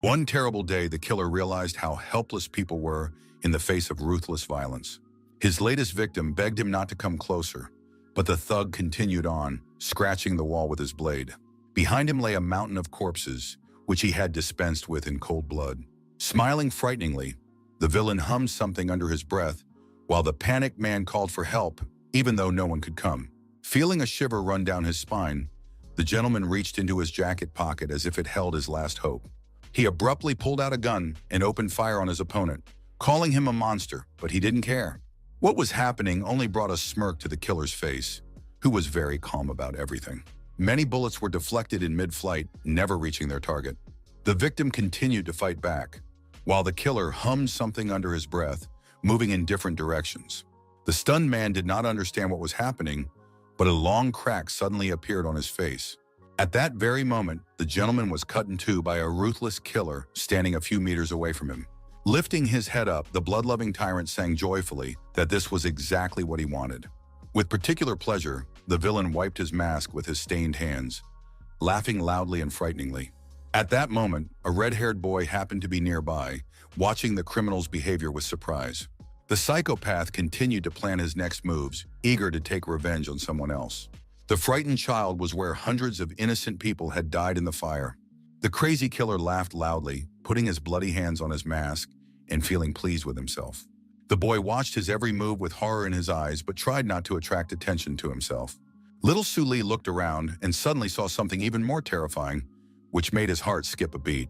One terrible day, the killer realized how helpless people were in the face of ruthless violence. His latest victim begged him not to come closer, but the thug continued on, scratching the wall with his blade. Behind him lay a mountain of corpses, which he had dispensed with in cold blood. Smiling frighteningly, the villain hummed something under his breath, while the panicked man called for help, even though no one could come. Feeling a shiver run down his spine, the gentleman reached into his jacket pocket as if it held his last hope. He abruptly pulled out a gun and opened fire on his opponent, calling him a monster, but he didn't care. What was happening only brought a smirk to the killer's face, who was very calm about everything. Many bullets were deflected in mid-flight, never reaching their target. The victim continued to fight back, while the killer hummed something under his breath, moving in different directions. The stunned man did not understand what was happening, but a long crack suddenly appeared on his face. At that very moment, the gentleman was cut in two by a ruthless killer standing a few meters away from him. Lifting his head up, the blood-loving tyrant sang joyfully that this was exactly what he wanted. With particular pleasure, the villain wiped his mask with his stained hands, laughing loudly and frighteningly. At that moment, a red-haired boy happened to be nearby, watching the criminal's behavior with surprise. The psychopath continued to plan his next moves, eager to take revenge on someone else. The frightened child was where hundreds of innocent people had died in the fire. The crazy killer laughed loudly, putting his bloody hands on his mask and feeling pleased with himself. The boy watched his every move with horror in his eyes, but tried not to attract attention to himself. Little Su Li looked around and suddenly saw something even more terrifying, which made his heart skip a beat.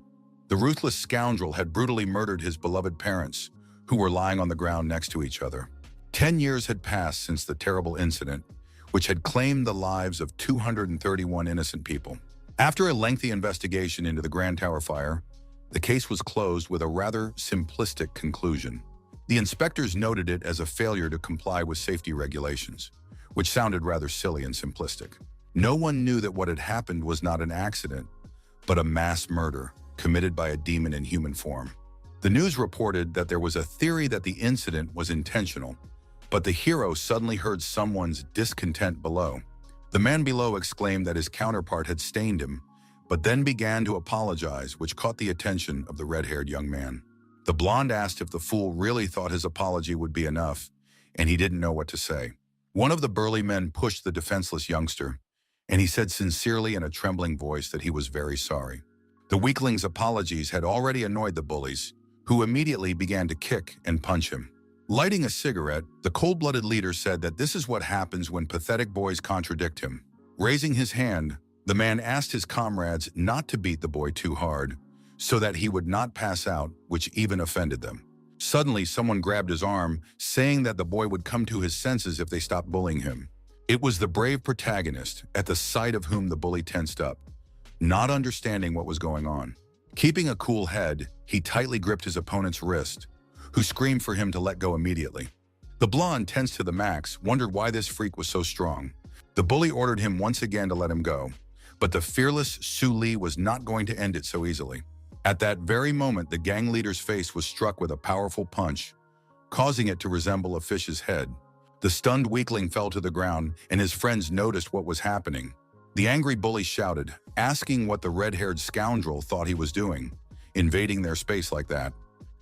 The ruthless scoundrel had brutally murdered his beloved parents, who were lying on the ground next to each other. 10 years had passed since the terrible incident, which had claimed the lives of 231 innocent people. After a lengthy investigation into the Grand Tower fire, the case was closed with a rather simplistic conclusion. The inspectors noted it as a failure to comply with safety regulations, which sounded rather silly and simplistic. No one knew that what had happened was not an accident, but a mass murder committed by a demon in human form. The news reported that there was a theory that the incident was intentional, but the hero suddenly heard someone's discontent below. The man below exclaimed that his counterpart had stained him, but then began to apologize, which caught the attention of the red-haired young man. The blonde asked if the fool really thought his apology would be enough, and he didn't know what to say. One of the burly men pushed the defenseless youngster, and he said sincerely in a trembling voice that he was very sorry. The weakling's apologies had already annoyed the bullies, who immediately began to kick and punch him. Lighting a cigarette, the cold-blooded leader said that this is what happens when pathetic boys contradict him. Raising his hand, the man asked his comrades not to beat the boy too hard, so that he would not pass out, which even offended them. Suddenly, someone grabbed his arm, saying that the boy would come to his senses if they stopped bullying him. It was the brave protagonist, at the sight of whom the bully tensed up, not understanding what was going on. Keeping a cool head, he tightly gripped his opponent's wrist, who screamed for him to let go immediately. The blonde, tense to the max, wondered why this freak was so strong. The bully ordered him once again to let him go, but the fearless Su Li was not going to end it so easily. At that very moment, the gang leader's face was struck with a powerful punch, causing it to resemble a fish's head. The stunned weakling fell to the ground, and his friends noticed what was happening. The angry bully shouted, asking what the red-haired scoundrel thought he was doing, invading their space like that.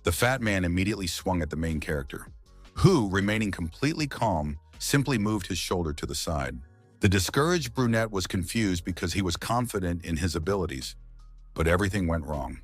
The fat man immediately swung at the main character, who, remaining completely calm, simply moved his shoulder to the side. The discouraged brunette was confused because he was confident in his abilities, but everything went wrong.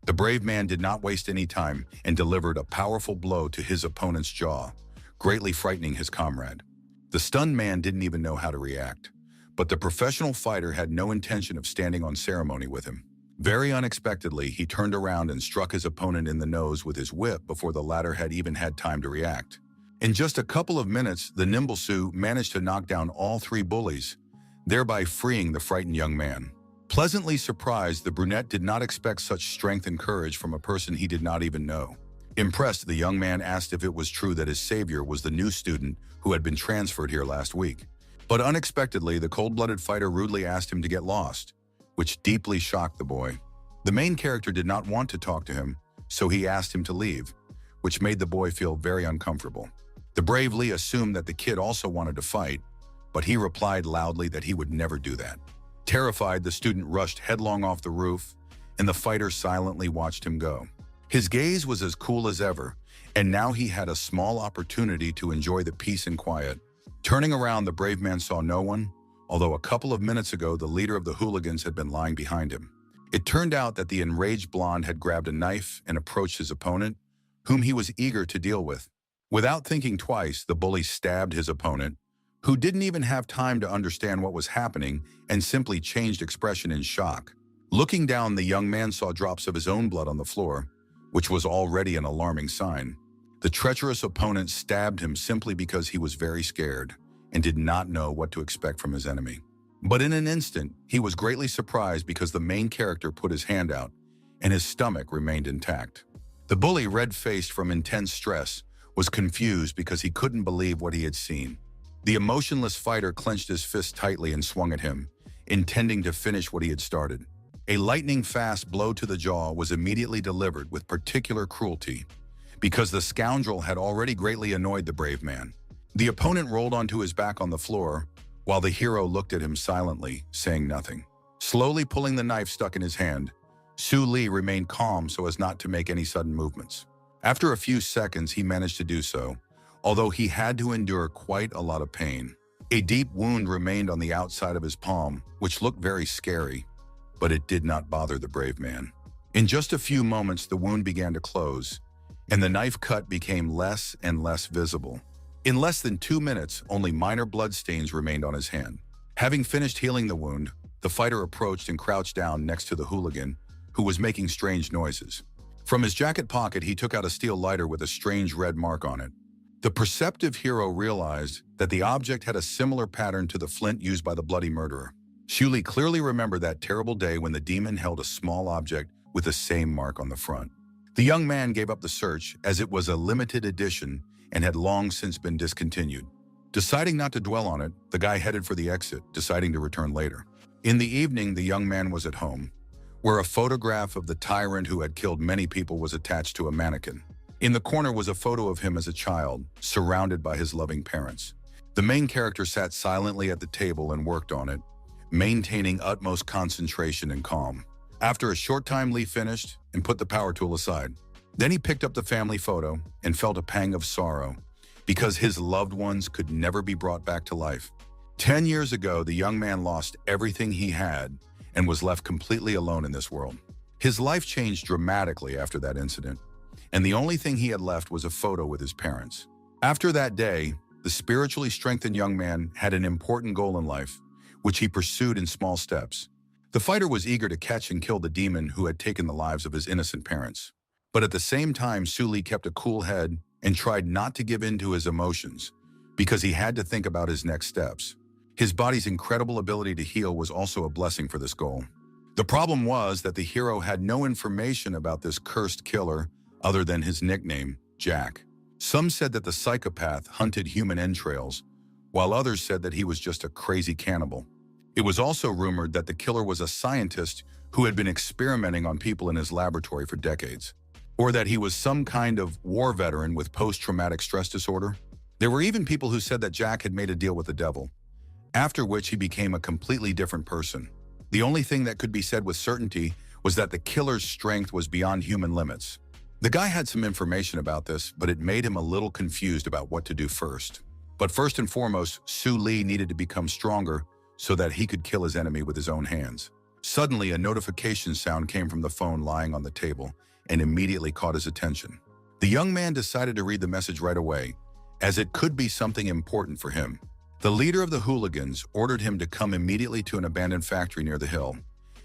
The brave man did not waste any time and delivered a powerful blow to his opponent's jaw, greatly frightening his comrade. The stunned man didn't even know how to react, but the professional fighter had no intention of standing on ceremony with him. Very unexpectedly, he turned around and struck his opponent in the nose with his whip before the latter had even had time to react. In just a couple of minutes, the nimble Su managed to knock down all three bullies, thereby freeing the frightened young man. Pleasantly surprised, the brunette did not expect such strength and courage from a person he did not even know. Impressed, the young man asked if it was true that his savior was the new student who had been transferred here last week. But unexpectedly, the cold-blooded fighter rudely asked him to get lost, which deeply shocked the boy. The main character did not want to talk to him, so he asked him to leave, which made the boy feel very uncomfortable. The brave Lee assumed that the kid also wanted to fight, but he replied loudly that he would never do that. Terrified, the student rushed headlong off the roof and the fighter silently watched him go. His gaze was as cool as ever, and now he had a small opportunity to enjoy the peace and quiet. Turning around, the brave man saw no one, although a couple of minutes ago the leader of the hooligans had been lying behind him. It turned out that the enraged blonde had grabbed a knife and approached his opponent, whom he was eager to deal with. Without thinking twice, the bully stabbed his opponent, who didn't even have time to understand what was happening and simply changed expression in shock. Looking down, the young man saw drops of his own blood on the floor, which was already an alarming sign. The treacherous opponent stabbed him simply because he was very scared and did not know what to expect from his enemy. But in an instant, he was greatly surprised because the main character put his hand out and his stomach remained intact. The bully, red-faced from intense stress, was confused because he couldn't believe what he had seen. The emotionless fighter clenched his fist tightly and swung at him, intending to finish what he had started. A lightning-fast blow to the jaw was immediately delivered with particular cruelty, because the scoundrel had already greatly annoyed the brave man. The opponent rolled onto his back on the floor, while the hero looked at him silently, saying nothing. Slowly pulling the knife stuck in his hand, Su Li remained calm so as not to make any sudden movements. After a few seconds, he managed to do so, although he had to endure quite a lot of pain. A deep wound remained on the outside of his palm, which looked very scary, but it did not bother the brave man. In just a few moments, the wound began to close, and the knife cut became less and less visible. In less than 2 minutes, only minor bloodstains remained on his hand. Having finished healing the wound, the fighter approached and crouched down next to the hooligan, who was making strange noises. From his jacket pocket, he took out a steel lighter with a strange red mark on it. The perceptive hero realized that the object had a similar pattern to the flint used by the bloody murderer. Su Li clearly remembered that terrible day when the demon held a small object with the same mark on the front. The young man gave up the search as it was a limited edition and had long since been discontinued. Deciding not to dwell on it, the guy headed for the exit, deciding to return later. In the evening, the young man was at home, where a photograph of the tyrant who had killed many people was attached to a mannequin. In the corner was a photo of him as a child, surrounded by his loving parents. The main character sat silently at the table and worked on it, maintaining utmost concentration and calm. After a short time, Lee finished and put the power tool aside. Then he picked up the family photo and felt a pang of sorrow because his loved ones could never be brought back to life. 10 years ago, the young man lost everything he had and was left completely alone in this world. His life changed dramatically after that incident, and the only thing he had left was a photo with his parents. After that day, the spiritually strengthened young man had an important goal in life, which he pursued in small steps. The fighter was eager to catch and kill the demon who had taken the lives of his innocent parents. But at the same time, Su Li kept a cool head and tried not to give in to his emotions because he had to think about his next steps. His body's incredible ability to heal was also a blessing for this goal. The problem was that the hero had no information about this cursed killer other than his nickname, Jack. Some said that the psychopath hunted human entrails, while others said that he was just a crazy cannibal. It was also rumored that the killer was a scientist who had been experimenting on people in his laboratory for decades, or that he was some kind of war veteran with post-traumatic stress disorder. There were even people who said that Jack had made a deal with the devil, after which he became a completely different person. The only thing that could be said with certainty was that the killer's strength was beyond human limits. The guy had some information about this, but it made him a little confused about what to do first. But first and foremost, Su Li needed to become stronger so that he could kill his enemy with his own hands. Suddenly, a notification sound came from the phone lying on the table and immediately caught his attention. The young man decided to read the message right away, as it could be something important for him. The leader of the hooligans ordered him to come immediately to an abandoned factory near the hill,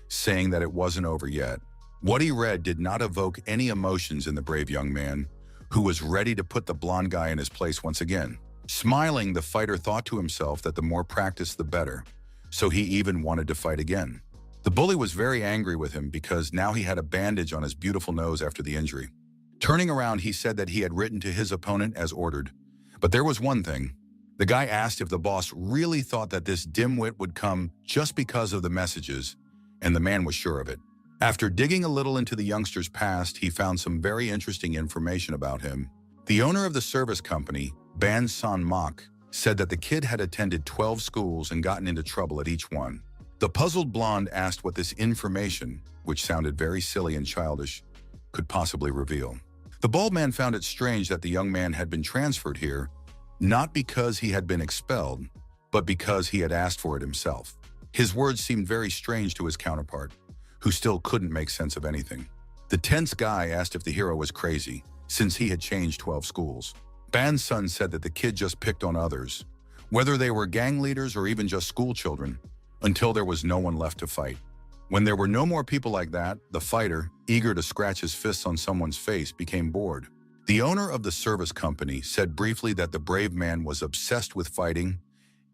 saying that it wasn't over yet. What he read did not evoke any emotions in the brave young man, who was ready to put the blonde guy in his place once again. Smiling, the fighter thought to himself that the more practice, the better, so he even wanted to fight again. The bully was very angry with him because now he had a bandage on his beautiful nose after the injury. Turning around, he said that he had written to his opponent as ordered. But there was one thing. The guy asked if the boss really thought that this dimwit would come just because of the messages, and the man was sure of it. After digging a little into the youngster's past, he found some very interesting information about him. The owner of the service company, Ban San Mak, said that the kid had attended 12 schools and gotten into trouble at each one. The puzzled blonde asked what this information, which sounded very silly and childish, could possibly reveal. The bald man found it strange that the young man had been transferred here, not because he had been expelled, but because he had asked for it himself. His words seemed very strange to his counterpart, who still couldn't make sense of anything. The tense guy asked if the hero was crazy, since he had changed 12 schools. Ban's son said that the kid just picked on others, whether they were gang leaders or even just school children, until there was no one left to fight. When there were no more people like that, the fighter, eager to scratch his fists on someone's face, became bored. The owner of the service company said briefly that the brave man was obsessed with fighting,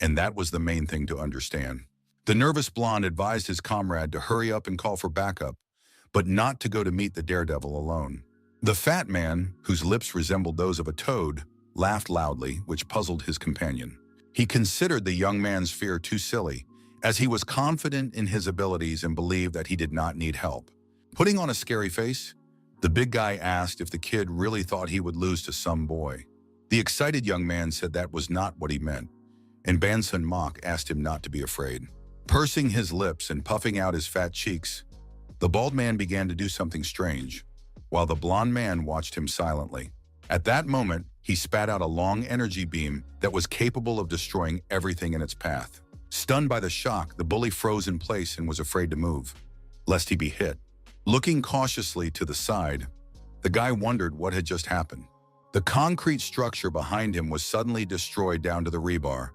and that was the main thing to understand. The nervous blonde advised his comrade to hurry up and call for backup, but not to go to meet the daredevil alone. The fat man, whose lips resembled those of a toad, laughed loudly, which puzzled his companion. He considered the young man's fear too silly, as he was confident in his abilities and believed that he did not need help. Putting on a scary face, the big guy asked if the kid really thought he would lose to some boy. The excited young man said that was not what he meant, and Bansun Mok asked him not to be afraid. Pursing his lips and puffing out his fat cheeks, the bald man began to do something strange, while the blond man watched him silently. At that moment, he spat out a long energy beam that was capable of destroying everything in its path. Stunned by the shock, the bully froze in place and was afraid to move, lest he be hit. Looking cautiously to the side, the guy wondered what had just happened. The concrete structure behind him was suddenly destroyed down to the rebar,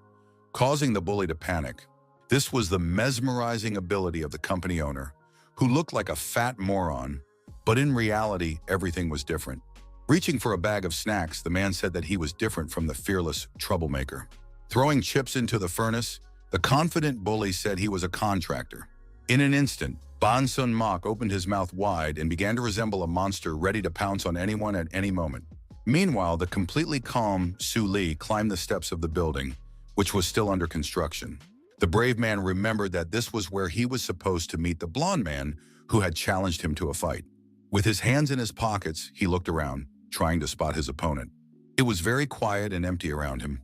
causing the bully to panic. This was the mesmerizing ability of the company owner, who looked like a fat moron, but in reality, everything was different. Reaching for a bag of snacks, the man said that he was different from the fearless troublemaker. Throwing chips into the furnace, the confident bully said he was a contractor. In an instant, Ban Sun Mok opened his mouth wide and began to resemble a monster ready to pounce on anyone at any moment. Meanwhile, the completely calm Su Li climbed the steps of the building, which was still under construction. The brave man remembered that this was where he was supposed to meet the blond man who had challenged him to a fight. With his hands in his pockets, he looked around, trying to spot his opponent. It was very quiet and empty around him,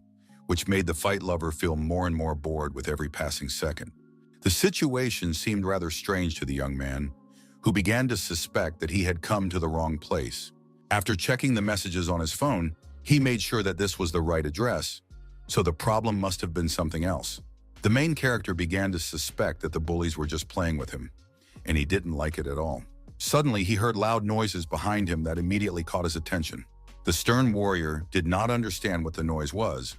which made the fight lover feel more and more bored with every passing second. The situation seemed rather strange to the young man, who began to suspect that he had come to the wrong place. After checking the messages on his phone, he made sure that this was the right address, so the problem must have been something else. The main character began to suspect that the bullies were just playing with him, and he didn't like it at all. Suddenly, he heard loud noises behind him that immediately caught his attention. The stern warrior did not understand what the noise was,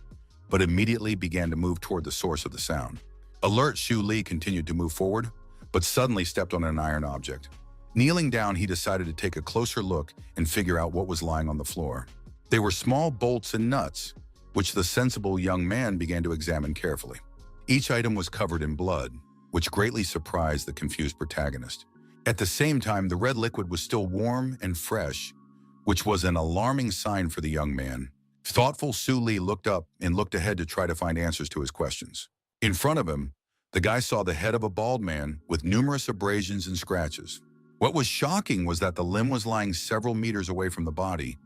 but immediately began to move toward the source of the sound. Alert, Shu Li continued to move forward, but suddenly stepped on an iron object. Kneeling down, he decided to take a closer look and figure out what was lying on the floor. They were small bolts and nuts, which the sensible young man began to examine carefully. Each item was covered in blood, which greatly surprised the confused protagonist. At the same time, the red liquid was still warm and fresh, which was an alarming sign for the young man. Thoughtful Su Li looked up and looked ahead to try to find answers to his questions. In front of him, the guy saw the head of a bald man with numerous abrasions and scratches. What was shocking was that the limb was lying several meters away from the body,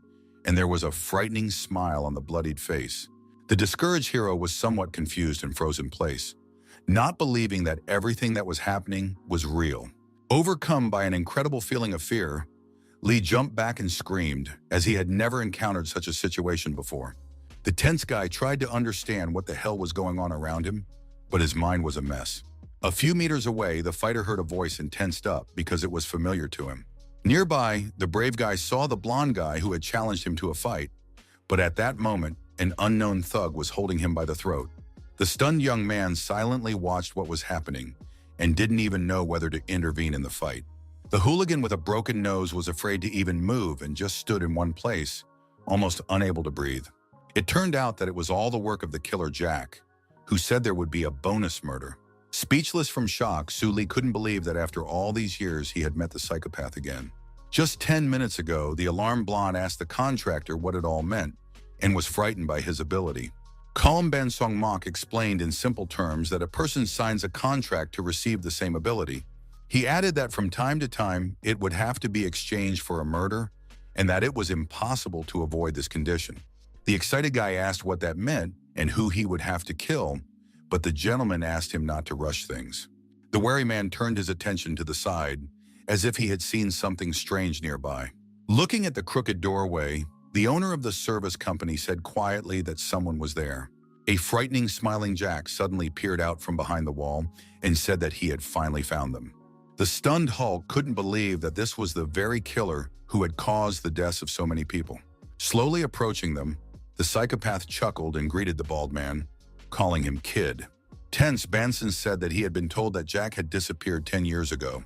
and there was a frightening smile on the bloodied face. The discouraged hero was somewhat confused and froze in place, not believing that everything that was happening was real. Overcome by an incredible feeling of fear, Lee jumped back and screamed, as he had never encountered such a situation before. The tense guy tried to understand what the hell was going on around him, but his mind was a mess. A few meters away, the fighter heard a voice and tensed up because it was familiar to him. Nearby, the brave guy saw the blonde guy who had challenged him to a fight, but at that moment, an unknown thug was holding him by the throat. The stunned young man silently watched what was happening and didn't even know whether to intervene in the fight. The hooligan with a broken nose was afraid to even move and just stood in one place, almost unable to breathe. It turned out that it was all the work of the killer Jack, who said there would be a bonus murder. Speechless from shock, Su Li couldn't believe that after all these years he had met the psychopath again. Just 10 minutes ago, the alarmed blonde asked the contractor what it all meant and was frightened by his ability. Calm Ben Song Mok explained in simple terms that a person signs a contract to receive the same ability. He added that from time to time, it would have to be exchanged for a murder and that it was impossible to avoid this condition. The excited guy asked what that meant and who he would have to kill, but the gentleman asked him not to rush things. The wary man turned his attention to the side, as if he had seen something strange nearby. Looking at the crooked doorway, the owner of the service company said quietly that someone was there. A frightening, smiling Jack suddenly peered out from behind the wall and said that he had finally found them. The stunned Hulk couldn't believe that this was the very killer who had caused the deaths of so many people. Slowly approaching them, the psychopath chuckled and greeted the bald man, calling him Kid. Tense, Benson said that he had been told that Jack had disappeared 10 years ago,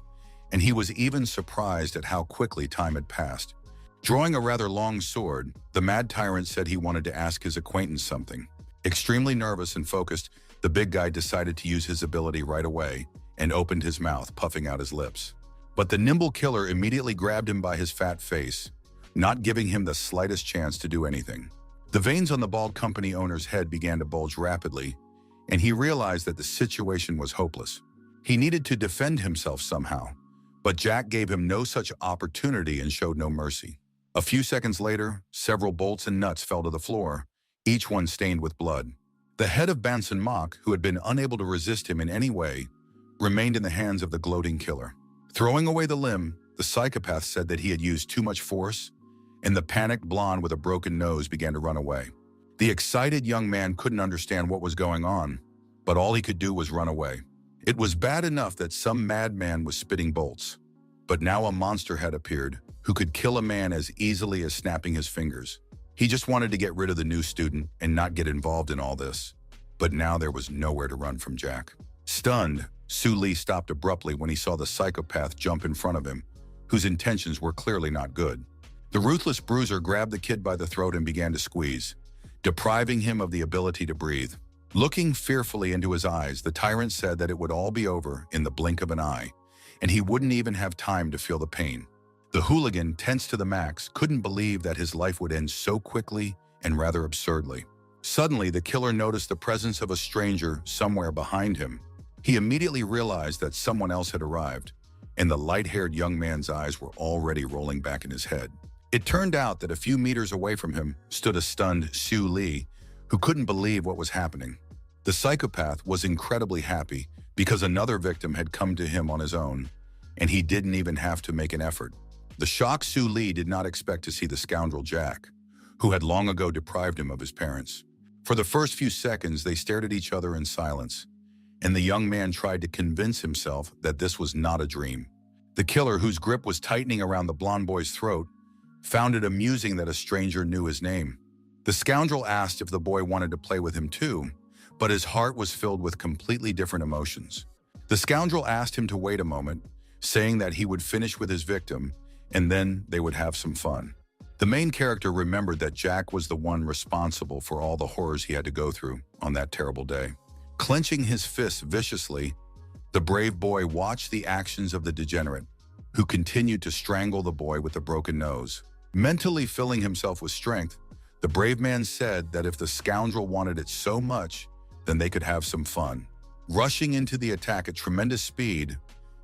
and he was even surprised at how quickly time had passed. Drawing a rather long sword, the mad tyrant said he wanted to ask his acquaintance something. Extremely nervous and focused, the big guy decided to use his ability right away and opened his mouth, puffing out his lips. But the nimble killer immediately grabbed him by his fat face, not giving him the slightest chance to do anything. The veins on the bald company owner's head began to bulge rapidly, and he realized that the situation was hopeless. He needed to defend himself somehow, but Jack gave him no such opportunity and showed no mercy. A few seconds later, several bolts and nuts fell to the floor, each one stained with blood. The head of Banson Mock, who had been unable to resist him in any way, remained in the hands of the gloating killer. Throwing away the limb, the psychopath said that he had used too much force, and the panicked blonde with a broken nose began to run away. The excited young man couldn't understand what was going on, but all he could do was run away. It was bad enough that some madman was spitting bolts, but now a monster had appeared who could kill a man as easily as snapping his fingers. He just wanted to get rid of the new student and not get involved in all this, but now there was nowhere to run from Jack. Stunned, Su Li stopped abruptly when he saw the psychopath jump in front of him, whose intentions were clearly not good. The ruthless bruiser grabbed the kid by the throat and began to squeeze, depriving him of the ability to breathe. Looking fearfully into his eyes, the tyrant said that it would all be over in the blink of an eye, and he wouldn't even have time to feel the pain. The hooligan, tense to the max, couldn't believe that his life would end so quickly and rather absurdly. Suddenly, the killer noticed the presence of a stranger somewhere behind him. He immediately realized that someone else had arrived, and the light-haired young man's eyes were already rolling back in his head. It turned out that a few meters away from him stood a stunned Su Li, who couldn't believe what was happening. The psychopath was incredibly happy because another victim had come to him on his own, and he didn't even have to make an effort. The shocked Su Li did not expect to see the scoundrel Jack, who had long ago deprived him of his parents. For the first few seconds, they stared at each other in silence, and the young man tried to convince himself that this was not a dream. The killer, whose grip was tightening around the blonde boy's throat, found it amusing that a stranger knew his name. The scoundrel asked if the boy wanted to play with him too, but his heart was filled with completely different emotions. The scoundrel asked him to wait a moment, saying that he would finish with his victim, and then they would have some fun. The main character remembered that Jack was the one responsible for all the horrors he had to go through on that terrible day. Clenching his fists viciously, the brave boy watched the actions of the degenerate, who continued to strangle the boy with the broken nose. Mentally filling himself with strength, the brave man said that if the scoundrel wanted it so much, then they could have some fun. Rushing into the attack at tremendous speed,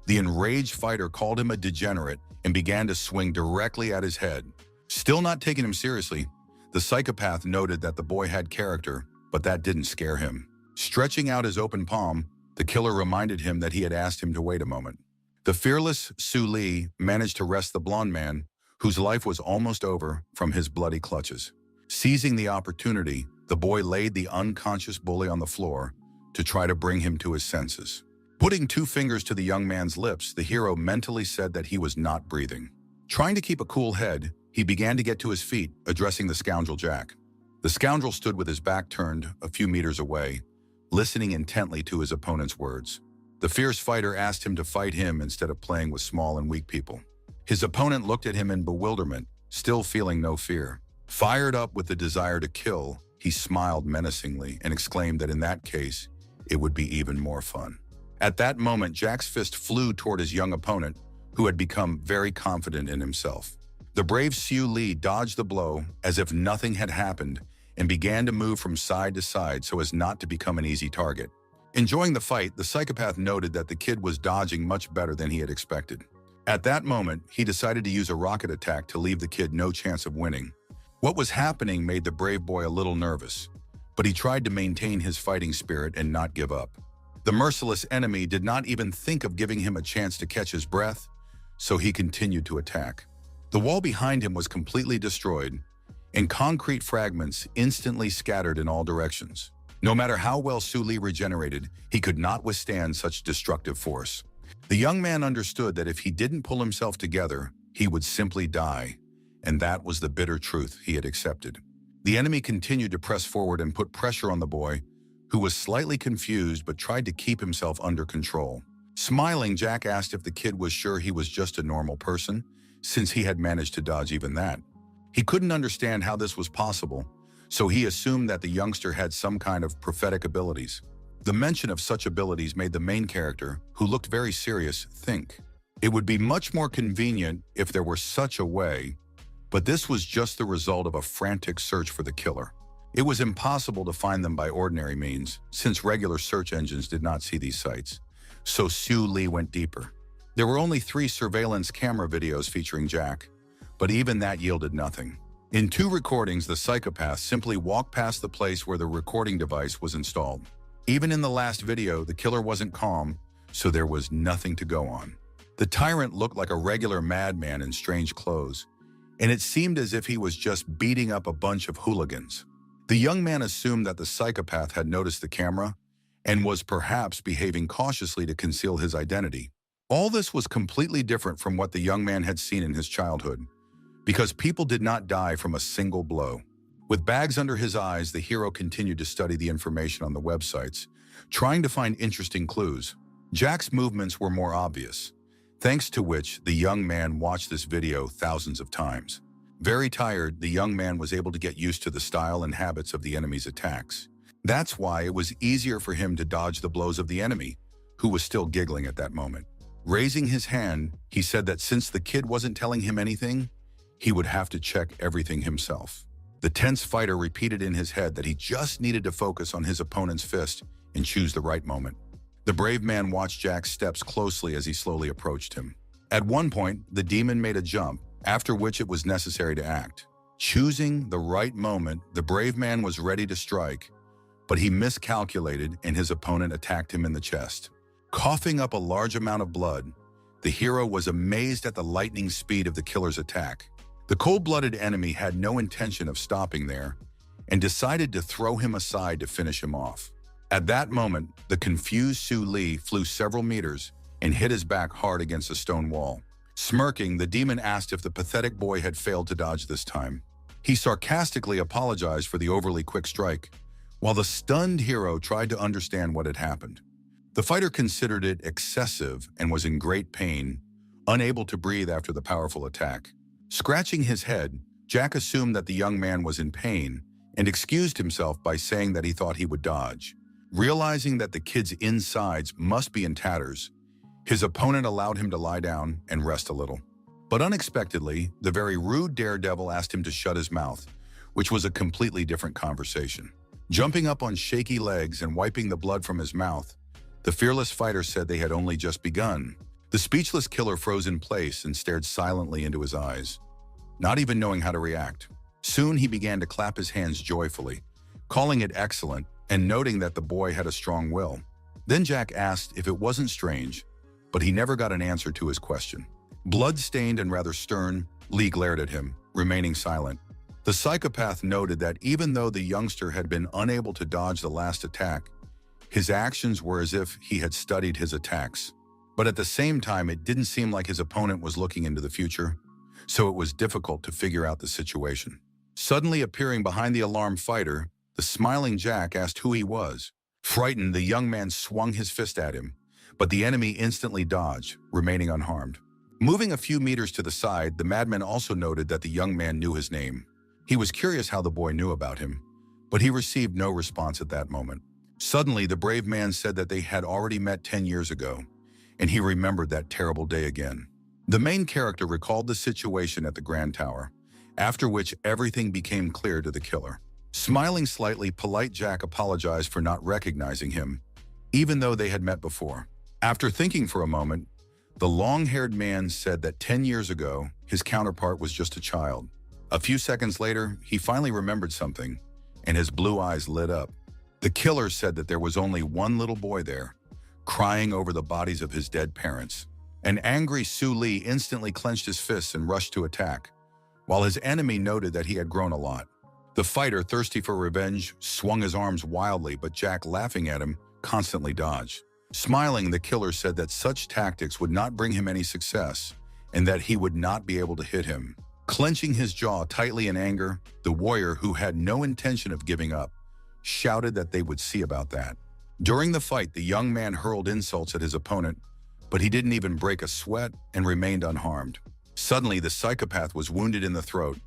the enraged fighter called him a degenerate and began to swing directly at his head. Still not taking him seriously, the psychopath noted that the boy had character, but that didn't scare him. Stretching out his open palm, the killer reminded him that he had asked him to wait a moment. The fearless Su Li managed to wrest the blonde man, whose life was almost over, from his bloody clutches. Seizing the opportunity, the boy laid the unconscious bully on the floor to try to bring him to his senses. Putting 2 fingers to the young man's lips, the hero mentally said that he was not breathing. Trying to keep a cool head, he began to get to his feet, addressing the scoundrel Jack. The scoundrel stood with his back turned a few meters away, listening intently to his opponent's words. The fierce fighter asked him to fight him instead of playing with small and weak people. His opponent looked at him in bewilderment, still feeling no fear. Fired up with the desire to kill, he smiled menacingly and exclaimed that in that case, it would be even more fun. At that moment, Jack's fist flew toward his young opponent, who had become very confident in himself. The brave Su Li dodged the blow as if nothing had happened and began to move from side to side so as not to become an easy target. Enjoying the fight, the psychopath noted that the kid was dodging much better than he had expected. At that moment, he decided to use a rocket attack to leave the kid no chance of winning. What was happening made the brave boy a little nervous, but he tried to maintain his fighting spirit and not give up. The merciless enemy did not even think of giving him a chance to catch his breath, so he continued to attack. The wall behind him was completely destroyed, and concrete fragments instantly scattered in all directions. No matter how well Su Li regenerated, he could not withstand such destructive force. The young man understood that if he didn't pull himself together, he would simply die, and that was the bitter truth he had accepted. The enemy continued to press forward and put pressure on the boy, who was slightly confused but tried to keep himself under control. Smiling, Jack asked if the kid was sure he was just a normal person, since he had managed to dodge even that. He couldn't understand how this was possible, so he assumed that the youngster had some kind of prophetic abilities. The mention of such abilities made the main character, who looked very serious, think. It would be much more convenient if there were such a way, but this was just the result of a frantic search for the killer. It was impossible to find them by ordinary means, since regular search engines did not see these sites. So Su Li went deeper. There were only 3 surveillance camera videos featuring Jack, but even that yielded nothing. In 2 recordings, the psychopath simply walked past the place where the recording device was installed. Even in the last video, the killer wasn't calm, so there was nothing to go on. The tyrant looked like a regular madman in strange clothes, and it seemed as if he was just beating up a bunch of hooligans. The young man assumed that the psychopath had noticed the camera and was perhaps behaving cautiously to conceal his identity. All this was completely different from what the young man had seen in his childhood, because people did not die from a single blow. With bags under his eyes, the hero continued to study the information on the websites, trying to find interesting clues. Jack's movements were more obvious, thanks to which the young man watched this video thousands of times. Very tired, the young man was able to get used to the style and habits of the enemy's attacks. That's why it was easier for him to dodge the blows of the enemy, who was still giggling at that moment. Raising his hand, he said that since the kid wasn't telling him anything, he would have to check everything himself. The tense fighter repeated in his head that he just needed to focus on his opponent's fist and choose the right moment. The brave man watched Jack's steps closely as he slowly approached him. At one point, the demon made a jump, after which it was necessary to act. Choosing the right moment, the brave man was ready to strike, but he miscalculated and his opponent attacked him in the chest. Coughing up a large amount of blood, the hero was amazed at the lightning speed of the killer's attack. The cold-blooded enemy had no intention of stopping there and decided to throw him aside to finish him off. At that moment, the confused Su Li flew several meters and hit his back hard against a stone wall. Smirking, the demon asked if the pathetic boy had failed to dodge this time. He sarcastically apologized for the overly quick strike, while the stunned hero tried to understand what had happened. The fighter considered it excessive and was in great pain, unable to breathe after the powerful attack. Scratching his head, Jack assumed that the young man was in pain and excused himself by saying that he thought he would dodge. Realizing that the kid's insides must be in tatters, his opponent allowed him to lie down and rest a little. But unexpectedly, the very rude daredevil asked him to shut his mouth, which was a completely different conversation. Jumping up on shaky legs and wiping the blood from his mouth, the fearless fighter said they had only just begun. The speechless killer froze in place and stared silently into his eyes, not even knowing how to react. Soon he began to clap his hands joyfully, calling it excellent and noting that the boy had a strong will. Then Jack asked if it wasn't strange, but he never got an answer to his question. Blood-stained and rather stern, Lee glared at him, remaining silent. The psychopath noted that even though the youngster had been unable to dodge the last attack, his actions were as if he had studied his attacks. But at the same time, it didn't seem like his opponent was looking into the future, so it was difficult to figure out the situation. Suddenly appearing behind the alarmed fighter, the smiling Jack asked who he was. Frightened, the young man swung his fist at him, but the enemy instantly dodged, remaining unharmed. Moving a few meters to the side, the madman also noted that the young man knew his name. He was curious how the boy knew about him, but he received no response at that moment. Suddenly, the brave man said that they had already met 10 years ago, and he remembered that terrible day again. The main character recalled the situation at the Grand Tower, after which everything became clear to the killer. Smiling slightly, polite Jack apologized for not recognizing him, even though they had met before. After thinking for a moment, the long-haired man said that 10 years ago, his counterpart was just a child. A few seconds later, he finally remembered something, and his blue eyes lit up. The killer said that there was only one little boy there, crying over the bodies of his dead parents. An angry Su Li instantly clenched his fists and rushed to attack, while his enemy noted that he had grown a lot. The fighter, thirsty for revenge, swung his arms wildly, but Jack, laughing at him, constantly dodged. Smiling, the killer said that such tactics would not bring him any success, and that he would not be able to hit him. Clenching his jaw tightly in anger, the warrior, who had no intention of giving up, shouted that they would see about that. During the fight, the young man hurled insults at his opponent, but he didn't even break a sweat and remained unharmed. Suddenly, the psychopath was wounded in the throat,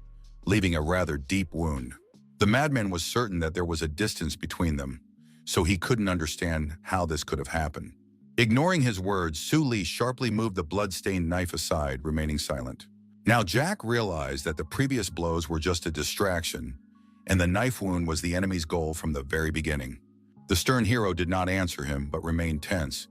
leaving a rather deep wound. The madman was certain that there was a distance between them, so he couldn't understand how this could have happened. Ignoring his words, Su Li sharply moved the blood-stained knife aside, remaining silent. Now Jack realized that the previous blows were just a distraction, and the knife wound was the enemy's goal from the very beginning. The stern hero did not answer him, but remained tense,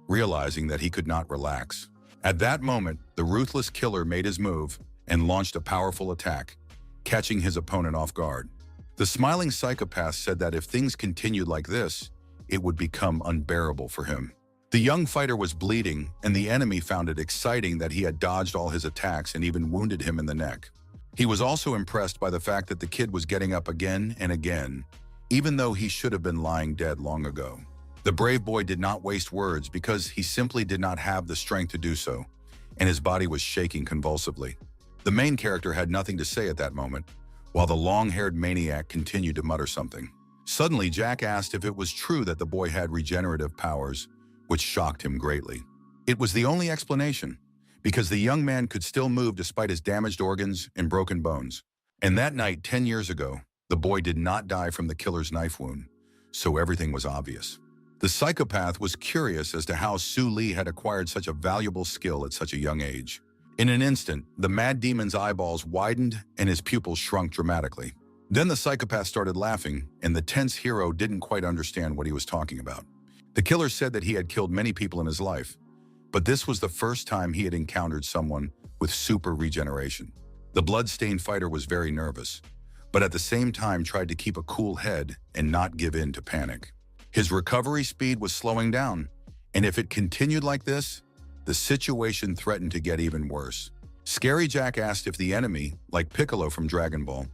realizing that he could not relax. At that moment, the ruthless killer made his move and launched a powerful attack, catching his opponent off guard. The smiling psychopath said that if things continued like this, it would become unbearable for him. The young fighter was bleeding, and the enemy found it exciting that he had dodged all his attacks and even wounded him in the neck. He was also impressed by the fact that the kid was getting up again and again, even though he should have been lying dead long ago. The brave boy did not waste words because he simply did not have the strength to do so, and his body was shaking convulsively. The main character had nothing to say at that moment, while the long-haired maniac continued to mutter something. Suddenly, Jack asked if it was true that the boy had regenerative powers, which shocked him greatly. It was the only explanation, because the young man could still move despite his damaged organs and broken bones. And that night, 10 years ago, the boy did not die from the killer's knife wound, so everything was obvious. The psychopath was curious as to how Su Li had acquired such a valuable skill at such a young age. In an instant, the mad demon's eyeballs widened and his pupils shrunk dramatically. Then the psychopath started laughing, and the tense hero didn't quite understand what he was talking about. The killer said that he had killed many people in his life, but this was the first time he had encountered someone with super regeneration. The blood-stained fighter was very nervous, but at the same time tried to keep a cool head and not give in to panic. His recovery speed was slowing down, and if it continued like this, the situation threatened to get even worse. Scary Jack asked if the enemy, like Piccolo from Dragon Ball,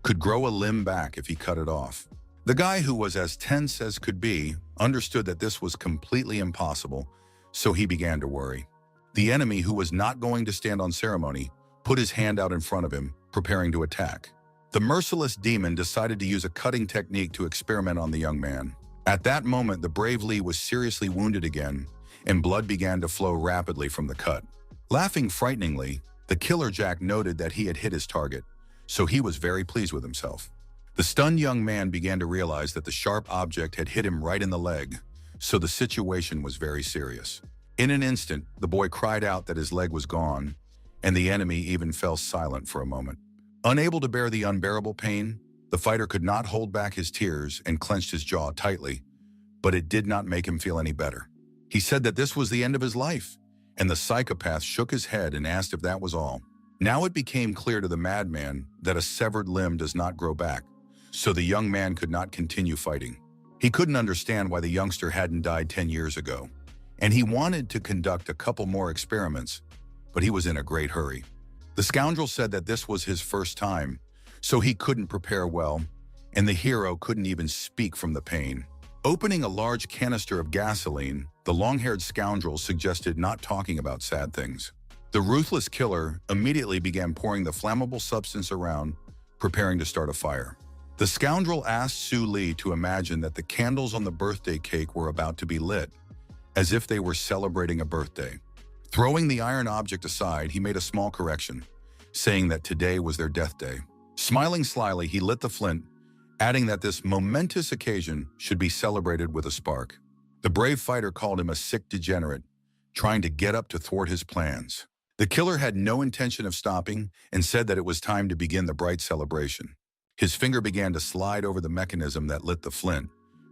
could grow a limb back if he cut it off. The guy, who was as tense as could be, understood that this was completely impossible, so he began to worry. The enemy, who was not going to stand on ceremony, put his hand out in front of him, preparing to attack. The merciless demon decided to use a cutting technique to experiment on the young man. At that moment, the brave Li was seriously wounded again, and blood began to flow rapidly from the cut. Laughing frighteningly, the killer Jack noted that he had hit his target, so he was very pleased with himself. The stunned young man began to realize that the sharp object had hit him right in the leg, so the situation was very serious. In an instant, the boy cried out that his leg was gone, and the enemy even fell silent for a moment. Unable to bear the unbearable pain, the fighter could not hold back his tears and clenched his jaw tightly, but it did not make him feel any better. He said that this was the end of his life, and the psychopath shook his head and asked if that was all. Now it became clear to the madman that a severed limb does not grow back, so the young man could not continue fighting. He couldn't understand why the youngster hadn't died 10 years ago, and he wanted to conduct a couple more experiments, but he was in a great hurry. The scoundrel said that this was his first time, so he couldn't prepare well, and the hero couldn't even speak from the pain. Opening a large canister of gasoline, the long-haired scoundrel suggested not talking about sad things. The ruthless killer immediately began pouring the flammable substance around, preparing to start a fire. The scoundrel asked Su Li to imagine that the candles on the birthday cake were about to be lit, as if they were celebrating a birthday. Throwing the iron object aside, he made a small correction, saying that today was their death day. Smiling slyly, he lit the flint, adding that this momentous occasion should be celebrated with a spark. The brave fighter called him a sick degenerate, trying to get up to thwart his plans. The killer had no intention of stopping and said that it was time to begin the bright celebration. His finger began to slide over the mechanism that lit the flint,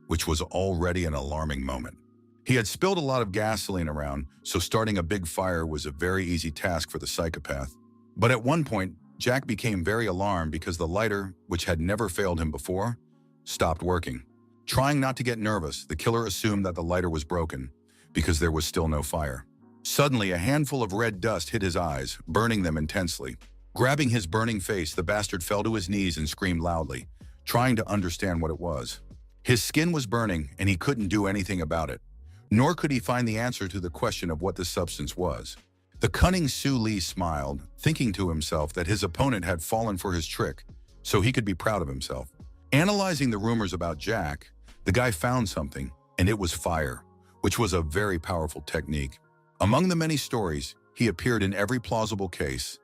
which was already an alarming moment. He had spilled a lot of gasoline around, so starting a big fire was a very easy task for the psychopath. But at one point, Jack became very alarmed because the lighter, which had never failed him before, stopped working. Trying not to get nervous, the killer assumed that the lighter was broken, because there was still no fire. Suddenly, a handful of red dust hit his eyes, burning them intensely. Grabbing his burning face, the bastard fell to his knees and screamed loudly, trying to understand what it was. His skin was burning, and he couldn't do anything about it. Nor could he find the answer to the question of what this substance was. The cunning Su Li smiled, thinking to himself that his opponent had fallen for his trick, so he could be proud of himself. Analyzing the rumors about Jack, the guy found something, and it was fire, which was a very powerful technique. Among the many stories, he appeared in every plausible case,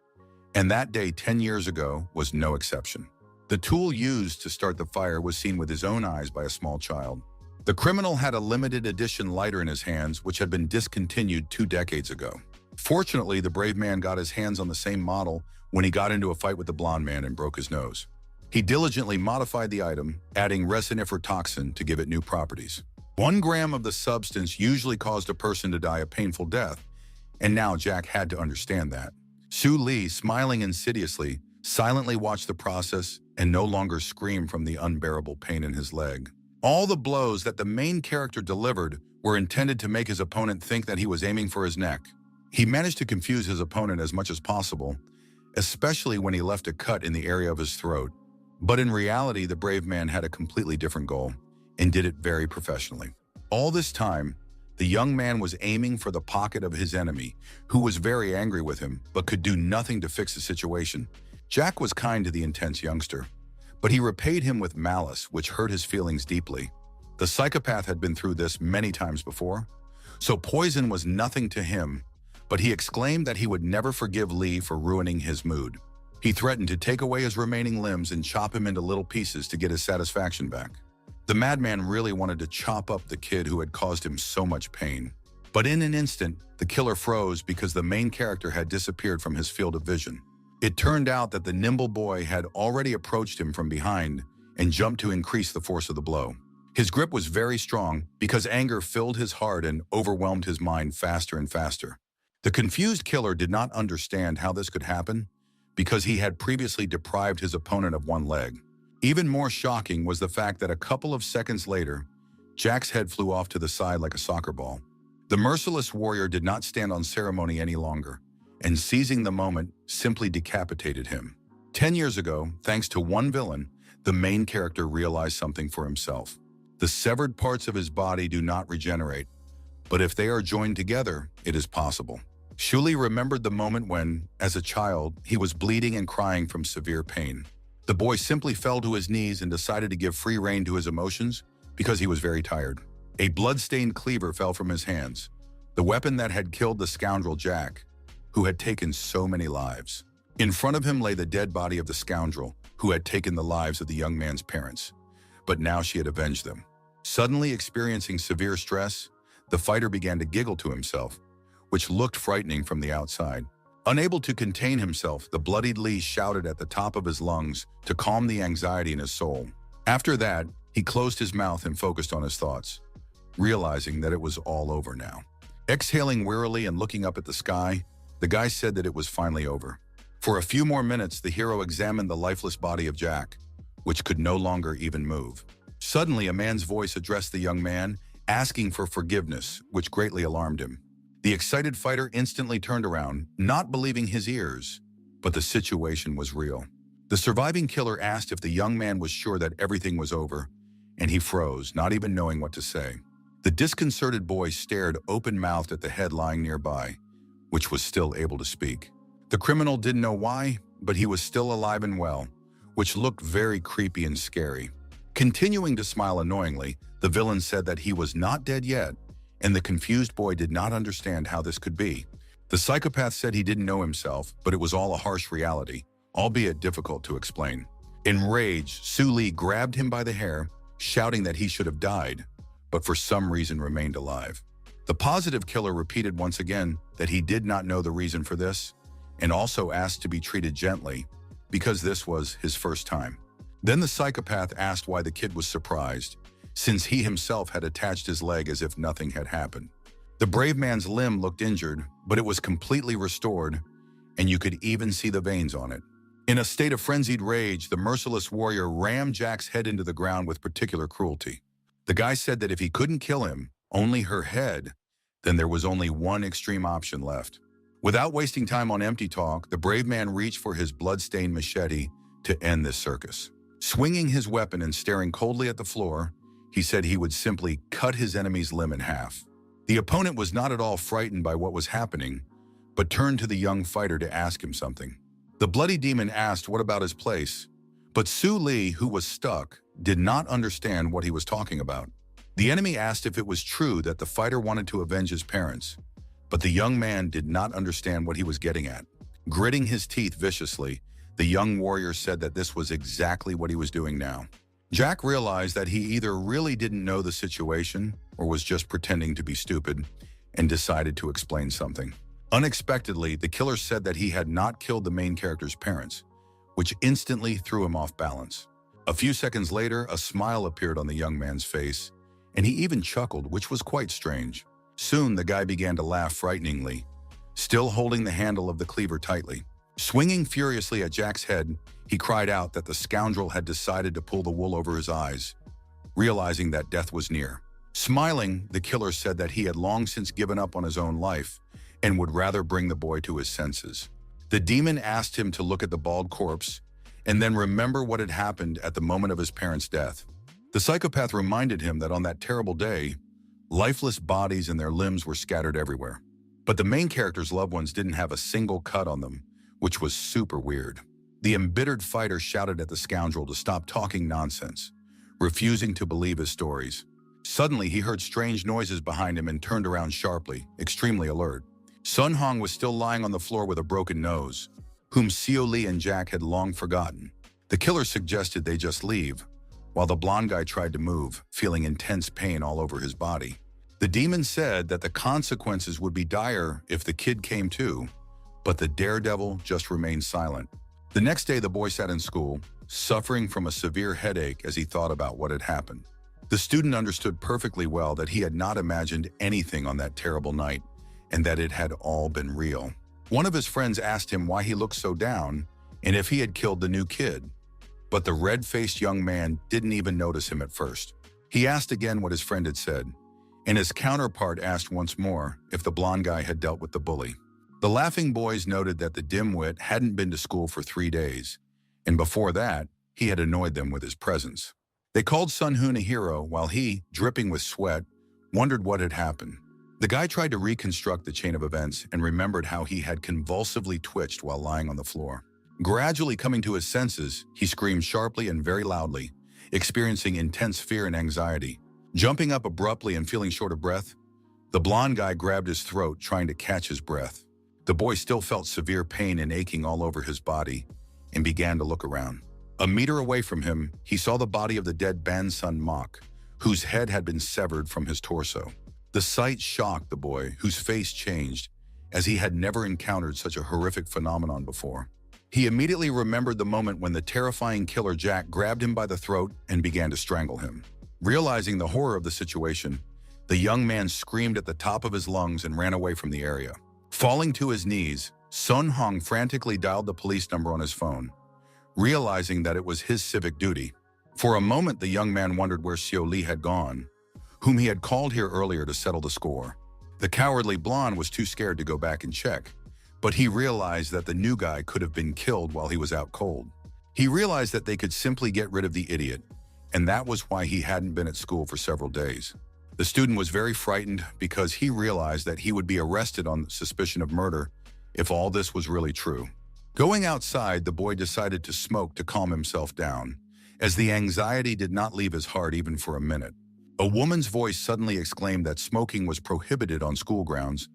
and that day 10 years ago was no exception. The tool used to start the fire was seen with his own eyes by a small child. The criminal had a limited edition lighter in his hands, which had been discontinued 2 decades ago. Fortunately, the brave man got his hands on the same model when he got into a fight with the blonde man and broke his nose. He diligently modified the item, adding resinifer toxin to give it new properties. 1 gram of the substance usually caused a person to die a painful death, and now Jack had to understand that. Su Li, smiling insidiously, silently watched the process and no longer screamed from the unbearable pain in his leg. All the blows that the main character delivered were intended to make his opponent think that he was aiming for his neck. He managed to confuse his opponent as much as possible, especially when he left a cut in the area of his throat. But in reality, the brave man had a completely different goal and did it very professionally. All this time, the young man was aiming for the pocket of his enemy, who was very angry with him but could do nothing to fix the situation. Jack was kind to the intense youngster, but he repaid him with malice, which hurt his feelings deeply. The psychopath had been through this many times before, so poison was nothing to him, but he exclaimed that he would never forgive Lee for ruining his mood. He threatened to take away his remaining limbs and chop him into little pieces to get his satisfaction back. The madman really wanted to chop up the kid who had caused him so much pain. But in an instant, the killer froze because the main character had disappeared from his field of vision. It turned out that the nimble boy had already approached him from behind and jumped to increase the force of the blow. His grip was very strong because anger filled his heart and overwhelmed his mind faster and faster. The confused killer did not understand how this could happen because he had previously deprived his opponent of 1 leg. Even more shocking was the fact that a couple of seconds later, Jack's head flew off to the side like a soccer ball. The merciless warrior did not stand on ceremony any longer, and seizing the moment, simply decapitated him. 10 years ago, thanks to one villain, the main character realized something for himself. The severed parts of his body do not regenerate, but if they are joined together, it is possible. Shuli remembered the moment when, as a child, he was bleeding and crying from severe pain. The boy simply fell to his knees and decided to give free rein to his emotions because he was very tired. A blood-stained cleaver fell from his hands, the weapon that had killed the scoundrel Jack, who had taken so many lives. In front of him lay the dead body of the scoundrel who had taken the lives of the young man's parents, but now she had avenged them. Suddenly experiencing severe stress, the fighter began to giggle to himself, which looked frightening from the outside. Unable to contain himself, the bloodied Lee shouted at the top of his lungs to calm the anxiety in his soul. After that, he closed his mouth and focused on his thoughts, realizing that it was all over now. Exhaling wearily and looking up at the sky, the guy said that it was finally over. For a few more minutes, the hero examined the lifeless body of Jack, which could no longer even move. Suddenly, a man's voice addressed the young man, asking for forgiveness, which greatly alarmed him. The excited fighter instantly turned around, not believing his ears, but the situation was real. The surviving killer asked if the young man was sure that everything was over, and he froze, not even knowing what to say. The disconcerted boy stared open-mouthed at the head lying nearby, which was still able to speak. The criminal didn't know why, but he was still alive and well, which looked very creepy and scary. Continuing to smile annoyingly, the villain said that he was not dead yet, and the confused boy did not understand how this could be. The psychopath said he didn't know himself, but it was all a harsh reality, albeit difficult to explain. Enraged, Su Li grabbed him by the hair, shouting that he should have died, but for some reason remained alive. The positive killer repeated once again that he did not know the reason for this, and also asked to be treated gently, because this was his first time. Then the psychopath asked why the kid was surprised, since he himself had attached his leg as if nothing had happened. The brave man's limb looked injured, but it was completely restored, and you could even see the veins on it. In a state of frenzied rage, the merciless warrior rammed Jack's head into the ground with particular cruelty. The guy said that if he couldn't kill him, only her head, then there was only one extreme option left. Without wasting time on empty talk, the brave man reached for his blood-stained machete to end this circus. Swinging his weapon and staring coldly at the floor, he said he would simply cut his enemy's limb in half. The opponent was not at all frightened by what was happening, but turned to the young fighter to ask him something. The bloody demon asked what about his place, but Su Li, who was stuck, did not understand what he was talking about. The enemy asked if it was true that the fighter wanted to avenge his parents, but the young man did not understand what he was getting at. Gritting his teeth viciously, the young warrior said that this was exactly what he was doing now. Jack realized that he either really didn't know the situation or was just pretending to be stupid, and decided to explain something. Unexpectedly, the killer said that he had not killed the main character's parents, which instantly threw him off balance. A few seconds later, a smile appeared on the young man's face, and he even chuckled, which was quite strange. Soon, the guy began to laugh frighteningly, still holding the handle of the cleaver tightly. Swinging furiously at Jack's head, he cried out that the scoundrel had decided to pull the wool over his eyes, realizing that death was near. Smiling, the killer said that he had long since given up on his own life and would rather bring the boy to his senses. The demon asked him to look at the bald corpse and then remember what had happened at the moment of his parents' death. The psychopath reminded him that on that terrible day, lifeless bodies and their limbs were scattered everywhere. But the main character's loved ones didn't have a single cut on them, which was super weird. The embittered fighter shouted at the scoundrel to stop talking nonsense, refusing to believe his stories. Suddenly, he heard strange noises behind him and turned around sharply, extremely alert. Sun Hong was still lying on the floor with a broken nose, whom Xiao Li and Jack had long forgotten. The killer suggested they just leave, while the blonde guy tried to move, feeling intense pain all over his body. The demon said that the consequences would be dire if the kid came to, but the daredevil just remained silent. The next day, the boy sat in school, suffering from a severe headache as he thought about what had happened. The student understood perfectly well that he had not imagined anything on that terrible night, and that it had all been real. One of his friends asked him why he looked so down and if he had killed the new kid, but the red-faced young man didn't even notice him at first. He asked again what his friend had said, and his counterpart asked once more if the blonde guy had dealt with the bully. The laughing boys noted that the dimwit hadn't been to school for 3 days, and before that, he had annoyed them with his presence. They called Sun Hoon a hero while he, dripping with sweat, wondered what had happened. The guy tried to reconstruct the chain of events and remembered how he had convulsively twitched while lying on the floor. Gradually coming to his senses, he screamed sharply and very loudly, experiencing intense fear and anxiety. Jumping up abruptly and feeling short of breath, the blonde guy grabbed his throat, trying to catch his breath. The boy still felt severe pain and aching all over his body and began to look around. A meter away from him, he saw the body of the dead Ban Sun Mok, whose head had been severed from his torso. The sight shocked the boy, whose face changed, as he had never encountered such a horrific phenomenon before. He immediately remembered the moment when the terrifying killer Jack grabbed him by the throat and began to strangle him. Realizing the horror of the situation, the young man screamed at the top of his lungs and ran away from the area. Falling to his knees, Sun Hong frantically dialed the police number on his phone, realizing that it was his civic duty. For a moment, the young man wondered where Xiao Li had gone, whom he had called here earlier to settle the score. The cowardly blonde was too scared to go back and check, but he realized that the new guy could have been killed while he was out cold. He realized that they could simply get rid of the idiot, and that was why he hadn't been at school for several days. The student was very frightened because he realized that he would be arrested on suspicion of murder if all this was really true. Going outside, the boy decided to smoke to calm himself down, as the anxiety did not leave his heart even for a minute. A woman's voice suddenly exclaimed that smoking was prohibited on school grounds,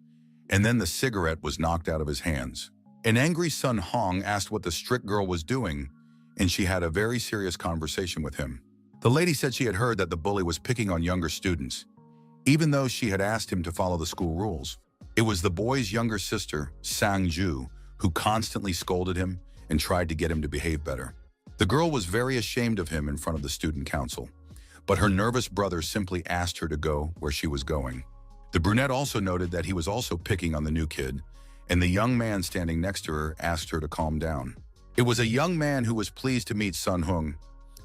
and then the cigarette was knocked out of his hands. An angry Sun Hong asked what the strict girl was doing, and she had a very serious conversation with him. The lady said she had heard that the bully was picking on younger students, even though she had asked him to follow the school rules. It was the boy's younger sister, Sang Ju, who constantly scolded him and tried to get him to behave better. The girl was very ashamed of him in front of the student council, but her nervous brother simply asked her to go where she was going. The brunette also noted that he was also picking on the new kid, and the young man standing next to her asked her to calm down. It was a young man who was pleased to meet Sun Hung,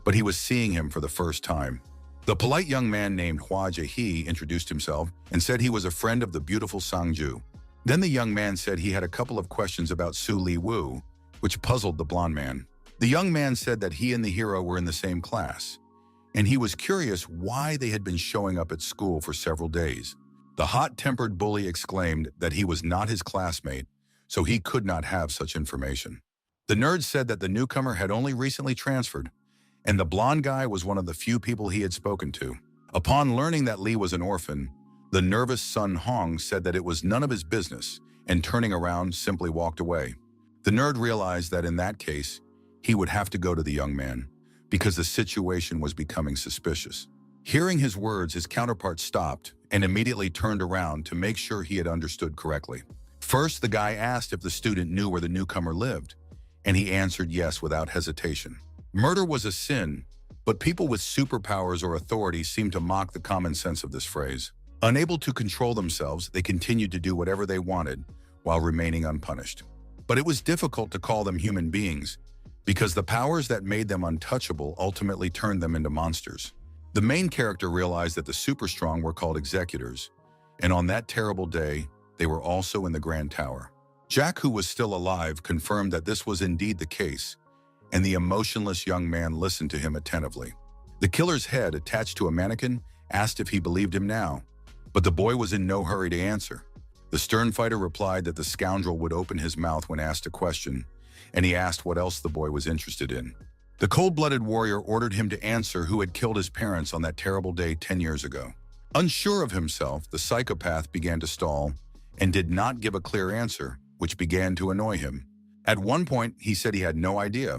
but he was seeing him for the first time. The polite young man named Hua Jae introduced himself and said he was a friend of the beautiful Sangju. Then the young man said he had a couple of questions about Su Li Wu, which puzzled the blonde man. The young man said that he and the hero were in the same class, and he was curious why they had been showing up at school for several days. The hot-tempered bully exclaimed that he was not his classmate, so he could not have such information. The nerd said that the newcomer had only recently transferred, and the blonde guy was one of the few people he had spoken to. Upon learning that Lee was an orphan, the nervous Sun Hong said that it was none of his business, and turning around, simply walked away. The nerd realized that in that case, he would have to go to the young man, because the situation was becoming suspicious. Hearing his words, his counterpart stopped and immediately turned around to make sure he had understood correctly. First, the guy asked if the student knew where the newcomer lived, and he answered yes without hesitation. Murder was a sin, but people with superpowers or authority seemed to mock the common sense of this phrase. Unable to control themselves, they continued to do whatever they wanted while remaining unpunished. But it was difficult to call them human beings, because the powers that made them untouchable ultimately turned them into monsters. The main character realized that the super strong were called executors, and on that terrible day, they were also in the Grand Tower. Jack, who was still alive, confirmed that this was indeed the case, and the emotionless young man listened to him attentively. The killer's head, attached to a mannequin, asked if he believed him now, but the boy was in no hurry to answer. The stern fighter replied that the scoundrel would open his mouth when asked a question, and he asked what else the boy was interested in. The cold-blooded warrior ordered him to answer who had killed his parents on that terrible day 10 years ago. Unsure of himself, the psychopath began to stall and did not give a clear answer, which began to annoy him. At one point, he said he had no idea,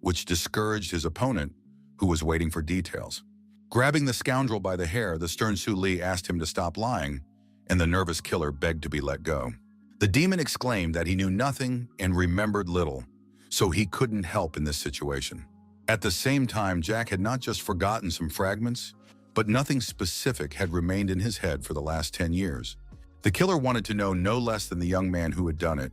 which discouraged his opponent, who was waiting for details. Grabbing the scoundrel by the hair, the stern Su Li asked him to stop lying, and the nervous killer begged to be let go. The demon exclaimed that he knew nothing and remembered little, so he couldn't help in this situation. At the same time, Jack had not just forgotten some fragments, but nothing specific had remained in his head for the last 10 years. The killer wanted to know no less than the young man who had done it,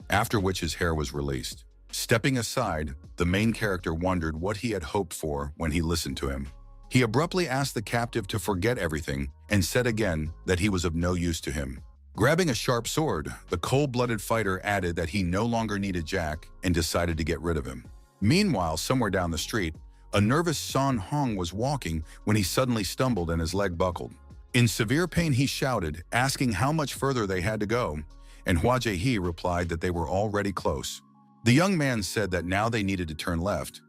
after which his hair was released. Stepping aside, the main character wondered what he had hoped for when he listened to him. He abruptly asked the captive to forget everything and said again that he was of no use to him. Grabbing a sharp sword, the cold-blooded fighter added that he no longer needed Jack and decided to get rid of him. Meanwhile, somewhere down the street, a nervous Sun Hong was walking when he suddenly stumbled and his leg buckled. In severe pain, he shouted, asking how much further they had to go, and Hua Jae replied that they were already close. The young man said that now they needed to turn left,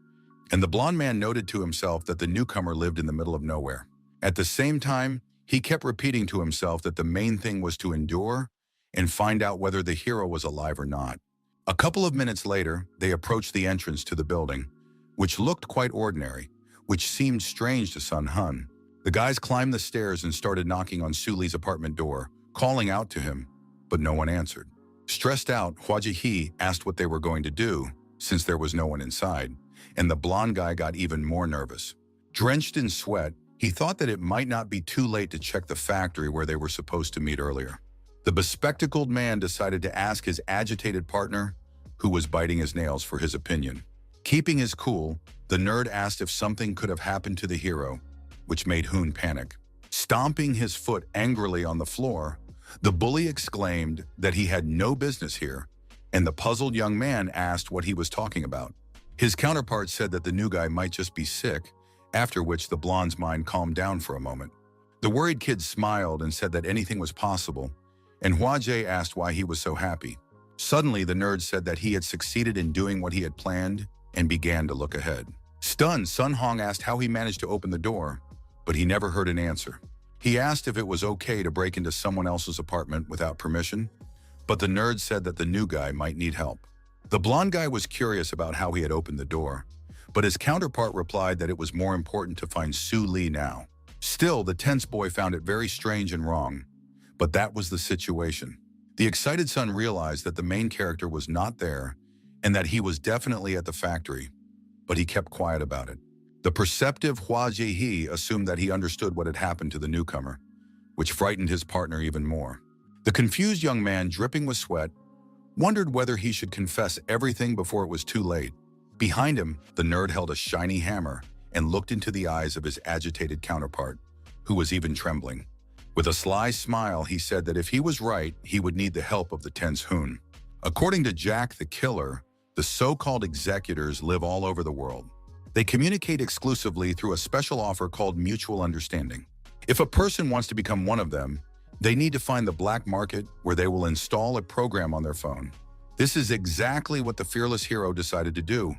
and the blond man noted to himself that the newcomer lived in the middle of nowhere. At the same time, he kept repeating to himself that the main thing was to endure and find out whether the hero was alive or not. A couple of minutes later, they approached the entrance to the building, which looked quite ordinary, which seemed strange to Sun Hun. The guys climbed the stairs and started knocking on Su Li's apartment door, calling out to him, but no one answered. Stressed out, Hua Ji asked what they were going to do, since there was no one inside, and the blond guy got even more nervous. Drenched in sweat, he thought that it might not be too late to check the factory where they were supposed to meet earlier. The bespectacled man decided to ask his agitated partner, who was biting his nails, for his opinion. Keeping his cool, the nerd asked if something could have happened to the hero, which made Hoon panic. Stomping his foot angrily on the floor, the bully exclaimed that he had no business here, and the puzzled young man asked what he was talking about. His counterpart said that the new guy might just be sick, after which the blonde's mind calmed down for a moment. The worried kid smiled and said that anything was possible, and Hua Jae asked why he was so happy. Suddenly, the nerd said that he had succeeded in doing what he had planned and began to look ahead. Stunned, Sun Hong asked how he managed to open the door, but he never heard an answer. He asked if it was okay to break into someone else's apartment without permission, but the nerd said that the new guy might need help. The blonde guy was curious about how he had opened the door, but his counterpart replied that it was more important to find Su Li now. Still, the tense boy found it very strange and wrong, but that was the situation. The excited son realized that the main character was not there and that he was definitely at the factory, but he kept quiet about it. The perceptive Hua Ji assumed that he understood what had happened to the newcomer, which frightened his partner even more. The confused young man, dripping with sweat, wondered whether he should confess everything before it was too late. Behind him, the nerd held a shiny hammer and looked into the eyes of his agitated counterpart, who was even trembling. With a sly smile, he said that if he was right, he would need the help of the tense Hoon. According to Jack the Killer, the so-called executors live all over the world. They communicate exclusively through a special offer called mutual understanding. If a person wants to become one of them, they need to find the black market where they will install a program on their phone. This is exactly what the fearless hero decided to do,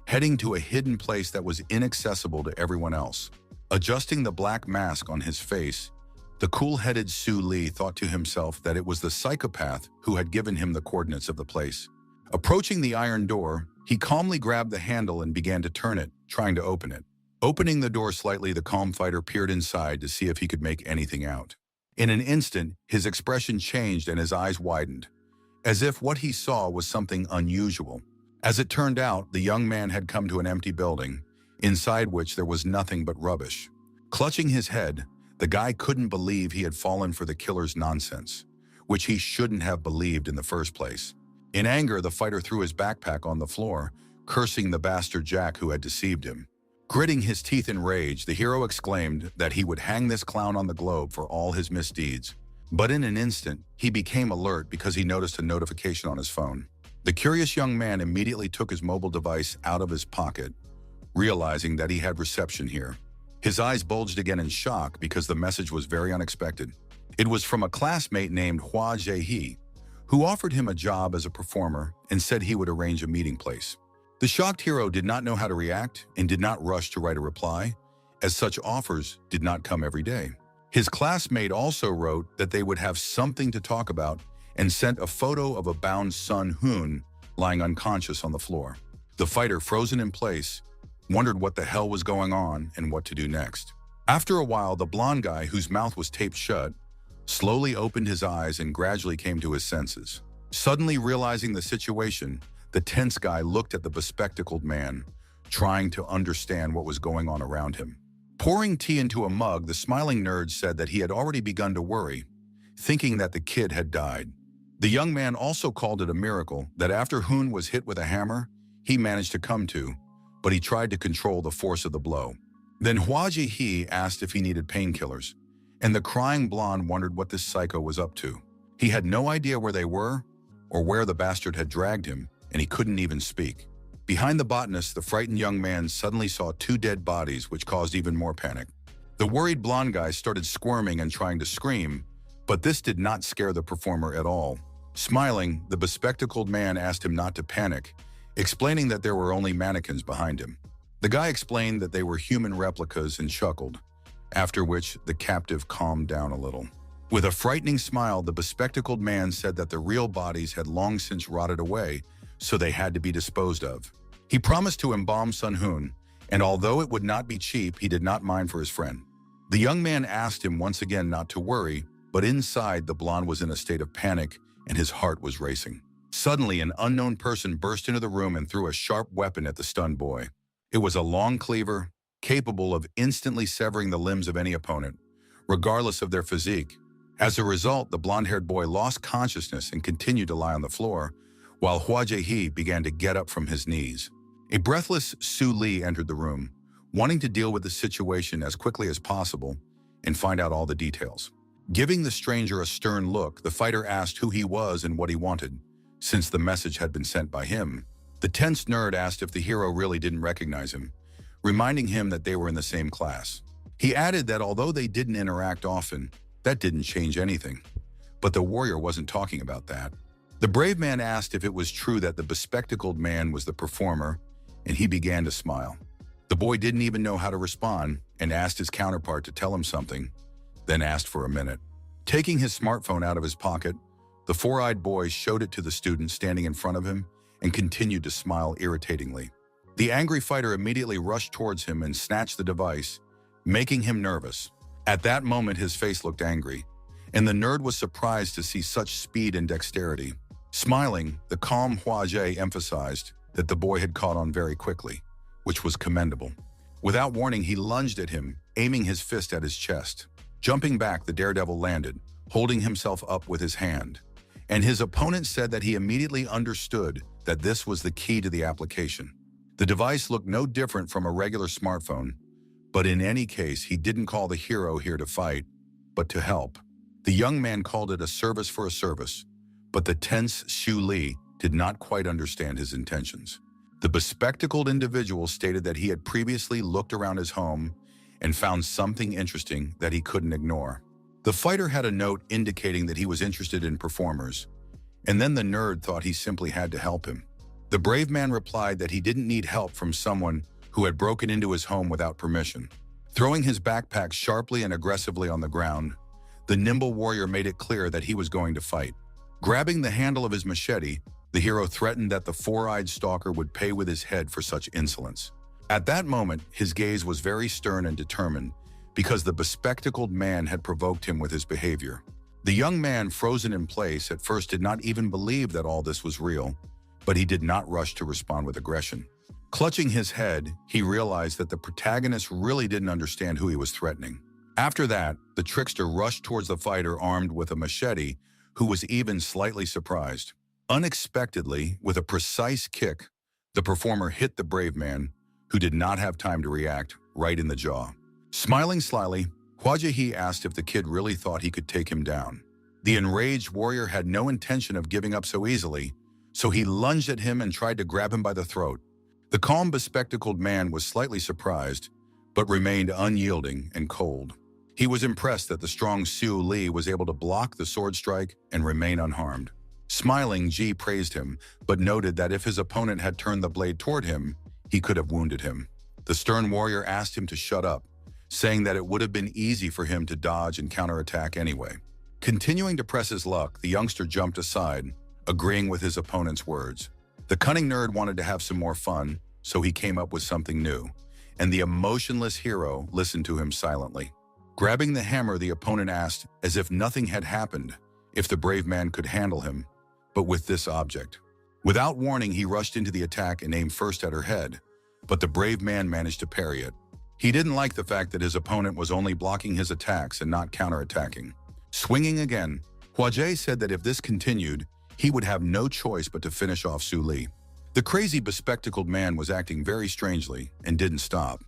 heading to a hidden place that was inaccessible to everyone else. Adjusting the black mask on his face, the cool-headed Su Li thought to himself that it was the psychopath who had given him the coordinates of the place. Approaching the iron door, he calmly grabbed the handle and began to turn it, trying to open it. Opening the door slightly, the calm fighter peered inside to see if he could make anything out. In an instant, his expression changed and his eyes widened, as if what he saw was something unusual. As it turned out, the young man had come to an empty building, inside which there was nothing but rubbish. Clutching his head, the guy couldn't believe he had fallen for the killer's nonsense, which he shouldn't have believed in the first place. In anger, the fighter threw his backpack on the floor, cursing the bastard Jack who had deceived him. Gritting his teeth in rage, the hero exclaimed that he would hang this clown on the globe for all his misdeeds. But in an instant, he became alert because he noticed a notification on his phone. The curious young man immediately took his mobile device out of his pocket, realizing that he had reception here. His eyes bulged again in shock because the message was very unexpected. It was from a classmate named Hua Jae-hee, who offered him a job as a performer and said he would arrange a meeting place. The shocked hero did not know how to react and did not rush to write a reply, as such offers did not come every day. His classmate also wrote that they would have something to talk about and sent a photo of a bound Sun Hoon lying unconscious on the floor. The fighter, frozen in place, wondered what the hell was going on and what to do next. After a while, the blonde guy, whose mouth was taped shut, slowly opened his eyes and gradually came to his senses. Suddenly realizing the situation, the tense guy looked at the bespectacled man, trying to understand what was going on around him. Pouring tea into a mug, the smiling nerd said that he had already begun to worry, thinking that the kid had died. The young man also called it a miracle that after Hoon was hit with a hammer, he managed to come to, but he tried to control the force of the blow. Then Hua Ji-hee asked if he needed painkillers, and the crying blonde wondered what this psycho was up to. He had no idea where they were or where the bastard had dragged him, and he couldn't even speak. Behind the botanist, the frightened young man suddenly saw two dead bodies, which caused even more panic. The worried blonde guy started squirming and trying to scream, but this did not scare the performer at all. Smiling, the bespectacled man asked him not to panic, explaining that there were only mannequins behind him. The guy explained that they were human replicas and chuckled, after which the captive calmed down a little. With a frightening smile, the bespectacled man said that the real bodies had long since rotted away, so they had to be disposed of. He promised to embalm Sun Hoon, and although it would not be cheap, he did not mind for his friend. The young man asked him once again not to worry, but inside, the blonde was in a state of panic and his heart was racing. Suddenly, an unknown person burst into the room and threw a sharp weapon at the stunned boy. It was a long cleaver, capable of instantly severing the limbs of any opponent, regardless of their physique. As a result, the blonde-haired boy lost consciousness and continued to lie on the floor, while Hua Jae-hee began to get up from his knees. A breathless Su Li entered the room, wanting to deal with the situation as quickly as possible and find out all the details. Giving the stranger a stern look, the fighter asked who he was and what he wanted, since the message had been sent by him. The tense nerd asked if the hero really didn't recognize him, reminding him that they were in the same class. He added that although they didn't interact often, that didn't change anything. But the warrior wasn't talking about that. The brave man asked if it was true that the bespectacled man was the performer, and he began to smile. The boy didn't even know how to respond and asked his counterpart to tell him something, then asked for a minute. Taking his smartphone out of his pocket, the four-eyed boy showed it to the student standing in front of him and continued to smile irritatingly. The angry fighter immediately rushed towards him and snatched the device, making him nervous. At that moment, his face looked angry, and the nerd was surprised to see such speed and dexterity. Smiling, the calm Hua Jae emphasized that the boy had caught on very quickly, which was commendable. Without warning, he lunged at him, aiming his fist at his chest. Jumping back, the daredevil landed, holding himself up with his hand. And his opponent said that he immediately understood that this was the key to the application. The device looked no different from a regular smartphone, but in any case, he didn't call the hero here to fight, but to help. The young man called it a service for a service, but the tense Xu Li did not quite understand his intentions. The bespectacled individual stated that he had previously looked around his home and found something interesting that he couldn't ignore. The fighter had a note indicating that he was interested in performers, and then the nerd thought he simply had to help him. The brave man replied that he didn't need help from someone who had broken into his home without permission. Throwing his backpack sharply and aggressively on the ground, the nimble warrior made it clear that he was going to fight. Grabbing the handle of his machete, the hero threatened that the four-eyed stalker would pay with his head for such insolence. At that moment, his gaze was very stern and determined because the bespectacled man had provoked him with his behavior. The young man, frozen in place, at first did not even believe that all this was real, but he did not rush to respond with aggression. Clutching his head, he realized that the protagonist really didn't understand who he was threatening. After that, the trickster rushed towards the fighter armed with a machete, who was even slightly surprised. Unexpectedly, with a precise kick, the performer hit the brave man, who did not have time to react, right in the jaw. Smiling slyly, Hua Jiehe asked if the kid really thought he could take him down. The enraged warrior had no intention of giving up so easily, so he lunged at him and tried to grab him by the throat. The calm, bespectacled man was slightly surprised, but remained unyielding and cold. He was impressed that the strong Xu Li was able to block the sword strike and remain unharmed. Smiling, Ji praised him, but noted that if his opponent had turned the blade toward him, he could have wounded him. The stern warrior asked him to shut up, saying that it would have been easy for him to dodge and counterattack anyway. Continuing to press his luck, the youngster jumped aside, agreeing with his opponent's words. The cunning nerd wanted to have some more fun, so he came up with something new, and the emotionless hero listened to him silently. Grabbing the hammer, the opponent asked, as if nothing had happened, if the brave man could handle him, but with this object. Without warning, he rushed into the attack and aimed first at her head, but the brave man managed to parry it. He didn't like the fact that his opponent was only blocking his attacks and not counterattacking. Swinging again, Hua Jie said that if this continued, he would have no choice but to finish off Xu Li. The crazy bespectacled man was acting very strangely and didn't stop,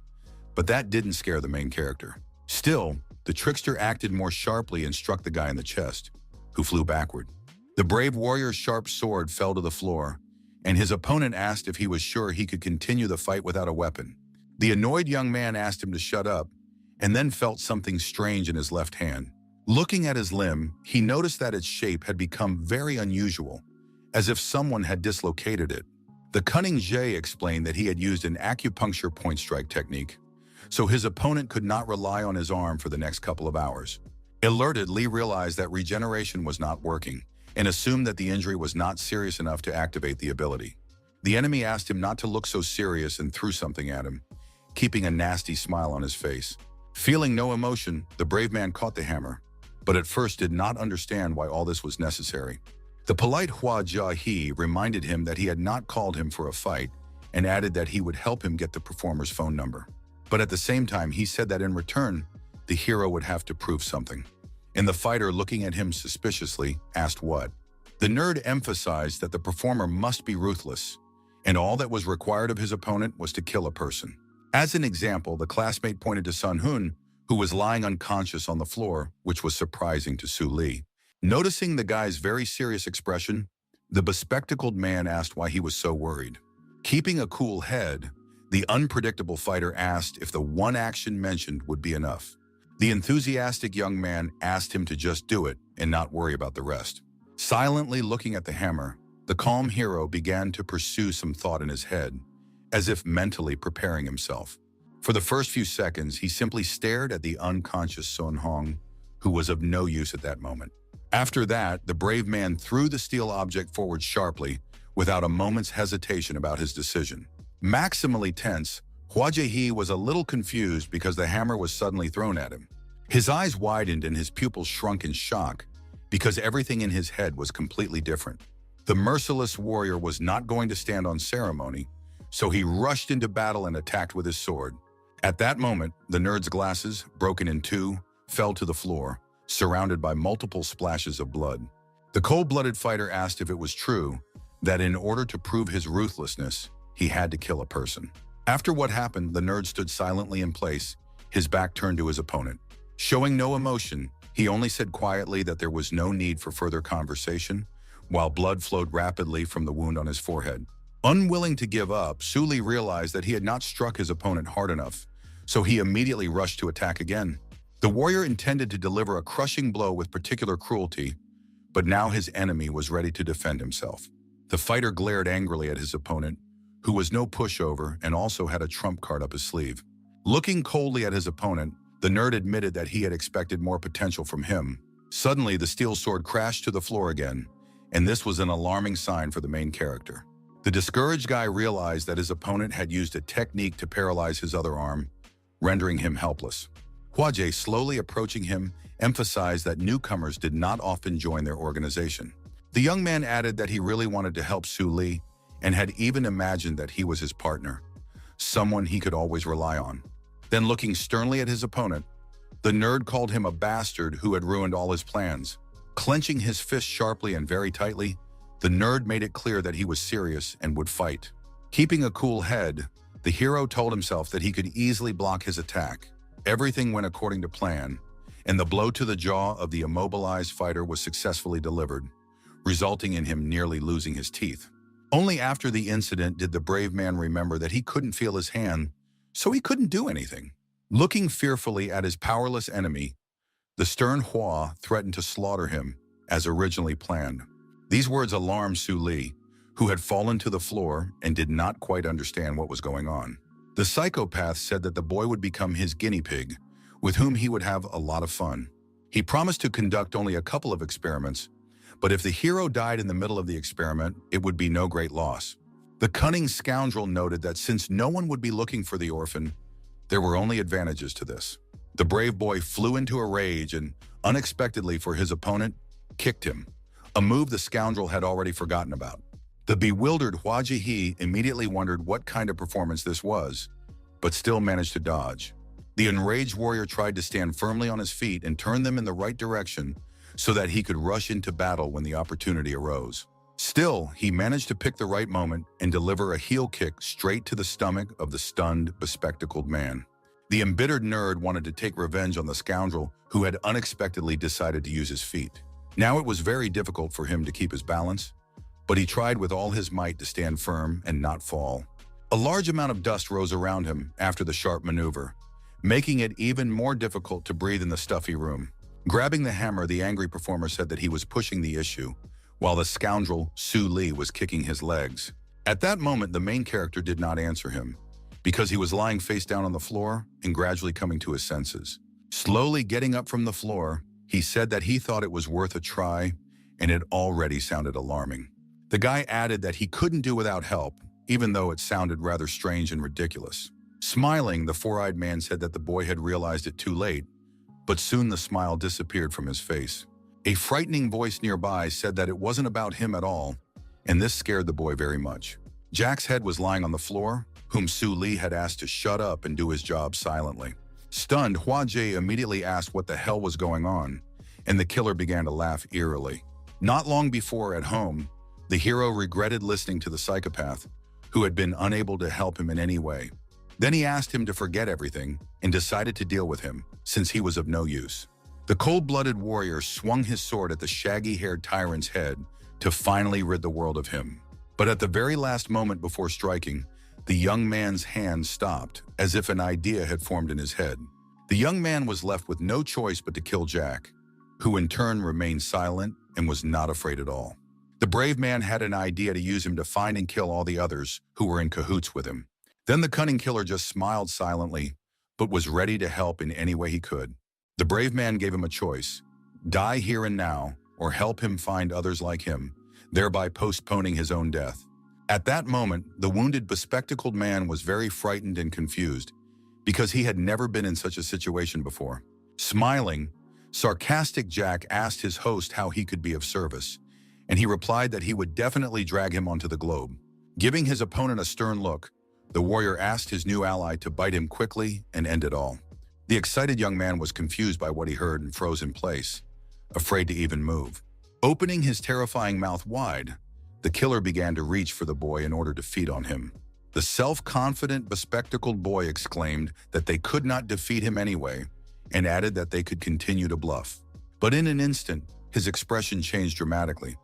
but that didn't scare the main character. Still, the trickster acted more sharply and struck the guy in the chest, who flew backward. The brave warrior's sharp sword fell to the floor, and his opponent asked if he was sure he could continue the fight without a weapon. The annoyed young man asked him to shut up, and then felt something strange in his left hand. Looking at his limb, he noticed that its shape had become very unusual, as if someone had dislocated it. The cunning Jie explained that he had used an acupuncture point strike technique, so his opponent could not rely on his arm for the next couple of hours. Alerted, Li realized that regeneration was not working, and assumed that the injury was not serious enough to activate the ability. The enemy asked him not to look so serious and threw something at him, keeping a nasty smile on his face. Feeling no emotion, the brave man caught the hammer, but at first did not understand why all this was necessary. The polite Hua Jiehe reminded him that he had not called him for a fight and added that he would help him get the performer's phone number. But at the same time, he said that in return, the hero would have to prove something. And the fighter, looking at him suspiciously, asked what. The nerd emphasized that the performer must be ruthless, and all that was required of his opponent was to kill a person. As an example, the classmate pointed to Sun Hun, who was lying unconscious on the floor, which was surprising to Xu Li. Noticing the guy's very serious expression, the bespectacled man asked why he was so worried. Keeping a cool head, the unpredictable fighter asked if the one action mentioned would be enough. The enthusiastic young man asked him to just do it and not worry about the rest. Silently looking at the hammer, the calm hero began to pursue some thought in his head, as if mentally preparing himself. For the first few seconds, he simply stared at the unconscious Sun Hong, who was of no use at that moment. After that, the brave man threw the steel object forward sharply, without a moment's hesitation about his decision. Maximally tense, Hua Jiehe was a little confused because the hammer was suddenly thrown at him. His eyes widened and his pupils shrunk in shock because everything in his head was completely different. The merciless warrior was not going to stand on ceremony, so he rushed into battle and attacked with his sword. At that moment, the nerd's glasses, broken in two, fell to the floor, surrounded by multiple splashes of blood. The cold-blooded fighter asked if it was true that in order to prove his ruthlessness, he had to kill a person. After what happened, the nerd stood silently in place, his back turned to his opponent. Showing no emotion, he only said quietly that there was no need for further conversation, while blood flowed rapidly from the wound on his forehead. Unwilling to give up, Su Li realized that he had not struck his opponent hard enough, so he immediately rushed to attack again. The warrior intended to deliver a crushing blow with particular cruelty, but now his enemy was ready to defend himself. The fighter glared angrily at his opponent, who was no pushover and also had a trump card up his sleeve. Looking coldly at his opponent, the nerd admitted that he had expected more potential from him. Suddenly, the steel sword crashed to the floor again, and this was an alarming sign for the main character. The discouraged guy realized that his opponent had used a technique to paralyze his other arm, rendering him helpless. Hua-jae, slowly approaching him, emphasized that newcomers did not often join their organization. The young man added that he really wanted to help Su Li and had even imagined that he was his partner, someone he could always rely on. Then, looking sternly at his opponent, the nerd called him a bastard who had ruined all his plans. Clenching his fist sharply and very tightly, the nerd made it clear that he was serious and would fight. Keeping a cool head, the hero told himself that he could easily block his attack. Everything went according to plan, and the blow to the jaw of the immobilized fighter was successfully delivered, resulting in him nearly losing his teeth. Only after the incident did the brave man remember that he couldn't feel his hand, so he couldn't do anything. Looking fearfully at his powerless enemy, the stern Hua threatened to slaughter him, as originally planned. These words alarmed Su Li, who had fallen to the floor and did not quite understand what was going on. The psychopath said that the boy would become his guinea pig, with whom he would have a lot of fun. He promised to conduct only a couple of experiments, but if the hero died in the middle of the experiment, it would be no great loss. The cunning scoundrel noted that since no one would be looking for the orphan, there were only advantages to this. The brave boy flew into a rage and, unexpectedly for his opponent, kicked him, a move the scoundrel had already forgotten about. The bewildered Hua Ji immediately wondered what kind of performance this was, but still managed to dodge. The enraged warrior tried to stand firmly on his feet and turn them in the right direction so that he could rush into battle when the opportunity arose. Still, he managed to pick the right moment and deliver a heel kick straight to the stomach of the stunned, bespectacled man. The embittered nerd wanted to take revenge on the scoundrel who had unexpectedly decided to use his feet. Now it was very difficult for him to keep his balance, but he tried with all his might to stand firm and not fall. A large amount of dust rose around him after the sharp maneuver, making it even more difficult to breathe in the stuffy room. Grabbing the hammer, the angry performer said that he was pushing the issue, while the scoundrel, Su Li, was kicking his legs. At that moment, the main character did not answer him, because he was lying face down on the floor and gradually coming to his senses. Slowly getting up from the floor, he said that he thought it was worth a try, and it already sounded alarming. The guy added that he couldn't do without help, even though it sounded rather strange and ridiculous. Smiling, the four-eyed man said that the boy had realized it too late, but soon the smile disappeared from his face. A frightening voice nearby said that it wasn't about him at all, and this scared the boy very much. Jack's head was lying on the floor, whom Su Li had asked to shut up and do his job silently. Stunned, Hua Jae immediately asked what the hell was going on, and the killer began to laugh eerily. Not long before, at home, the hero regretted listening to the psychopath, who had been unable to help him in any way. Then he asked him to forget everything and decided to deal with him, since he was of no use. The cold-blooded warrior swung his sword at the shaggy-haired tyrant's head to finally rid the world of him. But at the very last moment before striking, the young man's hand stopped, as if an idea had formed in his head. The young man was left with no choice but to kill Jack, who in turn remained silent and was not afraid at all. The brave man had an idea to use him to find and kill all the others who were in cahoots with him. Then the cunning killer just smiled silently, but was ready to help in any way he could. The brave man gave him a choice: die here and now, or help him find others like him, thereby postponing his own death. At that moment, the wounded, bespectacled man was very frightened and confused, because he had never been in such a situation before. Smiling, sarcastic Jack asked his host how he could be of service, and he replied that he would definitely drag him onto the globe. Giving his opponent a stern look, the warrior asked his new ally to bite him quickly and end it all. The excited young man was confused by what he heard and froze in place, afraid to even move. Opening his terrifying mouth wide, the killer began to reach for the boy in order to feed on him. The self-confident, bespectacled boy exclaimed that they could not defeat him anyway, and added that they could continue to bluff. But in an instant, his expression changed dramatically,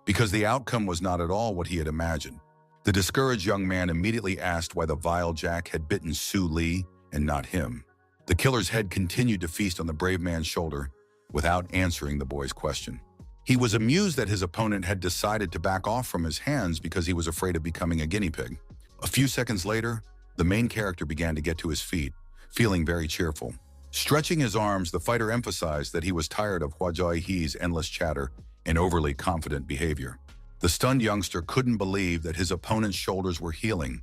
because the outcome was not at all what he had imagined. The discouraged young man immediately asked why the vile Jack had bitten Su Li and not him. The killer's head continued to feast on the brave man's shoulder without answering the boy's question. He was amused that his opponent had decided to back off from his hands because he was afraid of becoming a guinea pig. A few seconds later, the main character began to get to his feet, feeling very cheerful. Stretching his arms, the fighter emphasized that he was tired of Hua Jaihe's endless chatter and overly confident behavior. The stunned youngster couldn't believe that his opponent's shoulders were healing,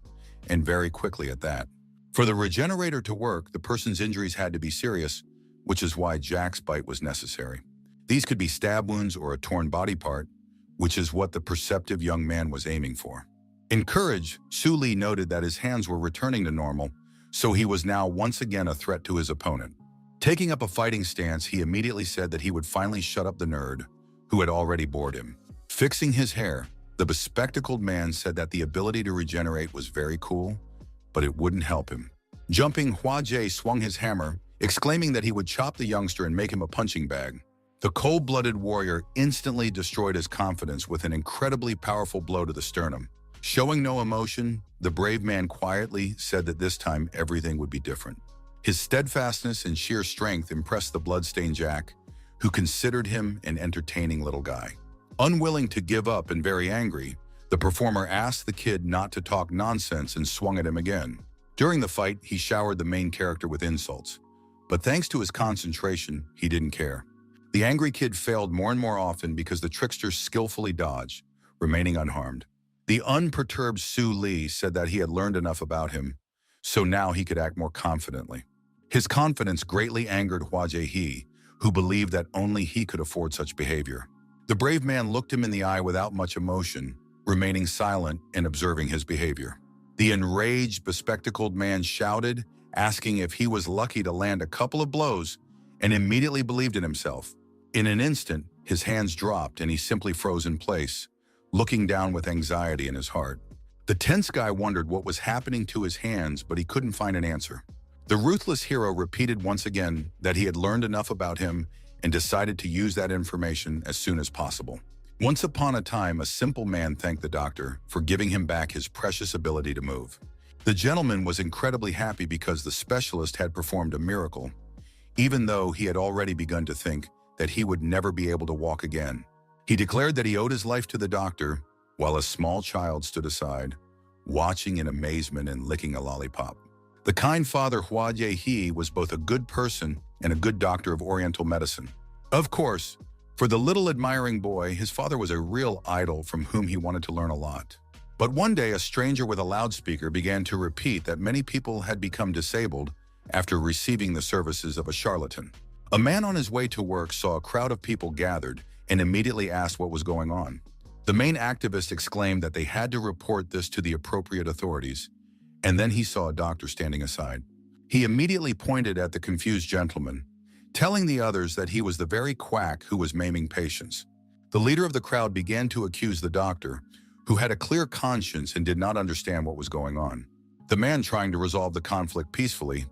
and very quickly at that. For the regenerator to work, the person's injuries had to be serious, which is why Jack's bite was necessary. These could be stab wounds or a torn body part, which is what the perceptive young man was aiming for. Encouraged, Su Li noted that his hands were returning to normal, so he was now once again a threat to his opponent. Taking up a fighting stance, he immediately said that he would finally shut up the nerd, who had already bored him. Fixing his hair, the bespectacled man said that the ability to regenerate was very cool, but it wouldn't help him. Jumping, Hua Jie swung his hammer, exclaiming that he would chop the youngster and make him a punching bag. The cold-blooded warrior instantly destroyed his confidence with an incredibly powerful blow to the sternum. Showing no emotion, the brave man quietly said that this time everything would be different. His steadfastness and sheer strength impressed the bloodstained Jack, who considered him an entertaining little guy. Unwilling to give up and very angry, the performer asked the kid not to talk nonsense and swung at him again. During the fight, he showered the main character with insults. But thanks to his concentration, he didn't care. The angry kid failed more and more often because the trickster skillfully dodged, remaining unharmed. The unperturbed Su Li said that he had learned enough about him, so now he could act more confidently. His confidence greatly angered Hua Jiehe, who believed that only he could afford such behavior. The brave man looked him in the eye without much emotion, remaining silent and observing his behavior. The enraged, bespectacled man shouted, asking if he was lucky to land a couple of blows, and immediately believed in himself. In an instant, his hands dropped and he simply froze in place, looking down with anxiety in his heart. The tense guy wondered what was happening to his hands, but he couldn't find an answer. The ruthless hero repeated once again that he had learned enough about him and decided to use that information as soon as possible. Once upon a time, a simple man thanked the doctor for giving him back his precious ability to move. The gentleman was incredibly happy because the specialist had performed a miracle, even though he had already begun to think that he would never be able to walk again. He declared that he owed his life to the doctor, while a small child stood aside, watching in amazement and licking a lollipop. The kind father Hua Jiehe was both a good person and a good doctor of Oriental medicine. Of course, for the little admiring boy, his father was a real idol from whom he wanted to learn a lot. But one day, a stranger with a loudspeaker began to repeat that many people had become disabled after receiving the services of a charlatan. A man on his way to work saw a crowd of people gathered and immediately asked what was going on. The main activist exclaimed that they had to report this to the appropriate authorities, and then he saw a doctor standing aside. He immediately pointed at the confused gentleman, telling the others that he was the very quack who was maiming patients. The leader of the crowd began to accuse the doctor, who had a clear conscience and did not understand what was going on. The man, trying to resolve the conflict peacefully,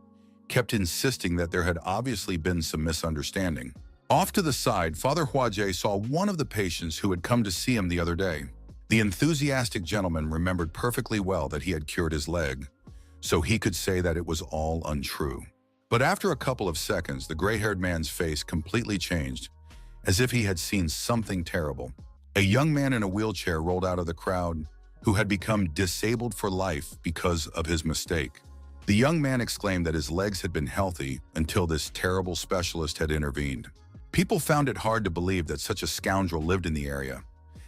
kept insisting that there had obviously been some misunderstanding. Off to the side, Father Hua Jie saw one of the patients who had come to see him the other day. The enthusiastic gentleman remembered perfectly well that he had cured his leg, so he could say that it was all untrue. But after a couple of seconds, the gray-haired man's face completely changed, as if he had seen something terrible. A young man in a wheelchair rolled out of the crowd, who had become disabled for life because of his mistake. The young man exclaimed that his legs had been healthy until this terrible specialist had intervened. People found it hard to believe that such a scoundrel lived in the area,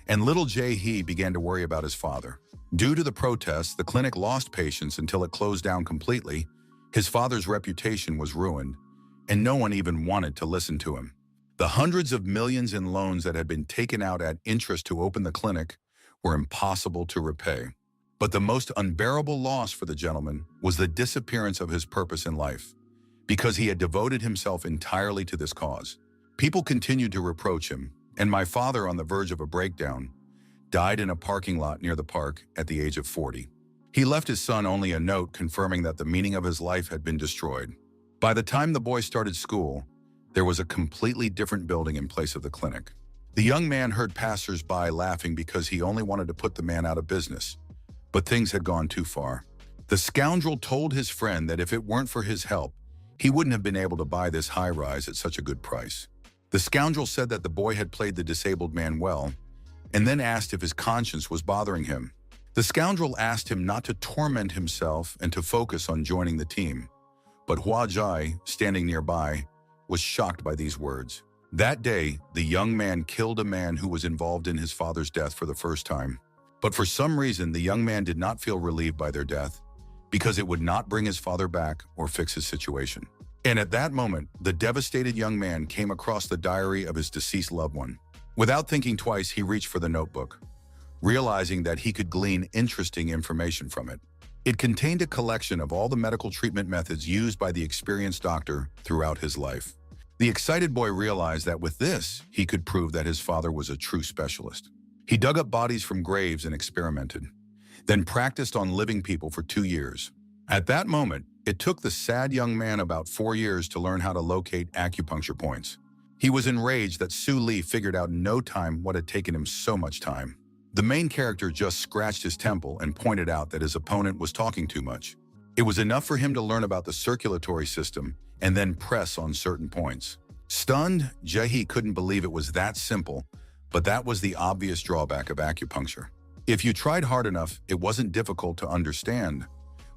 and little Jiehe began to worry about his father. Due to the protests, the clinic lost patients until it closed down completely. His father's reputation was ruined, and no one even wanted to listen to him. The hundreds of millions in loans that had been taken out at interest to open the clinic were impossible to repay. But the most unbearable loss for the gentleman was the disappearance of his purpose in life, because he had devoted himself entirely to this cause. People continued to reproach him, and my father, on the verge of a breakdown, died in a parking lot near the park at the age of 40. He left his son only a note confirming that the meaning of his life had been destroyed. By the time the boy started school, there was a completely different building in place of the clinic. The young man heard passers-by laughing because he only wanted to put the man out of business. But things had gone too far. The scoundrel told his friend that if it weren't for his help, he wouldn't have been able to buy this high-rise at such a good price. The scoundrel said that the boy had played the disabled man well, and then asked if his conscience was bothering him. The scoundrel asked him not to torment himself and to focus on joining the team. But Hua Jai, standing nearby, was shocked by these words. That day, the young man killed a man who was involved in his father's death for the first time. But for some reason, the young man did not feel relieved by their death, because it would not bring his father back or fix his situation. And at that moment, the devastated young man came across the diary of his deceased loved one. Without thinking twice, he reached for the notebook, realizing that he could glean interesting information from it. It contained a collection of all the medical treatment methods used by the experienced doctor throughout his life. The excited boy realized that with this, he could prove that his father was a true specialist. He dug up bodies from graves and experimented, then practiced on living people for 2 years. At that moment, it took the sad young man about 4 years to learn how to locate acupuncture points. He was enraged that Su Li figured out in no time what had taken him so much time. The main character just scratched his temple and pointed out that his opponent was talking too much. It was enough for him to learn about the circulatory system and then press on certain points. Stunned, Jae-hee couldn't believe it was that simple, but that was the obvious drawback of acupuncture. If you tried hard enough, it wasn't difficult to understand,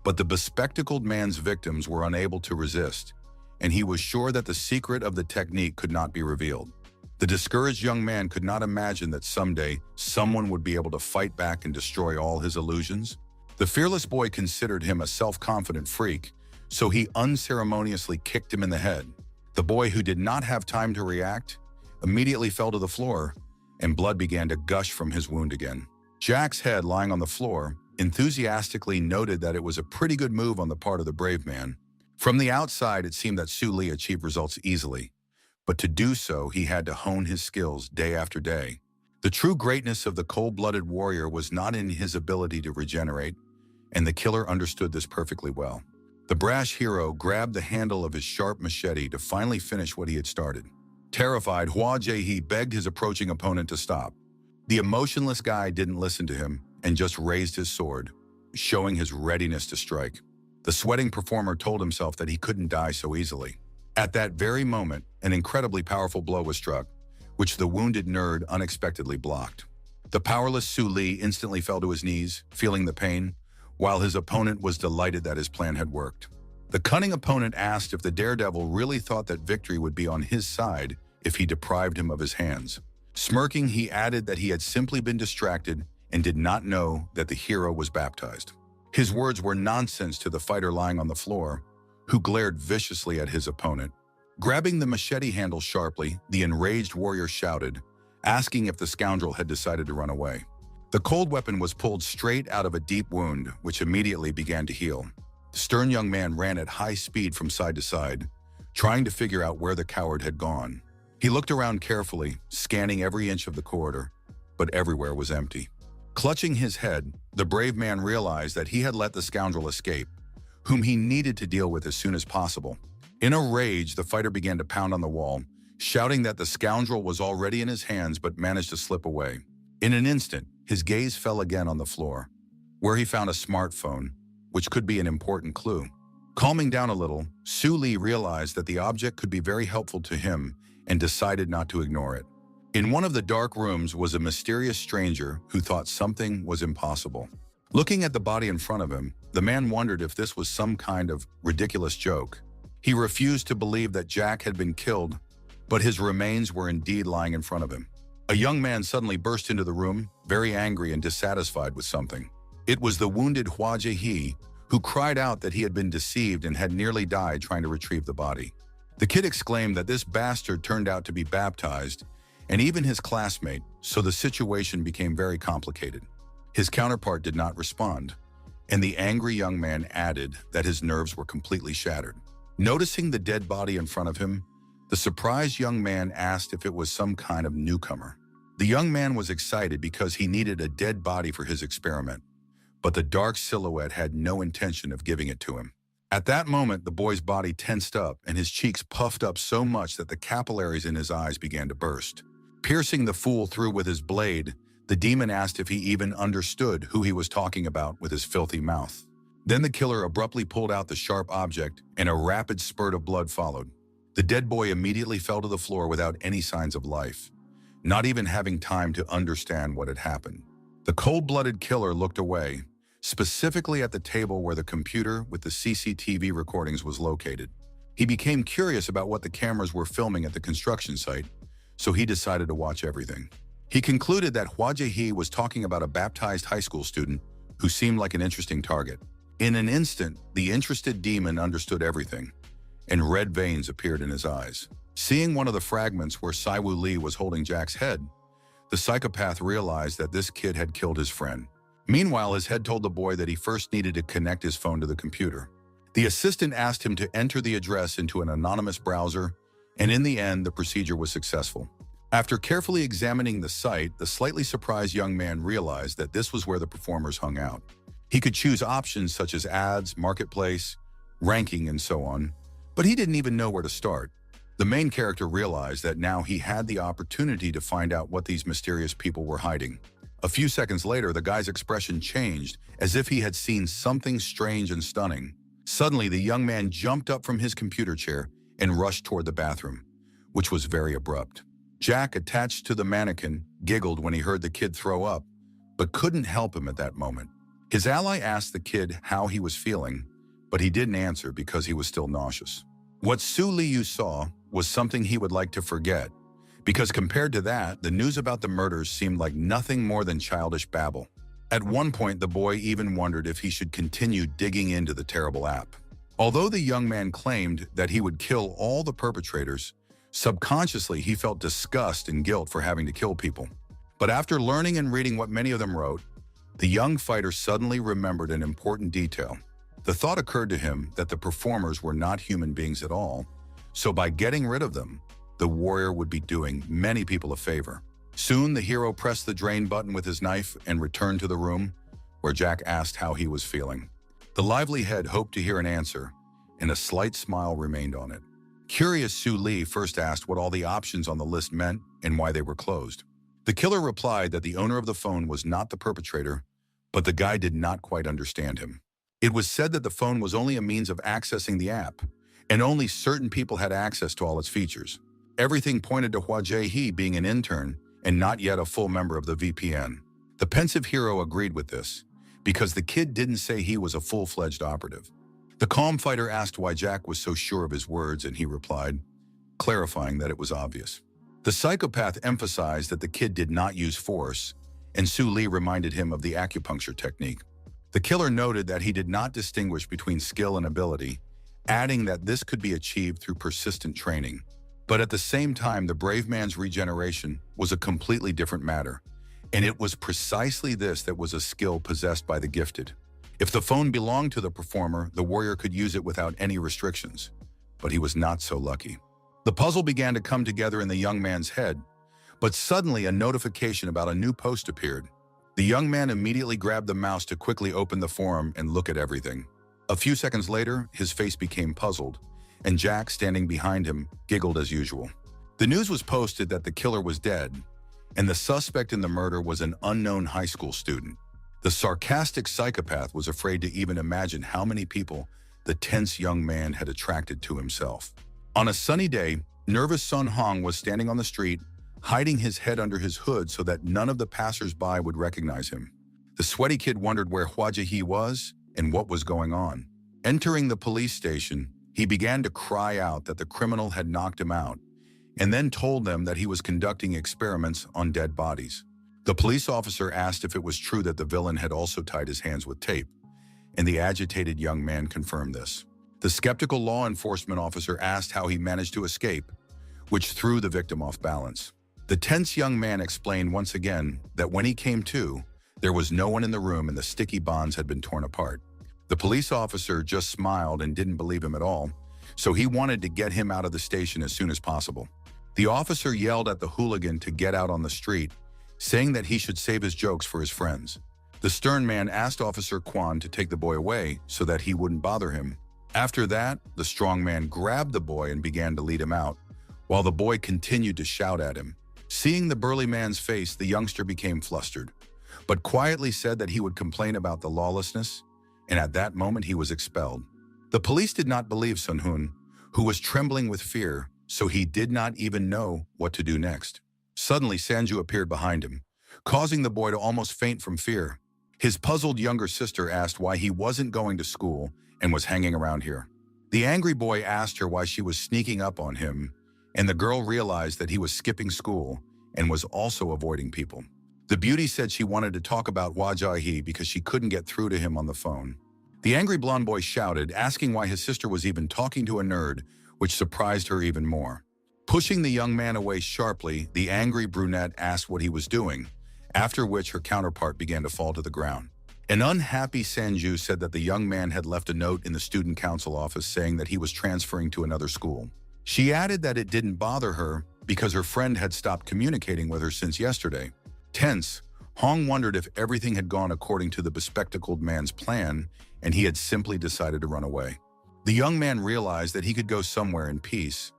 but the bespectacled man's victims were unable to resist, and he was sure that the secret of the technique could not be revealed. The discouraged young man could not imagine that someday someone would be able to fight back and destroy all his illusions. The fearless boy considered him a self-confident freak, so he unceremoniously kicked him in the head. The boy, who did not have time to react, immediately fell to the floor, and blood began to gush from his wound again. Jack's head, lying on the floor, enthusiastically noted that it was a pretty good move on the part of the brave man. From the outside, it seemed that Su Li achieved results easily, but to do so, he had to hone his skills day after day. The true greatness of the cold-blooded warrior was not in his ability to regenerate, and the killer understood this perfectly well. The brash hero grabbed the handle of his sharp machete to finally finish what he had started. Terrified, Hua Jae-hee begged his approaching opponent to stop. The emotionless guy didn't listen to him and just raised his sword, showing his readiness to strike. The sweating performer told himself that he couldn't die so easily. At that very moment, an incredibly powerful blow was struck, which the wounded nerd unexpectedly blocked. The powerless Su Li instantly fell to his knees, feeling the pain, while his opponent was delighted that his plan had worked. The cunning opponent asked if the daredevil really thought that victory would be on his side if he deprived him of his hands. Smirking, he added that he had simply been distracted and did not know that the hero was baptized. His words were nonsense to the fighter lying on the floor, who glared viciously at his opponent. Grabbing the machete handle sharply, the enraged warrior shouted, asking if the scoundrel had decided to run away. The cold weapon was pulled straight out of a deep wound, which immediately began to heal. The stern young man ran at high speed from side to side, trying to figure out where the coward had gone. He looked around carefully, scanning every inch of the corridor, but everywhere was empty. Clutching his head, the brave man realized that he had let the scoundrel escape, whom he needed to deal with as soon as possible. In a rage, the fighter began to pound on the wall, shouting that the scoundrel was already in his hands but managed to slip away. In an instant, his gaze fell again on the floor, where he found a smartphone, which could be an important clue. Calming down a little, Su Li realized that the object could be very helpful to him and decided not to ignore it. In one of the dark rooms was a mysterious stranger who thought something was impossible. Looking at the body in front of him, the man wondered if this was some kind of ridiculous joke. He refused to believe that Jack had been killed, but his remains were indeed lying in front of him. A young man suddenly burst into the room, very angry and dissatisfied with something. It was the wounded Hua Jae-hee, who cried out that he had been deceived and had nearly died trying to retrieve the body. The kid exclaimed that this bastard turned out to be baptized, and even his classmate, so the situation became very complicated. His counterpart did not respond, and the angry young man added that his nerves were completely shattered. Noticing the dead body in front of him, the surprised young man asked if it was some kind of newcomer. The young man was excited because he needed a dead body for his experiment, but the dark silhouette had no intention of giving it to him. At that moment, the boy's body tensed up and his cheeks puffed up so much that the capillaries in his eyes began to burst. Piercing the fool through with his blade, the demon asked if he even understood who he was talking about with his filthy mouth. Then the killer abruptly pulled out the sharp object and a rapid spurt of blood followed. The dead boy immediately fell to the floor without any signs of life, not even having time to understand what had happened. The cold-blooded killer looked away, specifically at the table where the computer with the CCTV recordings was located. He became curious about what the cameras were filming at the construction site, so he decided to watch everything. He concluded that Hwa Jae-hee was talking about a baptized high school student who seemed like an interesting target. In an instant, the interested demon understood everything, and red veins appeared in his eyes. Seeing one of the fragments where Siwoo Lee was holding Jack's head, the psychopath realized that this kid had killed his friend. Meanwhile, his head told the boy that he first needed to connect his phone to the computer. The assistant asked him to enter the address into an anonymous browser, and in the end, the procedure was successful. After carefully examining the site, the slightly surprised young man realized that this was where the performers hung out. He could choose options such as ads, marketplace, ranking, and so on, but he didn't even know where to start. The main character realized that now he had the opportunity to find out what these mysterious people were hiding. A few seconds later, the guy's expression changed, as if he had seen something strange and stunning. Suddenly, the young man jumped up from his computer chair and rushed toward the bathroom, which was very abrupt. Jack, attached to the mannequin, giggled when he heard the kid throw up, but couldn't help him at that moment. His ally asked the kid how he was feeling, but he didn't answer because he was still nauseous. What Su Liu saw was something he would like to forget, because compared to that, the news about the murders seemed like nothing more than childish babble. At one point, the boy even wondered if he should continue digging into the terrible app. Although the young man claimed that he would kill all the perpetrators, subconsciously he felt disgust and guilt for having to kill people. But after learning and reading what many of them wrote, the young fighter suddenly remembered an important detail. The thought occurred to him that the performers were not human beings at all, so by getting rid of them, the warrior would be doing many people a favor. Soon, the hero pressed the drain button with his knife and returned to the room, where Jack asked how he was feeling. The lively head hoped to hear an answer, and a slight smile remained on it. Curious, Su Lee first asked what all the options on the list meant and why they were closed. The killer replied that the owner of the phone was not the perpetrator, but the guy did not quite understand him. It was said that the phone was only a means of accessing the app, and only certain people had access to all its features. Everything pointed to Hwa Jae-hee being an intern and not yet a full member of the VPN. The pensive hero agreed with this, because the kid didn't say he was a full-fledged operative. The calm fighter asked why Jack was so sure of his words, and he replied, clarifying that it was obvious. The psychopath emphasized that the kid did not use force, and Su Lee reminded him of the acupuncture technique. The killer noted that he did not distinguish between skill and ability, adding that this could be achieved through persistent training. But at the same time, the brave man's regeneration was a completely different matter, and it was precisely this that was a skill possessed by the gifted. If the phone belonged to the performer, the warrior could use it without any restrictions, but he was not so lucky. The puzzle began to come together in the young man's head, but suddenly a notification about a new post appeared. The young man immediately grabbed the mouse to quickly open the forum and look at everything. A few seconds later, his face became puzzled, and Jack, standing behind him, giggled as usual. The news was posted that the killer was dead, and the suspect in the murder was an unknown high school student. The sarcastic psychopath was afraid to even imagine how many people the tense young man had attracted to himself. On a sunny day, nervous Sun Hong was standing on the street, hiding his head under his hood so that none of the passers-by would recognize him. The sweaty kid wondered where Hwa Jae-hee was and what was going on. Entering the police station, he began to cry out that the criminal had knocked him out, and then told them that he was conducting experiments on dead bodies. The police officer asked if it was true that the villain had also tied his hands with tape, and the agitated young man confirmed this. The skeptical law enforcement officer asked how he managed to escape, which threw the victim off balance. The tense young man explained once again that when he came to, there was no one in the room and the sticky bonds had been torn apart. The police officer just smiled and didn't believe him at all, so he wanted to get him out of the station as soon as possible. The officer yelled at the hooligan to get out on the street, saying that he should save his jokes for his friends. The stern man asked Officer Kwan to take the boy away so that he wouldn't bother him. After that, the strong man grabbed the boy and began to lead him out, while the boy continued to shout at him. Seeing the burly man's face, the youngster became flustered, but quietly said that he would complain about the lawlessness, and at that moment he was expelled. The police did not believe Sun Hoon, who was trembling with fear, so he did not even know what to do next. Suddenly, Sanju appeared behind him, causing the boy to almost faint from fear. His puzzled younger sister asked why he wasn't going to school and was hanging around here. The angry boy asked her why she was sneaking up on him, and the girl realized that he was skipping school and was also avoiding people. The beauty said she wanted to talk about Wajai because she couldn't get through to him on the phone. The angry blonde boy shouted, asking why his sister was even talking to a nerd, which surprised her even more. Pushing the young man away sharply, the angry brunette asked what he was doing, after which her counterpart began to fall to the ground. An unhappy Sanju said that the young man had left a note in the student council office saying that he was transferring to another school. She added that it didn't bother her because her friend had stopped communicating with her since yesterday. Tense, Hong wondered if everything had gone according to the bespectacled man's plan and he had simply decided to run away. The young man realized that he could go somewhere in peace,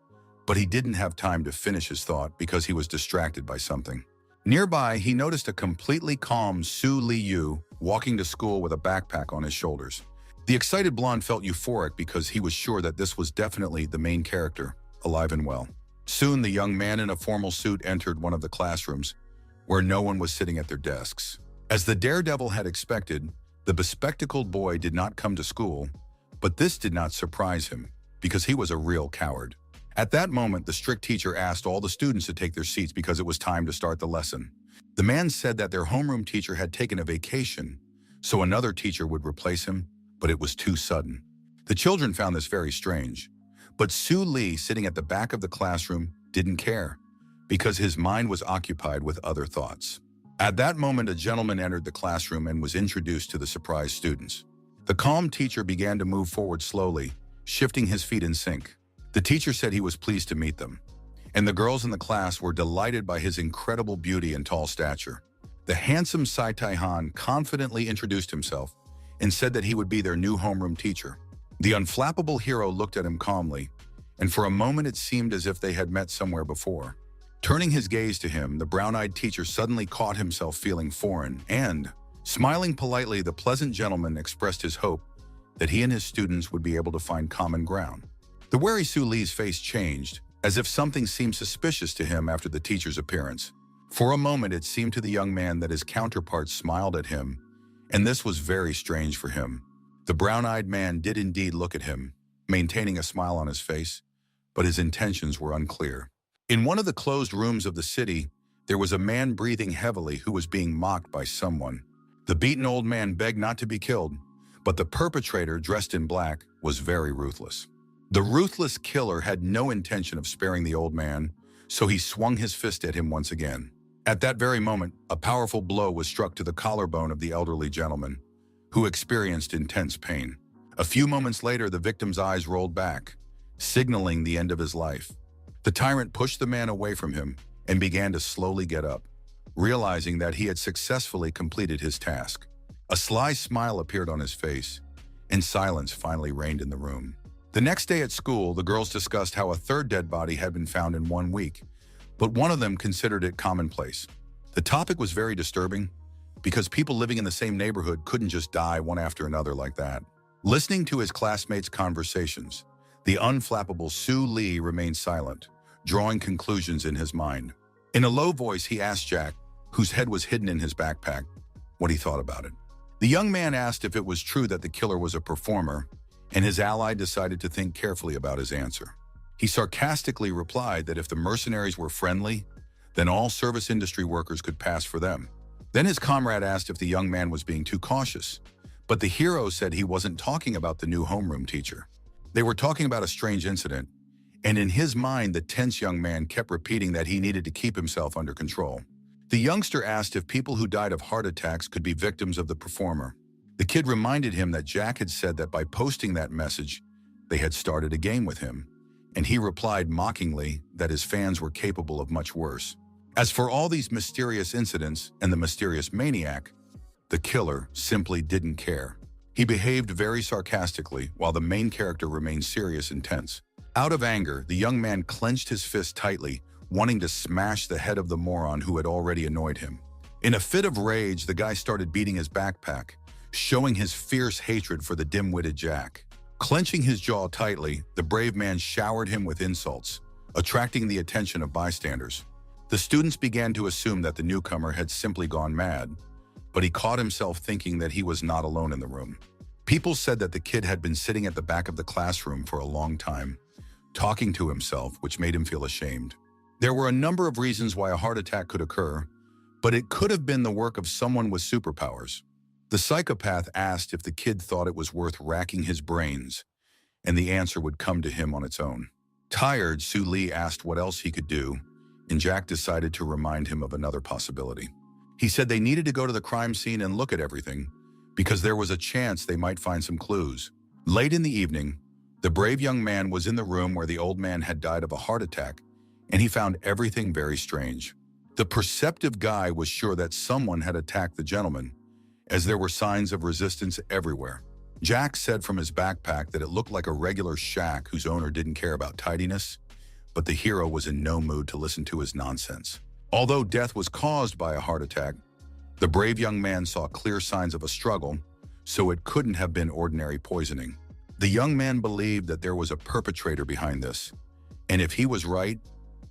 but he didn't have time to finish his thought because he was distracted by something. Nearby, he noticed a completely calm Su Liu walking to school with a backpack on his shoulders. The excited blonde felt euphoric because he was sure that this was definitely the main character, alive and well. Soon, the young man in a formal suit entered one of the classrooms, where no one was sitting at their desks. As the daredevil had expected, the bespectacled boy did not come to school, but this did not surprise him, because he was a real coward. At that moment, the strict teacher asked all the students to take their seats because it was time to start the lesson. The man said that their homeroom teacher had taken a vacation, so another teacher would replace him, but it was too sudden. The children found this very strange, but Su Li, sitting at the back of the classroom, didn't care, because his mind was occupied with other thoughts. At that moment, a gentleman entered the classroom and was introduced to the surprised students. The calm teacher began to move forward slowly, shifting his feet in sync. The teacher said he was pleased to meet them, and the girls in the class were delighted by his incredible beauty and tall stature. The handsome Sai Tai Han confidently introduced himself and said that he would be their new homeroom teacher. The unflappable hero looked at him calmly, and for a moment it seemed as if they had met somewhere before. Turning his gaze to him, the brown-eyed teacher suddenly caught himself feeling foreign and, smiling politely, the pleasant gentleman expressed his hope that he and his students would be able to find common ground. The wary Su Li's face changed, as if something seemed suspicious to him after the teacher's appearance. For a moment, it seemed to the young man that his counterpart smiled at him, and this was very strange for him. The brown-eyed man did indeed look at him, maintaining a smile on his face, but his intentions were unclear. In one of the closed rooms of the city, there was a man breathing heavily who was being mocked by someone. The beaten old man begged not to be killed, but the perpetrator, dressed in black, was very ruthless. The ruthless killer had no intention of sparing the old man, so he swung his fist at him once again. At that very moment, a powerful blow was struck to the collarbone of the elderly gentleman, who experienced intense pain. A few moments later, the victim's eyes rolled back, signaling the end of his life. The tyrant pushed the man away from him and began to slowly get up, realizing that he had successfully completed his task. A sly smile appeared on his face, and silence finally reigned in the room. The next day at school, the girls discussed how a third dead body had been found in 1 week, but one of them considered it commonplace. The topic was very disturbing because people living in the same neighborhood couldn't just die one after another like that. Listening to his classmates' conversations, the unflappable Su Li remained silent, drawing conclusions in his mind. In a low voice, he asked Jack, whose head was hidden in his backpack, what he thought about it. The young man asked if it was true that the killer was a performer, and his ally decided to think carefully about his answer. He sarcastically replied that if the mercenaries were friendly, then all service industry workers could pass for them. Then his comrade asked if the young man was being too cautious, but the hero said he wasn't talking about the new homeroom teacher. They were talking about a strange incident, and in his mind, the tense young man kept repeating that he needed to keep himself under control. The youngster asked if people who died of heart attacks could be victims of the performer. The kid reminded him that Jack had said that by posting that message, they had started a game with him, and he replied mockingly that his fans were capable of much worse. As for all these mysterious incidents and the mysterious maniac, The killer simply didn't care. He behaved very sarcastically, while the main character remained serious and tense. Out of anger, the young man clenched his fist tightly, wanting to smash the head of the moron who had already annoyed him. In a fit of rage, the guy started beating his backpack, showing his fierce hatred for the dim-witted Jack. Clenching his jaw tightly, the brave man showered him with insults, attracting the attention of bystanders. The students began to assume that the newcomer had simply gone mad, but he caught himself thinking that he was not alone in the room. People said that the kid had been sitting at the back of the classroom for a long time, talking to himself, which made him feel ashamed. There were a number of reasons why a heart attack could occur, but it could have been the work of someone with superpowers. The psychopath asked if the kid thought it was worth racking his brains, and the answer would come to him on its own. Tired, Su Li asked what else he could do, and Jack decided to remind him of another possibility. He said they needed to go to the crime scene and look at everything, because there was a chance they might find some clues. Late in the evening, the brave young man was in the room where the old man had died of a heart attack, and he found everything very strange. The perceptive guy was sure that someone had attacked the gentleman, as there were signs of resistance everywhere. Jack said from his backpack that it looked like a regular shack whose owner didn't care about tidiness, but the hero was in no mood to listen to his nonsense. Although death was caused by a heart attack, the brave young man saw clear signs of a struggle, so it couldn't have been ordinary poisoning. The young man believed that there was a perpetrator behind this, and if he was right,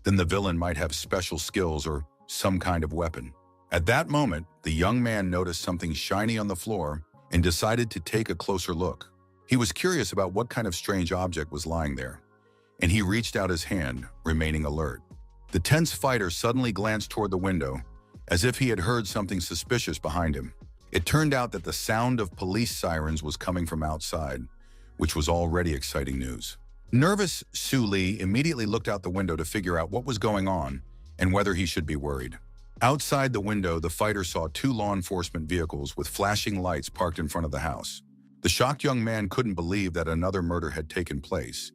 then the villain might have special skills or some kind of weapon. At that moment, the young man noticed something shiny on the floor and decided to take a closer look. He was curious about what kind of strange object was lying there, and he reached out his hand, remaining alert. The tense fighter suddenly glanced toward the window, as if he had heard something suspicious behind him. It turned out that the sound of police sirens was coming from outside, which was already exciting news. Nervous Su Li immediately looked out the window to figure out what was going on and whether he should be worried. Outside the window, the fighter saw two law enforcement vehicles with flashing lights parked in front of the house. The shocked young man couldn't believe that another murder had taken place,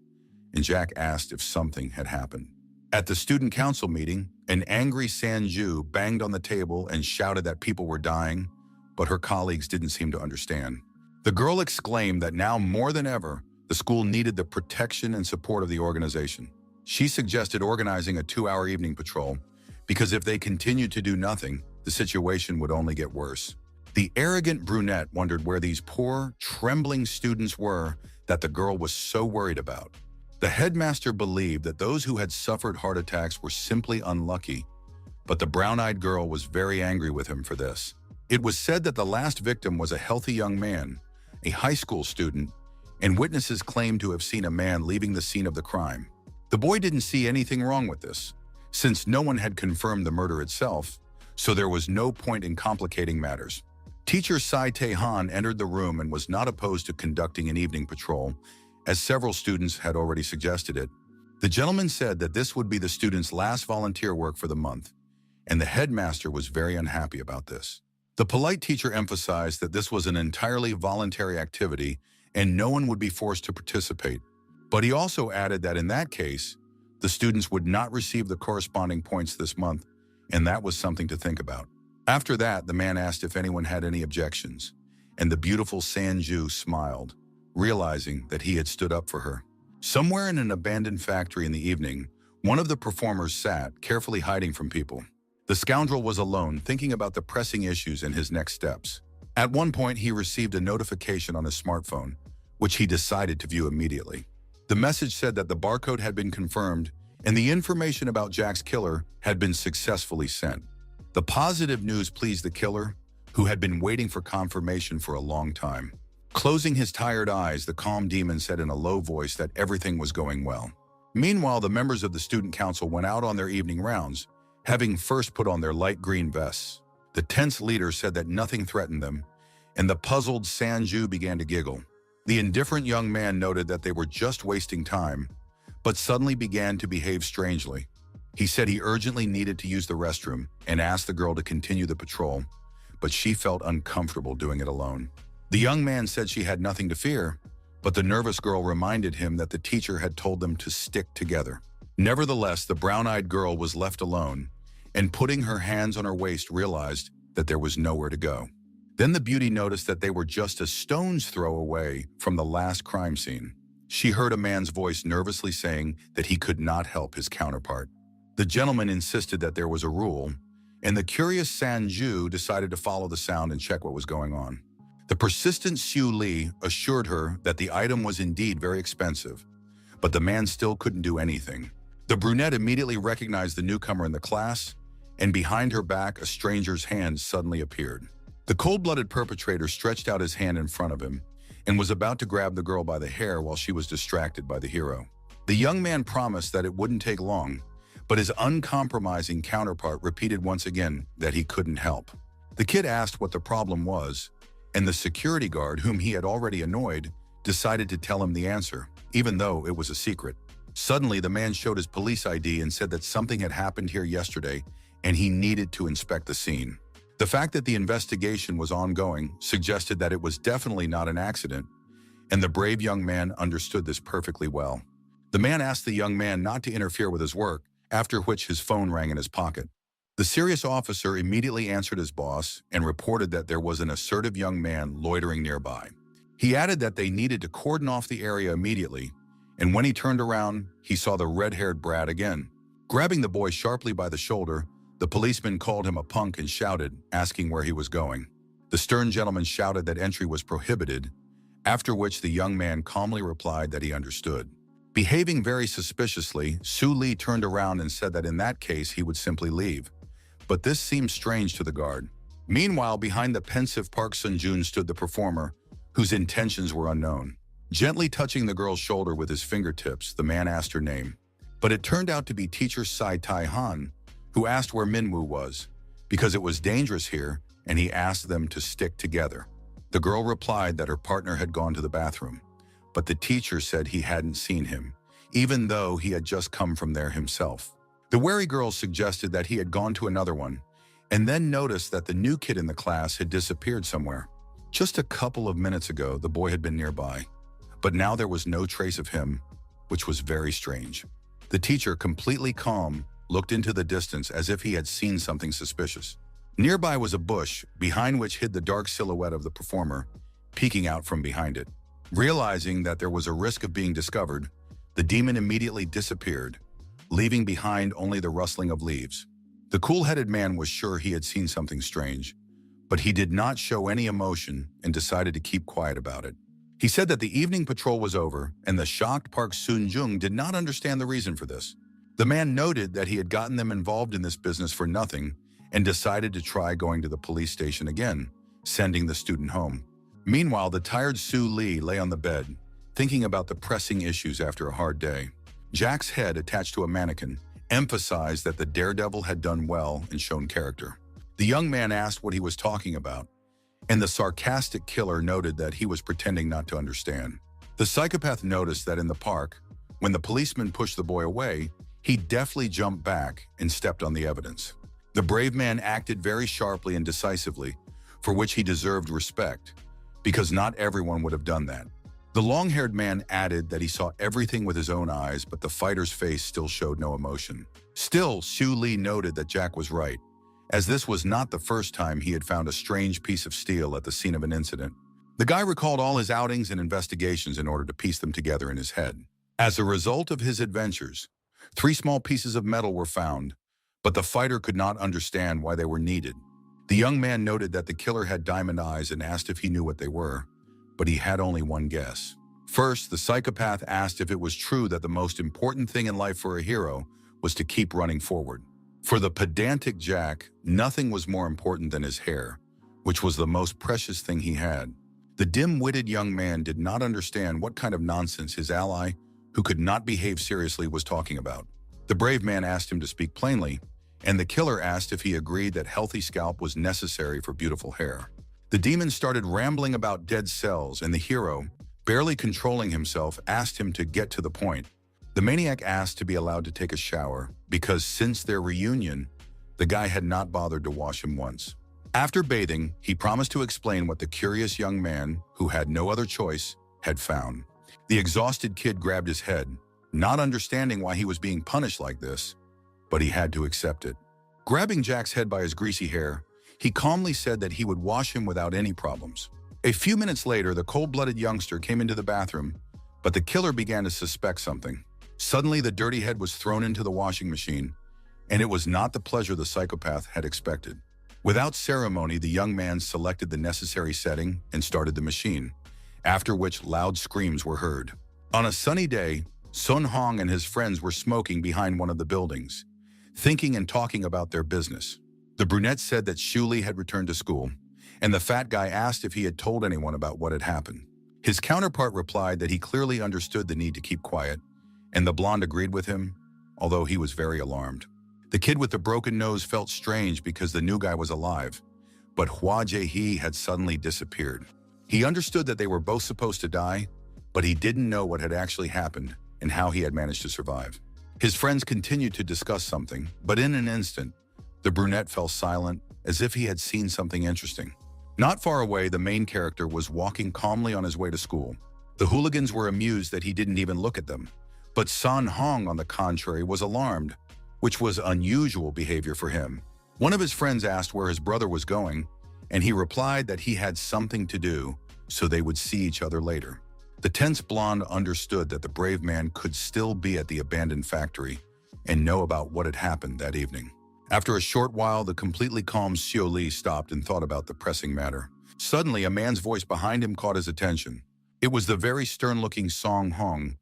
and Jack asked if something had happened. At the student council meeting, an angry Sanju banged on the table and shouted that people were dying, but her colleagues didn't seem to understand. The girl exclaimed that now more than ever, the school needed the protection and support of the organization. She suggested organizing a 2-hour evening patrol, because if they continued to do nothing, the situation would only get worse. The arrogant brunette wondered where these poor, trembling students were that the girl was so worried about. The headmaster believed that those who had suffered heart attacks were simply unlucky, but the brown-eyed girl was very angry with him for this. It was said that the last victim was a healthy young man, a high school student, and witnesses claimed to have seen a man leaving the scene of the crime. The boy didn't see anything wrong with this, since no one had confirmed the murder itself, so there was no point in complicating matters. Teacher Sai Tae-han entered the room and was not opposed to conducting an evening patrol, as several students had already suggested it. The gentleman said that this would be the students' last volunteer work for the month, and the headmaster was very unhappy about this. The polite teacher emphasized that this was an entirely voluntary activity and no one would be forced to participate, but he also added that in that case, the students would not receive the corresponding points this month, and that was something to think about. After that, the man asked if anyone had any objections, and the beautiful Sanju smiled, realizing that he had stood up for her. Somewhere in an abandoned factory in the evening, one of the performers sat, carefully hiding from people. The scoundrel was alone, thinking about the pressing issues and his next steps. At one point, he received a notification on his smartphone, which he decided to view immediately. The message said that the barcode had been confirmed and the information about Jack's killer had been successfully sent. The positive news pleased the killer, who had been waiting for confirmation for a long time. Closing his tired eyes, the calm demon said in a low voice that everything was going well. Meanwhile, the members of the student council went out on their evening rounds, having first put on their light green vests. The tense leader said that nothing threatened them, and the puzzled Sanju began to giggle. The indifferent young man noted that they were just wasting time, but suddenly began to behave strangely. He said he urgently needed to use the restroom and asked the girl to continue the patrol, but she felt uncomfortable doing it alone. The young man said she had nothing to fear, but the nervous girl reminded him that the teacher had told them to stick together. Nevertheless, the brown-eyed girl was left alone, and putting her hands on her waist realized that there was nowhere to go. Then the beauty noticed that they were just a stone's throw away from the last crime scene. She heard a man's voice nervously saying that he could not help his counterpart. The gentleman insisted that there was a rule, and the curious Sanju decided to follow the sound and check what was going on. The persistent Xu Li assured her that the item was indeed very expensive, but the man still couldn't do anything. The brunette immediately recognized the newcomer in the class, and behind her back, a stranger's hand suddenly appeared. The cold-blooded perpetrator stretched out his hand in front of him and was about to grab the girl by the hair while she was distracted by the hero. The young man promised that it wouldn't take long, but his uncompromising counterpart repeated once again that he couldn't help. The kid asked what the problem was, and the security guard, whom he had already annoyed, decided to tell him the answer, even though it was a secret. Suddenly, the man showed his police ID and said that something had happened here yesterday and he needed to inspect the scene. The fact that the investigation was ongoing suggested that it was definitely not an accident, and the brave young man understood this perfectly well. The man asked the young man not to interfere with his work, after which his phone rang in his pocket. The serious officer immediately answered his boss and reported that there was an assertive young man loitering nearby. He added that they needed to cordon off the area immediately, and when he turned around, he saw the red-haired brat again. Grabbing the boy sharply by the shoulder, the policeman called him a punk and shouted, asking where he was going. The stern gentleman shouted that entry was prohibited, after which the young man calmly replied that he understood. Behaving very suspiciously, Su Li turned around and said that in that case he would simply leave. But this seemed strange to the guard. Meanwhile, behind the pensive Park Sun-jun stood the performer, whose intentions were unknown. Gently touching the girl's shoulder with his fingertips, the man asked her name. But it turned out to be teacher Sai Tai-han, who asked where Manhwa was, because it was dangerous here, and he asked them to stick together. The girl replied that her partner had gone to the bathroom, but the teacher said he hadn't seen him, even though he had just come from there himself. The wary girl suggested that he had gone to another one, and then noticed that the new kid in the class had disappeared somewhere. Just a couple of minutes ago, the boy had been nearby, but now there was no trace of him, which was very strange. The teacher, completely calm, looked into the distance as if he had seen something suspicious. Nearby was a bush, behind which hid the dark silhouette of the performer, peeking out from behind it. Realizing that there was a risk of being discovered, the demon immediately disappeared, leaving behind only the rustling of leaves. The cool-headed man was sure he had seen something strange, but he did not show any emotion and decided to keep quiet about it. He said that the evening patrol was over, and the shocked Park Sun-jung did not understand the reason for this. The man noted that he had gotten them involved in this business for nothing and decided to try going to the police station again, sending the student home. Meanwhile, the tired Su Li lay on the bed, thinking about the pressing issues after a hard day. Jack's head, attached to a mannequin, emphasized that the daredevil had done well and shown character. The young man asked what he was talking about, and the sarcastic killer noted that he was pretending not to understand. The psychopath noticed that in the park, when the policeman pushed the boy away, he deftly jumped back and stepped on the evidence. The brave man acted very sharply and decisively, for which he deserved respect, because not everyone would have done that. The long-haired man added that he saw everything with his own eyes, but the fighter's face still showed no emotion. Still, Su Li noted that Jack was right, as this was not the first time he had found a strange piece of steel at the scene of an incident. The guy recalled all his outings and investigations in order to piece them together in his head. As a result of his adventures, 3 small pieces of metal were found, but the fighter could not understand why they were needed. The young man noted that the killer had diamond eyes and asked if he knew what they were, but he had only one guess. First, the psychopath asked if it was true that the most important thing in life for a hero was to keep running forward. For the pedantic Jack, nothing was more important than his hair, which was the most precious thing he had. The dim-witted young man did not understand what kind of nonsense his ally, who could not behave seriously, was talking about. The brave man asked him to speak plainly, and the killer asked if he agreed that healthy scalp was necessary for beautiful hair. The demon started rambling about dead cells, and the hero, barely controlling himself, asked him to get to the point. The maniac asked to be allowed to take a shower, because since their reunion, the guy had not bothered to wash him once. After bathing, he promised to explain what the curious young man, who had no other choice, had found. The exhausted kid grabbed his head, not understanding why he was being punished like this, but he had to accept it. Grabbing Jack's head by his greasy hair, He calmly said that he would wash him without any problems. A few minutes later, the cold-blooded youngster came into the bathroom, but the killer began to suspect something. Suddenly, the dirty head was thrown into the washing machine, and it was not the pleasure the psychopath had expected. Without ceremony, the young man selected the necessary setting and started the machine, after which loud screams were heard. On a sunny day, Sun Hong and his friends were smoking behind one of the buildings, thinking and talking about their business. The brunette said that Shu Li had returned to school, and the fat guy asked if he had told anyone about what had happened. His counterpart replied that he clearly understood the need to keep quiet, and the blonde agreed with him, although he was very alarmed. The kid with the broken nose felt strange because the new guy was alive, but Hua Jae-hee had suddenly disappeared. He understood that they were both supposed to die, but he didn't know what had actually happened and how he had managed to survive. His friends continued to discuss something, but in an instant, the brunette fell silent as if he had seen something interesting. Not far away, the main character was walking calmly on his way to school. The hooligans were amused that he didn't even look at them, but Sun Hong, on the contrary, was alarmed, which was unusual behavior for him. One of his friends asked where his brother was going, and he replied that he had something to do, so they would see each other later. The tense blonde understood that the brave man could still be at the abandoned factory and know about what had happened that evening. After a short while, the completely calm Xiu Li stopped and thought about the pressing matter. Suddenly, a man's voice behind him caught his attention. It was the very stern-looking Song Hong,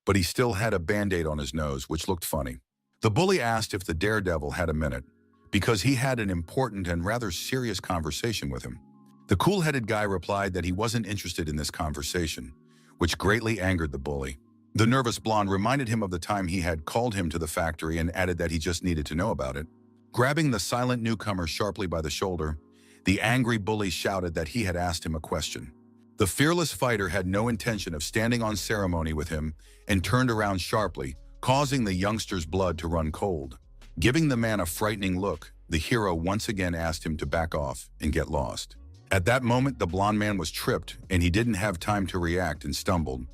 but he still had a band-aid on his nose, which looked funny. The bully asked if the daredevil had a minute, because he had an important and rather serious conversation with him. The cool-headed guy replied that he wasn't interested in this conversation, which greatly angered the bully. The nervous blonde reminded him of the time he had called him to the factory and added that he just needed to know about it. Grabbing the silent newcomer sharply by the shoulder, the angry bully shouted that he had asked him a question. The fearless fighter had no intention of standing on ceremony with him and turned around sharply, causing the youngster's blood to run cold. Giving the man a frightening look, the hero once again asked him to back off and get lost. At that moment, the blonde man was tripped, and he didn't have time to react and stumbled,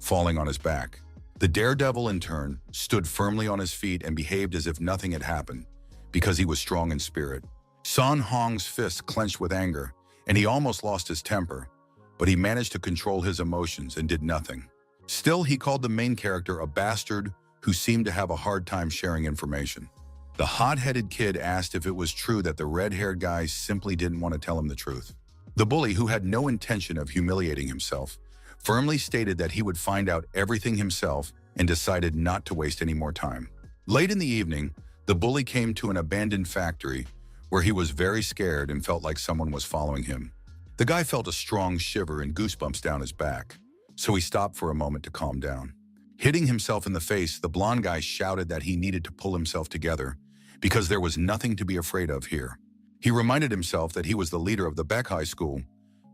falling on his back. The daredevil, in turn, stood firmly on his feet and behaved as if nothing had happened, because he was strong in spirit. Sun Hong's fists clenched with anger, and he almost lost his temper, but he managed to control his emotions and did nothing. Still, he called the main character a bastard who seemed to have a hard time sharing information. The hot-headed kid asked if it was true that the red-haired guy simply didn't want to tell him the truth. The bully, who had no intention of humiliating himself, firmly stated that he would find out everything himself and decided not to waste any more time. Late in the evening, the bully came to an abandoned factory where he was very scared and felt like someone was following him. The guy felt a strong shiver and goosebumps down his back, so he stopped for a moment to calm down. Hitting himself in the face, the blonde guy shouted that he needed to pull himself together because there was nothing to be afraid of here. He reminded himself that he was the leader of the Beck High School,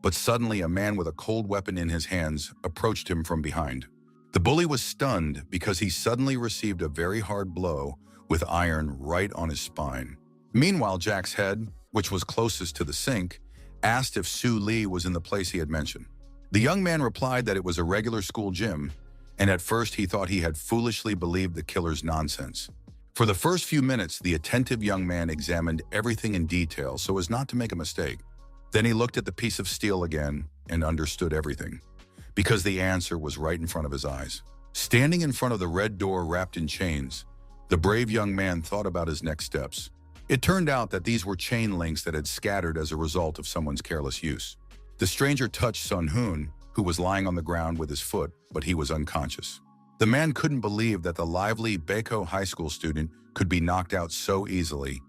but suddenly a man with a cold weapon in his hands approached him from behind. The bully was stunned because he suddenly received a very hard blow with iron right on his spine. Meanwhile, Jack's head, which was closest to the sink, asked if Su Li was in the place he had mentioned. The young man replied that it was a regular school gym, and at first he thought he had foolishly believed the killer's nonsense. For the first few minutes, the attentive young man examined everything in detail so as not to make a mistake. Then he looked at the piece of steel again and understood everything, because the answer was right in front of his eyes. Standing in front of the red door wrapped in chains, the brave young man thought about his next steps. It turned out that these were chain links that had scattered as a result of someone's careless use. The stranger touched Sun Hoon, who was lying on the ground with his foot, but he was unconscious. The man couldn't believe that the lively Baeko High School student could be knocked out so easily,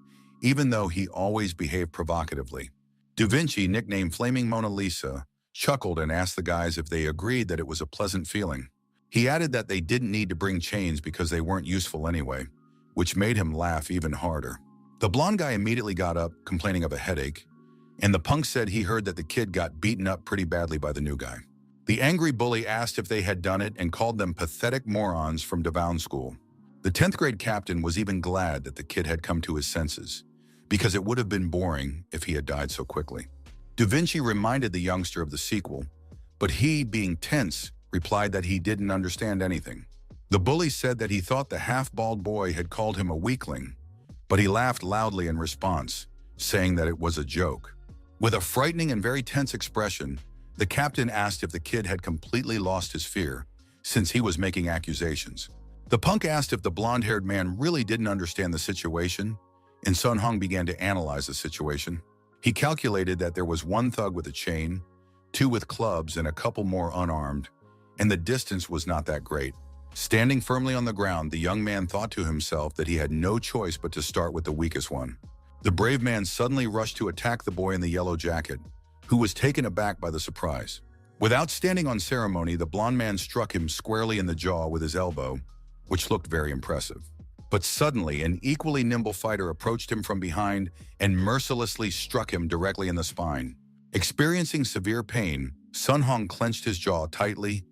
even though he always behaved provocatively. Da Vinci, nicknamed Flaming Mona Lisa, chuckled and asked the guys if they agreed that it was a pleasant feeling. He added that they didn't need to bring chains because they weren't useful anyway, which made him laugh even harder. The blonde guy immediately got up, complaining of a headache, and the punk said he heard that the kid got beaten up pretty badly by the new guy. The angry bully asked if they had done it and called them pathetic morons from Devon School. The 10th grade captain was even glad that the kid had come to his senses, because it would have been boring if he had died so quickly. Da Vinci reminded the youngster of the sequel, but he, being tense, replied that he didn't understand anything. The bully said that he thought the half-bald boy had called him a weakling, but he laughed loudly in response, saying that it was a joke. With a frightening and very tense expression, the captain asked if the kid had completely lost his fear, since he was making accusations. The punk asked if the blonde-haired man really didn't understand the situation, and Sun Hong began to analyze the situation. He calculated that there was one thug with a chain, two with clubs, and a couple more unarmed, and the distance was not that great. Standing firmly on the ground, the young man thought to himself that he had no choice but to start with the weakest one. The brave man suddenly rushed to attack the boy in the yellow jacket, who was taken aback by the surprise. Without standing on ceremony, the blond man struck him squarely in the jaw with his elbow, which looked very impressive. But suddenly, an equally nimble fighter approached him from behind and mercilessly struck him directly in the spine. Experiencing severe pain, Sun Hong clenched his jaw tightly,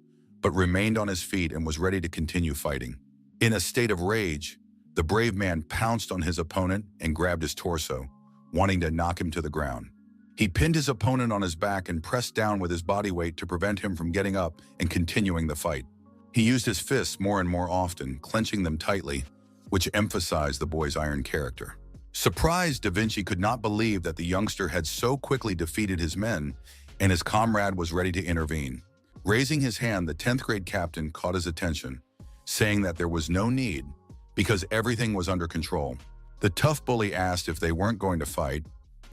but remained on his feet and was ready to continue fighting. In a state of rage, the brave man pounced on his opponent and grabbed his torso, wanting to knock him to the ground. He pinned his opponent on his back and pressed down with his body weight to prevent him from getting up and continuing the fight. He used his fists more and more often, clenching them tightly, which emphasized the boy's iron character. Surprised, Da Vinci could not believe that the youngster had so quickly defeated his men, and his comrade was ready to intervene. Raising his hand, the 10th grade captain caught his attention, saying that there was no need, because everything was under control. The tough bully asked if they weren't going to fight,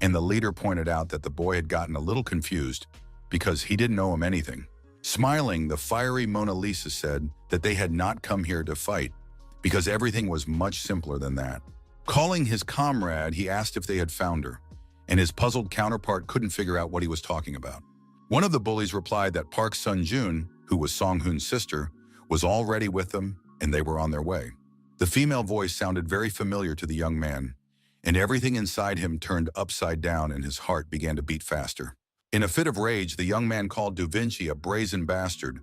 and the leader pointed out that the boy had gotten a little confused because he didn't owe him anything. Smiling, the fiery Mona Lisa said that they had not come here to fight, because everything was much simpler than that. Calling his comrade, he asked if they had found her, and his puzzled counterpart couldn't figure out what he was talking about. One of the bullies replied that Park Sun-jun, who was Song-hoon's sister, was already with them and they were on their way. The female voice sounded very familiar to the young man, and everything inside him turned upside down and his heart began to beat faster. In a fit of rage, the young man called Da Vinci a brazen bastard,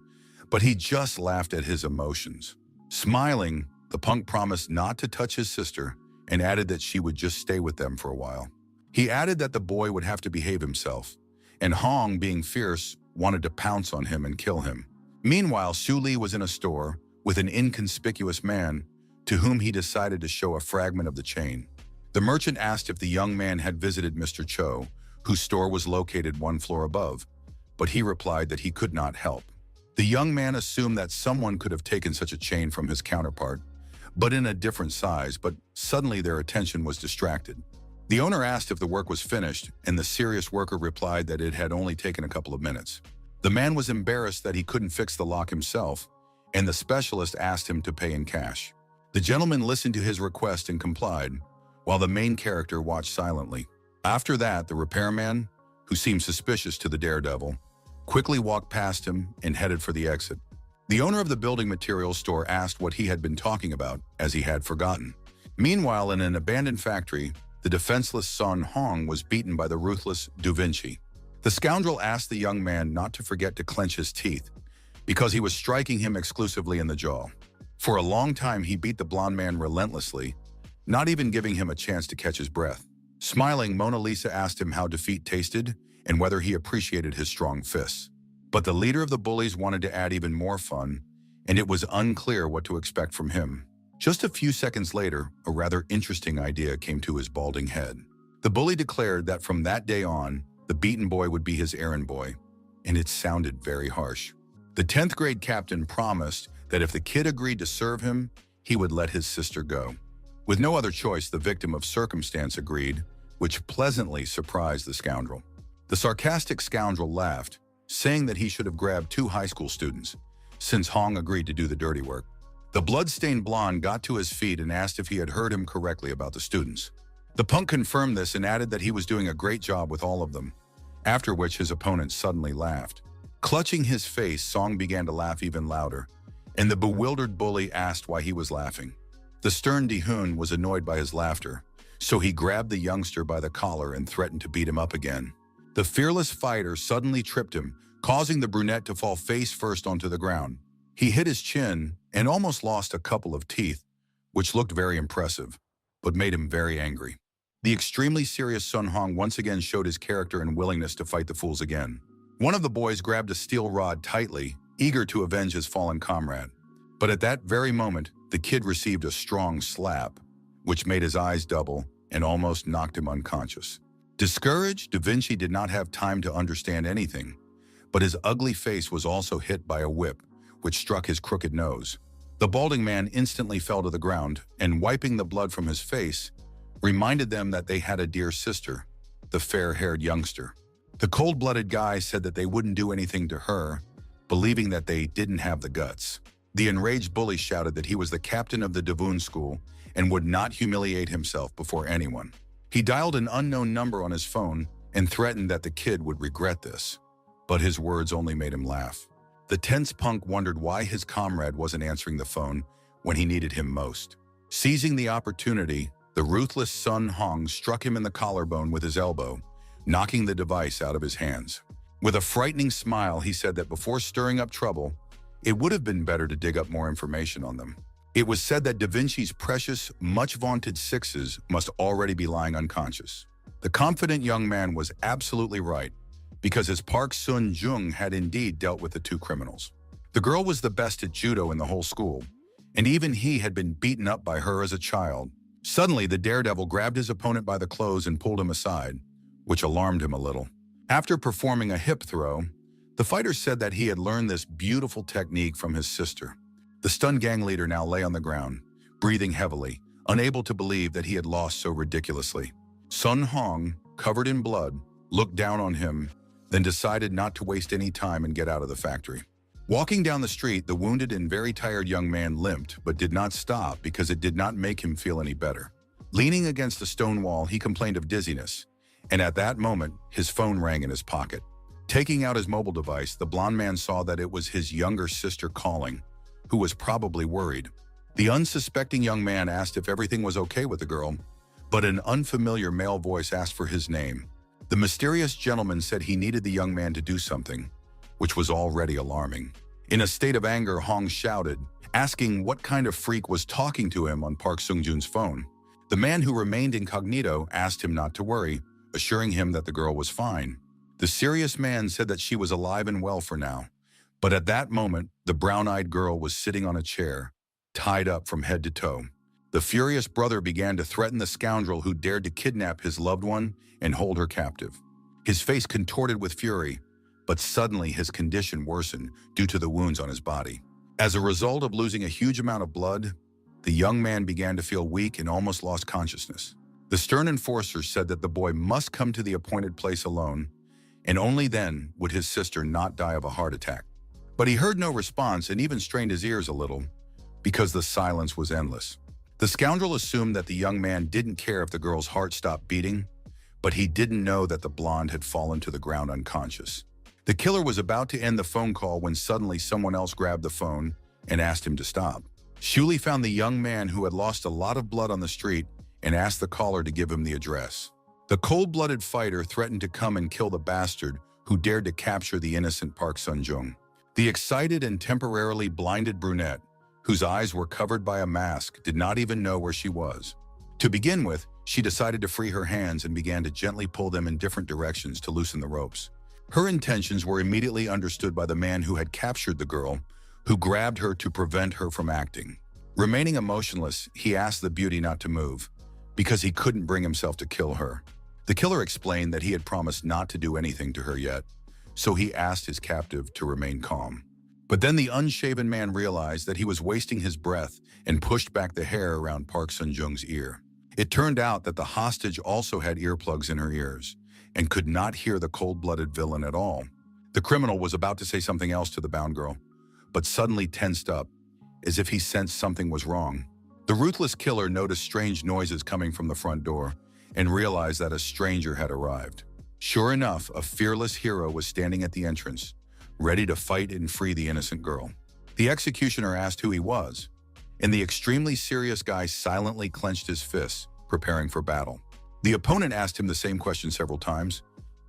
but he just laughed at his emotions. Smiling, the punk promised not to touch his sister and added that she would just stay with them for a while. He added that the boy would have to behave himself, and Hong, being fierce, wanted to pounce on him and kill him. Meanwhile, Su Li was in a store with an inconspicuous man to whom he decided to show a fragment of the chain. The merchant asked if the young man had visited Mr. Cho, whose store was located one floor above, but he replied that he could not help. The young man assumed that someone could have taken such a chain from his counterpart, but in a different size, but suddenly their attention was distracted. The owner asked if the work was finished, and the serious worker replied that it had only taken a couple of minutes. The man was embarrassed that he couldn't fix the lock himself, and the specialist asked him to pay in cash. The gentleman listened to his request and complied, while the main character watched silently. After that, the repairman, who seemed suspicious to the daredevil, quickly walked past him and headed for the exit. The owner of the building materials store asked what he had been talking about, as he had forgotten. Meanwhile, in an abandoned factory, the defenseless Sun Hong was beaten by the ruthless Da Vinci. The scoundrel asked the young man not to forget to clench his teeth, because he was striking him exclusively in the jaw. For a long time, he beat the blond man relentlessly, not even giving him a chance to catch his breath. Smiling, Mona Lisa asked him how defeat tasted and whether he appreciated his strong fists. But the leader of the bullies wanted to add even more fun, and it was unclear what to expect from him. Just a few seconds later, a rather interesting idea came to his balding head. The bully declared that from that day on, the beaten boy would be his errand boy, and it sounded very harsh. The 10th grade captain promised that if the kid agreed to serve him, he would let his sister go. With no other choice, the victim of circumstance agreed, which pleasantly surprised the scoundrel. The sarcastic scoundrel laughed, saying that he should have grabbed 2 high school students, since Hong agreed to do the dirty work. The blood-stained blonde got to his feet and asked if he had heard him correctly about the students. The punk confirmed this and added that he was doing a great job with all of them, after which his opponent suddenly laughed. Clutching his face, Song began to laugh even louder, and the bewildered bully asked why he was laughing. The stern Di-hoon was annoyed by his laughter, so he grabbed the youngster by the collar and threatened to beat him up again. The fearless fighter suddenly tripped him, causing the brunette to fall face first onto the ground. He hit his chin and almost lost a couple of teeth, which looked very impressive, but made him very angry. The extremely serious Sun Hong once again showed his character and willingness to fight the fools again. One of the boys grabbed a steel rod tightly, eager to avenge his fallen comrade. But at that very moment, the kid received a strong slap, which made his eyes double, and almost knocked him unconscious. Discouraged, Da Vinci did not have time to understand anything, but his ugly face was also hit by a whip, which struck his crooked nose. The balding man instantly fell to the ground, and wiping the blood from his face, reminded them that they had a dear sister, the fair-haired youngster. The cold-blooded guy said that they wouldn't do anything to her, believing that they didn't have the guts. The enraged bully shouted that he was the captain of the Davun school and would not humiliate himself before anyone. He dialed an unknown number on his phone and threatened that the kid would regret this. But his words only made him laugh. The tense punk wondered why his comrade wasn't answering the phone when he needed him most. Seizing the opportunity, the ruthless Sun Hong struck him in the collarbone with his elbow, knocking the device out of his hands. With a frightening smile, he said that before stirring up trouble, it would have been better to dig up more information on them. It was said that Da Vinci's precious, much-vaunted sixes must already be lying unconscious. The confident young man was absolutely right, because his Park Sun-jung had indeed dealt with the two criminals. The girl was the best at judo in the whole school, and even he had been beaten up by her as a child. Suddenly, the daredevil grabbed his opponent by the clothes and pulled him aside, which alarmed him a little. After performing a hip throw, the fighter said that he had learned this beautiful technique from his sister. The stunned gang leader now lay on the ground, breathing heavily, unable to believe that he had lost so ridiculously. Sun Hong, covered in blood, looked down on him, then decided not to waste any time and get out of the factory. Walking down the street, the wounded and very tired young man limped, but did not stop because it did not make him feel any better. Leaning against a stone wall, he complained of dizziness, and at that moment, his phone rang in his pocket. Taking out his mobile device, the blond man saw that it was his younger sister calling, who was probably worried. The unsuspecting young man asked if everything was okay with the girl, but an unfamiliar male voice asked for his name. The mysterious gentleman said he needed the young man to do something, which was already alarming. In a state of anger, Hong shouted, asking what kind of freak was talking to him on Park Sung-jun's phone. The man, who remained incognito, asked him not to worry, assuring him that the girl was fine. The serious man said that she was alive and well for now, but at that moment, the brown-eyed girl was sitting on a chair, tied up from head to toe. The furious brother began to threaten the scoundrel who dared to kidnap his loved one and hold her captive. His face contorted with fury, but suddenly his condition worsened due to the wounds on his body. As a result of losing a huge amount of blood, the young man began to feel weak and almost lost consciousness. The stern enforcer said that the boy must come to the appointed place alone, and only then would his sister not die of a heart attack. But he heard no response and even strained his ears a little, because the silence was endless. The scoundrel assumed that the young man didn't care if the girl's heart stopped beating, but he didn't know that the blonde had fallen to the ground unconscious. The killer was about to end the phone call when suddenly someone else grabbed the phone and asked him to stop. Shuli found the young man who had lost a lot of blood on the street and asked the caller to give him the address. The cold-blooded fighter threatened to come and kill the bastard who dared to capture the innocent Park Sun-jung. The excited and temporarily blinded brunette, whose eyes were covered by a mask, did not even know where she was. To begin with, she decided to free her hands and began to gently pull them in different directions to loosen the ropes. Her intentions were immediately understood by the man who had captured the girl, who grabbed her to prevent her from acting. Remaining emotionless, he asked the beauty not to move, because he couldn't bring himself to kill her. The killer explained that he had promised not to do anything to her yet, so he asked his captive to remain calm. But then the unshaven man realized that he was wasting his breath and pushed back the hair around Park Sun-jung's ear. It turned out that the hostage also had earplugs in her ears and could not hear the cold-blooded villain at all. The criminal was about to say something else to the bound girl, but suddenly tensed up, as if he sensed something was wrong. The ruthless killer noticed strange noises coming from the front door and realized that a stranger had arrived. Sure enough, a fearless hero was standing at the entrance, ready to fight and free the innocent girl. The executioner asked who he was, and the extremely serious guy silently clenched his fists, preparing for battle. The opponent asked him the same question several times,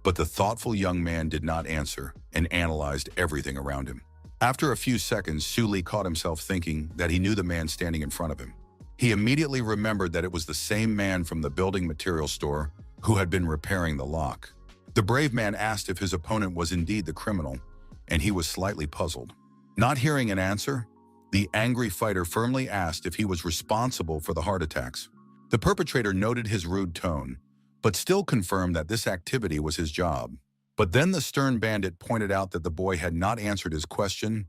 but the thoughtful young man did not answer and analyzed everything around him. After a few seconds, Su Li caught himself thinking that he knew the man standing in front of him. He immediately remembered that it was the same man from the building material store who had been repairing the lock. The brave man asked if his opponent was indeed the criminal, and he was slightly puzzled. Not hearing an answer, the angry fighter firmly asked if he was responsible for the heart attacks. The perpetrator noted his rude tone, but still confirmed that this activity was his job. But then the stern bandit pointed out that the boy had not answered his question,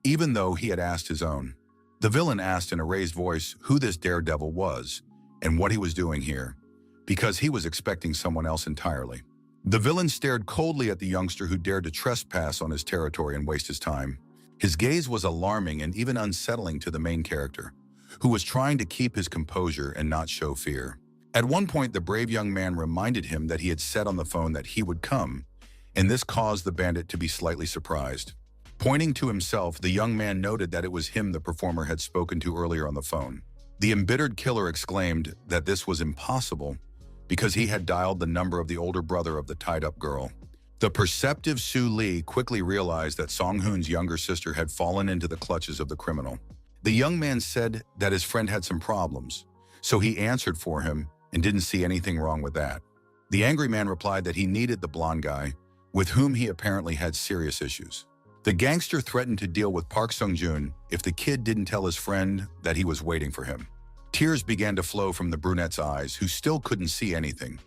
even though he had asked his own. The villain asked in a raised voice who this daredevil was and what he was doing here, because he was expecting someone else entirely. The villain stared coldly at the youngster who dared to trespass on his territory and waste his time. His gaze was alarming and even unsettling to the main character, who was trying to keep his composure and not show fear. At one point, the brave young man reminded him that he had said on the phone that he would come, and this caused the bandit to be slightly surprised. Pointing to himself, the young man noted that it was him the performer had spoken to earlier on the phone. The embittered killer exclaimed that this was impossible because he had dialed the number of the older brother of the tied-up girl. The perceptive Su Li quickly realized that Song-hoon's younger sister had fallen into the clutches of the criminal. The young man said that his friend had some problems, so he answered for him and didn't see anything wrong with that. The angry man replied that he needed the blonde guy, with whom he apparently had serious issues. The gangster threatened to deal with Park Sung-joon if the kid didn't tell his friend that he was waiting for him. Tears began to flow from the brunette's eyes, who still couldn't see anything,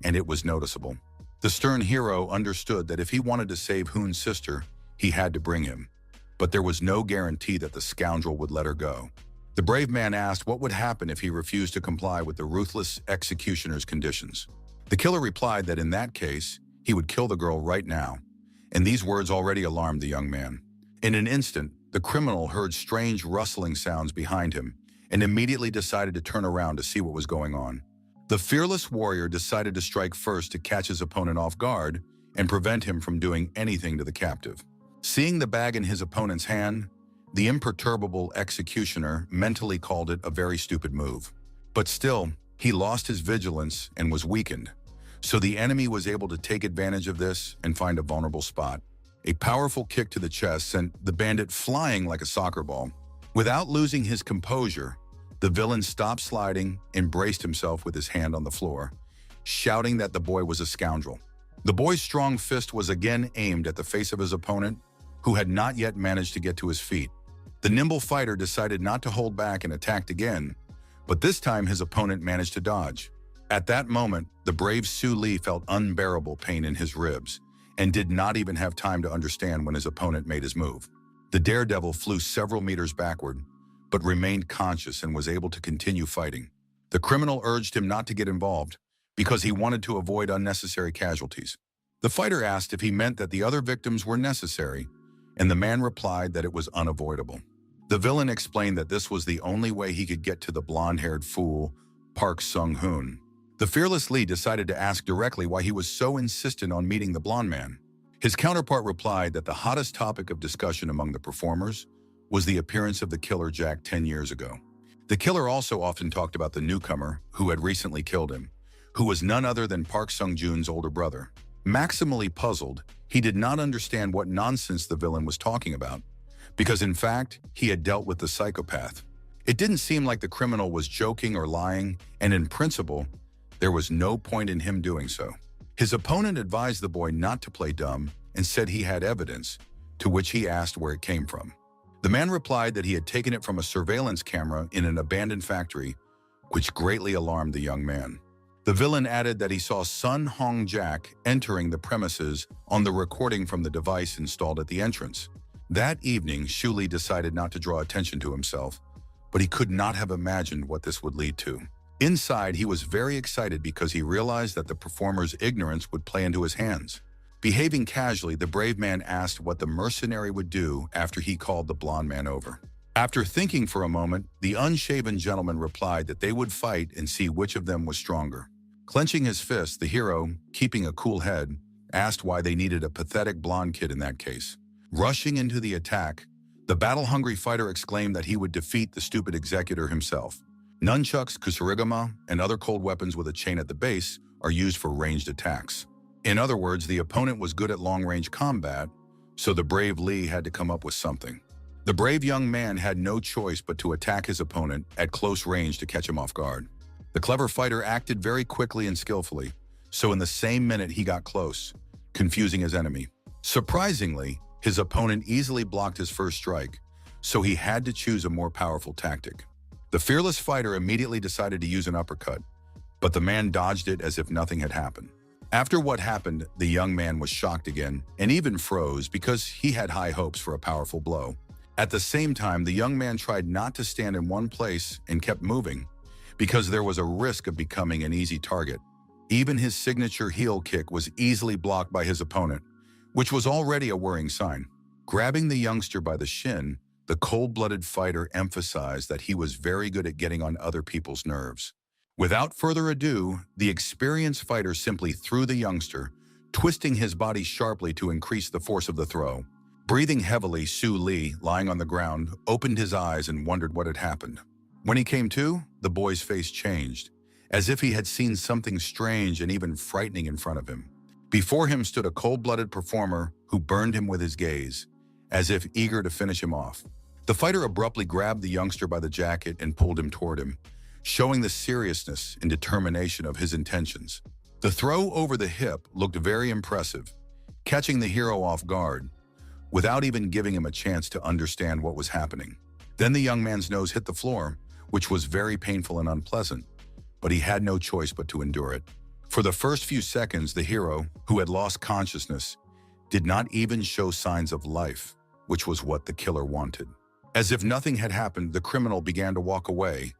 and it was noticeable. The stern hero understood that if he wanted to save Hoon's sister, he had to bring him. But there was no guarantee that the scoundrel would let her go. The brave man asked what would happen if he refused to comply with the ruthless executioner's conditions. The killer replied that in that case, he would kill the girl right now, and these words already alarmed the young man. In an instant, the criminal heard strange rustling sounds behind him and immediately decided to turn around to see what was going on. The fearless warrior decided to strike first to catch his opponent off guard and prevent him from doing anything to the captive. Seeing the bag in his opponent's hand, the imperturbable executioner mentally called it a very stupid move. But still, he lost his vigilance and was weakened, so the enemy was able to take advantage of this and find a vulnerable spot. A powerful kick to the chest sent the bandit flying like a soccer ball. Without losing his composure, the villain stopped sliding and braced himself with his hand on the floor, shouting that the boy was a scoundrel. The boy's strong fist was again aimed at the face of his opponent, who had not yet managed to get to his feet. The nimble fighter decided not to hold back and attacked again, but this time his opponent managed to dodge. At that moment, the brave Su Li felt unbearable pain in his ribs and did not even have time to understand when his opponent made his move. The daredevil flew several meters backward, but remained conscious and was able to continue fighting. The criminal urged him not to get involved because he wanted to avoid unnecessary casualties. The fighter asked if he meant that the other victims were necessary, and the man replied that it was unavoidable. The villain explained that this was the only way he could get to the blonde-haired fool, Park Sung-hoon. The fearless Lee decided to ask directly why he was so insistent on meeting the blonde man. His counterpart replied that the hottest topic of discussion among the performers was the appearance of the killer Jack 10 years ago. The killer also often talked about the newcomer who had recently killed him, who was none other than Park Sung-joon's older brother. Maximally puzzled, he did not understand what nonsense the villain was talking about, because in fact, he had dealt with the psychopath. It didn't seem like the criminal was joking or lying, and in principle, there was no point in him doing so. His opponent advised the boy not to play dumb and said he had evidence, to which he asked where it came from. The man replied that he had taken it from a surveillance camera in an abandoned factory, which greatly alarmed the young man. The villain added that he saw Sun Hong Jack entering the premises on the recording from the device installed at the entrance. That evening, Shuli decided not to draw attention to himself, but he could not have imagined what this would lead to. Inside, he was very excited because he realized that the performer's ignorance would play into his hands. Behaving casually, the brave man asked what the mercenary would do after he called the blonde man over. After thinking for a moment, the unshaven gentleman replied that they would fight and see which of them was stronger. Clenching his fist, the hero, keeping a cool head, asked why they needed a pathetic blonde kid in that case. Rushing into the attack, the battle-hungry fighter exclaimed that he would defeat the stupid executor himself. Nunchucks, kusarigama, and other cold weapons with a chain at the base are used for ranged attacks. In other words, the opponent was good at long-range combat, so the brave Lee had to come up with something. The brave young man had no choice but to attack his opponent at close range to catch him off guard. The clever fighter acted very quickly and skillfully, so in the same minute he got close, confusing his enemy. Surprisingly, his opponent easily blocked his first strike, so he had to choose a more powerful tactic. The fearless fighter immediately decided to use an uppercut, but the man dodged it as if nothing had happened. After what happened, the young man was shocked again and even froze because he had high hopes for a powerful blow. At the same time, the young man tried not to stand in one place and kept moving because there was a risk of becoming an easy target. Even his signature heel kick was easily blocked by his opponent, which was already a worrying sign. Grabbing the youngster by the shin, the cold-blooded fighter emphasized that he was very good at getting on other people's nerves. Without further ado, the experienced fighter simply threw the youngster, twisting his body sharply to increase the force of the throw. Breathing heavily, Su Li, lying on the ground, opened his eyes and wondered what had happened. When he came to, the boy's face changed, as if he had seen something strange and even frightening in front of him. Before him stood a cold-blooded performer who burned him with his gaze, as if eager to finish him off. The fighter abruptly grabbed the youngster by the jacket and pulled him toward him, showing the seriousness and determination of his intentions. The throw over the hip looked very impressive, catching the hero off guard, without even giving him a chance to understand what was happening. Then the young man's nose hit the floor, which was very painful and unpleasant, but he had no choice but to endure it. For the first few seconds, the hero, who had lost consciousness, did not even show signs of life, which was what the killer wanted. As if nothing had happened, the criminal began to walk away,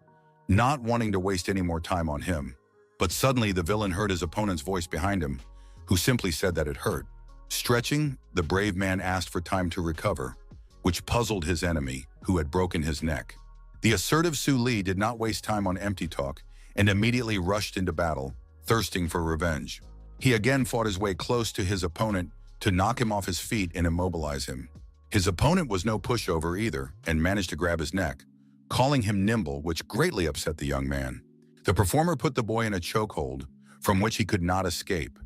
not wanting to waste any more time on him. But suddenly the villain heard his opponent's voice behind him, who simply said that it hurt. Stretching, the brave man asked for time to recover, which puzzled his enemy, who had broken his neck. The assertive Su Li did not waste time on empty talk and immediately rushed into battle, thirsting for revenge. He again fought his way close to his opponent to knock him off his feet and immobilize him. His opponent was no pushover either and managed to grab his neck, calling him nimble, which greatly upset the young man. The performer put the boy in a chokehold from which he could not escape,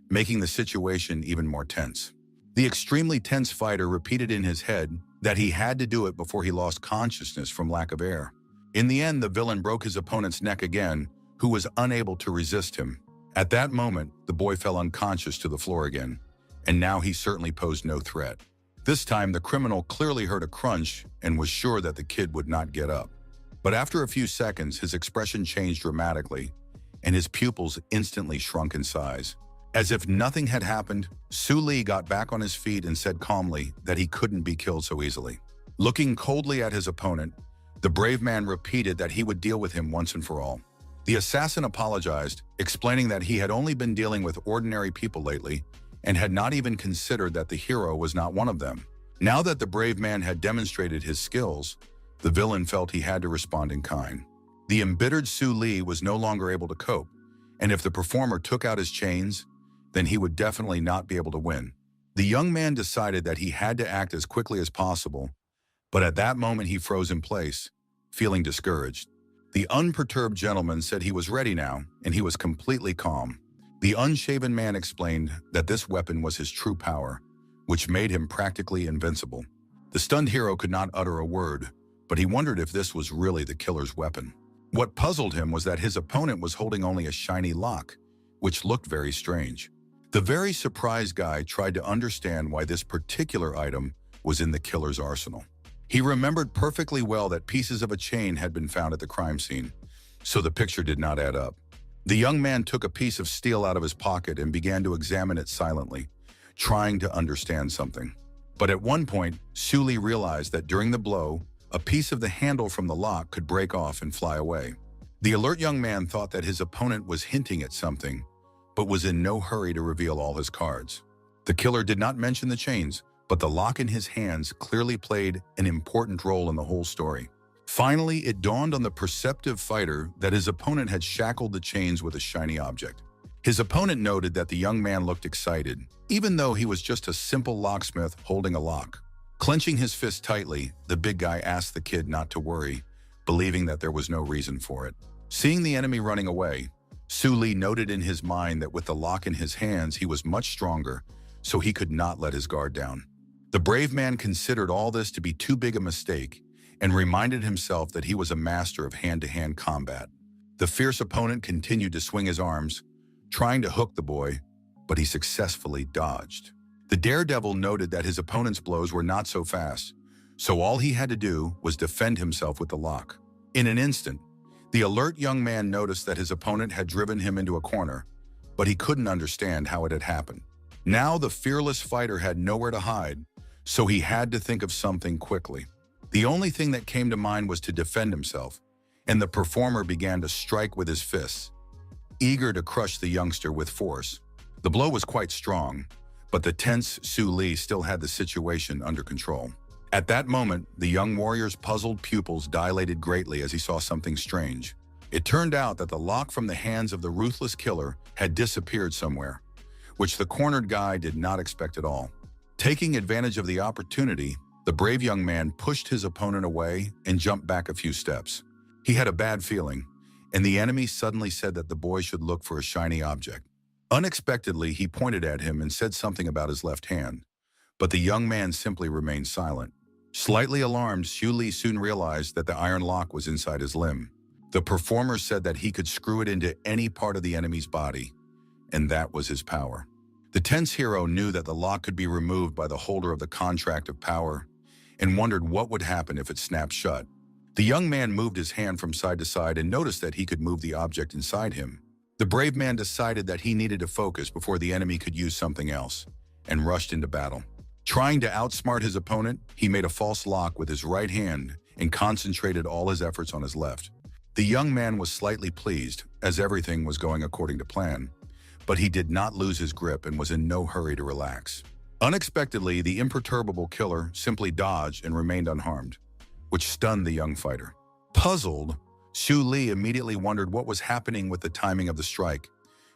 making the situation even more tense. The extremely tense fighter repeated in his head that he had to do it before he lost consciousness from lack of air. In the end, the villain broke his opponent's neck again, who was unable to resist him. At that moment, the boy fell unconscious to the floor again, and now he certainly posed no threat. This time, the criminal clearly heard a crunch and was sure that the kid would not get up. But after a few seconds, his expression changed dramatically, and his pupils instantly shrunk in size. As if nothing had happened, Su Li got back on his feet and said calmly that he couldn't be killed so easily. Looking coldly at his opponent, the brave man repeated that he would deal with him once and for all. The assassin apologized, explaining that he had only been dealing with ordinary people lately and had not even considered that the hero was not one of them. Now that the brave man had demonstrated his skills, the villain felt he had to respond in kind. The embittered Su Li was no longer able to cope, and if the performer took out his chains, then he would definitely not be able to win. The young man decided that he had to act as quickly as possible, but at that moment he froze in place, feeling discouraged. The unperturbed gentleman said he was ready now, and he was completely calm. The unshaven man explained that this weapon was his true power, which made him practically invincible. The stunned hero could not utter a word, but he wondered if this was really the killer's weapon. What puzzled him was that his opponent was holding only a shiny lock, which looked very strange. The very surprised guy tried to understand why this particular item was in the killer's arsenal. He remembered perfectly well that pieces of a chain had been found at the crime scene, so the picture did not add up. The young man took a piece of steel out of his pocket and began to examine it silently, trying to understand something. But at one point, Su Li realized that during the blow, a piece of the handle from the lock could break off and fly away. The alert young man thought that his opponent was hinting at something, but was in no hurry to reveal all his cards. The killer did not mention the chains, but the lock in his hands clearly played an important role in the whole story. Finally, it dawned on the perceptive fighter that his opponent had shackled the chains with a shiny object. His opponent noted that the young man looked excited, even though he was just a simple locksmith holding a lock. Clenching his fist tightly, the big guy asked the kid not to worry, believing that there was no reason for it. Seeing the enemy running away, Su Li noted in his mind that with the lock in his hands, he was much stronger, so he could not let his guard down. The brave man considered all this to be too big a mistake and reminded himself that he was a master of hand-to-hand combat. The fierce opponent continued to swing his arms, trying to hook the boy, but he successfully dodged. The daredevil noted that his opponent's blows were not so fast, so all he had to do was defend himself with the lock. In an instant, the alert young man noticed that his opponent had driven him into a corner, but he couldn't understand how it had happened. Now the fearless fighter had nowhere to hide, so he had to think of something quickly. The only thing that came to mind was to defend himself, and the performer began to strike with his fists, eager to crush the youngster with force. The blow was quite strong, but the tense Su Li still had the situation under control. At that moment, the young warrior's puzzled pupils dilated greatly as he saw something strange. It turned out that the lock from the hands of the ruthless killer had disappeared somewhere, which the cornered guy did not expect at all. Taking advantage of the opportunity, the brave young man pushed his opponent away and jumped back a few steps. He had a bad feeling, and the enemy suddenly said that the boy should look for a shiny object. Unexpectedly, he pointed at him and said something about his left hand, but the young man simply remained silent. Slightly alarmed, Su Li soon realized that the iron lock was inside his limb. The performer said that he could screw it into any part of the enemy's body, and that was his power. The tense hero knew that the lock could be removed by the holder of the contract of power and wondered what would happen if it snapped shut. The young man moved his hand from side to side and noticed that he could move the object inside him. The brave man decided that he needed to focus before the enemy could use something else, and rushed into battle. Trying to outsmart his opponent, he made a false lock with his right hand and concentrated all his efforts on his left. The young man was slightly pleased, as everything was going according to plan, but he did not lose his grip and was in no hurry to relax. Unexpectedly, the imperturbable killer simply dodged and remained unharmed, which stunned the young fighter. Puzzled, Su Li immediately wondered what was happening with the timing of the strike,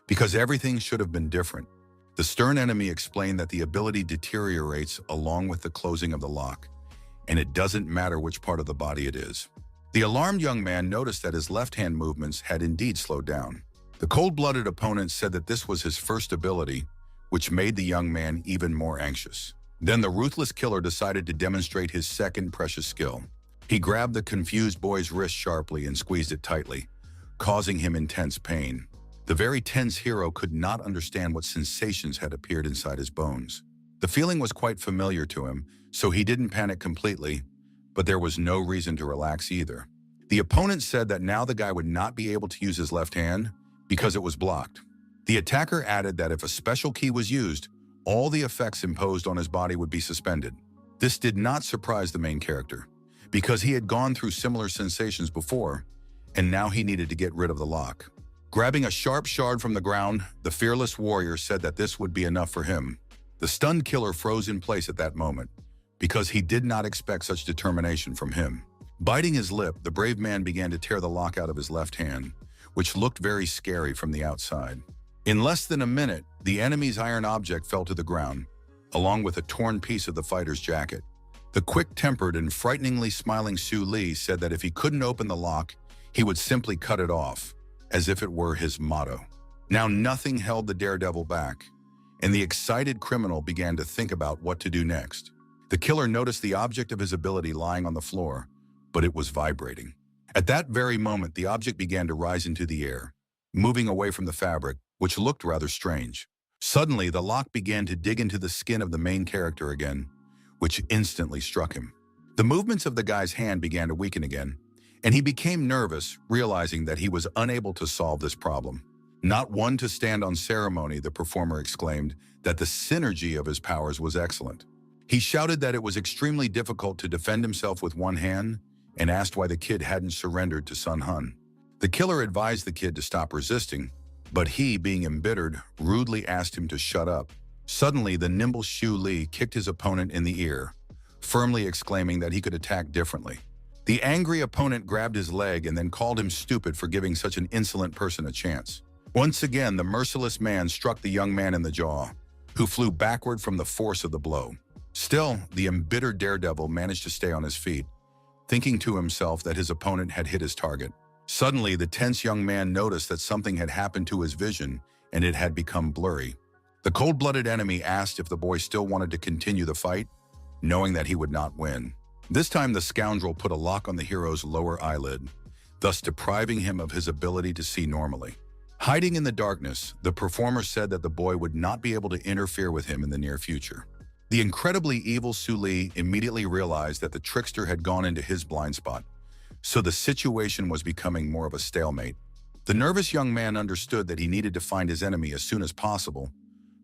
because everything should have been different. The stern enemy explained that the ability deteriorates along with the closing of the lock, and it doesn't matter which part of the body it is. The alarmed young man noticed that his left-hand movements had indeed slowed down. The cold-blooded opponent said that this was his first ability, which made the young man even more anxious. Then the ruthless killer decided to demonstrate his second precious skill. He grabbed the confused boy's wrist sharply and squeezed it tightly, causing him intense pain. The very tense hero could not understand what sensations had appeared inside his bones. The feeling was quite familiar to him, so he didn't panic completely, but there was no reason to relax either. The opponent said that now the guy would not be able to use his left hand because it was blocked. The attacker added that if a special key was used, all the effects imposed on his body would be suspended. This did not surprise the main character, because he had gone through similar sensations before, and now he needed to get rid of the lock. Grabbing a sharp shard from the ground, the fearless warrior said that this would be enough for him. The stunned killer froze in place at that moment, because he did not expect such determination from him. Biting his lip, the brave man began to tear the lock out of his left hand, which looked very scary from the outside. In less than a minute, the enemy's iron object fell to the ground, along with a torn piece of the fighter's jacket. The quick-tempered and frighteningly smiling Su Li said that if he couldn't open the lock, he would simply cut it off, as if it were his motto. Now nothing held the daredevil back, and the excited criminal began to think about what to do next. The killer noticed the object of his ability lying on the floor, but it was vibrating. At that very moment, the object began to rise into the air, moving away from the fabric, which looked rather strange. Suddenly, the lock began to dig into the skin of the main character again, which instantly struck him. The movements of the guy's hand began to weaken again, and he became nervous, realizing that he was unable to solve this problem. Not one to stand on ceremony, the performer exclaimed that the synergy of his powers was excellent. He shouted that it was extremely difficult to defend himself with one hand and asked why the kid hadn't surrendered to Sun Hun. The killer advised the kid to stop resisting, but he, being embittered, rudely asked him to shut up. Suddenly, the nimble Su Li kicked his opponent in the ear, firmly exclaiming that he could attack differently. The angry opponent grabbed his leg and then called him stupid for giving such an insolent person a chance. Once again, the merciless man struck the young man in the jaw, who flew backward from the force of the blow. Still, the embittered daredevil managed to stay on his feet, thinking to himself that his opponent had hit his target. Suddenly, the tense young man noticed that something had happened to his vision, and it had become blurry. The cold-blooded enemy asked if the boy still wanted to continue the fight, knowing that he would not win. This time, the scoundrel put a lock on the hero's lower eyelid, thus depriving him of his ability to see normally. Hiding in the darkness, the performer said that the boy would not be able to interfere with him in the near future. The incredibly evil Su Li immediately realized that the trickster had gone into his blind spot, so the situation was becoming more of a stalemate. The nervous young man understood that he needed to find his enemy as soon as possible,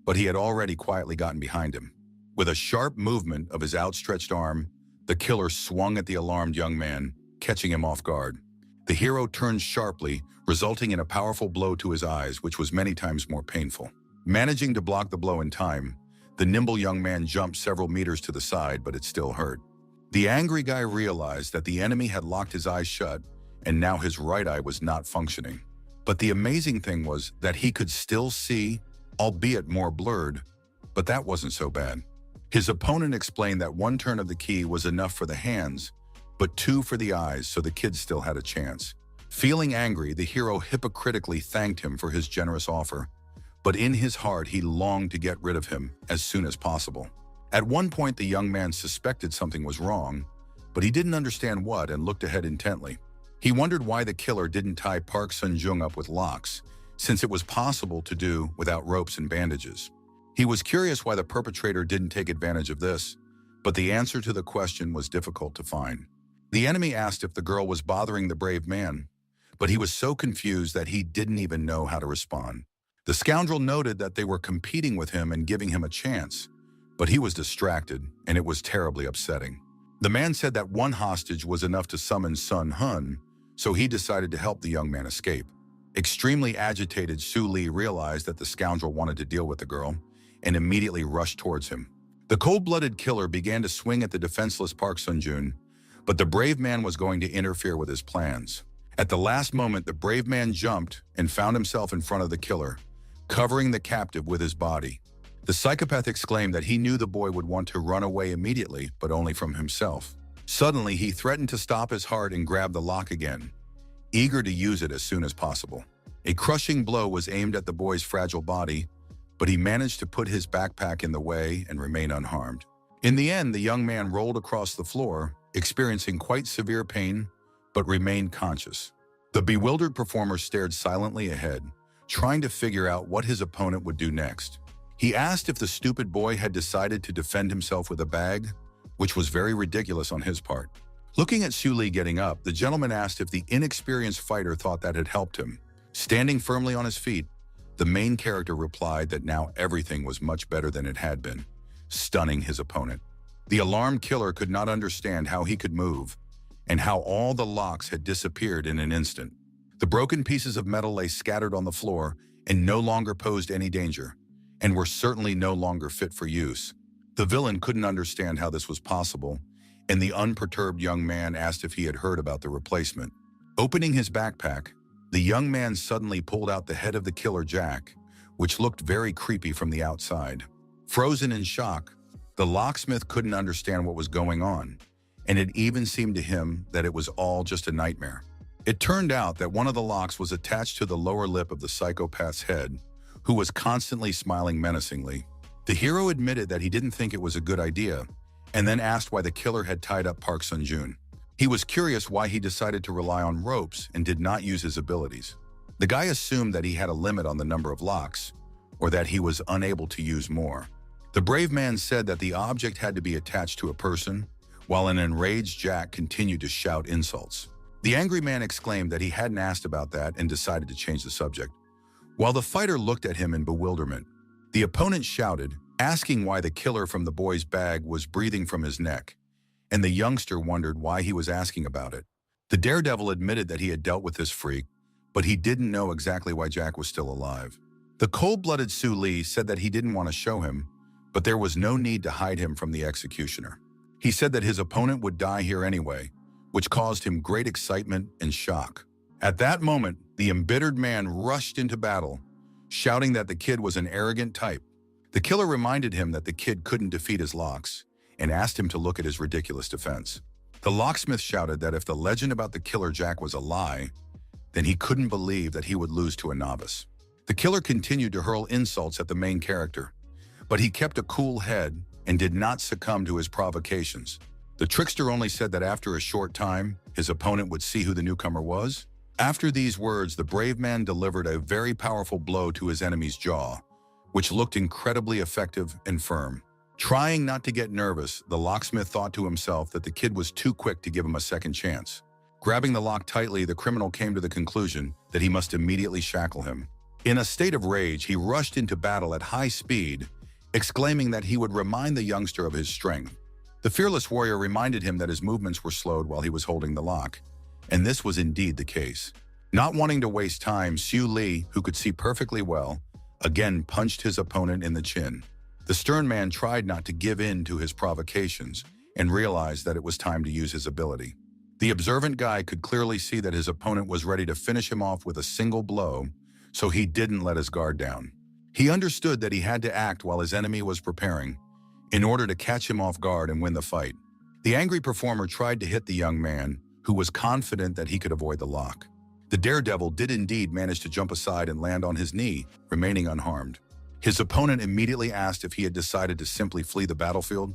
but he had already quietly gotten behind him. With a sharp movement of his outstretched arm, the killer swung at the alarmed young man, catching him off guard. The hero turned sharply, resulting in a powerful blow to his eyes, which was many times more painful. Managing to block the blow in time, the nimble young man jumped several meters to the side, but it still hurt. The angry guy realized that the enemy had locked his eyes shut, and now his right eye was not functioning. But the amazing thing was that he could still see, albeit more blurred, but that wasn't so bad. His opponent explained that one turn of the key was enough for the hands, but two for the eyes, so the kid still had a chance. Feeling angry, the hero hypocritically thanked him for his generous offer, but in his heart he longed to get rid of him as soon as possible. At one point, the young man suspected something was wrong, but he didn't understand what and looked ahead intently. He wondered why the killer didn't tie Park Sun-jung up with locks, since it was possible to do without ropes and bandages. He was curious why the perpetrator didn't take advantage of this, but the answer to the question was difficult to find. The enemy asked if the girl was bothering the brave man, but he was so confused that he didn't even know how to respond. The scoundrel noted that they were competing with him and giving him a chance, but he was distracted, and it was terribly upsetting. The man said that one hostage was enough to summon Sun Hun, so he decided to help the young man escape. Extremely agitated, Su Li realized that the scoundrel wanted to deal with the girl and immediately rushed towards him. The cold-blooded killer began to swing at the defenseless Park Sun-jun, but the brave man was going to interfere with his plans. At the last moment, the brave man jumped and found himself in front of the killer, covering the captive with his body. The psychopath exclaimed that he knew the boy would want to run away immediately, but only from himself. Suddenly, he threatened to stop his heart and grab the lock again, eager to use it as soon as possible. A crushing blow was aimed at the boy's fragile body, but he managed to put his backpack in the way and remain unharmed. In the end, the young man rolled across the floor, experiencing quite severe pain, but remained conscious. The bewildered performer stared silently ahead, trying to figure out what his opponent would do next. He asked if the stupid boy had decided to defend himself with a bag, which was very ridiculous on his part. Looking at Su Li getting up, the gentleman asked if the inexperienced fighter thought that had helped him. Standing firmly on his feet, the main character replied that now everything was much better than it had been, stunning his opponent. The alarmed killer could not understand how he could move, and how all the locks had disappeared in an instant. The broken pieces of metal lay scattered on the floor and no longer posed any danger, and were certainly no longer fit for use. The villain couldn't understand how this was possible, and the unperturbed young man asked if he had heard about the replacement. Opening his backpack, the young man suddenly pulled out the head of the killer Jack, which looked very creepy from the outside. Frozen in shock, the locksmith couldn't understand what was going on, and it even seemed to him that it was all just a nightmare. It turned out that one of the locks was attached to the lower lip of the psychopath's head, who was constantly smiling menacingly. The hero admitted that he didn't think it was a good idea, and then asked why the killer had tied up Park Sun-jun. He was curious why he decided to rely on ropes and did not use his abilities. The guy assumed that he had a limit on the number of locks, or that he was unable to use more. The brave man said that the object had to be attached to a person, while an enraged Jack continued to shout insults. The angry man exclaimed that he hadn't asked about that and decided to change the subject. While the fighter looked at him in bewilderment, the opponent shouted, asking why the killer from the boy's bag was breathing from his neck, and the youngster wondered why he was asking about it. The daredevil admitted that he had dealt with this freak, but he didn't know exactly why Jack was still alive. The cold-blooded Su Li said that he didn't want to show him, but there was no need to hide him from the executioner. He said that his opponent would die here anyway, which caused him great excitement and shock. At that moment, the embittered man rushed into battle, shouting that the kid was an arrogant type. The killer reminded him that the kid couldn't defeat his locks, and asked him to look at his ridiculous defense. The locksmith shouted that if the legend about the killer Jack was a lie, then he couldn't believe that he would lose to a novice. The killer continued to hurl insults at the main character, but he kept a cool head and did not succumb to his provocations. The trickster only said that after a short time, his opponent would see who the newcomer was. After these words, the brave man delivered a very powerful blow to his enemy's jaw, which looked incredibly effective and firm. Trying not to get nervous, the locksmith thought to himself that the kid was too quick to give him a second chance. Grabbing the lock tightly, the criminal came to the conclusion that he must immediately shackle him. In a state of rage, he rushed into battle at high speed, exclaiming that he would remind the youngster of his strength. The fearless warrior reminded him that his movements were slowed while he was holding the lock, and this was indeed the case. Not wanting to waste time, Su Li, who could see perfectly well, again punched his opponent in the chin. The stern man tried not to give in to his provocations and realized that it was time to use his ability. The observant guy could clearly see that his opponent was ready to finish him off with a single blow, so he didn't let his guard down. He understood that he had to act while his enemy was preparing, in order to catch him off guard and win the fight. The angry performer tried to hit the young man, who was confident that he could avoid the lock. The daredevil did indeed manage to jump aside and land on his knee, remaining unharmed. His opponent immediately asked if he had decided to simply flee the battlefield,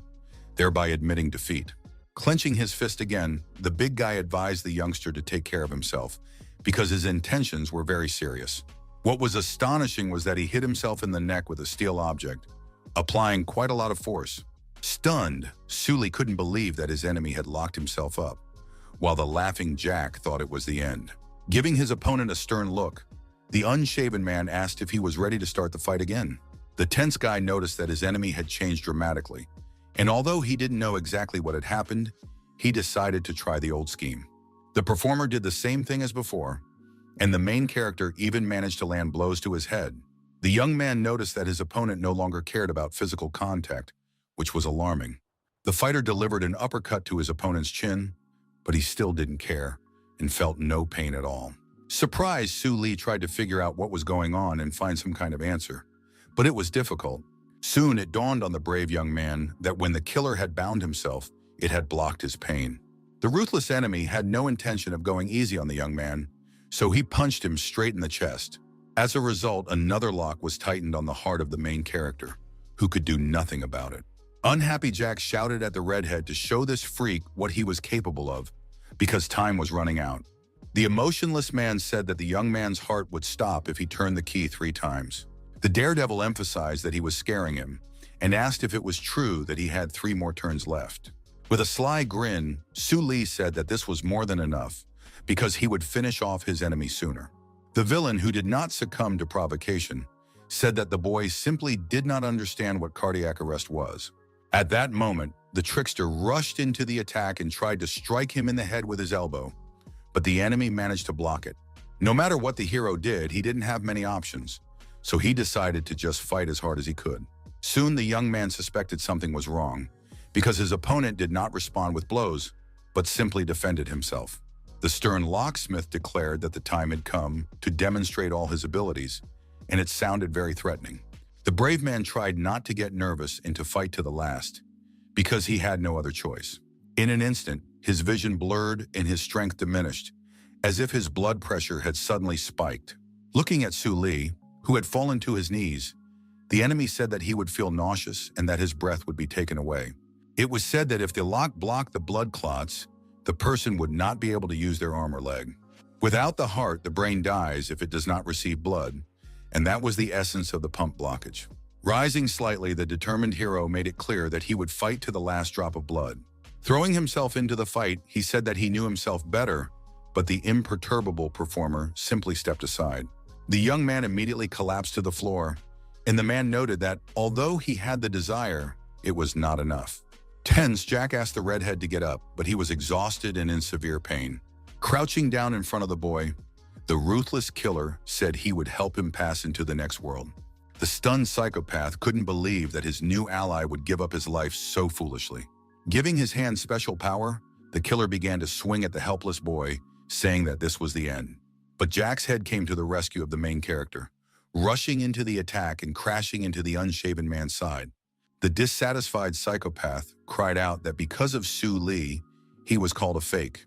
thereby admitting defeat. Clenching his fist again, the big guy advised the youngster to take care of himself, because his intentions were very serious. What was astonishing was that he hit himself in the neck with a steel object, applying quite a lot of force. Stunned, Su Li couldn't believe that his enemy had locked himself up, while the laughing Jack thought it was the end. Giving his opponent a stern look, the unshaven man asked if he was ready to start the fight again. The tense guy noticed that his enemy had changed dramatically, and although he didn't know exactly what had happened, he decided to try the old scheme. The performer did the same thing as before, and the main character even managed to land blows to his head. The young man noticed that his opponent no longer cared about physical contact, which was alarming. The fighter delivered an uppercut to his opponent's chin, but he still didn't care and felt no pain at all. Surprised, Su Li tried to figure out what was going on and find some kind of answer, but it was difficult. Soon it dawned on the brave young man that when the killer had bound himself, it had blocked his pain. The ruthless enemy had no intention of going easy on the young man, so he punched him straight in the chest. As a result, another lock was tightened on the heart of the main character, who could do nothing about it. Unhappy Jack shouted at the redhead to show this freak what he was capable of, because time was running out. The emotionless man said that the young man's heart would stop if he turned the key 3 times. The daredevil emphasized that he was scaring him and asked if it was true that he had 3 more turns left. With a sly grin, Su Li said that this was more than enough because he would finish off his enemy sooner. The villain, who did not succumb to provocation, said that the boy simply did not understand what cardiac arrest was. At that moment, the trickster rushed into the attack and tried to strike him in the head with his elbow, but the enemy managed to block it. No matter what the hero did, he didn't have many options, so he decided to just fight as hard as he could. Soon the young man suspected something was wrong, because his opponent did not respond with blows, but simply defended himself. The stern locksmith declared that the time had come to demonstrate all his abilities, and it sounded very threatening. The brave man tried not to get nervous and to fight to the last, because he had no other choice. In an instant, his vision blurred and his strength diminished, as if his blood pressure had suddenly spiked. Looking at Su Li, who had fallen to his knees, the enemy said that he would feel nauseous and that his breath would be taken away. It was said that if the lock blocked the blood clots, the person would not be able to use their arm or leg. Without the heart, the brain dies if it does not receive blood, and that was the essence of the pump blockage. Rising slightly, the determined hero made it clear that he would fight to the last drop of blood. Throwing himself into the fight, he said that he knew himself better, but the imperturbable performer simply stepped aside. The young man immediately collapsed to the floor, and the man noted that, although he had the desire, it was not enough. Tense, Jack asked the redhead to get up, but he was exhausted and in severe pain. Crouching down in front of the boy, the ruthless killer said he would help him pass into the next world. The stunned psychopath couldn't believe that his new ally would give up his life so foolishly. Giving his hand special power, the killer began to swing at the helpless boy, saying that this was the end. But Jack's head came to the rescue of the main character, rushing into the attack and crashing into the unshaven man's side. The dissatisfied psychopath cried out that because of Su Li, he was called a fake,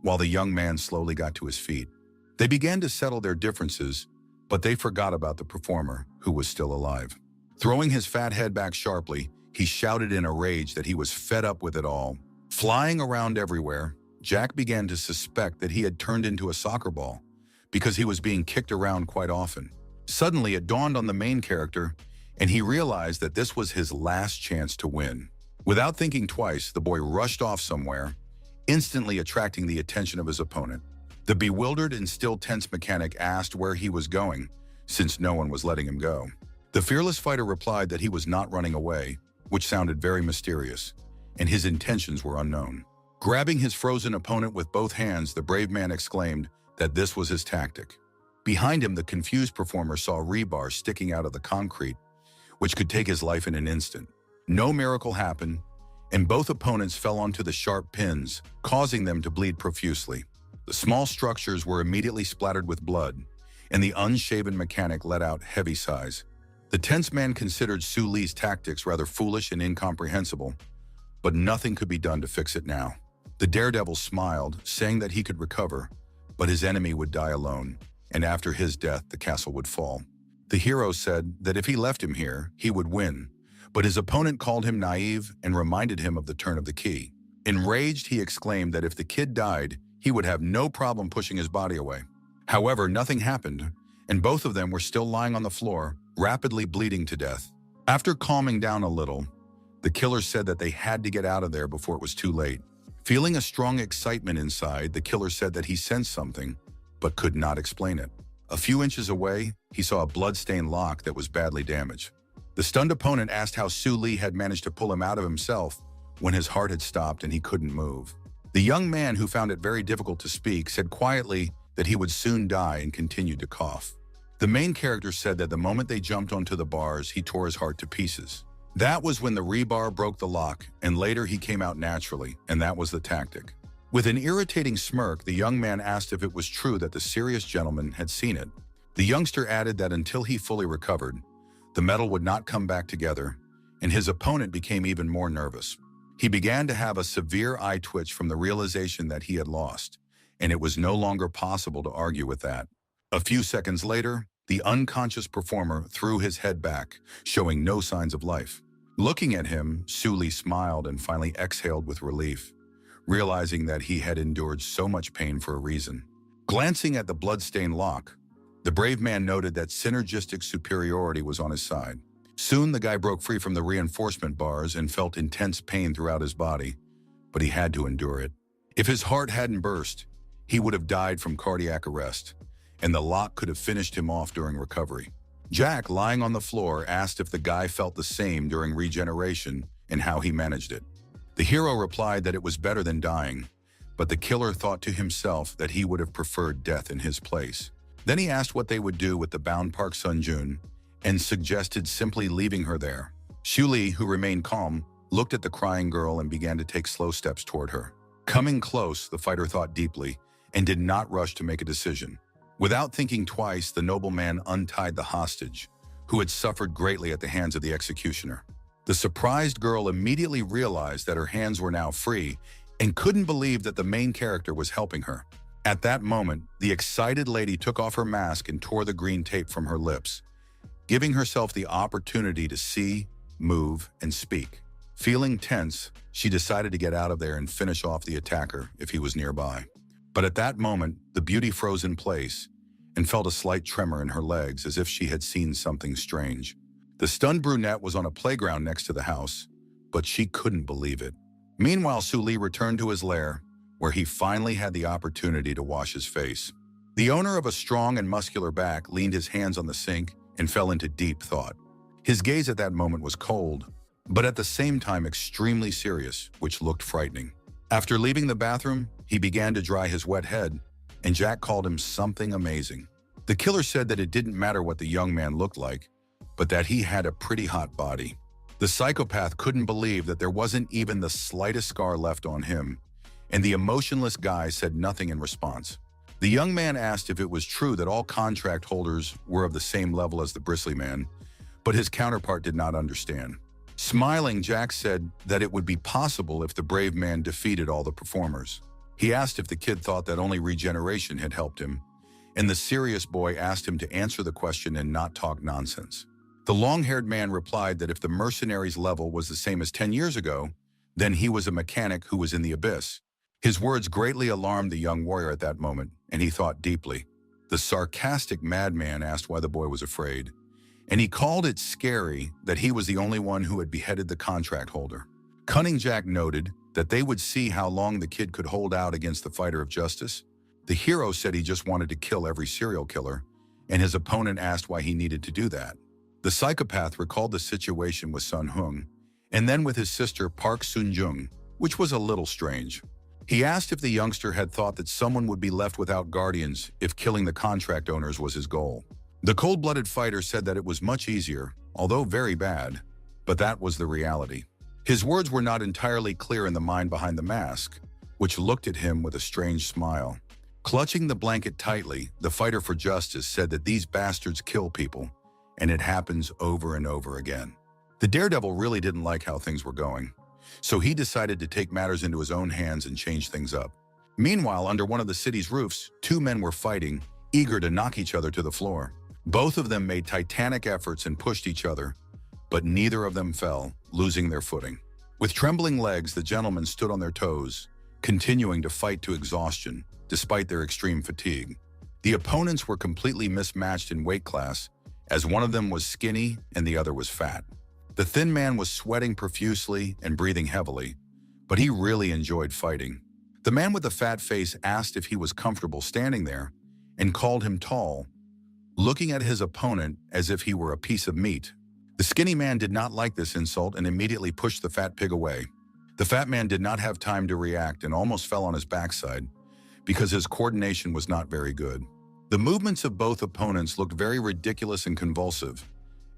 while the young man slowly got to his feet. They began to settle their differences, but they forgot about the performer, who was still alive. Throwing his fat head back sharply, he shouted in a rage that he was fed up with it all. Flying around everywhere, Jack began to suspect that he had turned into a soccer ball, because he was being kicked around quite often. Suddenly, it dawned on the main character, and he realized that this was his last chance to win. Without thinking twice, the boy rushed off somewhere, instantly attracting the attention of his opponent. The bewildered and still tense mechanic asked where he was going, since no one was letting him go. The fearless fighter replied that he was not running away, which sounded very mysterious, and his intentions were unknown. Grabbing his frozen opponent with both hands, the brave man exclaimed that this was his tactic. Behind him, the confused performer saw rebar sticking out of the concrete, which could take his life in an instant. No miracle happened, and both opponents fell onto the sharp pins, causing them to bleed profusely. The small structures were immediately splattered with blood, and the unshaven mechanic let out heavy sighs. The tense man considered Su Li's tactics rather foolish and incomprehensible, but nothing could be done to fix it now. The daredevil smiled, saying that he could recover, but his enemy would die alone, and after his death, the castle would fall. The hero said that if he left him here, he would win, but his opponent called him naive and reminded him of the turn of the key. Enraged, he exclaimed that if the kid died, he would have no problem pushing his body away. However, nothing happened, and both of them were still lying on the floor, rapidly bleeding to death. After calming down a little, the killer said that they had to get out of there before it was too late. Feeling a strong excitement inside, the killer said that he sensed something, but could not explain it. A few inches away, he saw a blood-stained lock that was badly damaged. The stunned opponent asked how Su Li had managed to pull him out of himself when his heart had stopped and he couldn't move. The young man, who found it very difficult to speak, said quietly that he would soon die and continued to cough. The main character said that the moment they jumped onto the bars, he tore his heart to pieces. That was when the rebar broke the lock, and later he came out naturally, and that was the tactic. With an irritating smirk, the young man asked if it was true that the serious gentleman had seen it. The youngster added that until he fully recovered, the metal would not come back together, and his opponent became even more nervous. He began to have a severe eye twitch from the realization that he had lost, and it was no longer possible to argue with that. A few seconds later, the unconscious performer threw his head back, showing no signs of life. Looking at him, Su Li smiled and finally exhaled with relief, realizing that he had endured so much pain for a reason. Glancing at the blood-stained lock, the brave man noted that synergistic superiority was on his side. Soon, the guy broke free from the reinforcement bars and felt intense pain throughout his body, but he had to endure it. If his heart hadn't burst, he would have died from cardiac arrest, and the lock could have finished him off during recovery. Jack, lying on the floor, asked if the guy felt the same during regeneration and how he managed it. The hero replied that it was better than dying, but the killer thought to himself that he would have preferred death in his place. Then he asked what they would do with the bound Park Sunjun and suggested simply leaving her there. Su Li, who remained calm, looked at the crying girl and began to take slow steps toward her. Coming close, the fighter thought deeply and did not rush to make a decision. Without thinking twice, the nobleman untied the hostage, who had suffered greatly at the hands of the executioner. The surprised girl immediately realized that her hands were now free and couldn't believe that the main character was helping her. At that moment, the excited lady took off her mask and tore the green tape from her lips, giving herself the opportunity to see, move, and speak. Feeling tense, she decided to get out of there and finish off the attacker if he was nearby. But at that moment, the beauty froze in place and felt a slight tremor in her legs as if she had seen something strange. The stunned brunette was on a playground next to the house, but she couldn't believe it. Meanwhile, Su Li returned to his lair, where he finally had the opportunity to wash his face. The owner of a strong and muscular back leaned his hands on the sink and fell into deep thought. His gaze at that moment was cold, but at the same time extremely serious, which looked frightening. After leaving the bathroom, he began to dry his wet head, and Jack called him something amazing. The killer said that it didn't matter what the young man looked like, but that he had a pretty hot body. The psychopath couldn't believe that there wasn't even the slightest scar left on him, and the emotionless guy said nothing in response. The young man asked if it was true that all contract holders were of the same level as the bristly man, but his counterpart did not understand. Smiling, Jack said that it would be possible if the brave man defeated all the performers. He asked if the kid thought that only regeneration had helped him, and the serious boy asked him to answer the question and not talk nonsense. The long-haired man replied that if the mercenary's level was the same as 10 years ago, then he was a mechanic who was in the abyss. His words greatly alarmed the young warrior at that moment, and he thought deeply. The sarcastic madman asked why the boy was afraid, and he called it scary that he was the only one who had beheaded the contract holder. Cunning Jack noted that they would see how long the kid could hold out against the fighter of justice. The hero said he just wanted to kill every serial killer, and his opponent asked why he needed to do that. The psychopath recalled the situation with Sun Hung, and then with his sister Park Soon-jung, which was a little strange. He asked if the youngster had thought that someone would be left without guardians if killing the contract owners was his goal. The cold-blooded fighter said that it was much easier, although very bad, but that was the reality. His words were not entirely clear in the mind behind the mask, which looked at him with a strange smile. Clutching the blanket tightly, the fighter for justice said that these bastards kill people, and it happens over and over again. The daredevil really didn't like how things were going, so he decided to take matters into his own hands and change things up. Meanwhile, under one of the city's roofs, two men were fighting, eager to knock each other to the floor. Both of them made titanic efforts and pushed each other, but neither of them fell, losing their footing. With trembling legs, the gentlemen stood on their toes, continuing to fight to exhaustion, despite their extreme fatigue. The opponents were completely mismatched in weight class, as one of them was skinny and the other was fat. The thin man was sweating profusely and breathing heavily, but he really enjoyed fighting. The man with the fat face asked if he was comfortable standing there and called him tall, looking at his opponent as if he were a piece of meat. The skinny man did not like this insult and immediately pushed the fat pig away. The fat man did not have time to react and almost fell on his backside because his coordination was not very good. The movements of both opponents looked very ridiculous and convulsive,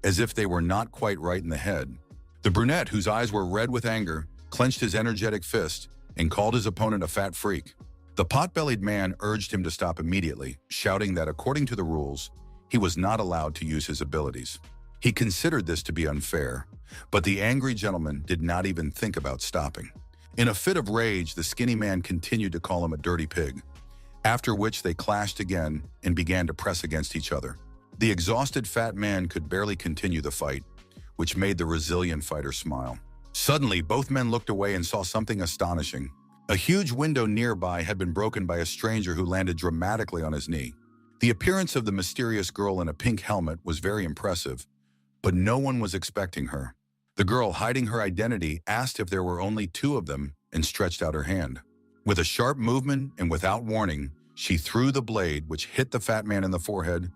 as if they were not quite right in the head. The brunette, whose eyes were red with anger, clenched his energetic fist and called his opponent a fat freak. The pot-bellied man urged him to stop immediately, shouting that according to the rules, he was not allowed to use his abilities. He considered this to be unfair, but the angry gentleman did not even think about stopping. In a fit of rage, the skinny man continued to call him a dirty pig, after which they clashed again and began to press against each other. The exhausted fat man could barely continue the fight, which made the resilient fighter smile. Suddenly, both men looked away and saw something astonishing. A huge window nearby had been broken by a stranger who landed dramatically on his knee. The appearance of the mysterious girl in a pink helmet was very impressive, but no one was expecting her. The girl, hiding her identity, asked if there were only two of them and stretched out her hand. With a sharp movement and without warning, she threw the blade, which hit the fat man in the forehead,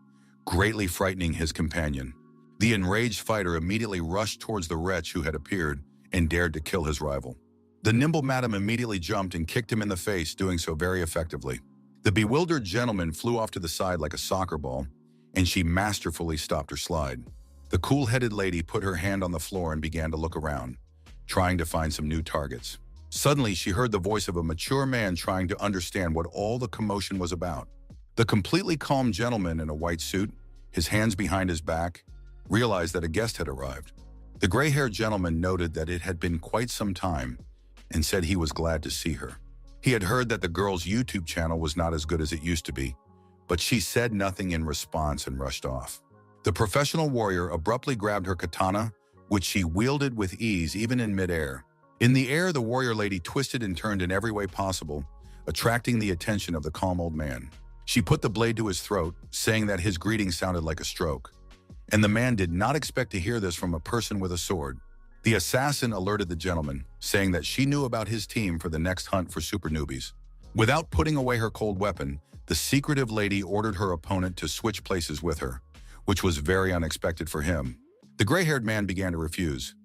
greatly frightening his companion. The enraged fighter immediately rushed towards the wretch who had appeared and dared to kill his rival. The nimble madam immediately jumped and kicked him in the face, doing so very effectively. The bewildered gentleman flew off to the side like a soccer ball, and she masterfully stopped her slide. The cool-headed lady put her hand on the floor and began to look around, trying to find some new targets. Suddenly, she heard the voice of a mature man trying to understand what all the commotion was about. The completely calm gentleman in a white suit, his hands behind his back, realized that a guest had arrived. The gray-haired gentleman noted that it had been quite some time and said he was glad to see her. He had heard that the girl's YouTube channel was not as good as it used to be, but she said nothing in response and rushed off. The professional warrior abruptly grabbed her katana, which she wielded with ease even in midair. In the air, the warrior lady twisted and turned in every way possible, attracting the attention of the calm old man. She put the blade to his throat, saying that his greeting sounded like a stroke. And the man did not expect to hear this from a person with a sword. The assassin alerted the gentleman, saying that she knew about his team for the next hunt for super newbies. Without putting away her cold weapon, the secretive lady ordered her opponent to switch places with her, which was very unexpected for him. The gray-haired man began to refuse,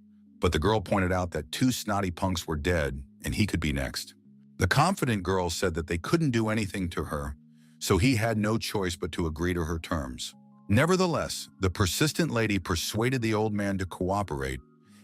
but the girl pointed out that two snotty punks were dead and he could be next. The confident girl said that they couldn't do anything to her, so he had no choice but to agree to her terms. Nevertheless, the persistent lady persuaded the old man to cooperate,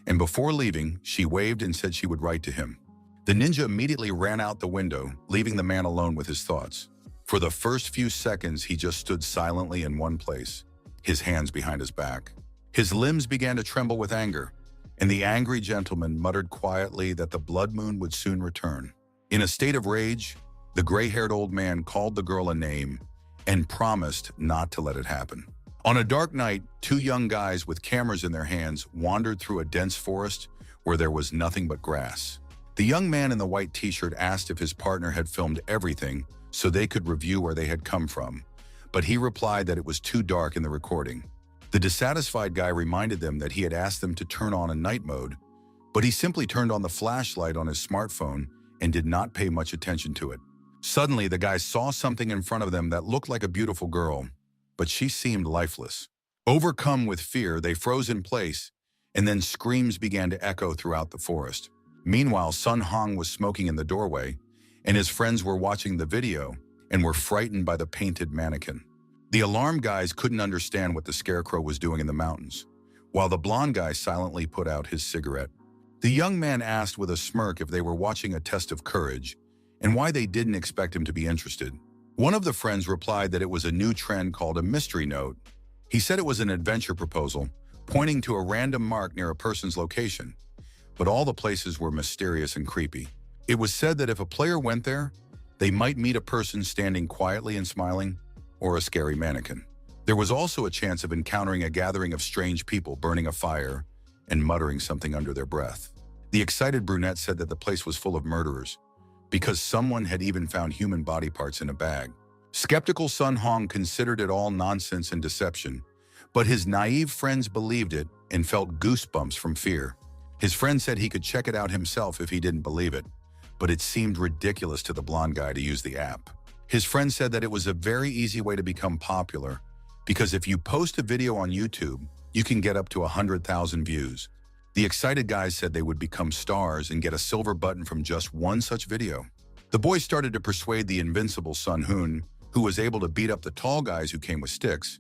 and before leaving, she waved and said she would write to him. The ninja immediately ran out the window, leaving the man alone with his thoughts. For the first few seconds, he just stood silently in one place, his hands behind his back. His limbs began to tremble with anger, and the angry gentleman muttered quietly that the blood moon would soon return. In a state of rage, the gray-haired old man called the girl a name and promised not to let it happen. On a dark night, two young guys with cameras in their hands wandered through a dense forest where there was nothing but grass. The young man in the white t-shirt asked if his partner had filmed everything so they could review where they had come from, but he replied that it was too dark in the recording. The dissatisfied guy reminded them that he had asked them to turn on a night mode, but he simply turned on the flashlight on his smartphone and did not pay much attention to it. Suddenly, the guy saw something in front of them that looked like a beautiful girl, but she seemed lifeless. Overcome with fear, they froze in place, and then screams began to echo throughout the forest. Meanwhile, Sun Hong was smoking in the doorway, and his friends were watching the video and were frightened by the painted mannequin. The alarmed guys couldn't understand what the scarecrow was doing in the mountains, while the blonde guy silently put out his cigarette. The young man asked with a smirk if they were watching a test of courage and why they didn't expect him to be interested. One of the friends replied that it was a new trend called a mystery note. He said it was an adventure proposal, pointing to a random mark near a person's location. But all the places were mysterious and creepy. It was said that if a player went there, they might meet a person standing quietly and smiling, or a scary mannequin. There was also a chance of encountering a gathering of strange people burning a fire and muttering something under their breath. The excited brunette said that the place was full of murderers, because someone had even found human body parts in a bag. Skeptical Sun Hong considered it all nonsense and deception, but his naive friends believed it and felt goosebumps from fear. His friend said he could check it out himself if he didn't believe it, but it seemed ridiculous to the blonde guy to use the app. His friend said that it was a very easy way to become popular, because if you post a video on YouTube, you can get up to 100,000 views. The excited guys said they would become stars and get a silver button from just one such video. The boys started to persuade the invincible Sun Hoon, who was able to beat up the tall guys who came with sticks,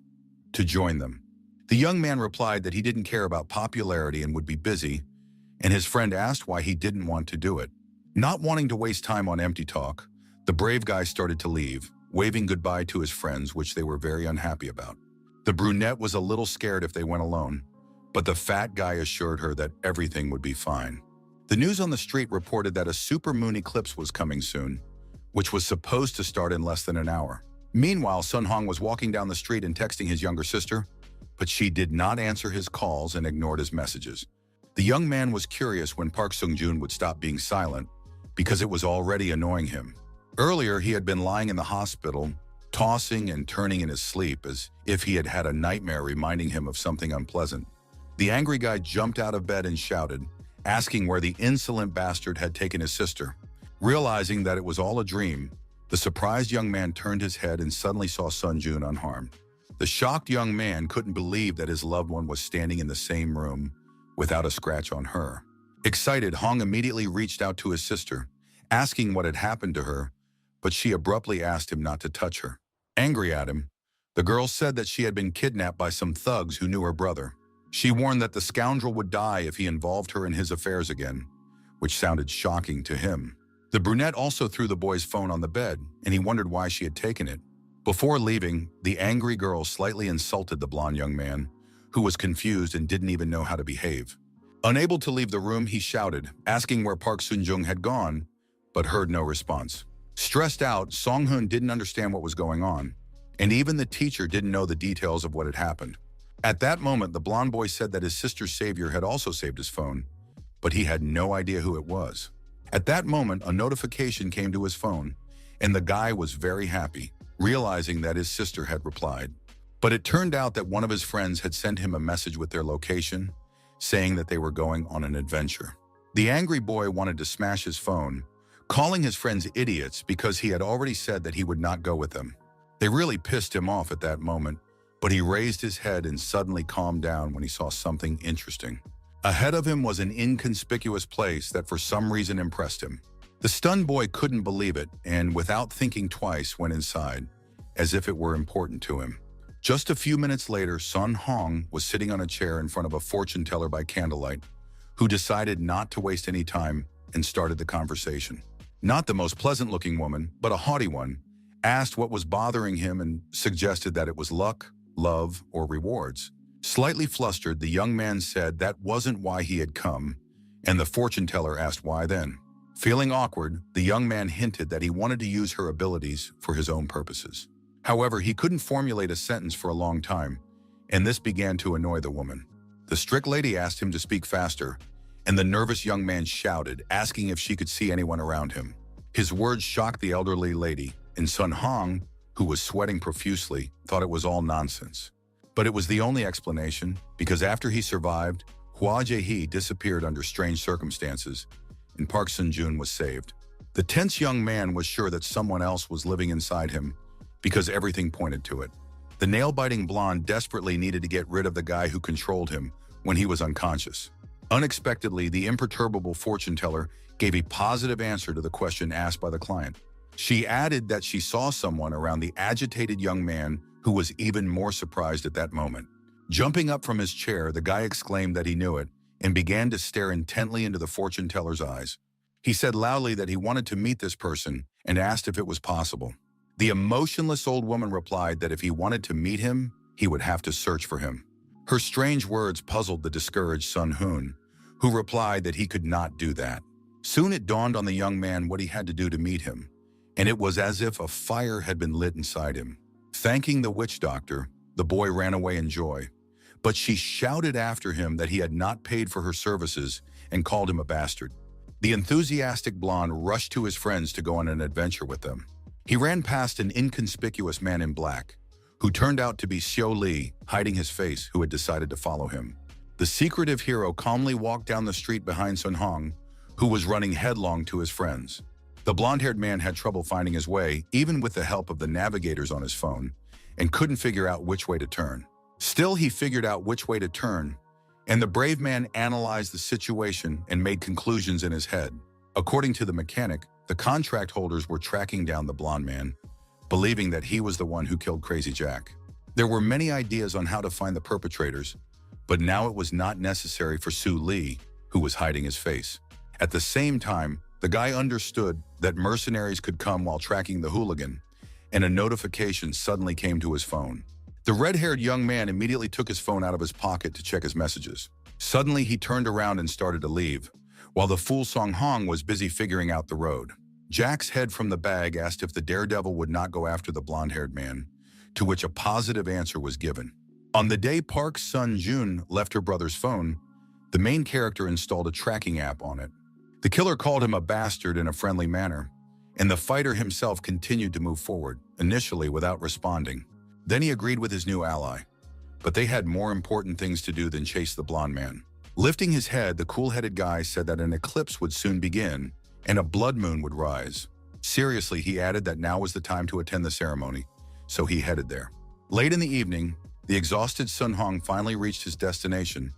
to join them. The young man replied that he didn't care about popularity and would be busy, and his friend asked why he didn't want to do it. Not wanting to waste time on empty talk, the brave guy started to leave, waving goodbye to his friends, which they were very unhappy about. The brunette was a little scared if they went alone, but the fat guy assured her that everything would be fine. The news on the street reported that a supermoon eclipse was coming soon, which was supposed to start in less than an hour. Meanwhile, Sun Hong was walking down the street and texting his younger sister, but she did not answer his calls and ignored his messages. The young man was curious when Park Sung-joon would stop being silent, because it was already annoying him. Earlier, he had been lying in the hospital, tossing and turning in his sleep as if he had had a nightmare reminding him of something unpleasant. The angry guy jumped out of bed and shouted, asking where the insolent bastard had taken his sister. Realizing that it was all a dream, the surprised young man turned his head and suddenly saw Sun-joon unharmed. The shocked young man couldn't believe that his loved one was standing in the same room without a scratch on her. Excited, Hong immediately reached out to his sister, asking what had happened to her, but she abruptly asked him not to touch her. Angry at him, the girl said that she had been kidnapped by some thugs who knew her brother. She warned that the scoundrel would die if he involved her in his affairs again, which sounded shocking to him. The brunette also threw the boy's phone on the bed, and he wondered why she had taken it. Before leaving, the angry girl slightly insulted the blonde young man, who was confused and didn't even know how to behave. Unable to leave the room, he shouted, asking where Park Sun-joon had gone, but heard no response. Stressed out, Song-hoon didn't understand what was going on, and even the teacher didn't know the details of what had happened. At that moment, the blonde boy said that his sister's savior had also saved his phone, but he had no idea who it was. At that moment, a notification came to his phone, and the guy was very happy, realizing that his sister had replied. But it turned out that one of his friends had sent him a message with their location, saying that they were going on an adventure. The angry boy wanted to smash his phone, calling his friends idiots because he had already said that he would not go with them. They really pissed him off at that moment, but he raised his head and suddenly calmed down when he saw something interesting. Ahead of him was an inconspicuous place that for some reason impressed him. The stunned boy couldn't believe it and, without thinking twice, went inside, as if it were important to him. Just a few minutes later, Sun Hong was sitting on a chair in front of a fortune teller by candlelight, who decided not to waste any time and started the conversation. Not the most pleasant-looking woman, but a haughty one, asked what was bothering him and suggested that it was luck, love, or rewards. Slightly flustered, the young man said that wasn't why he had come, and the fortune teller asked why then. Feeling awkward, the young man hinted that he wanted to use her abilities for his own purposes. However, he couldn't formulate a sentence for a long time, and this began to annoy the woman. The strict lady asked him to speak faster, and the nervous young man shouted, asking if she could see anyone around him. His words shocked the elderly lady, and Sun Hong, who was sweating profusely, thought it was all nonsense. But it was the only explanation, because after he survived, Hua Jae-hee disappeared under strange circumstances, and Park Sun-jun was saved. The tense young man was sure that someone else was living inside him because everything pointed to it. The nail-biting blonde desperately needed to get rid of the guy who controlled him when he was unconscious. Unexpectedly, the imperturbable fortune teller gave a positive answer to the question asked by the client. She added that she saw someone around the agitated young man who was even more surprised at that moment. Jumping up from his chair, the guy exclaimed that he knew it and began to stare intently into the fortune teller's eyes. He said loudly that he wanted to meet this person and asked if it was possible. The emotionless old woman replied that if he wanted to meet him, he would have to search for him. Her strange words puzzled the discouraged Sun Hoon, who replied that he could not do that. Soon it dawned on the young man what he had to do to meet him, and it was as if a fire had been lit inside him. Thanking the witch doctor, the boy ran away in joy, but she shouted after him that he had not paid for her services and called him a bastard. The enthusiastic blonde rushed to his friends to go on an adventure with them. He ran past an inconspicuous man in black, who turned out to be Xiao Li, hiding his face, who had decided to follow him. The secretive hero calmly walked down the street behind Sun Hong, who was running headlong to his friends. The blonde-haired man had trouble finding his way, even with the help of the navigators on his phone, and couldn't figure out which way to turn. Still, he figured out which way to turn, and the brave man analyzed the situation and made conclusions in his head. According to the mechanic, the contract holders were tracking down the blonde man, believing that he was the one who killed Crazy Jack. There were many ideas on how to find the perpetrators, but now it was not necessary for Su Li, who was hiding his face. At the same time, the guy understood that mercenaries could come while tracking the hooligan, and a notification suddenly came to his phone. The red-haired young man immediately took his phone out of his pocket to check his messages. Suddenly, he turned around and started to leave, while the fool Song Hong was busy figuring out the road. Jack's head from the bag asked if the daredevil would not go after the blonde-haired man, to which a positive answer was given. On the day Park Sun-jun left her brother's phone, the main character installed a tracking app on it. The killer called him a bastard in a friendly manner, and the fighter himself continued to move forward, initially without responding. Then he agreed with his new ally, but they had more important things to do than chase the blonde man. Lifting his head, the cool-headed guy said that an eclipse would soon begin, and a blood moon would rise. Seriously, he added that now was the time to attend the ceremony, so he headed there. Late in the evening, the exhausted Sun Hong finally reached his destination,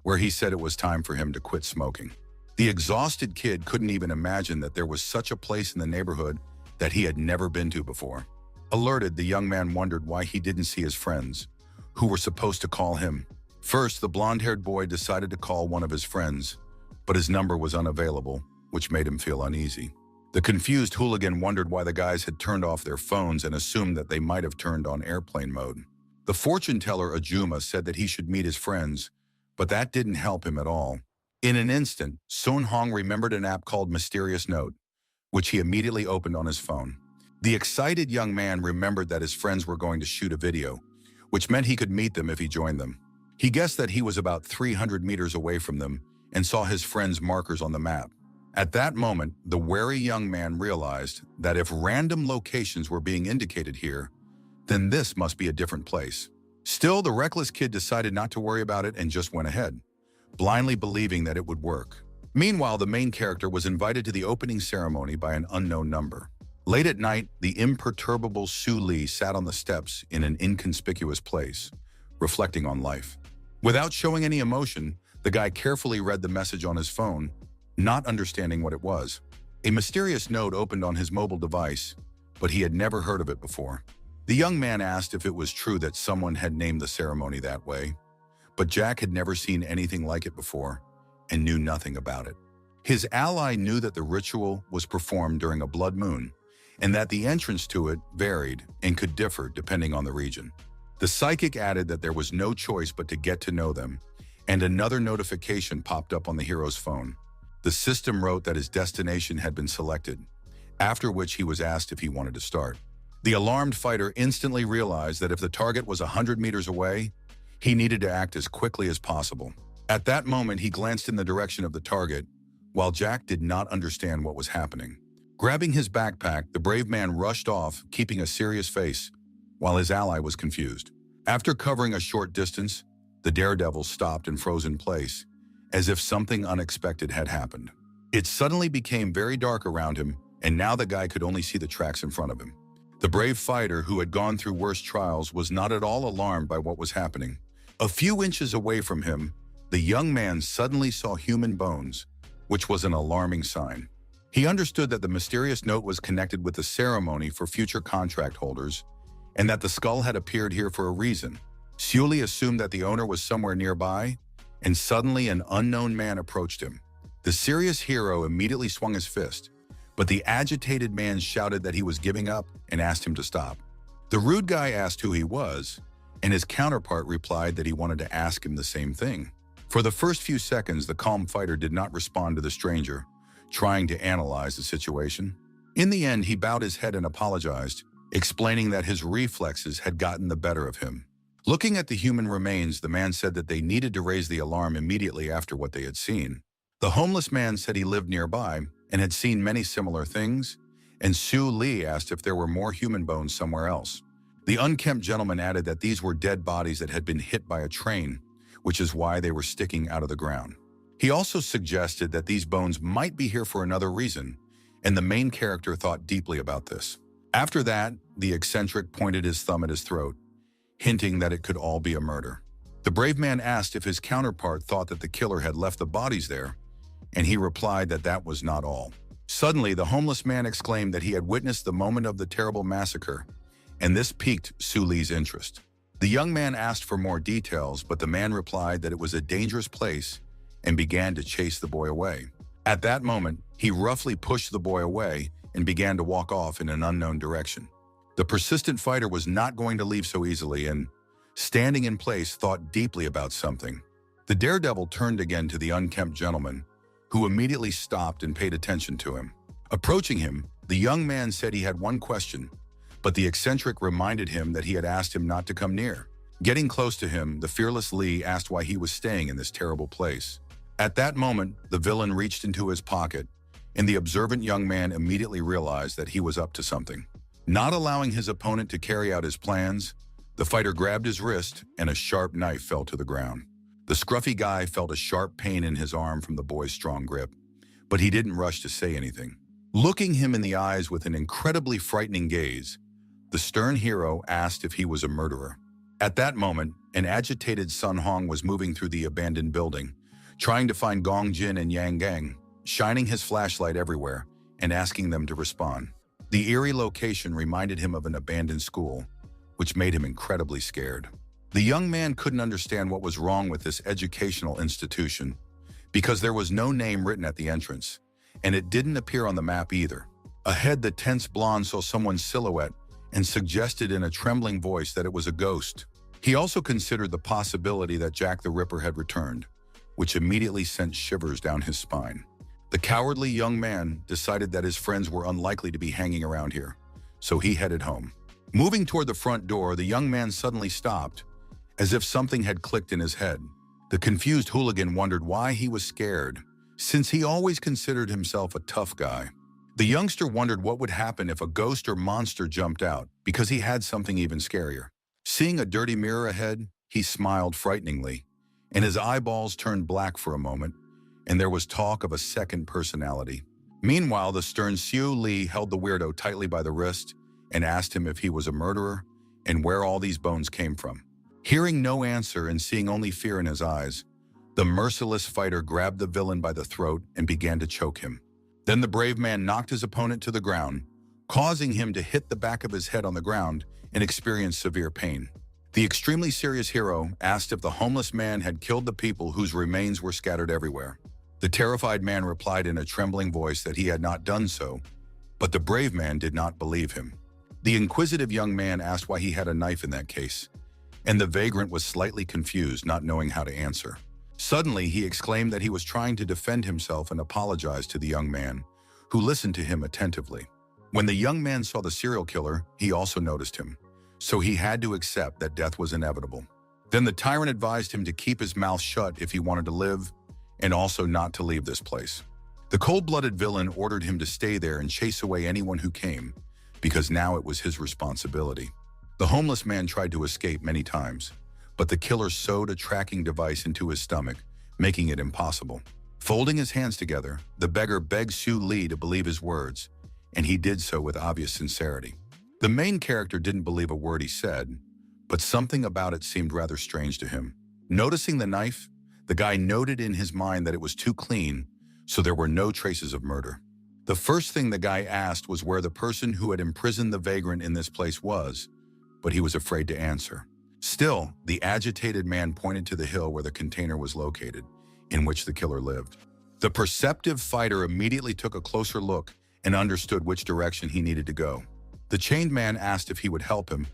where he said it was time for him to quit smoking. The exhausted kid couldn't even imagine that there was such a place in the neighborhood that he had never been to before. Alerted, the young man wondered why he didn't see his friends, who were supposed to call him. First, the blonde-haired boy decided to call one of his friends, but his number was unavailable, which made him feel uneasy. The confused hooligan wondered why the guys had turned off their phones and assumed that they might have turned on airplane mode. The fortune teller Ajuma said that he should meet his friends, but that didn't help him at all. In an instant, Sun Hong remembered an app called Mysterious Note, which he immediately opened on his phone. The excited young man remembered that his friends were going to shoot a video, which meant he could meet them if he joined them. He guessed that he was about 300 meters away from them and saw his friends' markers on the map. At that moment, the wary young man realized that if random locations were being indicated here, then this must be a different place. Still, the reckless kid decided not to worry about it and just went ahead, blindly believing that it would work. Meanwhile, the main character was invited to the opening ceremony by an unknown number. Late at night, the imperturbable Su Li sat on the steps in an inconspicuous place, reflecting on life. Without showing any emotion, the guy carefully read the message on his phone, not understanding what it was. A mysterious note opened on his mobile device, but he had never heard of it before. The young man asked if it was true that someone had named the ceremony that way, but Jack had never seen anything like it before and knew nothing about it. His ally knew that the ritual was performed during a blood moon, and that the entrance to it varied and could differ depending on the region. The psychic added that there was no choice but to get to know them, and another notification popped up on the hero's phone. The system wrote that his destination had been selected, after which he was asked if he wanted to start. The alarmed fighter instantly realized that if the target was 100 meters away, he needed to act as quickly as possible. At that moment, he glanced in the direction of the target, while Jack did not understand what was happening. Grabbing his backpack, the brave man rushed off, keeping a serious face, while his ally was confused. After covering a short distance, the daredevil stopped and froze in place, as if something unexpected had happened. It suddenly became very dark around him, and now the guy could only see the tracks in front of him. The brave fighter, who had gone through worse trials, was not at all alarmed by what was happening. A few inches away from him, the young man suddenly saw human bones, which was an alarming sign. He understood that the mysterious note was connected with the ceremony for future contract holders, and that the skull had appeared here for a reason. Sully assumed that the owner was somewhere nearby, and suddenly an unknown man approached him. The serious hero immediately swung his fist, but the agitated man shouted that he was giving up and asked him to stop. The rude guy asked who he was, and his counterpart replied that he wanted to ask him the same thing. For the first few seconds, the calm fighter did not respond to the stranger, trying to analyze the situation. In the end, he bowed his head and apologized, explaining that his reflexes had gotten the better of him. Looking at the human remains, the man said that they needed to raise the alarm immediately after what they had seen. The homeless man said he lived nearby and had seen many similar things, and Sully asked if there were more human bones somewhere else. The unkempt gentleman added that these were dead bodies that had been hit by a train, which is why they were sticking out of the ground. He also suggested that these bones might be here for another reason, and the main character thought deeply about this. After that, the eccentric pointed his thumb at his throat, hinting that it could all be a murder. The brave man asked if his counterpart thought that the killer had left the bodies there, and he replied that that was not all. Suddenly, the homeless man exclaimed that he had witnessed the moment of the terrible massacre, and this piqued Sully's interest. The young man asked for more details, but the man replied that it was a dangerous place and began to chase the boy away. At that moment, he roughly pushed the boy away and began to walk off in an unknown direction. The persistent fighter was not going to leave so easily and, standing in place, thought deeply about something. The daredevil turned again to the unkempt gentleman, who immediately stopped and paid attention to him. Approaching him, the young man said he had one question, but the eccentric reminded him that he had asked him not to come near. Getting close to him, the fearless Lee asked why he was staying in this terrible place. At that moment, the villain reached into his pocket, and the observant young man immediately realized that he was up to something. Not allowing his opponent to carry out his plans, the fighter grabbed his wrist and a sharp knife fell to the ground. The scruffy guy felt a sharp pain in his arm from the boy's strong grip, but he didn't rush to say anything. Looking him in the eyes with an incredibly frightening gaze, the stern hero asked if he was a murderer. At that moment, an agitated Sun Hong was moving through the abandoned building, trying to find Gong Jin and Yang Gang, shining his flashlight everywhere and asking them to respond. The eerie location reminded him of an abandoned school, which made him incredibly scared. The young man couldn't understand what was wrong with this educational institution because there was no name written at the entrance, and it didn't appear on the map either. Ahead, the tense blonde saw someone's silhouette and suggested in a trembling voice that it was a ghost. He also considered the possibility that Jack the Ripper had returned, which immediately sent shivers down his spine. The cowardly young man decided that his friends were unlikely to be hanging around here, so he headed home. Moving toward the front door, the young man suddenly stopped, as if something had clicked in his head. The confused hooligan wondered why he was scared, since he always considered himself a tough guy. The youngster wondered what would happen if a ghost or monster jumped out, because he had something even scarier. Seeing a dirty mirror ahead, he smiled frighteningly, and his eyeballs turned black for a moment, and there was talk of a second personality. Meanwhile, the stern Xiu Li held the weirdo tightly by the wrist and asked him if he was a murderer and where all these bones came from. Hearing no answer and seeing only fear in his eyes, the merciless fighter grabbed the villain by the throat and began to choke him. Then the brave man knocked his opponent to the ground, causing him to hit the back of his head on the ground and experience severe pain. The extremely serious hero asked if the homeless man had killed the people whose remains were scattered everywhere. The terrified man replied in a trembling voice that he had not done so, but the brave man did not believe him. The inquisitive young man asked why he had a knife in that case, and the vagrant was slightly confused, not knowing how to answer. Suddenly, he exclaimed that he was trying to defend himself and apologized to the young man, who listened to him attentively. When the young man saw the serial killer, he also noticed him, so he had to accept that death was inevitable. Then the tyrant advised him to keep his mouth shut if he wanted to live, and also not to leave this place. The cold-blooded villain ordered him to stay there and chase away anyone who came, because now it was his responsibility. The homeless man tried to escape many times, but the killer sewed a tracking device into his stomach, making it impossible. Folding his hands together, the beggar begged Xu Li to believe his words, and he did so with obvious sincerity. The main character didn't believe a word he said, but something about it seemed rather strange to him. Noticing the knife, the guy noted in his mind that it was too clean, so there were no traces of murder. The first thing the guy asked was where the person who had imprisoned the vagrant in this place was, but he was afraid to answer. Still, the agitated man pointed to the hill where the container was located, in which the killer lived. The perceptive fighter immediately took a closer look and understood which direction he needed to go. The chained man asked if he would help him,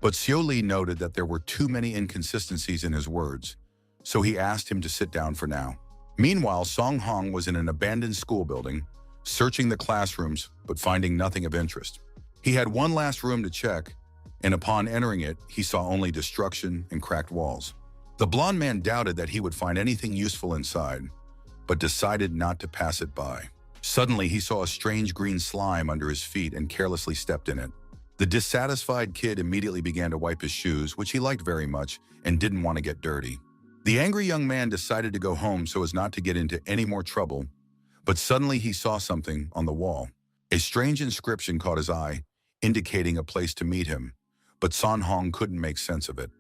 but Xiu Li noted that there were too many inconsistencies in his words, so he asked him to sit down for now. Meanwhile, Song Hong was in an abandoned school building, searching the classrooms but finding nothing of interest. He had one last room to check, and upon entering it, he saw only destruction and cracked walls. The blond man doubted that he would find anything useful inside, but decided not to pass it by. Suddenly, he saw a strange green slime under his feet and carelessly stepped in it. The dissatisfied kid immediately began to wipe his shoes, which he liked very much and didn't want to get dirty. The angry young man decided to go home so as not to get into any more trouble, but suddenly he saw something on the wall. A strange inscription caught his eye, indicating a place to meet him, but San Hong couldn't make sense of it.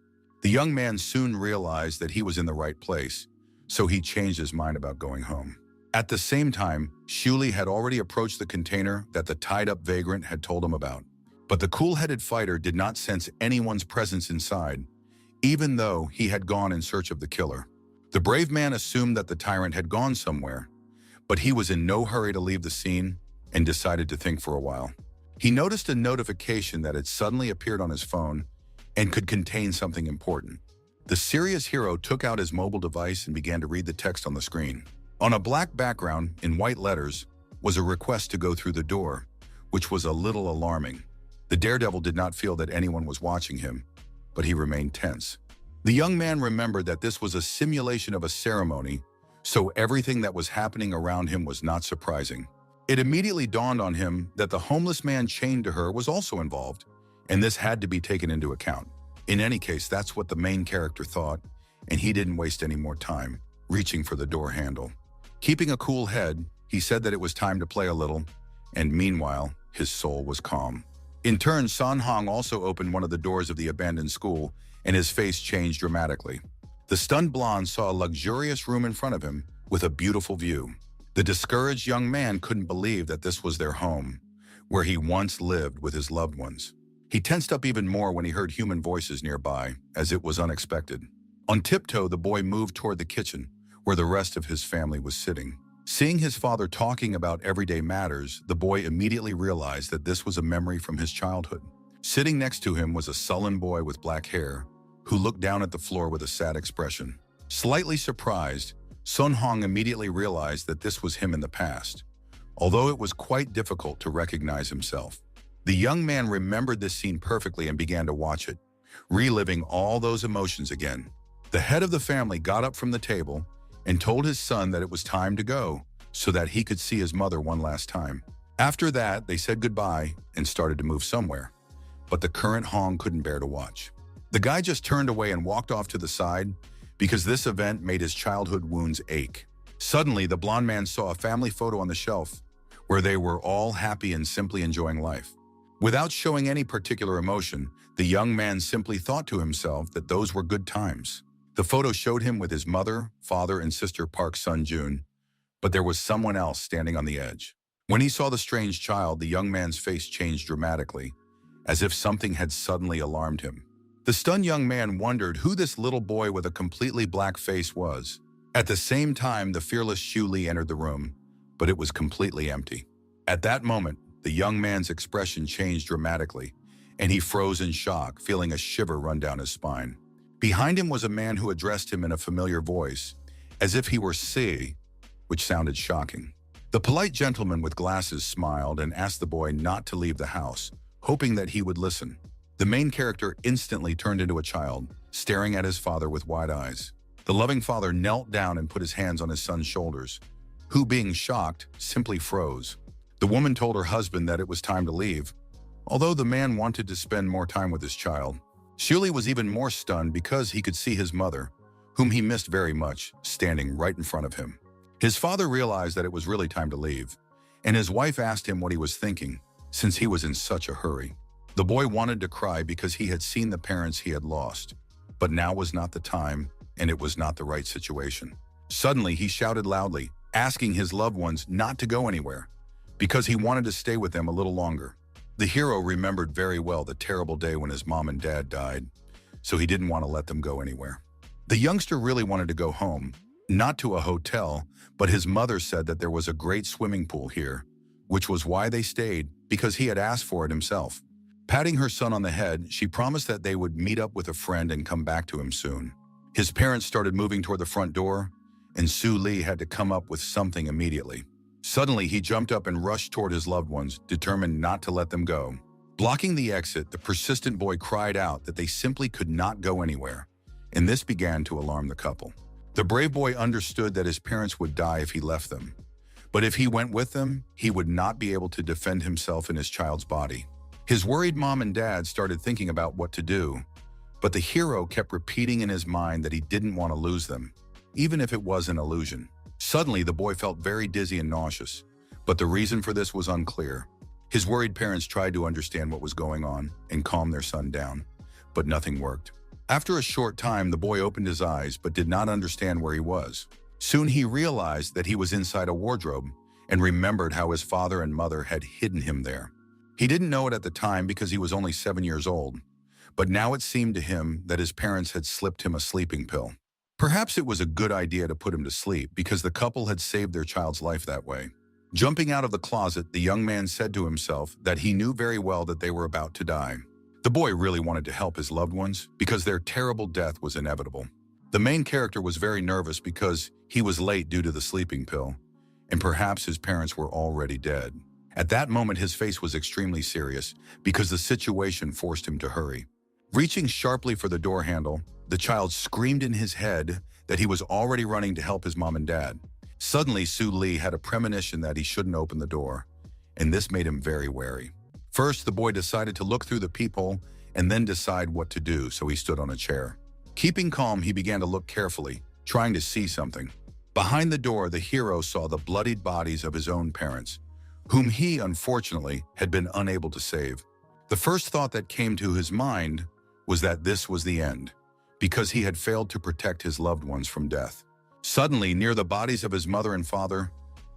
The young man soon realized that he was in the right place, so he changed his mind about going home. At the same time, Xu Li had already approached the container that the tied-up vagrant had told him about. But the cool-headed fighter did not sense anyone's presence inside, even though he had gone in search of the killer. The brave man assumed that the tyrant had gone somewhere, but he was in no hurry to leave the scene and decided to think for a while. He noticed a notification that had suddenly appeared on his phone and could contain something important. The serious hero took out his mobile device and began to read the text on the screen. On a black background, in white letters, was a request to go through the door, which was a little alarming. The daredevil did not feel that anyone was watching him, but he remained tense. The young man remembered that this was a simulation of a ceremony, so everything that was happening around him was not surprising. It immediately dawned on him that the homeless man chained to her was also involved, and this had to be taken into account. In any case, that's what the main character thought, and he didn't waste any more time, reaching for the door handle. Keeping a cool head, he said that it was time to play a little, and meanwhile, his soul was calm. In turn, San Hong also opened one of the doors of the abandoned school, and his face changed dramatically. The stunned blonde saw a luxurious room in front of him with a beautiful view. The discouraged young man couldn't believe that this was their home, where he once lived with his loved ones. He tensed up even more when he heard human voices nearby, as it was unexpected. On tiptoe, the boy moved toward the kitchen, where the rest of his family was sitting. Seeing his father talking about everyday matters, the boy immediately realized that this was a memory from his childhood. Sitting next to him was a sullen boy with black hair, who looked down at the floor with a sad expression. Slightly surprised, Sun Hong immediately realized that this was him in the past, although it was quite difficult to recognize himself. The young man remembered this scene perfectly and began to watch it, reliving all those emotions again. The head of the family got up from the table and told his son that it was time to go so that he could see his mother one last time. After that, they said goodbye and started to move somewhere, but the current Hong couldn't bear to watch. The guy just turned away and walked off to the side because this event made his childhood wounds ache. Suddenly, the blond man saw a family photo on the shelf where they were all happy and simply enjoying life. Without showing any particular emotion, the young man simply thought to himself that those were good times. The photo showed him with his mother, father, and sister Park Sun-jun, but there was someone else standing on the edge. When he saw the strange child, the young man's face changed dramatically, as if something had suddenly alarmed him. The stunned young man wondered who this little boy with a completely black face was. At the same time, the fearless Xu Li entered the room, but it was completely empty. At that moment, the young man's expression changed dramatically, and he froze in shock, feeling a shiver run down his spine. Behind him was a man who addressed him in a familiar voice, as if he were Si, which sounded shocking. The polite gentleman with glasses smiled and asked the boy not to leave the house, hoping that he would listen. The main character instantly turned into a child, staring at his father with wide eyes. The loving father knelt down and put his hands on his son's shoulders, who, being shocked, simply froze. The woman told her husband that it was time to leave, although the man wanted to spend more time with his child. Xu Li was even more stunned because he could see his mother, whom he missed very much, standing right in front of him. His father realized that it was really time to leave, and his wife asked him what he was thinking, since he was in such a hurry. The boy wanted to cry because he had seen the parents he had lost, but now was not the time, and it was not the right situation. Suddenly, he shouted loudly, asking his loved ones not to go anywhere, because he wanted to stay with them a little longer. The hero remembered very well the terrible day when his mom and dad died, so he didn't want to let them go anywhere. The youngster really wanted to go home, not to a hotel, but his mother said that there was a great swimming pool here, which was why they stayed, because he had asked for it himself. Patting her son on the head, she promised that they would meet up with a friend and come back to him soon. His parents started moving toward the front door, and Su Lee had to come up with something immediately. Suddenly, he jumped up and rushed toward his loved ones, determined not to let them go. Blocking the exit, the persistent boy cried out that they simply could not go anywhere, and this began to alarm the couple. The brave boy understood that his parents would die if he left them, but if he went with them, he would not be able to defend himself and his child's body. His worried mom and dad started thinking about what to do, but the hero kept repeating in his mind that he didn't want to lose them, even if it was an illusion. Suddenly, the boy felt very dizzy and nauseous, but the reason for this was unclear. His worried parents tried to understand what was going on and calm their son down, but nothing worked. After a short time, the boy opened his eyes but did not understand where he was. Soon he realized that he was inside a wardrobe and remembered how his father and mother had hidden him there. He didn't know it at the time because he was only 7 years old, but now it seemed to him that his parents had slipped him a sleeping pill. Perhaps it was a good idea to put him to sleep because the couple had saved their child's life that way. Jumping out of the closet, the young man said to himself that he knew very well that they were about to die. The boy really wanted to help his loved ones because their terrible death was inevitable. The main character was very nervous because he was late due to the sleeping pill, and perhaps his parents were already dead. At that moment, his face was extremely serious because the situation forced him to hurry. Reaching sharply for the door handle, the child screamed in his head that he was already running to help his mom and dad. Suddenly, Su Lee had a premonition that he shouldn't open the door, and this made him very wary. First, the boy decided to look through the peephole and then decide what to do, so he stood on a chair. Keeping calm, he began to look carefully, trying to see something. Behind the door, the hero saw the bloodied bodies of his own parents, whom he, unfortunately, had been unable to save. The first thought that came to his mind was that this was the end, because he had failed to protect his loved ones from death. Suddenly, near the bodies of his mother and father,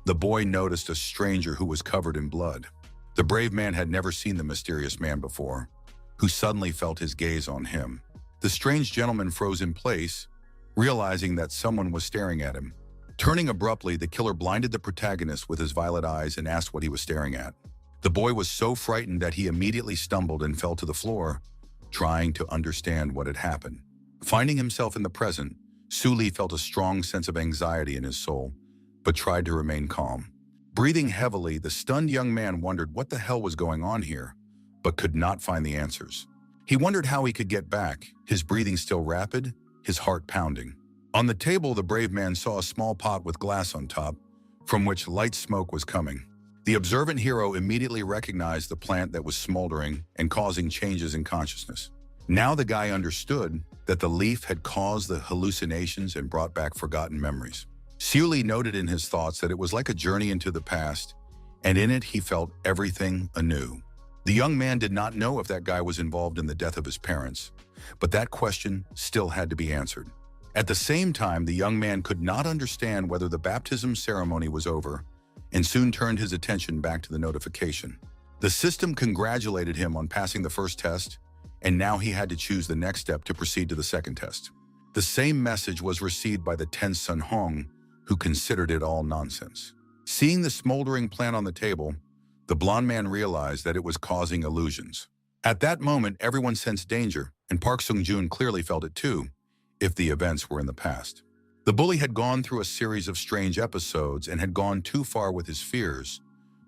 the boy noticed a stranger who was covered in blood. The brave man had never seen the mysterious man before, who suddenly felt his gaze on him. The strange gentleman froze in place, realizing that someone was staring at him. Turning abruptly, the killer blinded the protagonist with his violet eyes and asked what he was staring at. The boy was so frightened that he immediately stumbled and fell to the floor, trying to understand what had happened. Finding himself in the present, Su Lee felt a strong sense of anxiety in his soul, but tried to remain calm. Breathing heavily, the stunned young man wondered what the hell was going on here, but could not find the answers. He wondered how he could get back, his breathing still rapid, his heart pounding. On the table, the brave man saw a small pot with glass on top, from which light smoke was coming. The observant hero immediately recognized the plant that was smoldering and causing changes in consciousness. Now the guy understood that the leaf had caused the hallucinations and brought back forgotten memories. Su Lee noted in his thoughts that it was like a journey into the past, and in it he felt everything anew. The young man did not know if that guy was involved in the death of his parents, but that question still had to be answered. At the same time, the young man could not understand whether the baptism ceremony was over, and soon turned his attention back to the notification. The system congratulated him on passing the first test, and now he had to choose the next step to proceed to the second test. The same message was received by the tense Sun Hong, who considered it all nonsense. Seeing the smoldering plant on the table, the blond man realized that it was causing illusions. At that moment, everyone sensed danger, and Park Sung-joon clearly felt it too, if the events were in the past. The bully had gone through a series of strange episodes and had gone too far with his fears,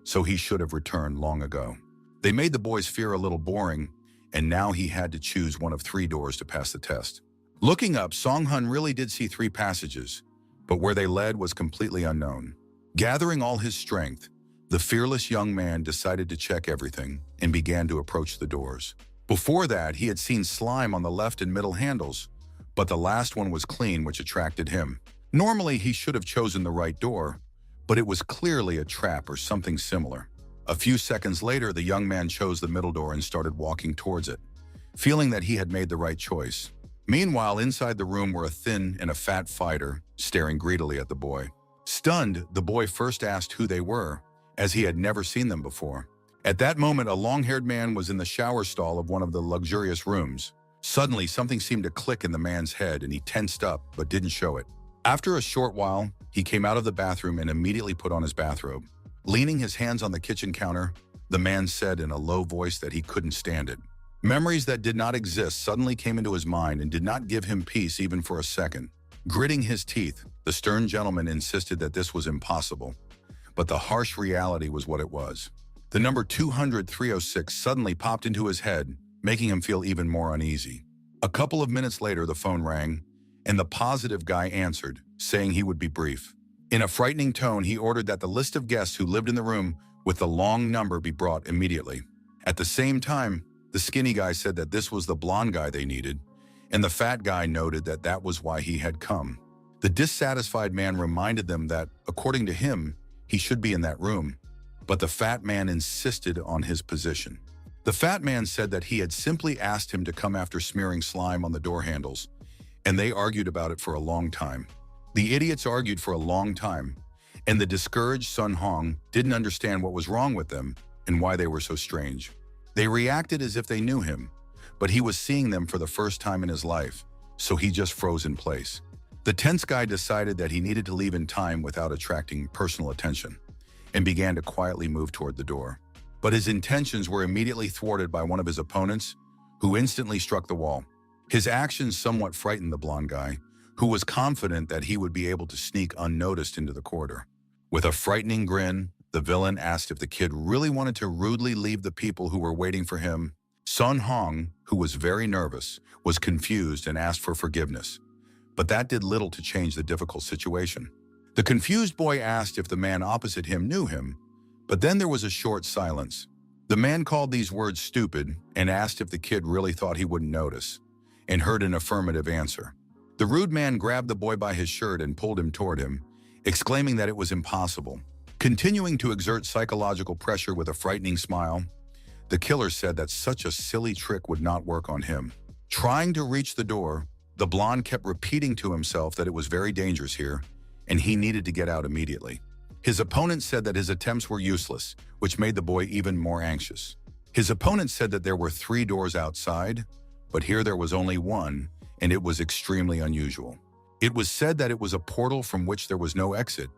so he should have returned long ago. They made the boy's fear a little boring, and now he had to choose one of 3 doors to pass the test. Looking up, Song-hun really did see 3 passages, but where they led was completely unknown. Gathering all his strength, the fearless young man decided to check everything and began to approach the doors. Before that, he had seen slime on the left and middle handles, but the last one was clean, which attracted him. Normally, he should have chosen the right door, but it was clearly a trap or something similar. A few seconds later, the young man chose the middle door and started walking towards it, feeling that he had made the right choice. Meanwhile, inside the room were a thin and a fat fighter, staring greedily at the boy. Stunned, the boy first asked who they were, as he had never seen them before. At that moment, a long-haired man was in the shower stall of one of the luxurious rooms. Suddenly, something seemed to click in the man's head, and he tensed up, but didn't show it. After a short while, he came out of the bathroom and immediately put on his bathrobe. Leaning his hands on the kitchen counter, the man said in a low voice that he couldn't stand it. Memories that did not exist suddenly came into his mind and did not give him peace even for a second. Gritting his teeth, the stern gentleman insisted that this was impossible. But the harsh reality was what it was. The number 200-306 suddenly popped into his head, making him feel even more uneasy. A couple of minutes later, the phone rang, and the positive guy answered, saying he would be brief. In a frightening tone, he ordered that the list of guests who lived in the room with the long number be brought immediately. At the same time, the skinny guy said that this was the blonde guy they needed, and the fat guy noted that that was why he had come. The dissatisfied man reminded them that, according to him, he should be in that room, but the fat man insisted on his position. The fat man said that he had simply asked him to come after smearing slime on the door handles, and they argued about it for a long time. The idiots argued for a long time, and the discouraged Sun Hong didn't understand what was wrong with them and why they were so strange. They reacted as if they knew him, but he was seeing them for the first time in his life, so he just froze in place. The tense guy decided that he needed to leave in time without attracting personal attention, and began to quietly move toward the door. But his intentions were immediately thwarted by one of his opponents, who instantly struck the wall. His actions somewhat frightened the blonde guy, who was confident that he would be able to sneak unnoticed into the corridor. With a frightening grin, the villain asked if the kid really wanted to rudely leave the people who were waiting for him. Sun Hong, who was very nervous, was confused and asked for forgiveness. But that did little to change the difficult situation. The confused boy asked if the man opposite him knew him, but then there was a short silence. The man called these words stupid and asked if the kid really thought he wouldn't notice, and heard an affirmative answer. The rude man grabbed the boy by his shirt and pulled him toward him, exclaiming that it was impossible. Continuing to exert psychological pressure with a frightening smile, the killer said that such a silly trick would not work on him. Trying to reach the door, the blonde kept repeating to himself that it was very dangerous here, and he needed to get out immediately. His opponent said that his attempts were useless, which made the boy even more anxious. His opponent said that there were 3 doors outside, but here there was only one, and it was extremely unusual. It was said that it was a portal from which there was no exit,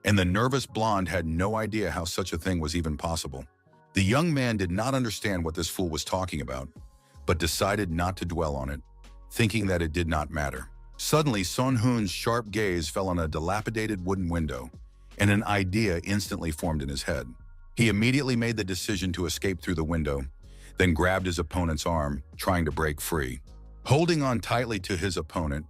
and the nervous blonde had no idea how such a thing was even possible. The young man did not understand what this fool was talking about, but decided not to dwell on it, thinking that it did not matter. Suddenly, Sun Hoon's sharp gaze fell on a dilapidated wooden window, and an idea instantly formed in his head. He immediately made the decision to escape through the window, then grabbed his opponent's arm, trying to break free. Holding on tightly to his opponent,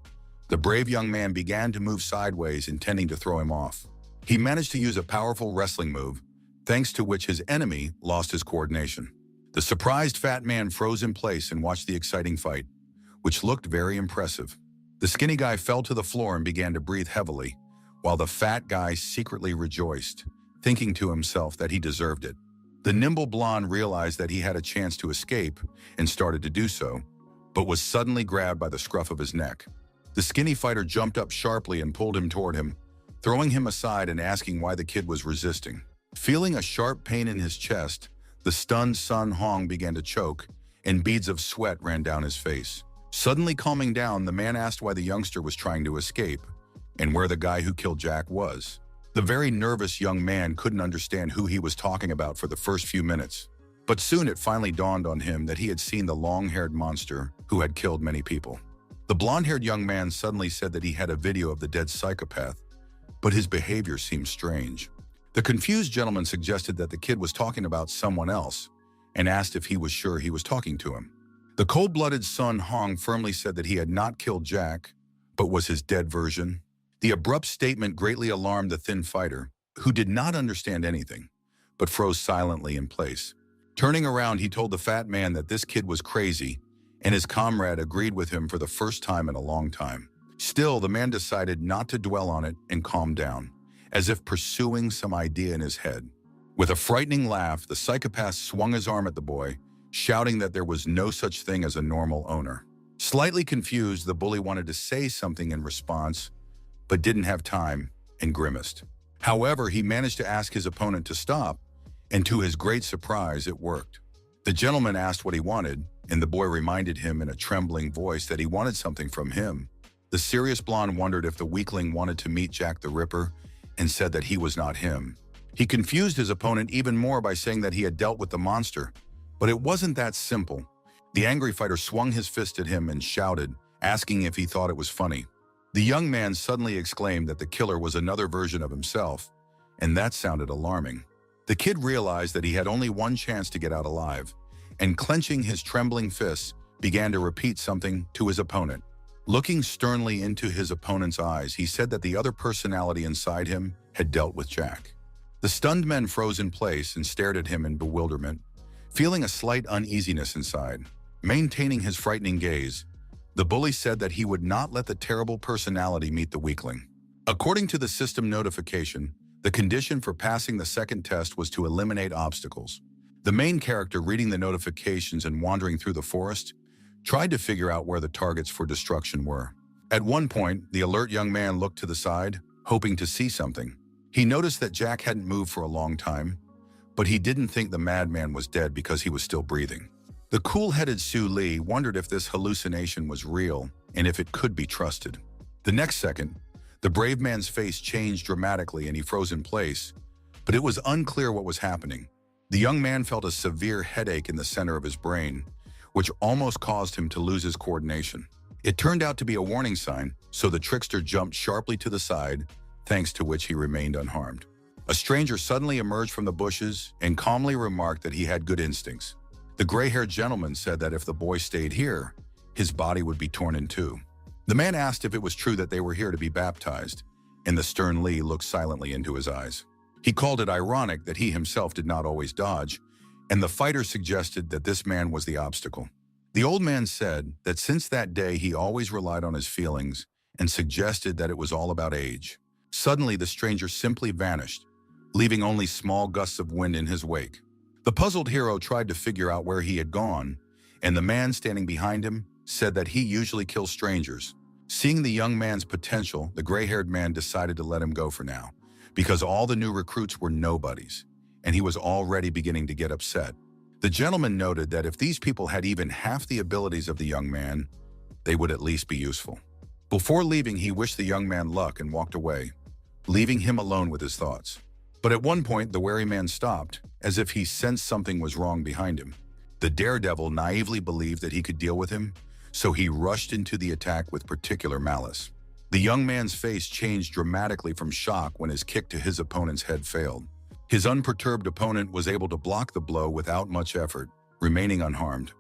the brave young man began to move sideways, intending to throw him off. He managed to use a powerful wrestling move, thanks to which his enemy lost his coordination. The surprised fat man froze in place and watched the exciting fight, which looked very impressive. The skinny guy fell to the floor and began to breathe heavily, while the fat guy secretly rejoiced, thinking to himself that he deserved it. The nimble blonde realized that he had a chance to escape and started to do so, but was suddenly grabbed by the scruff of his neck. The skinny fighter jumped up sharply and pulled him toward him, throwing him aside and asking why the kid was resisting. Feeling a sharp pain in his chest, the stunned Sun Hong began to choke, and beads of sweat ran down his face. Suddenly calming down, the man asked why the youngster was trying to escape, and where the guy who killed Jack was. The very nervous young man couldn't understand who he was talking about for the first few minutes, but soon it finally dawned on him that he had seen the long-haired monster who had killed many people. The blonde-haired young man suddenly said that he had a video of the dead psychopath, but his behavior seemed strange. The confused gentleman suggested that the kid was talking about someone else and asked if he was sure he was talking to him. The cold-blooded Sun Hong firmly said that he had not killed Jack, but was his dead version. The abrupt statement greatly alarmed the thin fighter, who did not understand anything, but froze silently in place. Turning around, he told the fat man that this kid was crazy and his comrade agreed with him for the first time in a long time. Still, the man decided not to dwell on it and calm down, as if pursuing some idea in his head. With a frightening laugh, the psychopath swung his arm at the boy, shouting that there was no such thing as a normal owner. Slightly confused, the bully wanted to say something in response, but didn't have time and grimaced. However, he managed to ask his opponent to stop, and to his great surprise, it worked. The gentleman asked what he wanted, and the boy reminded him in a trembling voice that he wanted something from him. The serious blonde wondered if the weakling wanted to meet Jack the Ripper and said that he was not him. He confused his opponent even more by saying that he had dealt with the monster, but it wasn't that simple. The angry fighter swung his fist at him and shouted, asking if he thought it was funny. The young man suddenly exclaimed that the killer was another version of himself, and that sounded alarming. The kid realized that he had only one chance to get out alive, and clenching his trembling fists, began to repeat something to his opponent. Looking sternly into his opponent's eyes, he said that the other personality inside him had dealt with Jack. The stunned men froze in place and stared at him in bewilderment, feeling a slight uneasiness inside. Maintaining his frightening gaze, the bully said that he would not let the terrible personality meet the weakling. According to the system notification, the condition for passing the second test was to eliminate obstacles. The main character, reading the notifications and wandering through the forest, tried to figure out where the targets for destruction were. At one point, the alert young man looked to the side, hoping to see something. He noticed that Jack hadn't moved for a long time, but he didn't think the madman was dead because he was still breathing. The cool-headed Sue Lee wondered if this hallucination was real and if it could be trusted. The next second, the brave man's face changed dramatically and he froze in place, but it was unclear what was happening. The young man felt a severe headache in the center of his brain, which almost caused him to lose his coordination. It turned out to be a warning sign, so the trickster jumped sharply to the side, thanks to which he remained unharmed. A stranger suddenly emerged from the bushes and calmly remarked that he had good instincts. The gray-haired gentleman said that if the boy stayed here, his body would be torn in two. The man asked if it was true that they were here to be baptized, and the stern Lee looked silently into his eyes. He called it ironic that he himself did not always dodge, and the fighter suggested that this man was the obstacle. The old man said that since that day he always relied on his feelings and suggested that it was all about age. Suddenly, the stranger simply vanished, leaving only small gusts of wind in his wake. The puzzled hero tried to figure out where he had gone, and the man standing behind him said that he usually kills strangers. Seeing the young man's potential, the gray-haired man decided to let him go for now, because all the new recruits were nobodies, and he was already beginning to get upset. The gentleman noted that if these people had even half the abilities of the young man, they would at least be useful. Before leaving, he wished the young man luck and walked away, leaving him alone with his thoughts. But at one point, the wary man stopped, as if he sensed something was wrong behind him. The daredevil naively believed that he could deal with him, so he rushed into the attack with particular malice. The young man's face changed dramatically from shock when his kick to his opponent's head failed. His unperturbed opponent was able to block the blow without much effort, remaining unharmed.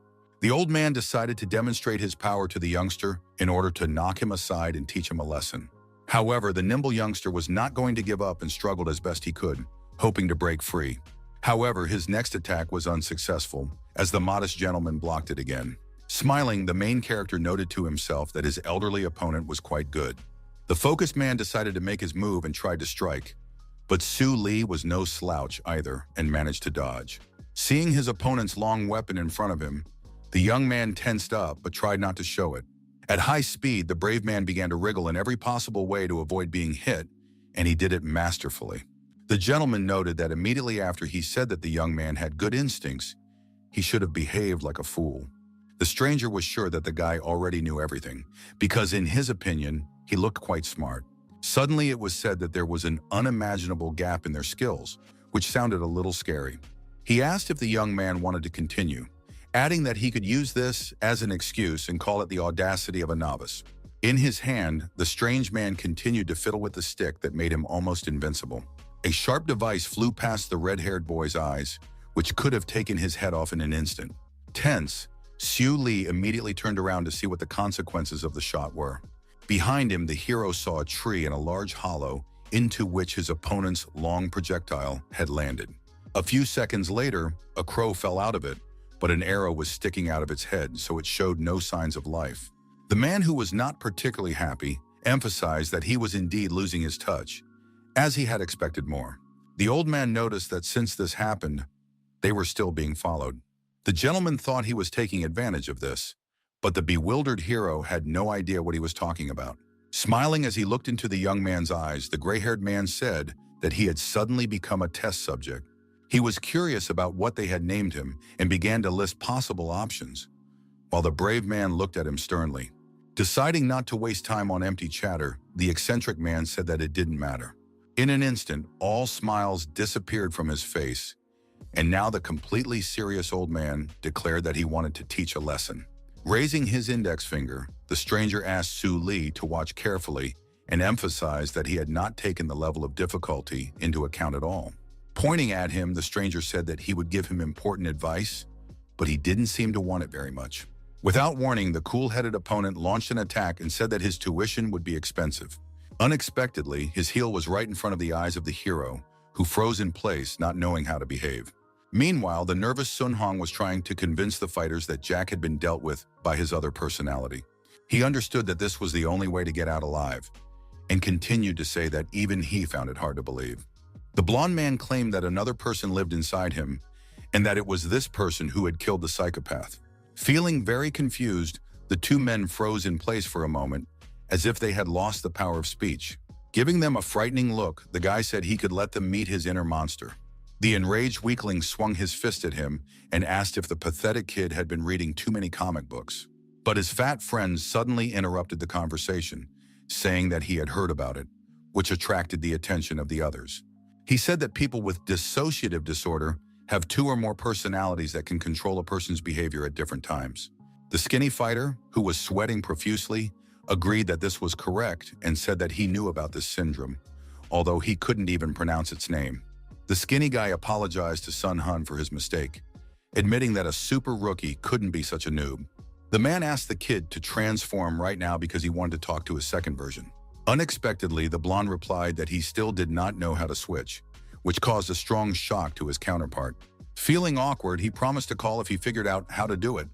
The old man decided to demonstrate his power to the youngster in order to knock him aside and teach him a lesson. However, the nimble youngster was not going to give up and struggled as best he could, hoping to break free. However, his next attack was unsuccessful, as the modest gentleman blocked it again. Smiling, the main character noted to himself that his elderly opponent was quite good. The focused man decided to make his move and tried to strike, but Sue Lee was no slouch either and managed to dodge. Seeing his opponent's long weapon in front of him, the young man tensed up but tried not to show it. At high speed, the brave man began to wriggle in every possible way to avoid being hit, and he did it masterfully. The gentleman noted that immediately after he said that the young man had good instincts, he should have behaved like a fool. The stranger was sure that the guy already knew everything, because in his opinion, he looked quite smart. Suddenly, it was said that there was an unimaginable gap in their skills, which sounded a little scary. He asked if the young man wanted to continue, adding that he could use this as an excuse and call it the audacity of a novice. In his hand, the strange man continued to fiddle with the stick that made him almost invincible. A sharp device flew past the red-haired boy's eyes, which could have taken his head off in an instant. Tense, Sue Lee immediately turned around to see what the consequences of the shot were. Behind him, the hero saw a tree and a large hollow into which his opponent's long projectile had landed. A few seconds later, a crow fell out of it, but an arrow was sticking out of its head, so it showed no signs of life. The man, who was not particularly happy, emphasized that he was indeed losing his touch, as he had expected more. The old man noticed that since this happened, they were still being followed. The gentleman thought he was taking advantage of this, but the bewildered hero had no idea what he was talking about. Smiling as he looked into the young man's eyes, the gray-haired man said that he had suddenly become a test subject. He was curious about what they had named him and began to list possible options, while the brave man looked at him sternly. Deciding not to waste time on empty chatter, the eccentric man said that it didn't matter. In an instant, all smiles disappeared from his face, and now the completely serious old man declared that he wanted to teach a lesson. Raising his index finger, the stranger asked Su Li to watch carefully and emphasized that he had not taken the level of difficulty into account at all. Pointing at him, the stranger said that he would give him important advice, but he didn't seem to want it very much. Without warning, the cool-headed opponent launched an attack and said that his tuition would be expensive. Unexpectedly, his heel was right in front of the eyes of the hero, who froze in place, not knowing how to behave. Meanwhile, the nervous Sun Hong was trying to convince the fighters that Jack had been dealt with by his other personality. He understood that this was the only way to get out alive, and continued to say that even he found it hard to believe. The blonde man claimed that another person lived inside him, and that it was this person who had killed the psychopath. Feeling very confused, the two men froze in place for a moment, as if they had lost the power of speech. Giving them a frightening look, the guy said he could let them meet his inner monster. The enraged weakling swung his fist at him and asked if the pathetic kid had been reading too many comic books. But his fat friend suddenly interrupted the conversation, saying that he had heard about it, which attracted the attention of the others. He said that people with dissociative disorder have two or more personalities that can control a person's behavior at different times. The skinny fighter, who was sweating profusely, agreed that this was correct and said that he knew about this syndrome, although he couldn't even pronounce its name. The skinny guy apologized to Sun Hun for his mistake, admitting that a super rookie couldn't be such a noob. The man asked the kid to transform right now because he wanted to talk to his second version. Unexpectedly, the blonde replied that he still did not know how to switch, which caused a strong shock to his counterpart. Feeling awkward, he promised to call if he figured out how to do it,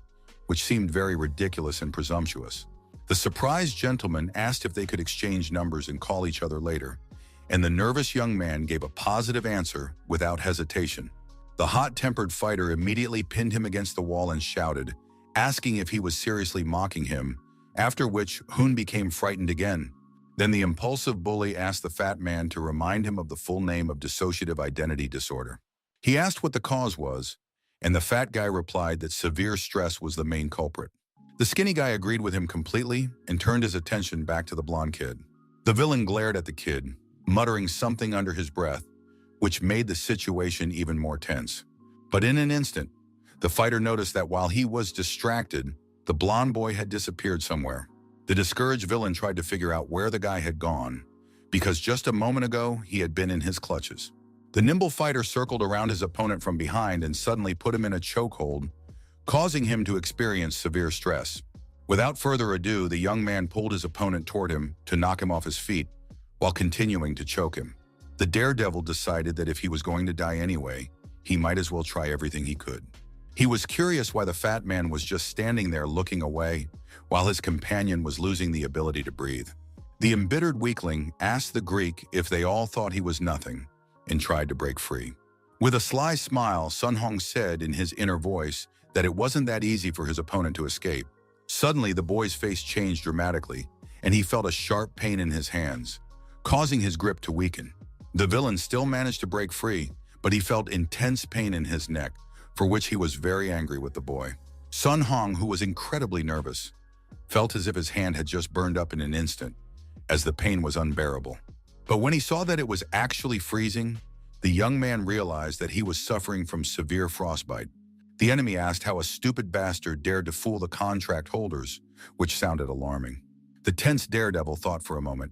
which seemed very ridiculous and presumptuous. The surprised gentleman asked if they could exchange numbers and call each other later, and the nervous young man gave a positive answer without hesitation. The hot-tempered fighter immediately pinned him against the wall and shouted, asking if he was seriously mocking him, after which Hun became frightened again. Then the impulsive bully asked the fat man to remind him of the full name of dissociative identity disorder. He asked what the cause was, and the fat guy replied that severe stress was the main culprit. The skinny guy agreed with him completely and turned his attention back to the blonde kid. The villain glared at the kid, muttering something under his breath, which made the situation even more tense. But in an instant, the fighter noticed that while he was distracted, the blonde boy had disappeared somewhere. The discouraged villain tried to figure out where the guy had gone, because just a moment ago, he had been in his clutches. The nimble fighter circled around his opponent from behind and suddenly put him in a chokehold, causing him to experience severe stress. Without further ado, the young man pulled his opponent toward him to knock him off his feet, while continuing to choke him. The daredevil decided that if he was going to die anyway, he might as well try everything he could. He was curious why the fat man was just standing there looking away, while his companion was losing the ability to breathe. The embittered weakling asked the Greek if they all thought he was nothing, and tried to break free. With a sly smile, Sun Hong said in his inner voice that it wasn't that easy for his opponent to escape. Suddenly, the boy's face changed dramatically, and he felt a sharp pain in his hands, causing his grip to weaken. The villain still managed to break free, but he felt intense pain in his neck, for which he was very angry with the boy. Sun Hong, who was incredibly nervous, felt as if his hand had just burned up in an instant, as the pain was unbearable. But when he saw that it was actually freezing, the young man realized that he was suffering from severe frostbite. The enemy asked how a stupid bastard dared to fool the contract holders, which sounded alarming. The tense daredevil thought for a moment.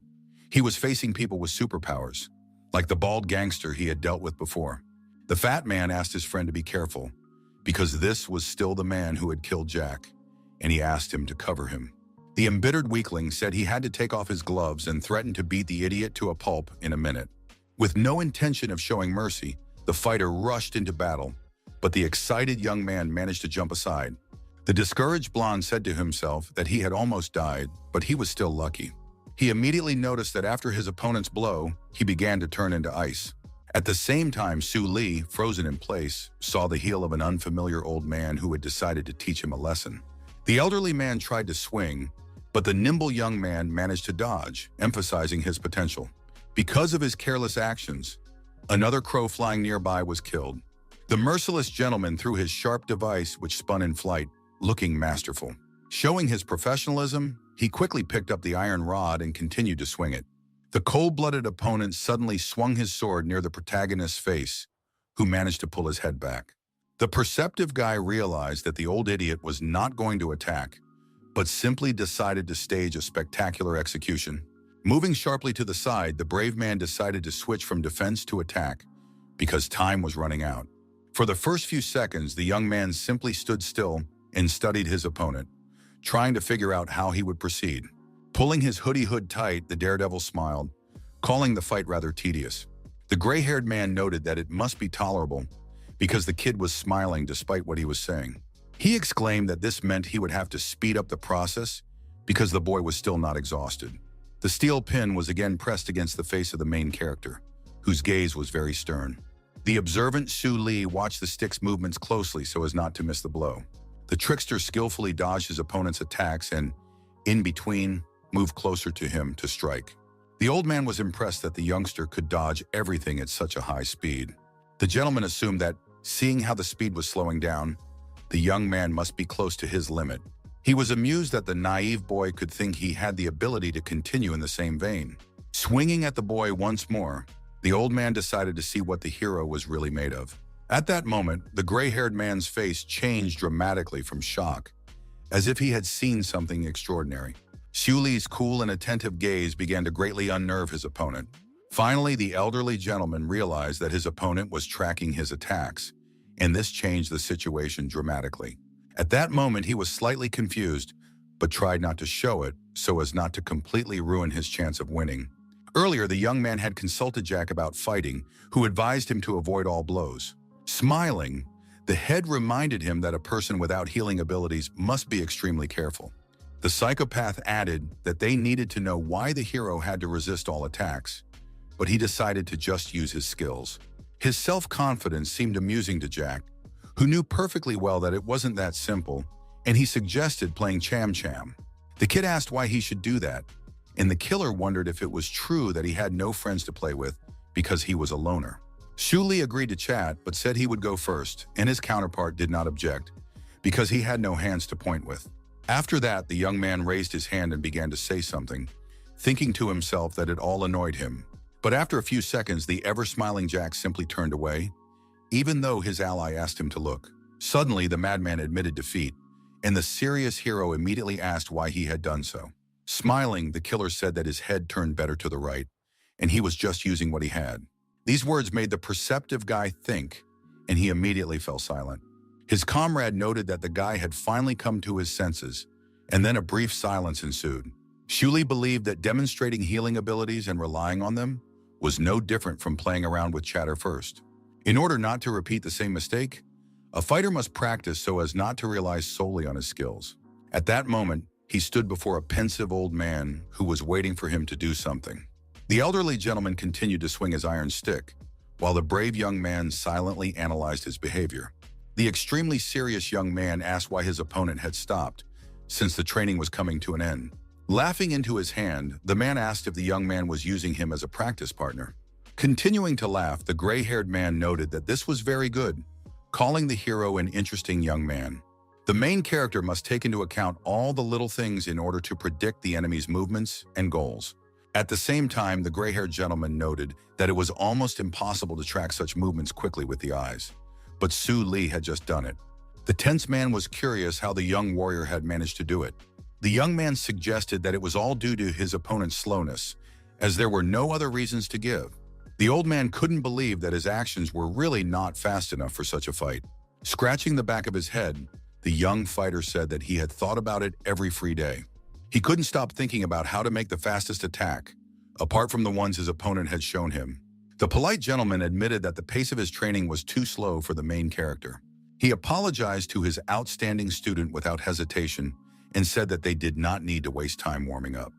He was facing people with superpowers, like the bald gangster he had dealt with before. The fat man asked his friend to be careful, because this was still the man who had killed Jack, and he asked him to cover him. The embittered weakling said he had to take off his gloves and threatened to beat the idiot to a pulp in a minute. With no intention of showing mercy, the fighter rushed into battle, but the excited young man managed to jump aside. The discouraged blonde said to himself that he had almost died, but he was still lucky. He immediately noticed that after his opponent's blow, he began to turn into ice. At the same time, Su Li, frozen in place, saw the heel of an unfamiliar old man who had decided to teach him a lesson. The elderly man tried to swing, but the nimble young man managed to dodge, emphasizing his potential. Because of his careless actions, another crow flying nearby was killed. The merciless gentleman threw his sharp device, which spun in flight, looking masterful. Showing his professionalism, he quickly picked up the iron rod and continued to swing it. The cold-blooded opponent suddenly swung his sword near the protagonist's face, who managed to pull his head back. The perceptive guy realized that the old idiot was not going to attack, but simply decided to stage a spectacular execution. Moving sharply to the side, the brave man decided to switch from defense to attack because time was running out. For the first few seconds, the young man simply stood still and studied his opponent, trying to figure out how he would proceed. Pulling his hoodie hood tight, the daredevil smiled, calling the fight rather tedious. The gray-haired man noted that it must be tolerable because the kid was smiling despite what he was saying. He exclaimed that this meant he would have to speed up the process because the boy was still not exhausted. The steel pin was again pressed against the face of the main character, whose gaze was very stern. The observant Su Li watched the stick's movements closely so as not to miss the blow. The trickster skillfully dodged his opponent's attacks and, in between, moved closer to him to strike. The old man was impressed that the youngster could dodge everything at such a high speed. The gentleman assumed that, seeing how the speed was slowing down, the young man must be close to his limit. He was amused that the naive boy could think he had the ability to continue in the same vein. Swinging at the boy once more, the old man decided to see what the hero was really made of. At that moment, the gray-haired man's face changed dramatically from shock, as if he had seen something extraordinary. Su Li's cool and attentive gaze began to greatly unnerve his opponent. Finally, the elderly gentleman realized that his opponent was tracking his attacks, and this changed the situation dramatically. At that moment, he was slightly confused, but tried not to show it so as not to completely ruin his chance of winning. Earlier, the young man had consulted Jack about fighting, who advised him to avoid all blows. Smiling, the head reminded him that a person without healing abilities must be extremely careful. The psychopath added that they needed to know why the hero had to resist all attacks, but he decided to just use his skills. His self-confidence seemed amusing to Jack, who knew perfectly well that it wasn't that simple, and he suggested playing cham-cham. The kid asked why he should do that, and the killer wondered if it was true that he had no friends to play with because he was a loner. Su Li agreed to chat, but said he would go first, and his counterpart did not object, because he had no hands to point with. After that, the young man raised his hand and began to say something, thinking to himself that it all annoyed him. But after a few seconds, the ever-smiling Jack simply turned away, even though his ally asked him to look. Suddenly, the madman admitted defeat, and the serious hero immediately asked why he had done so. Smiling, the killer said that his head turned better to the right, and he was just using what he had. These words made the perceptive guy think, and he immediately fell silent. His comrade noted that the guy had finally come to his senses, and then a brief silence ensued. Su Li believed that demonstrating healing abilities and relying on them was no different from playing around with chatter first. In order not to repeat the same mistake, a fighter must practice so as not to rely solely on his skills. At that moment, he stood before a pensive old man who was waiting for him to do something. The elderly gentleman continued to swing his iron stick, while the brave young man silently analyzed his behavior. The extremely serious young man asked why his opponent had stopped, since the training was coming to an end. Laughing into his hand, the man asked if the young man was using him as a practice partner. Continuing to laugh, the gray-haired man noted that this was very good, calling the hero an interesting young man. The main character must take into account all the little things in order to predict the enemy's movements and goals. At the same time, the gray-haired gentleman noted that it was almost impossible to track such movements quickly with the eyes. But Su Li had just done it. The tense man was curious how the young warrior had managed to do it. The young man suggested that it was all due to his opponent's slowness, as there were no other reasons to give. The old man couldn't believe that his actions were really not fast enough for such a fight. Scratching the back of his head, the young fighter said that he had thought about it every free day. He couldn't stop thinking about how to make the fastest attack, apart from the ones his opponent had shown him. The polite gentleman admitted that the pace of his training was too slow for the main character. He apologized to his outstanding student without hesitation and said that they did not need to waste time warming up.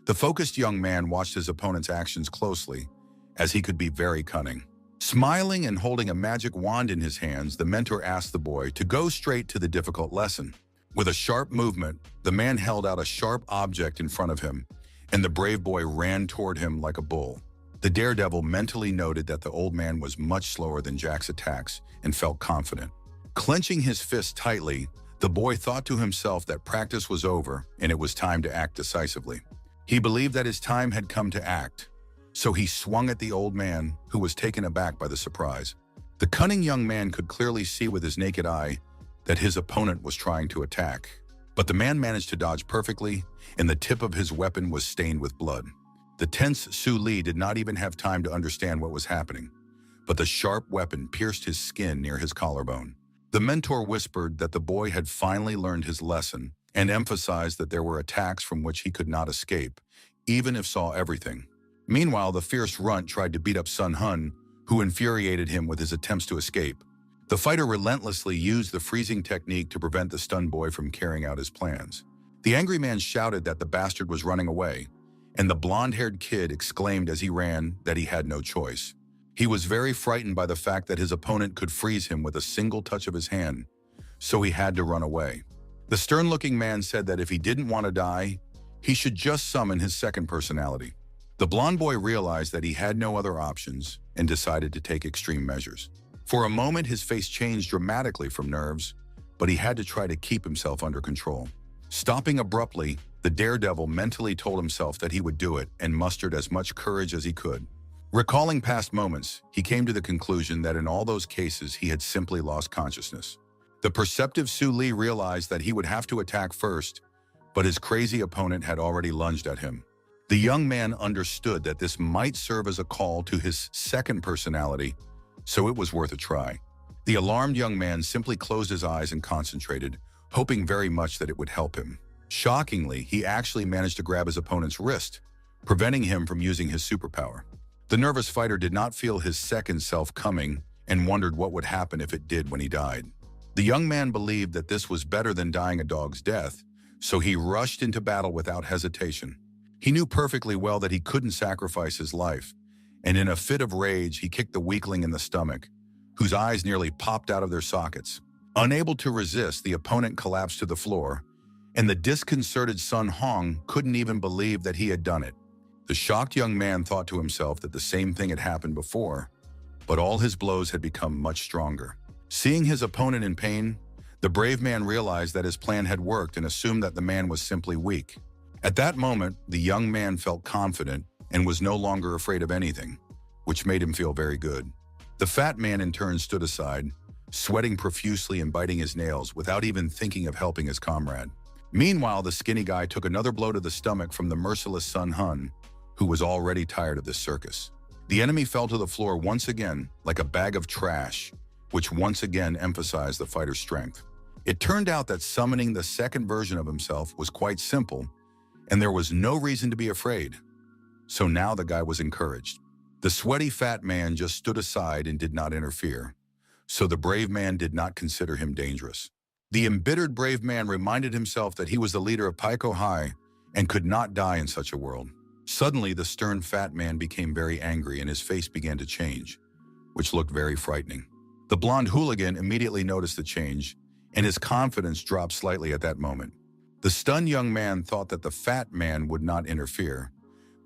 The focused young man watched his opponent's actions closely, as he could be very cunning. Smiling and holding a magic wand in his hands, the mentor asked the boy to go straight to the difficult lesson. With a sharp movement, the man held out a sharp object in front of him, and the brave boy ran toward him like a bull. The daredevil mentally noted that the old man was much slower than Jack's attacks and felt confident. Clenching his fist tightly, the boy thought to himself that practice was over and it was time to act decisively. He believed that his time had come to act, so he swung at the old man, who was taken aback by the surprise. The cunning young man could clearly see with his naked eye that his opponent was trying to attack, but the man managed to dodge perfectly, and the tip of his weapon was stained with blood. The tense Su Li did not even have time to understand what was happening, but the sharp weapon pierced his skin near his collarbone. The mentor whispered that the boy had finally learned his lesson and emphasized that there were attacks from which he could not escape, even if saw everything. Meanwhile, the fierce runt tried to beat up Sun Hun, who infuriated him with his attempts to escape. The fighter relentlessly used the freezing technique to prevent the stunned boy from carrying out his plans. The angry man shouted that the bastard was running away, and the blonde-haired kid exclaimed as he ran that he had no choice. He was very frightened by the fact that his opponent could freeze him with a single touch of his hand, so he had to run away. The stern-looking man said that if he didn't want to die, he should just summon his second personality. The blonde boy realized that he had no other options and decided to take extreme measures. For a moment, his face changed dramatically from nerves, but he had to try to keep himself under control. Stopping abruptly, the daredevil mentally told himself that he would do it and mustered as much courage as he could. Recalling past moments, he came to the conclusion that in all those cases he had simply lost consciousness. The perceptive Su Li realized that he would have to attack first, but his crazy opponent had already lunged at him. The young man understood that this might serve as a call to his second personality, so it was worth a try. The alarmed young man simply closed his eyes and concentrated, hoping very much that it would help him. Shockingly, he actually managed to grab his opponent's wrist, preventing him from using his superpower. The nervous fighter did not feel his second self coming and wondered what would happen if it did when he died. The young man believed that this was better than dying a dog's death, so he rushed into battle without hesitation. He knew perfectly well that he couldn't sacrifice his life, and in a fit of rage, he kicked the weakling in the stomach, whose eyes nearly popped out of their sockets. Unable to resist, the opponent collapsed to the floor, and the disconcerted Sun Hong couldn't even believe that he had done it. The shocked young man thought to himself that the same thing had happened before, but all his blows had become much stronger. Seeing his opponent in pain, the brave man realized that his plan had worked and assumed that the man was simply weak. At that moment, the young man felt confident and was no longer afraid of anything, which made him feel very good. The fat man in turn stood aside, sweating profusely and biting his nails without even thinking of helping his comrade. Meanwhile, the skinny guy took another blow to the stomach from the merciless Sun Hun, who was already tired of this circus. The enemy fell to the floor once again like a bag of trash, which once again emphasized the fighter's strength. It turned out that summoning the second version of himself was quite simple, and there was no reason to be afraid. So now the guy was encouraged. The sweaty fat man just stood aside and did not interfere, so the brave man did not consider him dangerous. The embittered brave man reminded himself that he was the leader of Paiko High and could not die in such a world. Suddenly, the stern fat man became very angry and his face began to change, which looked very frightening. The blonde hooligan immediately noticed the change, and his confidence dropped slightly at that moment. The stunned young man thought that the fat man would not interfere,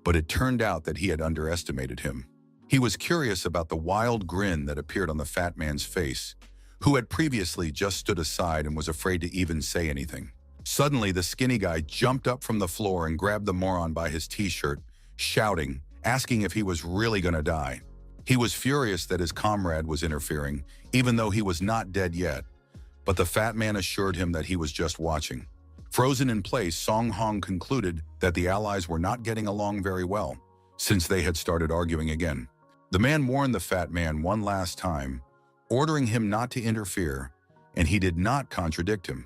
but it turned out that he had underestimated him. He was curious about the wild grin that appeared on the fat man's face, who had previously just stood aside and was afraid to even say anything. Suddenly, the skinny guy jumped up from the floor and grabbed the moron by his t-shirt, shouting, asking if he was really gonna die. He was furious that his comrade was interfering, even though he was not dead yet, but the fat man assured him that he was just watching. Frozen in place, Song Hong concluded that the allies were not getting along very well, since they had started arguing again. The man warned the fat man one last time, ordering him not to interfere, and he did not contradict him.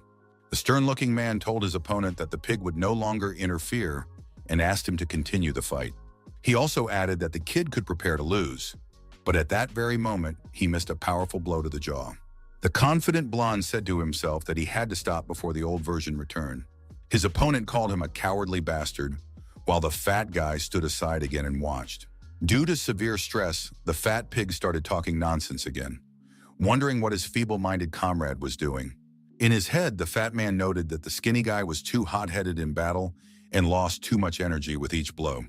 The stern-looking man told his opponent that the pig would no longer interfere and asked him to continue the fight. He also added that the kid could prepare to lose, but at that very moment, he missed a powerful blow to the jaw. The confident blonde said to himself that he had to stop before the old version returned. His opponent called him a cowardly bastard, while the fat guy stood aside again and watched. Due to severe stress, the fat pig started talking nonsense again, wondering what his feeble-minded comrade was doing. In his head, the fat man noted that the skinny guy was too hot-headed in battle and lost too much energy with each blow.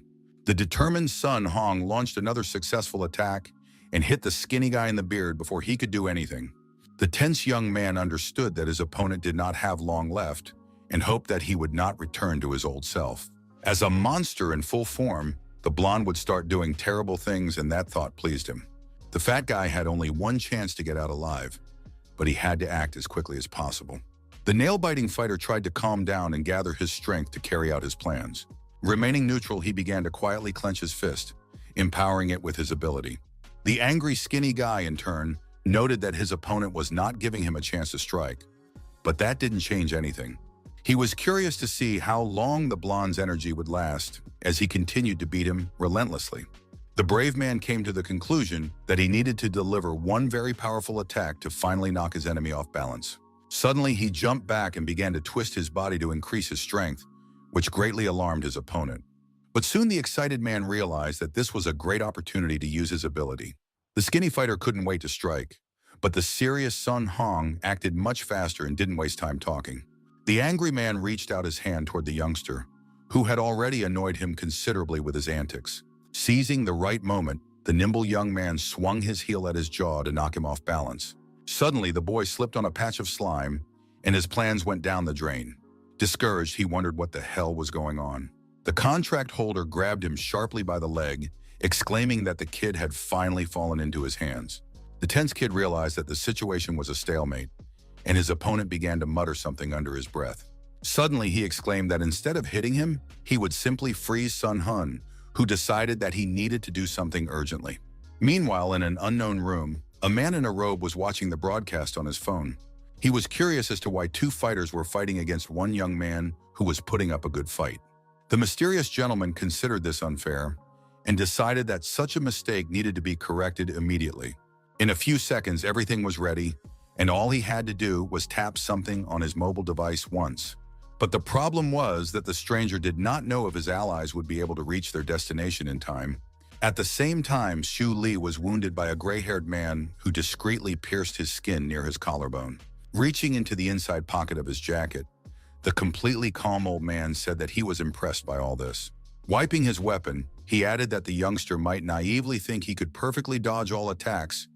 The determined Sun Hong launched another successful attack and hit the skinny guy in the beard before he could do anything. The tense young man understood that his opponent did not have long left and hoped that he would not return to his old self. As a monster in full form, the blonde would start doing terrible things, and that thought pleased him. The fat guy had only one chance to get out alive, but he had to act as quickly as possible. The nail-biting fighter tried to calm down and gather his strength to carry out his plans. Remaining neutral, he began to quietly clench his fist, empowering it with his ability. The angry skinny guy, in turn, noted that his opponent was not giving him a chance to strike, but that didn't change anything. He was curious to see how long the blonde's energy would last as he continued to beat him relentlessly. The brave man came to the conclusion that he needed to deliver one very powerful attack to finally knock his enemy off balance. Suddenly, he jumped back and began to twist his body to increase his strength, which greatly alarmed his opponent. But soon the excited man realized that this was a great opportunity to use his ability. The skinny fighter couldn't wait to strike, but the serious Sun Hong acted much faster and didn't waste time talking. The angry man reached out his hand toward the youngster, who had already annoyed him considerably with his antics. Seizing the right moment, the nimble young man swung his heel at his jaw to knock him off balance. Suddenly, the boy slipped on a patch of slime, and his plans went down the drain. Discouraged, he wondered what the hell was going on. The contract holder grabbed him sharply by the leg, exclaiming that the kid had finally fallen into his hands. The tense kid realized that the situation was a stalemate, and his opponent began to mutter something under his breath. Suddenly, he exclaimed that instead of hitting him, he would simply freeze Sun Hun, who decided that he needed to do something urgently. Meanwhile, in an unknown room, a man in a robe was watching the broadcast on his phone. He was curious as to why two fighters were fighting against one young man who was putting up a good fight. The mysterious gentleman considered this unfair and decided that such a mistake needed to be corrected immediately. In a few seconds, everything was ready, and all he had to do was tap something on his mobile device once. But the problem was that the stranger did not know if his allies would be able to reach their destination in time. At the same time, Xu Li was wounded by a gray-haired man who discreetly pierced his skin near his collarbone. Reaching into the inside pocket of his jacket, the completely calm old man said that he was impressed by all this. Wiping his weapon, he added that the youngster might naively think he could perfectly dodge all attacks,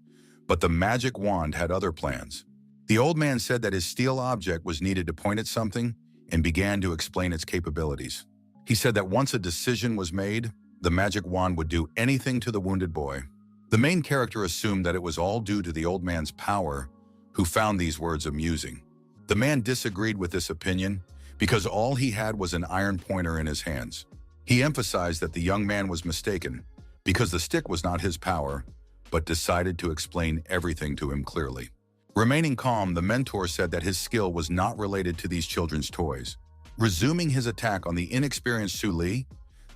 but the magic wand had other plans. The old man said that his steel object was needed to point at something and began to explain its capabilities. He said that once a decision was made, the magic wand would do anything to the wounded boy. The main character assumed that it was all due to the old man's power, who found these words amusing. The man disagreed with this opinion because all he had was an iron pointer in his hands. He emphasized that the young man was mistaken because the stick was not his power, but decided to explain everything to him clearly. Remaining calm, the mentor said that his skill was not related to these children's toys. Resuming his attack on the inexperienced Xu Li,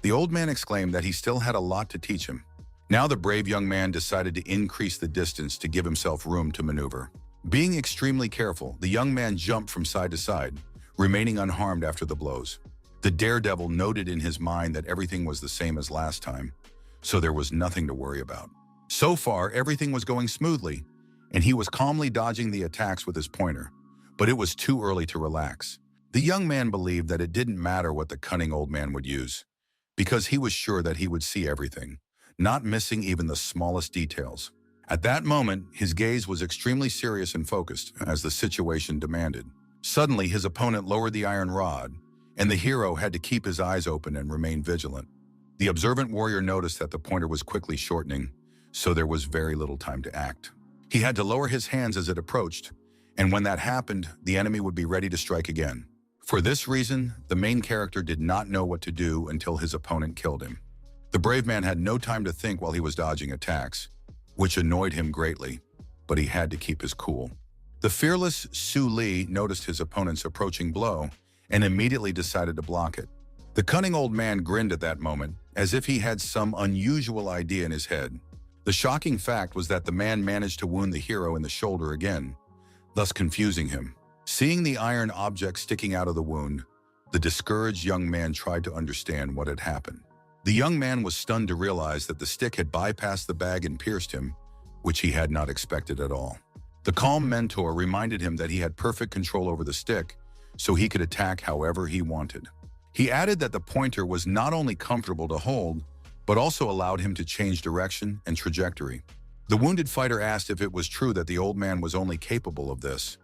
the old man exclaimed that he still had a lot to teach him. Now the brave young man decided to increase the distance to give himself room to maneuver. Being extremely careful, the young man jumped from side to side, remaining unharmed after the blows. The daredevil noted in his mind that everything was the same as last time, so there was nothing to worry about. So far, everything was going smoothly, and he was calmly dodging the attacks with his pointer, but it was too early to relax. The young man believed that it didn't matter what the cunning old man would use, because he was sure that he would see everything, not missing even the smallest details. At that moment, his gaze was extremely serious and focused, as the situation demanded. Suddenly, his opponent lowered the iron rod, and the hero had to keep his eyes open and remain vigilant. The observant warrior noticed that the pointer was quickly shortening, so there was very little time to act. He had to lower his hands as it approached, and when that happened, the enemy would be ready to strike again. For this reason, the main character did not know what to do until his opponent killed him. The brave man had no time to think while he was dodging attacks, which annoyed him greatly, but he had to keep his cool. The fearless Xu Li noticed his opponent's approaching blow and immediately decided to block it. The cunning old man grinned at that moment, as if he had some unusual idea in his head. The shocking fact was that the man managed to wound the hero in the shoulder again, thus confusing him. Seeing the iron object sticking out of the wound, the discouraged young man tried to understand what had happened. The young man was stunned to realize that the stick had bypassed the bag and pierced him, which he had not expected at all. The calm mentor reminded him that he had perfect control over the stick, so he could attack however he wanted. He added that the pointer was not only comfortable to hold, but also allowed him to change direction and trajectory. The wounded fighter asked if it was true that the old man was only capable of this,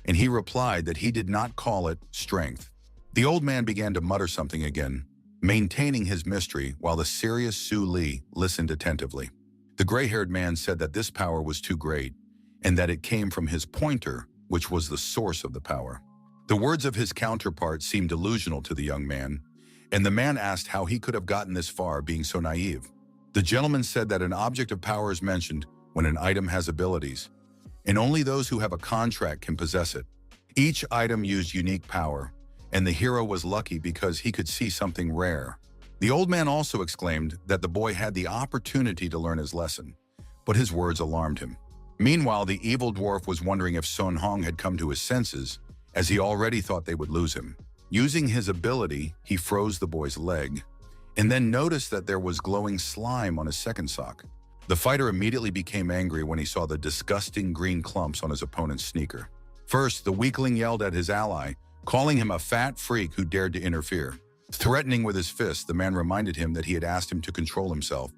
and he replied that he did not call it strength. The old man began to mutter something again, maintaining his mystery while the serious Su Li listened attentively. The gray-haired man said that this power was too great, and that it came from his pointer, which was the source of the power. The words of his counterpart seemed delusional to the young man, and the man asked how he could have gotten this far being so naive. The gentleman said that an object of power is mentioned when an item has abilities, and only those who have a contract can possess it. Each item used unique power, and the hero was lucky because he could see something rare. The old man also exclaimed that the boy had the opportunity to learn his lesson, but his words alarmed him. Meanwhile, the evil dwarf was wondering if Sun Hong had come to his senses, as he already thought they would lose him. Using his ability, he froze the boy's leg, and then noticed that there was glowing slime on his second sock. The fighter immediately became angry when he saw the disgusting green clumps on his opponent's sneaker. First, the weakling yelled at his ally, calling him a fat freak who dared to interfere. Threatening with his fist, the man reminded him that he had asked him to control himself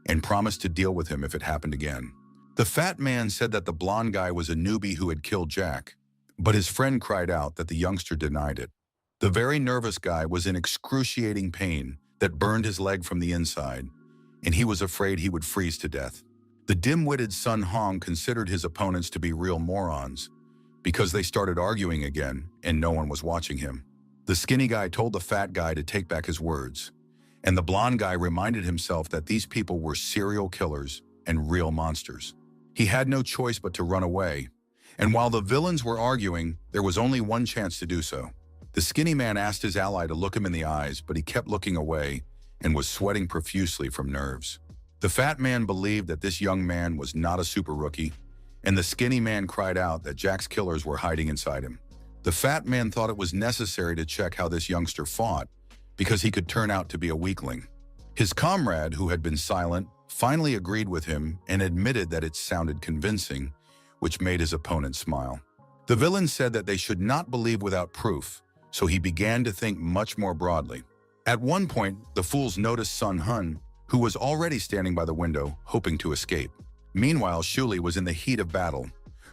and promised to deal with him if it happened again. The fat man said that the blonde guy was a newbie who had killed Jack, but his friend cried out that the youngster denied it. The very nervous guy was in excruciating pain that burned his leg from the inside, and he was afraid he would freeze to death. The dim-witted Sun Hong considered his opponents to be real morons because they started arguing again and no one was watching him. The skinny guy told the fat guy to take back his words, and the blonde guy reminded himself that these people were serial killers and real monsters. He had no choice but to run away, and while the villains were arguing, there was only one chance to do so. The skinny man asked his ally to look him in the eyes, but he kept looking away and was sweating profusely from nerves. The fat man believed that this young man was not a super rookie, and the skinny man cried out that Jack's killers were hiding inside him. The fat man thought it was necessary to check how this youngster fought because he could turn out to be a weakling. His comrade, who had been silent, finally agreed with him and admitted that it sounded convincing, which made his opponent smile. The villain said that they should not believe without proof, so he began to think much more broadly. At one point, the fools noticed Sun Hun, who was already standing by the window, hoping to escape. Meanwhile, Shuli was in the heat of battle,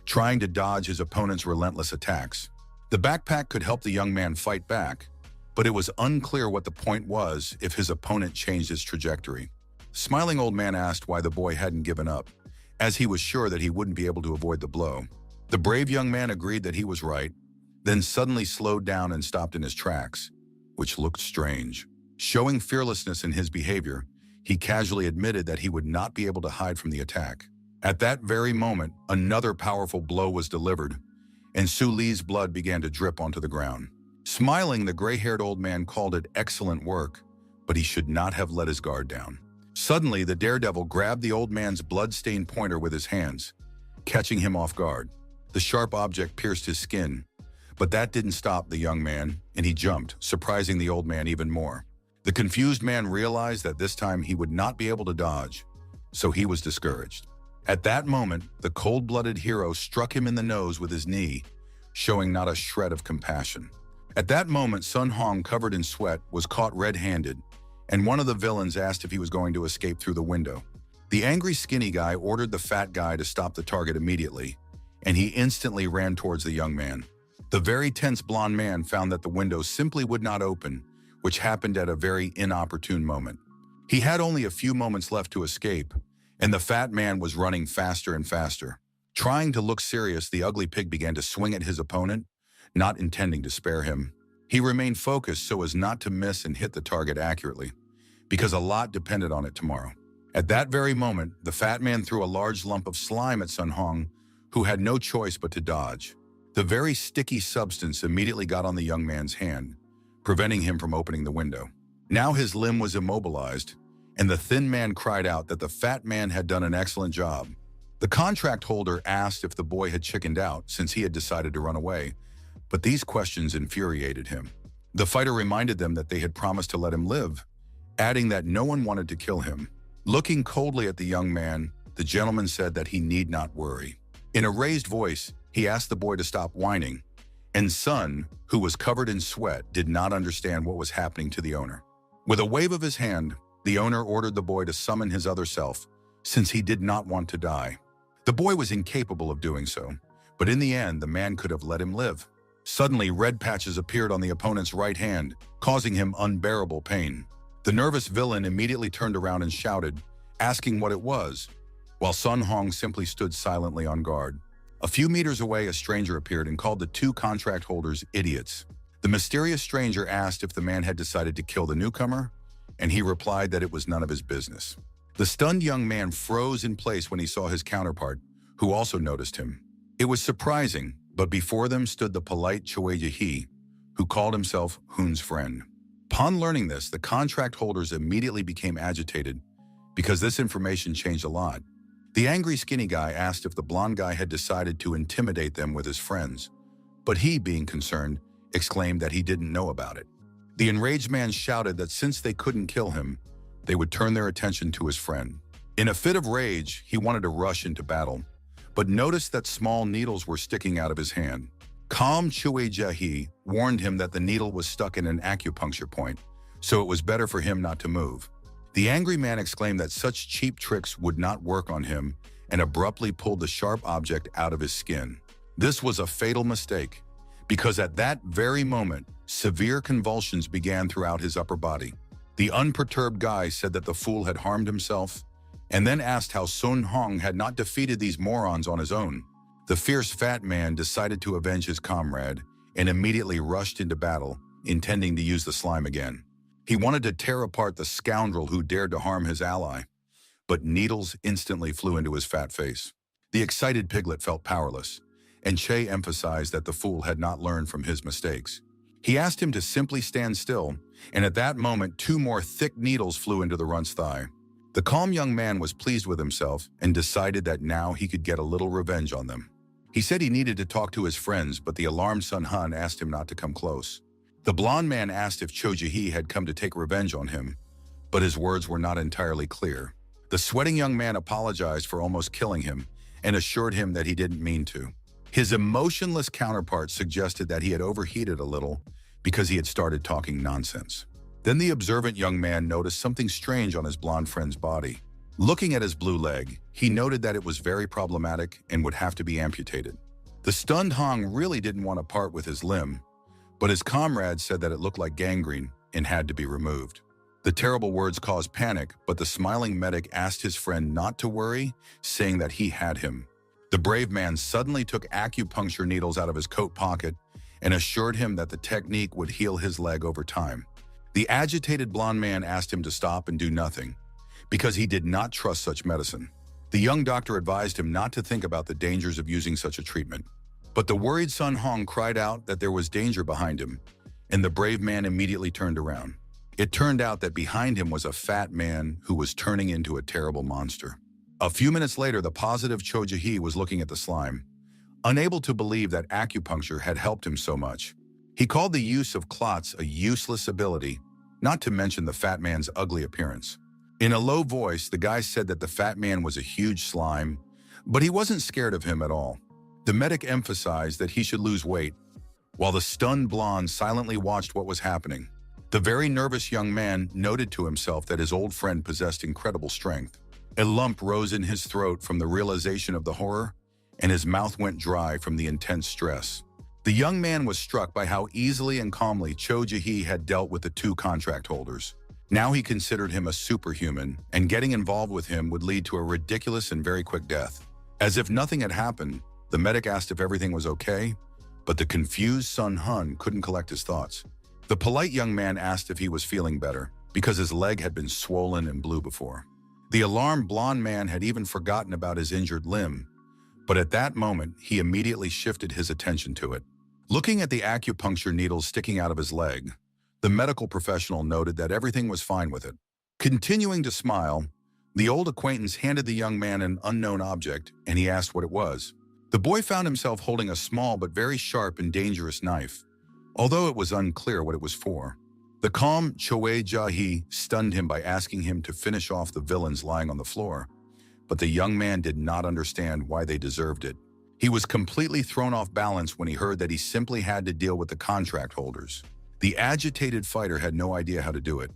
trying to dodge his opponent's relentless attacks. The backpack could help the young man fight back, but it was unclear what the point was if his opponent changed his trajectory. Smiling old man asked why the boy hadn't given up, as he was sure that he wouldn't be able to avoid the blow. The brave young man agreed that he was right, then suddenly slowed down and stopped in his tracks, which looked strange. Showing fearlessness in his behavior, he casually admitted that he would not be able to hide from the attack. At that very moment, another powerful blow was delivered, and Su Li's blood began to drip onto the ground. Smiling, the gray-haired old man called it excellent work, but he should not have let his guard down. Suddenly, the daredevil grabbed the old man's blood-stained pointer with his hands, catching him off guard. The sharp object pierced his skin, but that didn't stop the young man, and he jumped, surprising the old man even more. The confused man realized that this time he would not be able to dodge, so he was discouraged. At that moment, the cold-blooded hero struck him in the nose with his knee, showing not a shred of compassion. At that moment, Sun Hong, covered in sweat, was caught red-handed, and one of the villains asked if he was going to escape through the window. The angry skinny guy ordered the fat guy to stop the target immediately, and he instantly ran towards the young man. The very tense blonde man found that the window simply would not open, which happened at a very inopportune moment. He had only a few moments left to escape, and the fat man was running faster and faster. Trying to look serious, the ugly pig began to swing at his opponent, not intending to spare him. He remained focused so as not to miss and hit the target accurately, because a lot depended on it tomorrow. At that very moment, the fat man threw a large lump of slime at Sun Hong, who had no choice but to dodge. The very sticky substance immediately got on the young man's hand, preventing him from opening the window. Now his limb was immobilized, and the thin man cried out that the fat man had done an excellent job. The contract holder asked if the boy had chickened out since he had decided to run away, but these questions infuriated him. The fighter reminded them that they had promised to let him live, adding that no one wanted to kill him. Looking coldly at the young man, the gentleman said that he need not worry. In a raised voice, he asked the boy to stop whining, and Sun, who was covered in sweat, did not understand what was happening to the owner. With a wave of his hand, the owner ordered the boy to summon his other self, since he did not want to die. The boy was incapable of doing so, but in the end, the man could have let him live. Suddenly, red patches appeared on the opponent's right hand, causing him unbearable pain. The nervous villain immediately turned around and shouted, asking what it was, while Sun Hong simply stood silently on guard. A few meters away, a stranger appeared and called the two contract holders idiots. The mysterious stranger asked if the man had decided to kill the newcomer, and he replied that it was none of his business. The stunned young man froze in place when he saw his counterpart, who also noticed him. It was surprising, but before them stood the polite Choi Jae-hee, who called himself Hoon's friend. Upon learning this, the contract holders immediately became agitated because this information changed a lot. The angry skinny guy asked if the blonde guy had decided to intimidate them with his friends, but he, being concerned, exclaimed that he didn't know about it. The enraged man shouted that since they couldn't kill him, they would turn their attention to his friend. In a fit of rage, he wanted to rush into battle, but noticed that small needles were sticking out of his hand. Calm Choi Jae-hee warned him that the needle was stuck in an acupuncture point, so it was better for him not to move. The angry man exclaimed that such cheap tricks would not work on him and abruptly pulled the sharp object out of his skin. This was a fatal mistake, because at that very moment, severe convulsions began throughout his upper body. The unperturbed guy said that the fool had harmed himself, and then asked how Sun Hong had not defeated these morons on his own. The fierce fat man decided to avenge his comrade and immediately rushed into battle, intending to use the slime again. He wanted to tear apart the scoundrel who dared to harm his ally, but needles instantly flew into his fat face. The excited piglet felt powerless, and Che emphasized that the fool had not learned from his mistakes. He asked him to simply stand still, and at that moment, two more thick needles flew into the runt's thigh. The calm young man was pleased with himself and decided that now he could get a little revenge on them. He said he needed to talk to his friends, but the alarmed Sun Han asked him not to come close. The blond man asked if Choi Jae-hee had come to take revenge on him, but his words were not entirely clear. The sweating young man apologized for almost killing him and assured him that he didn't mean to. His emotionless counterpart suggested that he had overheated a little because he had started talking nonsense. Then the observant young man noticed something strange on his blonde friend's body. Looking at his blue leg, he noted that it was very problematic and would have to be amputated. The stunned Hong really didn't want to part with his limb, but his comrade said that it looked like gangrene and had to be removed. The terrible words caused panic, but the smiling medic asked his friend not to worry, saying that he had him. The brave man suddenly took acupuncture needles out of his coat pocket and assured him that the technique would heal his leg over time. The agitated blond man asked him to stop and do nothing, because he did not trust such medicine. The young doctor advised him not to think about the dangers of using such a treatment. But the worried Sun Hong cried out that there was danger behind him, and the brave man immediately turned around. It turned out that behind him was a fat man who was turning into a terrible monster. A few minutes later, the positive Choi Jae-hee was looking at the slime, unable to believe that acupuncture had helped him so much. He called the use of clots a useless ability, not to mention the fat man's ugly appearance. In a low voice, the guy said that the fat man was a huge slime, but he wasn't scared of him at all. The medic emphasized that he should lose weight, while the stunned blonde silently watched what was happening. The very nervous young man noted to himself that his old friend possessed incredible strength. A lump rose in his throat from the realization of the horror, and his mouth went dry from the intense stress. The young man was struck by how easily and calmly Choi Jae-hee had dealt with the two contract holders. Now he considered him a superhuman, and getting involved with him would lead to a ridiculous and very quick death. As if nothing had happened, the medic asked if everything was okay, but the confused Sun Hun couldn't collect his thoughts. The polite young man asked if he was feeling better, because his leg had been swollen and blue before. The alarmed blond man had even forgotten about his injured limb, but at that moment, he immediately shifted his attention to it. Looking at the acupuncture needles sticking out of his leg, the medical professional noted that everything was fine with it. Continuing to smile, The old acquaintance handed the young man an unknown object, and he asked what it was. The boy found himself holding a small but very sharp and dangerous knife, although it was unclear what it was for. The calm Choe Jahi stunned him by asking him to finish off the villains lying on the floor, but the young man did not understand why they deserved it. He was completely thrown off balance when he heard that he simply had to deal with the contract holders. The agitated fighter had no idea how to do it,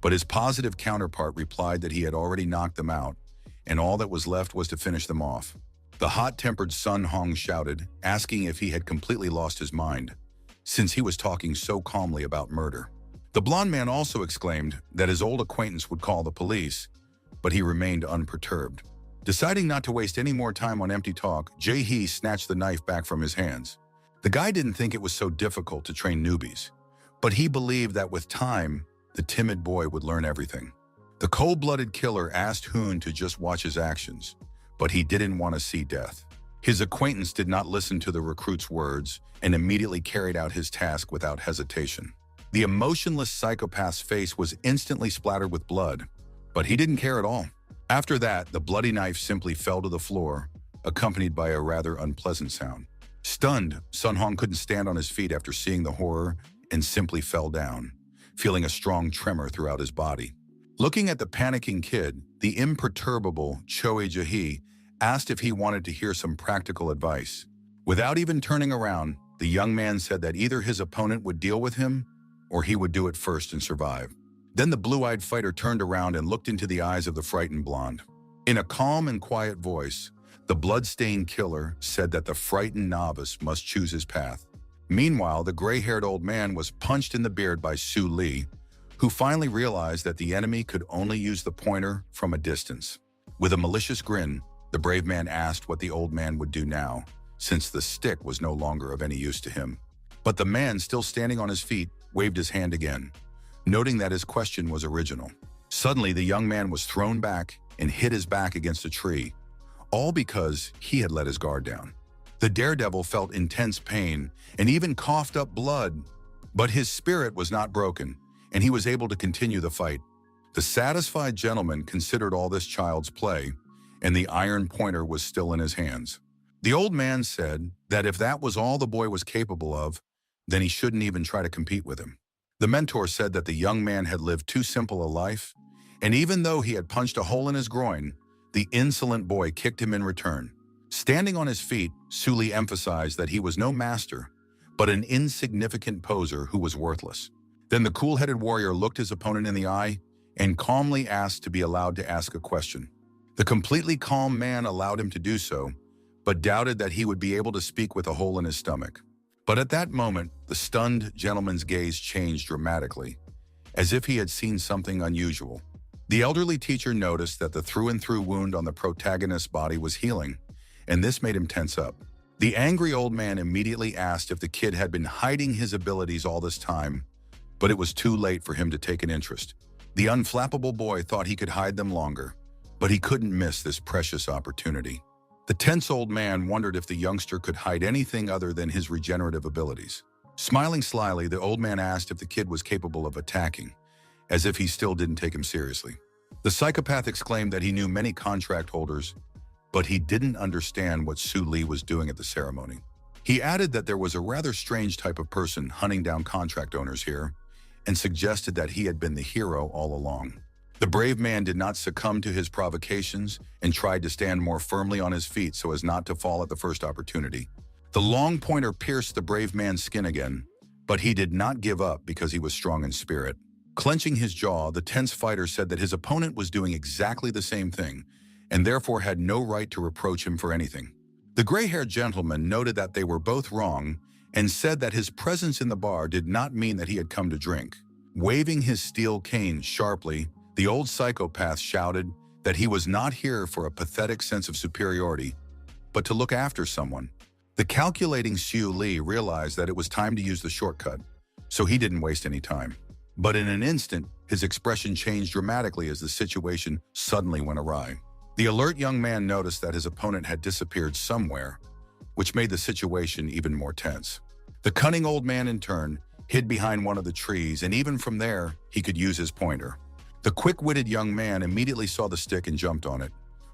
but his positive counterpart replied that he had already knocked them out, and all that was left was to finish them off. The hot-tempered Sun Hong shouted, asking if he had completely lost his mind, since he was talking so calmly about murder. The blond man also exclaimed that his old acquaintance would call the police, but he remained unperturbed. Deciding not to waste any more time on empty talk, Jae-hee snatched the knife back from his hands. The guy didn't think it was so difficult to train newbies, but he believed that with time, the timid boy would learn everything. The cold-blooded killer asked Hoon to just watch his actions, but he didn't want to see death. His acquaintance did not listen to the recruit's words and immediately carried out his task without hesitation. The emotionless psychopath's face was instantly splattered with blood, but he didn't care at all. After that, the bloody knife simply fell to the floor, accompanied by a rather unpleasant sound. Stunned, Sun Hong couldn't stand on his feet after seeing the horror and simply fell down, feeling a strong tremor throughout his body. Looking at the panicking kid, the imperturbable Choe Jae asked if he wanted to hear some practical advice. Without even turning around, the young man said that either his opponent would deal with him or he would do it first and survive. Then the blue-eyed fighter turned around and looked into the eyes of the frightened blonde. In a calm and quiet voice, the blood-stained killer said that the frightened novice must choose his path. Meanwhile, the gray-haired old man was punched in the beard by Su Li, who finally realized that the enemy could only use the pointer from a distance. With a malicious grin, the brave man asked what the old man would do now, since the stick was no longer of any use to him. But the man, still standing on his feet, waved his hand again, noting that his question was original. Suddenly, the young man was thrown back and hit his back against a tree, all because he had let his guard down. The daredevil felt intense pain and even coughed up blood, but his spirit was not broken, and he was able to continue the fight. The satisfied gentleman considered all this child's play, and the iron pointer was still in his hands. The old man said that if that was all the boy was capable of, then he shouldn't even try to compete with him. The mentor said that the young man had lived too simple a life, and even though he had punched a hole in his groin, the insolent boy kicked him in return. Standing on his feet, Su Li emphasized that he was no master, but an insignificant poser who was worthless. Then the cool-headed warrior looked his opponent in the eye and calmly asked to be allowed to ask a question. The completely calm man allowed him to do so, but doubted that he would be able to speak with a hole in his stomach. But at that moment, the stunned gentleman's gaze changed dramatically, as if he had seen something unusual. The elderly teacher noticed that the through-and-through wound on the protagonist's body was healing, and this made him tense up. The angry old man immediately asked if the kid had been hiding his abilities all this time, but it was too late for him to take an interest. The unflappable boy thought he could hide them longer, but he couldn't miss this precious opportunity. The tense old man wondered if the youngster could hide anything other than his regenerative abilities. Smiling slyly, the old man asked if the kid was capable of attacking, as if he still didn't take him seriously. The psychopath exclaimed that he knew many contract holders, but he didn't understand what Su Li was doing at the ceremony. He added that there was a rather strange type of person hunting down contract owners here, and suggested that he had been the hero all along. The brave man did not succumb to his provocations and tried to stand more firmly on his feet so as not to fall at the first opportunity. The long pointer pierced the brave man's skin again, but he did not give up because he was strong in spirit. Clenching his jaw, the tense fighter said that his opponent was doing exactly the same thing, and therefore had no right to reproach him for anything. The gray-haired gentleman noted that they were both wrong and said that his presence in the bar did not mean that he had come to drink. Waving his steel cane sharply, the old psychopath shouted that he was not here for a pathetic sense of superiority, but to look after someone. The calculating Su Li realized that it was time to use the shortcut, so he didn't waste any time. But in an instant, his expression changed dramatically as the situation suddenly went awry. The alert young man noticed that his opponent had disappeared somewhere, which made the situation even more tense. The cunning old man, in turn, hid behind one of the trees, and even from there, he could use his pointer. The quick-witted young man immediately saw the stick and jumped on it,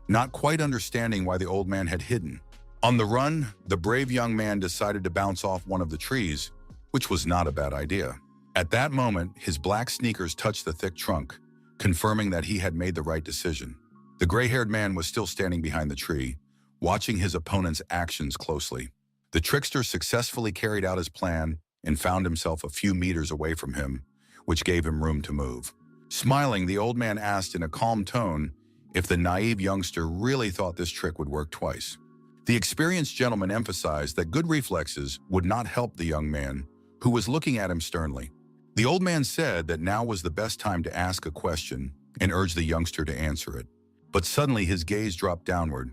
not quite understanding why the old man had hidden. On the run, the brave young man decided to bounce off one of the trees, which was not a bad idea. At that moment, his black sneakers touched the thick trunk, confirming that he had made the right decision. The gray-haired man was still standing behind the tree, watching his opponent's actions closely. The trickster successfully carried out his plan and found himself a few meters away from him, which gave him room to move. Smiling, the old man asked in a calm tone if the naive youngster really thought this trick would work twice. The experienced gentleman emphasized that good reflexes would not help the young man, who was looking at him sternly. The old man said that now was the best time to ask a question and urged the youngster to answer it. But suddenly his gaze dropped downward,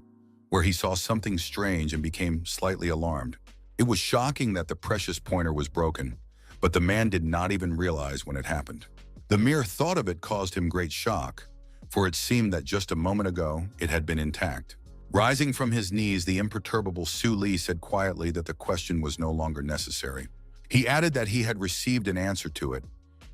where he saw something strange and became slightly alarmed. It was shocking that the precious pointer was broken, but the man did not even realize when it happened. The mere thought of it caused him great shock, for it seemed that just a moment ago it had been intact. Rising from his knees, the imperturbable Su Li said quietly that the question was no longer necessary. He added that he had received an answer to it,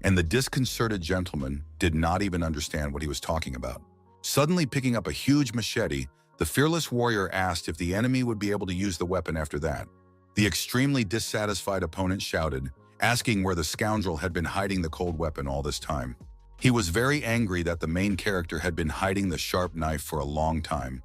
and the disconcerted gentleman did not even understand what he was talking about. Suddenly picking up a huge machete, the fearless warrior asked if the enemy would be able to use the weapon after that. The extremely dissatisfied opponent shouted, asking where the scoundrel had been hiding the cold weapon all this time. He was very angry that the main character had been hiding the sharp knife for a long time,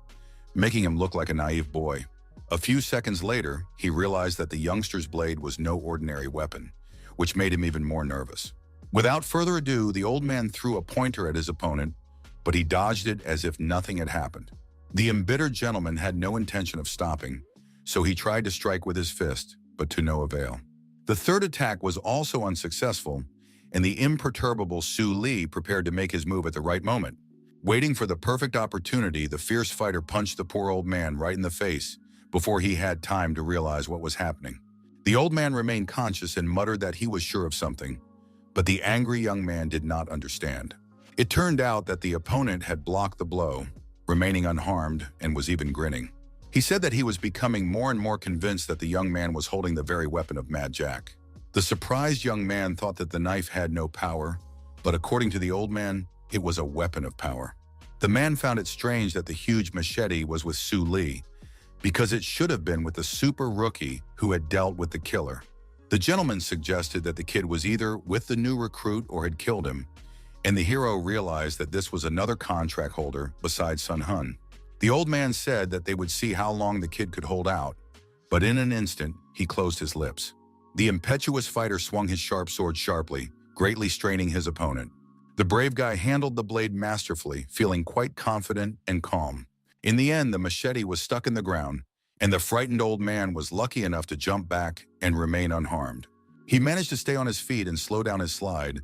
making him look like a naive boy. A few seconds later, he realized that the youngster's blade was no ordinary weapon, which made him even more nervous. Without further ado, the old man threw a pointer at his opponent, but he dodged it as if nothing had happened. The embittered gentleman had no intention of stopping, so he tried to strike with his fist, but to no avail. The third attack was also unsuccessful, and the imperturbable Su Li prepared to make his move at the right moment. Waiting for the perfect opportunity, the fierce fighter punched the poor old man right in the face before he had time to realize what was happening. The old man remained conscious and muttered that he was sure of something, but the angry young man did not understand. It turned out that the opponent had blocked the blow, remaining unharmed, and was even grinning. He said that he was becoming more and more convinced that the young man was holding the very weapon of Mad Jack. The surprised young man thought that the knife had no power, but according to the old man, it was a weapon of power. The man found it strange that the huge machete was with Su Li, because it should have been with the super rookie who had dealt with the killer. The gentleman suggested that the kid was either with the new recruit or had killed him, and the hero realized that this was another contract holder besides Sun Hun. The old man said that they would see how long the kid could hold out, but in an instant, he closed his lips. The impetuous fighter swung his sharp sword sharply, greatly straining his opponent. The brave guy handled the blade masterfully, feeling quite confident and calm. In the end, the machete was stuck in the ground, and the frightened old man was lucky enough to jump back and remain unharmed. He managed to stay on his feet and slow down his slide,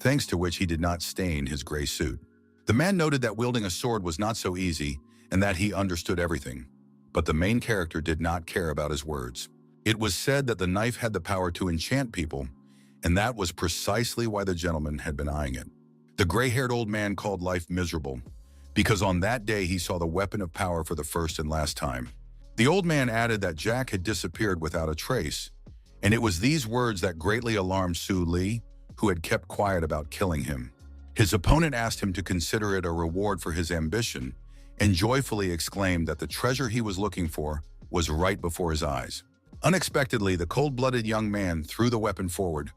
thanks to which he did not stain his gray suit. The man noted that wielding a sword was not so easy and that he understood everything, but the main character did not care about his words. It was said that the knife had the power to enchant people, and that was precisely why the gentleman had been eyeing it. The gray-haired old man called life miserable, because on that day he saw the weapon of power for the first and last time. The old man added that Jack had disappeared without a trace, and it was these words that greatly alarmed Su Li, who had kept quiet about killing him. His opponent asked him to consider it a reward for his ambition, and joyfully exclaimed that the treasure he was looking for was right before his eyes. Unexpectedly, the cold-blooded young man threw the weapon forward,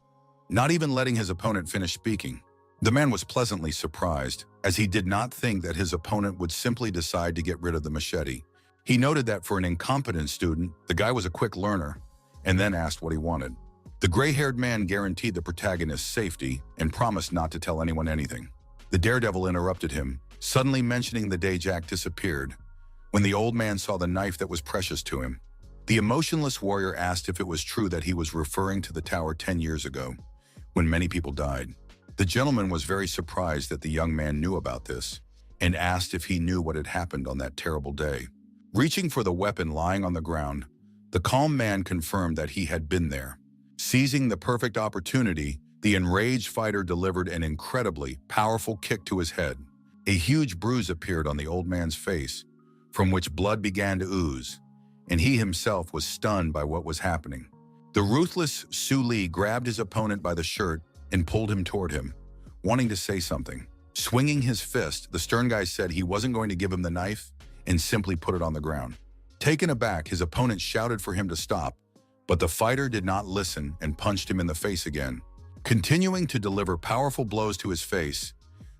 not even letting his opponent finish speaking. The man was pleasantly surprised, as he did not think that his opponent would simply decide to get rid of the machete. He noted that for an incompetent student, the guy was a quick learner, and then asked what he wanted. The gray-haired man guaranteed the protagonist's safety and promised not to tell anyone anything. The daredevil interrupted him, suddenly mentioning the day Jack disappeared, when the old man saw the knife that was precious to him. The emotionless warrior asked if it was true that he was referring to the tower 10 years ago, when many people died. The gentleman was very surprised that the young man knew about this, and asked if he knew what had happened on that terrible day. Reaching for the weapon lying on the ground, the calm man confirmed that he had been there. Seizing the perfect opportunity, the enraged fighter delivered an incredibly powerful kick to his head. A huge bruise appeared on the old man's face, from which blood began to ooze, and he himself was stunned by what was happening. The ruthless Su Li grabbed his opponent by the shirt and pulled him toward him, wanting to say something. Swinging his fist, the stern guy said he wasn't going to give him the knife and simply put it on the ground. Taken aback, his opponent shouted for him to stop, but the fighter did not listen and punched him in the face again. Continuing to deliver powerful blows to his face,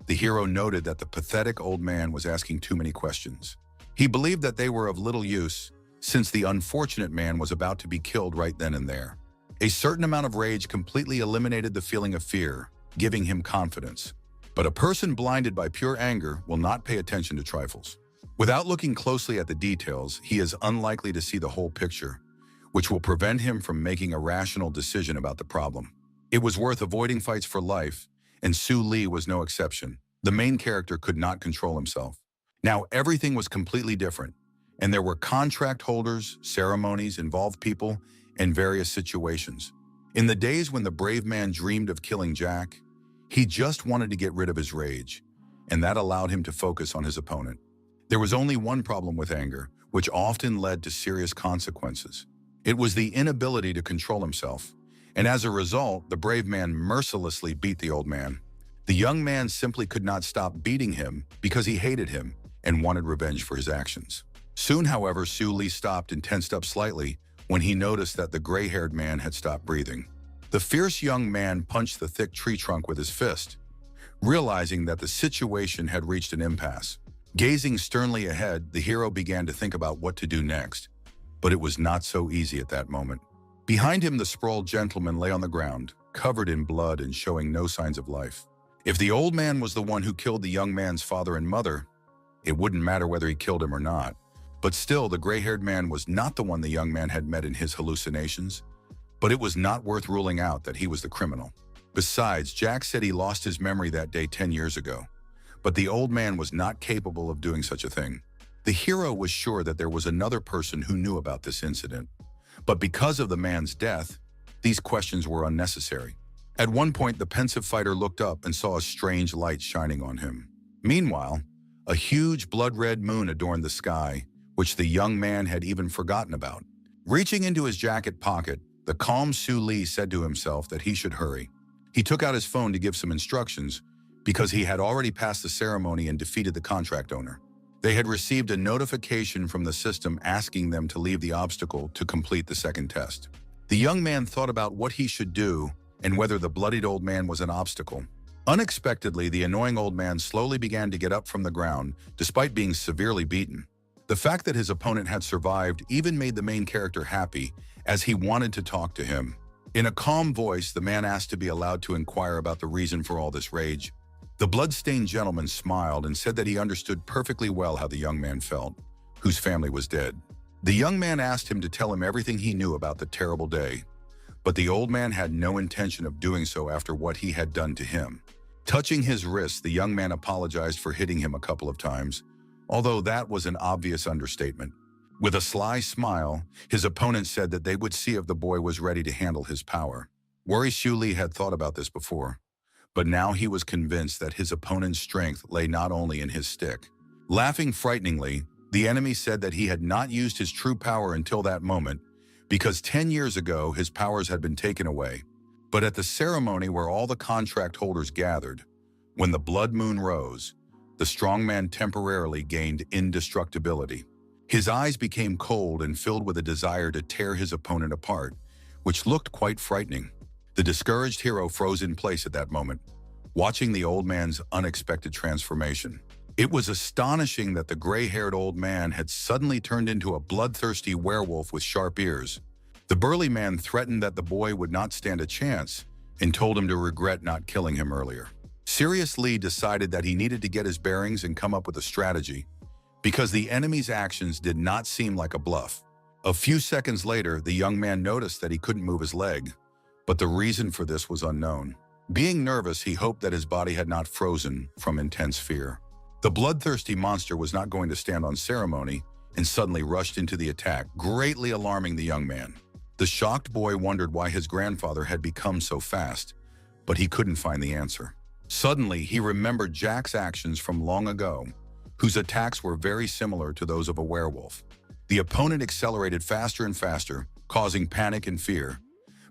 the hero noted that the pathetic old man was asking too many questions. He believed that they were of little use, since the unfortunate man was about to be killed right then and there. A certain amount of rage completely eliminated the feeling of fear, giving him confidence. But a person blinded by pure anger will not pay attention to trifles. Without looking closely at the details, he is unlikely to see the whole picture, which will prevent him from making a rational decision about the problem. It was worth avoiding fights for life, and Su Li was no exception. The main character could not control himself. Now everything was completely different, and there were contract holders, ceremonies, involved people, and various situations. In the days when the brave man dreamed of killing Jack, he just wanted to get rid of his rage, and that allowed him to focus on his opponent. There was only one problem with anger, which often led to serious consequences. It was the inability to control himself, and as a result, the brave man mercilessly beat the old man. The young man simply could not stop beating him because he hated him and wanted revenge for his actions. Soon, however, Su Li stopped and tensed up slightly when he noticed that the gray-haired man had stopped breathing. The fierce young man punched the thick tree trunk with his fist, realizing that the situation had reached an impasse. Gazing sternly ahead, the hero began to think about what to do next. But it was not so easy at that moment. Behind him, the sprawled gentleman lay on the ground, covered in blood and showing no signs of life. If the old man was the one who killed the young man's father and mother, it wouldn't matter whether he killed him or not. But still, the gray-haired man was not the one the young man had met in his hallucinations. But it was not worth ruling out that he was the criminal. Besides, Jack said he lost his memory that day 10 years ago. But the old man was not capable of doing such a thing. The hero was sure that there was another person who knew about this incident. But because of the man's death, these questions were unnecessary. At one point, the pensive fighter looked up and saw a strange light shining on him. Meanwhile, a huge blood-red moon adorned the sky, which the young man had even forgotten about. Reaching into his jacket pocket, the calm Su Li said to himself that he should hurry. He took out his phone to give some instructions because he had already passed the ceremony and defeated the contract owner. They had received a notification from the system asking them to leave the obstacle to complete the second test. The young man thought about what he should do and whether the bloodied old man was an obstacle. Unexpectedly, the annoying old man slowly began to get up from the ground, despite being severely beaten. The fact that his opponent had survived even made the main character happy, as he wanted to talk to him. In a calm voice, the man asked to be allowed to inquire about the reason for all this rage. The blood-stained gentleman smiled and said that he understood perfectly well how the young man felt, whose family was dead. The young man asked him to tell him everything he knew about the terrible day, but the old man had no intention of doing so after what he had done to him. Touching his wrist, the young man apologized for hitting him a couple of times, although that was an obvious understatement. With a sly smile, his opponent said that they would see if the boy was ready to handle his power. Su Li had thought about this before, but now he was convinced that his opponent's strength lay not only in his stick. Laughing frighteningly, the enemy said that he had not used his true power until that moment, because 10 years ago his powers had been taken away. But at the ceremony where all the contract holders gathered, when the blood moon rose, the strong man temporarily gained indestructibility. His eyes became cold and filled with a desire to tear his opponent apart, which looked quite frightening. The discouraged hero froze in place at that moment, watching the old man's unexpected transformation. It was astonishing that the gray-haired old man had suddenly turned into a bloodthirsty werewolf with sharp ears. The burly man threatened that the boy would not stand a chance and told him to regret not killing him earlier. Sirius Lee decided that he needed to get his bearings and come up with a strategy, because the enemy's actions did not seem like a bluff. A few seconds later, the young man noticed that he couldn't move his leg, but the reason for this was unknown. Being nervous, he hoped that his body had not frozen from intense fear. The bloodthirsty monster was not going to stand on ceremony and suddenly rushed into the attack, greatly alarming the young man. The shocked boy wondered why his grandfather had become so fast, but he couldn't find the answer. Suddenly, he remembered Jack's actions from long ago, whose attacks were very similar to those of a werewolf. The opponent accelerated faster and faster, causing panic and fear,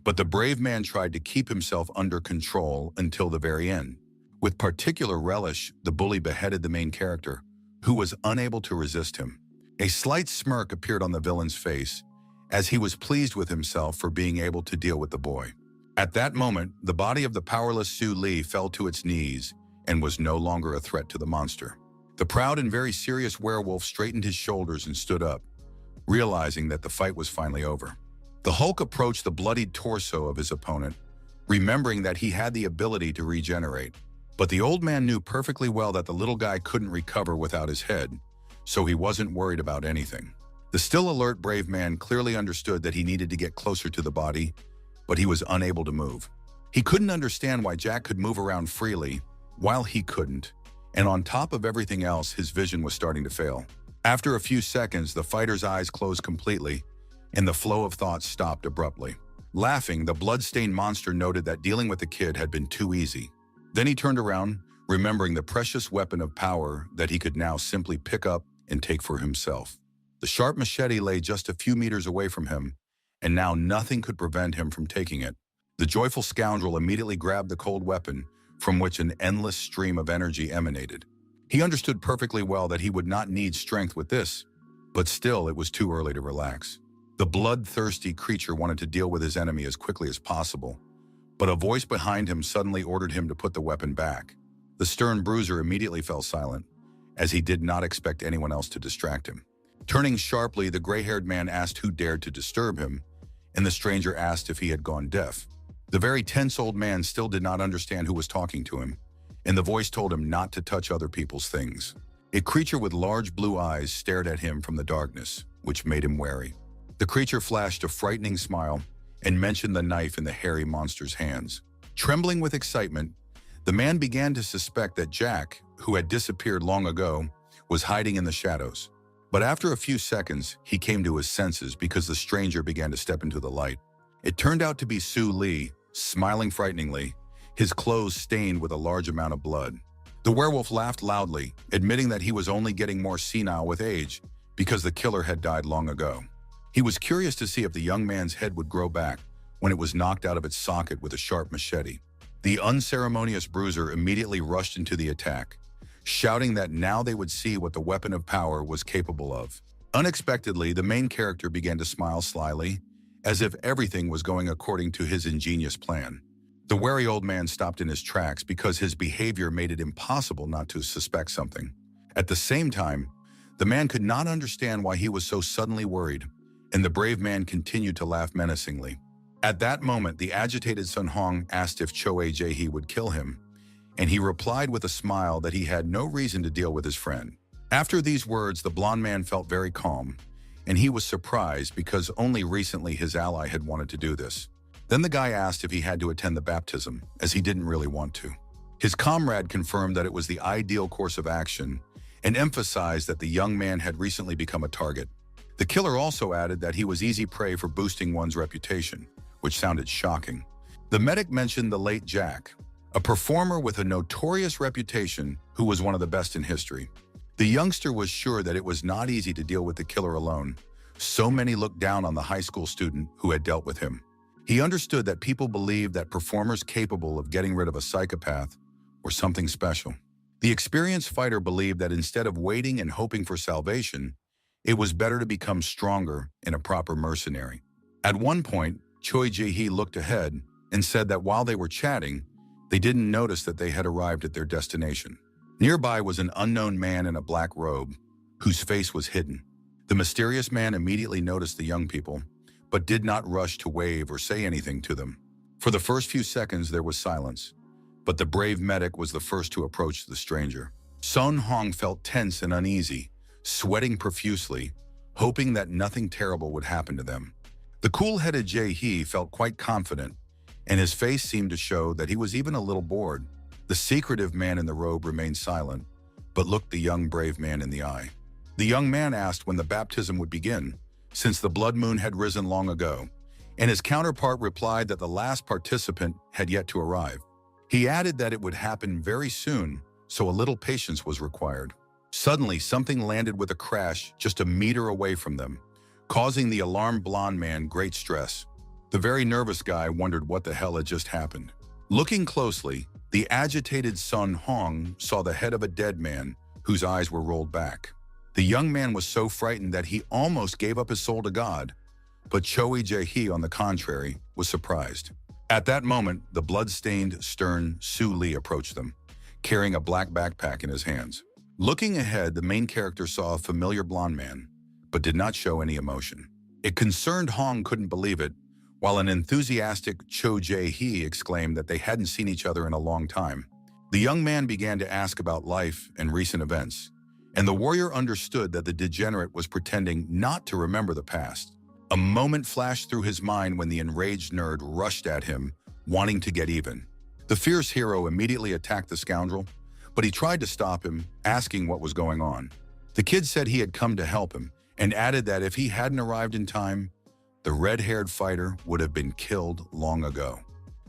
but the brave man tried to keep himself under control until the very end. With particular relish, the bully beheaded the main character, who was unable to resist him. A slight smirk appeared on the villain's face, as he was pleased with himself for being able to deal with the boy. At that moment, the body of the powerless Su Li fell to its knees and was no longer a threat to the monster. The proud and very serious werewolf straightened his shoulders and stood up, realizing that the fight was finally over. The Hulk approached the bloodied torso of his opponent, remembering that he had the ability to regenerate. But the old man knew perfectly well that the little guy couldn't recover without his head, so he wasn't worried about anything. The still alert brave man clearly understood that he needed to get closer to the body, but he was unable to move. He couldn't understand why Jack could move around freely, while he couldn't, and on top of everything else, his vision was starting to fail. After a few seconds, the fighter's eyes closed completely, and the flow of thoughts stopped abruptly. Laughing, the blood-stained monster noted that dealing with the kid had been too easy. Then he turned around, remembering the precious weapon of power that he could now simply pick up and take for himself. The sharp machete lay just a few meters away from him, and now nothing could prevent him from taking it. The joyful scoundrel immediately grabbed the cold weapon, from which an endless stream of energy emanated. He understood perfectly well that he would not need strength with this, but still it was too early to relax. The bloodthirsty creature wanted to deal with his enemy as quickly as possible, but a voice behind him suddenly ordered him to put the weapon back. The stern bruiser immediately fell silent, as he did not expect anyone else to distract him. Turning sharply, the gray-haired man asked who dared to disturb him, and the stranger asked if he had gone deaf. The very tense old man still did not understand who was talking to him, and the voice told him not to touch other people's things. A creature with large blue eyes stared at him from the darkness, which made him wary. The creature flashed a frightening smile and mentioned the knife in the hairy monster's hands. Trembling with excitement, the man began to suspect that Jack, who had disappeared long ago, was hiding in the shadows. But after a few seconds, he came to his senses because the stranger began to step into the light. It turned out to be Su Li, smiling frighteningly, his clothes stained with a large amount of blood. The werewolf laughed loudly, admitting that he was only getting more senile with age because the killer had died long ago. He was curious to see if the young man's head would grow back when it was knocked out of its socket with a sharp machete. The unceremonious bruiser immediately rushed into the attack, shouting that now they would see what the weapon of power was capable of. Unexpectedly, the main character began to smile slyly, as if everything was going according to his ingenious plan. The wary old man stopped in his tracks because his behavior made it impossible not to suspect something. At the same time, the man could not understand why he was so suddenly worried, and the brave man continued to laugh menacingly. At that moment, the agitated Sun Hong asked if Cho Jae-hee would kill him, and he replied with a smile that he had no reason to deal with his friend. After these words, the blond man felt very calm, and he was surprised because only recently his ally had wanted to do this. Then the guy asked if he had to attend the baptism, as he didn't really want to. His comrade confirmed that it was the ideal course of action and emphasized that the young man had recently become a target. The killer also added that he was easy prey for boosting one's reputation, which sounded shocking. The medic mentioned the late Jack, a performer with a notorious reputation who was one of the best in history. The youngster was sure that it was not easy to deal with the killer alone. So many looked down on the high school student who had dealt with him. He understood that people believed that performers capable of getting rid of a psychopath were something special. The experienced fighter believed that instead of waiting and hoping for salvation, it was better to become stronger and a proper mercenary. At one point, Choi Jae-hee looked ahead and said that while they were chatting, they didn't notice that they had arrived at their destination. Nearby was an unknown man in a black robe, whose face was hidden. The mysterious man immediately noticed the young people, but did not rush to wave or say anything to them. For the first few seconds, there was silence, but the brave medic was the first to approach the stranger. Sun Hong felt tense and uneasy, sweating profusely, hoping that nothing terrible would happen to them. The cool-headed Jae-hee felt quite confident, and his face seemed to show that he was even a little bored. The secretive man in the robe remained silent, but looked the young brave man in the eye. The young man asked when the baptism would begin, since the blood moon had risen long ago, and his counterpart replied that the last participant had yet to arrive. He added that it would happen very soon, so a little patience was required. Suddenly, something landed with a crash just a meter away from them, causing the alarmed blond man great stress. The very nervous guy wondered what the hell had just happened. Looking closely, The agitated Sun Hong saw the head of a dead man whose eyes were rolled back. The young man was so frightened that he almost gave up his soul to God, but Choi Jae-hee, on the contrary, was surprised. At that moment, the blood-stained, stern Su Lee approached them, carrying a black backpack in his hands. Looking ahead, the main character saw a familiar blonde man, but did not show any emotion. A concerned Hong couldn't believe it, while an enthusiastic Cho Jae-hee exclaimed that they hadn't seen each other in a long time. The young man began to ask about life and recent events, and the warrior understood that the degenerate was pretending not to remember the past. A moment flashed through his mind when the enraged nerd rushed at him, wanting to get even. The fierce hero immediately attacked the scoundrel, but he tried to stop him, asking what was going on. The kid said he had come to help him, and added that if he hadn't arrived in time, the red-haired fighter would have been killed long ago.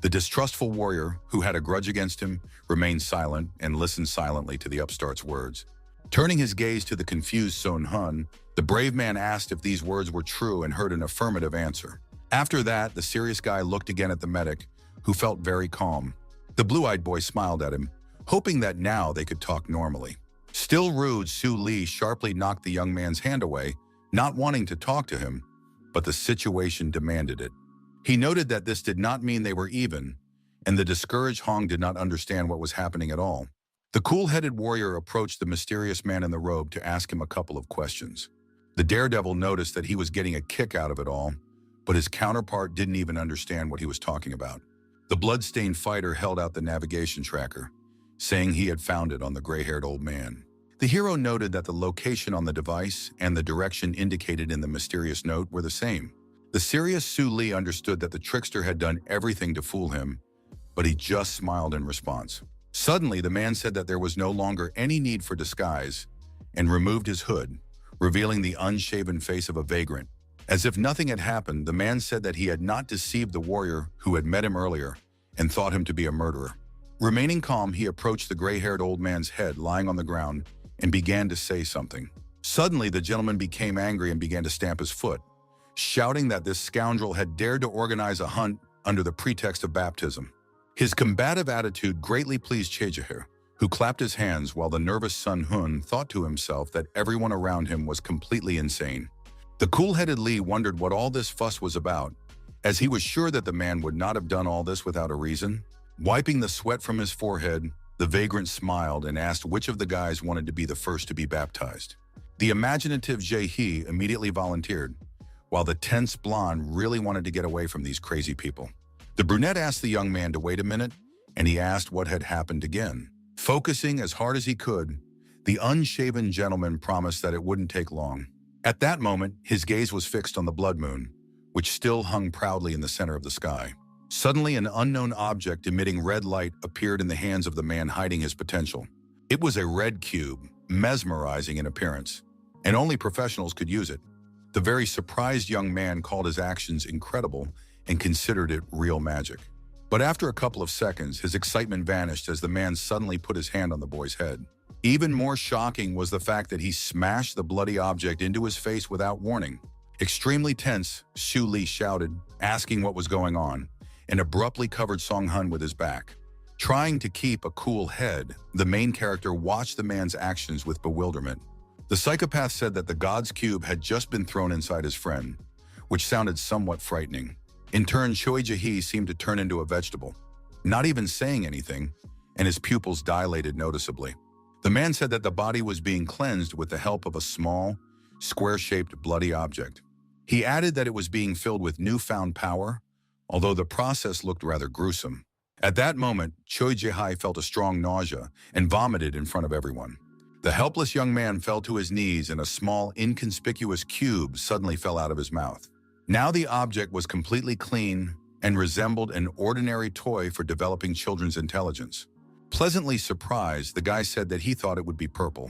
The distrustful warrior, who had a grudge against him, remained silent and listened silently to the upstart's words. Turning his gaze to the confused Sun Hun, the brave man asked if these words were true and heard an affirmative answer. After that, the serious guy looked again at the medic, who felt very calm. The blue-eyed boy smiled at him, hoping that now they could talk normally. Still rude, Su Lee sharply knocked the young man's hand away, not wanting to talk to him, but the situation demanded it. He noted that this did not mean they were even, and the discouraged Hong did not understand what was happening at all. The cool-headed warrior approached the mysterious man in the robe to ask him a couple of questions. The daredevil noticed that he was getting a kick out of it all, but his counterpart didn't even understand what he was talking about. The blood-stained fighter held out the navigation tracker, saying he had found it on the gray-haired old man. The hero noted that the location on the device and the direction indicated in the mysterious note were the same. The serious Su Lee understood that the trickster had done everything to fool him, but he just smiled in response. Suddenly, the man said that there was no longer any need for disguise and removed his hood, revealing the unshaven face of a vagrant. As if nothing had happened, the man said that he had not deceived the warrior who had met him earlier and thought him to be a murderer. Remaining calm, he approached the gray-haired old man's head lying on the ground and began to say something. Suddenly, the gentleman became angry and began to stamp his foot, shouting that this scoundrel had dared to organize a hunt under the pretext of baptism. His combative attitude greatly pleased Chejaher, who clapped his hands while the nervous Sun Hun thought to himself that everyone around him was completely insane. The cool-headed Lee wondered what all this fuss was about, as he was sure that the man would not have done all this without a reason. Wiping the sweat from his forehead, the vagrant smiled and asked which of the guys wanted to be the first to be baptized. The imaginative Jae-hee immediately volunteered, while the tense blonde really wanted to get away from these crazy people. The brunette asked the young man to wait a minute, and he asked what had happened again. Focusing as hard as he could, the unshaven gentleman promised that it wouldn't take long. At that moment, his gaze was fixed on the blood moon, which still hung proudly in the center of the sky. Suddenly, an unknown object emitting red light appeared in the hands of the man hiding his potential. It was a red cube, mesmerizing in appearance, and only professionals could use it. The very surprised young man called his actions incredible and considered it real magic. But after a couple of seconds, his excitement vanished as the man suddenly put his hand on the boy's head. Even more shocking was the fact that he smashed the bloody object into his face without warning. Extremely tense, Su Lee shouted, asking what was going on, and abruptly covered Song Hun with his back. Trying to keep a cool head, the main character watched the man's actions with bewilderment. The psychopath said that the God's cube had just been thrown inside his friend, which sounded somewhat frightening. In turn, Choi Jae-hee seemed to turn into a vegetable, not even saying anything, and his pupils dilated noticeably. The man said that the body was being cleansed with the help of a small, square-shaped bloody object. He added that it was being filled with newfound power, although the process looked rather gruesome. At that moment, Choi Jae-hee felt a strong nausea and vomited in front of everyone. The helpless young man fell to his knees and a small, inconspicuous cube suddenly fell out of his mouth. Now the object was completely clean and resembled an ordinary toy for developing children's intelligence. Pleasantly surprised, the guy said that he thought it would be purple,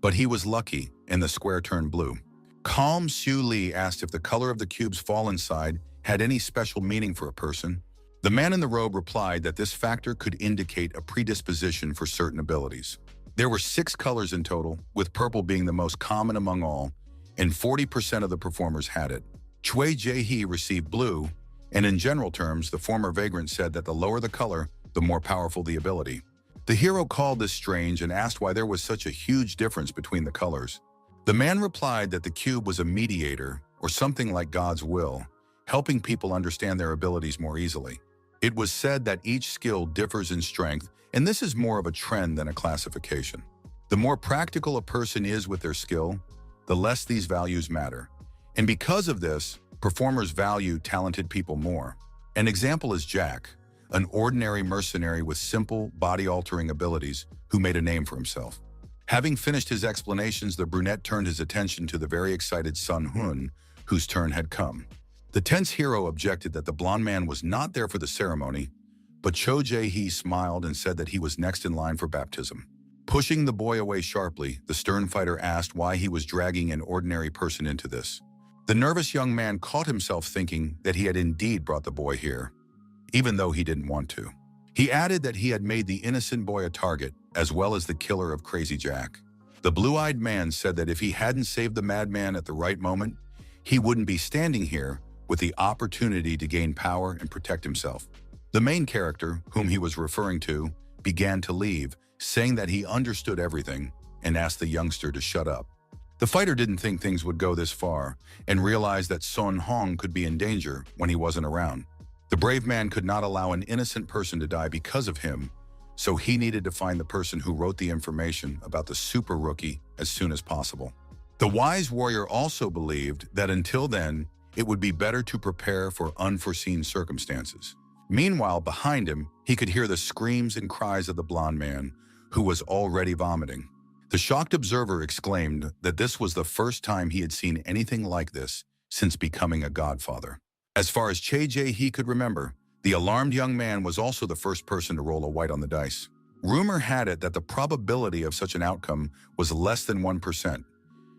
but he was lucky and the square turned blue. Calm Su Lee asked if the color of the cube's fall inside had any special meaning for a person. The man in the robe replied that this factor could indicate a predisposition for certain abilities. There were 6 colors in total, with purple being the most common among all, and 40% of the performers had it. Choi Jae-hee received blue, and in general terms, the former vagrant said that the lower the color, the more powerful the ability. The hero called this strange and asked why there was such a huge difference between the colors. The man replied that the cube was a mediator, or something like God's will, helping people understand their abilities more easily. It was said that each skill differs in strength, and this is more of a trend than a classification. The more practical a person is with their skill, the less these values matter. And because of this, performers value talented people more. An example is Jack, an ordinary mercenary with simple, body-altering abilities who made a name for himself. Having finished his explanations, the brunette turned his attention to the very excited Sun Hun, whose turn had come. The tense hero objected that the blonde man was not there for the ceremony, but Cho Jae-hee smiled and said that he was next in line for baptism. Pushing the boy away sharply, the stern fighter asked why he was dragging an ordinary person into this. The nervous young man caught himself thinking that he had indeed brought the boy here, even though he didn't want to. He added that he had made the innocent boy a target, as well as the killer of Crazy Jack. The blue-eyed man said that if he hadn't saved the madman at the right moment, he wouldn't be standing here with the opportunity to gain power and protect himself. The main character, whom he was referring to, began to leave, saying that he understood everything and asked the youngster to shut up. The fighter didn't think things would go this far and realized that Sun Hong could be in danger when he wasn't around. The brave man could not allow an innocent person to die because of him, so he needed to find the person who wrote the information about the super rookie as soon as possible. The wise warrior also believed that until then, it would be better to prepare for unforeseen circumstances. Meanwhile, behind him, he could hear the screams and cries of the blonde man, who was already vomiting. The shocked observer exclaimed that this was the first time he had seen anything like this since becoming a godfather. As far as Cho Jae-hee could remember, the alarmed young man was also the first person to roll a white on the dice. Rumor had it that the probability of such an outcome was less than 1%,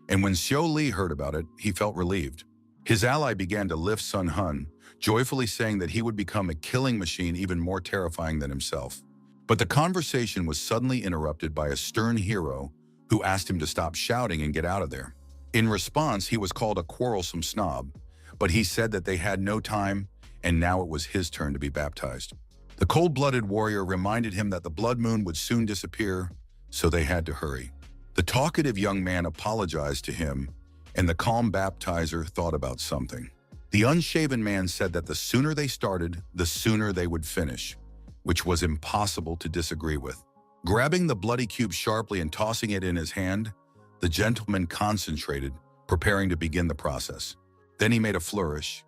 and when Xiao Li heard about it, he felt relieved. His ally began to lift Sun Hun, joyfully saying that he would become a killing machine even more terrifying than himself. But the conversation was suddenly interrupted by a stern hero who asked him to stop shouting and get out of there. In response, he was called a quarrelsome snob, but he said that they had no time and now it was his turn to be baptized. The cold-blooded warrior reminded him that the blood moon would soon disappear, so they had to hurry. The talkative young man apologized to him, and the calm baptizer thought about something. The unshaven man said that the sooner they started, the sooner they would finish, which was impossible to disagree with. Grabbing the bloody cube sharply and tossing it in his hand, the gentleman concentrated, preparing to begin the process. Then he made a flourish,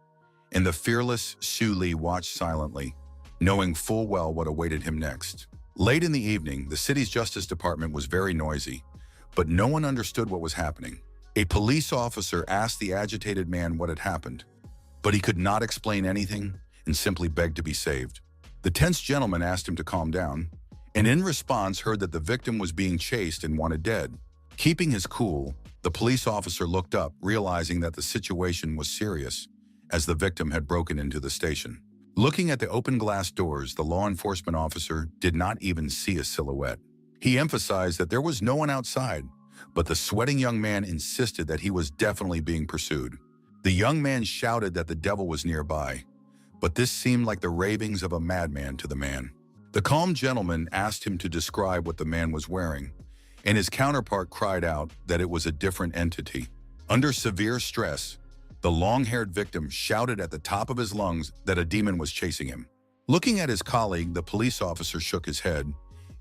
and the fearless Xu Li watched silently, knowing full well what awaited him next. Late in the evening, the city's justice department was very noisy, but no one understood what was happening. A police officer asked the agitated man what had happened, but he could not explain anything and simply begged to be saved. The tense gentleman asked him to calm down, and in response heard that the victim was being chased and wanted dead. Keeping his cool, the police officer looked up, realizing that the situation was serious, as the victim had broken into the station. Looking at the open glass doors, the law enforcement officer did not even see a silhouette. He emphasized that there was no one outside, but the sweating young man insisted that he was definitely being pursued. The young man shouted that the devil was nearby, but this seemed like the ravings of a madman to the man. The calm gentleman asked him to describe what the man was wearing, and his counterpart cried out that it was a different entity. Under severe stress, the long-haired victim shouted at the top of his lungs that a demon was chasing him. Looking at his colleague, the police officer shook his head,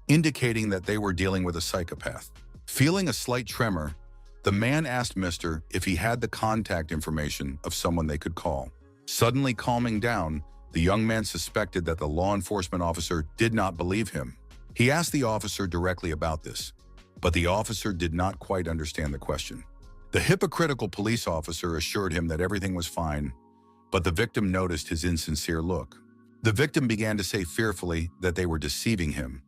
indicating that they were dealing with a psychopath. Feeling a slight tremor, the man asked Mr. if he had the contact information of someone they could call. Suddenly calming down, the young man suspected that the law enforcement officer did not believe him. He asked the officer directly about this, but the officer did not quite understand the question. The hypocritical police officer assured him that everything was fine, but the victim noticed his insincere look. The victim began to say fearfully that they were deceiving him,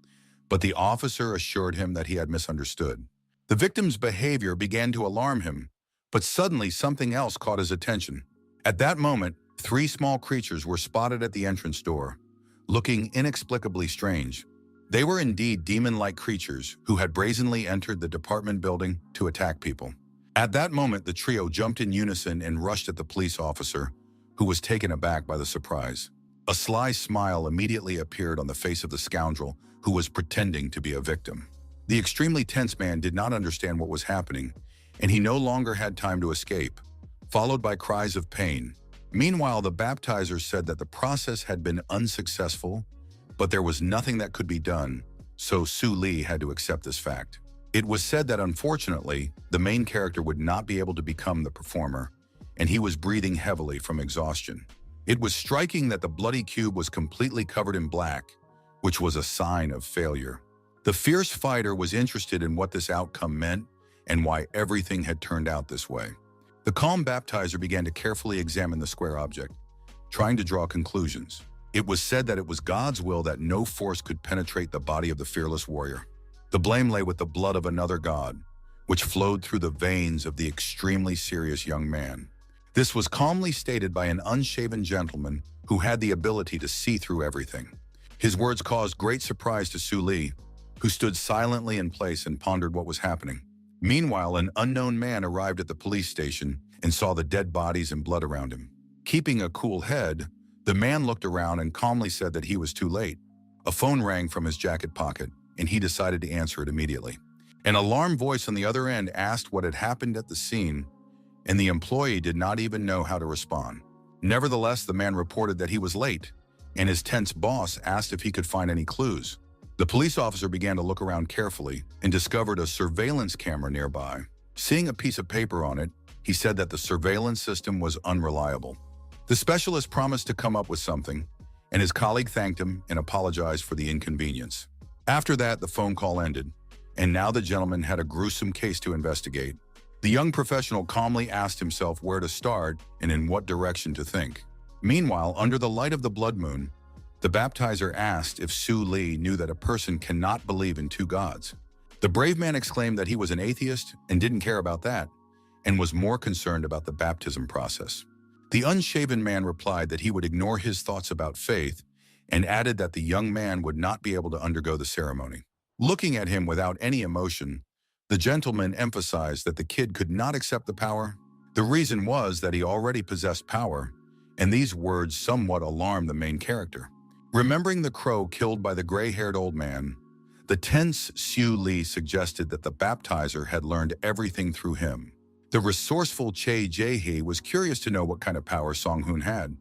but the officer assured him that he had misunderstood. The victim's behavior began to alarm him, but suddenly something else caught his attention. At that moment, 3 small creatures were spotted at the entrance door, looking inexplicably strange. They were indeed demon-like creatures who had brazenly entered the department building to attack people. At that moment, the trio jumped in unison and rushed at the police officer, who was taken aback by the surprise. A sly smile immediately appeared on the face of the scoundrel who was pretending to be a victim. The extremely tense man did not understand what was happening, and he no longer had time to escape, followed by cries of pain. Meanwhile, the baptizer said that the process had been unsuccessful, but there was nothing that could be done, so Su Li had to accept this fact. It was said that unfortunately, the main character would not be able to become the performer, and he was breathing heavily from exhaustion. It was striking that the bloody cube was completely covered in black, which was a sign of failure. The fierce fighter was interested in what this outcome meant and why everything had turned out this way. The calm baptizer began to carefully examine the square object, trying to draw conclusions. It was said that it was God's will that no force could penetrate the body of the fearless warrior. The blame lay with the blood of another god, which flowed through the veins of the extremely serious young man. This was calmly stated by an unshaven gentleman who had the ability to see through everything. His words caused great surprise to Su Li, who stood silently in place and pondered what was happening. Meanwhile, an unknown man arrived at the police station and saw the dead bodies and blood around him. Keeping a cool head, the man looked around and calmly said that he was too late. A phone rang from his jacket pocket, and he decided to answer it immediately. An alarmed voice on the other end asked what had happened at the scene, and the employee did not even know how to respond. Nevertheless, the man reported that he was late, and his tense boss asked if he could find any clues. The police officer began to look around carefully and discovered a surveillance camera nearby. Seeing a piece of paper on it, he said that the surveillance system was unreliable. The specialist promised to come up with something, and his colleague thanked him and apologized for the inconvenience. After that, the phone call ended, and now the gentleman had a gruesome case to investigate. The young professional calmly asked himself where to start and in what direction to think. Meanwhile, under the light of the blood moon, the baptizer asked if Su Li knew that a person cannot believe in two gods. The brave man exclaimed that he was an atheist and didn't care about that, and was more concerned about the baptism process. The unshaven man replied that he would ignore his thoughts about faith and added that the young man would not be able to undergo the ceremony. Looking at him without any emotion, the gentleman emphasized that the kid could not accept the power. The reason was that he already possessed power, and these words somewhat alarmed the main character. Remembering the crow killed by the gray-haired old man, the tense Su Li suggested that the baptizer had learned everything through him. The resourceful Che Jae-hee was curious to know what kind of power Song-hoon had,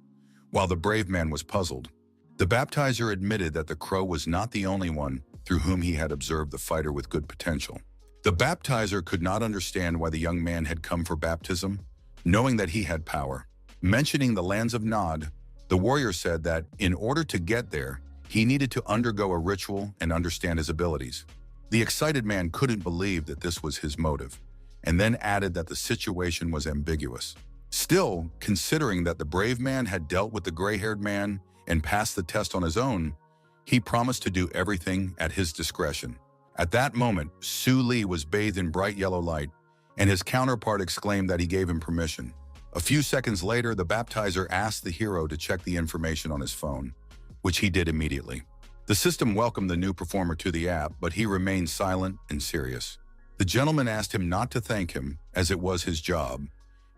while the brave man was puzzled. The baptizer admitted that the crow was not the only one through whom he had observed the fighter with good potential. The baptizer could not understand why the young man had come for baptism, knowing that he had power. Mentioning the lands of Nod, the warrior said that in order to get there, he needed to undergo a ritual and understand his abilities. The excited man couldn't believe that this was his motive, and then added that the situation was ambiguous. Still, considering that the brave man had dealt with the gray-haired man and passed the test on his own, he promised to do everything at his discretion. At that moment, Su Li was bathed in bright yellow light, and his counterpart exclaimed that he gave him permission. A few seconds later, the baptizer asked the hero to check the information on his phone, which he did immediately. The system welcomed the new performer to the app, but he remained silent and serious. The gentleman asked him not to thank him, as it was his job,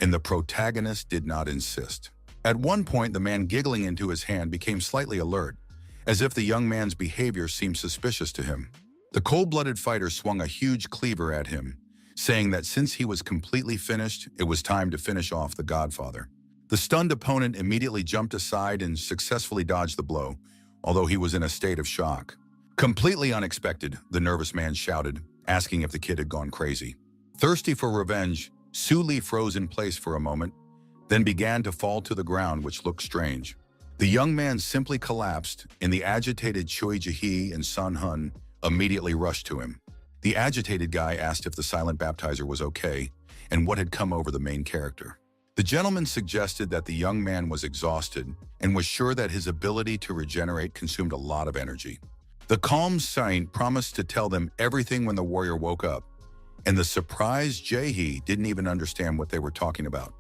and the protagonist did not insist. At one point, the man giggling into his hand became slightly alert, as if the young man's behavior seemed suspicious to him. The cold-blooded fighter swung a huge cleaver at him, saying that since he was completely finished, it was time to finish off the Godfather. The stunned opponent immediately jumped aside and successfully dodged the blow, although he was in a state of shock. Completely unexpected, the nervous man shouted, asking if the kid had gone crazy. Thirsty for revenge, Su Li froze in place for a moment, then began to fall to the ground, which looked strange. The young man simply collapsed, and the agitated Choi Jae-hee and Sun Hun immediately rushed to him. The agitated guy asked if the silent baptizer was okay and what had come over the main character. The gentleman suggested that the young man was exhausted and was sure that his ability to regenerate consumed a lot of energy. The calm saint promised to tell them everything when the warrior woke up, and the surprised Jae-hee didn't even understand what they were talking about.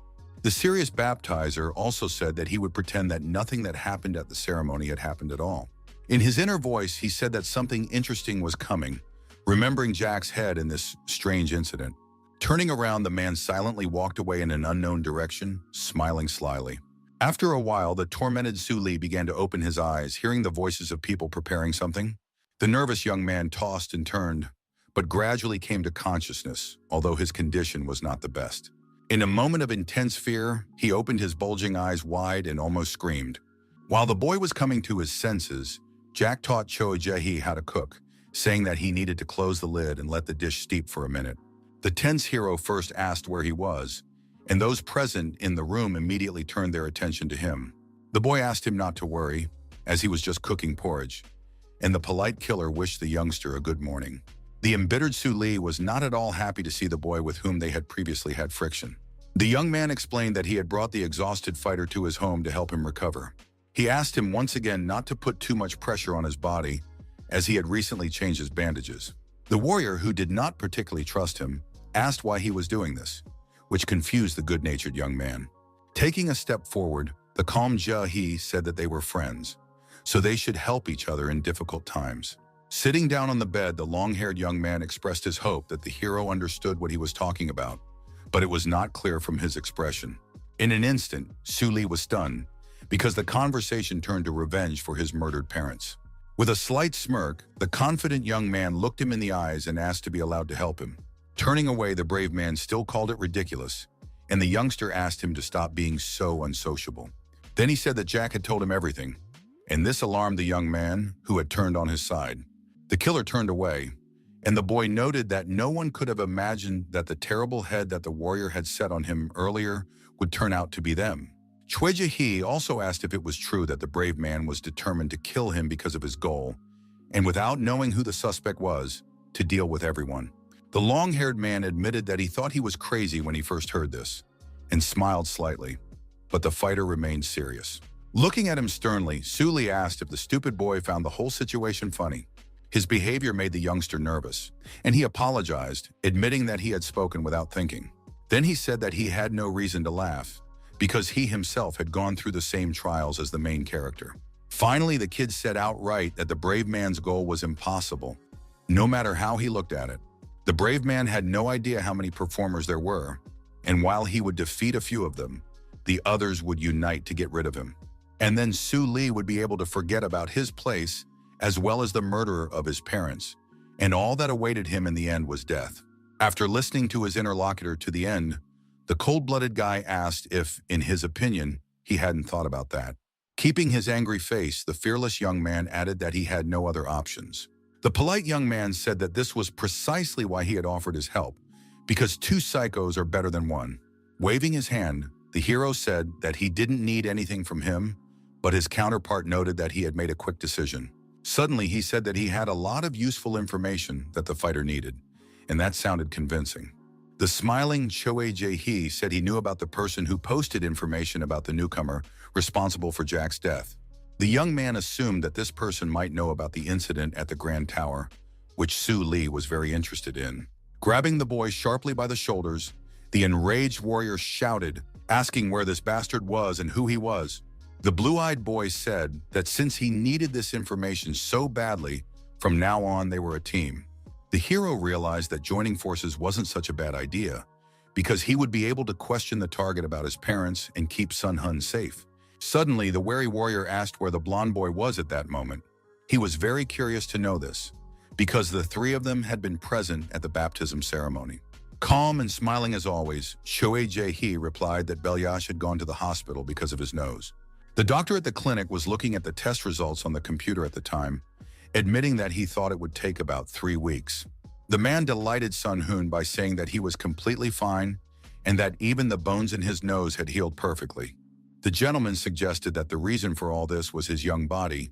The serious baptizer also said that he would pretend that nothing that happened at the ceremony had happened at all. In his inner voice, he said that something interesting was coming, remembering Jack's head in this strange incident. Turning around, the man silently walked away in an unknown direction, smiling slyly. After a while, the tormented Su Li began to open his eyes, hearing the voices of people preparing something. The nervous young man tossed and turned, but gradually came to consciousness, although his condition was not the best. In a moment of intense fear, he opened his bulging eyes wide and almost screamed. While the boy was coming to his senses, Jack taught Choi Jae-hee how to cook, saying that he needed to close the lid and let the dish steep for a minute. The tense hero first asked where he was, and those present in the room immediately turned their attention to him. The boy asked him not to worry, as he was just cooking porridge, and the polite killer wished the youngster a good morning. The embittered Su Li was not at all happy to see the boy with whom they had previously had friction. The young man explained that he had brought the exhausted fighter to his home to help him recover. He asked him once again not to put too much pressure on his body, as he had recently changed his bandages. The warrior, who did not particularly trust him, asked why he was doing this, which confused the good-natured young man. Taking a step forward, the calm Jae-hee said that they were friends, so they should help each other in difficult times. Sitting down on the bed, the long-haired young man expressed his hope that the hero understood what he was talking about, but it was not clear from his expression. In an instant, Su Li was stunned, because the conversation turned to revenge for his murdered parents. With a slight smirk, the confident young man looked him in the eyes and asked to be allowed to help him. Turning away, the brave man still called it ridiculous, and the youngster asked him to stop being so unsociable. Then he said that Jack had told him everything, and this alarmed the young man, who had turned on his side. The killer turned away, and the boy noted that no one could have imagined that the terrible head that the warrior had set on him earlier would turn out to be them. Choi Jae-hee also asked if it was true that the brave man was determined to kill him because of his goal, and without knowing who the suspect was, to deal with everyone. The long-haired man admitted that he thought he was crazy when he first heard this, and smiled slightly, but the fighter remained serious. Looking at him sternly, Su Li asked if the stupid boy found the whole situation funny. His behavior made the youngster nervous, and he apologized, admitting that he had spoken without thinking. Then he said that he had no reason to laugh, because he himself had gone through the same trials as the main character. Finally, the kid said outright that the brave man's goal was impossible, no matter how he looked at it. The brave man had no idea how many performers there were, and while he would defeat a few of them, the others would unite to get rid of him. And then Su Li would be able to forget about his place, as well as the murderer of his parents, and all that awaited him in the end was death. After listening to his interlocutor to the end, the cold-blooded guy asked if, in his opinion, he hadn't thought about that. Keeping his angry face, the fearless young man added that he had no other options. The polite young man said that this was precisely why he had offered his help, because two psychos are better than one. Waving his hand, the hero said that he didn't need anything from him, but his counterpart noted that he had made a quick decision. Suddenly, he said that he had a lot of useful information that the fighter needed, and that sounded convincing. The smiling Choi Jae-hee said he knew about the person who posted information about the newcomer responsible for Jack's death. The young man assumed that this person might know about the incident at the Grand Tower, which Su Li was very interested in. Grabbing the boy sharply by the shoulders, the enraged warrior shouted, asking where this bastard was and who he was. The blue-eyed boy said that since he needed this information so badly, from now on they were a team. The hero realized that joining forces wasn't such a bad idea, because he would be able to question the target about his parents and keep Sun Hun safe. Suddenly, the wary warrior asked where the blonde boy was at that moment. He was very curious to know this, because the three of them had been present at the baptism ceremony. Calm and smiling as always, Choi Jae-hee replied that Belyash had gone to the hospital because of his nose. The doctor at the clinic was looking at the test results on the computer at the time, admitting that he thought it would take about 3 weeks. The man delighted Sun Hoon by saying that he was completely fine and that even the bones in his nose had healed perfectly. The gentleman suggested that the reason for all this was his young body,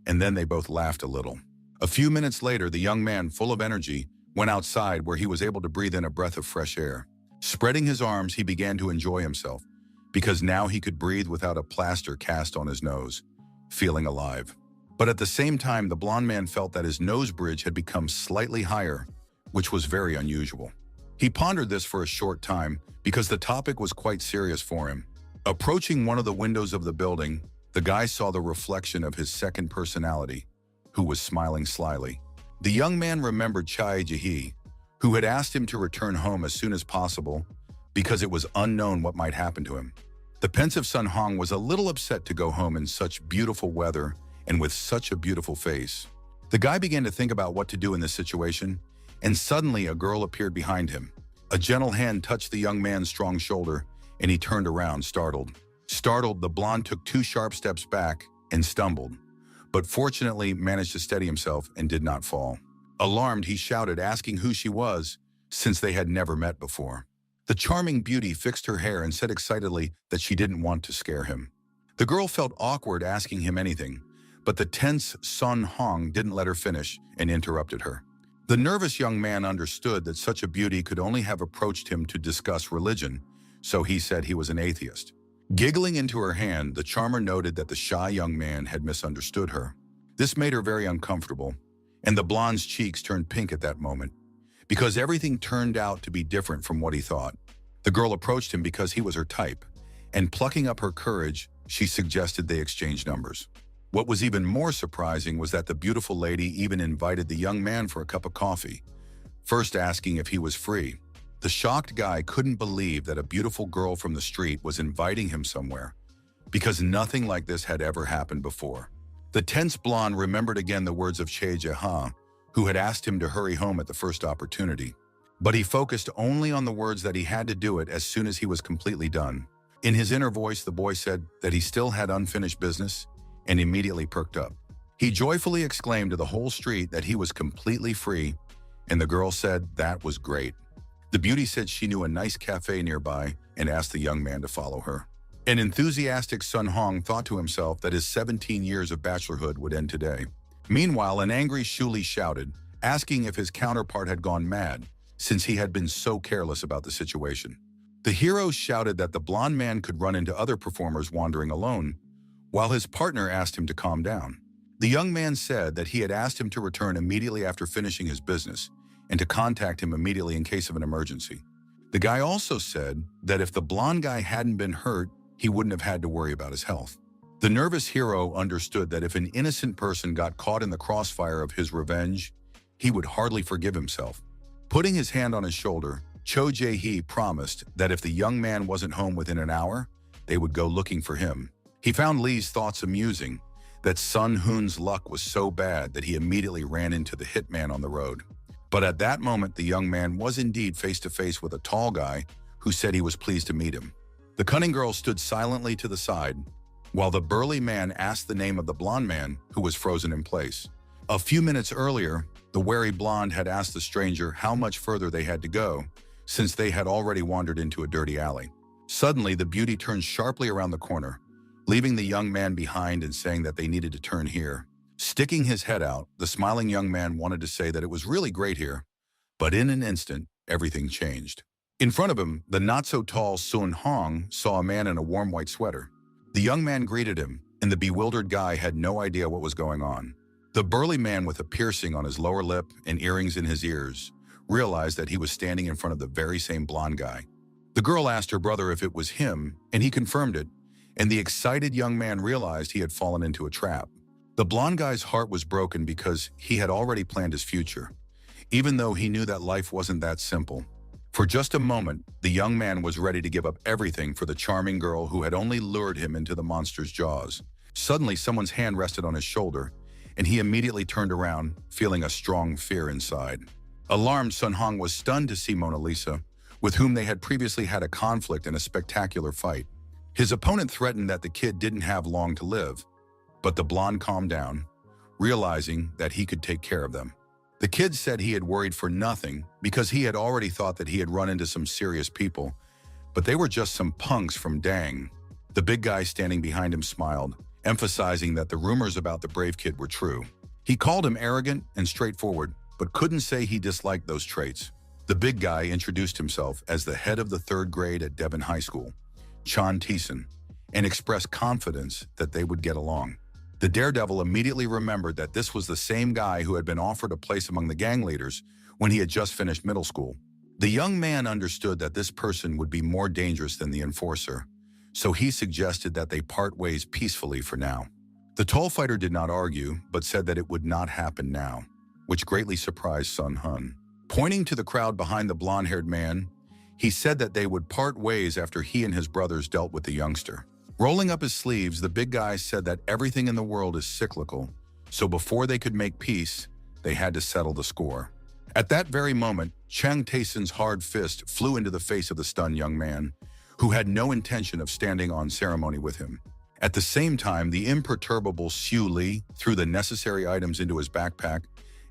and then they both laughed a little. A few minutes later, the young man, full of energy, went outside where he was able to breathe in a breath of fresh air. Spreading his arms, he began to enjoy himself, because now he could breathe without a plaster cast on his nose, feeling alive. But at the same time, the blond man felt that his nose bridge had become slightly higher, which was very unusual. He pondered this for a short time because the topic was quite serious for him. Approaching one of the windows of the building, the guy saw the reflection of his second personality, who was smiling slyly. The young man remembered Choi Jae-hee, who had asked him to return home as soon as possible because it was unknown what might happen to him. The pensive Sun Hong was a little upset to go home in such beautiful weather and with such a beautiful face. The guy began to think about what to do in this situation, and suddenly a girl appeared behind him. A gentle hand touched the young man's strong shoulder, and he turned around, startled. Startled, the blonde took 2 sharp steps back and stumbled, but fortunately managed to steady himself and did not fall. Alarmed, he shouted, asking who she was, since they had never met before. The charming beauty fixed her hair and said excitedly that she didn't want to scare him. The girl felt awkward asking him anything, but the tense Sun Hong didn't let her finish and interrupted her. The nervous young man understood that such a beauty could only have approached him to discuss religion, so he said he was an atheist. Giggling into her hand, the charmer noted that the shy young man had misunderstood her. This made her very uncomfortable, and the blonde's cheeks turned pink at that moment, because everything turned out to be different from what he thought. The girl approached him because he was her type, and plucking up her courage, she suggested they exchange numbers. What was even more surprising was that the beautiful lady even invited the young man for a cup of coffee, first asking if he was free. The shocked guy couldn't believe that a beautiful girl from the street was inviting him somewhere, because nothing like this had ever happened before. The tense blonde remembered again the words of Che Jaha, who had asked him to hurry home at the first opportunity. But he focused only on the words that he had to do it as soon as he was completely done. In his inner voice, the boy said that he still had unfinished business, and immediately perked up. He joyfully exclaimed to the whole street that he was completely free, and the girl said that was great. The beauty said she knew a nice cafe nearby and asked the young man to follow her. An enthusiastic Sun Hong thought to himself that his 17 years of bachelorhood would end today. Meanwhile, an angry Shuli shouted, asking if his counterpart had gone mad, since he had been so careless about the situation. The hero shouted that the blonde man could run into other performers wandering alone, while his partner asked him to calm down. The young man said that he had asked him to return immediately after finishing his business, and to contact him immediately in case of an emergency. The guy also said that if the blonde guy hadn't been hurt, he wouldn't have had to worry about his health. The nervous hero understood that if an innocent person got caught in the crossfire of his revenge, he would hardly forgive himself. Putting his hand on his shoulder, Cho Jae-hee promised that if the young man wasn't home within an hour, they would go looking for him. He found Lee's thoughts amusing, that Sun Hoon's luck was so bad that he immediately ran into the hitman on the road. But at that moment, the young man was indeed face to face with a tall guy who said he was pleased to meet him. The cunning girl stood silently to the side, while the burly man asked the name of the blonde man who was frozen in place. A few minutes earlier, the wary blonde had asked the stranger how much further they had to go, since they had already wandered into a dirty alley. Suddenly, the beauty turned sharply around the corner, leaving the young man behind and saying that they needed to turn here. Sticking his head out, the smiling young man wanted to say that it was really great here, but in an instant, everything changed. In front of him, the not-so-tall Sun Hong saw a man in a warm white sweater. The young man greeted him, and the bewildered guy had no idea what was going on. The burly man with a piercing on his lower lip and earrings in his ears realized that he was standing in front of the very same blonde guy. The girl asked her brother if it was him, and he confirmed it, and the excited young man realized he had fallen into a trap. The blonde guy's heart was broken because he had already planned his future, even though he knew that life wasn't that simple. For just a moment, the young man was ready to give up everything for the charming girl who had only lured him into the monster's jaws. Suddenly, someone's hand rested on his shoulder, and he immediately turned around, feeling a strong fear inside. Alarmed, Sun Hong was stunned to see Mona Lisa, with whom they had previously had a conflict and a spectacular fight. His opponent threatened that the kid didn't have long to live, but the blonde calmed down, realizing that he could take care of them. The kid said he had worried for nothing because he had already thought that he had run into some serious people, but they were just some punks from Dang. The big guy standing behind him smiled, emphasizing that the rumors about the brave kid were true. He called him arrogant and straightforward, but couldn't say he disliked those traits. The big guy introduced himself as the head of the 3rd grade at Devon High School, Chan Tison, and expressed confidence that they would get along. The daredevil immediately remembered that this was the same guy who had been offered a place among the gang leaders when he had just finished middle school. The young man understood that this person would be more dangerous than the enforcer, so he suggested that they part ways peacefully for now. The tall fighter did not argue, but said that it would not happen now, which greatly surprised Sun Hun. Pointing to the crowd behind the blonde-haired man, He said that they would part ways after he and his brothers dealt with the youngster. Rolling up his sleeves, the big guy said that everything in the world is cyclical, so before they could make peace, they had to settle the score. At that very moment, Chang Tae-sun's hard fist flew into the face of the stunned young man, who had no intention of standing on ceremony with him. At the same time, the imperturbable Su Li threw the necessary items into his backpack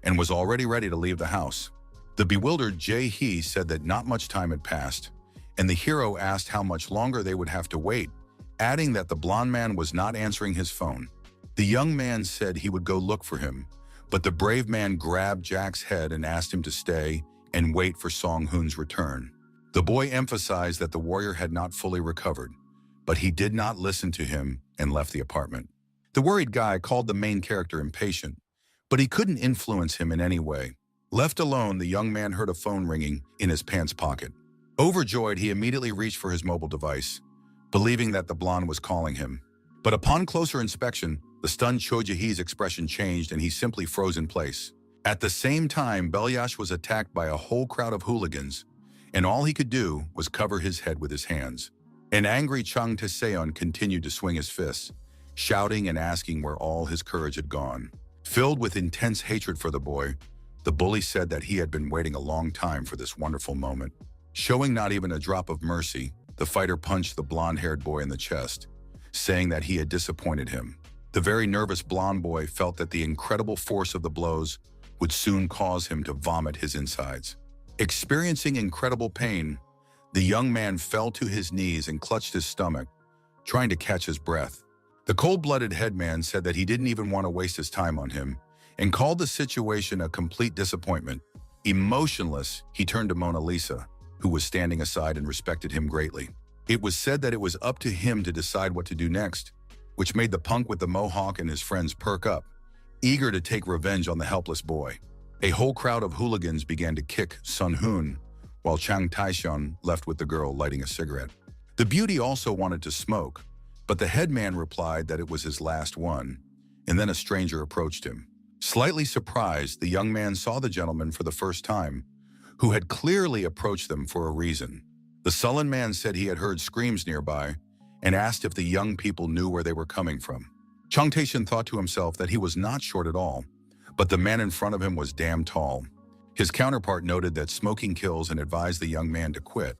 and was already ready to leave the house. The bewildered Jae-hee said that not much time had passed, and the hero asked how much longer they would have to wait, adding that the blonde man was not answering his phone. The young man said he would go look for him, but the brave man grabbed Jack's head and asked him to stay and wait for Song-hoon's return. The boy emphasized that the warrior had not fully recovered, but he did not listen to him and left the apartment. The worried guy called the main character impatient, but he couldn't influence him in any way. Left alone, the young man heard a phone ringing in his pants pocket. Overjoyed, he immediately reached for his mobile device, believing that the blonde was calling him. But upon closer inspection, the stunned Cho Jae-hee's expression changed and he simply froze in place. At the same time, Belyash was attacked by a whole crowd of hooligans, and all he could do was cover his head with his hands. An angry Chang Tae-seon continued to swing his fists, shouting and asking where all his courage had gone. Filled with intense hatred for the boy, the bully said that he had been waiting a long time for this wonderful moment. Showing not even a drop of mercy, the fighter punched the blonde-haired boy in the chest, saying that he had disappointed him. The very nervous blonde boy felt that the incredible force of the blows would soon cause him to vomit his insides. Experiencing incredible pain, the young man fell to his knees and clutched his stomach, trying to catch his breath. The cold-blooded headman said that he didn't even want to waste his time on him and called the situation a complete disappointment. Emotionless, he turned to Mona Lisa, who was standing aside and respected him greatly. It was said that it was up to him to decide what to do next, which made the punk with the mohawk and his friends perk up, eager to take revenge on the helpless boy. A whole crowd of hooligans began to kick Sun-hoon, while Chang Tae-seon left with the girl lighting a cigarette. The beauty also wanted to smoke, but the headman replied that it was his last one, and then a stranger approached him. Slightly surprised, the young man saw the gentleman for the first time, who had clearly approached them for a reason. The sullen man said he had heard screams nearby and asked if the young people knew where they were coming from. Chang Tae-seon thought to himself that he was not short at all, but the man in front of him was damn tall. His counterpart noted that smoking kills and advised the young man to quit,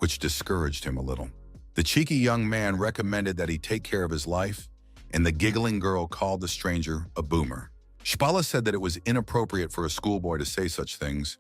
which discouraged him a little. The cheeky young man recommended that he take care of his life, and the giggling girl called the stranger a boomer. Shpala said that it was inappropriate for a schoolboy to say such things,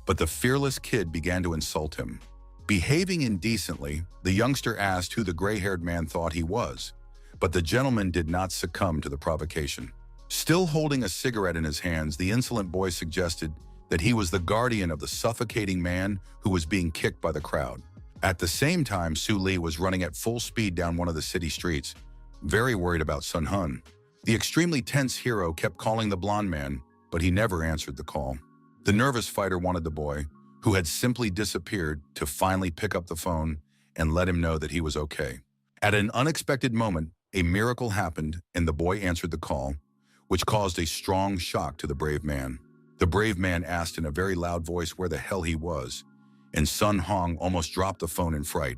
but the fearless kid began to insult him. Behaving indecently, the youngster asked who the gray-haired man thought he was, but the gentleman did not succumb to the provocation. Still holding a cigarette in his hands, the insolent boy suggested that he was the guardian of the suffocating man who was being kicked by the crowd. At the same time, Su Li was running at full speed down one of the city streets, very worried about Sun-hoon. The extremely tense hero kept calling the blonde man, but he never answered the call. The nervous fighter wanted the boy, who had simply disappeared, to finally pick up the phone and let him know that he was okay. At an unexpected moment, a miracle happened and the boy answered the call, which caused a strong shock to the brave man. The brave man asked in a very loud voice where the hell he was, and Sun Hong almost dropped the phone in fright.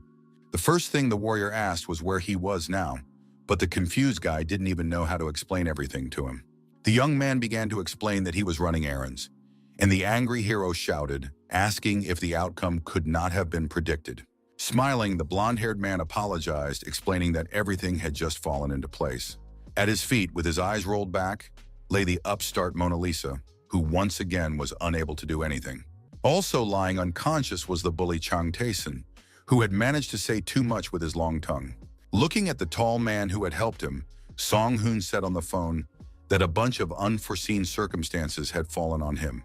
The first thing the warrior asked was where he was now, but the confused guy didn't even know how to explain everything to him. The young man began to explain that he was running errands, and the angry hero shouted, asking if the outcome could not have been predicted. Smiling, the blonde-haired man apologized, explaining that everything had just fallen into place. At his feet, with his eyes rolled back, lay the upstart Mona Lisa, who once again was unable to do anything. Also lying unconscious was the bully Chang Tae-seon, who had managed to say too much with his long tongue. Looking at the tall man who had helped him, Song-hoon said on the phone that a bunch of unforeseen circumstances had fallen on him.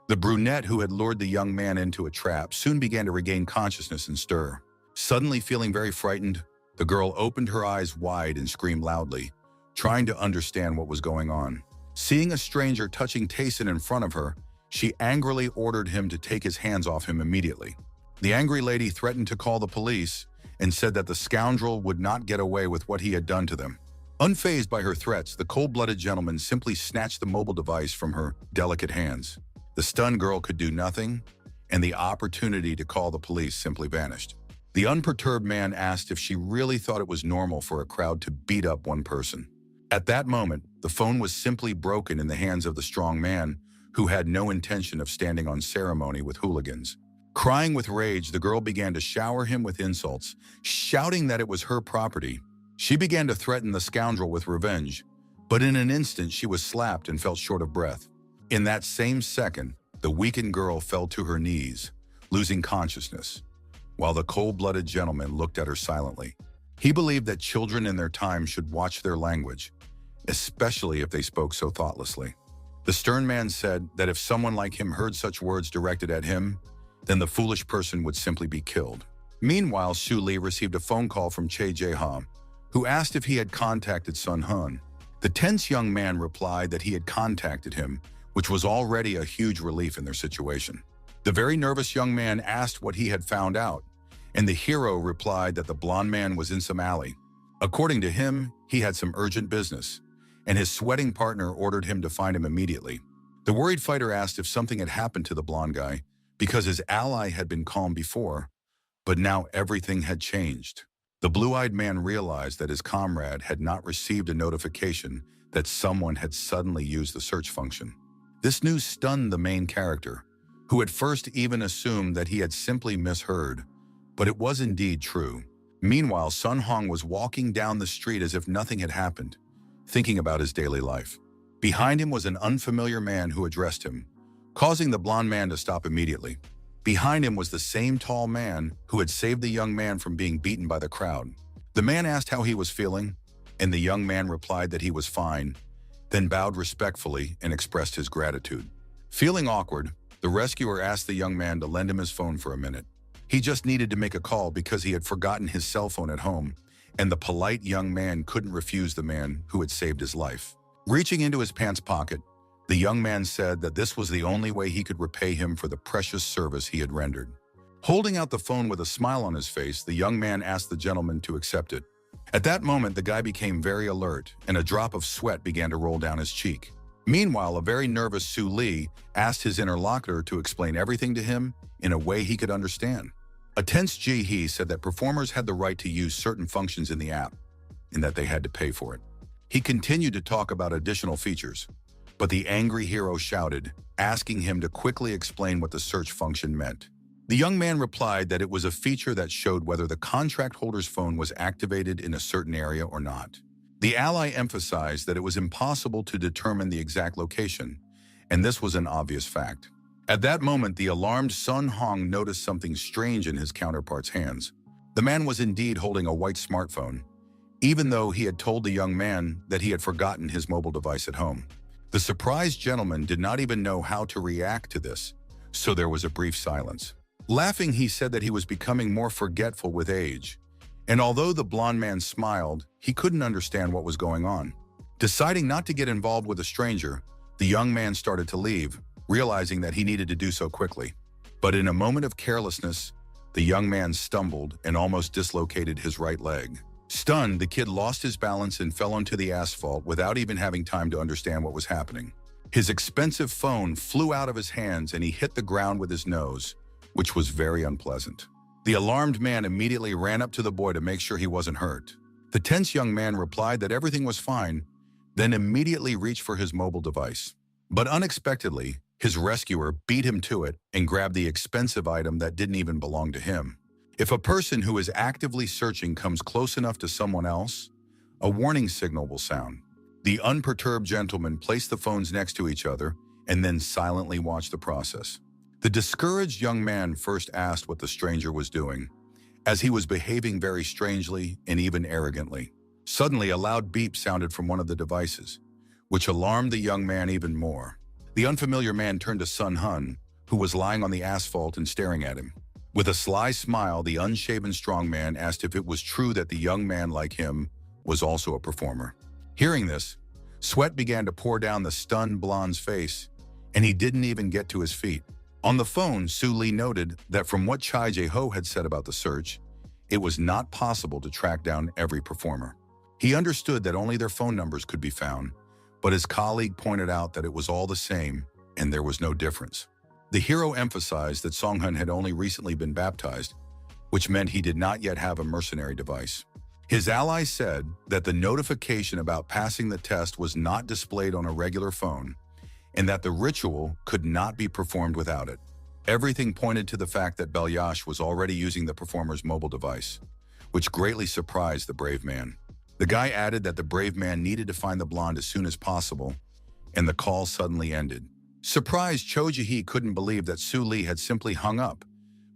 The brunette who had lured the young man into a trap soon began to regain consciousness and stir. Suddenly feeling very frightened, the girl opened her eyes wide and screamed loudly, trying to understand what was going on. Seeing a stranger touching Tae-seon in front of her, she angrily ordered him to take his hands off him immediately. The angry lady threatened to call the police and said that the scoundrel would not get away with what he had done to them. Unfazed by her threats, the cold-blooded gentleman simply snatched the mobile device from her delicate hands. The stunned girl could do nothing, and the opportunity to call the police simply vanished. The unperturbed man asked if she really thought it was normal for a crowd to beat up one person. At that moment, the phone was simply broken in the hands of the strong man, who had no intention of standing on ceremony with hooligans. Crying with rage, the girl began to shower him with insults, shouting that it was her property. She began to threaten the scoundrel with revenge, but in an instant she was slapped and felt short of breath. In that same second, the weakened girl fell to her knees, losing consciousness, while the cold-blooded gentleman looked at her silently. He believed that children in their time should watch their language, especially if they spoke so thoughtlessly. The stern man said that if someone like him heard such words directed at him, then the foolish person would simply be killed. Meanwhile, Su Li received a phone call from Che Jae-ha, who asked if he had contacted Sun Hun. The tense young man replied that he had contacted him, which was already a huge relief in their situation. The very nervous young man asked what he had found out, and the hero replied that the blonde man was in some alley. According to him, he had some urgent business, and his sweating partner ordered him to find him immediately. The worried fighter asked if something had happened to the blonde guy, because his ally had been calm before, but now everything had changed. The blue-eyed man realized that his comrade had not received a notification that someone had suddenly used the search function. This news stunned the main character, who at first even assumed that he had simply misheard, but it was indeed true. Meanwhile, Sun Hong was walking down the street as if nothing had happened, thinking about his daily life. Behind him was an unfamiliar man who addressed him, causing the blonde man to stop immediately. Behind him was the same tall man who had saved the young man from being beaten by the crowd. The man asked how he was feeling, and the young man replied that he was fine, then bowed respectfully and expressed his gratitude. Feeling awkward, the rescuer asked the young man to lend him his phone for a minute. He just needed to make a call because he had forgotten his cell phone at home, and the polite young man couldn't refuse the man who had saved his life. Reaching into his pants pocket, the young man said that this was the only way he could repay him for the precious service he had rendered. Holding out the phone with a smile on his face, the young man asked the gentleman to accept it. At that moment, the guy became very alert, and a drop of sweat began to roll down his cheek. Meanwhile, a very nervous Su Li asked his interlocutor to explain everything to him in a way he could understand. A tense Ji Hee said that performers had the right to use certain functions in the app, and that they had to pay for it. He continued to talk about additional features, but the angry hero shouted, asking him to quickly explain what the search function meant. The young man replied that it was a feature that showed whether the contract holder's phone was activated in a certain area or not. The ally emphasized that it was impossible to determine the exact location, and this was an obvious fact. At that moment, the alarmed Sun Hong noticed something strange in his counterpart's hands. The man was indeed holding a white smartphone, even though he had told the young man that he had forgotten his mobile device at home. The surprised gentleman did not even know how to react to this, so there was a brief silence. Laughing, he said that he was becoming more forgetful with age, and although the blonde man smiled, he couldn't understand what was going on. Deciding not to get involved with a stranger, the young man started to leave, realizing that he needed to do so quickly. But in a moment of carelessness, the young man stumbled and almost dislocated his right leg. Stunned, the kid lost his balance and fell onto the asphalt without even having time to understand what was happening. His expensive phone flew out of his hands and he hit the ground with his nose, which was very unpleasant. The alarmed man immediately ran up to the boy to make sure he wasn't hurt. The tense young man replied that everything was fine, then immediately reached for his mobile device. But unexpectedly, his rescuer beat him to it and grabbed the expensive item that didn't even belong to him. If a person who is actively searching comes close enough to someone else, a warning signal will sound. The unperturbed gentleman placed the phones next to each other and then silently watched the process. The discouraged young man first asked what the stranger was doing, as he was behaving very strangely and even arrogantly. Suddenly, a loud beep sounded from one of the devices, which alarmed the young man even more. The unfamiliar man turned to Sun Hun, who was lying on the asphalt and staring at him. With a sly smile, the unshaven strong man asked if it was true that the young man, like him, was also a performer. Hearing this, sweat began to pour down the stunned blonde's face, and he didn't even get to his feet. On the phone, Su Li noted that from what Chai Jae-ho had said about the search, it was not possible to track down every performer. He understood that only their phone numbers could be found, but his colleague pointed out that it was all the same and there was no difference. The hero emphasized that Songhun had only recently been baptized, which meant he did not yet have a mercenary device. His ally said that the notification about passing the test was not displayed on a regular phone, and that the ritual could not be performed without it. Everything pointed to the fact that Belyash was already using the performer's mobile device, which greatly surprised the brave man. The guy added that the brave man needed to find the blonde as soon as possible, and the call suddenly ended. Surprised, Cho Ji-hee couldn't believe that Su Li had simply hung up,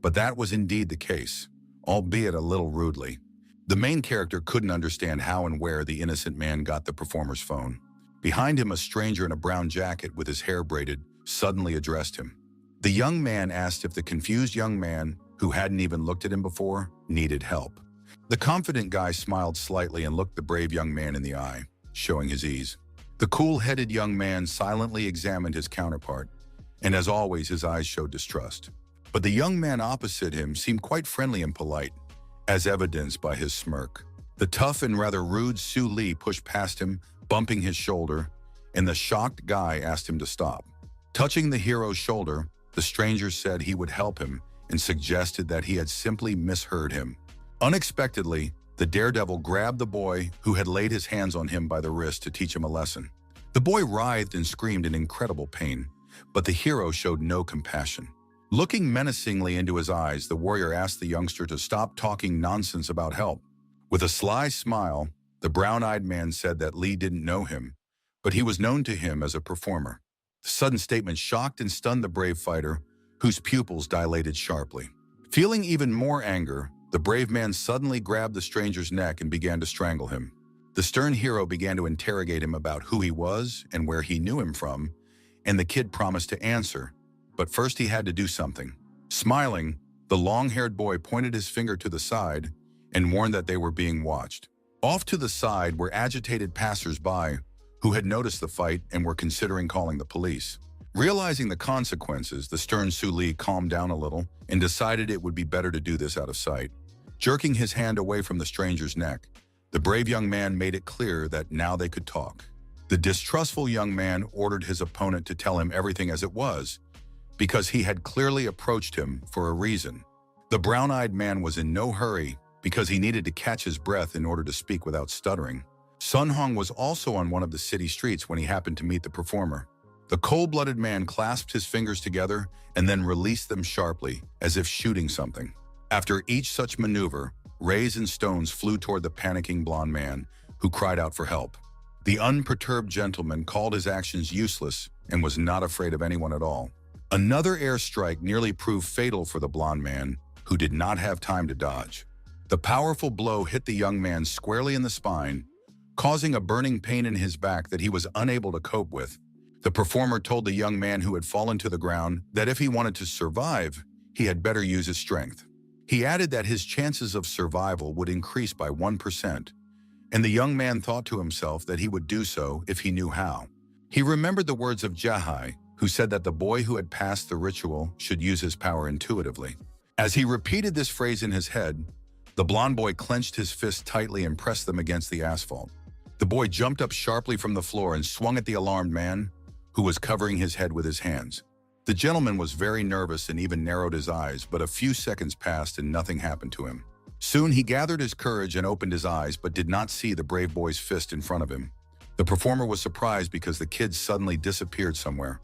but that was indeed the case, albeit a little rudely. The main character couldn't understand how and where the innocent man got the performer's phone. Behind him, a stranger in a brown jacket with his hair braided suddenly addressed him. The young man asked if the confused young man, who hadn't even looked at him before, needed help. The confident guy smiled slightly and looked the brave young man in the eye, showing his ease. The cool-headed young man silently examined his counterpart, and as always, his eyes showed distrust. But the young man opposite him seemed quite friendly and polite, as evidenced by his smirk. The tough and rather rude Su Li pushed past him, bumping his shoulder, and the shocked guy asked him to stop. Touching the hero's shoulder, the stranger said he would help him and suggested that he had simply misheard him. Unexpectedly, the daredevil grabbed the boy who had laid his hands on him by the wrist to teach him a lesson. The boy writhed and screamed in incredible pain, but the hero showed no compassion. Looking menacingly into his eyes, the warrior asked the youngster to stop talking nonsense about help. With a sly smile, the brown-eyed man said that Lee didn't know him, but he was known to him as a performer. The sudden statement shocked and stunned the brave fighter, whose pupils dilated sharply. Feeling even more anger, the brave man suddenly grabbed the stranger's neck and began to strangle him. The stern hero began to interrogate him about who he was and where he knew him from, and the kid promised to answer, but first he had to do something. Smiling, the long-haired boy pointed his finger to the side and warned that they were being watched. Off to the side were agitated passers-by who had noticed the fight and were considering calling the police. Realizing the consequences, the stern Su Li calmed down a little and decided it would be better to do this out of sight. Jerking his hand away from the stranger's neck, the brave young man made it clear that now they could talk. The distrustful young man ordered his opponent to tell him everything as it was, because he had clearly approached him for a reason. The brown-eyed man was in no hurry because he needed to catch his breath in order to speak without stuttering. Sun Hong was also on one of the city streets when he happened to meet the performer. The cold-blooded man clasped his fingers together and then released them sharply, as if shooting something. After each such maneuver, rays and stones flew toward the panicking blond man, who cried out for help. The unperturbed gentleman called his actions useless and was not afraid of anyone at all. Another airstrike nearly proved fatal for the blond man, who did not have time to dodge. The powerful blow hit the young man squarely in the spine, causing a burning pain in his back that he was unable to cope with. The performer told the young man who had fallen to the ground that if he wanted to survive, he had better use his strength. He added that his chances of survival would increase by 1%, and the young man thought to himself that he would do so if he knew how. He remembered the words of Jahai, who said that the boy who had passed the ritual should use his power intuitively. As he repeated this phrase in his head, the blond boy clenched his fists tightly and pressed them against the asphalt. The boy jumped up sharply from the floor and swung at the alarmed man, who was covering his head with his hands. The gentleman was very nervous and even narrowed his eyes, but a few seconds passed and nothing happened to him. Soon he gathered his courage and opened his eyes, but did not see the brave boy's fist in front of him. The performer was surprised because the kid suddenly disappeared somewhere,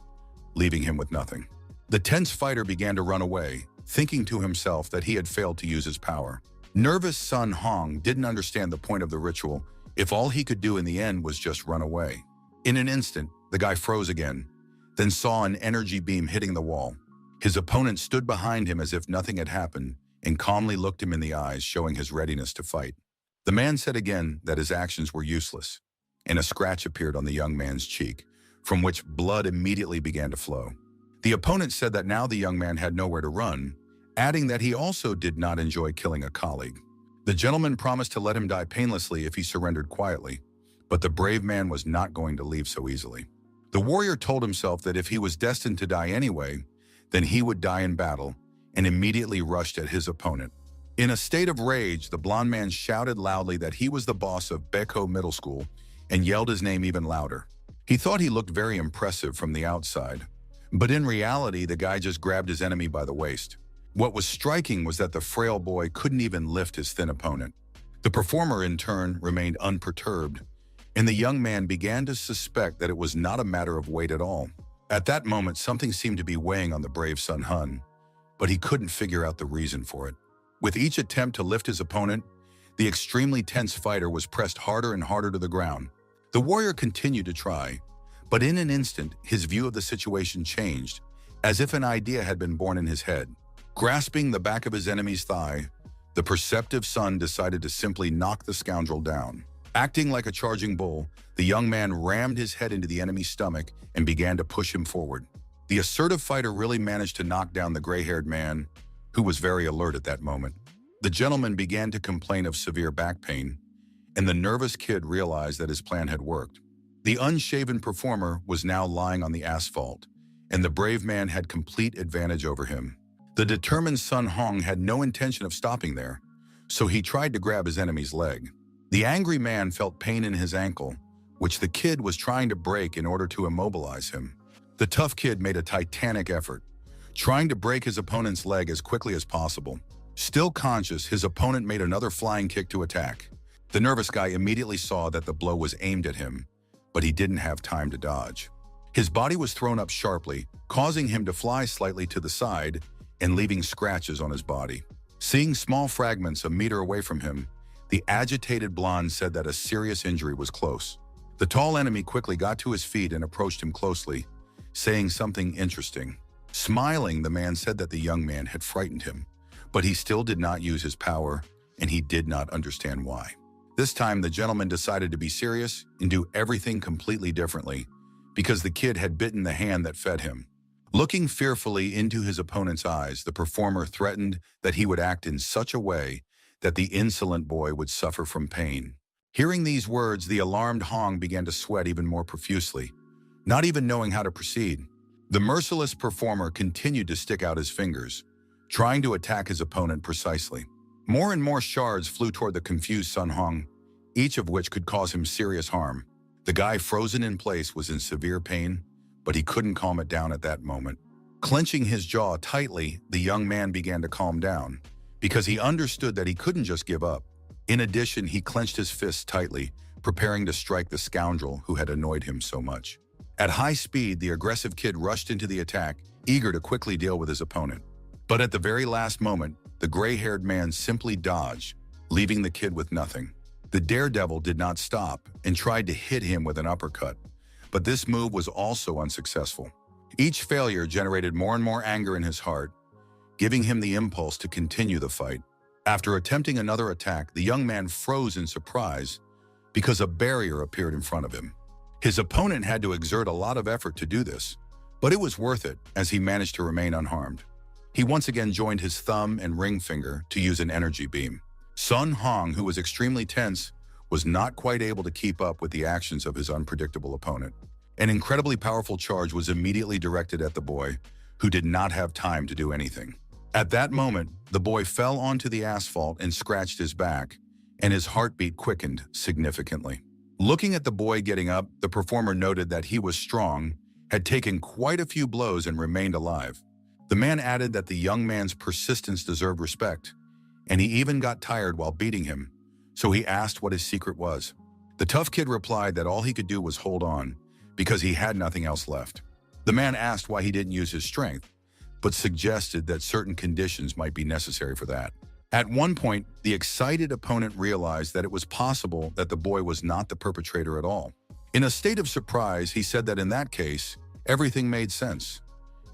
leaving him with nothing. The tense fighter began to run away, thinking to himself that he had failed to use his power. Nervous Sun Hong didn't understand the point of the ritual if all he could do in the end was just run away. In an instant, the guy froze again, then saw an energy beam hitting the wall. His opponent stood behind him as if nothing had happened and calmly looked him in the eyes, showing his readiness to fight. The man said again that his actions were useless, and a scratch appeared on the young man's cheek, from which blood immediately began to flow. The opponent said that now the young man had nowhere to run, adding that he also did not enjoy killing a colleague. The gentleman promised to let him die painlessly if he surrendered quietly, but the brave man was not going to leave so easily. The warrior told himself that if he was destined to die anyway, then he would die in battle, and immediately rushed at his opponent. In a state of rage, the blond man shouted loudly that he was the boss of Beko Middle School and yelled his name even louder. He thought he looked very impressive from the outside, But in reality, the guy just grabbed his enemy by the waist. What was striking was that the frail boy couldn't even lift his thin opponent. The performer, in turn, remained unperturbed, and the young man began to suspect that it was not a matter of weight at all. At that moment, something seemed to be weighing on the brave Sun Hun, but he couldn't figure out the reason for it. With each attempt to lift his opponent, the extremely tense fighter was pressed harder and harder to the ground. The warrior continued to try, but in an instant, his view of the situation changed, as if an idea had been born in his head. Grasping the back of his enemy's thigh, the perceptive Sun decided to simply knock the scoundrel down. Acting like a charging bull, the young man rammed his head into the enemy's stomach and began to push him forward. The assertive fighter really managed to knock down the gray-haired man, who was very alert at that moment. The gentleman began to complain of severe back pain, and the nervous kid realized that his plan had worked. The unshaven performer was now lying on the asphalt, and the brave man had complete advantage over him. The determined Sun Hong had no intention of stopping there, so he tried to grab his enemy's leg. The angry man felt pain in his ankle, which the kid was trying to break in order to immobilize him. The tough kid made a titanic effort, trying to break his opponent's leg as quickly as possible. Still conscious, his opponent made another flying kick to attack. The nervous guy immediately saw that the blow was aimed at him, but he didn't have time to dodge. His body was thrown up sharply, causing him to fly slightly to the side and leaving scratches on his body. Seeing small fragments a meter away from him, the agitated blonde said that a serious injury was close. The tall enemy quickly got to his feet and approached him closely, saying something interesting. Smiling, the man said that the young man had frightened him, but he still did not use his power, and he did not understand why. This time, the gentleman decided to be serious and do everything completely differently, because the kid had bitten the hand that fed him. Looking fearfully into his opponent's eyes, the performer threatened that he would act in such a way that the insolent boy would suffer from pain. Hearing these words, the alarmed Hong began to sweat even more profusely, not even knowing how to proceed. The merciless performer continued to stick out his fingers, trying to attack his opponent precisely. More and more shards flew toward the confused Sun Hong, each of which could cause him serious harm. The guy frozen in place was in severe pain, but he couldn't calm it down at that moment. Clenching his jaw tightly, the young man began to calm down, because he understood that he couldn't just give up. In addition, he clenched his fists tightly, preparing to strike the scoundrel who had annoyed him so much. At high speed, the aggressive kid rushed into the attack, eager to quickly deal with his opponent. But at the very last moment, the gray-haired man simply dodged, leaving the kid with nothing. The daredevil did not stop and tried to hit him with an uppercut, but this move was also unsuccessful. Each failure generated more and more anger in his heart, giving him the impulse to continue the fight. After attempting another attack, the young man froze in surprise because a barrier appeared in front of him. His opponent had to exert a lot of effort to do this, but it was worth it as he managed to remain unharmed. He once again joined his thumb and ring finger to use an energy beam. Sun Hong, who was extremely tense, was not quite able to keep up with the actions of his unpredictable opponent. An incredibly powerful charge was immediately directed at the boy, who did not have time to do anything. At that moment, the boy fell onto the asphalt and scratched his back, and his heartbeat quickened significantly. Looking at the boy getting up, the performer noted that he was strong, had taken quite a few blows and remained alive. The man added that the young man's persistence deserved respect, and he even got tired while beating him, so he asked what his secret was. The tough kid replied that all he could do was hold on, because he had nothing else left. The man asked why he didn't use his strength, but suggested that certain conditions might be necessary for that. At one point, the excited opponent realized that it was possible that the boy was not the perpetrator at all. In a state of surprise, he said that in that case, everything made sense,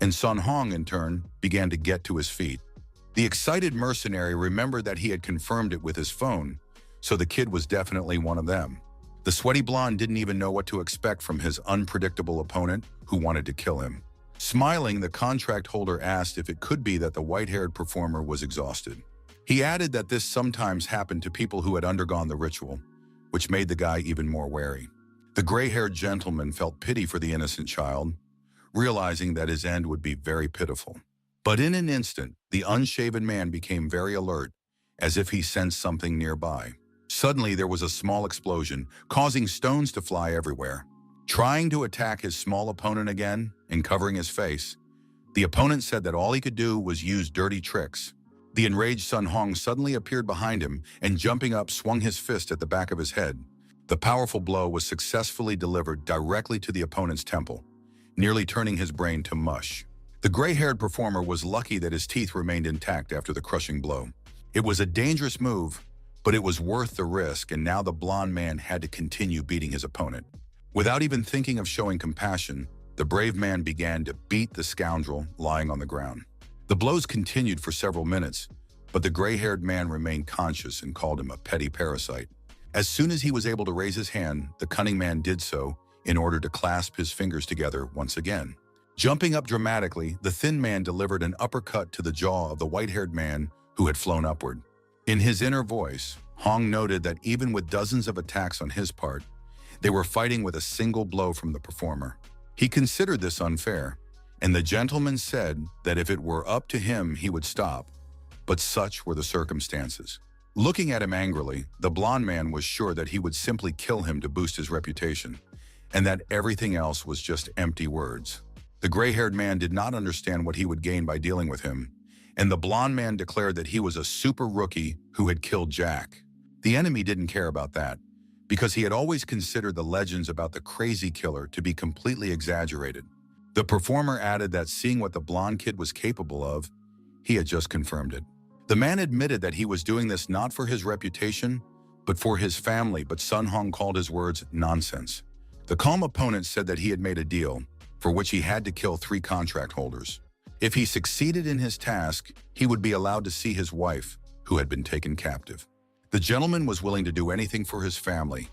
and Sun Hong, in turn, began to get to his feet. The excited mercenary remembered that he had confirmed it with his phone, so the kid was definitely one of them. The sweaty blonde didn't even know what to expect from his unpredictable opponent who wanted to kill him. Smiling, the contract holder asked if it could be that the white-haired performer was exhausted. He added that this sometimes happened to people who had undergone the ritual, which made the guy even more wary. The gray-haired gentleman felt pity for the innocent child, realizing that his end would be very pitiful. But in an instant, the unshaven man became very alert, as if he sensed something nearby. Suddenly, there was a small explosion, causing stones to fly everywhere. Trying to attack his small opponent again and covering his face, the opponent said that all he could do was use dirty tricks. The enraged Sun Hong suddenly appeared behind him and jumping up swung his fist at the back of his head. The powerful blow was successfully delivered directly to the opponent's temple, nearly turning his brain to mush. The gray-haired performer was lucky that his teeth remained intact after the crushing blow. It was a dangerous move, but it was worth the risk, and now the blonde man had to continue beating his opponent. Without even thinking of showing compassion, the brave man began to beat the scoundrel lying on the ground. The blows continued for several minutes, but the gray-haired man remained conscious and called him a petty parasite. As soon as he was able to raise his hand, the cunning man did so in order to clasp his fingers together once again. Jumping up dramatically, the thin man delivered an uppercut to the jaw of the white-haired man who had flown upward. In his inner voice, Hong noted that even with dozens of attacks on his part, they were fighting with a single blow from the performer. He considered this unfair, and the gentleman said that if it were up to him, he would stop, but such were the circumstances. Looking at him angrily, the blonde man was sure that he would simply kill him to boost his reputation, and that everything else was just empty words. The gray-haired man did not understand what he would gain by dealing with him, and the blonde man declared that he was a super rookie who had killed Jack. The enemy didn't care about that, because he had always considered the legends about the crazy killer to be completely exaggerated. The performer added that seeing what the blonde kid was capable of, he had just confirmed it. The man admitted that he was doing this not for his reputation, but for his family, but Sun Hong called his words nonsense. The calm opponent said that he had made a deal, for which he had to kill 3 contract holders. If he succeeded in his task, he would be allowed to see his wife, who had been taken captive. The gentleman was willing to do anything for his family,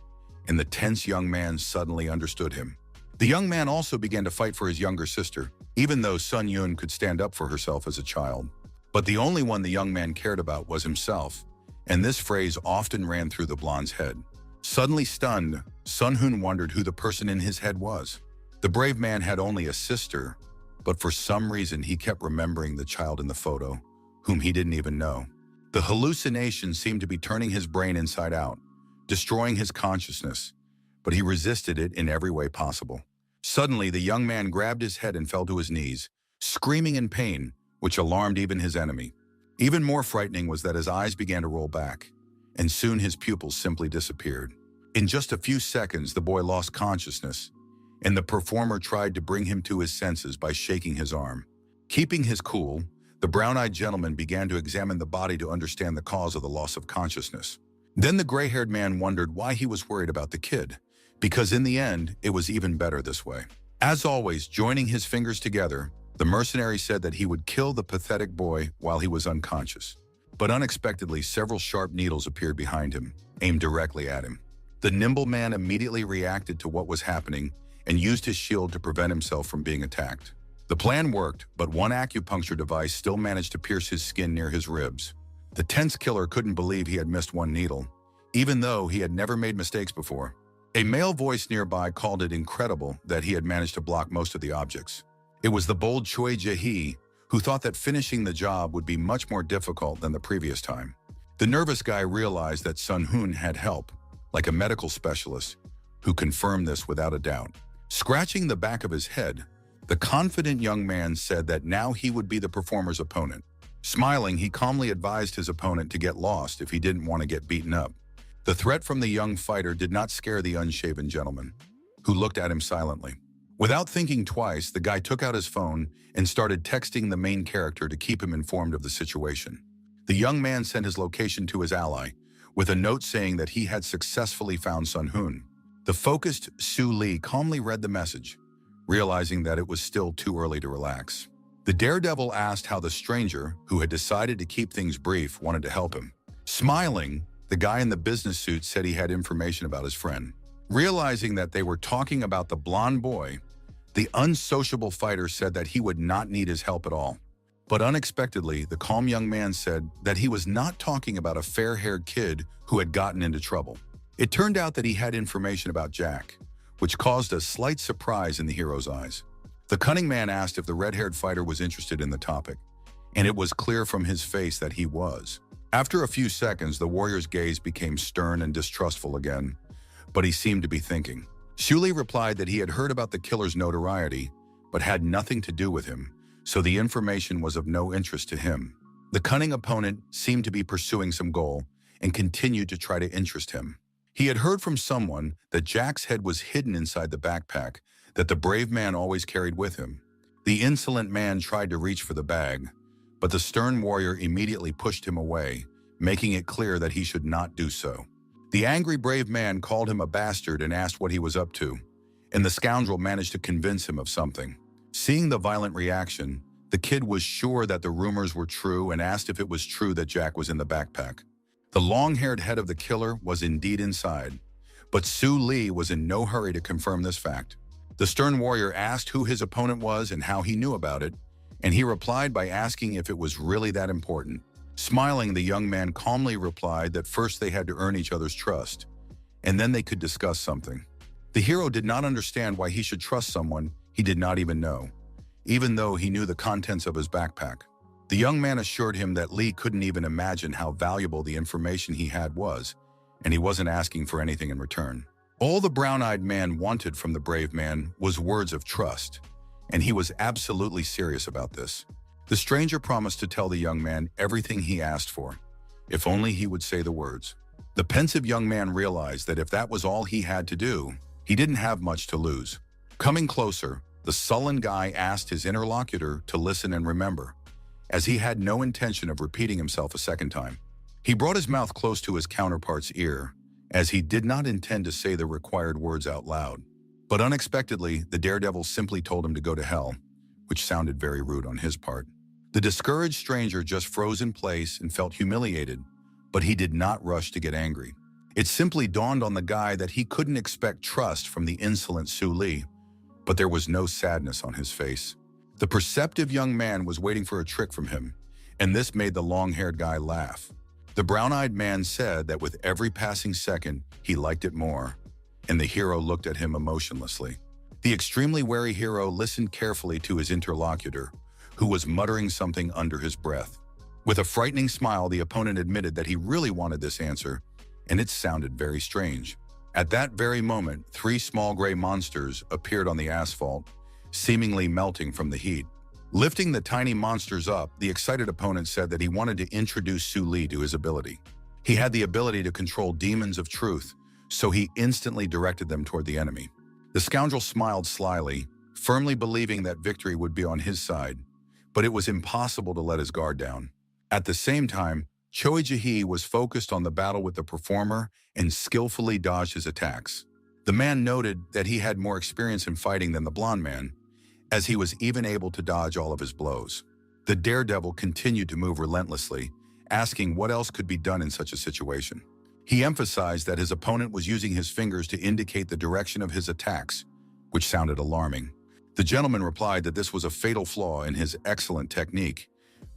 and the tense young man suddenly understood him. The young man also began to fight for his younger sister, even though Sun Yun could stand up for herself as a child. But the only one the young man cared about was himself, and this phrase often ran through the blonde's head. Suddenly stunned, Sun Hun wondered who the person in his head was. The brave man had only a sister, but for some reason he kept remembering the child in the photo, whom he didn't even know. The hallucination seemed to be turning his brain inside out, destroying his consciousness, but he resisted it in every way possible. Suddenly, the young man grabbed his head and fell to his knees, screaming in pain, which alarmed even his enemy. Even more frightening was that his eyes began to roll back, and soon his pupils simply disappeared. In just a few seconds, the boy lost consciousness, and the performer tried to bring him to his senses by shaking his arm. Keeping his cool, the brown-eyed gentleman began to examine the body to understand the cause of the loss of consciousness. Then the gray-haired man wondered why he was worried about the kid, because in the end, it was even better this way. As always, joining his fingers together, the mercenary said that he would kill the pathetic boy while he was unconscious. But unexpectedly, several sharp needles appeared behind him, aimed directly at him. The nimble man immediately reacted to what was happening and used his shield to prevent himself from being attacked. The plan worked, but one acupuncture device still managed to pierce his skin near his ribs. The tense killer couldn't believe he had missed one needle, even though he had never made mistakes before. A male voice nearby called it incredible that he had managed to block most of the objects. It was the bold Choi Jae-hee, who thought that finishing the job would be much more difficult than the previous time. The nervous guy realized that Sun Hun had help, like a medical specialist, who confirmed this without a doubt. Scratching the back of his head, the confident young man said that now he would be the performer's opponent. Smiling, he calmly advised his opponent to get lost if he didn't want to get beaten up. The threat from the young fighter did not scare the unshaven gentleman, who looked at him silently. Without thinking twice, the guy took out his phone and started texting the main character to keep him informed of the situation. The young man sent his location to his ally, with a note saying that he had successfully found Sun Hun. The focused Su Li calmly read the message, realizing that it was still too early to relax. The daredevil asked how the stranger, who had decided to keep things brief, wanted to help him. Smiling, the guy in the business suit said he had information about his friend. Realizing that they were talking about the blonde boy, the unsociable fighter said that he would not need his help at all. But unexpectedly, the calm young man said that he was not talking about a fair-haired kid who had gotten into trouble. It turned out that he had information about Jack, which caused a slight surprise in the hero's eyes. The cunning man asked if the red-haired fighter was interested in the topic, and it was clear from his face that he was. After a few seconds, the warrior's gaze became stern and distrustful again, but he seemed to be thinking. Suli replied that he had heard about the killer's notoriety, but had nothing to do with him, so the information was of no interest to him. The cunning opponent seemed to be pursuing some goal and continued to try to interest him. He had heard from someone that Jack's head was hidden inside the backpack that the brave man always carried with him. The insolent man tried to reach for the bag, but the stern warrior immediately pushed him away, making it clear that he should not do so. The angry brave man called him a bastard and asked what he was up to, and the scoundrel managed to convince him of something. Seeing the violent reaction, the kid was sure that the rumors were true and asked if it was true that Jack was in the backpack. The long-haired head of the killer was indeed inside, but Su Li was in no hurry to confirm this fact. The stern warrior asked who his opponent was and how he knew about it, and he replied by asking if it was really that important. Smiling, the young man calmly replied that first they had to earn each other's trust, and then they could discuss something. The hero did not understand why he should trust someone he did not even know, even though he knew the contents of his backpack. The young man assured him that Li couldn't even imagine how valuable the information he had was, and he wasn't asking for anything in return. All the brown-eyed man wanted from the brave man was words of trust, and he was absolutely serious about this. The stranger promised to tell the young man everything he asked for, if only he would say the words. The pensive young man realized that if that was all he had to do, he didn't have much to lose. Coming closer, the sullen guy asked his interlocutor to listen and remember, as he had no intention of repeating himself a second time. He brought his mouth close to his counterpart's ear, as he did not intend to say the required words out loud. But unexpectedly, the daredevil simply told him to go to hell, which sounded very rude on his part. The discouraged stranger just froze in place and felt humiliated, but he did not rush to get angry. It simply dawned on the guy that he couldn't expect trust from the insolent Su Li, but there was no sadness on his face. The perceptive young man was waiting for a trick from him, and this made the long-haired guy laugh. The brown-eyed man said that with every passing second, he liked it more, and the hero looked at him emotionlessly. The extremely wary hero listened carefully to his interlocutor, who was muttering something under his breath. With a frightening smile, the opponent admitted that he really wanted this answer, and it sounded very strange. At that very moment, 3 small gray monsters appeared on the asphalt, seemingly melting from the heat. Lifting the tiny monsters up, the excited opponent said that he wanted to introduce Su Li to his ability. He had the ability to control demons of truth, so he instantly directed them toward the enemy. The scoundrel smiled slyly, firmly believing that victory would be on his side, but it was impossible to let his guard down. At the same time, Choi Jae was focused on the battle with the performer and skillfully dodged his attacks. The man noted that he had more experience in fighting than the blonde man, as he was even able to dodge all of his blows. The daredevil continued to move relentlessly, asking what else could be done in such a situation. He emphasized that his opponent was using his fingers to indicate the direction of his attacks, which sounded alarming. The gentleman replied that this was a fatal flaw in his excellent technique,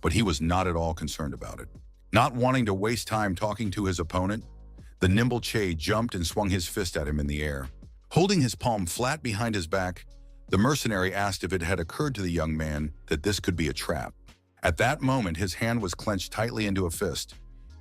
but he was not at all concerned about it. Not wanting to waste time talking to his opponent, the nimble Che jumped and swung his fist at him in the air. Holding his palm flat behind his back, the mercenary asked if it had occurred to the young man that this could be a trap. At that moment, his hand was clenched tightly into a fist,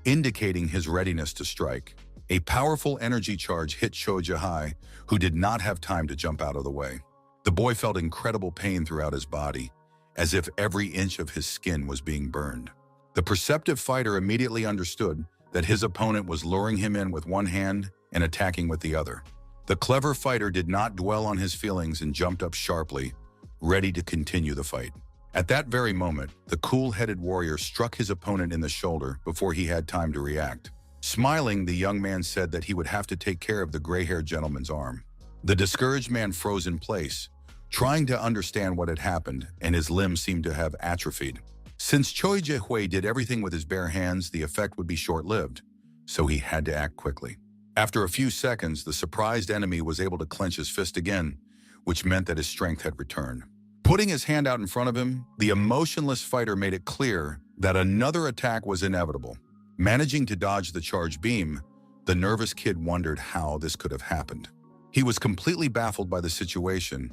indicating his readiness to strike. A powerful energy charge hit Cho Jae, who did not have time to jump out of the way. The boy felt incredible pain throughout his body, as if every inch of his skin was being burned. The perceptive fighter immediately understood that his opponent was luring him in with one hand and attacking with the other. The clever fighter did not dwell on his feelings and jumped up sharply, ready to continue the fight. At that very moment, the cool-headed warrior struck his opponent in the shoulder before he had time to react. Smiling, the young man said that he would have to take care of the gray-haired gentleman's arm. The discouraged man froze in place, trying to understand what had happened, and his limbs seemed to have atrophied. Since Choi Jae did everything with his bare hands, the effect would be short-lived, so he had to act quickly. After a few seconds, the surprised enemy was able to clench his fist again, which meant that his strength had returned. Putting his hand out in front of him, the emotionless fighter made it clear that another attack was inevitable. Managing to dodge the charged beam, the nervous kid wondered how this could have happened. He was completely baffled by the situation,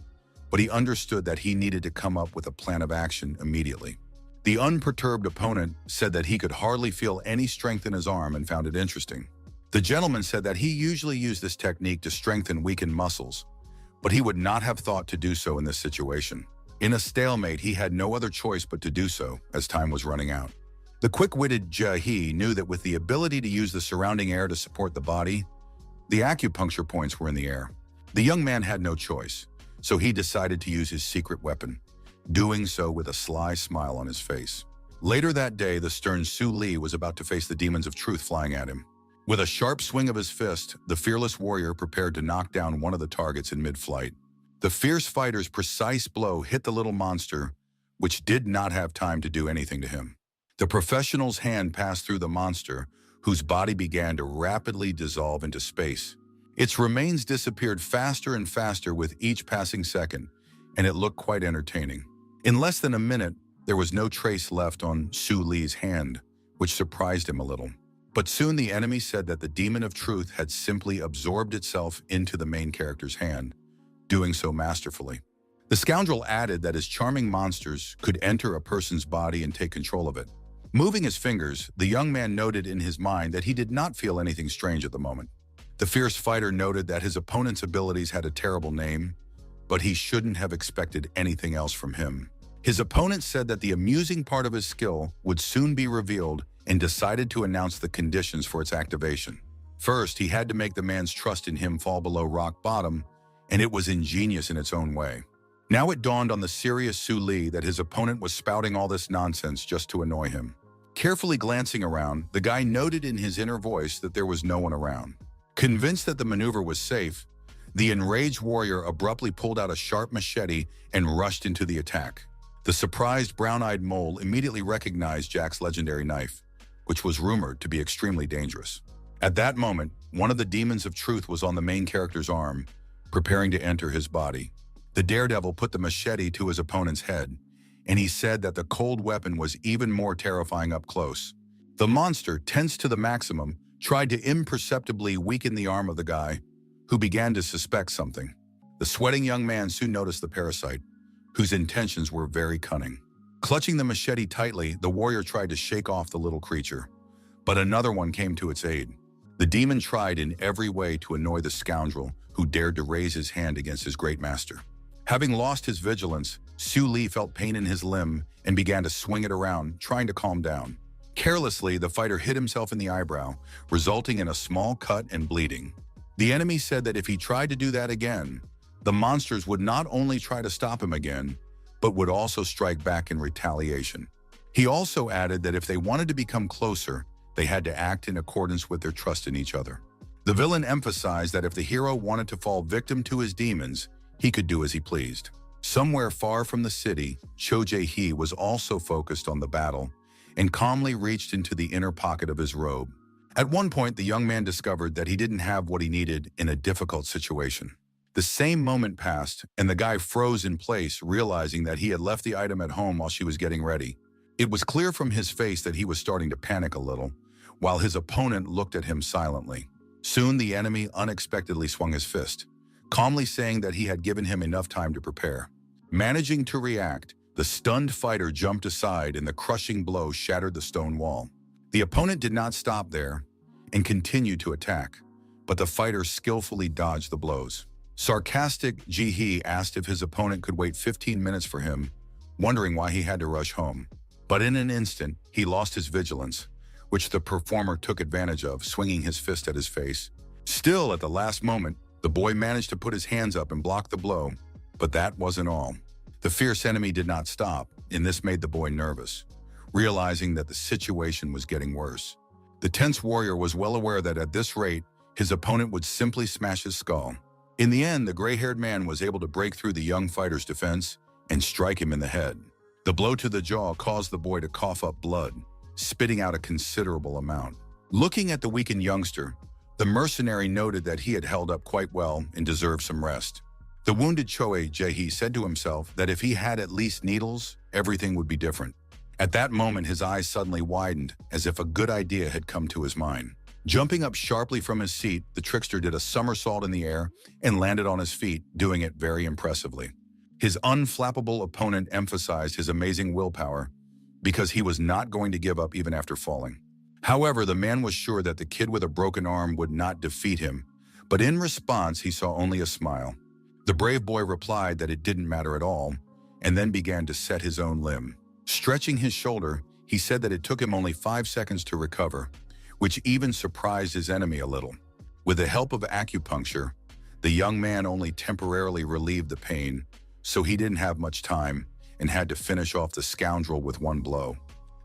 but he understood that he needed to come up with a plan of action immediately. The unperturbed opponent said that he could hardly feel any strength in his arm and found it interesting. The gentleman said that he usually used this technique to strengthen weakened muscles, but he would not have thought to do so in this situation. In a stalemate, he had no other choice but to do so, as time was running out. The quick-witted Jae knew that with the ability to use the surrounding air to support the body, the acupuncture points were in the air. The young man had no choice, so he decided to use his secret weapon, doing so with a sly smile on his face. Later that day, the stern Su Li was about to face the demons of truth flying at him. With a sharp swing of his fist, the fearless warrior prepared to knock down one of the targets in mid-flight. The fierce fighter's precise blow hit the little monster, which did not have time to do anything to him. The professional's hand passed through the monster, whose body began to rapidly dissolve into space. Its remains disappeared faster and faster with each passing second, and it looked quite entertaining. In less than a minute, there was no trace left on Su Li's hand, which surprised him a little. But soon the enemy said that the demon of truth had simply absorbed itself into the main character's hand, doing so masterfully. The scoundrel added that his charming monsters could enter a person's body and take control of it. Moving his fingers, the young man noted in his mind that he did not feel anything strange at the moment. The fierce fighter noted that his opponent's abilities had a terrible name, but he shouldn't have expected anything else from him. His opponent said that the amusing part of his skill would soon be revealed and decided to announce the conditions for its activation. First, he had to make the man's trust in him fall below rock bottom, and it was ingenious in its own way. Now it dawned on the serious Su Li that his opponent was spouting all this nonsense just to annoy him. Carefully glancing around, the guy noted in his inner voice that there was no one around. Convinced that the maneuver was safe, the enraged warrior abruptly pulled out a sharp machete and rushed into the attack. The surprised brown-eyed mole immediately recognized Jack's legendary knife, which was rumored to be extremely dangerous. At that moment, one of the demons of truth was on the main character's arm, preparing to enter his body. The daredevil put the machete to his opponent's head, and he said that the cold weapon was even more terrifying up close. The monster, tensed to the maximum, tried to imperceptibly weaken the arm of the guy, who began to suspect something. The sweating young man soon noticed the parasite, whose intentions were very cunning. Clutching the machete tightly, the warrior tried to shake off the little creature, but another one came to its aid. The demon tried in every way to annoy the scoundrel who dared to raise his hand against his great master. Having lost his vigilance, Su Li felt pain in his limb and began to swing it around, trying to calm down. Carelessly, the fighter hit himself in the eyebrow, resulting in a small cut and bleeding. The enemy said that if he tried to do that again, the monsters would not only try to stop him again, but would also strike back in retaliation. He also added that if they wanted to become closer, they had to act in accordance with their trust in each other. The villain emphasized that if the hero wanted to fall victim to his demons, he could do as he pleased. Somewhere far from the city, Cho Jae-hee was also focused on the battle and calmly reached into the inner pocket of his robe. At one point, the young man discovered that he didn't have what he needed in a difficult situation. The same moment passed, and the guy froze in place, realizing that he had left the item at home while she was getting ready. It was clear from his face that he was starting to panic a little, while his opponent looked at him silently. Soon, the enemy unexpectedly swung his fist, calmly saying that he had given him enough time to prepare. Managing to react, the stunned fighter jumped aside and the crushing blow shattered the stone wall. The opponent did not stop there and continued to attack, but the fighter skillfully dodged the blows. Sarcastic Ji-hee asked if his opponent could wait 15 minutes for him, wondering why he had to rush home. But in an instant, he lost his vigilance, which the performer took advantage of, swinging his fist at his face. Still, at the last moment, the boy managed to put his hands up and block the blow, but that wasn't all. The fierce enemy did not stop, and this made the boy nervous, realizing that the situation was getting worse. The tense warrior was well aware that at this rate, his opponent would simply smash his skull. In the end, the gray-haired man was able to break through the young fighter's defense and strike him in the head. The blow to the jaw caused the boy to cough up blood, spitting out a considerable amount. Looking at the weakened youngster, the mercenary noted that he had held up quite well and deserved some rest. The wounded Choe Jae-hee said to himself that if he had at least needles, everything would be different. At that moment, his eyes suddenly widened, as if a good idea had come to his mind. Jumping up sharply from his seat, the trickster did a somersault in the air and landed on his feet, doing it very impressively. His unflappable opponent emphasized his amazing willpower because he was not going to give up even after falling. However, the man was sure that the kid with a broken arm would not defeat him, but in response, he saw only a smile. The brave boy replied that it didn't matter at all, and then began to set his own limb. Stretching his shoulder, he said that it took him only 5 seconds to recover, which even surprised his enemy a little. With the help of acupuncture, the young man only temporarily relieved the pain, so he didn't have much time and had to finish off the scoundrel with one blow.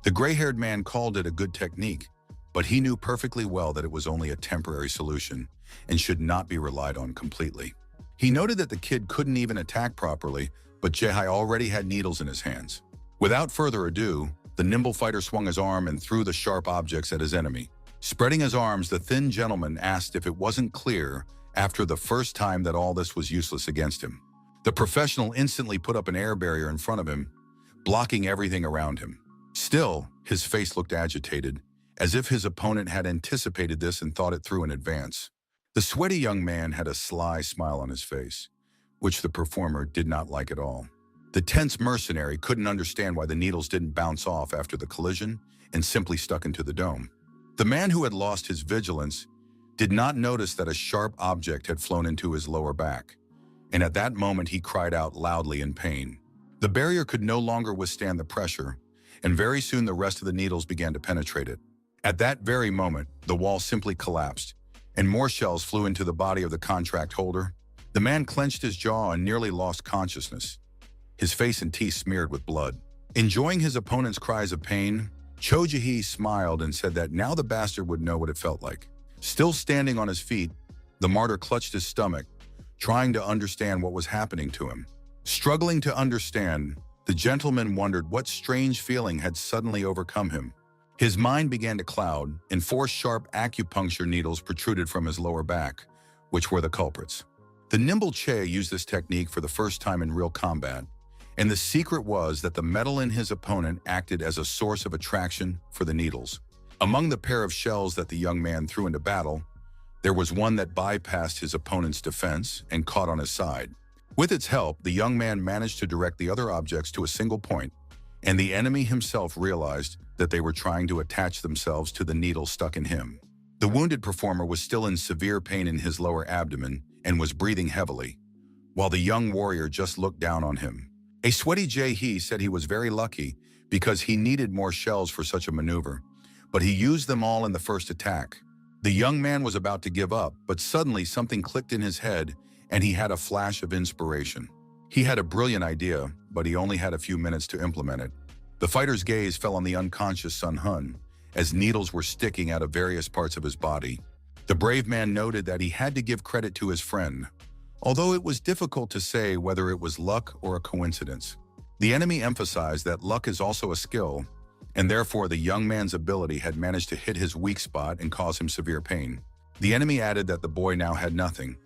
The gray-haired man called it a good technique, but he knew perfectly well that it was only a temporary solution and should not be relied on completely. He noted that the kid couldn't even attack properly, but Jehai already had needles in his hands. Without further ado, the nimble fighter swung his arm and threw the sharp objects at his enemy. Spreading his arms, the thin gentleman asked if it wasn't clear after the first time that all this was useless against him. The professional instantly put up an air barrier in front of him, blocking everything around him. Still, his face looked agitated, as if his opponent had anticipated this and thought it through in advance. The sweaty young man had a sly smile on his face, which the performer did not like at all. The tense mercenary couldn't understand why the needles didn't bounce off after the collision and simply stuck into the dome. The man who had lost his vigilance did not notice that a sharp object had flown into his lower back, and at that moment he cried out loudly in pain. The barrier could no longer withstand the pressure, and very soon the rest of the needles began to penetrate it. At that very moment, the wall simply collapsed, and more shells flew into the body of the contract holder. The man clenched his jaw and nearly lost consciousness, his face and teeth smeared with blood. Enjoying his opponent's cries of pain, Cho Jae-hee smiled and said that now the bastard would know what it felt like. Still standing on his feet, the martyr clutched his stomach, trying to understand what was happening to him. Struggling to understand, the gentleman wondered what strange feeling had suddenly overcome him. His mind began to cloud, and 4 sharp acupuncture needles protruded from his lower back, which were the culprits. The nimble Che used this technique for the first time in real combat, and the secret was that the metal in his opponent acted as a source of attraction for the needles. Among the pair of shells that the young man threw into battle, there was one that bypassed his opponent's defense and caught on his side. With its help, the young man managed to direct the other objects to a single point, and the enemy himself realized that they were trying to attach themselves to the needle stuck in him. The wounded performer was still in severe pain in his lower abdomen and was breathing heavily, while the young warrior just looked down on him. A sweaty Jae-hee said he was very lucky because he needed more shells for such a maneuver, but he used them all in the first attack. The young man was about to give up, but suddenly something clicked in his head and he had a flash of inspiration. He had a brilliant idea, but he only had a few minutes to implement it. The fighter's gaze fell on the unconscious Sun Hun, as needles were sticking out of various parts of his body. The brave man noted that he had to give credit to his friend, although it was difficult to say whether it was luck or a coincidence. The enemy emphasized that luck is also a skill, and therefore the young man's ability had managed to hit his weak spot and cause him severe pain. The enemy added that the boy now had nothing,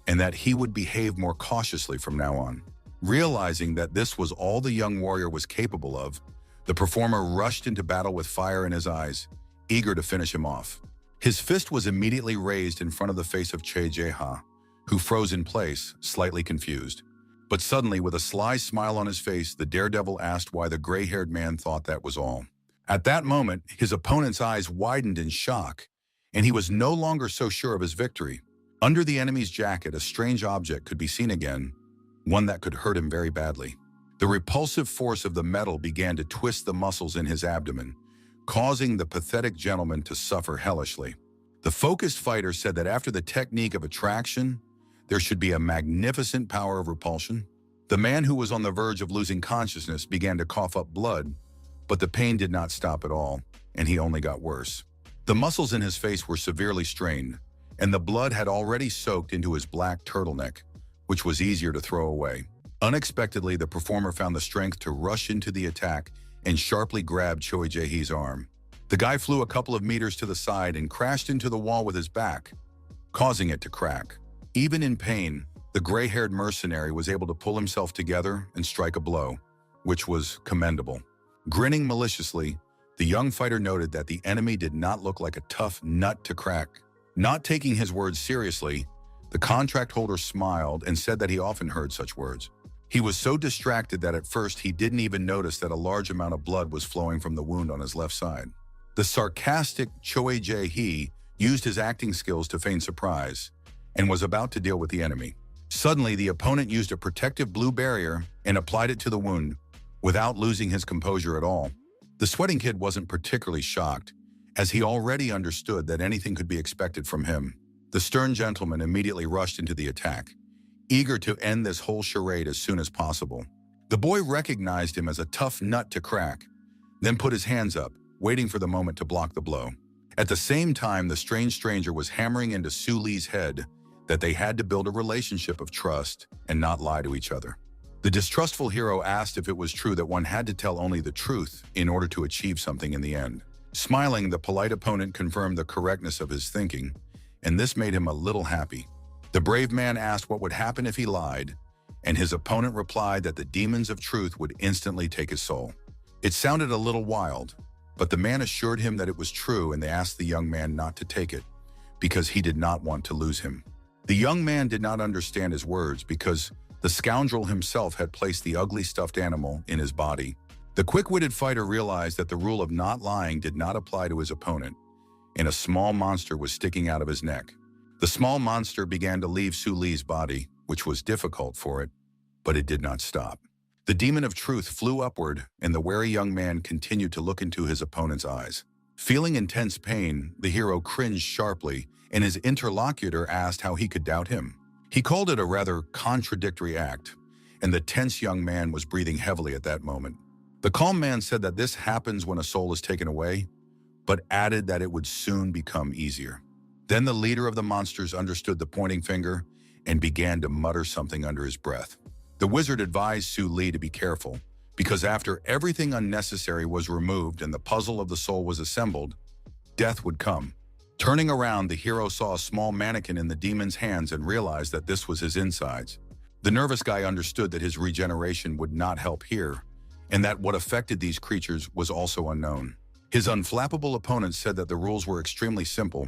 and that he would behave more cautiously from now on. Realizing that this was all the young warrior was capable of, the performer rushed into battle with fire in his eyes, eager to finish him off. His fist was immediately raised in front of the face of Che Jae-ha, who froze in place, slightly confused. But suddenly, with a sly smile on his face, the daredevil asked why the gray-haired man thought that was all. At that moment, his opponent's eyes widened in shock, and he was no longer so sure of his victory. Under the enemy's jacket, a strange object could be seen again, one that could hurt him very badly. The repulsive force of the metal began to twist the muscles in his abdomen, causing the pathetic gentleman to suffer hellishly. The focused fighter said that after the technique of attraction, there should be a magnificent power of repulsion. The man who was on the verge of losing consciousness began to cough up blood, but the pain did not stop at all, and he only got worse. The muscles in his face were severely strained, and the blood had already soaked into his black turtleneck, which was easier to throw away. Unexpectedly, the performer found the strength to rush into the attack and sharply grabbed Choi Jae-hee's arm. The guy flew a couple of meters to the side and crashed into the wall with his back, causing it to crack. Even in pain, the gray-haired mercenary was able to pull himself together and strike a blow, which was commendable. Grinning maliciously, the young fighter noted that the enemy did not look like a tough nut to crack. Not taking his words seriously, the contract holder smiled and said that he often heard such words. He was so distracted that at first he didn't even notice that a large amount of blood was flowing from the wound on his left side. The sarcastic Choi Jae-hee used his acting skills to feign surprise and was about to deal with the enemy. Suddenly, the opponent used a protective blue barrier and applied it to the wound, without losing his composure at all. The sweating kid wasn't particularly shocked, as he already understood that anything could be expected from him. The stern gentleman immediately rushed into the attack, eager to end this whole charade as soon as possible. The boy recognized him as a tough nut to crack, then put his hands up, waiting for the moment to block the blow. At the same time, the strange stranger was hammering into Su Li's head that they had to build a relationship of trust and not lie to each other. The distrustful hero asked if it was true that one had to tell only the truth in order to achieve something in the end. Smiling, the polite opponent confirmed the correctness of his thinking, and this made him a little happy. The brave man asked what would happen if he lied, and his opponent replied that the demons of truth would instantly take his soul. It sounded a little wild, but the man assured him that it was true, and they asked the young man not to take it, because he did not want to lose him. The young man did not understand his words because the scoundrel himself had placed the ugly stuffed animal in his body. The quick-witted fighter realized that the rule of not lying did not apply to his opponent, and a small monster was sticking out of his neck. The small monster began to leave Su Li's body, which was difficult for it, but it did not stop. The demon of truth flew upward, and the wary young man continued to look into his opponent's eyes. Feeling intense pain, the hero cringed sharply, and his interlocutor asked how he could doubt him. He called it a rather contradictory act, and the tense young man was breathing heavily at that moment. The calm man said that this happens when a soul is taken away, but added that it would soon become easier. Then the leader of the monsters understood the pointing finger and began to mutter something under his breath. The wizard advised Su Li to be careful, because after everything unnecessary was removed and the puzzle of the soul was assembled, death would come. Turning around, the hero saw a small mannequin in the demon's hands and realized that this was his insides. The nervous guy understood that his regeneration would not help here, and that what affected these creatures was also unknown. His unflappable opponent said that the rules were extremely simple,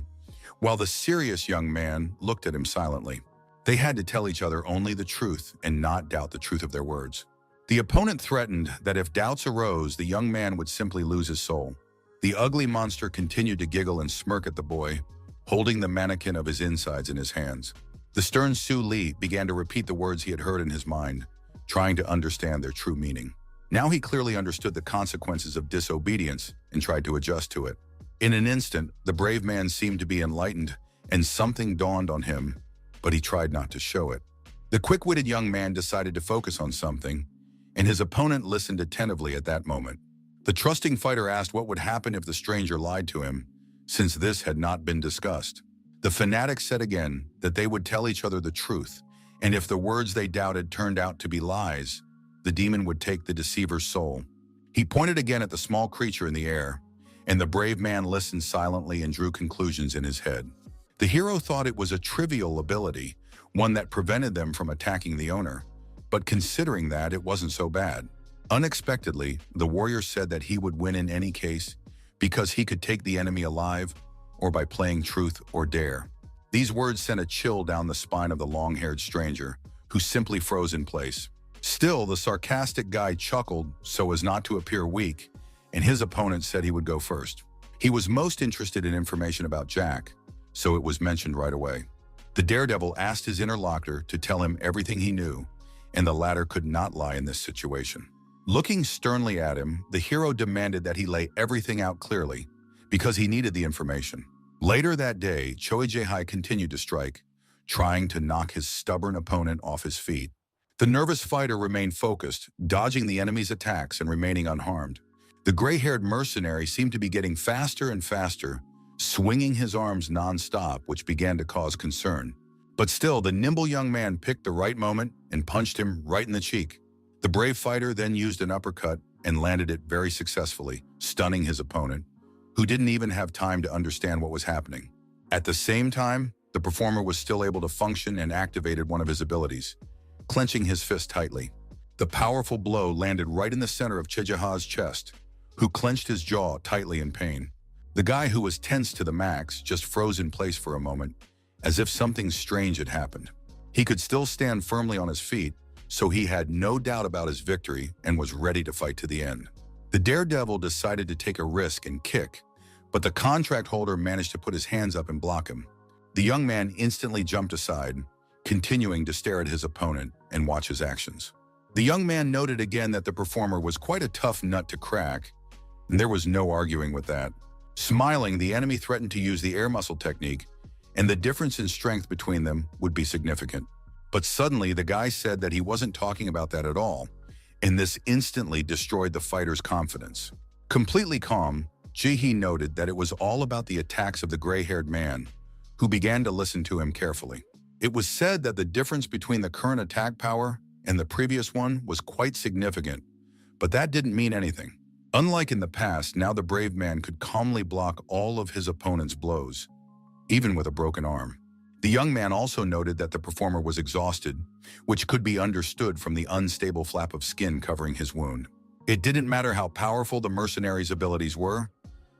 while the serious young man looked at him silently. They had to tell each other only the truth and not doubt the truth of their words. The opponent threatened that if doubts arose, the young man would simply lose his soul. The ugly monster continued to giggle and smirk at the boy, holding the mannequin of his insides in his hands. The stern Su Li began to repeat the words he had heard in his mind, trying to understand their true meaning. Now he clearly understood the consequences of disobedience and tried to adjust to it. In an instant, the brave man seemed to be enlightened, and something dawned on him, but he tried not to show it. The quick-witted young man decided to focus on something, and his opponent listened attentively at that moment. The trusting fighter asked what would happen if the stranger lied to him, since this had not been discussed. The fanatic said again that they would tell each other the truth, and if the words they doubted turned out to be lies, the demon would take the deceiver's soul. He pointed again at the small creature in the air, and the brave man listened silently and drew conclusions in his head. The hero thought it was a trivial ability, one that prevented them from attacking the owner, but considering that, it wasn't so bad. Unexpectedly, the warrior said that he would win in any case because he could take the enemy alive or by playing truth or dare. These words sent a chill down the spine of the long-haired stranger, who simply froze in place. Still, the sarcastic guy chuckled so as not to appear weak, and his opponent said he would go first. He was most interested in information about Jack, so it was mentioned right away. The daredevil asked his interlocutor to tell him everything he knew, and the latter could not lie in this situation. Looking sternly at him, the hero demanded that he lay everything out clearly, because he needed the information. Later that day, Choi Jae-hai continued to strike, trying to knock his stubborn opponent off his feet. The nervous fighter remained focused, dodging the enemy's attacks and remaining unharmed. The gray-haired mercenary seemed to be getting faster and faster, swinging his arms non-stop, which began to cause concern. But still, the nimble young man picked the right moment and punched him right in the cheek. The brave fighter then used an uppercut and landed it very successfully, stunning his opponent, who didn't even have time to understand what was happening. At the same time, the performer was still able to function and activated one of his abilities, clenching his fist tightly. The powerful blow landed right in the center of Chejaha's chest, who clenched his jaw tightly in pain. The guy, who was tense to the max, just froze in place for a moment, as if something strange had happened. He could still stand firmly on his feet, so he had no doubt about his victory and was ready to fight to the end. The daredevil decided to take a risk and kick, but the contract holder managed to put his hands up and block him. The young man instantly jumped aside, continuing to stare at his opponent and watch his actions. The young man noted again that the performer was quite a tough nut to crack, and there was no arguing with that. Smiling, the enemy threatened to use the air muscle technique, and the difference in strength between them would be significant. But suddenly, the guy said that he wasn't talking about that at all, and this instantly destroyed the fighter's confidence. Completely calm, Ji-hee noted that it was all about the attacks of the gray-haired man, who began to listen to him carefully. It was said that the difference between the current attack power and the previous one was quite significant, but that didn't mean anything. Unlike in the past, now the brave man could calmly block all of his opponent's blows, even with a broken arm. The young man also noted that the performer was exhausted, which could be understood from the unstable flap of skin covering his wound. It didn't matter how powerful the mercenary's abilities were,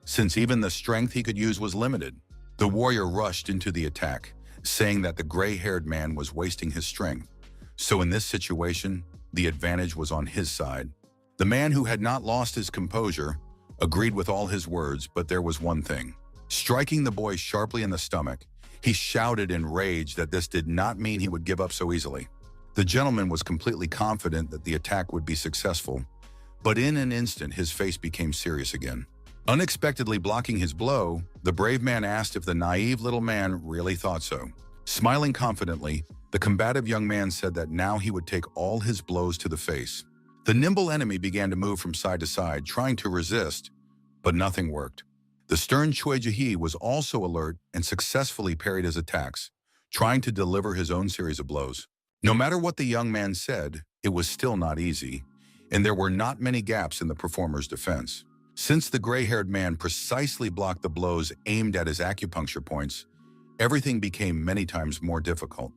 since even the strength he could use was limited. The warrior rushed into the attack, saying that the gray-haired man was wasting his strength. So in this situation, the advantage was on his side. The man, who had not lost his composure, agreed with all his words, but there was one thing. Striking the boy sharply in the stomach, he shouted in rage that this did not mean he would give up so easily. The gentleman was completely confident that the attack would be successful, but in an instant his face became serious again. Unexpectedly blocking his blow, the brave man asked if the naive little man really thought so. Smiling confidently, the combative young man said that now he would take all his blows to the face. The nimble enemy began to move from side to side, trying to resist, but nothing worked. The stern Choi Ji-hee was also alert and successfully parried his attacks, trying to deliver his own series of blows. No matter what the young man said, it was still not easy, and there were not many gaps in the performer's defense. Since the gray-haired man precisely blocked the blows aimed at his acupuncture points, everything became many times more difficult.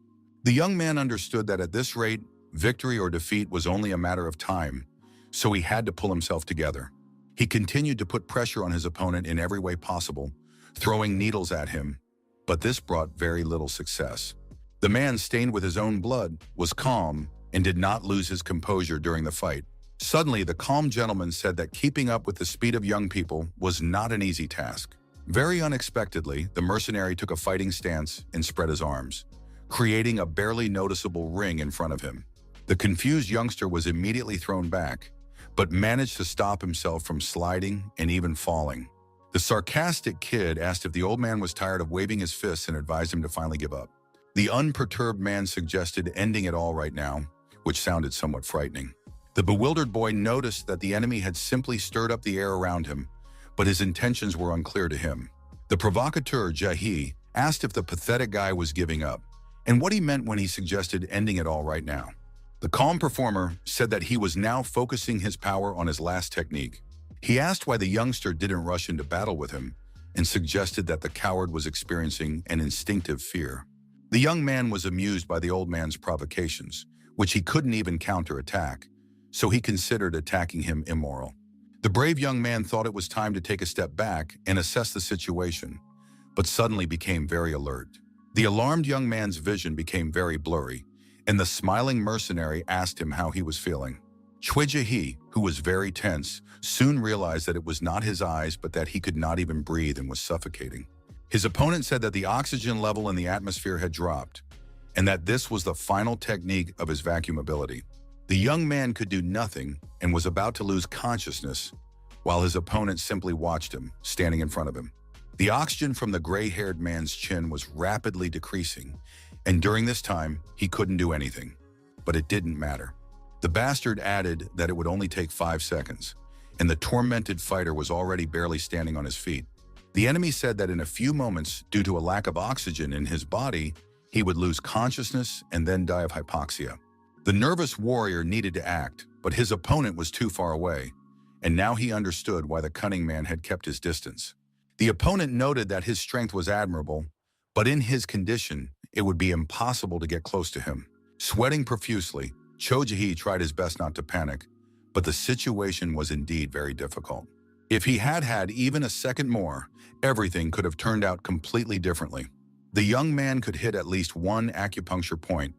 The young man understood that at this rate, victory or defeat was only a matter of time, so he had to pull himself together. He continued to put pressure on his opponent in every way possible, throwing needles at him, but this brought very little success. The man, stained with his own blood, was calm and did not lose his composure during the fight. Suddenly, the calm gentleman said that keeping up with the speed of young people was not an easy task. Very unexpectedly, the mercenary took a fighting stance and spread his arms, creating a barely noticeable ring in front of him. The confused youngster was immediately thrown back, but managed to stop himself from sliding and even falling. The sarcastic kid asked if the old man was tired of waving his fists and advised him to finally give up. The unperturbed man suggested ending it all right now, which sounded somewhat frightening. The bewildered boy noticed that the enemy had simply stirred up the air around him, but his intentions were unclear to him. The provocateur, Ji-hee, asked if the pathetic guy was giving up, and what he meant when he suggested ending it all right now. The calm performer said that he was now focusing his power on his last technique. He asked why the youngster didn't rush into battle with him and suggested that the coward was experiencing an instinctive fear. The young man was amused by the old man's provocations, which he couldn't even counterattack, so he considered attacking him immoral. The brave young man thought it was time to take a step back and assess the situation, but suddenly became very alert. The alarmed young man's vision became very blurry, and the smiling mercenary asked him how he was feeling. Choi Ji-hee, who was very tense, soon realized that it was not his eyes but that he could not even breathe and was suffocating. His opponent said that the oxygen level in the atmosphere had dropped, and that this was the final technique of his vacuum ability. The young man could do nothing and was about to lose consciousness, while his opponent simply watched him, standing in front of him. The oxygen from the gray-haired man's chin was rapidly decreasing, and during this time, he couldn't do anything. But it didn't matter. The bastard added that it would only take 5 seconds, and the tormented fighter was already barely standing on his feet. The enemy said that in a few moments, due to a lack of oxygen in his body, he would lose consciousness and then die of hypoxia. The nervous warrior needed to act, but his opponent was too far away, and now he understood why the cunning man had kept his distance. The opponent noted that his strength was admirable, but in his condition, it would be impossible to get close to him. Sweating profusely, Choi Ji-hee tried his best not to panic, but the situation was indeed very difficult. If he had had even a second more, everything could have turned out completely differently. The young man could hit at least one acupuncture point,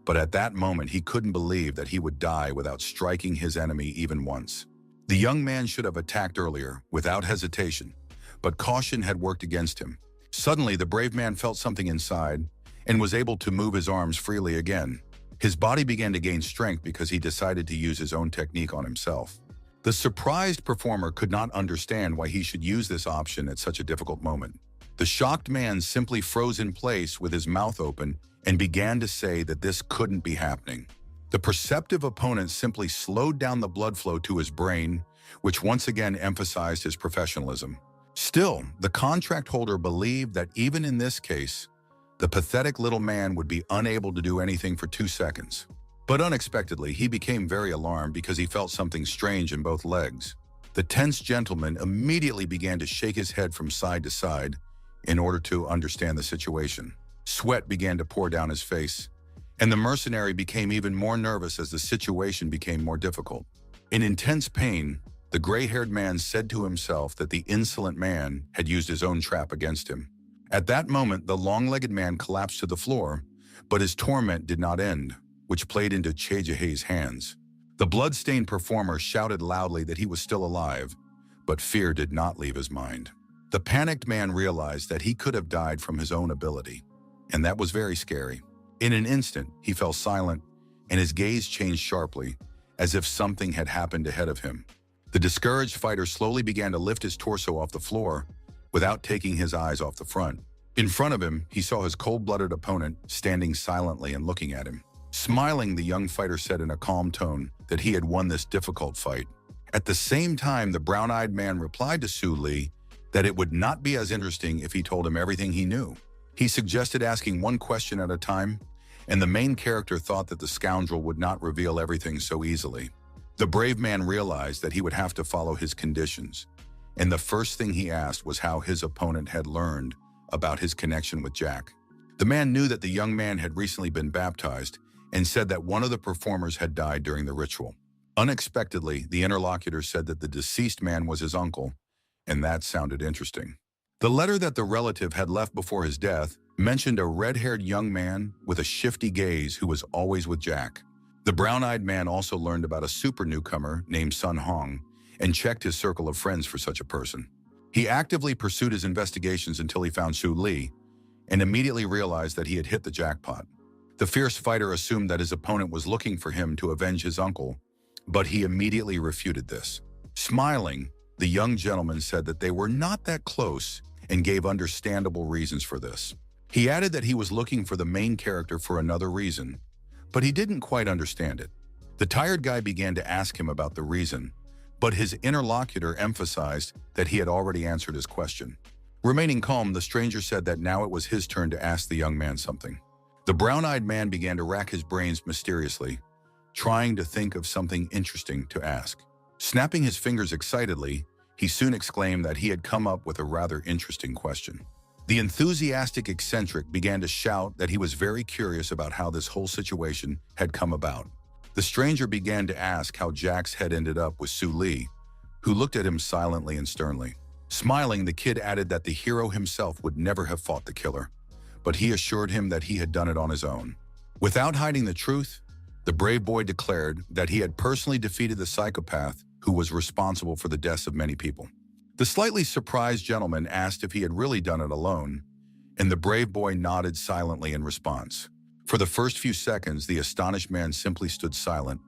but at that moment he couldn't believe that he would die without striking his enemy even once. The young man should have attacked earlier, without hesitation, but caution had worked against him. Suddenly, the brave man felt something inside, and was able to move his arms freely again. His body began to gain strength because he decided to use his own technique on himself. The surprised performer could not understand why he should use this option at such a difficult moment. The shocked man simply froze in place with his mouth open and began to say that this couldn't be happening. The perceptive opponent simply slowed down the blood flow to his brain, which once again emphasized his professionalism. Still, the contract holder believed that even in this case, the pathetic little man would be unable to do anything for 2 seconds. But unexpectedly, he became very alarmed because he felt something strange in both legs. The tense gentleman immediately began to shake his head from side to side in order to understand the situation. Sweat began to pour down his face, and the mercenary became even more nervous as the situation became more difficult. In intense pain, the gray-haired man said to himself that the insolent man had used his own trap against him. At that moment, the long-legged man collapsed to the floor, but his torment did not end, which played into Che Jae's hands. The blood-stained performer shouted loudly that he was still alive, but fear did not leave his mind. The panicked man realized that he could have died from his own ability, and that was very scary. In an instant, he fell silent, and his gaze changed sharply, as if something had happened ahead of him. The discouraged fighter slowly began to lift his torso off the floor, without taking his eyes off the front. In front of him, he saw his cold-blooded opponent standing silently and looking at him. Smiling, the young fighter said in a calm tone that he had won this difficult fight. At the same time, the brown-eyed man replied to Su Li that it would not be as interesting if he told him everything he knew. He suggested asking one question at a time, and the main character thought that the scoundrel would not reveal everything so easily. The brave man realized that he would have to follow his conditions, and the first thing he asked was how his opponent had learned about his connection with Jack. The man knew that the young man had recently been baptized and said that one of the performers had died during the ritual. Unexpectedly, the interlocutor said that the deceased man was his uncle, and that sounded interesting. The letter that the relative had left before his death mentioned a red-haired young man with a shifty gaze who was always with Jack. The brown-eyed man also learned about a super newcomer named Sun Hong and checked his circle of friends for such a person. He actively pursued his investigations until he found Su Li and immediately realized that he had hit the jackpot. The fierce fighter assumed that his opponent was looking for him to avenge his uncle, but he immediately refuted this. Smiling, the young gentleman said that they were not that close and gave understandable reasons for this. He added that he was looking for the main character for another reason, but he didn't quite understand it. The tired guy began to ask him about the reason, but his interlocutor emphasized that he had already answered his question. Remaining calm, the stranger said that now it was his turn to ask the young man something. The brown-eyed man began to rack his brains mysteriously, trying to think of something interesting to ask. Snapping his fingers excitedly, he soon exclaimed that he had come up with a rather interesting question. The enthusiastic eccentric began to shout that he was very curious about how this whole situation had come about. The stranger began to ask how Jack's head ended up with Su Li, who looked at him silently and sternly. Smiling, the kid added that the hero himself would never have fought the killer, but he assured him that he had done it on his own. Without hiding the truth, the brave boy declared that he had personally defeated the psychopath who was responsible for the deaths of many people. The slightly surprised gentleman asked if he had really done it alone, and the brave boy nodded silently in response. For the first few seconds, the astonished man simply stood silent,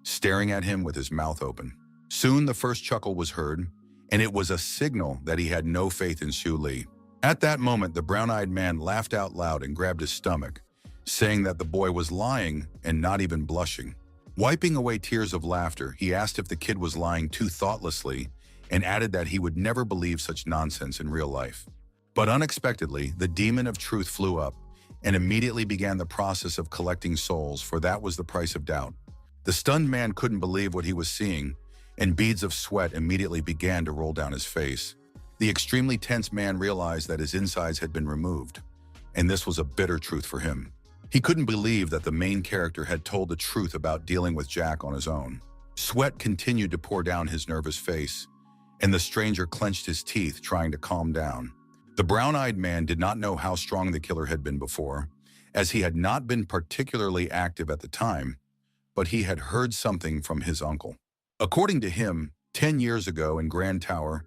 staring at him with his mouth open. Soon the first chuckle was heard, and it was a signal that he had no faith in Su Li. At that moment, the brown-eyed man laughed out loud and grabbed his stomach, saying that the boy was lying and not even blushing. Wiping away tears of laughter, he asked if the kid was lying too thoughtlessly and added that he would never believe such nonsense in real life. But unexpectedly, the demon of truth flew up and immediately began the process of collecting souls, for that was the price of doubt. The stunned man couldn't believe what he was seeing, and beads of sweat immediately began to roll down his face. The extremely tense man realized that his insides had been removed, and this was a bitter truth for him. He couldn't believe that the main character had told the truth about dealing with Jack on his own. Sweat continued to pour down his nervous face, and the stranger clenched his teeth, trying to calm down. The brown-eyed man did not know how strong the killer had been before, as he had not been particularly active at the time, but he had heard something from his uncle. According to him, 10 years ago in Grand Tower,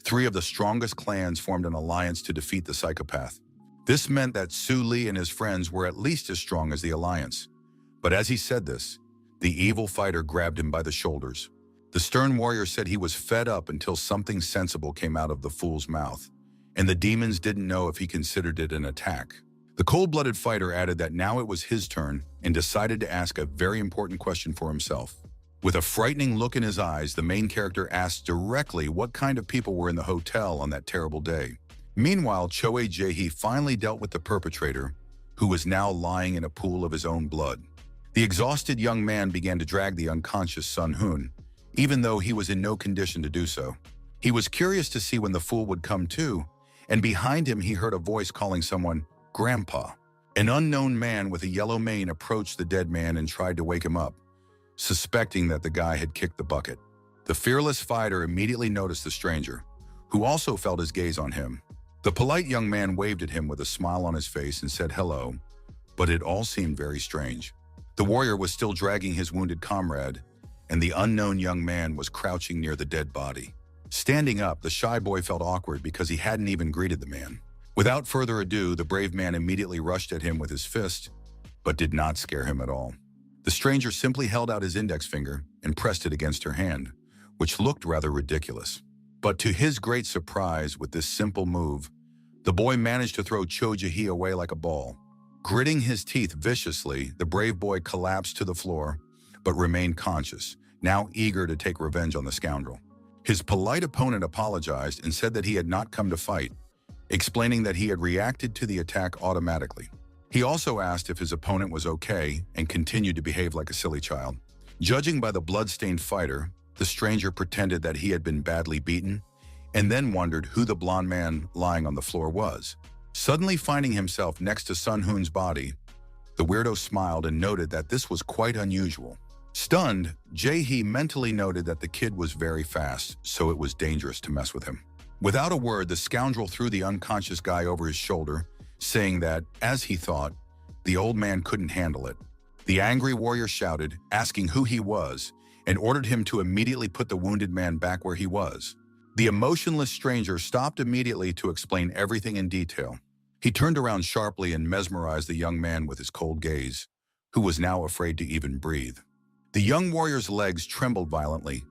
3 of the strongest clans formed an alliance to defeat the psychopath. This meant that Su Li and his friends were at least as strong as the alliance. But as he said this, the evil fighter grabbed him by the shoulders. The stern warrior said he was fed up until something sensible came out of the fool's mouth, and the demons didn't know if he considered it an attack. The cold-blooded fighter added that now it was his turn and decided to ask a very important question for himself. With a frightening look in his eyes, the main character asked directly what kind of people were in the hotel on that terrible day. Meanwhile, Choi Jae-hee finally dealt with the perpetrator, who was now lying in a pool of his own blood. The exhausted young man began to drag the unconscious Sun Hoon, even though he was in no condition to do so. He was curious to see when the fool would come to, and behind him he heard a voice calling someone Grandpa. An unknown man with a yellow mane approached the dead man and tried to wake him up, suspecting that the guy had kicked the bucket. The fearless fighter immediately noticed the stranger, who also felt his gaze on him. The polite young man waved at him with a smile on his face and said hello, but it all seemed very strange. The warrior was still dragging his wounded comrade, and the unknown young man was crouching near the dead body. Standing up, the shy boy felt awkward because he hadn't even greeted the man. Without further ado, the brave man immediately rushed at him with his fist, but did not scare him at all. The stranger simply held out his index finger and pressed it against her hand, which looked rather ridiculous. But to his great surprise, with this simple move, the boy managed to throw Choi Jae-hee away like a ball. Gritting his teeth viciously, the brave boy collapsed to the floor, but remained conscious, now eager to take revenge on the scoundrel. His polite opponent apologized and said that he had not come to fight, explaining that he had reacted to the attack automatically. He also asked if his opponent was okay and continued to behave like a silly child. Judging by the blood-stained fighter, the stranger pretended that he had been badly beaten and then wondered who the blond man lying on the floor was. Suddenly finding himself next to Sun Hoon's body, the weirdo smiled and noted that this was quite unusual. Stunned, Jae-hee mentally noted that the kid was very fast, so it was dangerous to mess with him. Without a word, the scoundrel threw the unconscious guy over his shoulder, saying that, as he thought, the old man couldn't handle it. The angry warrior shouted, asking who he was, and ordered him to immediately put the wounded man back where he was. The emotionless stranger stopped immediately to explain everything in detail. He turned around sharply and mesmerized the young man with his cold gaze, who was now afraid to even breathe. The young warrior's legs trembled violently,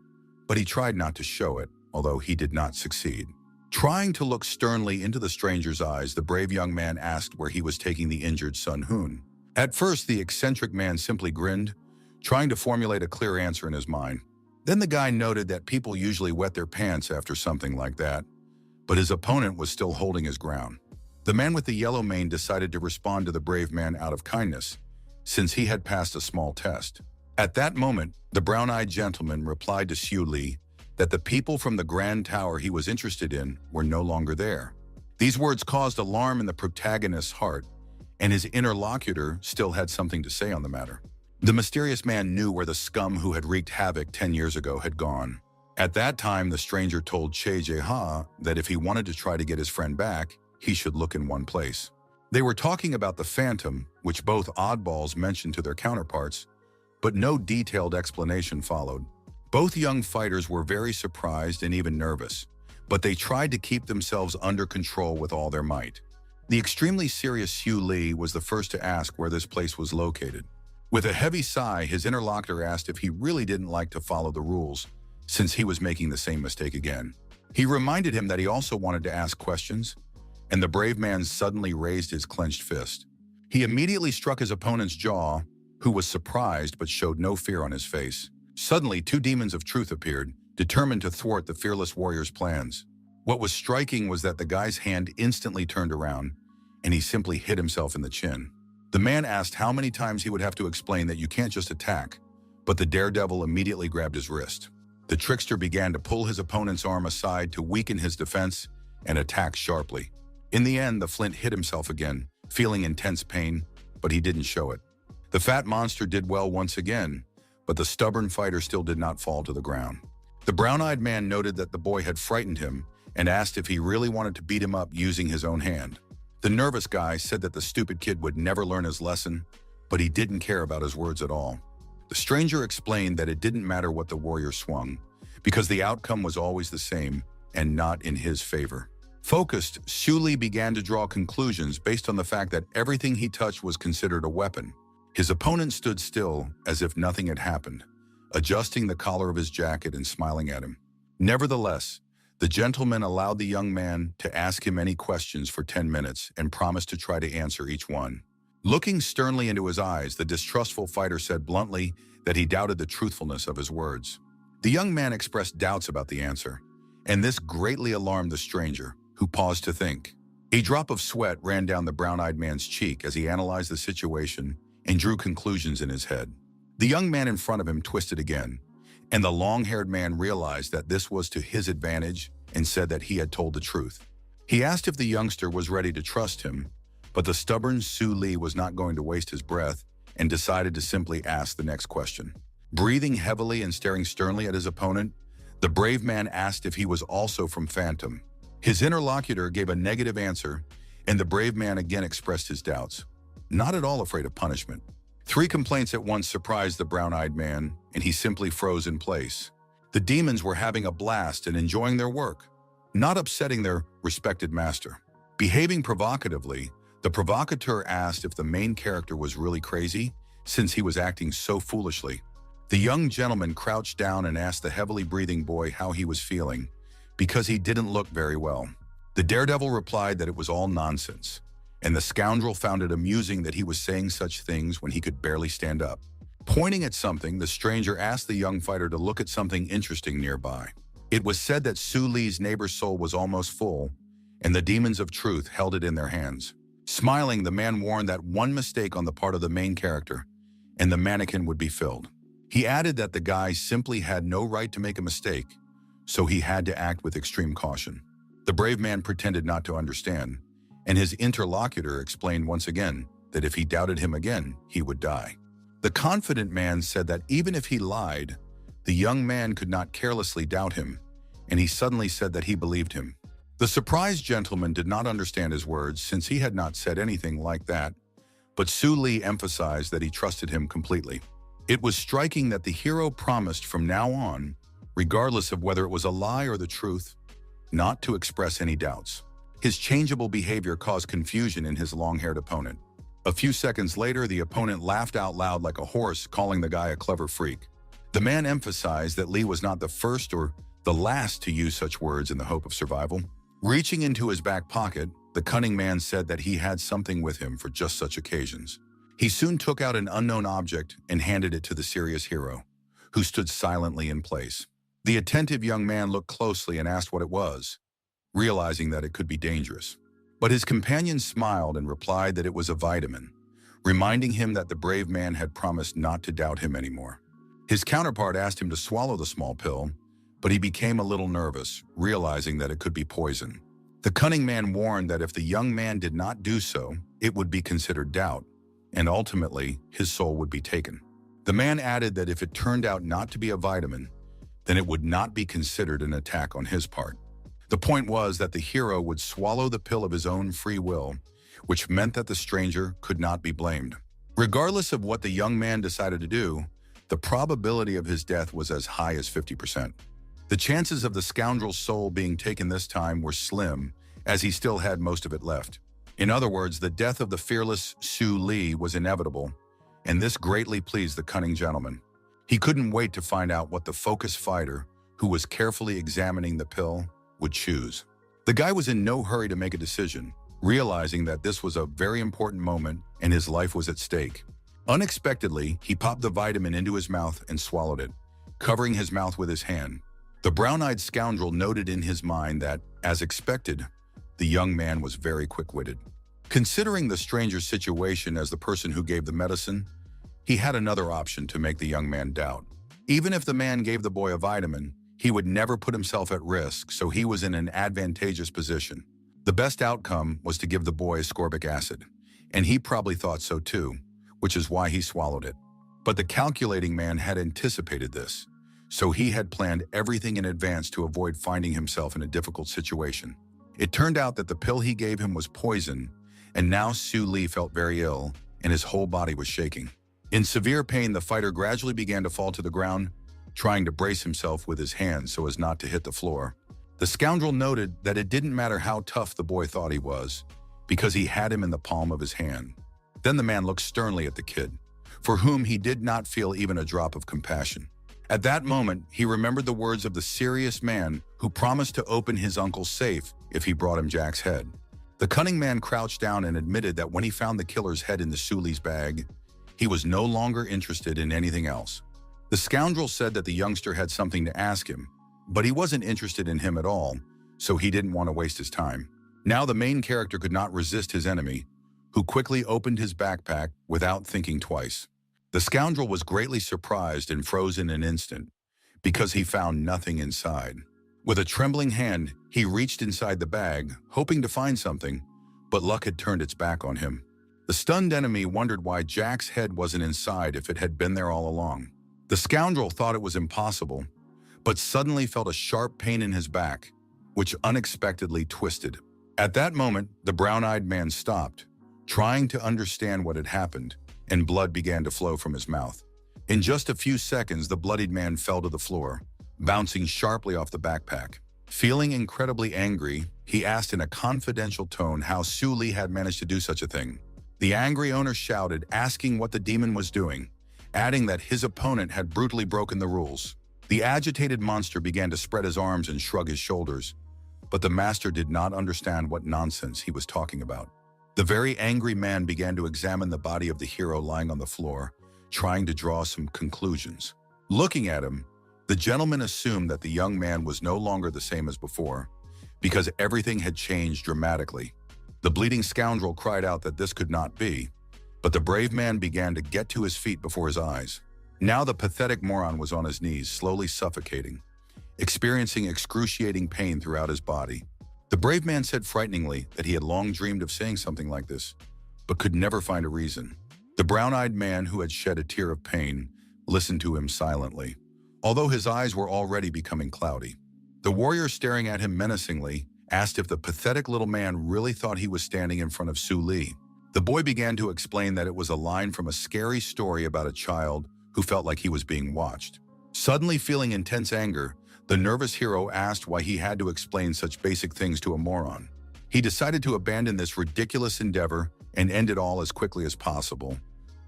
but he tried not to show it, although he did not succeed. Trying to look sternly into the stranger's eyes, the brave young man asked where he was taking the injured Sun Hoon. At first, the eccentric man simply grinned, trying to formulate a clear answer in his mind. Then the guy noted that people usually wet their pants after something like that, but his opponent was still holding his ground. The man with the yellow mane decided to respond to the brave man out of kindness, since he had passed a small test. At that moment, the brown-eyed gentleman replied to Su Li that the people from the Grand Tower he was interested in were no longer there. These words caused alarm in the protagonist's heart, and his interlocutor still had something to say on the matter. The mysterious man knew where the scum who had wreaked havoc 10 years ago had gone. At that time, the stranger told Choi Jae-hee that if he wanted to try to get his friend back, he should look in one place. They were talking about the phantom, which both oddballs mentioned to their counterparts, but no detailed explanation followed. Both young fighters were very surprised and even nervous, but they tried to keep themselves under control with all their might. The extremely serious Su Li was the first to ask where this place was located. With a heavy sigh, his interlocutor asked if he really didn't like to follow the rules, since he was making the same mistake again. He reminded him that he also wanted to ask questions, and the brave man suddenly raised his clenched fist. He immediately struck his opponent's jaw, who was surprised but showed no fear on his face. Suddenly, two demons of truth appeared, determined to thwart the fearless warrior's plans. What was striking was that the guy's hand instantly turned around, and he simply hit himself in the chin. The man asked how many times he would have to explain that you can't just attack, but the daredevil immediately grabbed his wrist. The trickster began to pull his opponent's arm aside to weaken his defense and attack sharply. In the end, the flint hit himself again, feeling intense pain, but he didn't show it. The fat monster did well once again, but the stubborn fighter still did not fall to the ground. The brown-eyed man noted that the boy had frightened him and asked if he really wanted to beat him up using his own hand. The nervous guy said that the stupid kid would never learn his lesson, but he didn't care about his words at all. The stranger explained that it didn't matter what the warrior swung, because the outcome was always the same and not in his favor. Focused, Su Li began to draw conclusions based on the fact that everything he touched was considered a weapon. His opponent stood still as if nothing had happened, adjusting the collar of his jacket and smiling at him. Nevertheless, the gentleman allowed the young man to ask him any questions for 10 minutes and promised to try to answer each one. Looking sternly into his eyes, the distrustful fighter said bluntly that he doubted the truthfulness of his words. The young man expressed doubts about the answer, and this greatly alarmed the stranger, who paused to think. A drop of sweat ran down the brown-eyed man's cheek as he analyzed the situation and drew conclusions in his head. The young man in front of him twisted again, and the long-haired man realized that this was to his advantage and said that he had told the truth. He asked if the youngster was ready to trust him, but the stubborn Su Li was not going to waste his breath and decided to simply ask the next question. Breathing heavily and staring sternly at his opponent, the brave man asked if he was also from Phantom. His interlocutor gave a negative answer, and the brave man again expressed his doubts. Not at all afraid of punishment. 3 complaints at once surprised the brown-eyed man, and he simply froze in place. The demons were having a blast and enjoying their work, not upsetting their respected master. Behaving provocatively, the provocateur asked if the main character was really crazy, since he was acting so foolishly. The young gentleman crouched down and asked the heavily breathing boy how he was feeling, because he didn't look very well. The daredevil replied that it was all nonsense, and the scoundrel found it amusing that he was saying such things when he could barely stand up. Pointing at something, the stranger asked the young fighter to look at something interesting nearby. It was said that Su Li's neighbor's soul was almost full, and the demons of truth held it in their hands. Smiling, the man warned that one mistake on the part of the main character, and the mannequin would be filled. He added that the guy simply had no right to make a mistake, so he had to act with extreme caution. The brave man pretended not to understand, and his interlocutor explained once again that if he doubted him again, he would die. The confident man said that even if he lied, the young man could not carelessly doubt him, and he suddenly said that he believed him. The surprised gentleman did not understand his words since he had not said anything like that, but Su Li emphasized that he trusted him completely. It was striking that the hero promised from now on, regardless of whether it was a lie or the truth, not to express any doubts. His changeable behavior caused confusion in his long-haired opponent. A few seconds later, the opponent laughed out loud like a horse, calling the guy a clever freak. The man emphasized that Li was not the first or the last to use such words in the hope of survival. Reaching into his back pocket, the cunning man said that he had something with him for just such occasions. He soon took out an unknown object and handed it to the serious hero, who stood silently in place. The attentive young man looked closely and asked what it was, realizing that it could be dangerous. But his companion smiled and replied that it was a vitamin, reminding him that the brave man had promised not to doubt him anymore. His counterpart asked him to swallow the small pill, but he became a little nervous, realizing that it could be poison. The cunning man warned that if the young man did not do so, it would be considered doubt, and ultimately, his soul would be taken. The man added that if it turned out not to be a vitamin, then it would not be considered an attack on his part. The point was that the hero would swallow the pill of his own free will, which meant that the stranger could not be blamed. Regardless of what the young man decided to do, the probability of his death was as high as 50%. The chances of the scoundrel's soul being taken this time were slim, as he still had most of it left. In other words, the death of the fearless Su Li was inevitable, and this greatly pleased the cunning gentleman. He couldn't wait to find out what the focused fighter, who was carefully examining the pill, would choose. The guy was in no hurry to make a decision, realizing that this was a very important moment and his life was at stake. Unexpectedly, he popped the vitamin into his mouth and swallowed it, covering his mouth with his hand. The brown-eyed scoundrel noted in his mind that, as expected, the young man was very quick-witted. Considering the stranger's situation as the person who gave the medicine, he had another option to make the young man doubt. Even if the man gave the boy a vitamin, he would never put himself at risk, so he was in an advantageous position. The best outcome was to give the boy ascorbic acid, and he probably thought so too, which is why he swallowed it. But the calculating man had anticipated this, so he had planned everything in advance to avoid finding himself in a difficult situation. It turned out that the pill he gave him was poison, and now Su Li felt very ill, and his whole body was shaking. In severe pain, the fighter gradually began to fall to the ground, trying to brace himself with his hands so as not to hit the floor. The scoundrel noted that it didn't matter how tough the boy thought he was, because he had him in the palm of his hand. Then the man looked sternly at the kid, for whom he did not feel even a drop of compassion. At that moment, he remembered the words of the serious man who promised to open his uncle's safe if he brought him Jack's head. The cunning man crouched down and admitted that when he found the killer's head in the Suli's bag, he was no longer interested in anything else. The scoundrel said that the youngster had something to ask him, but he wasn't interested in him at all, so he didn't want to waste his time. Now the main character could not resist his enemy, who quickly opened his backpack without thinking twice. The scoundrel was greatly surprised and froze in an instant, because he found nothing inside. With a trembling hand, he reached inside the bag, hoping to find something, but luck had turned its back on him. The stunned enemy wondered why Jack's head wasn't inside if it had been there all along. The scoundrel thought it was impossible, but suddenly felt a sharp pain in his back, which unexpectedly twisted. At that moment, the brown-eyed man stopped, trying to understand what had happened, and blood began to flow from his mouth. In just a few seconds, the bloodied man fell to the floor, bouncing sharply off the backpack. Feeling incredibly angry, he asked in a confidential tone how Suli had managed to do such a thing. The angry owner shouted, asking what the demon was doing, adding that his opponent had brutally broken the rules. The agitated monster began to spread his arms and shrug his shoulders, but the master did not understand what nonsense he was talking about. The very angry man began to examine the body of the hero lying on the floor, trying to draw some conclusions. Looking at him, the gentleman assumed that the young man was no longer the same as before, because everything had changed dramatically. The bleeding scoundrel cried out that this could not be, but the brave man began to get to his feet before his eyes. Now the pathetic moron was on his knees, slowly suffocating, experiencing excruciating pain throughout his body. The brave man said frighteningly that he had long dreamed of saying something like this, but could never find a reason. The brown-eyed man, who had shed a tear of pain, listened to him silently, although his eyes were already becoming cloudy. The warrior, staring at him menacingly, asked if the pathetic little man really thought he was standing in front of Suli. The boy began to explain that it was a line from a scary story about a child who felt like he was being watched. Suddenly feeling intense anger, the nervous hero asked why he had to explain such basic things to a moron. He decided to abandon this ridiculous endeavor and end it all as quickly as possible,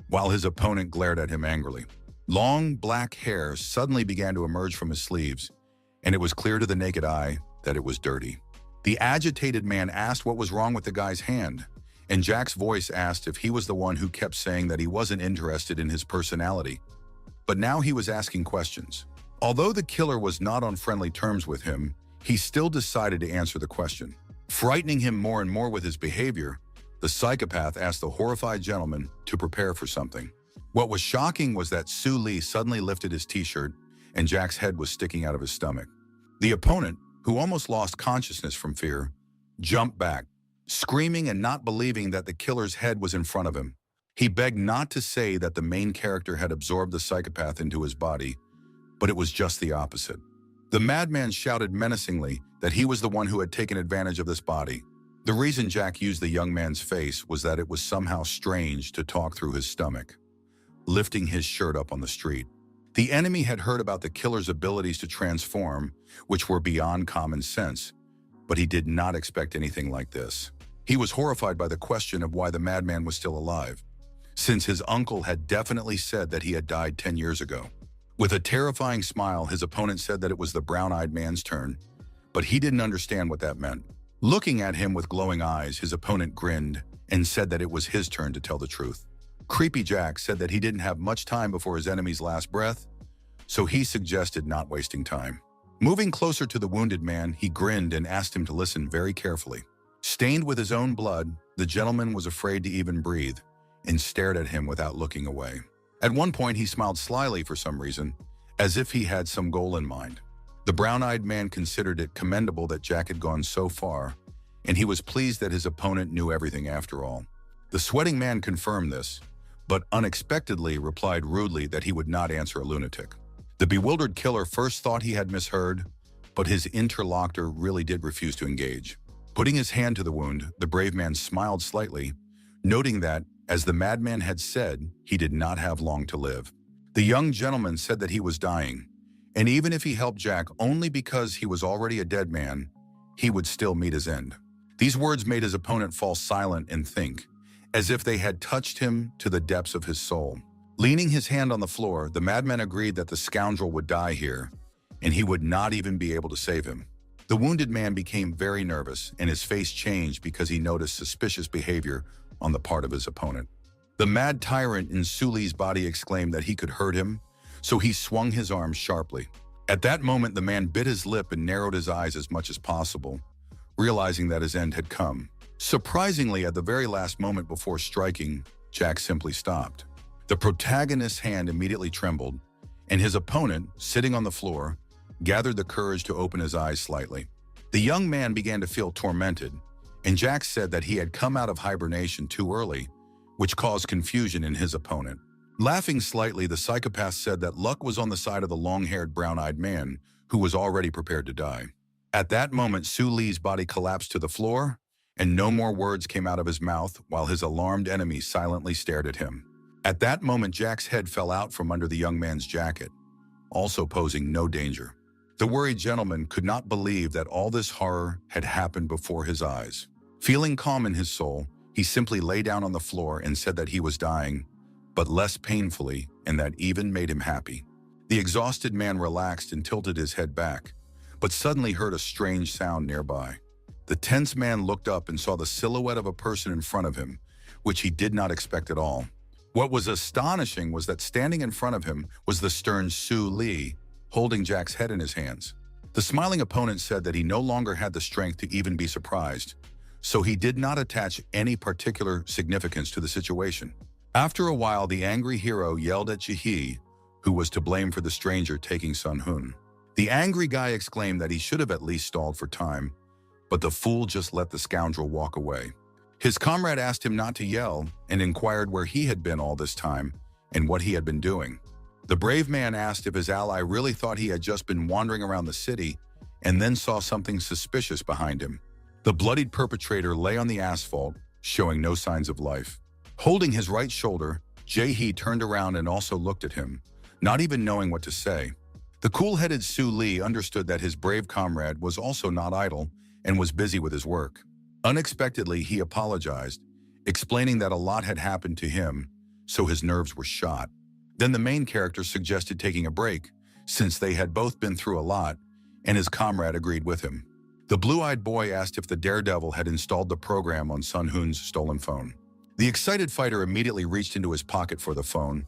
while his opponent glared at him angrily. Long, black hair suddenly began to emerge from his sleeves, and it was clear to the naked eye that it was dirty. The agitated man asked what was wrong with the guy's hand, and Jack's voice asked if he was the one who kept saying that he wasn't interested in his personality. But now he was asking questions. Although the killer was not on friendly terms with him, he still decided to answer the question. Frightening him more and more with his behavior, the psychopath asked the horrified gentleman to prepare for something. What was shocking was that Suli suddenly lifted his t-shirt and Jack's head was sticking out of his stomach. The opponent, who almost lost consciousness from fear, jumped back, screaming and not believing that the killer's head was in front of him. He begged not to say that the main character had absorbed the psychopath into his body, but it was just the opposite. The madman shouted menacingly that he was the one who had taken advantage of this body. The reason Jack used the young man's face was that it was somehow strange to talk through his stomach, lifting his shirt up on the street. The enemy had heard about the killer's abilities to transform, which were beyond common sense, but he did not expect anything like this. He was horrified by the question of why the madman was still alive, since his uncle had definitely said that he had died 10 years ago. With a terrifying smile, his opponent said that it was the brown-eyed man's turn, but he didn't understand what that meant. Looking at him with glowing eyes, his opponent grinned and said that it was his turn to tell the truth. Creepy Jack said that he didn't have much time before his enemy's last breath, so he suggested not wasting time. Moving closer to the wounded man, he grinned and asked him to listen very carefully. Stained with his own blood, the gentleman was afraid to even breathe and stared at him without looking away. At one point, he smiled slyly for some reason, as if he had some goal in mind. The brown-eyed man considered it commendable that Jack had gone so far, and he was pleased that his opponent knew everything after all. The sweating man confirmed this, but unexpectedly replied rudely that he would not answer a lunatic. The bewildered killer first thought he had misheard, but his interlocutor really did refuse to engage. Putting his hand to the wound, the brave man smiled slightly, noting that, as the madman had said, he did not have long to live. The young gentleman said that he was dying, And even if he helped Jack only because he was already a dead man, he would still meet his end. These words made his opponent fall silent and think, as if they had touched him to the depths of his soul. Leaning his hand on the floor, the madman agreed that the scoundrel would die here, and he would not even be able to save him. The wounded man became very nervous, and his face changed because he noticed suspicious behavior on the part of his opponent. The mad tyrant in Su Li's body exclaimed that he could hurt him, so he swung his arms sharply. At that moment, the man bit his lip and narrowed his eyes as much as possible, realizing that his end had come. Surprisingly, at the very last moment before striking, Jack simply stopped. The protagonist's hand immediately trembled, and his opponent, sitting on the floor, gathered the courage to open his eyes slightly. The young man began to feel tormented, and Jack said that he had come out of hibernation too early, which caused confusion in his opponent. Laughing slightly, the psychopath said that luck was on the side of the long-haired, brown-eyed man who was already prepared to die. At that moment, Su Li's body collapsed to the floor, and no more words came out of his mouth while his alarmed enemy silently stared at him. At that moment, Jack's head fell out from under the young man's jacket, also posing no danger. The worried gentleman could not believe that all this horror had happened before his eyes. Feeling calm in his soul, he simply lay down on the floor and said that he was dying, but less painfully, and that even made him happy. The exhausted man relaxed and tilted his head back, but suddenly heard a strange sound nearby. The tense man looked up and saw the silhouette of a person in front of him, which he did not expect at all. What was astonishing was that standing in front of him was the stern Su Li, holding Jack's head in his hands. The smiling opponent said that he no longer had the strength to even be surprised, so he did not attach any particular significance to the situation. After a while, the angry hero yelled at Jihe, who was to blame for the stranger taking Sun Hun. The angry guy exclaimed that he should have at least stalled for time, but the fool just let the scoundrel walk away. His comrade asked him not to yell and inquired where he had been all this time and what he had been doing. The brave man asked if his ally really thought he had just been wandering around the city and then saw something suspicious behind him. The bloodied perpetrator lay on the asphalt, showing no signs of life. Holding his right shoulder, Jae-hee turned around and also looked at him, not even knowing what to say. The cool-headed Su Li understood that his brave comrade was also not idle and was busy with his work. Unexpectedly, he apologized, explaining that a lot had happened to him, so his nerves were shot. Then the main character suggested taking a break, since they had both been through a lot, and his comrade agreed with him. The blue-eyed boy asked if the daredevil had installed the program on Sun Hun's stolen phone. The excited fighter immediately reached into his pocket for the phone,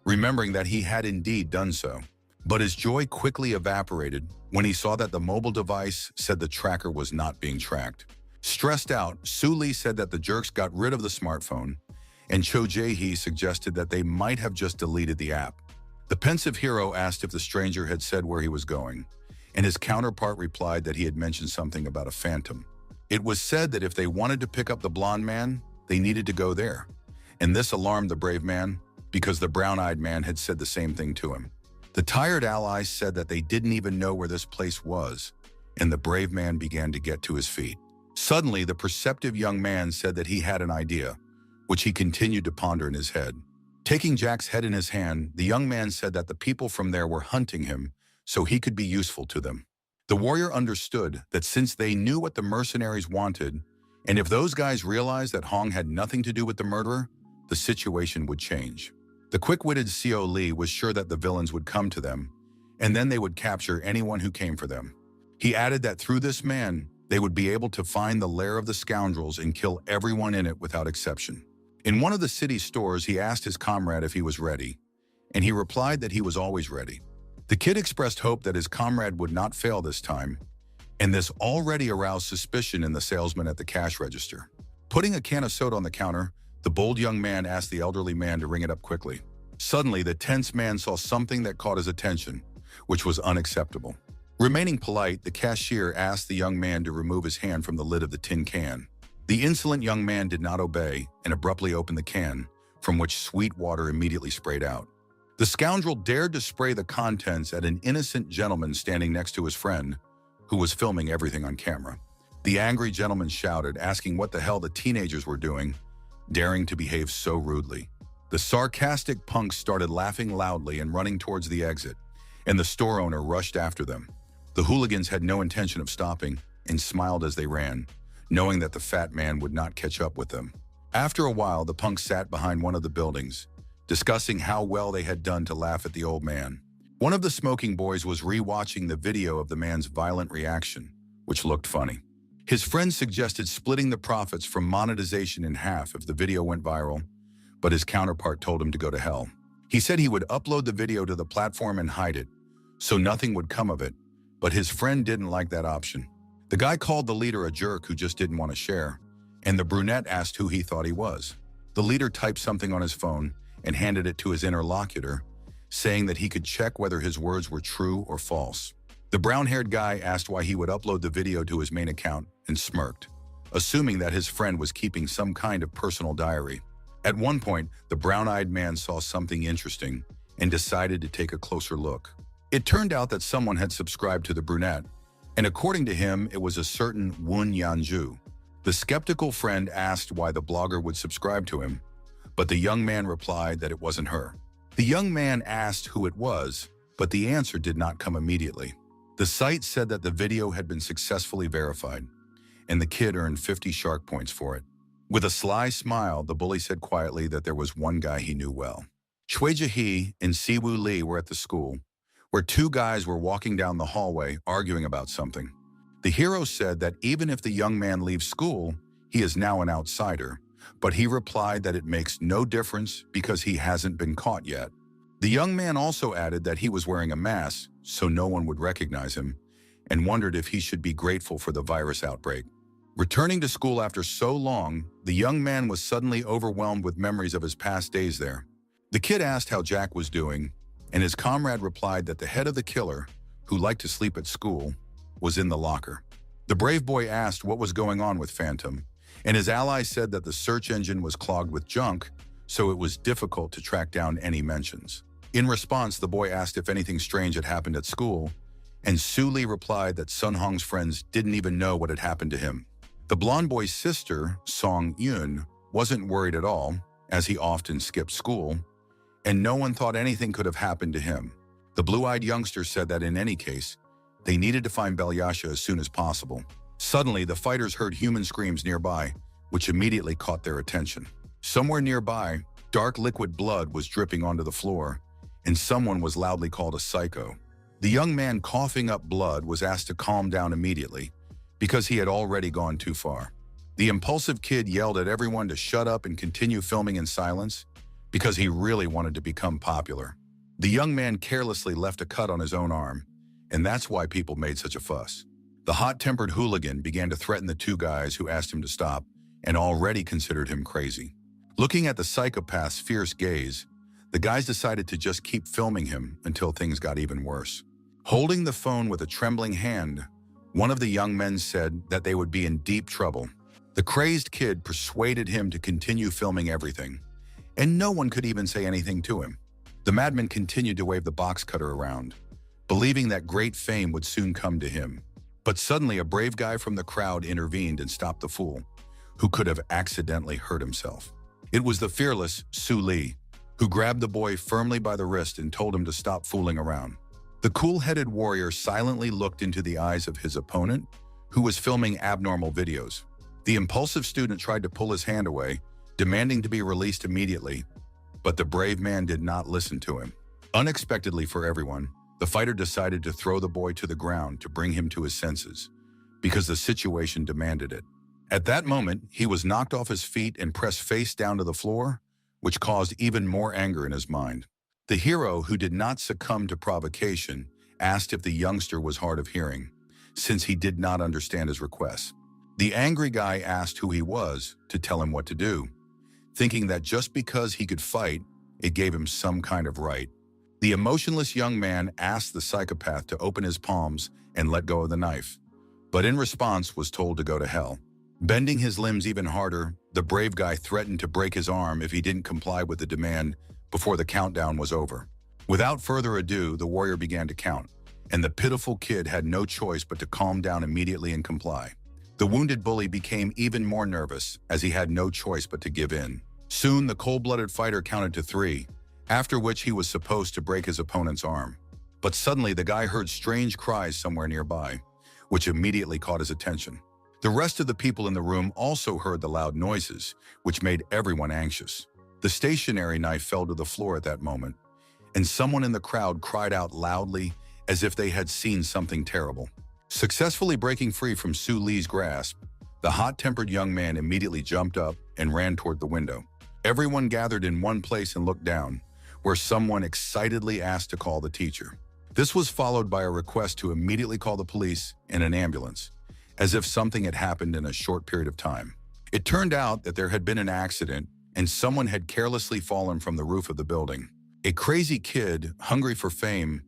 remembering that he had indeed done so. But his joy quickly evaporated when he saw that the mobile device said the tracker was not being tracked. Stressed out, Su Li said that the jerks got rid of the smartphone, and Cho Jae-hee suggested that they might have just deleted the app. The pensive hero asked if the stranger had said where he was going, and his counterpart replied that he had mentioned something about a phantom. It was said that if they wanted to pick up the blonde man, they needed to go there, and this alarmed the brave man because the brown-eyed man had said the same thing to him. The tired allies said that they didn't even know where this place was, and the brave man began to get to his feet. Suddenly, the perceptive young man said that he had an idea, which he continued to ponder in his head. Taking Jack's head in his hand, the young man said that the people from there were hunting him so he could be useful to them. The warrior understood that since they knew what the mercenaries wanted, and if those guys realized that Hong had nothing to do with the murderer, the situation would change. The quick-witted Seo Lee was sure that the villains would come to them, and then they would capture anyone who came for them. He added that through this man, they would be able to find the lair of the scoundrels and kill everyone in it without exception. In one of the city stores, he asked his comrade if he was ready, and he replied that he was always ready. The kid expressed hope that his comrade would not fail this time, and this already aroused suspicion in the salesman at the cash register. Putting a can of soda on the counter, the bold young man asked the elderly man to ring it up quickly. Suddenly, the tense man saw something that caught his attention, which was unacceptable. Remaining polite, the cashier asked the young man to remove his hand from the lid of the tin can. The insolent young man did not obey and abruptly opened the can, from which sweet water immediately sprayed out. The scoundrel dared to spray the contents at an innocent gentleman standing next to his friend, who was filming everything on camera. The angry gentleman shouted, asking what the hell the teenagers were doing, daring to behave so rudely. The sarcastic punks started laughing loudly and running towards the exit, and the store owner rushed after them. The hooligans had no intention of stopping and smiled as they ran, knowing that the fat man would not catch up with them. After a while, the punks sat behind one of the buildings, discussing how well they had done to laugh at the old man. One of the smoking boys was re-watching the video of the man's violent reaction, which looked funny. His friend suggested splitting the profits from monetization in half if the video went viral, but his counterpart told him to go to hell. He said he would upload the video to the platform and hide it, so nothing would come of it, but his friend didn't like that option. The guy called the leader a jerk who just didn't want to share, and the brunette asked who he thought he was. The leader typed something on his phone and handed it to his interlocutor, saying that he could check whether his words were true or false. The brown-haired guy asked why he would upload the video to his main account and smirked, assuming that his friend was keeping some kind of personal diary. At one point, the brown-eyed man saw something interesting and decided to take a closer look. It turned out that someone had subscribed to the brunette, and according to him, it was a certain Wun Yanju. The skeptical friend asked why the blogger would subscribe to him, but the young man replied that it wasn't her. The young man asked who it was, but the answer did not come immediately. The site said that the video had been successfully verified, and the kid earned 50 shark points for it. With a sly smile, the bully said quietly that there was one guy he knew well. Shui Jihe and Siwu Li were at the school, where two guys were walking down the hallway arguing about something. The hero said that even if the young man leaves school, he is now an outsider, but he replied that it makes no difference because he hasn't been caught yet. The young man also added that he was wearing a mask so no one would recognize him, and wondered if he should be grateful for the virus outbreak. Returning to school after so long, the young man was suddenly overwhelmed with memories of his past days there. The kid asked how Jack was doing, and his comrade replied that the head of the killer, who liked to sleep at school, was in the locker. The brave boy asked what was going on with Phantom, and his ally said that the search engine was clogged with junk, so it was difficult to track down any mentions. In response, the boy asked if anything strange had happened at school, and Su Li replied that Sun Hong's friends didn't even know what had happened to him. The blonde boy's sister, Song Yun, wasn't worried at all, as he often skipped school, and no one thought anything could have happened to him. The blue-eyed youngster said that in any case, they needed to find Belyasha as soon as possible. Suddenly, the fighters heard human screams nearby, which immediately caught their attention. Somewhere nearby, dark liquid blood was dripping onto the floor, and someone was loudly called a psycho. The young man coughing up blood was asked to calm down immediately, because he had already gone too far. The impulsive kid yelled at everyone to shut up and continue filming in silence, because he really wanted to become popular. The young man carelessly left a cut on his own arm, and that's why people made such a fuss. The hot-tempered hooligan began to threaten the two guys who asked him to stop and already considered him crazy. Looking at the psychopath's fierce gaze, the guys decided to just keep filming him until things got even worse. Holding the phone with a trembling hand, one of the young men said that they would be in deep trouble. The crazed kid persuaded him to continue filming everything, and no one could even say anything to him. The madman continued to wave the box cutter around, believing that great fame would soon come to him. But suddenly a brave guy from the crowd intervened and stopped the fool, who could have accidentally hurt himself. It was the fearless Su Li, who grabbed the boy firmly by the wrist and told him to stop fooling around. The cool-headed warrior silently looked into the eyes of his opponent, who was filming abnormal videos. The impulsive student tried to pull his hand away, demanding to be released immediately, but the brave man did not listen to him. Unexpectedly for everyone, the fighter decided to throw the boy to the ground to bring him to his senses, because the situation demanded it. At that moment, he was knocked off his feet and pressed face down to the floor, which caused even more anger in his mind. The hero, who did not succumb to provocation, asked if the youngster was hard of hearing, since he did not understand his request. The angry guy asked who he was to tell him what to do, thinking that just because he could fight, it gave him some kind of right. The emotionless young man asked the psychopath to open his palms and let go of the knife, but in response was told to go to hell. Bending his limbs even harder, the brave guy threatened to break his arm if he didn't comply with the demand before the countdown was over. Without further ado, the warrior began to count, and the pitiful kid had no choice but to calm down immediately and comply. The wounded bully became even more nervous, as he had no choice but to give in. Soon, the cold-blooded fighter counted to 3, after which he was supposed to break his opponent's arm. But suddenly the guy heard strange cries somewhere nearby, which immediately caught his attention. The rest of the people in the room also heard the loud noises, which made everyone anxious. The stationery knife fell to the floor at that moment, and someone in the crowd cried out loudly as if they had seen something terrible. Successfully breaking free from Su Lee's grasp, the hot-tempered young man immediately jumped up and ran toward the window. Everyone gathered in one place and looked down, where someone excitedly asked to call the teacher. This was followed by a request to immediately call the police and an ambulance, as if something had happened in a short period of time. It turned out that there had been an accident and someone had carelessly fallen from the roof of the building. A crazy kid, hungry for fame,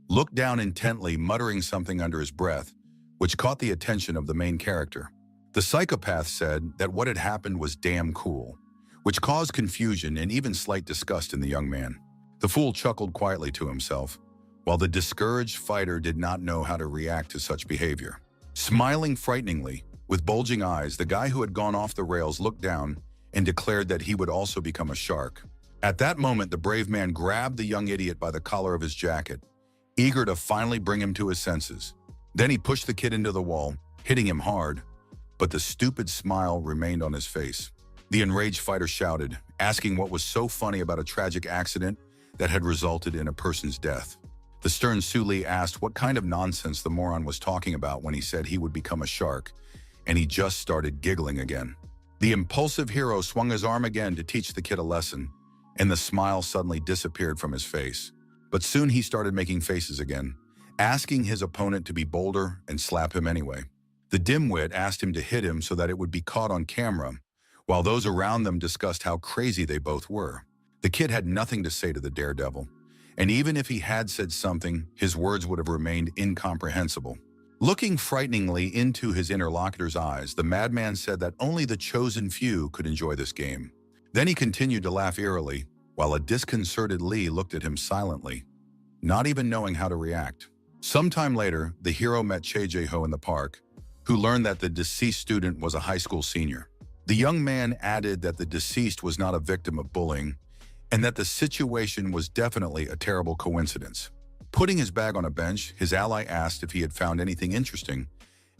looked down intently, muttering something under his breath, which caught the attention of the main character. The psychopath said that what had happened was damn cool, which caused confusion and even slight disgust in the young man. The fool chuckled quietly to himself, while the discouraged fighter did not know how to react to such behavior. Smiling frighteningly, with bulging eyes, the guy who had gone off the rails looked down and declared that he would also become a shark. At that moment, the brave man grabbed the young idiot by the collar of his jacket, eager to finally bring him to his senses. Then he pushed the kid into the wall, hitting him hard, but the stupid smile remained on his face. The enraged fighter shouted, asking what was so funny about a tragic accident that had resulted in a person's death. The stern Su Lee asked what kind of nonsense the moron was talking about when he said he would become a shark, and he just started giggling again. The impulsive hero swung his arm again to teach the kid a lesson, and the smile suddenly disappeared from his face. But soon he started making faces again, asking his opponent to be bolder and slap him anyway. The dimwit asked him to hit him so that it would be caught on camera, while those around them discussed how crazy they both were. The kid had nothing to say to the daredevil, and even if he had said something, his words would have remained incomprehensible. Looking frighteningly into his interlocutor's eyes, the madman said that only the chosen few could enjoy this game. Then he continued to laugh eerily, while a disconcerted Lee looked at him silently, not even knowing how to react. Sometime later, the hero met Che Jae-ho in the park, who learned that the deceased student was a high school senior. The young man added that the deceased was not a victim of bullying, and that the situation was definitely a terrible coincidence. Putting his bag on a bench, his ally asked if he had found anything interesting,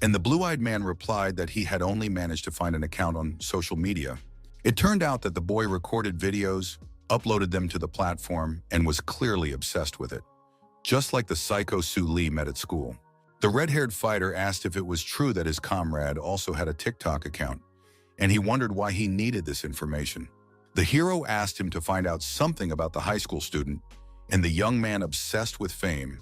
and the blue-eyed man replied that he had only managed to find an account on social media. It turned out that the boy recorded videos, uploaded them to the platform, and was clearly obsessed with it, just like the psycho Su Lee met at school. The red-haired fighter asked if it was true that his comrade also had a TikTok account, and he wondered why he needed this information. The hero asked him to find out something about the high school student, and the young man obsessed with fame,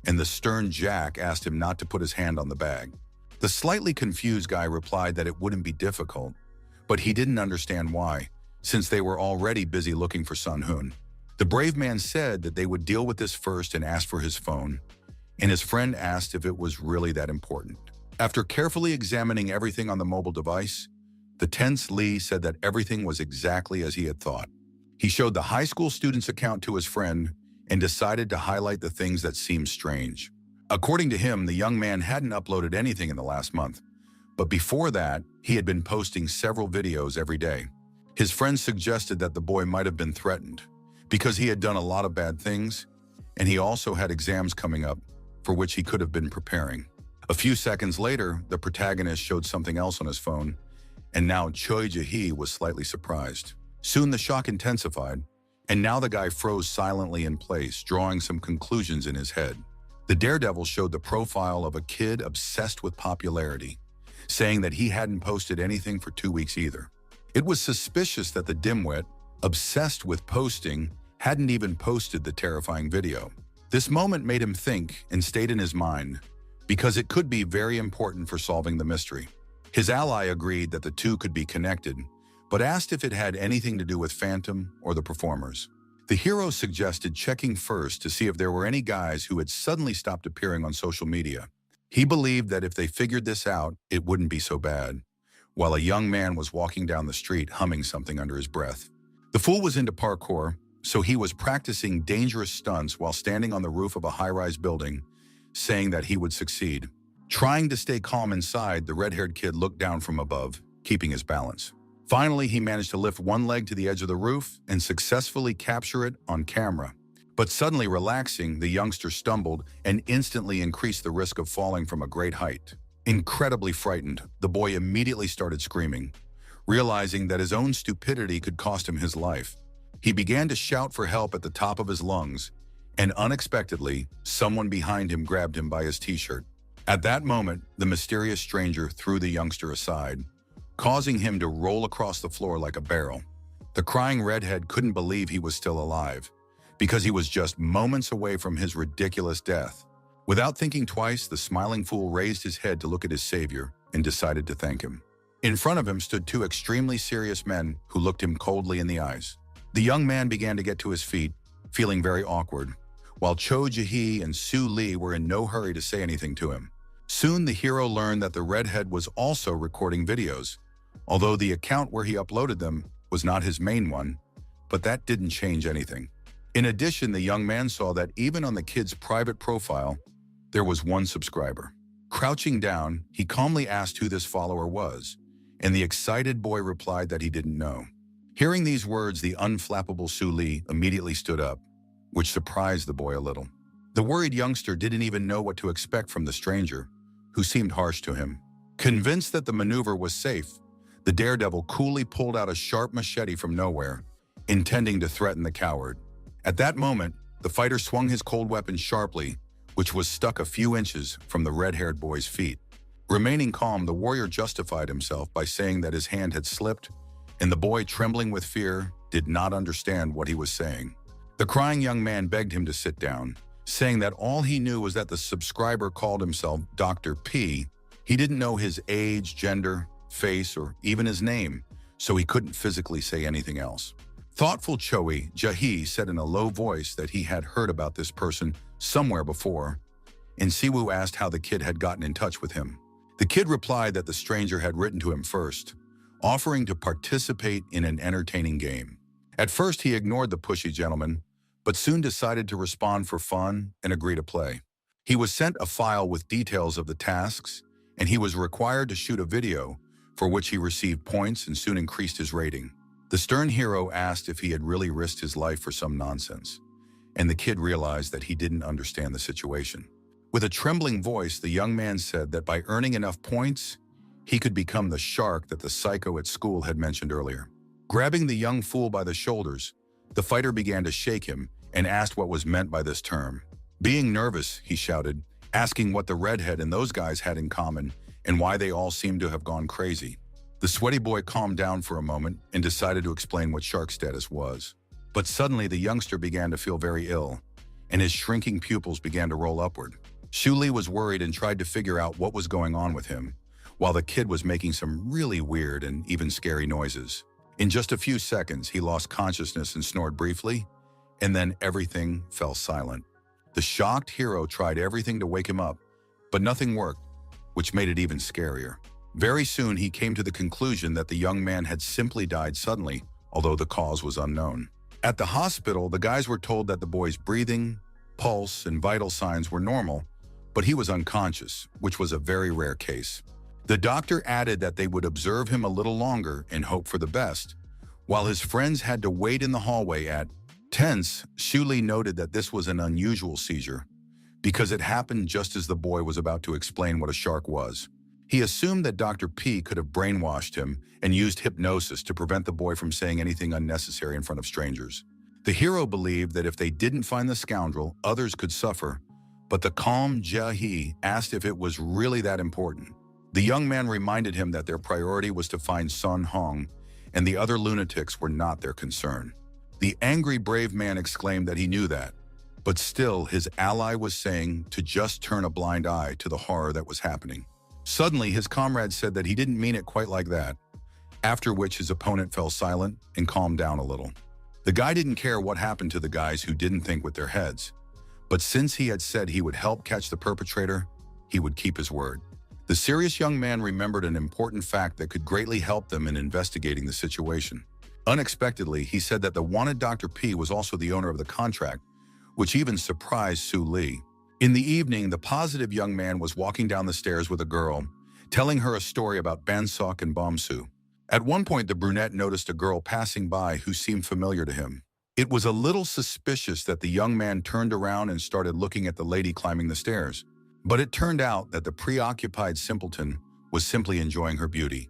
and the stern Jack asked him not to put his hand on the bag. The slightly confused guy replied that it wouldn't be difficult, but he didn't understand why, since they were already busy looking for Sun Hoon. The brave man said that they would deal with this first and asked for his phone, and his friend asked if it was really that important. After carefully examining everything on the mobile device, the tense Lee said that everything was exactly as he had thought. He showed the high school student's account to his friend and decided to highlight the things that seemed strange. According to him, the young man hadn't uploaded anything in the last month, but before that, he had been posting several videos every day. His friend suggested that the boy might have been threatened because he had done a lot of bad things, and he also had exams coming up for which he could have been preparing. A few seconds later, the protagonist showed something else on his phone, and now Choi Jae-hee was slightly surprised. Soon the shock intensified, and now the guy froze silently in place, drawing some conclusions in his head. The daredevil showed the profile of a kid obsessed with popularity, saying that he hadn't posted anything for 2 weeks either. It was suspicious that the dimwit, obsessed with posting, hadn't even posted the terrifying video. This moment made him think and stayed in his mind, because it could be very important for solving the mystery. His ally agreed that the two could be connected, but asked if it had anything to do with Phantom or the performers. The hero suggested checking first to see if there were any guys who had suddenly stopped appearing on social media. He believed that if they figured this out, it wouldn't be so bad, while a young man was walking down the street humming something under his breath. The fool was into parkour, so he was practicing dangerous stunts while standing on the roof of a high-rise building, saying that he would succeed. Trying to stay calm inside, the red-haired kid looked down from above, keeping his balance. Finally, he managed to lift one leg to the edge of the roof and successfully capture it on camera, But suddenly relaxing, the youngster stumbled and instantly increased the risk of falling from a great height. Incredibly frightened, the boy immediately started screaming, realizing that his own stupidity could cost him his life. He began to shout for help at the top of his lungs, and unexpectedly, someone behind him grabbed him by his t-shirt. At that moment, the mysterious stranger threw the youngster aside, causing him to roll across the floor like a barrel. The crying redhead couldn't believe he was still alive, because he was just moments away from his ridiculous death. Without thinking twice, the smiling fool raised his head to look at his savior and decided to thank him. In front of him stood two extremely serious men who looked him coldly in the eyes. The young man began to get to his feet, feeling very awkward, while Cho Jae and Soo Lee were in no hurry to say anything to him. Soon the hero learned that the redhead was also recording videos, although the account where he uploaded them was not his main one, but that didn't change anything. In addition, the young man saw that even on the kid's private profile, there was one subscriber. Crouching down, he calmly asked who this follower was, and the excited boy replied that he didn't know. Hearing these words, the unflappable Soo Lee immediately stood up, which surprised the boy a little. The worried youngster didn't even know what to expect from the stranger, who seemed harsh to him. Convinced that the maneuver was safe, the daredevil coolly pulled out a sharp machete from nowhere, intending to threaten the coward. At that moment, the fighter swung his cold weapon sharply, which was stuck a few inches from the red-haired boy's feet. Remaining calm, the warrior justified himself by saying that his hand had slipped, and the boy, trembling with fear, did not understand what he was saying. The crying young man begged him to sit down, saying that all he knew was that the subscriber called himself Dr. P. He didn't know his age, gender, face, or even his name, so he couldn't physically say anything else. Thoughtful Cho Jae said in a low voice that he had heard about this person somewhere before, and Siwoo asked how the kid had gotten in touch with him. The kid replied that the stranger had written to him first, offering to participate in an entertaining game. At first, he ignored the pushy gentleman, but soon decided to respond for fun and agree to play. He was sent a file with details of the tasks, and he was required to shoot a video, for which he received points and soon increased his rating. The stern hero asked if he had really risked his life for some nonsense, and the kid realized that he didn't understand the situation. With a trembling voice, the young man said that by earning enough points, he could become the shark that the psycho at school had mentioned earlier. Grabbing the young fool by the shoulders, the fighter began to shake him and asked what was meant by this term. Being nervous, he shouted, asking what the redhead and those guys had in common and why they all seemed to have gone crazy. The sweaty boy calmed down for a moment and decided to explain what shark status was. But suddenly the youngster began to feel very ill, and his shrinking pupils began to roll upward. Soo Lee was worried and tried to figure out what was going on with him, while the kid was making some really weird and even scary noises. In just a few seconds, he lost consciousness and snored briefly, and then everything fell silent. The shocked hero tried everything to wake him up, but nothing worked, which made it even scarier. Very soon, he came to the conclusion that the young man had simply died suddenly, although the cause was unknown. At the hospital, the guys were told that the boy's breathing, pulse, and vital signs were normal, but he was unconscious, which was a very rare case. The doctor added that they would observe him a little longer and hope for the best, while his friends had to wait in the hallway at tense. Soo Lee noted that this was an unusual seizure, because it happened just as the boy was about to explain what a shark was. He assumed that Dr. P could have brainwashed him and used hypnosis to prevent the boy from saying anything unnecessary in front of strangers. The hero believed that if they didn't find the scoundrel, others could suffer, but the calm Jae asked if it was really that important. The young man reminded him that their priority was to find Sun Hong, and the other lunatics were not their concern. The angry brave man exclaimed that he knew that, but still his ally was saying to just turn a blind eye to the horror that was happening. Suddenly, his comrade said that he didn't mean it quite like that, after which his opponent fell silent and calmed down a little. The guy didn't care what happened to the guys who didn't think with their heads, but since he had said he would help catch the perpetrator, he would keep his word. The serious young man remembered an important fact that could greatly help them in investigating the situation. Unexpectedly, he said that the wanted Dr. P was also the owner of the contract, which even surprised Soo Lee. In the evening, the positive young man was walking down the stairs with a girl, telling her a story about Bansok and Bomsu. At one point, the brunette noticed a girl passing by who seemed familiar to him. It was a little suspicious that the young man turned around and started looking at the lady climbing the stairs. But it turned out that the preoccupied simpleton was simply enjoying her beauty,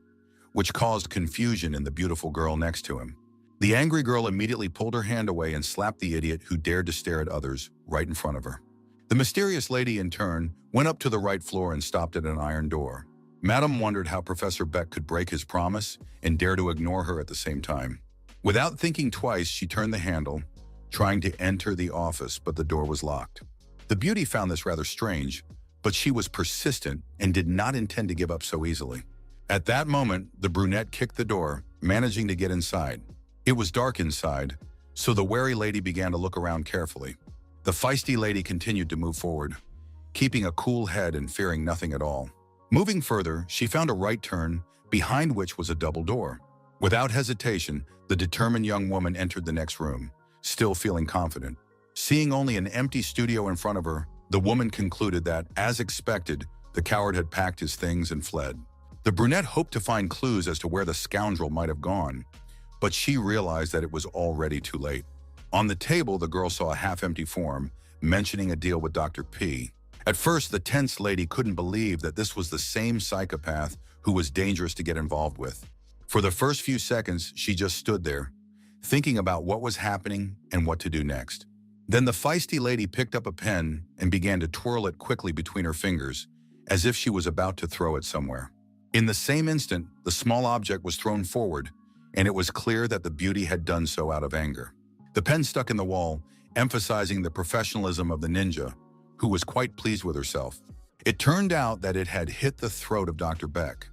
which caused confusion in the beautiful girl next to him. The angry girl immediately pulled her hand away and slapped the idiot who dared to stare at others right in front of her. The mysterious lady, in turn, went up to the right floor and stopped at an iron door. Madame wondered how Professor Beck could break his promise and dare to ignore her at the same time. Without thinking twice, she turned the handle, trying to enter the office, but the door was locked. The beauty found this rather strange, but she was persistent and did not intend to give up so easily. At that moment, the brunette kicked the door, managing to get inside. It was dark inside, so the wary lady began to look around carefully. The feisty lady continued to move forward, keeping a cool head and fearing nothing at all. Moving further, she found a right turn, behind which was a double door. Without hesitation, the determined young woman entered the next room, still feeling confident. Seeing only an empty studio in front of her, the woman concluded that, as expected, the coward had packed his things and fled. The brunette hoped to find clues as to where the scoundrel might have gone, but she realized that it was already too late. On the table, the girl saw a half-empty form, mentioning a deal with Dr. P. At first, the tense lady couldn't believe that this was the same psychopath who was dangerous to get involved with. For the first few seconds, she just stood there, thinking about what was happening and what to do next. Then the feisty lady picked up a pen and began to twirl it quickly between her fingers, as if she was about to throw it somewhere. In the same instant, the small object was thrown forward, and it was clear that the beauty had done so out of anger. The pen stuck in the wall, emphasizing the professionalism of the ninja, who was quite pleased with herself. It turned out that it had hit the throat of Dr. Beck,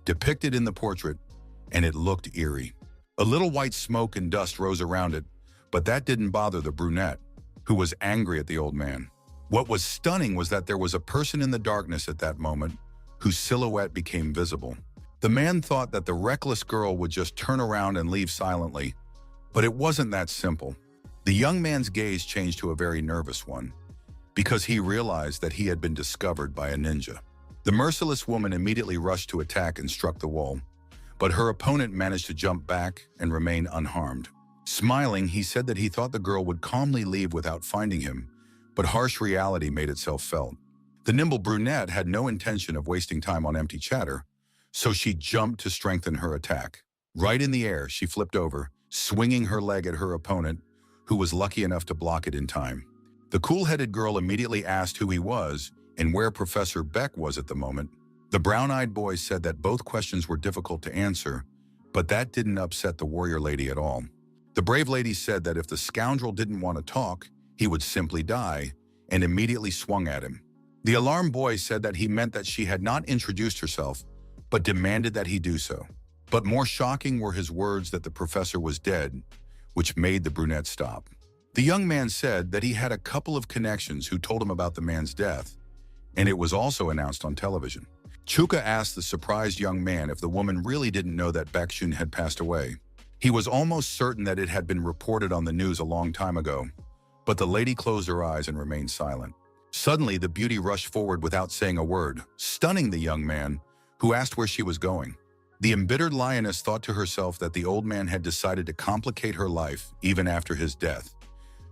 depicted in the portrait, and it looked eerie. A little white smoke and dust rose around it, but that didn't bother the brunette, who was angry at the old man. What was stunning was that there was a person in the darkness at that moment whose silhouette became visible. The man thought that the reckless girl would just turn around and leave silently, but it wasn't that simple. The young man's gaze changed to a very nervous one, because he realized that he had been discovered by a ninja. The merciless woman immediately rushed to attack and struck the wall, but her opponent managed to jump back and remain unharmed. Smiling, he said that he thought the girl would calmly leave without finding him, but harsh reality made itself felt. The nimble brunette had no intention of wasting time on empty chatter, so she jumped to strengthen her attack. Right in the air, she flipped over, swinging her leg at her opponent, who was lucky enough to block it in time. The cool-headed girl immediately asked who he was and where Professor Beck was at the moment. The brown-eyed boy said that both questions were difficult to answer, but that didn't upset the warrior lady at all. The brave lady said that if the scoundrel didn't want to talk, he would simply die, and immediately swung at him. The alarmed boy said that he meant that she had not introduced herself, but demanded that he do so. But more shocking were his words that the professor was dead, which made the brunette stop. The young man said that he had a couple of connections who told him about the man's death, and it was also announced on television. Chuka asked the surprised young man if the woman really didn't know that Baekshun had passed away. He was almost certain that it had been reported on the news a long time ago, but the lady closed her eyes and remained silent. Suddenly, the beauty rushed forward without saying a word, stunning the young man, who asked where she was going. The embittered lioness thought to herself that the old man had decided to complicate her life even after his death,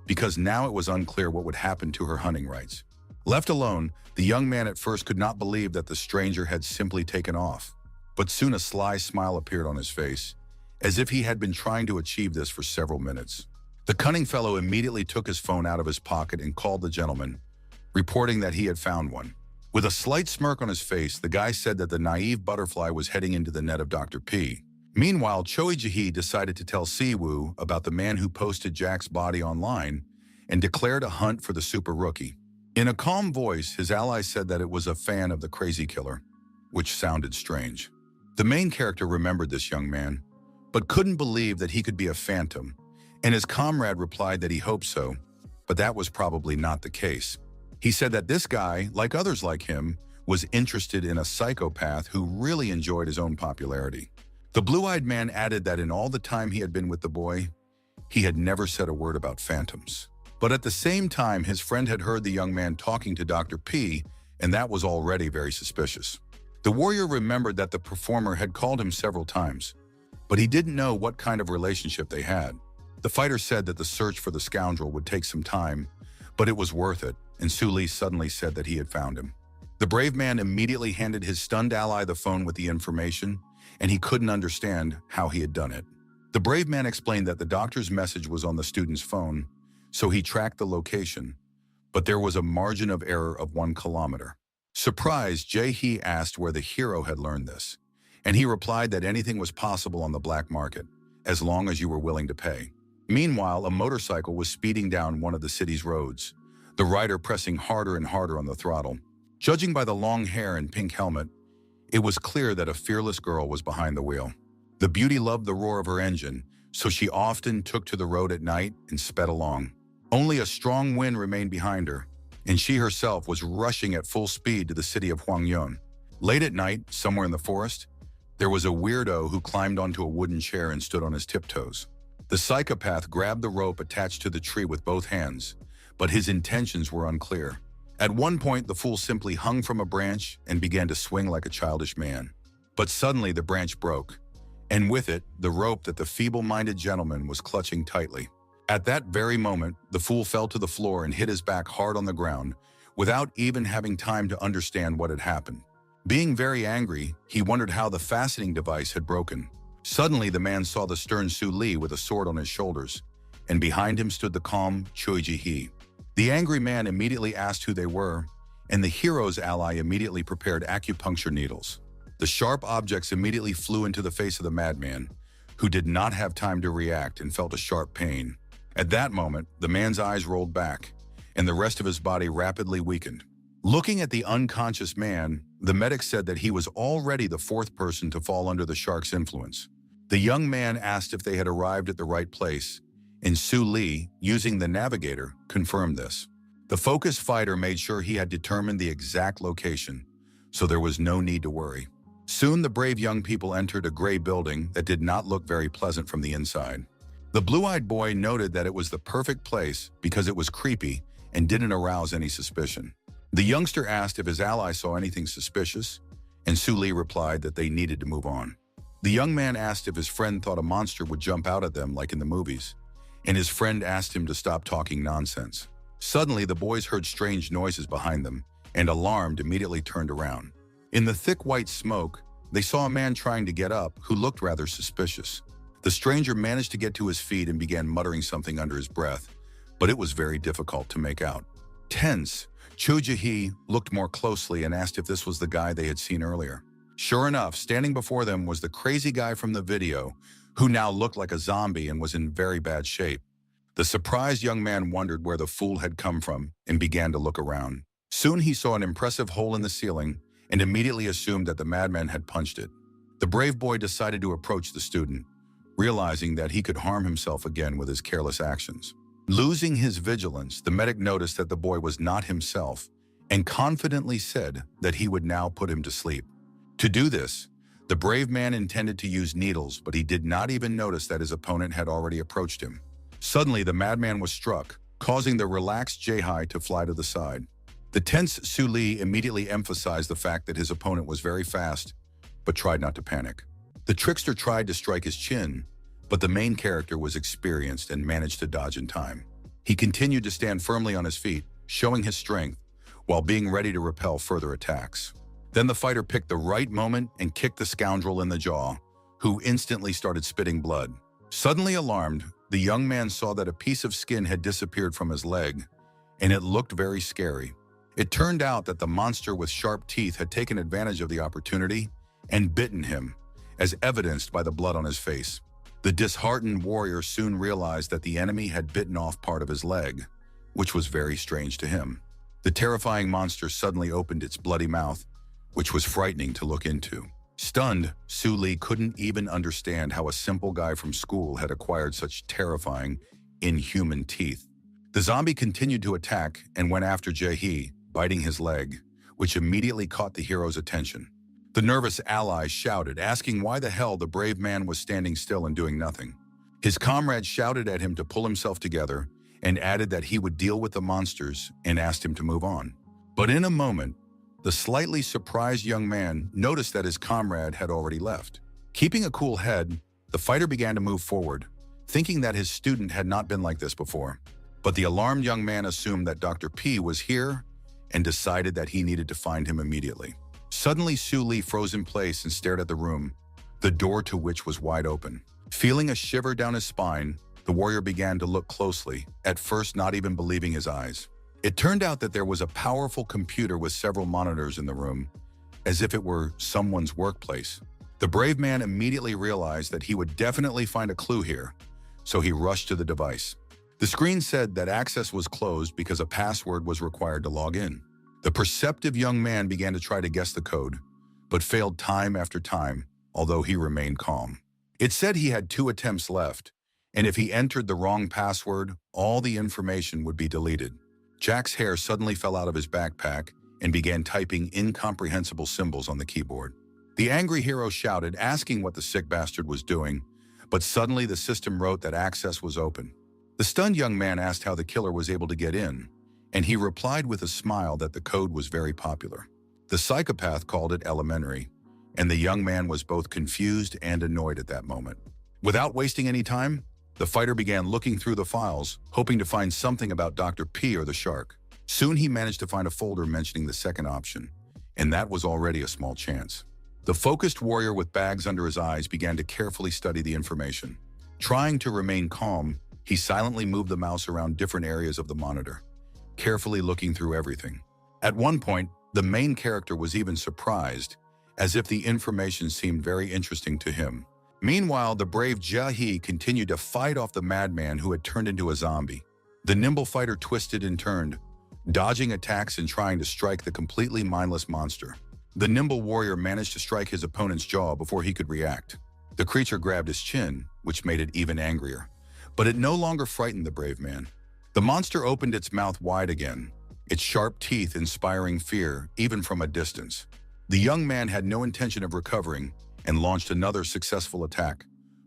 because now it was unclear what would happen to her hunting rights. Left alone, the young man at first could not believe that the stranger had simply taken off, but soon a sly smile appeared on his face, as if he had been trying to achieve this for several minutes. The cunning fellow immediately took his phone out of his pocket and called the gentleman, reporting that he had found one. With a slight smirk on his face, the guy said that the naive butterfly was heading into the net of Dr. P. Meanwhile, Choi Jae decided to tell Siwoo about the man who posted Jack's body online and declared a hunt for the super rookie. In a calm voice, his ally said that it was a fan of the crazy killer, which sounded strange. The main character remembered this young man, but couldn't believe that he could be a phantom, and his comrade replied that he hoped so, but that was probably not the case. He said that this guy, like others like him, was interested in a psychopath who really enjoyed his own popularity. The blue-eyed man added that in all the time he had been with the boy, he had never said a word about phantoms. But at the same time, his friend had heard the young man talking to Dr. P, and that was already very suspicious. The warrior remembered that the performer had called him several times, but he didn't know what kind of relationship they had. The fighter said that the search for the scoundrel would take some time, but it was worth it, and Su Li suddenly said that he had found him. The brave man immediately handed his stunned ally the phone with the information, and he couldn't understand how he had done it. The brave man explained that the doctor's message was on the student's phone, so he tracked the location, but there was a margin of error of 1 kilometer. Surprised, Jae-hee asked where the hero had learned this, and he replied that anything was possible on the black market, as long as you were willing to pay. Meanwhile, a motorcycle was speeding down one of the city's roads, the rider pressing harder and harder on the throttle. Judging by the long hair and pink helmet, it was clear that a fearless girl was behind the wheel. The beauty loved the roar of her engine, so she often took to the road at night and sped along. Only a strong wind remained behind her, and she herself was rushing at full speed to the city of Hwangyun. Late at night, somewhere in the forest, there was a weirdo who climbed onto a wooden chair and stood on his tiptoes. The psychopath grabbed the rope attached to the tree with both hands, but his intentions were unclear. At one point, the fool simply hung from a branch and began to swing like a childish man. But suddenly the branch broke, and with it, the rope that the feeble-minded gentleman was clutching tightly. At that very moment, the fool fell to the floor and hit his back hard on the ground, without even having time to understand what had happened. Being very angry, he wondered how the fastening device had broken. Suddenly, the man saw the stern Su Li with a sword on his shoulders, and behind him stood the calm Choi Ji-hee. The angry man immediately asked who they were, and the hero's ally immediately prepared acupuncture needles. The sharp objects immediately flew into the face of the madman, who did not have time to react and felt a sharp pain. At that moment, the man's eyes rolled back, and the rest of his body rapidly weakened. Looking at the unconscious man, the medic said that he was already the 4th person to fall under the shark's influence. The young man asked if they had arrived at the right place, and Su Li, using the navigator, confirmed this. The focused fighter made sure he had determined the exact location, so there was no need to worry. Soon the brave young people entered a gray building that did not look very pleasant from the inside. The blue-eyed boy noted that it was the perfect place because it was creepy and didn't arouse any suspicion. The youngster asked if his ally saw anything suspicious, and Su Li replied that they needed to move on. The young man asked if his friend thought a monster would jump out at them like in the movies, and his friend asked him to stop talking nonsense. Suddenly, the boys heard strange noises behind them, and alarmed, immediately turned around. In the thick white smoke, they saw a man trying to get up who looked rather suspicious. The stranger managed to get to his feet and began muttering something under his breath, but it was very difficult to make out. Tense, Choi Ji-hee looked more closely and asked if this was the guy they had seen earlier. Sure enough, standing before them was the crazy guy from the video, who now looked like a zombie and was in very bad shape. The surprised young man wondered where the fool had come from and began to look around. Soon he saw an impressive hole in the ceiling and immediately assumed that the madman had punched it. The brave boy decided to approach the student, realizing that he could harm himself again with his careless actions. Losing his vigilance, the medic noticed that the boy was not himself and confidently said that he would now put him to sleep. To do this, the brave man intended to use needles, but he did not even notice that his opponent had already approached him. Suddenly, the madman was struck, causing the relaxed Jae-hee to fly to the side. The tense Su Li immediately emphasized the fact that his opponent was very fast, but tried not to panic. The trickster tried to strike his chin, but the main character was experienced and managed to dodge in time. He continued to stand firmly on his feet, showing his strength, while being ready to repel further attacks. Then the fighter picked the right moment and kicked the scoundrel in the jaw, who instantly started spitting blood. Suddenly alarmed, the young man saw that a piece of skin had disappeared from his leg, and it looked very scary. It turned out that the monster with sharp teeth had taken advantage of the opportunity and bitten him, as evidenced by the blood on his face. The disheartened warrior soon realized that the enemy had bitten off part of his leg, which was very strange to him. The terrifying monster suddenly opened its bloody mouth, which was frightening to look into. Stunned, Su Li couldn't even understand how a simple guy from school had acquired such terrifying, inhuman teeth. The zombie continued to attack and went after Jae-hee, biting his leg, which immediately caught the hero's attention. The nervous ally shouted, asking why the hell the brave man was standing still and doing nothing. His comrade shouted at him to pull himself together and added that he would deal with the monsters and asked him to move on. But in a moment, the slightly surprised young man noticed that his comrade had already left. Keeping a cool head, the fighter began to move forward, thinking that his student had not been like this before. But the alarmed young man assumed that Dr. P was here and decided that he needed to find him immediately. Suddenly, Su Li froze in place and stared at the room, the door to which was wide open. Feeling a shiver down his spine, the warrior began to look closely, at first not even believing his eyes. It turned out that there was a powerful computer with several monitors in the room, as if it were someone's workplace. The brave man immediately realized that he would definitely find a clue here, so he rushed to the device. The screen said that access was closed because a password was required to log in. The perceptive young man began to try to guess the code, but failed time after time, although he remained calm. It said he had 2 attempts left, and if he entered the wrong password, all the information would be deleted. Jack's hair suddenly fell out of his backpack and began typing incomprehensible symbols on the keyboard. The angry hero shouted, asking what the sick bastard was doing, but suddenly the system wrote that access was open. The stunned young man asked how the killer was able to get in, and he replied with a smile that the code was very popular. The psychopath called it elementary, and the young man was both confused and annoyed at that moment. Without wasting any time, the fighter began looking through the files, hoping to find something about Dr. P or the shark. Soon he managed to find a folder mentioning the second option, and that was already a small chance. The focused warrior with bags under his eyes began to carefully study the information. Trying to remain calm, he silently moved the mouse around different areas of the monitor, carefully looking through everything. At one point, the main character was even surprised, as if the information seemed very interesting to him. Meanwhile, the brave Jia-hee continued to fight off the madman who had turned into a zombie. The nimble fighter twisted and turned, dodging attacks and trying to strike the completely mindless monster. The nimble warrior managed to strike his opponent's jaw before he could react. The creature grabbed his chin, which made it even angrier. But it no longer frightened the brave man. The monster opened its mouth wide again, its sharp teeth inspiring fear even from a distance. The young man had no intention of recovering and launched another successful attack,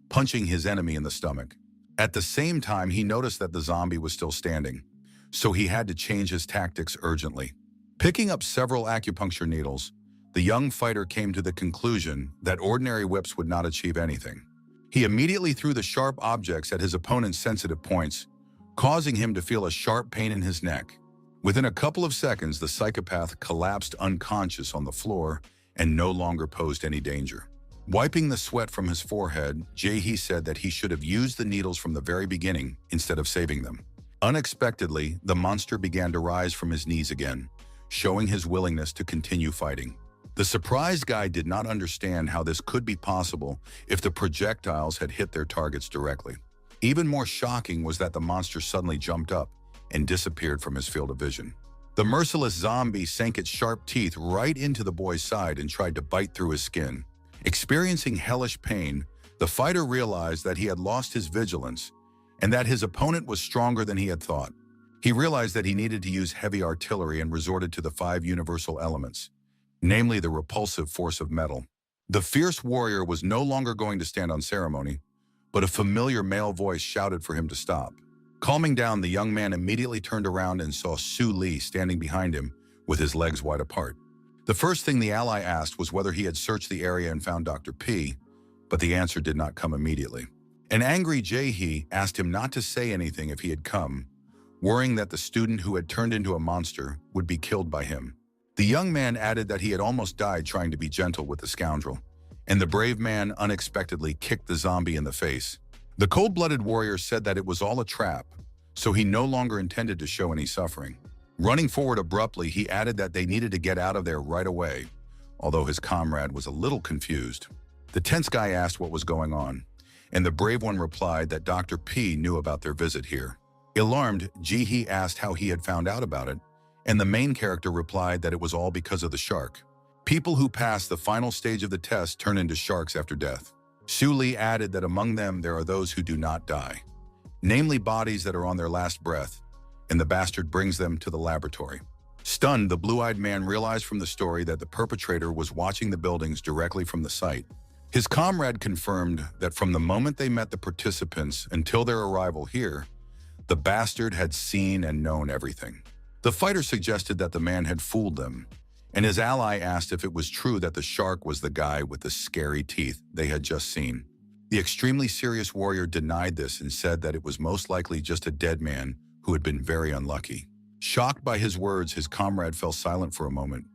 punching his enemy in the stomach. At the same time, he noticed that the zombie was still standing, so he had to change his tactics urgently. Picking up several acupuncture needles, the young fighter came to the conclusion that ordinary whips would not achieve anything. He immediately threw the sharp objects at his opponent's sensitive points, causing him to feel a sharp pain in his neck. Within a couple of seconds, the psychopath collapsed unconscious on the floor and no longer posed any danger. Wiping the sweat from his forehead, Jae-hee said that he should have used the needles from the very beginning instead of saving them. Unexpectedly, the monster began to rise from his knees again, showing his willingness to continue fighting. The surprised guy did not understand how this could be possible if the projectiles had hit their targets directly. Even more shocking was that the monster suddenly jumped up and disappeared from his field of vision. The merciless zombie sank its sharp teeth right into the boy's side and tried to bite through his skin. Experiencing hellish pain, the fighter realized that he had lost his vigilance and that his opponent was stronger than he had thought. He realized that he needed to use heavy artillery and resorted to the 5 universal elements, namely the repulsive force of metal. The fierce warrior was no longer going to stand on ceremony, but a familiar male voice shouted for him to stop. Calming down, the young man immediately turned around and saw Su Li standing behind him with his legs wide apart. The first thing the ally asked was whether he had searched the area and found Dr. P, but the answer did not come immediately. An angry Jae-hee asked him not to say anything if he had come, worrying that the student who had turned into a monster would be killed by him. The young man added that he had almost died trying to be gentle with the scoundrel, and the brave man unexpectedly kicked the zombie in the face. The cold-blooded warrior said that it was all a trap, so he no longer intended to show any suffering. Running forward abruptly, he added that they needed to get out of there right away, although his comrade was a little confused. The tense guy asked what was going on, and the brave one replied that Dr. P knew about their visit here. Alarmed, Ji-hee asked how he had found out about it, and the main character replied that it was all because of the shark. People who pass the final stage of the test turn into sharks after death. Su Li added that among them there are those who do not die, namely bodies that are on their last breath, and the bastard brings them to the laboratory. Stunned, the blue-eyed man realized from the story that the perpetrator was watching the buildings directly from the site. His comrade confirmed that from the moment they met the participants until their arrival here, the bastard had seen and known everything. The fighter suggested that the man had fooled them, and his ally asked if it was true that the shark was the guy with the scary teeth they had just seen. The extremely serious warrior denied this and said that it was most likely just a dead man who had been very unlucky. Shocked by his words, his comrade fell silent for a moment,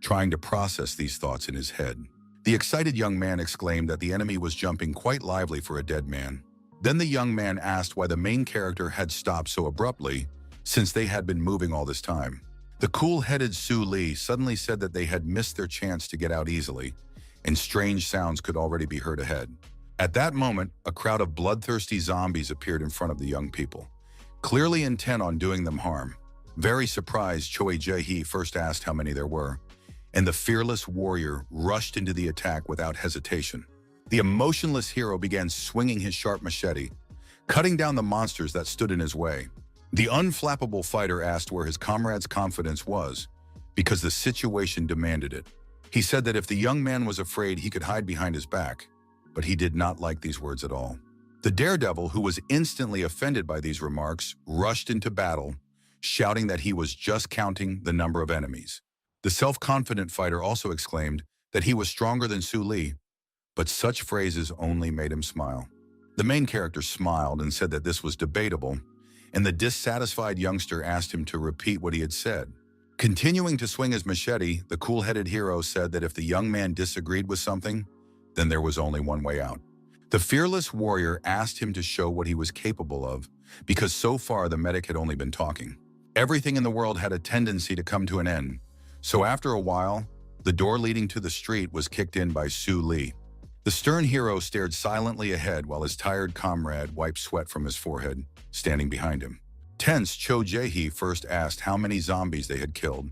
trying to process these thoughts in his head. The excited young man exclaimed that the enemy was jumping quite lively for a dead man. Then the young man asked why the main character had stopped so abruptly, since they had been moving all this time. The cool-headed Su Li suddenly said that they had missed their chance to get out easily, and strange sounds could already be heard ahead. At that moment, a crowd of bloodthirsty zombies appeared in front of the young people, clearly intent on doing them harm. Very surprised, Choi Jae-hee first asked how many there were, and the fearless warrior rushed into the attack without hesitation. The emotionless hero began swinging his sharp machete, cutting down the monsters that stood in his way. The unflappable fighter asked where his comrade's confidence was, because the situation demanded it. He said that if the young man was afraid, he could hide behind his back, but he did not like these words at all. The daredevil, who was instantly offended by these remarks, rushed into battle, shouting that he was just counting the number of enemies. The self-confident fighter also exclaimed that he was stronger than Su Li, but such phrases only made him smile. The main character smiled and said that this was debatable, and the dissatisfied youngster asked him to repeat what he had said. Continuing to swing his machete, the cool-headed hero said that if the young man disagreed with something, then there was only one way out. The fearless warrior asked him to show what he was capable of, because so far the medic had only been talking. Everything in the world had a tendency to come to an end, so after a while, the door leading to the street was kicked in by Su Li. The stern hero stared silently ahead while his tired comrade wiped sweat from his forehead, standing behind him. Tense, Cho Jae-hee first asked how many zombies they had killed,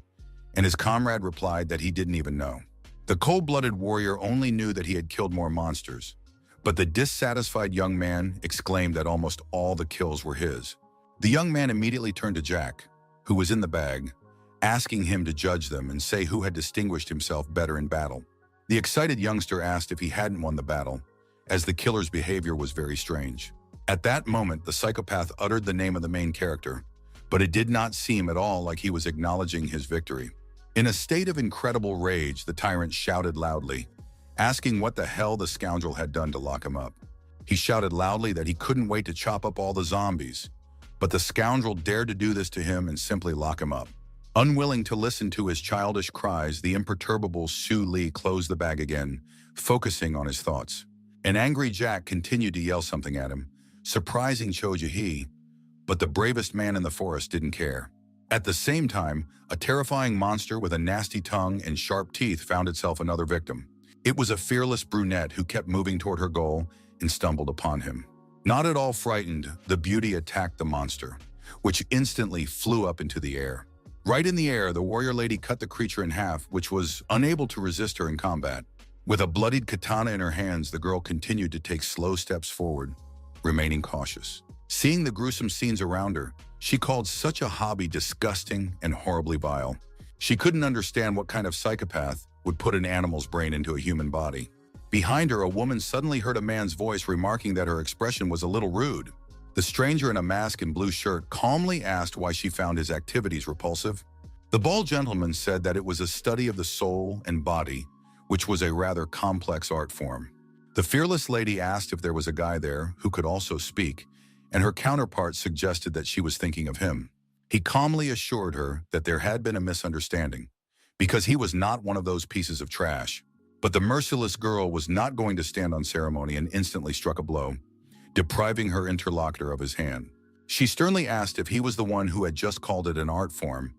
and his comrade replied that he didn't even know. The cold-blooded warrior only knew that he had killed more monsters, but the dissatisfied young man exclaimed that almost all the kills were his. The young man immediately turned to Jack, who was in the bag, asking him to judge them and say who had distinguished himself better in battle. The excited youngster asked if he hadn't won the battle, as the killer's behavior was very strange. At that moment, the psychopath uttered the name of the main character, but it did not seem at all like he was acknowledging his victory. In a state of incredible rage, the tyrant shouted loudly, asking what the hell the scoundrel had done to lock him up. He shouted loudly that he couldn't wait to chop up all the zombies, but the scoundrel dared to do this to him and simply lock him up. Unwilling to listen to his childish cries, the imperturbable Su Li closed the bag again, focusing on his thoughts. An angry Jack continued to yell something at him, surprising Cho Jae-hee, but the bravest man in the forest didn't care. At the same time, a terrifying monster with a nasty tongue and sharp teeth found itself another victim. It was a fearless brunette who kept moving toward her goal and stumbled upon him. Not at all frightened, the beauty attacked the monster, which instantly flew up into the air. Right in the air, the warrior lady cut the creature in half, which was unable to resist her in combat. With a bloodied katana in her hands, the girl continued to take slow steps forward, remaining cautious. Seeing the gruesome scenes around her, she called such a hobby disgusting and horribly vile. She couldn't understand what kind of psychopath would put an animal's brain into a human body. Behind her, a woman suddenly heard a man's voice remarking that her expression was a little rude. The stranger in a mask and blue shirt calmly asked why she found his activities repulsive. The bald gentleman said that it was a study of the soul and body, which was a rather complex art form. The fearless lady asked if there was a guy there who could also speak, and her counterpart suggested that she was thinking of him. He calmly assured her that there had been a misunderstanding, because he was not one of those pieces of trash. But the merciless girl was not going to stand on ceremony and instantly struck a blow, depriving her interlocutor of his hand. She sternly asked if he was the one who had just called it an art form,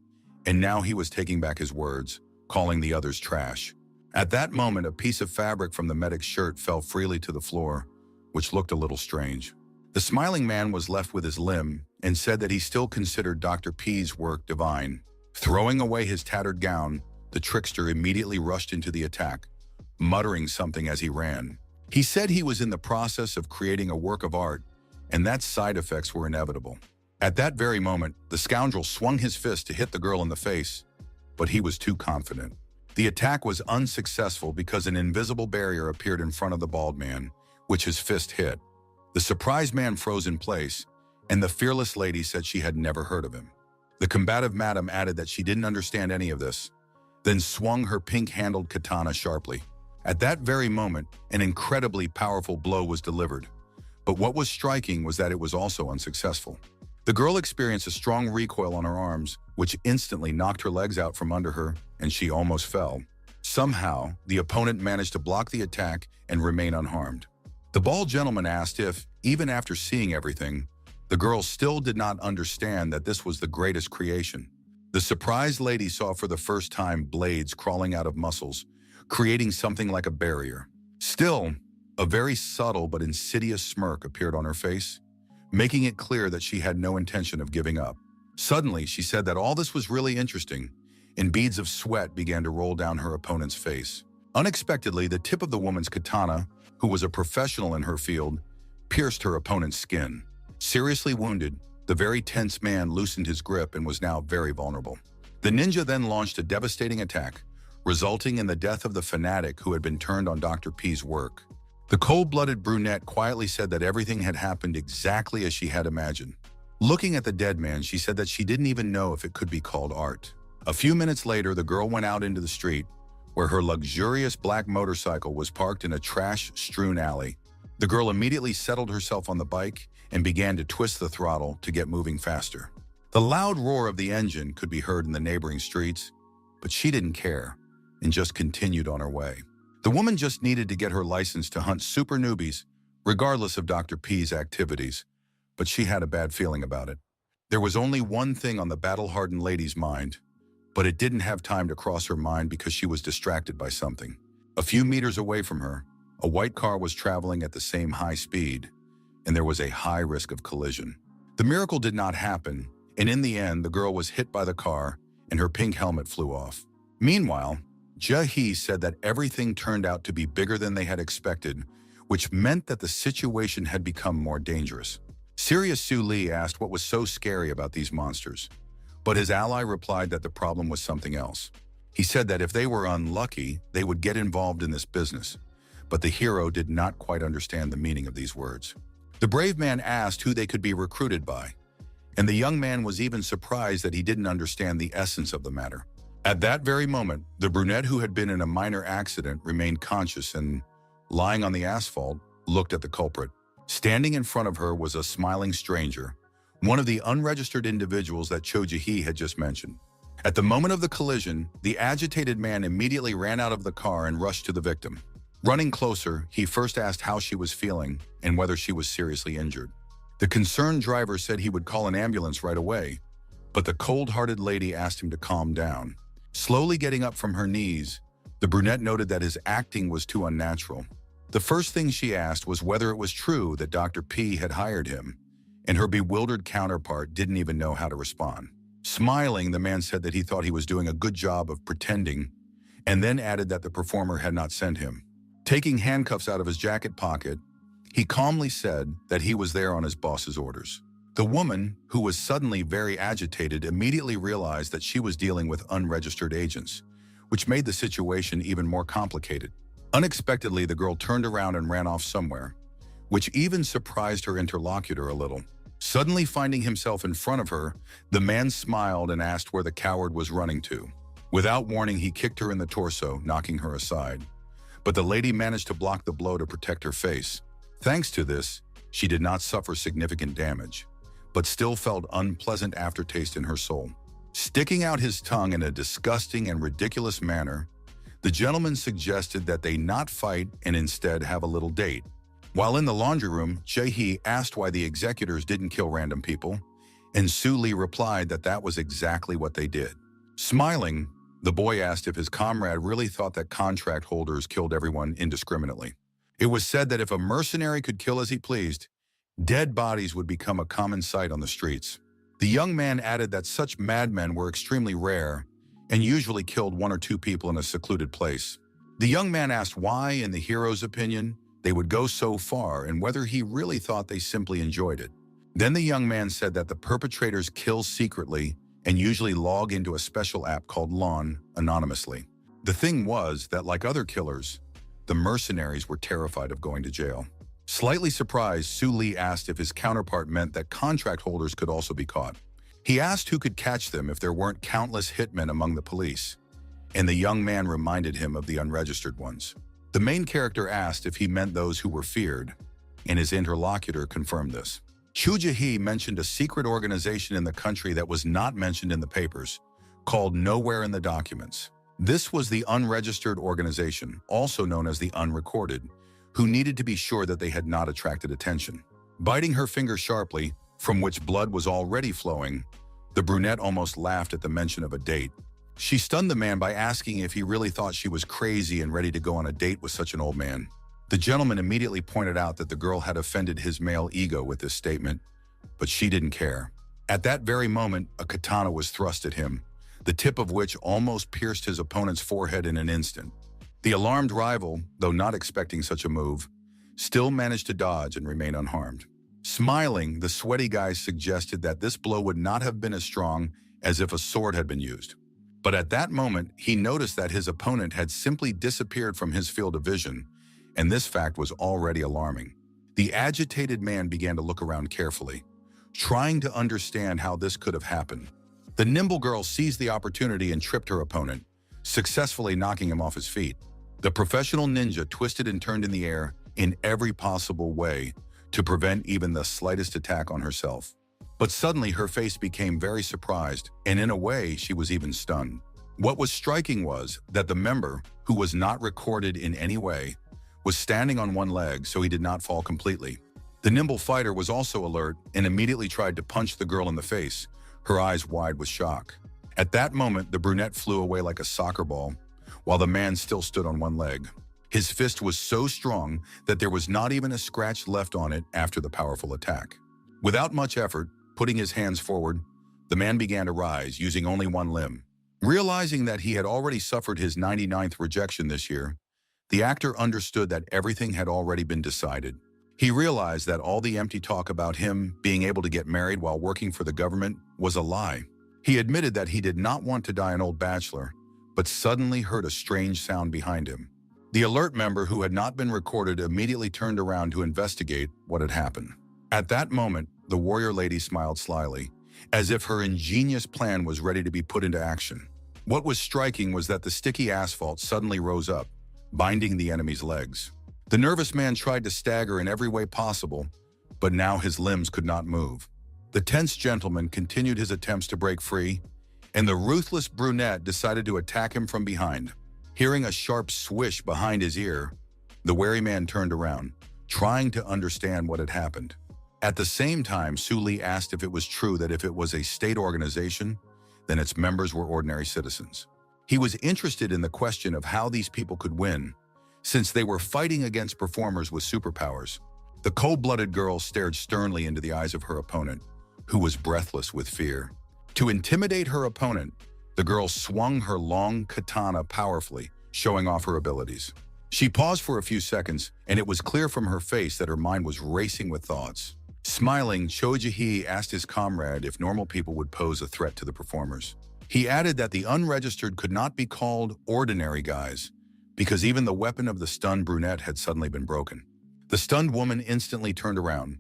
and now he was taking back his words, calling the others trash. At that moment, a piece of fabric from the medic's shirt fell freely to the floor, which looked a little strange. The smiling man was left with his limb and said that he still considered Dr. P's work divine. Throwing away his tattered gown, the trickster immediately rushed into the attack, muttering something as he ran. He said he was in the process of creating a work of art, and that side effects were inevitable. At that very moment, the scoundrel swung his fist to hit the girl in the face, but he was too confident. The attack was unsuccessful because an invisible barrier appeared in front of the bald man, which his fist hit. The surprised man froze in place, and the fearless lady said she had never heard of him. The combative madam added that she didn't understand any of this, then swung her pink-handled katana sharply. At that very moment, an incredibly powerful blow was delivered. But what was striking was that it was also unsuccessful. The girl experienced a strong recoil on her arms, which instantly knocked her legs out from under her, and she almost fell. Somehow, the opponent managed to block the attack and remain unharmed. The bald gentleman asked if, even after seeing everything, the girl still did not understand that this was the greatest creation. The surprised lady saw for the first time blades crawling out of muscles, creating something like a barrier. Still, a very subtle but insidious smirk appeared on her face, making it clear that she had no intention of giving up. Suddenly, she said that all this was really interesting, and beads of sweat began to roll down her opponent's face. Unexpectedly, the tip of the woman's katana, who was a professional in her field, pierced her opponent's skin. Seriously wounded, the very tense man loosened his grip and was now very vulnerable. The ninja then launched a devastating attack, resulting in the death of the fanatic who had been turned on Dr. P's work. The cold-blooded brunette quietly said that everything had happened exactly as she had imagined. Looking at the dead man, she said that she didn't even know if it could be called art. A few minutes later, the girl went out into the street, where her luxurious black motorcycle was parked in a trash-strewn alley. The girl immediately settled herself on the bike and began to twist the throttle to get moving faster. The loud roar of the engine could be heard in the neighboring streets, but she didn't care and just continued on her way. The woman just needed to get her license to hunt super newbies, regardless of Dr. P's activities, but she had a bad feeling about it. There was only one thing on the battle-hardened lady's mind, but it didn't have time to cross her mind because she was distracted by something. A few meters away from her, a white car was traveling at the same high speed, and there was a high risk of collision. The miracle did not happen, and in the end, the girl was hit by the car and her pink helmet flew off. Meanwhile, Jae said that everything turned out to be bigger than they had expected, which meant that the situation had become more dangerous. Serious Su Lee asked what was so scary about these monsters, but his ally replied that the problem was something else. He said that if they were unlucky, they would get involved in this business, but the hero did not quite understand the meaning of these words. The brave man asked who they could be recruited by, and the young man was even surprised that he didn't understand the essence of the matter. At that very moment, the brunette who had been in a minor accident remained conscious and, lying on the asphalt, looked at the culprit. Standing in front of her was a smiling stranger, one of the unregistered individuals that Cho Jae had just mentioned. At the moment of the collision, the agitated man immediately ran out of the car and rushed to the victim. Running closer, he first asked how she was feeling and whether she was seriously injured. The concerned driver said he would call an ambulance right away, but the cold-hearted lady asked him to calm down. Slowly getting up from her knees, the brunette noted that his acting was too unnatural. The first thing she asked was whether it was true that Dr. P had hired him, and her bewildered counterpart didn't even know how to respond. Smiling, the man said that he thought he was doing a good job of pretending, and then added that the performer had not sent him. Taking handcuffs out of his jacket pocket, he calmly said that he was there on his boss's orders. The woman, who was suddenly very agitated, immediately realized that she was dealing with unregistered agents, which made the situation even more complicated. Unexpectedly, the girl turned around and ran off somewhere, which even surprised her interlocutor a little. Suddenly finding himself in front of her, the man smiled and asked where the coward was running to. Without warning, he kicked her in the torso, knocking her aside. But the lady managed to block the blow to protect her face. Thanks to this, she did not suffer significant damage, but still felt unpleasant aftertaste in her soul. Sticking out his tongue in a disgusting and ridiculous manner, the gentleman suggested that they not fight and instead have a little date. While in the laundry room, Jae asked why the executors didn't kill random people, and Su Lee replied that that was exactly what they did. Smiling, the boy asked if his comrade really thought that contract holders killed everyone indiscriminately. It was said that if a mercenary could kill as he pleased, dead bodies would become a common sight on the streets. The young man added that such madmen were extremely rare and usually killed 1 or 2 people in a secluded place. The young man asked why, in the hero's opinion, they would go so far and whether he really thought they simply enjoyed it. Then the young man said that the perpetrators kill secretly and usually log into a special app called LON anonymously. The thing was that, like other killers, the mercenaries were terrified of going to jail. Slightly surprised, Su Lee asked if his counterpart meant that contract holders could also be caught. He asked who could catch them if there weren't countless hitmen among the police, and the young man reminded him of the unregistered ones. The main character asked if he meant those who were feared, and his interlocutor confirmed this. Chu Ji-hee mentioned a secret organization in the country that was not mentioned in the papers, called Nowhere in the Documents. This was the unregistered organization, also known as the unrecorded, who needed to be sure that they had not attracted attention. Biting her finger sharply, from which blood was already flowing, the brunette almost laughed at the mention of a date. She stunned the man by asking if he really thought she was crazy and ready to go on a date with such an old man. The gentleman immediately pointed out that the girl had offended his male ego with this statement, but she didn't care. At that very moment, a katana was thrust at him, the tip of which almost pierced his opponent's forehead in an instant. The alarmed rival, though not expecting such a move, still managed to dodge and remain unharmed. Smiling, the sweaty guy suggested that this blow would not have been as strong as if a sword had been used. But at that moment, he noticed that his opponent had simply disappeared from his field of vision, and this fact was already alarming. The agitated man began to look around carefully, trying to understand how this could have happened. The nimble girl seized the opportunity and tripped her opponent, successfully knocking him off his feet. The professional ninja twisted and turned in the air in every possible way to prevent even the slightest attack on herself. But suddenly her face became very surprised, and in a way she was even stunned. What was striking was that the member, who was not recorded in any way, was standing on one leg so he did not fall completely. The nimble fighter was also alert and immediately tried to punch the girl in the face, her eyes wide with shock. At that moment, the brunette flew away like a soccer ball, while the man still stood on one leg. His fist was so strong that there was not even a scratch left on it after the powerful attack. Without much effort, putting his hands forward, the man began to rise, using only one limb. Realizing that he had already suffered his 99th rejection this year, the actor understood that everything had already been decided. He realized that all the empty talk about him being able to get married while working for the government was a lie. He admitted that he did not want to die an old bachelor, but suddenly heard a strange sound behind him. The alert member, who had not been recorded, immediately turned around to investigate what had happened. At that moment, the warrior lady smiled slyly, as if her ingenious plan was ready to be put into action. What was striking was that the sticky asphalt suddenly rose up, binding the enemy's legs. The nervous man tried to stagger in every way possible, but now his limbs could not move. The tense gentleman continued his attempts to break free, and the ruthless brunette decided to attack him from behind. Hearing a sharp swish behind his ear, the wary man turned around, trying to understand what had happened. At the same time, Su Li asked if it was true that if it was a state organization, then its members were ordinary citizens. He was interested in the question of how these people could win, since they were fighting against performers with superpowers. The cold-blooded girl stared sternly into the eyes of her opponent, who was breathless with fear. To intimidate her opponent, the girl swung her long katana powerfully, showing off her abilities. She paused for a few seconds, and it was clear from her face that her mind was racing with thoughts. Smiling, Cho Ji-hee asked his comrade if normal people would pose a threat to the performers. He added that the unregistered could not be called ordinary guys, because even the weapon of the stunned brunette had suddenly been broken. The stunned woman instantly turned around,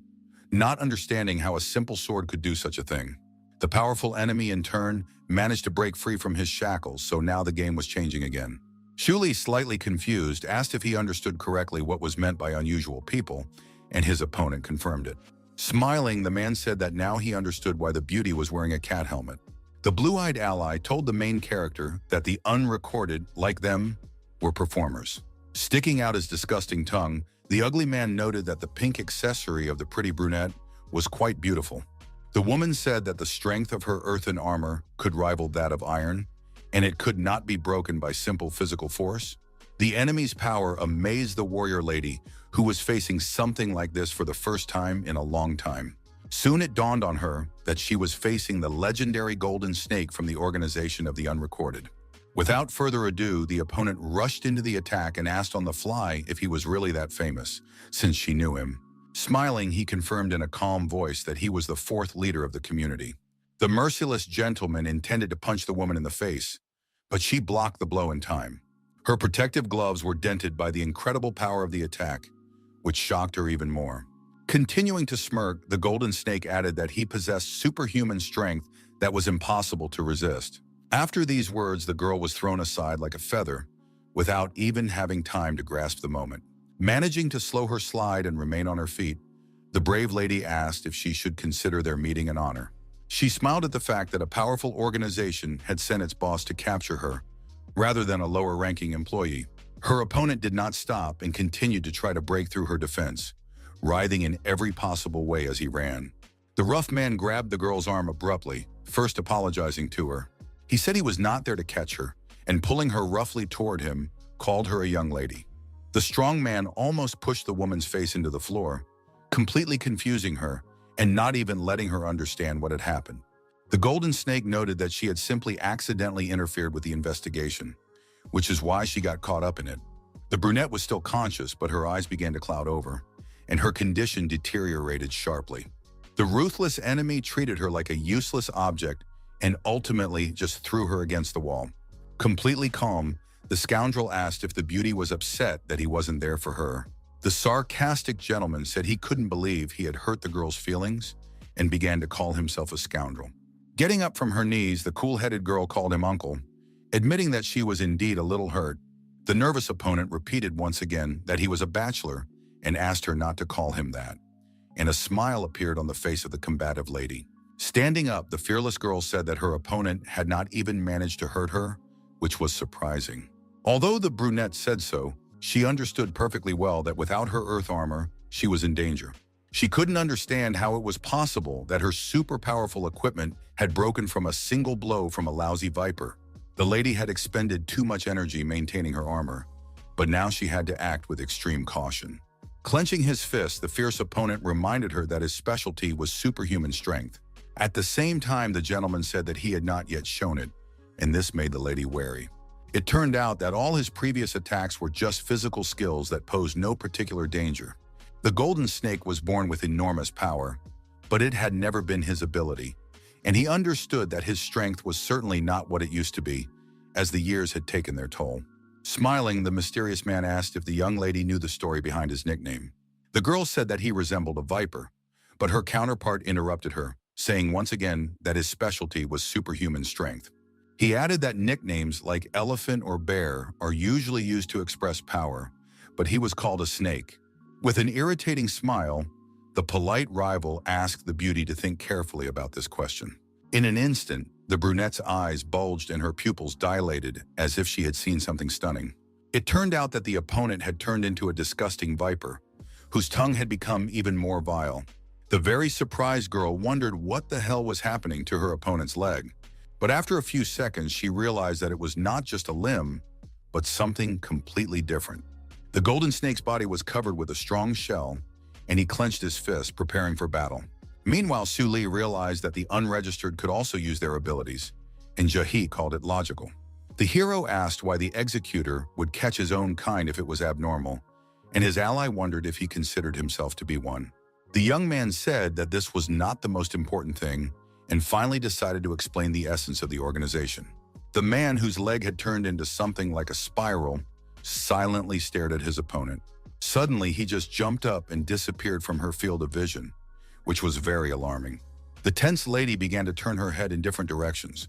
not understanding how a simple sword could do such a thing. The powerful enemy, in turn, managed to break free from his shackles, so now the game was changing again. Shu Li, slightly confused, asked if he understood correctly what was meant by unusual people, and his opponent confirmed it. Smiling, the man said that now he understood why the beauty was wearing a cat helmet. The blue-eyed ally told the main character that the unrecorded, like them, were performers. Sticking out his disgusting tongue, the ugly man noted that the pink accessory of the pretty brunette was quite beautiful. The woman said that the strength of her earthen armor could rival that of iron, and it could not be broken by simple physical force. The enemy's power amazed the warrior lady, who was facing something like this for the first time in a long time. Soon it dawned on her that she was facing the legendary golden snake from the organization of the unrecorded. Without further ado, the opponent rushed into the attack and asked on the fly if he was really that famous, since she knew him. Smiling, he confirmed in a calm voice that he was the fourth leader of the community. The merciless gentleman intended to punch the woman in the face, but she blocked the blow in time. Her protective gloves were dented by the incredible power of the attack, which shocked her even more. Continuing to smirk, the golden snake added that he possessed superhuman strength that was impossible to resist. After these words, the girl was thrown aside like a feather, without even having time to grasp the moment. Managing to slow her slide and remain on her feet, the brave lady asked if she should consider their meeting an honor. She smiled at the fact that a powerful organization had sent its boss to capture her, rather than a lower-ranking employee. Her opponent did not stop and continued to try to break through her defense, writhing in every possible way as he ran. The rough man grabbed the girl's arm abruptly, first apologizing to her. He said he was not there to catch her, and pulling her roughly toward him, called her a young lady. The strong man almost pushed the woman's face into the floor, completely confusing her and not even letting her understand what had happened. The golden snake noted that she had simply accidentally interfered with the investigation, which is why she got caught up in it. The brunette was still conscious, but her eyes began to cloud over, and her condition deteriorated sharply. The ruthless enemy treated her like a useless object and ultimately just threw her against the wall. Completely calm, the scoundrel asked if the beauty was upset that he wasn't there for her. The sarcastic gentleman said he couldn't believe he had hurt the girl's feelings and began to call himself a scoundrel. Getting up from her knees, the cool-headed girl called him uncle, admitting that she was indeed a little hurt. The nervous opponent repeated once again that he was a bachelor and asked her not to call him that, and a smile appeared on the face of the combative lady. Standing up, the fearless girl said that her opponent had not even managed to hurt her, which was surprising. Although the brunette said so, she understood perfectly well that without her earth armor, she was in danger. She couldn't understand how it was possible that her super-powerful equipment had broken from a single blow from a lousy viper. The lady had expended too much energy maintaining her armor, but now she had to act with extreme caution. Clenching his fist, the fierce opponent reminded her that his specialty was superhuman strength. At the same time, the gentleman said that he had not yet shown it, and this made the lady wary. It turned out that all his previous attacks were just physical skills that posed no particular danger. The golden snake was born with enormous power, but it had never been his ability, and he understood that his strength was certainly not what it used to be, as the years had taken their toll. Smiling, the mysterious man asked if the young lady knew the story behind his nickname. The girl said that he resembled a viper, but her counterpart interrupted her, saying once again that his specialty was superhuman strength. He added that nicknames like elephant or bear are usually used to express power, but he was called a snake. With an irritating smile, the polite rival asked the beauty to think carefully about this question. In an instant, the brunette's eyes bulged and her pupils dilated as if she had seen something stunning. It turned out that the opponent had turned into a disgusting viper, whose tongue had become even more vile. The very surprised girl wondered what the hell was happening to her opponent's leg. But after a few seconds, she realized that it was not just a limb, but something completely different. The golden snake's body was covered with a strong shell, and he clenched his fist, preparing for battle. Meanwhile, Su Li realized that the unregistered could also use their abilities, and Jahi called it logical. The hero asked why the executor would catch his own kind if it was abnormal, and his ally wondered if he considered himself to be one. The young man said that this was not the most important thing, and finally decided to explain the essence of the organization. The man, whose leg had turned into something like a spiral, silently stared at his opponent. Suddenly, he just jumped up and disappeared from her field of vision, which was very alarming. The tense lady began to turn her head in different directions,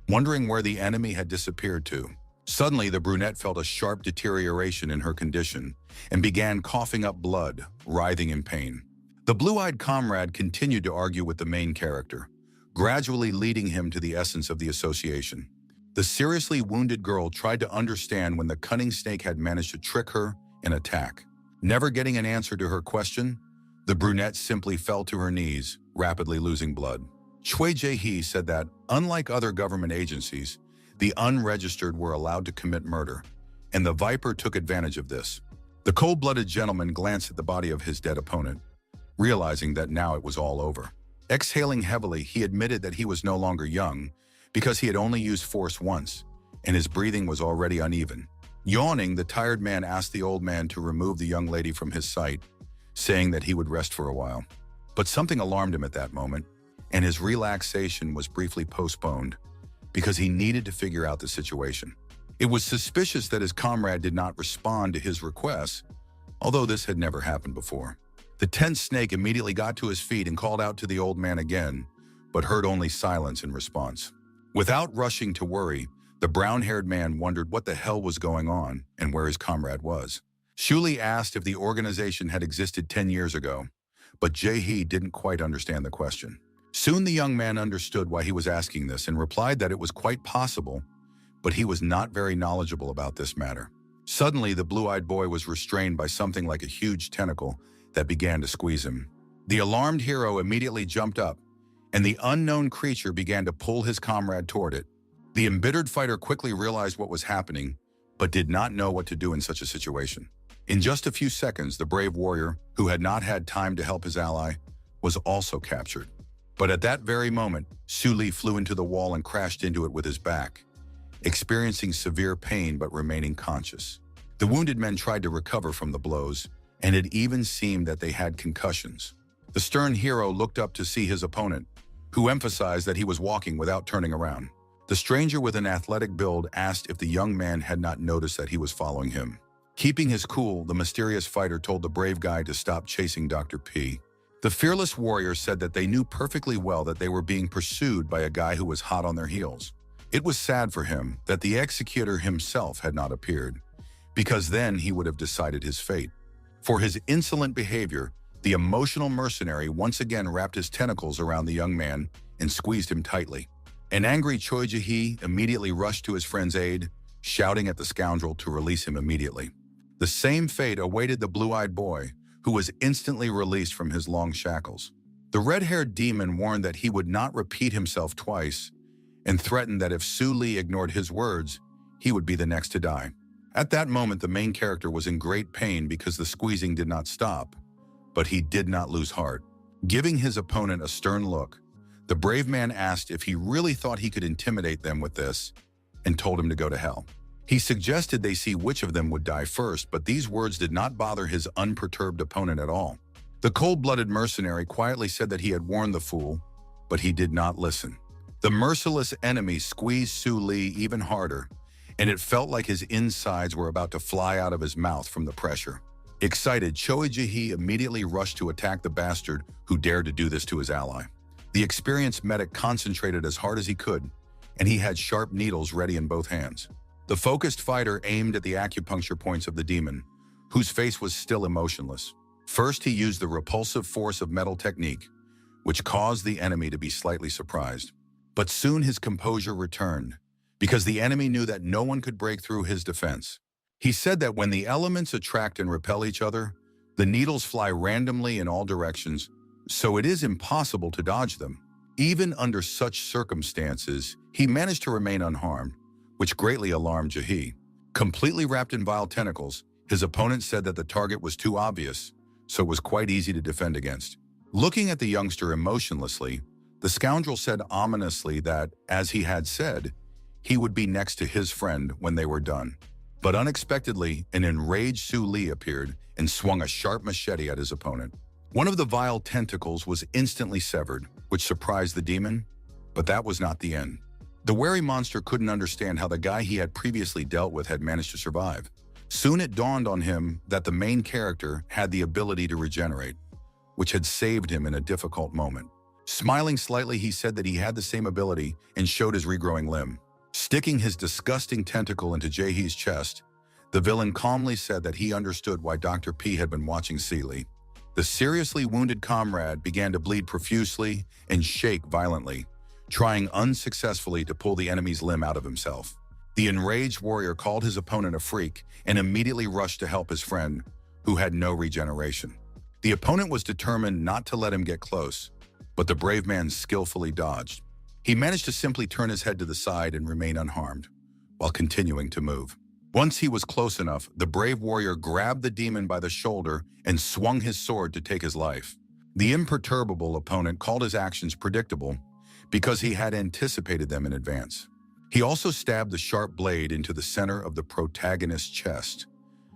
wondering where the enemy had disappeared to. Suddenly, the brunette felt a sharp deterioration in her condition and began coughing up blood, writhing in pain. The blue-eyed comrade continued to argue with the main character, gradually leading him to the essence of the association. The seriously wounded girl tried to understand when the cunning snake had managed to trick her and attack. Never getting an answer to her question, the brunette simply fell to her knees, rapidly losing blood. Chui Jae-hee said that, unlike other government agencies, the unregistered were allowed to commit murder, and the Viper took advantage of this. The cold-blooded gentleman glanced at the body of his dead opponent, realizing that now it was all over. Exhaling heavily, he admitted that he was no longer young, because he had only used force once, and his breathing was already uneven. Yawning, the tired man asked the old man to remove the young lady from his sight, saying that he would rest for a while. But something alarmed him at that moment, and his relaxation was briefly postponed because he needed to figure out the situation. It was suspicious that his comrade did not respond to his requests, although this had never happened before. The tense snake immediately got to his feet and called out to the old man again, but heard only silence in response. Without rushing to worry, The brown-haired man wondered what the hell was going on and where his comrade was. Shuli asked if the organization had existed 10 years ago, but Jae-hee didn't quite understand the question. Soon the young man understood why he was asking this and replied that it was quite possible, but he was not very knowledgeable about this matter. Suddenly, the blue-eyed boy was restrained by something like a huge tentacle that began to squeeze him. The alarmed hero immediately jumped up, and the unknown creature began to pull his comrade toward it. The embittered fighter quickly realized what was happening, but did not know what to do in such a situation. In just a few seconds, the brave warrior, who had not had time to help his ally, was also captured. But at that very moment, Su-li flew into the wall and crashed into it with his back, experiencing severe pain but remaining conscious. The wounded men tried to recover from the blows, and it even seemed that they had concussions. The stern hero looked up to see his opponent, who emphasized that he was walking without turning around. The stranger with an athletic build asked if the young man had not noticed that he was following him. Keeping his cool, the mysterious fighter told the brave guy to stop chasing Dr. P. The fearless warrior said that they knew perfectly well that they were being pursued by a guy who was hot on their heels. It was sad for him that the executor himself had not appeared, because then he would have decided his fate. For his insolent behavior, the emotional mercenary once again wrapped his tentacles around the young man and squeezed him tightly. An angry Choi Jae-hee immediately rushed to his friend's aid, shouting at the scoundrel to release him immediately. The same fate awaited the blue-eyed boy, who was instantly released from his long shackles. The red-haired demon warned that he would not repeat himself twice and threatened that if Su-li ignored his words, he would be the next to die. At that moment, the main character was in great pain because the squeezing did not stop, but he did not lose heart. Giving his opponent a stern look, the brave man asked if he really thought he could intimidate them with this and told him to go to hell. He suggested they see which of them would die first, but these words did not bother his unperturbed opponent at all. The cold-blooded mercenary quietly said that he had warned the fool, but he did not listen. The merciless enemy squeezed Su-li even harder, and it felt like his insides were about to fly out of his mouth from the pressure. Excited, Choi Jae-hee immediately rushed to attack the bastard who dared to do this to his ally. The experienced medic concentrated as hard as he could, and he had sharp needles ready in both hands. The focused fighter aimed at the acupuncture points of the demon, whose face was still emotionless. First, he used the repulsive force of metal technique, which caused the enemy to be slightly surprised. But soon his composure returned, because the enemy knew that no one could break through his defense. He said that when the elements attract and repel each other, the needles fly randomly in all directions, so it is impossible to dodge them. Even under such circumstances, he managed to remain unharmed, which greatly alarmed Jae-hee. Completely wrapped in vile tentacles, his opponent said that the target was too obvious, so it was quite easy to defend against. Looking at the youngster emotionlessly, the scoundrel said ominously that, as he had said, he would be next to his friend when they were done. But unexpectedly, an enraged Su-li appeared and swung a sharp machete at his opponent. One of the vile tentacles was instantly severed, which surprised the demon, but that was not the end. The wary monster couldn't understand how the guy he had previously dealt with had managed to survive. Soon it dawned on him that the main character had the ability to regenerate, which had saved him in a difficult moment. Smiling slightly, he said that he had the same ability and showed his regrowing limb. Sticking his disgusting tentacle into Jae-hee's chest, the villain calmly said that he understood why Dr. P had been watching Su-li. The seriously wounded comrade began to bleed profusely and shake violently, trying unsuccessfully to pull the enemy's limb out of himself. The enraged warrior called his opponent a freak and immediately rushed to help his friend, who had no regeneration. The opponent was determined not to let him get close, but the brave man skillfully dodged. He managed to simply turn his head to the side and remain unharmed, while continuing to move. Once he was close enough, the brave warrior grabbed the demon by the shoulder and swung his sword to take his life. The imperturbable opponent called his actions predictable because he had anticipated them in advance. He also stabbed the sharp blade into the center of the protagonist's chest,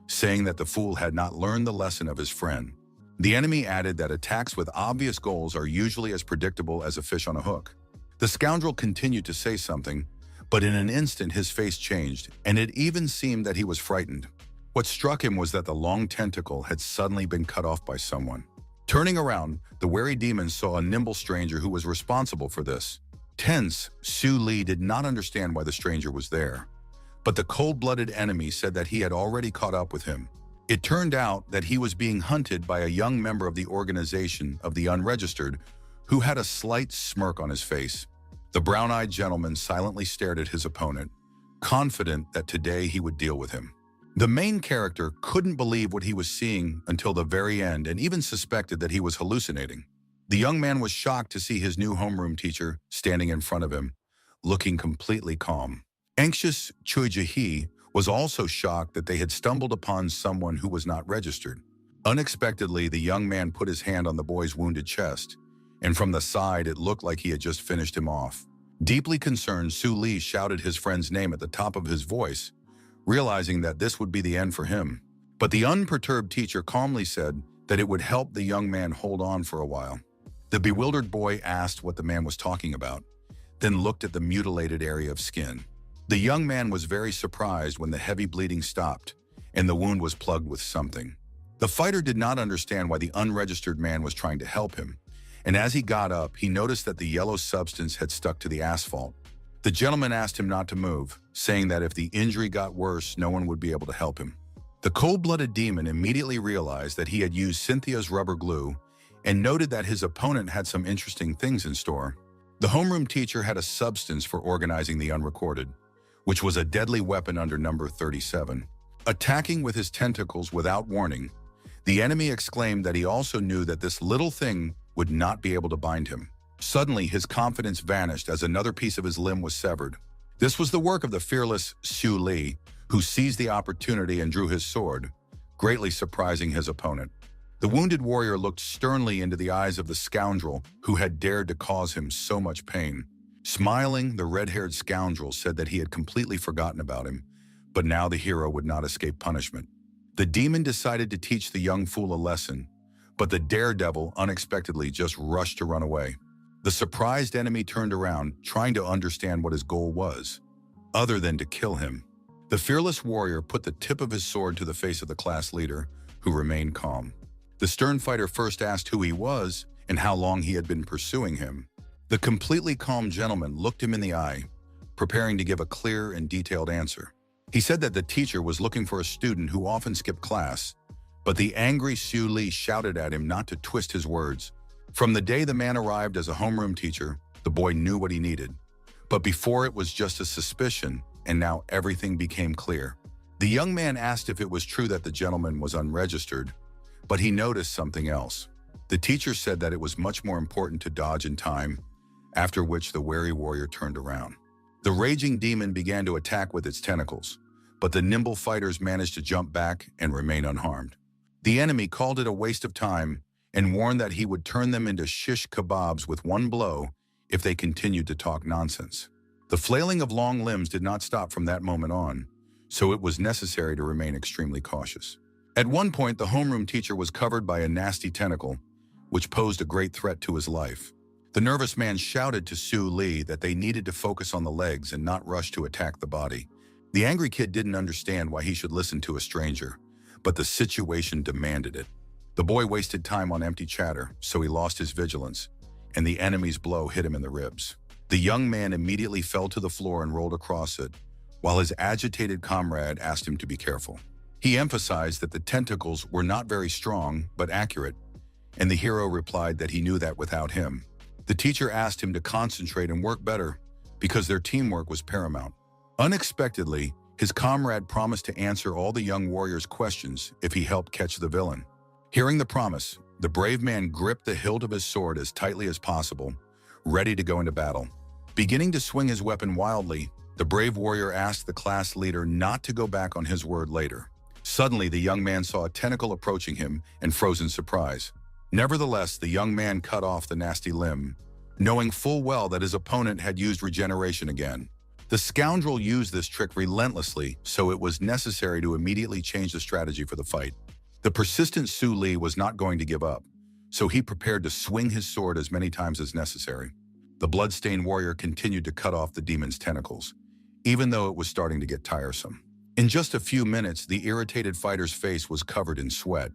saying that the fool had not learned the lesson of his friend. The enemy added that attacks with obvious goals are usually as predictable as a fish on a hook. The scoundrel continued to say something, but in an instant his face changed, and it even seemed that he was frightened. What struck him was that the long tentacle had suddenly been cut off by someone. Turning around, the wary demon saw a nimble stranger who was responsible for this. Tense, Su Li did not understand why the stranger was there. But the cold-blooded enemy said that he had already caught up with him. It turned out that he was being hunted by a young member of the organization of the unregistered who had a slight smirk on his face. The brown-eyed gentleman silently stared at his opponent, confident that today he would deal with him. The main character couldn't believe what he was seeing until the very end and even suspected that he was hallucinating. The young man was shocked to see his new homeroom teacher standing in front of him, looking completely calm. Anxious Chui Jihe was also shocked that they had stumbled upon someone who was not registered. Unexpectedly, the young man put his hand on the boy's wounded chest, and from the side it looked like he had just finished him off. Deeply concerned, Su Li shouted his friend's name at the top of his voice, realizing that this would be the end for him. But the unperturbed teacher calmly said that it would help the young man hold on for a while. The bewildered boy asked what the man was talking about, then looked at the mutilated area of skin. The young man was very surprised when the heavy bleeding stopped and the wound was plugged with something. The fighter did not understand why the unregistered man was trying to help him, and as he got up, he noticed that the yellow substance had stuck to the asphalt. The gentleman asked him not to move, saying that if the injury got worse, no one would be able to help him. The cold-blooded demon immediately realized that he had used Cynthia's rubber glue and noted that his opponent had some interesting things in store. The homeroom teacher had a substance for organizing the unrecorded, which was a deadly weapon under number 37. Attacking with his tentacles without warning, the enemy exclaimed that he also knew that this little thing would not be able to bind him. Suddenly, his confidence vanished as another piece of his limb was severed. This was the work of the fearless Su Li, who seized the opportunity and drew his sword, greatly surprising his opponent. The wounded warrior looked sternly into the eyes of the scoundrel who had dared to cause him so much pain. Smiling, the red-haired scoundrel said that he had completely forgotten about him, but now the hero would not escape punishment. The demon decided to teach the young fool a lesson, but the daredevil unexpectedly just rushed to run away. The surprised enemy turned around, trying to understand what his goal was, other than to kill him. The fearless warrior put the tip of his sword to the face of the class leader, who remained calm. The stern fighter first asked who he was and how long he had been pursuing him. The completely calm gentleman looked him in the eye, preparing to give a clear and detailed answer. He said that the teacher was looking for a student who often skipped class, but the angry Su Li shouted at him not to twist his words. From the day the man arrived as a homeroom teacher, the boy knew what he needed. But before it was just a suspicion, and now everything became clear. The young man asked if it was true that the gentleman was unregistered, but he noticed something else. The teacher said that it was much more important to dodge in time, after which the wary warrior turned around. The raging demon began to attack with its tentacles, but the nimble fighters managed to jump back and remain unharmed. The enemy called it a waste of time and warned that he would turn them into shish kebabs with one blow if they continued to talk nonsense. The flailing of long limbs did not stop from that moment on, so it was necessary to remain extremely cautious. At one point, the homeroom teacher was covered by a nasty tentacle, which posed a great threat to his life. The nervous man shouted to Su Li that they needed to focus on the legs and not rush to attack the body. The angry kid didn't understand why he should listen to a stranger, but the situation demanded it. The boy wasted time on empty chatter, so he lost his vigilance, and the enemy's blow hit him in the ribs. The young man immediately fell to the floor and rolled across it, while his agitated comrade asked him to be careful. He emphasized that the tentacles were not very strong, but accurate, and the hero replied that he knew that without him. The teacher asked him to concentrate and work better, because their teamwork was paramount. Unexpectedly, his comrade promised to answer all the young warrior's questions if he helped catch the villain. Hearing the promise, the brave man gripped the hilt of his sword as tightly as possible, ready to go into battle. Beginning to swing his weapon wildly, the brave warrior asked the class leader not to go back on his word later. Suddenly, the young man saw a tentacle approaching him and froze in surprise. Nevertheless, the young man cut off the nasty limb, knowing full well that his opponent had used regeneration again. The scoundrel used this trick relentlessly, so it was necessary to immediately change the strategy for the fight. The persistent Su Li was not going to give up, so he prepared to swing his sword as many times as necessary. The blood-stained warrior continued to cut off the demon's tentacles, even though it was starting to get tiresome. In just a few minutes, the irritated fighter's face was covered in sweat,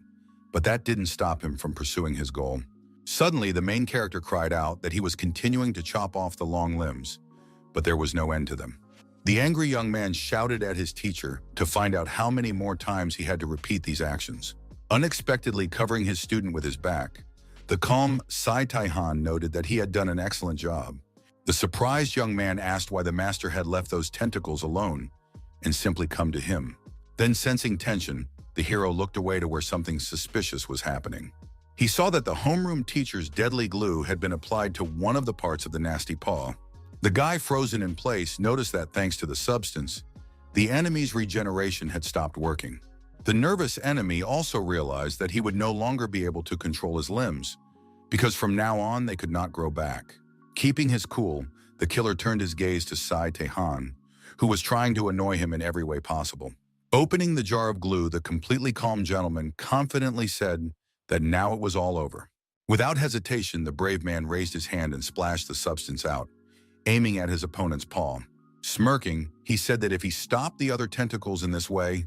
but that didn't stop him from pursuing his goal. Suddenly, the main character cried out that he was continuing to chop off the long limbs, but there was no end to them. The angry young man shouted at his teacher to find out how many more times he had to repeat these actions. Unexpectedly covering his student with his back, the calm Sai Taihan noted that he had done an excellent job. The surprised young man asked why the master had left those tentacles alone and simply come to him. Then, sensing tension, the hero looked away to where something suspicious was happening. He saw that the homeroom teacher's deadly glue had been applied to one of the parts of the nasty paw. The guy frozen in place noticed that thanks to the substance, the enemy's regeneration had stopped working. The nervous enemy also realized that he would no longer be able to control his limbs, because from now on they could not grow back. Keeping his cool, the killer turned his gaze to Sai Tehan, who was trying to annoy him in every way possible. Opening the jar of glue, the completely calm gentleman confidently said that now it was all over. Without hesitation, the brave man raised his hand and splashed the substance out, aiming at his opponent's paw. Smirking, he said that if he stopped the other tentacles in this way,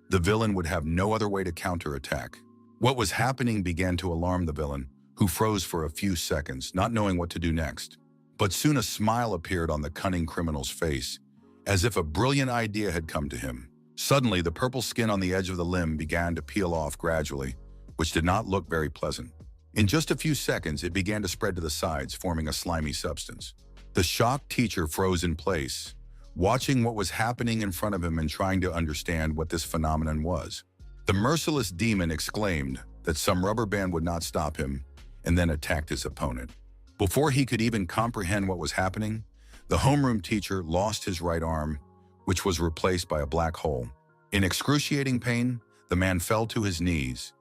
the villain would have no other way to counterattack. What was happening began to alarm the villain, who froze for a few seconds, not knowing what to do next. But soon a smile appeared on the cunning criminal's face, as if a brilliant idea had come to him. Suddenly, the purple skin on the edge of the limb began to peel off gradually, which did not look very pleasant. In just a few seconds, it began to spread to the sides, forming a slimy substance. The shocked teacher froze in place, watching what was happening in front of him and trying to understand what this phenomenon was. The merciless demon exclaimed that some rubber band would not stop him, and then attacked his opponent. Before he could even comprehend what was happening, the homeroom teacher lost his right arm, which was replaced by a black hole. In excruciating pain, the man fell to his knees,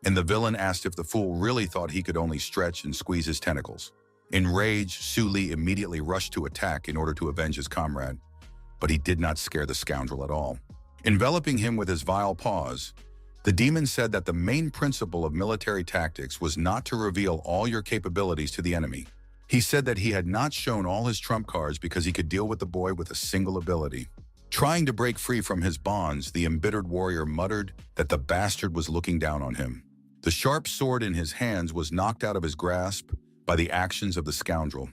and the villain asked if the fool really thought he could only stretch and squeeze his tentacles. Enraged, Su Li immediately rushed to attack in order to avenge his comrade, but he did not scare the scoundrel at all. Enveloping him with his vile paws, the demon said that the main principle of military tactics was not to reveal all your capabilities to the enemy. He said that he had not shown all his trump cards because he could deal with the boy with a single ability. Trying to break free from his bonds, the embittered warrior muttered that the bastard was looking down on him. The sharp sword in his hands was knocked out of his grasp by the actions of the scoundrel,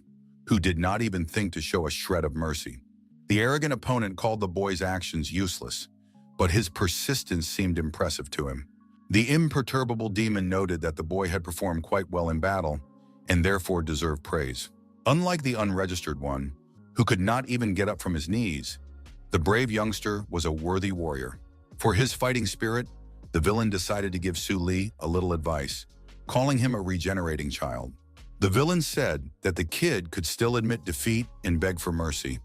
who did not even think to show a shred of mercy. The arrogant opponent called the boy's actions useless, but his persistence seemed impressive to him. The imperturbable demon noted that the boy had performed quite well in battle and therefore deserved praise. Unlike the unregistered one, who could not even get up from his knees, the brave youngster was a worthy warrior. For his fighting spirit, the villain decided to give Su Li a little advice, calling him a regenerating child. The villain said that the kid could still admit defeat and beg for mercy,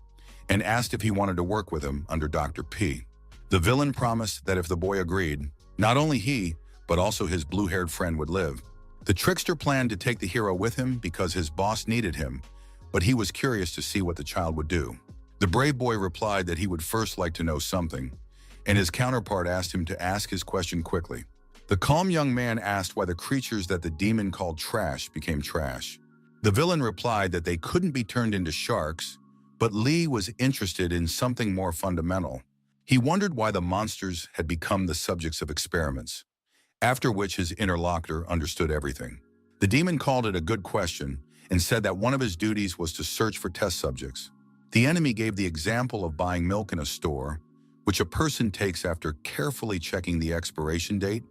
and asked if he wanted to work with him under Dr. P. The villain promised that if the boy agreed, not only he, but also his blue-haired friend would live. The trickster planned to take the hero with him because his boss needed him, but he was curious to see what the child would do. The brave boy replied that he would first like to know something, and his counterpart asked him to ask his question quickly. The calm young man asked why the creatures that the demon called trash became trash. The villain replied that they couldn't be turned into sharks, but Li was interested in something more fundamental. He wondered why the monsters had become the subjects of experiments, after which his interlocutor understood everything. The demon called it a good question and said that one of his duties was to search for test subjects. The enemy gave the example of buying milk in a store, which a person takes after carefully checking the expiration date,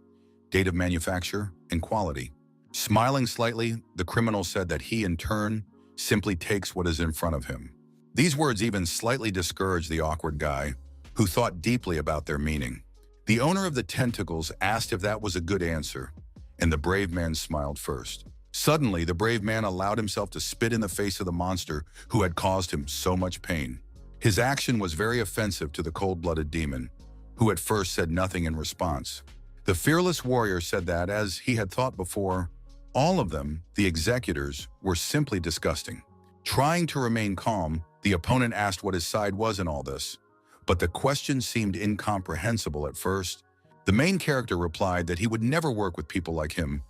date of manufacture, and quality. Smiling slightly, the criminal said that he, in turn, simply takes what is in front of him. These words even slightly discouraged the awkward guy, who thought deeply about their meaning. The owner of the tentacles asked if that was a good answer, and the brave man smiled first. Suddenly, the brave man allowed himself to spit in the face of the monster who had caused him so much pain. His action was very offensive to the cold-blooded demon, who at first said nothing in response. The fearless warrior said that, as he had thought before, all of them, the executors, were simply disgusting. Trying to remain calm, the opponent asked what his side was in all this, but the question seemed incomprehensible at first. The main character replied that he would never work with people like him,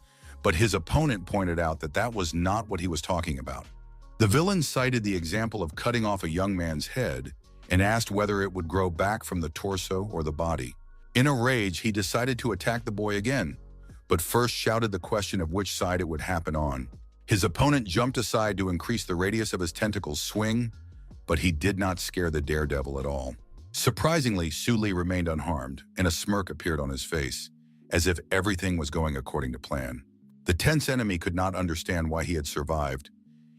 but his opponent pointed out that that was not what he was talking about. The villain cited the example of cutting off a young man's head and asked whether it would grow back from the torso or the body. In a rage, he decided to attack the boy again, but first shouted the question of which side it would happen on. His opponent jumped aside to increase the radius of his tentacles' swing, but he did not scare the daredevil at all. Surprisingly, Su Li remained unharmed, and a smirk appeared on his face, as if everything was going according to plan. The tense enemy could not understand why he had survived,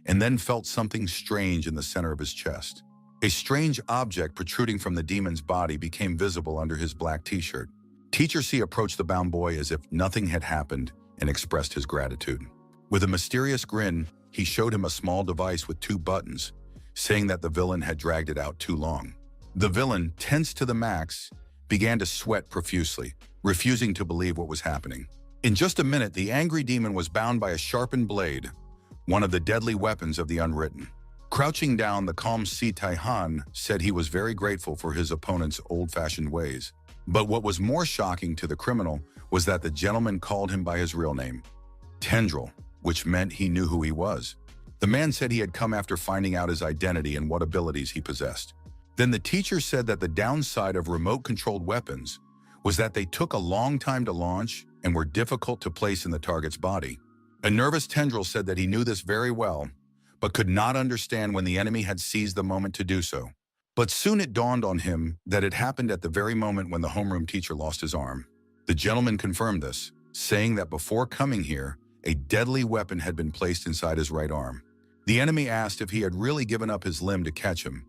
and then felt something strange in the center of his chest. A strange object protruding from the demon's body became visible under his black t-shirt. Teacher C approached the bound boy as if nothing had happened and expressed his gratitude. With a mysterious grin, he showed him a small device with 2 buttons, saying that the villain had dragged it out too long. The villain, tense to the max, began to sweat profusely, refusing to believe what was happening. In just a minute, the angry demon was bound by a sharpened blade, one of the deadly weapons of the unwritten. Crouching down, the calm Si Taihan said he was very grateful for his opponent's old-fashioned ways. But what was more shocking to the criminal was that the gentleman called him by his real name, Tendril, which meant he knew who he was. The man said he had come after finding out his identity and what abilities he possessed. Then the teacher said that the downside of remote-controlled weapons was that they took a long time to launch and were difficult to place in the target's body. A nervous Tendril said that he knew this very well, but could not understand when the enemy had seized the moment to do so. But soon it dawned on him that it happened at the very moment when the homeroom teacher lost his arm. The gentleman confirmed this, saying that before coming here, a deadly weapon had been placed inside his right arm. The enemy asked if he had really given up his limb to catch him,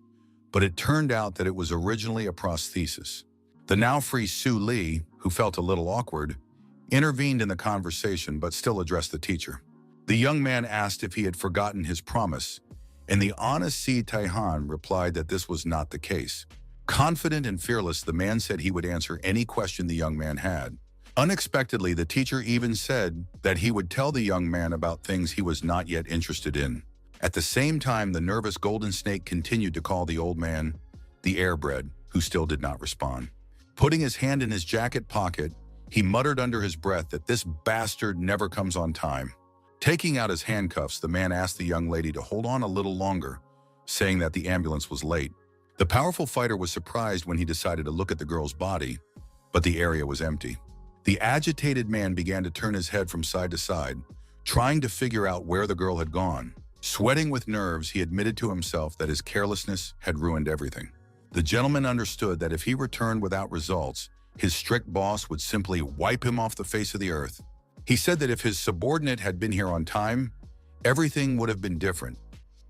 but it turned out that it was originally a prosthesis. The now free Su Li, who felt a little awkward, intervened in the conversation but still addressed the teacher. The young man asked if he had forgotten his promise, and the honest Si Taihan replied that this was not the case. Confident and fearless, the man said he would answer any question the young man had. Unexpectedly, the teacher even said that he would tell the young man about things he was not yet interested in. At the same time, the nervous golden snake continued to call the old man the airbred, who still did not respond. Putting his hand in his jacket pocket, he muttered under his breath that this bastard never comes on time. Taking out his handcuffs, the man asked the young lady to hold on a little longer, saying that the ambulance was late. The powerful fighter was surprised when he decided to look at the girl's body, but the area was empty. The agitated man began to turn his head from side to side, trying to figure out where the girl had gone. Sweating with nerves, he admitted to himself that his carelessness had ruined everything. The gentleman understood that if he returned without results, his strict boss would simply wipe him off the face of the earth. He said that if his subordinate had been here on time, everything would have been different.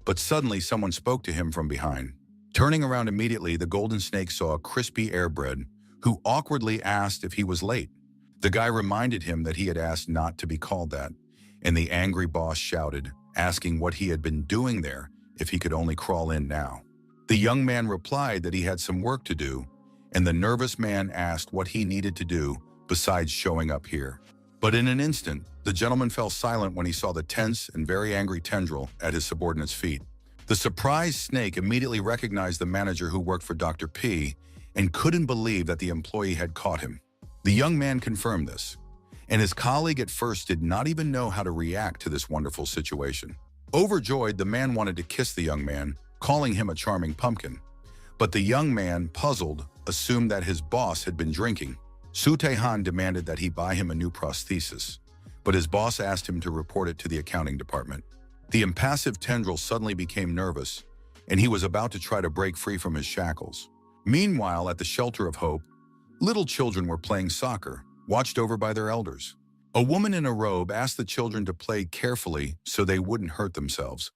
But suddenly someone spoke to him from behind. Turning around immediately, the golden snake saw a crispy airbred who awkwardly asked if he was late. The guy reminded him that he had asked not to be called that, and the angry boss shouted, asking what he had been doing there if he could only crawl in now. The young man replied that he had some work to do, and the nervous man asked what he needed to do besides showing up here. But in an instant, the gentleman fell silent when he saw the tense and very angry Tendril at his subordinate's feet. The surprised snake immediately recognized the manager who worked for Dr. P and couldn't believe that the employee had caught him. The young man confirmed this, and his colleague at first did not even know how to react to this wonderful situation. Overjoyed, the man wanted to kiss the young man, calling him a charming pumpkin. But the young man, puzzled, assumed that his boss had been drinking. Su Taihan demanded that he buy him a new prosthesis, but his boss asked him to report it to the accounting department. The impassive Tendril suddenly became nervous, and he was about to try to break free from his shackles. Meanwhile, at the Shelter of Hope, little children were playing soccer, watched over by their elders. A woman in a robe asked the children to play carefully so they wouldn't hurt themselves,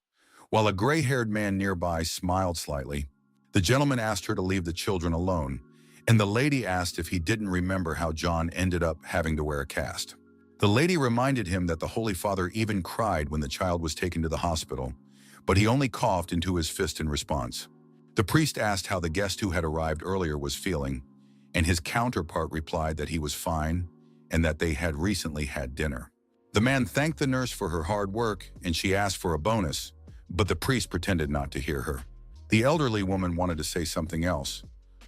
while a gray-haired man nearby smiled slightly. The gentleman asked her to leave the children alone, and the lady asked if he didn't remember how John ended up having to wear a cast. The lady reminded him that the Holy Father even cried when the child was taken to the hospital, but he only coughed into his fist in response. The priest asked how the guest who had arrived earlier was feeling, and his counterpart replied that he was fine and that they had recently had dinner. The man thanked the nurse for her hard work, and she asked for a bonus, but the priest pretended not to hear her. The elderly woman wanted to say something else,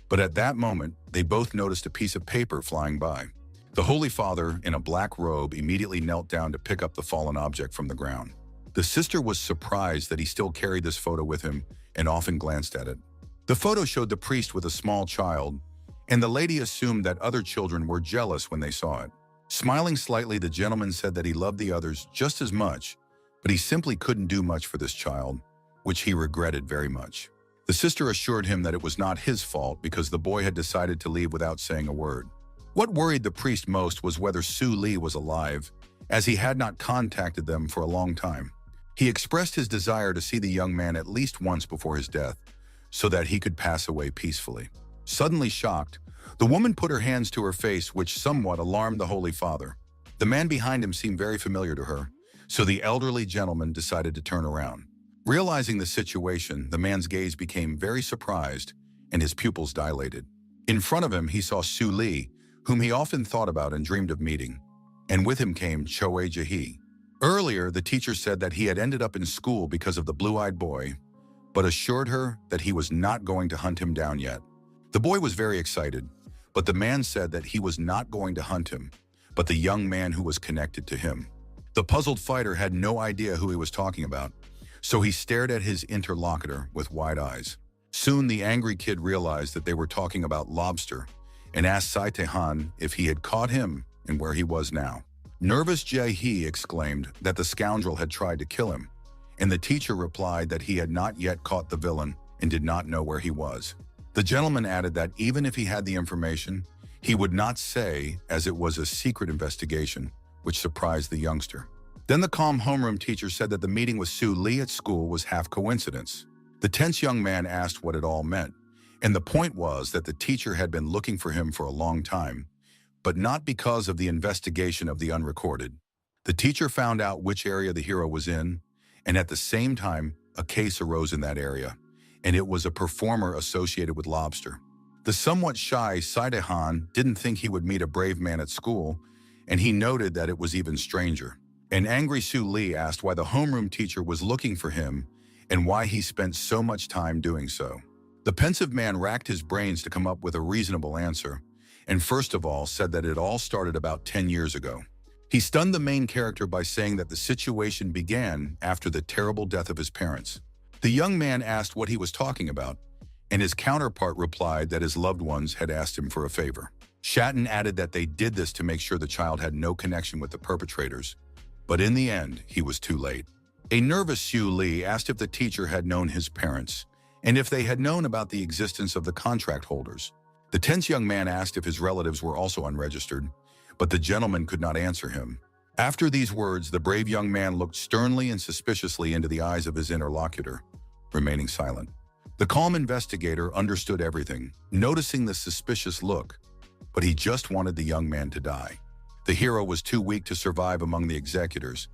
but at that moment, they both noticed a piece of paper flying by. The Holy Father, in a black robe, immediately knelt down to pick up the fallen object from the ground. The sister was surprised that he still carried this photo with him and often glanced at it. The photo showed the priest with a small child, and the lady assumed that other children were jealous when they saw it. Smiling slightly, the gentleman said that he loved the others just as much, but he simply couldn't do much for this child, which he regretted very much. The sister assured him that it was not his fault because the boy had decided to leave without saying a word. What worried the priest most was whether Su Li was alive, as he had not contacted them for a long time. He expressed his desire to see the young man at least once before his death, so that he could pass away peacefully. Suddenly shocked, the woman put her hands to her face, which somewhat alarmed the Holy Father. The man behind him seemed very familiar to her, so the elderly gentleman decided to turn around. Realizing the situation, the man's gaze became very surprised and his pupils dilated. In front of him, he saw Su Li, whom he often thought about and dreamed of meeting. And with him came Choe Jahi. Earlier, the teacher said that he had ended up in school because of the blue-eyed boy, but assured her that he was not going to hunt him down yet. The boy was very excited, but the man said that he was not going to hunt him, but the young man who was connected to him. The puzzled fighter had no idea who he was talking about, so he stared at his interlocutor with wide eyes. Soon, the angry kid realized that they were talking about lobster and asked Saitehan if he had caught him and where he was now. Nervous Jae-hee exclaimed that the scoundrel had tried to kill him, and the teacher replied that he had not yet caught the villain and did not know where he was. The gentleman added that even if he had the information, he would not say, as it was a secret investigation, which surprised the youngster. Then the calm homeroom teacher said that the meeting with Su Li at school was half coincidence. The tense young man asked what it all meant, and the point was that the teacher had been looking for him for a long time, but not because of the investigation of the unrecorded. The teacher found out which area the hero was in, and at the same time, a case arose in that area, and it was a performer associated with lobster. The somewhat shy Saidehan didn't think he would meet a brave man at school, and he noted that it was even stranger. An angry Su Li asked why the homeroom teacher was looking for him and why he spent so much time doing so. The pensive man racked his brains to come up with a reasonable answer, and first of all said that it all started about 10 years ago. He stunned the main character by saying that the situation began after the terrible death of his parents. The young man asked what he was talking about, and his counterpart replied that his loved ones had asked him for a favor. Shatton added that they did this to make sure the child had no connection with the perpetrators, but in the end, he was too late. A nervous Su Li asked if the teacher had known his parents, and if they had known about the existence of the contract holders. The tense young man asked if his relatives were also unregistered, but the gentleman could not answer him. After these words, the brave young man looked sternly and suspiciously into the eyes of his interlocutor, remaining silent. The calm investigator understood everything, noticing the suspicious look, but he just wanted the young man to die. The hero was too weak to survive among the executors,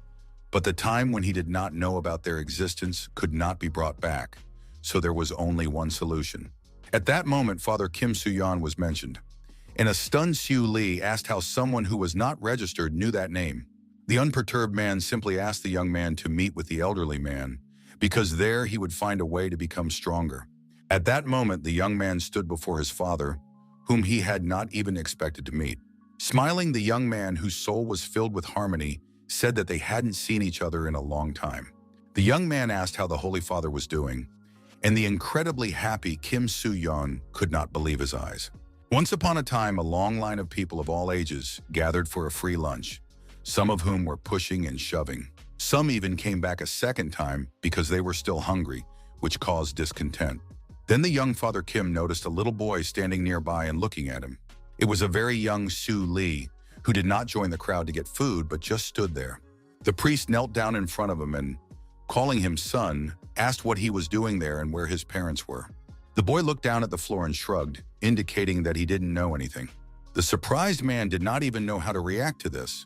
but the time when he did not know about their existence could not be brought back, so there was only one solution. At that moment, Father Kim Soo-yeon was mentioned, and a stunned Su Li asked how someone who was not registered knew that name. The unperturbed man simply asked the young man to meet with the elderly man, because there he would find a way to become stronger. At that moment, the young man stood before his father, whom he had not even expected to meet. Smiling, the young man, whose soul was filled with harmony, said that they hadn't seen each other in a long time. The young man asked how the Holy Father was doing, and the incredibly happy Kim Soo-yeon could not believe his eyes. Once upon a time, a long line of people of all ages gathered for a free lunch, some of whom were pushing and shoving. Some even came back a second time because they were still hungry, which caused discontent. Then the young Father Kim noticed a little boy standing nearby and looking at him. It was a very young Su Li, who did not join the crowd to get food but just stood there. The priest knelt down in front of him and, calling him son, asked what he was doing there and where his parents were. The boy looked down at the floor and shrugged, indicating that he didn't know anything. The surprised man did not even know how to react to this,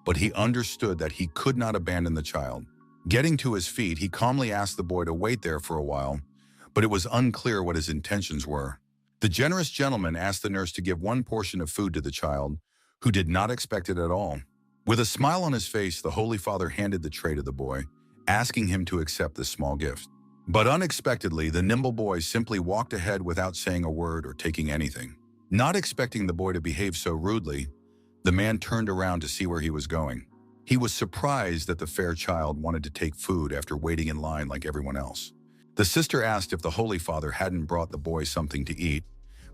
but he understood that he could not abandon the child. Getting to his feet, he calmly asked the boy to wait there for a while, but it was unclear what his intentions were. The generous gentleman asked the nurse to give one portion of food to the child, who did not expect it at all. With a smile on his face, the Holy Father handed the tray to the boy, asking him to accept this small gift. But unexpectedly, the nimble boy simply walked ahead without saying a word or taking anything. Not expecting the boy to behave so rudely, the man turned around to see where he was going. He was surprised that the fair child wanted to take food after waiting in line like everyone else. The sister asked if the Holy Father hadn't brought the boy something to eat,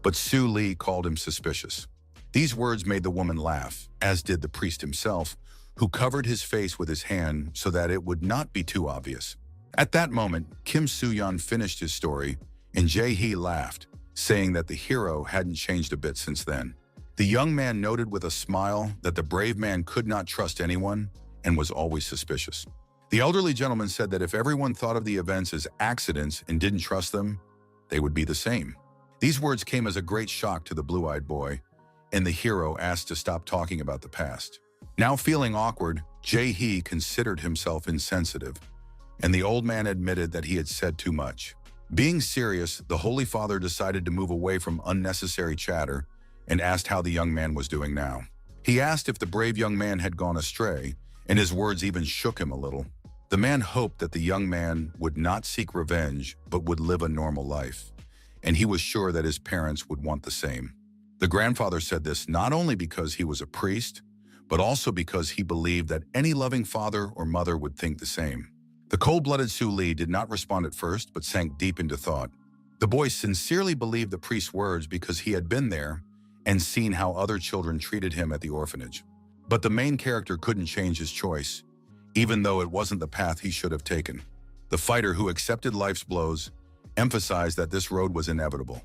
but Su Li called him suspicious. These words made the woman laugh, as did the priest himself, who covered his face with his hand so that it would not be too obvious. At that moment, Kim Soo-yeon finished his story, and Jae-hee laughed, saying that the hero hadn't changed a bit since then. The young man noted with a smile that the brave man could not trust anyone and was always suspicious. The elderly gentleman said that if everyone thought of the events as accidents and didn't trust them, they would be the same. These words came as a great shock to the blue-eyed boy, and the hero asked to stop talking about the past. Now feeling awkward, Jae-hee considered himself insensitive, and the old man admitted that he had said too much. Being serious, the Holy Father decided to move away from unnecessary chatter and asked how the young man was doing now. He asked if the brave young man had gone astray, and his words even shook him a little. The man hoped that the young man would not seek revenge, but would live a normal life, and he was sure that his parents would want the same. The grandfather said this not only because he was a priest, but also because he believed that any loving father or mother would think the same. The cold-blooded Su Lee did not respond at first, but sank deep into thought. The boy sincerely believed the priest's words because he had been there and seen how other children treated him at the orphanage. But the main character couldn't change his choice, even though it wasn't the path he should have taken. The fighter who accepted life's blows emphasized that this road was inevitable,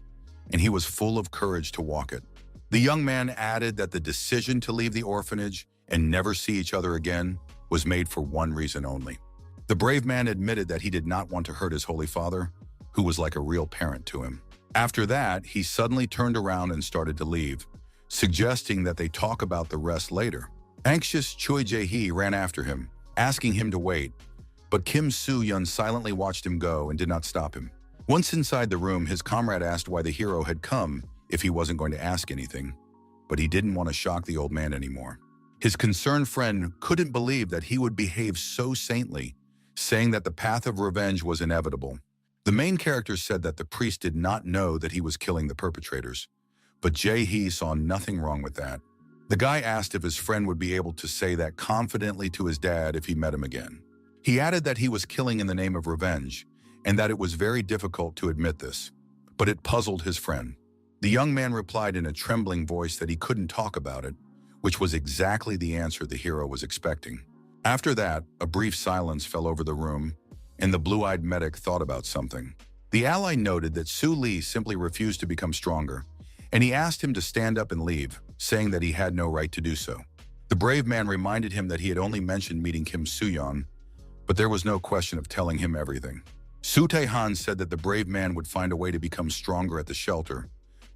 and he was full of courage to walk it. The young man added that the decision to leave the orphanage and never see each other again was made for one reason only. The brave man admitted that he did not want to hurt his Holy Father, who was like a real parent to him. After that, he suddenly turned around and started to leave, suggesting that they talk about the rest later. Anxious, Choi Jae-hee ran after him, asking him to wait, but Kim Soo-yeon silently watched him go and did not stop him. Once inside the room, his comrade asked why the hero had come if he wasn't going to ask anything, but he didn't want to shock the old man anymore. His concerned friend couldn't believe that he would behave so saintly, saying that the path of revenge was inevitable. The main character said that the priest did not know that he was killing the perpetrators, but Jae-hee saw nothing wrong with that. The guy asked if his friend would be able to say that confidently to his dad if he met him again. He added that he was killing in the name of revenge, and that it was very difficult to admit this, but it puzzled his friend. The young man replied in a trembling voice that he couldn't talk about it, which was exactly the answer the hero was expecting. After that, a brief silence fell over the room, and the blue-eyed medic thought about something. The ally noted that Su Lee simply refused to become stronger, and he asked him to stand up and leave, saying that he had no right to do so. The brave man reminded him that he had only mentioned meeting Kim Soo-yeon, but there was no question of telling him everything. Su Tae-han said that the brave man would find a way to become stronger at the shelter,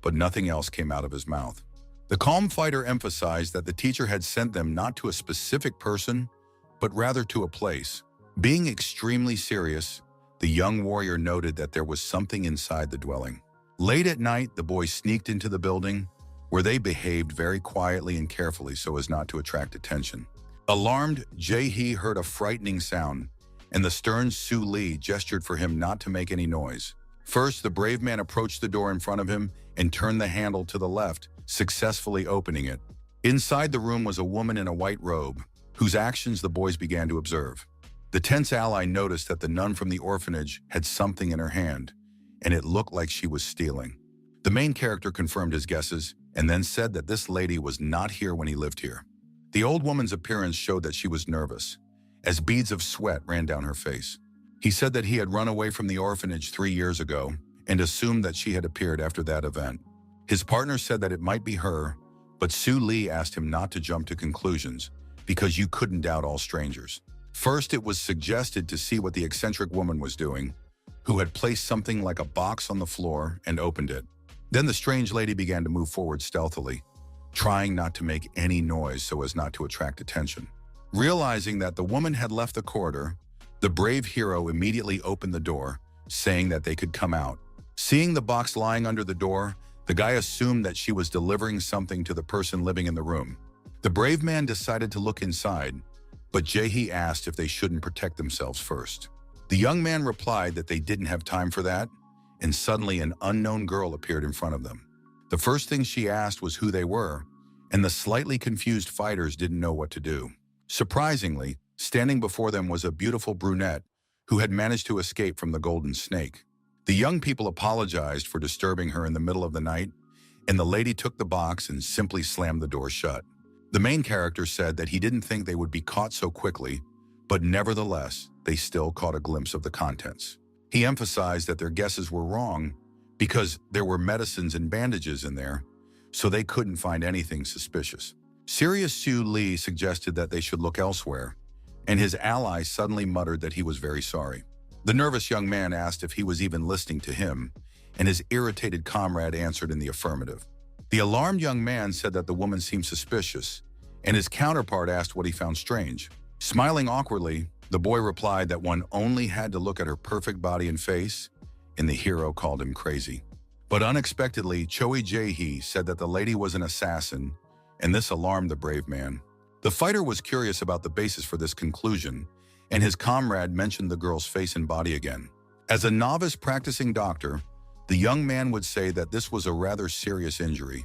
but nothing else came out of his mouth. The calm fighter emphasized that the teacher had sent them not to a specific person, but rather to a place. Being extremely serious, the young warrior noted that there was something inside the dwelling. Late at night, the boys sneaked into the building, where they behaved very quietly and carefully so as not to attract attention. Alarmed, Jae-hee heard a frightening sound, and the stern Su Lee gestured for him not to make any noise. First, the brave man approached the door in front of him and turned the handle to the left, successfully opening it. Inside the room was a woman in a white robe, whose actions the boys began to observe. The tense ally noticed that the nun from the orphanage had something in her hand, and it looked like she was stealing. The main character confirmed his guesses and then said that this lady was not here when he lived here. The old woman's appearance showed that she was nervous, as beads of sweat ran down her face. He said that he had run away from the orphanage 3 years ago and assumed that she had appeared after that event. His partner said that it might be her, but Su Lee asked him not to jump to conclusions because you couldn't doubt all strangers. First, it was suggested to see what the eccentric woman was doing, who had placed something like a box on the floor and opened it. Then the strange lady began to move forward stealthily, trying not to make any noise so as not to attract attention. Realizing that the woman had left the corridor, the brave hero immediately opened the door, saying that they could come out. Seeing the box lying under the door, the guy assumed that she was delivering something to the person living in the room. The brave man decided to look inside, but Jae-hee asked if they shouldn't protect themselves first. The young man replied that they didn't have time for that, and suddenly an unknown girl appeared in front of them. The first thing she asked was who they were, and the slightly confused fighters didn't know what to do. Surprisingly, standing before them was a beautiful brunette who had managed to escape from the golden snake. The young people apologized for disturbing her in the middle of the night, and the lady took the box and simply slammed the door shut. The main character said that he didn't think they would be caught so quickly, but nevertheless, they still caught a glimpse of the contents. He emphasized that their guesses were wrong because there were medicines and bandages in there, so they couldn't find anything suspicious. Sirius Sue Lee suggested that they should look elsewhere, and his ally suddenly muttered that he was very sorry. The nervous young man asked if he was even listening to him, and his irritated comrade answered in the affirmative. The alarmed young man said that the woman seemed suspicious, and his counterpart asked what he found strange. Smiling awkwardly, the boy replied that one only had to look at her perfect body and face, and the hero called him crazy. But unexpectedly, Choi Jae-hee said that the lady was an assassin, and this alarmed the brave man. The fighter was curious about the basis for this conclusion, and his comrade mentioned the girl's face and body again. As a novice practicing doctor, the young man would say that this was a rather serious injury,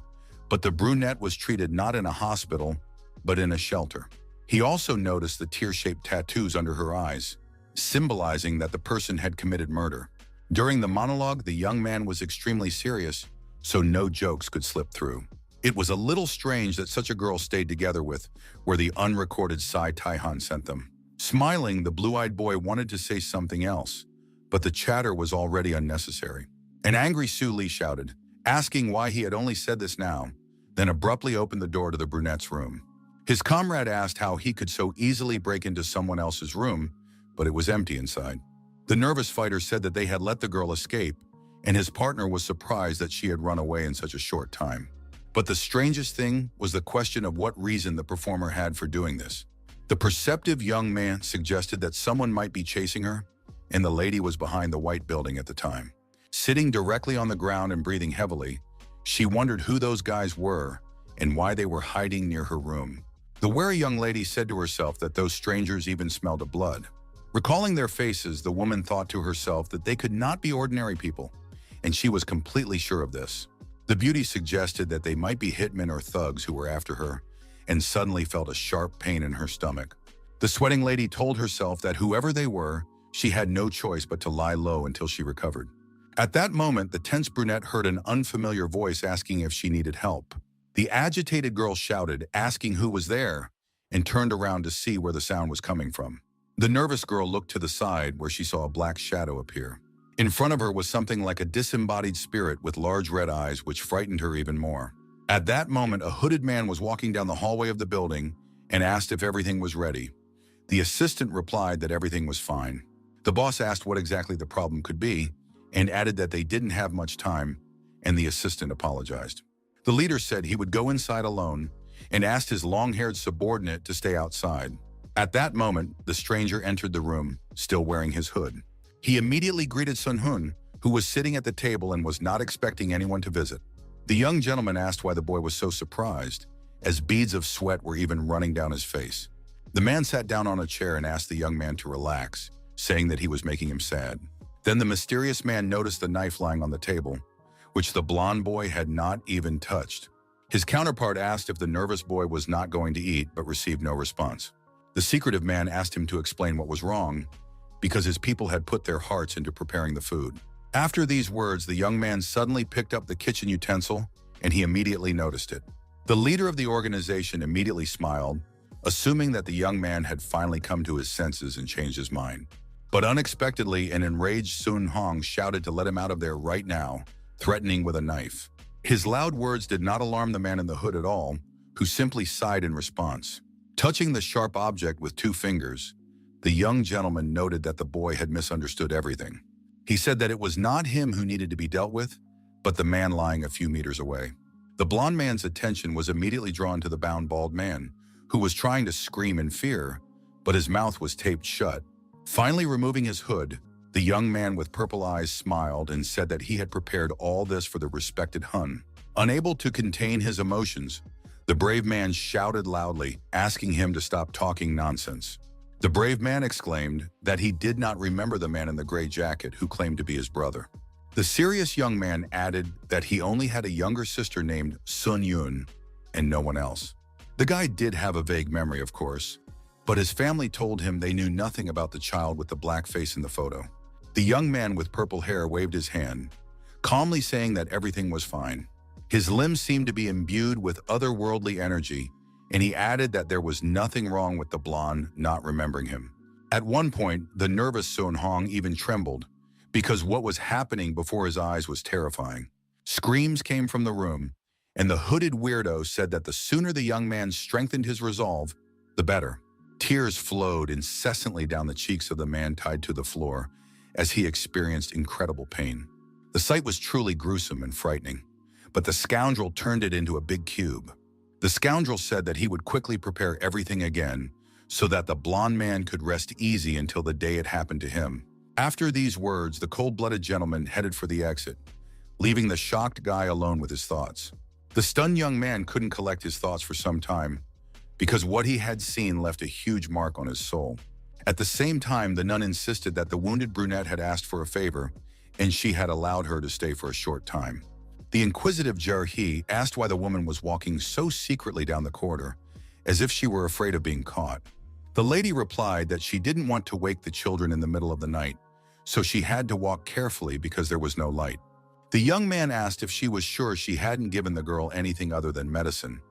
but the brunette was treated not in a hospital, but in a shelter. He also noticed the tear-shaped tattoos under her eyes, symbolizing that the person had committed murder. During the monologue, the young man was extremely serious, so no jokes could slip through. It was a little strange that such a girl stayed together with, where the unrecorded Sai Taihan sent them. Smiling, the blue-eyed boy wanted to say something else, but the chatter was already unnecessary. An angry Su Li shouted, asking why he had only said this now, then abruptly opened the door to the brunette's room. His comrade asked how he could so easily break into someone else's room, but it was empty inside. The nervous fighter said that they had let the girl escape, and his partner was surprised that she had run away in such a short time. But the strangest thing was the question of what reason the performer had for doing this. The perceptive young man suggested that someone might be chasing her, and the lady was behind the white building at the time. Sitting directly on the ground and breathing heavily, she wondered who those guys were and why they were hiding near her room. The wary young lady said to herself that those strangers even smelled of blood. Recalling their faces, the woman thought to herself that they could not be ordinary people, and she was completely sure of this. The beauty suggested that they might be hitmen or thugs who were after her, and suddenly felt a sharp pain in her stomach. The sweating lady told herself that whoever they were, she had no choice but to lie low until she recovered. At that moment, the tense brunette heard an unfamiliar voice asking if she needed help. The agitated girl shouted, asking who was there, and turned around to see where the sound was coming from. The nervous girl looked to the side where she saw a black shadow appear. In front of her was something like a disembodied spirit with large red eyes, which frightened her even more. At that moment, a hooded man was walking down the hallway of the building and asked if everything was ready. The assistant replied that everything was fine. The boss asked what exactly the problem could be and added that they didn't have much time, and the assistant apologized. The leader said he would go inside alone and asked his long-haired subordinate to stay outside. At that moment, the stranger entered the room, still wearing his hood. He immediately greeted Sun Hun, who was sitting at the table and was not expecting anyone to visit. The young gentleman asked why the boy was so surprised, as beads of sweat were even running down his face. The man sat down on a chair and asked the young man to relax, saying that he was making him sad. Then the mysterious man noticed the knife lying on the table, which the blonde boy had not even touched. His counterpart asked if the nervous boy was not going to eat, but received no response. The secretive man asked him to explain what was wrong, because his people had put their hearts into preparing the food. After these words, the young man suddenly picked up the kitchen utensil, and he immediately noticed it. The leader of the organization immediately smiled, assuming that the young man had finally come to his senses and changed his mind. But unexpectedly, an enraged Sun Hong shouted to let him out of there right now, threatening with a knife. His loud words did not alarm the man in the hood at all, who simply sighed in response. Touching the sharp object with 2 fingers, the young gentleman noted that the boy had misunderstood everything. He said that it was not him who needed to be dealt with, but the man lying a few meters away. The blond man's attention was immediately drawn to the bound bald man, who was trying to scream in fear, but his mouth was taped shut. Finally removing his hood, the young man with purple eyes smiled and said that he had prepared all this for the respected Hun. Unable to contain his emotions, the brave man shouted loudly, asking him to stop talking nonsense. The brave man exclaimed that he did not remember the man in the gray jacket who claimed to be his brother. The serious young man added that he only had a younger sister named Sun Yun and no one else. The guy did have a vague memory, of course, but his family told him they knew nothing about the child with the black face in the photo. The young man with purple hair waved his hand, calmly saying that everything was fine. His limbs seemed to be imbued with otherworldly energy, and he added that there was nothing wrong with the blonde not remembering him. At one point, the nervous Sun Hong even trembled, because what was happening before his eyes was terrifying. Screams came from the room, and the hooded weirdo said that the sooner the young man strengthened his resolve, the better. Tears flowed incessantly down the cheeks of the man tied to the floor as he experienced incredible pain. The sight was truly gruesome and frightening, but the scoundrel turned it into a big cube. The scoundrel said that he would quickly prepare everything again so that the blonde man could rest easy until the day it happened to him. After these words, the cold-blooded gentleman headed for the exit, leaving the shocked guy alone with his thoughts. The stunned young man couldn't collect his thoughts for some time because what he had seen left a huge mark on his soul. At the same time, the nun insisted that the wounded brunette had asked for a favor, and she had allowed her to stay for a short time. The inquisitive Jerhi asked why the woman was walking so secretly down the corridor, as if she were afraid of being caught. The lady replied that she didn't want to wake the children in the middle of the night, so she had to walk carefully because there was no light. The young man asked if she was sure she hadn't given the girl anything other than medicine,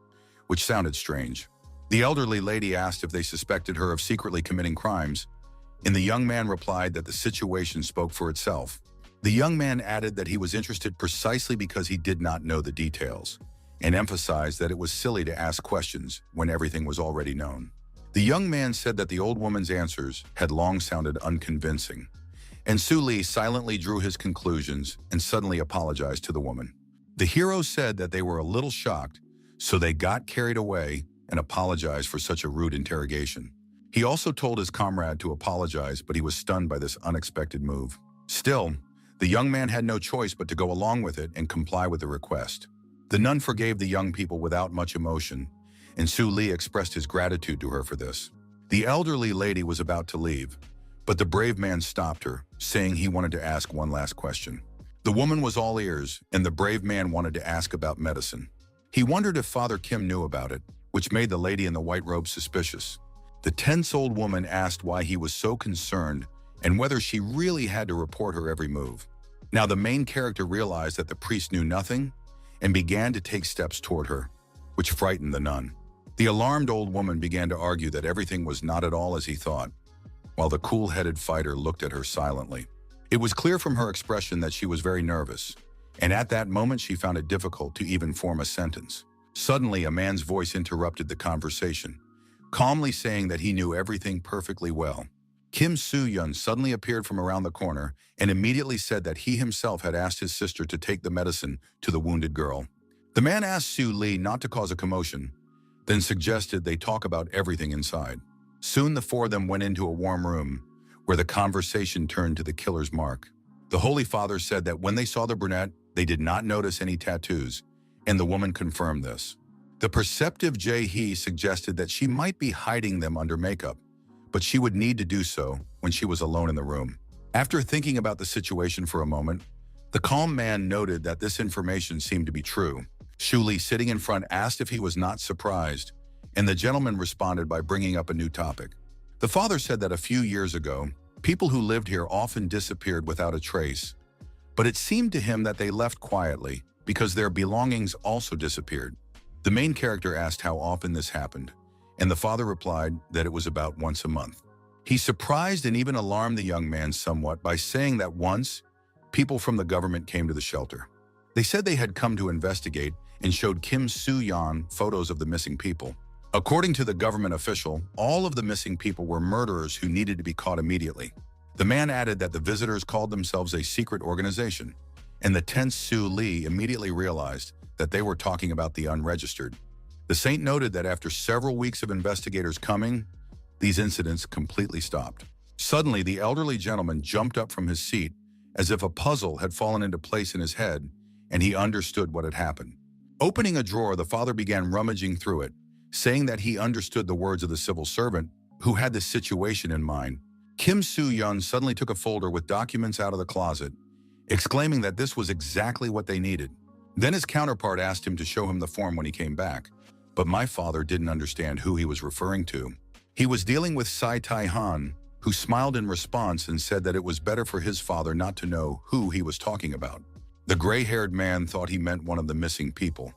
which sounded strange. The elderly lady asked if they suspected her of secretly committing crimes, and the young man replied that the situation spoke for itself. The young man added that he was interested precisely because he did not know the details, and emphasized that it was silly to ask questions when everything was already known. The young man said that the old woman's answers had long sounded unconvincing, and Su Li silently drew his conclusions and suddenly apologized to the woman. The hero said that they were a little shocked, so they got carried away and apologized for such a rude interrogation. He also told his comrade to apologize, but he was stunned by this unexpected move. Still, the young man had no choice but to go along with it and comply with the request. The nun forgave the young people without much emotion, and Su Li expressed his gratitude to her for this. The elderly lady was about to leave, but the brave man stopped her, saying he wanted to ask one last question. The woman was all ears, and the brave man wanted to ask about medicine. He wondered if Father Kim knew about it, which made the lady in the white robe suspicious. The tense old woman asked why he was so concerned and whether she really had to report her every move. Now the main character realized that the priest knew nothing and began to take steps toward her, which frightened the nun. The alarmed old woman began to argue that everything was not at all as he thought, while the cool-headed fighter looked at her silently. It was clear from her expression that she was very nervous, and at that moment she found it difficult to even form a sentence. Suddenly, a man's voice interrupted the conversation, calmly saying that he knew everything perfectly well. Kim Soo-yeon suddenly appeared from around the corner and immediately said that he himself had asked his sister to take the medicine to the wounded girl. The man asked Su Li not to cause a commotion, then suggested they talk about everything inside. Soon the four of them went into a warm room, where the conversation turned to the killer's mark. The Holy Father said that when they saw the brunette, they did not notice any tattoos, and the woman confirmed this. The perceptive Jae-hee suggested that she might be hiding them under makeup, but she would need to do so when she was alone in the room. After thinking about the situation for a moment, the calm man noted that this information seemed to be true. Su Li, sitting in front, asked if he was not surprised, and the gentleman responded by bringing up a new topic. The father said that a few years ago, people who lived here often disappeared without a trace, but it seemed to him that they left quietly because their belongings also disappeared. The main character asked how often this happened, and the father replied that it was about once a month. He surprised and even alarmed the young man somewhat by saying that once, people from the government came to the shelter. They said they had come to investigate and showed Kim Soo-yeon photos of the missing people. According to the government official, all of the missing people were murderers who needed to be caught immediately. The man added that the visitors called themselves a secret organization, and the tense Su Li immediately realized that they were talking about the unregistered. The saint noted that after several weeks of investigators coming, these incidents completely stopped. Suddenly, the elderly gentleman jumped up from his seat as if a puzzle had fallen into place in his head, and he understood what had happened. Opening a drawer, the father began rummaging through it, saying that he understood the words of the civil servant who had the situation in mind. Kim Soo-yeon suddenly took a folder with documents out of the closet, exclaiming that this was exactly what they needed. Then his counterpart asked him to show him the form when he came back, but my father didn't understand who he was referring to. He was dealing with Sai Tai-han, who smiled in response and said that it was better for his father not to know who he was talking about. The gray-haired man thought he meant one of the missing people,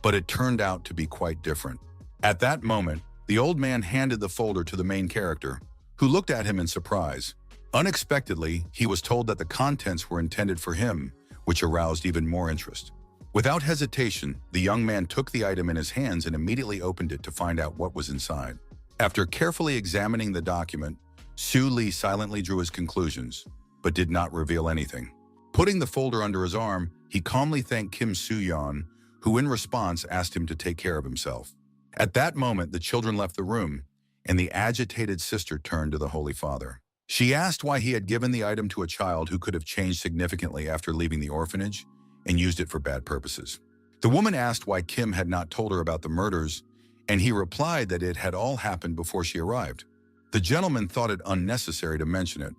but it turned out to be quite different. At that moment, the old man handed the folder to the main character, who looked at him in surprise. Unexpectedly, he was told that the contents were intended for him, which aroused even more interest. Without hesitation, the young man took the item in his hands and immediately opened it to find out what was inside. After carefully examining the document, Su Li silently drew his conclusions, but did not reveal anything. Putting the folder under his arm, he calmly thanked Kim Soo-yeon, who in response asked him to take care of himself. At that moment, the children left the room, and the agitated sister turned to the Holy Father. She asked why he had given the item to a child who could have changed significantly after leaving the orphanage and used it for bad purposes. The woman asked why Kim had not told her about the murders, and he replied that it had all happened before she arrived. The gentleman thought it unnecessary to mention it,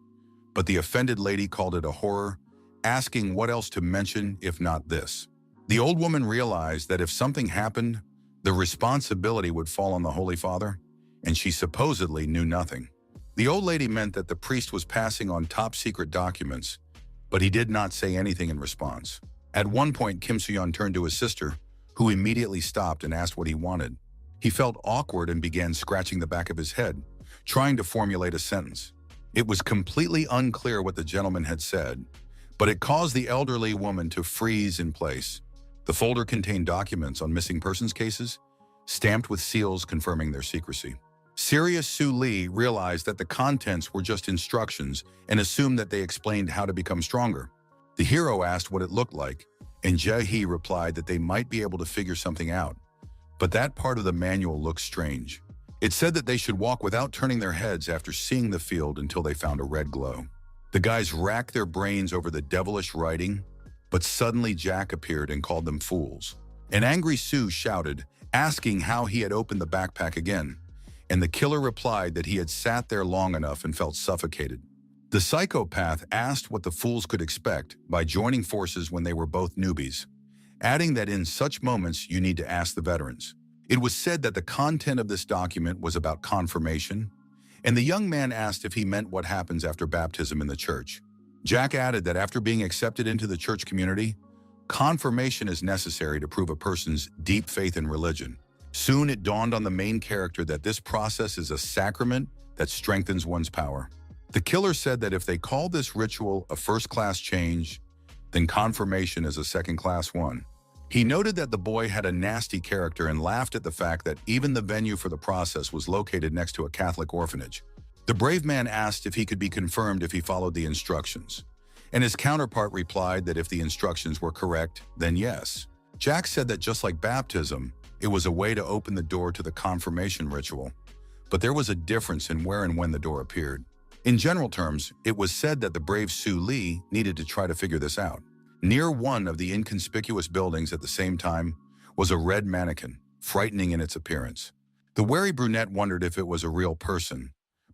but the offended lady called it a horror, asking what else to mention if not this. The old woman realized that if something happened, the responsibility would fall on the Holy Father, and she supposedly knew nothing. The old lady meant that the priest was passing on top-secret documents, but he did not say anything in response. At one point, Kim Soo-yeon turned to his sister, who immediately stopped and asked what he wanted. He felt awkward and began scratching the back of his head, trying to formulate a sentence. It was completely unclear what the gentleman had said, but it caused the elderly woman to freeze in place. The folder contained documents on missing persons cases, stamped with seals confirming their secrecy. Serious Su Li realized that the contents were just instructions and assumed that they explained how to become stronger. The hero asked what it looked like, and Jae-hee replied that they might be able to figure something out. But that part of the manual looked strange. It said that they should walk without turning their heads after seeing the field until they found a red glow. The guys racked their brains over the devilish writing, but suddenly Jack appeared and called them fools. An angry Sue shouted, asking how he had opened the backpack again, and the killer replied that he had sat there long enough and felt suffocated. The psychopath asked what the fools could expect by joining forces when they were both newbies, adding that in such moments you need to ask the veterans. It was said that the content of this document was about confirmation, and the young man asked if he meant what happens after baptism in the church. Jack added that after being accepted into the church community, confirmation is necessary to prove a person's deep faith in religion. Soon it dawned on the main character that this process is a sacrament that strengthens one's power. The killer said that if they call this ritual a first-class change, then confirmation is a second-class one. He noted that the boy had a nasty character and laughed at the fact that even the venue for the process was located next to a Catholic orphanage. The brave man asked if he could be confirmed if he followed the instructions, and his counterpart replied that if the instructions were correct, then yes. Jack said that just like baptism, it was a way to open the door to the confirmation ritual, but there was a difference in where and when the door appeared. In general terms, it was said that the brave Su Li needed to try to figure this out. Near one of the inconspicuous buildings at the same time was a red mannequin, frightening in its appearance. The wary brunette wondered if it was a real person,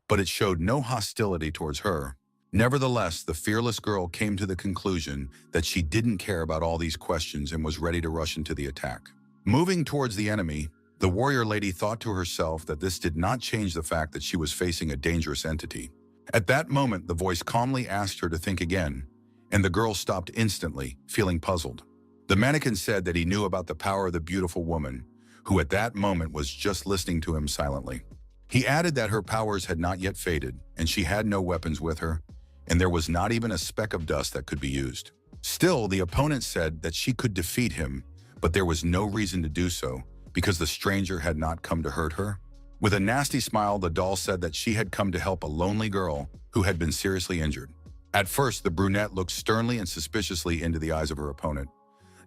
but it showed no hostility towards her. Nevertheless, the fearless girl came to the conclusion that she didn't care about all these questions and was ready to rush into the attack. Moving towards the enemy, the warrior lady thought to herself that this did not change the fact that she was facing a dangerous entity. At that moment, the voice calmly asked her to think again, and the girl stopped instantly, feeling puzzled. The mannequin said that he knew about the power of the beautiful woman, who at that moment was just listening to him silently. He added that her powers had not yet faded, and she had no weapons with her, and there was not even a speck of dust that could be used. Still, the opponent said that she could defeat him, but there was no reason to do so, because the stranger had not come to hurt her. With a nasty smile, the doll said that she had come to help a lonely girl who had been seriously injured. At first, the brunette looked sternly and suspiciously into the eyes of her opponent,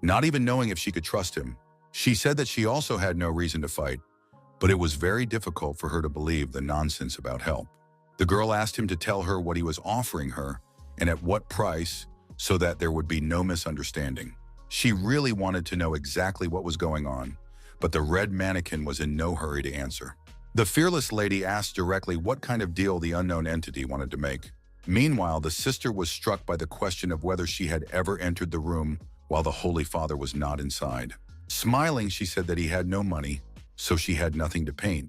not even knowing if she could trust him. She said that she also had no reason to fight, but it was very difficult for her to believe the nonsense about help. The girl asked him to tell her what he was offering her and at what price, so that there would be no misunderstanding. She really wanted to know exactly what was going on, but the red mannequin was in no hurry to answer. The fearless lady asked directly what kind of deal the unknown entity wanted to make. Meanwhile, the sister was struck by the question of whether she had ever entered the room while the Holy Father was not inside. Smiling, she said that he had no money, so she had nothing to paint,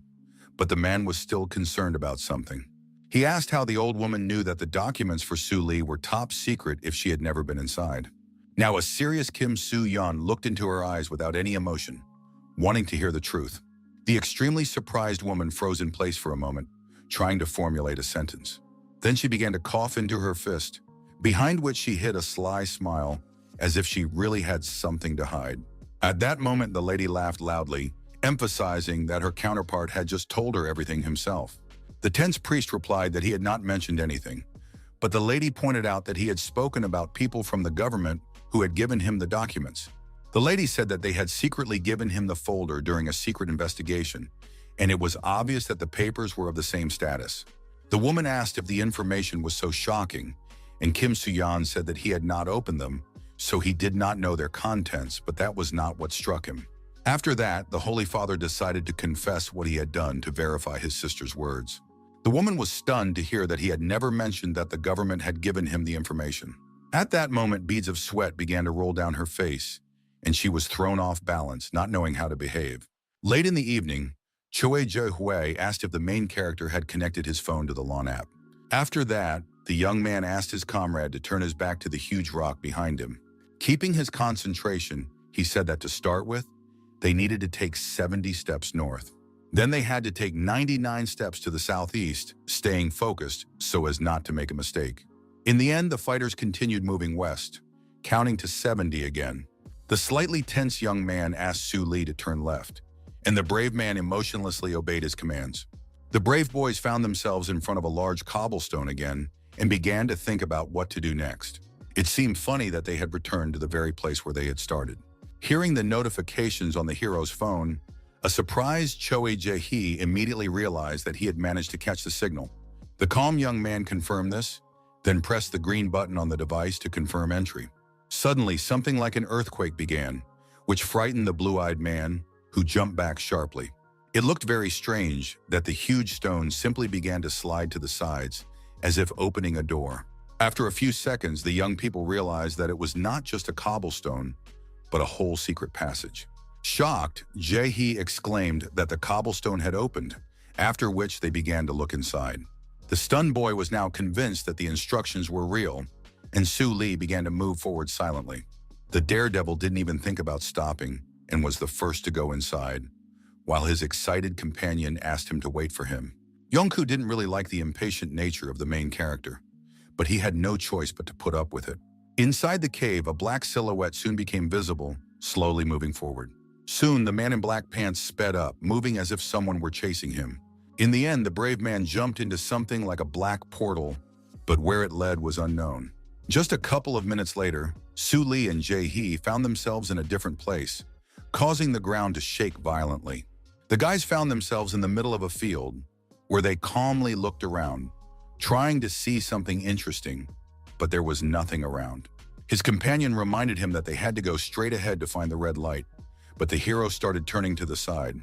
but the man was still concerned about something. He asked how the old woman knew that the documents for Su Li were top secret if she had never been inside. Now a serious Kim Soo-yeon looked into her eyes without any emotion, wanting to hear the truth. The extremely surprised woman froze in place for a moment, trying to formulate a sentence. Then she began to cough into her fist, behind which she hid a sly smile, as if she really had something to hide. At that moment, the lady laughed loudly, emphasizing that her counterpart had just told her everything himself. The tense priest replied that he had not mentioned anything, but the lady pointed out that he had spoken about people from the government who had given him the documents. The lady said that they had secretly given him the folder during a secret investigation, and it was obvious that the papers were of the same status. The woman asked if the information was so shocking, and Kim Suyan said that he had not opened them, so he did not know their contents, but that was not what struck him. After that, the Holy Father decided to confess what he had done to verify his sister's words. The woman was stunned to hear that he had never mentioned that the government had given him the information. At that moment, beads of sweat began to roll down her face, and she was thrown off balance, not knowing how to behave. Late in the evening, Choi Jae-hui asked if the main character had connected his phone to the lawn app. After that, the young man asked his comrade to turn his back to the huge rock behind him. Keeping his concentration, he said that to start with, they needed to take 70 steps north. Then they had to take 99 steps to the southeast, staying focused so as not to make a mistake. In the end, the fighters continued moving west, counting to 70 again. The slightly tense young man asked Su Li to turn left, and the brave man emotionlessly obeyed his commands. The brave boys found themselves in front of a large cobblestone again and began to think about what to do next. It seemed funny that they had returned to the very place where they had started. Hearing the notifications on the hero's phone, a surprised Choi Jae-hee immediately realized that he had managed to catch the signal. The calm young man confirmed this, then pressed the green button on the device to confirm entry. Suddenly, something like an earthquake began, which frightened the blue-eyed man, who jumped back sharply. It looked very strange that the huge stone simply began to slide to the sides, as if opening a door. After a few seconds, the young people realized that it was not just a cobblestone, but a whole secret passage. Shocked, Jae-hee exclaimed that the cobblestone had opened, after which they began to look inside. The stunned boy was now convinced that the instructions were real, and Su Li began to move forward silently. The daredevil didn't even think about stopping and was the first to go inside, while his excited companion asked him to wait for him. Yongku didn't really like the impatient nature of the main character, but he had no choice but to put up with it. Inside the cave, a black silhouette soon became visible, slowly moving forward. Soon, the man in black pants sped up, moving as if someone were chasing him. In the end, the brave man jumped into something like a black portal, but where it led was unknown. Just a couple of minutes later, Su Li and Jae-hee found themselves in a different place, causing the ground to shake violently. The guys found themselves in the middle of a field, where they calmly looked around, trying to see something interesting, but there was nothing around. His companion reminded him that they had to go straight ahead to find the red light, but the hero started turning to the side.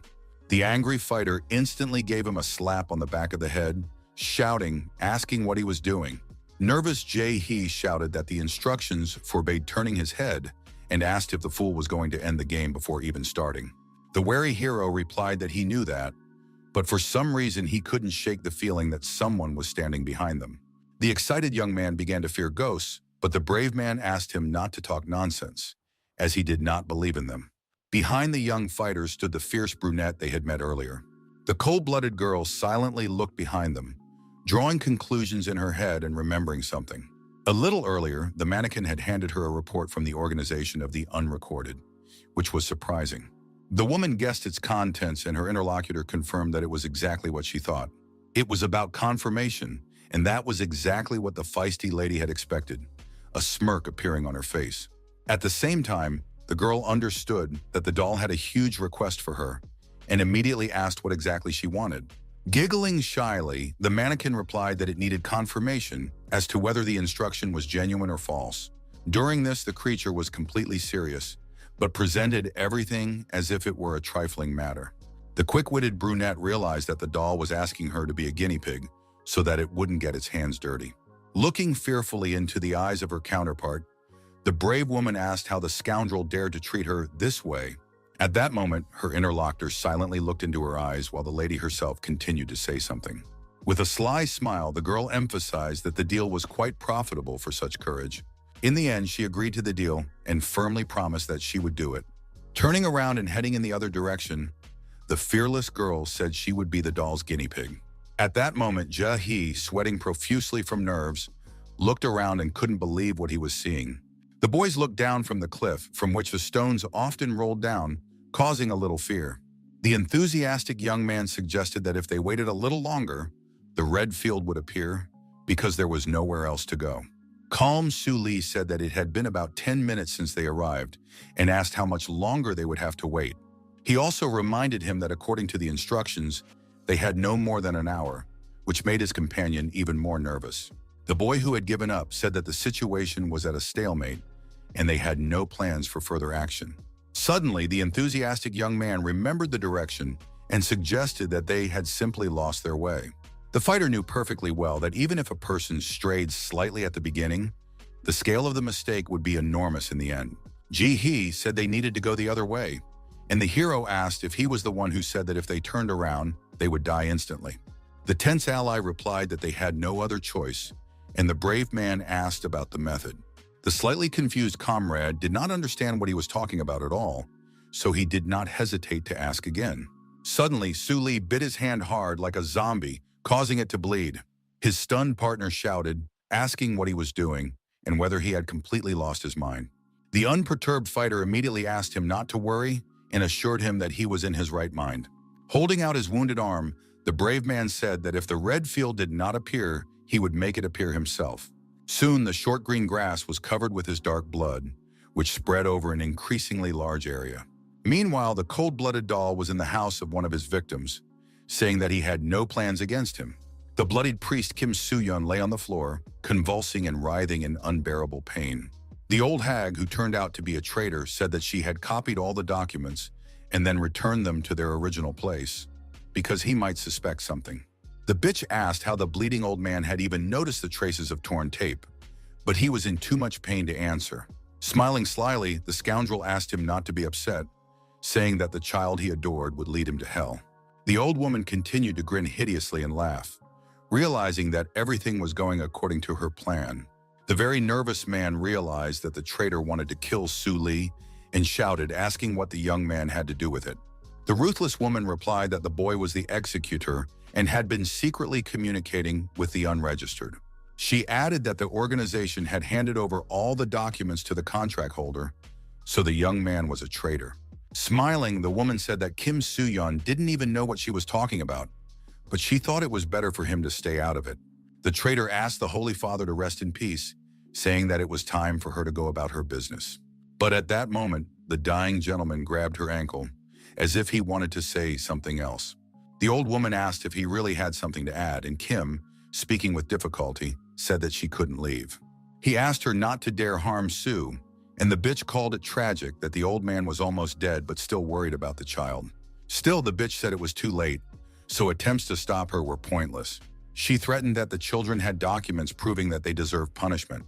The angry fighter instantly gave him a slap on the back of the head, shouting, asking what he was doing. Nervous Jae-hee shouted that the instructions forbade turning his head and asked if the fool was going to end the game before even starting. The wary hero replied that he knew that, but for some reason he couldn't shake the feeling that someone was standing behind them. The excited young man began to fear ghosts, but the brave man asked him not to talk nonsense, as he did not believe in them. Behind the young fighters stood the fierce brunette they had met earlier. The cold-blooded girl silently looked behind them, drawing conclusions in her head and remembering something. A little earlier, the mannequin had handed her a report from the organization of the unrecorded, which was surprising. The woman guessed its contents, and her interlocutor confirmed that it was exactly what she thought. It was about confirmation, and that was exactly what the feisty lady had expected, a smirk appearing on her face. At the same time, the girl understood that the doll had a huge request for her, and immediately asked what exactly she wanted. Giggling shyly, the mannequin replied that it needed confirmation as to whether the instruction was genuine or false. During this, the creature was completely serious, but presented everything as if it were a trifling matter. The quick-witted brunette realized that the doll was asking her to be a guinea pig so that it wouldn't get its hands dirty. Looking fearfully into the eyes of her counterpart, the brave woman asked how the scoundrel dared to treat her this way. At that moment, her interlocutor silently looked into her eyes while the lady herself continued to say something. With a sly smile, the girl emphasized that the deal was quite profitable for such courage. In the end, she agreed to the deal and firmly promised that she would do it. Turning around and heading in the other direction, The fearless girl said she would be the doll's guinea pig. At that moment, Jae, sweating profusely from nerves, looked around and couldn't believe what he was seeing. The boys looked down from the cliff, from which the stones often rolled down, causing a little fear. The enthusiastic young man suggested that if they waited a little longer, the red field would appear, because there was nowhere else to go. Calm Su Lee said that it had been about 10 minutes since they arrived, and asked how much longer they would have to wait. He also reminded him that according to the instructions, they had no more than an hour, which made his companion even more nervous. The boy who had given up said that the situation was at a stalemate, and they had no plans for further action. Suddenly, the enthusiastic young man remembered the direction and suggested that they had simply lost their way. The fighter knew perfectly well that even if a person strayed slightly at the beginning, the scale of the mistake would be enormous in the end. Ji-hee said they needed to go the other way, and the hero asked if he was the one who said that if they turned around, they would die instantly. The tense ally replied that they had no other choice, and the brave man asked about the method. The slightly confused comrade did not understand what he was talking about at all, so he did not hesitate to ask again. Suddenly, Su Lee bit his hand hard like a zombie, causing it to bleed. His stunned partner shouted, asking what he was doing and whether he had completely lost his mind. The unperturbed fighter immediately asked him not to worry and assured him that he was in his right mind. Holding out his wounded arm, the brave man said that if the red field did not appear, he would make it appear himself. Soon, the short green grass was covered with his dark blood, which spread over an increasingly large area. Meanwhile, the cold-blooded doll was in the house of one of his victims, saying that he had no plans against him. The bloodied priest Kim Soo-yeon lay on the floor, convulsing and writhing in unbearable pain. The old hag, who turned out to be a traitor, said that she had copied all the documents and then returned them to their original place, because he might suspect something. The bitch asked how the bleeding old man had even noticed the traces of torn tape, but he was in too much pain to answer. Smiling slyly, the scoundrel asked him not to be upset, saying that the child he adored would lead him to hell. The old woman continued to grin hideously and laugh, realizing that everything was going according to her plan. The very nervous man realized that the traitor wanted to kill Su Lee and shouted, asking what the young man had to do with it. The ruthless woman replied that the boy was the executor and had been secretly communicating with the unregistered. She added that the organization had handed over all the documents to the contract holder, so the young man was a traitor. Smiling, the woman said that Kim Soo-yeon didn't even know what she was talking about, but she thought it was better for him to stay out of it. The traitor asked the Holy Father to rest in peace, saying that it was time for her to go about her business. But at that moment, the dying gentleman grabbed her ankle, as if he wanted to say something else. The old woman asked if he really had something to add, and Kim, speaking with difficulty, said that she couldn't leave. He asked her not to dare harm Sue, and the bitch called it tragic that the old man was almost dead but still worried about the child. Still, the bitch said it was too late, so attempts to stop her were pointless. She threatened that the children had documents proving that they deserved punishment,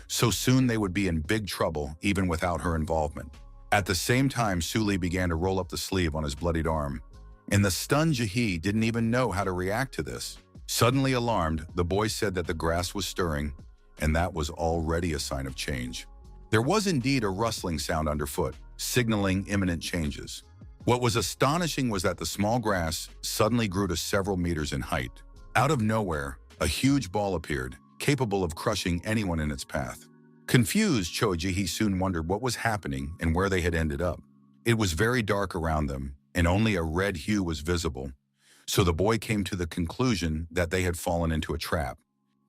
so soon they would be in big trouble even without her involvement. At the same time, Su Lee began to roll up the sleeve on his bloodied arm, and the stunned Jae didn't even know how to react to this. Suddenly alarmed, the boy said that the grass was stirring, and that was already a sign of change. There was indeed a rustling sound underfoot, signaling imminent changes. What was astonishing was that the small grass suddenly grew to several meters in height. Out of nowhere, a huge ball appeared, capable of crushing anyone in its path. Confused, Cho Jae soon wondered what was happening and where they had ended up. It was very dark around them, and only a red hue was visible, so the boy came to the conclusion that they had fallen into a trap.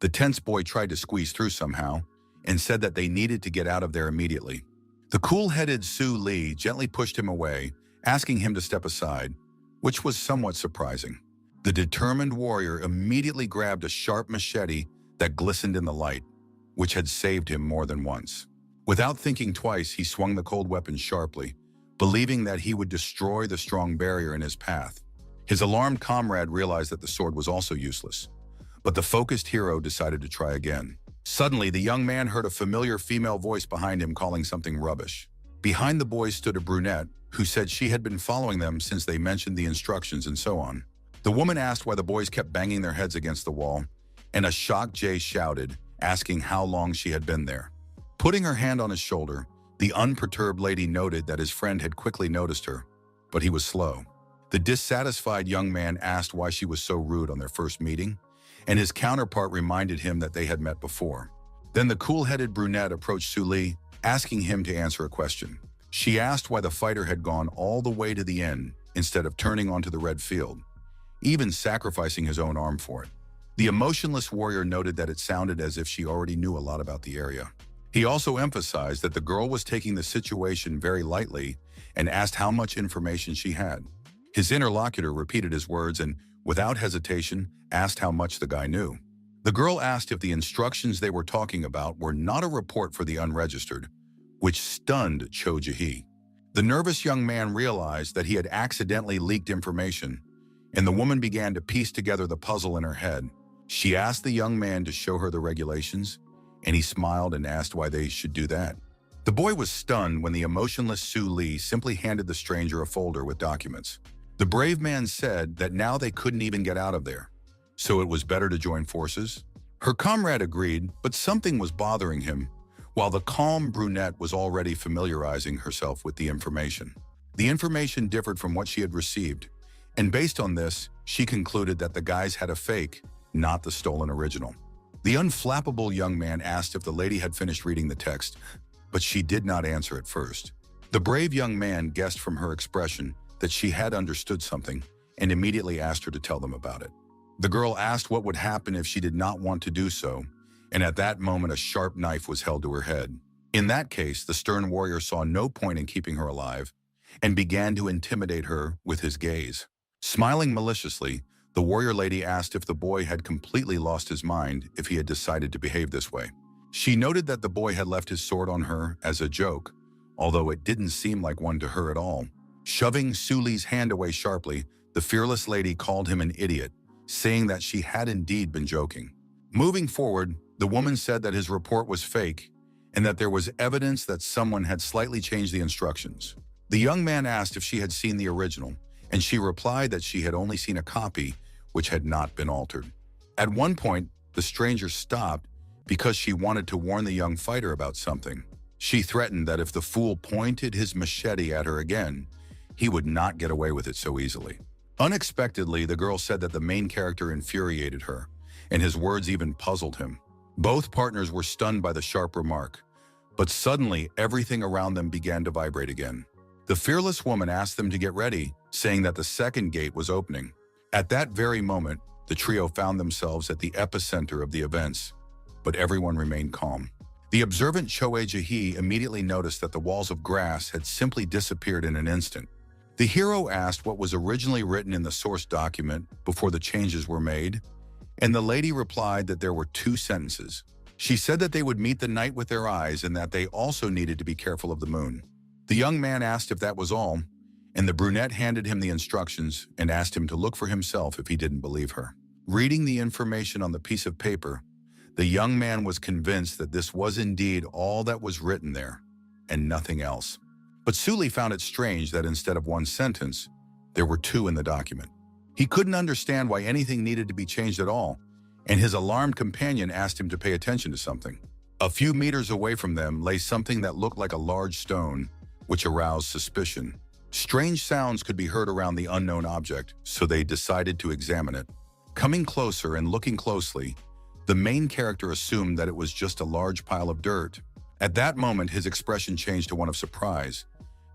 The tense boy tried to squeeze through somehow, and said that they needed to get out of there immediately. The cool-headed Su Lee gently pushed him away, asking him to step aside, which was somewhat surprising. The determined warrior immediately grabbed a sharp machete that glistened in the light, which had saved him more than once. Without thinking twice, he swung the cold weapon sharply, believing that he would destroy the strong barrier in his path. His alarmed comrade realized that the sword was also useless, but the focused hero decided to try again. Suddenly, the young man heard a familiar female voice behind him calling something rubbish. Behind the boys stood a brunette who said she had been following them since they mentioned the instructions and so on. The woman asked why the boys kept banging their heads against the wall, and a shocked Jay shouted, asking how long she had been there. Putting her hand on his shoulder, the unperturbed lady noted that his friend had quickly noticed her, but he was slow. The dissatisfied young man asked why she was so rude on their first meeting, and his counterpart reminded him that they had met before. Then the cool-headed brunette approached Su Li, asking him to answer a question. She asked why the fighter had gone all the way to the end instead of turning onto the red field, even sacrificing his own arm for it. The emotionless warrior noted that it sounded as if she already knew a lot about the area. He also emphasized that the girl was taking the situation very lightly and asked how much information she had. His interlocutor repeated his words and, without hesitation, asked how much the guy knew. The girl asked if the instructions they were talking about were not a report for the unregistered, which stunned Cho Jae. The nervous young man realized that he had accidentally leaked information, and the woman began to piece together the puzzle in her head. She asked the young man to show her the regulations, and he smiled and asked why they should do that. The boy was stunned when the emotionless Su Li simply handed the stranger a folder with documents. The brave man said that now they couldn't even get out of there, so it was better to join forces. Her comrade agreed, but something was bothering him, while the calm brunette was already familiarizing herself with the information. The information differed from what she had received, and based on this, she concluded that the guys had a fake, not the stolen original. The unflappable young man asked if the lady had finished reading the text, but she did not answer at first. The brave young man guessed from her expression that she had understood something and immediately asked her to tell them about it. The girl asked what would happen if she did not want to do so, and at that moment a sharp knife was held to her head. In that case, the stern warrior saw no point in keeping her alive and began to intimidate her with his gaze. Smiling maliciously, the warrior lady asked if the boy had completely lost his mind if he had decided to behave this way. She noted that the boy had left his sword on her as a joke, although it didn't seem like one to her at all. Shoving Su Li's hand away sharply, the fearless lady called him an idiot, saying that she had indeed been joking. Moving forward, the woman said that his report was fake and that there was evidence that someone had slightly changed the instructions. The young man asked if she had seen the original, and she replied that she had only seen a copy which had not been altered. At one point, the stranger stopped because she wanted to warn the young fighter about something. She threatened that if the fool pointed his machete at her again, he would not get away with it so easily. Unexpectedly, the girl said that the main character infuriated her, and his words even puzzled him. Both partners were stunned by the sharp remark, but suddenly everything around them began to vibrate again. The fearless woman asked them to get ready, saying that the second gate was opening. At that very moment, the trio found themselves at the epicenter of the events, but everyone remained calm. The observant Cho Jae immediately noticed that the walls of grass had simply disappeared in an instant. The hero asked what was originally written in the source document before the changes were made, and the lady replied that there were 2 sentences. She said that they would meet the night with their eyes and that they also needed to be careful of the moon. The young man asked if that was all, and the brunette handed him the instructions and asked him to look for himself if he didn't believe her. Reading the information on the piece of paper, the young man was convinced that this was indeed all that was written there, and nothing else. But Su Li found it strange that instead of 1 sentence, there were 2 in the document. He couldn't understand why anything needed to be changed at all, and his alarmed companion asked him to pay attention to something. A few meters away from them lay something that looked like a large stone, which aroused suspicion. Strange sounds could be heard around the unknown object, so they decided to examine it. Coming closer and looking closely, the main character assumed that it was just a large pile of dirt. At that moment, his expression changed to one of surprise,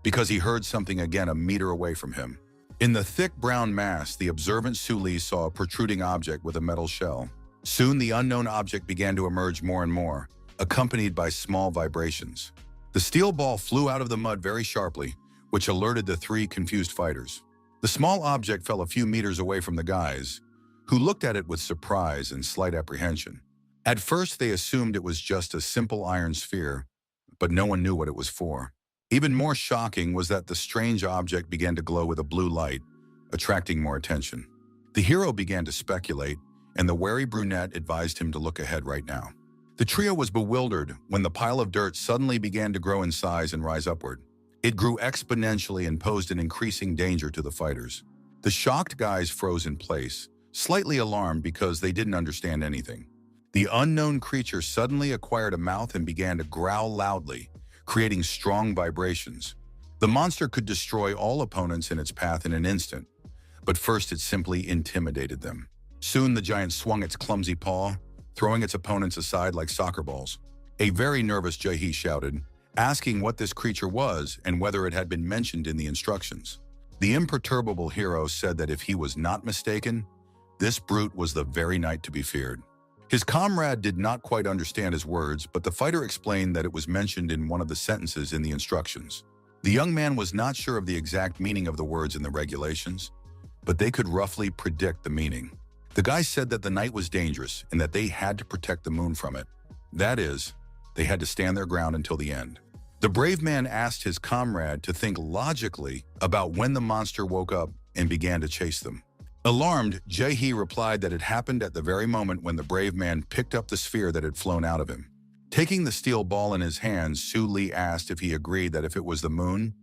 because he heard something again a meter away from him. In the thick brown mass, the observant Su Li saw a protruding object with a metal shell. Soon the unknown object began to emerge more and more, accompanied by small vibrations. The steel ball flew out of the mud very sharply, which alerted the 3 confused fighters. The small object fell a few meters away from the guys, who looked at it with surprise and slight apprehension. At first, they assumed it was just a simple iron sphere, but no one knew what it was for. Even more shocking was that the strange object began to glow with a blue light, attracting more attention. The hero began to speculate, and the wary brunette advised him to look ahead right now. The trio was bewildered when the pile of dirt suddenly began to grow in size and rise upward. It grew exponentially and posed an increasing danger to the fighters. The shocked guys froze in place, slightly alarmed because they didn't understand anything. The unknown creature suddenly acquired a mouth and began to growl loudly, creating strong vibrations. The monster could destroy all opponents in its path in an instant. but first it simply intimidated them. Soon the giant swung its clumsy paw, throwing its opponents aside like soccer balls. A very nervous Jahi shouted, asking what this creature was and whether it had been mentioned in the instructions. The imperturbable hero said that if he was not mistaken, this brute was the very knight to be feared. His comrade did not quite understand his words, but the fighter explained that it was mentioned in one of the sentences in the instructions. The young man was not sure of the exact meaning of the words in the regulations, but they could roughly predict the meaning. The guy said that the night was dangerous and that they had to protect the moon from it. That is, they had to stand their ground until the end. The brave man asked his comrade to think logically about when the monster woke up and began to chase them. Alarmed, Jahi replied that it happened at the very moment when the brave man picked up the sphere that had flown out of him. Taking the steel ball in his hands, Su Li asked if he agreed that if it was the moon,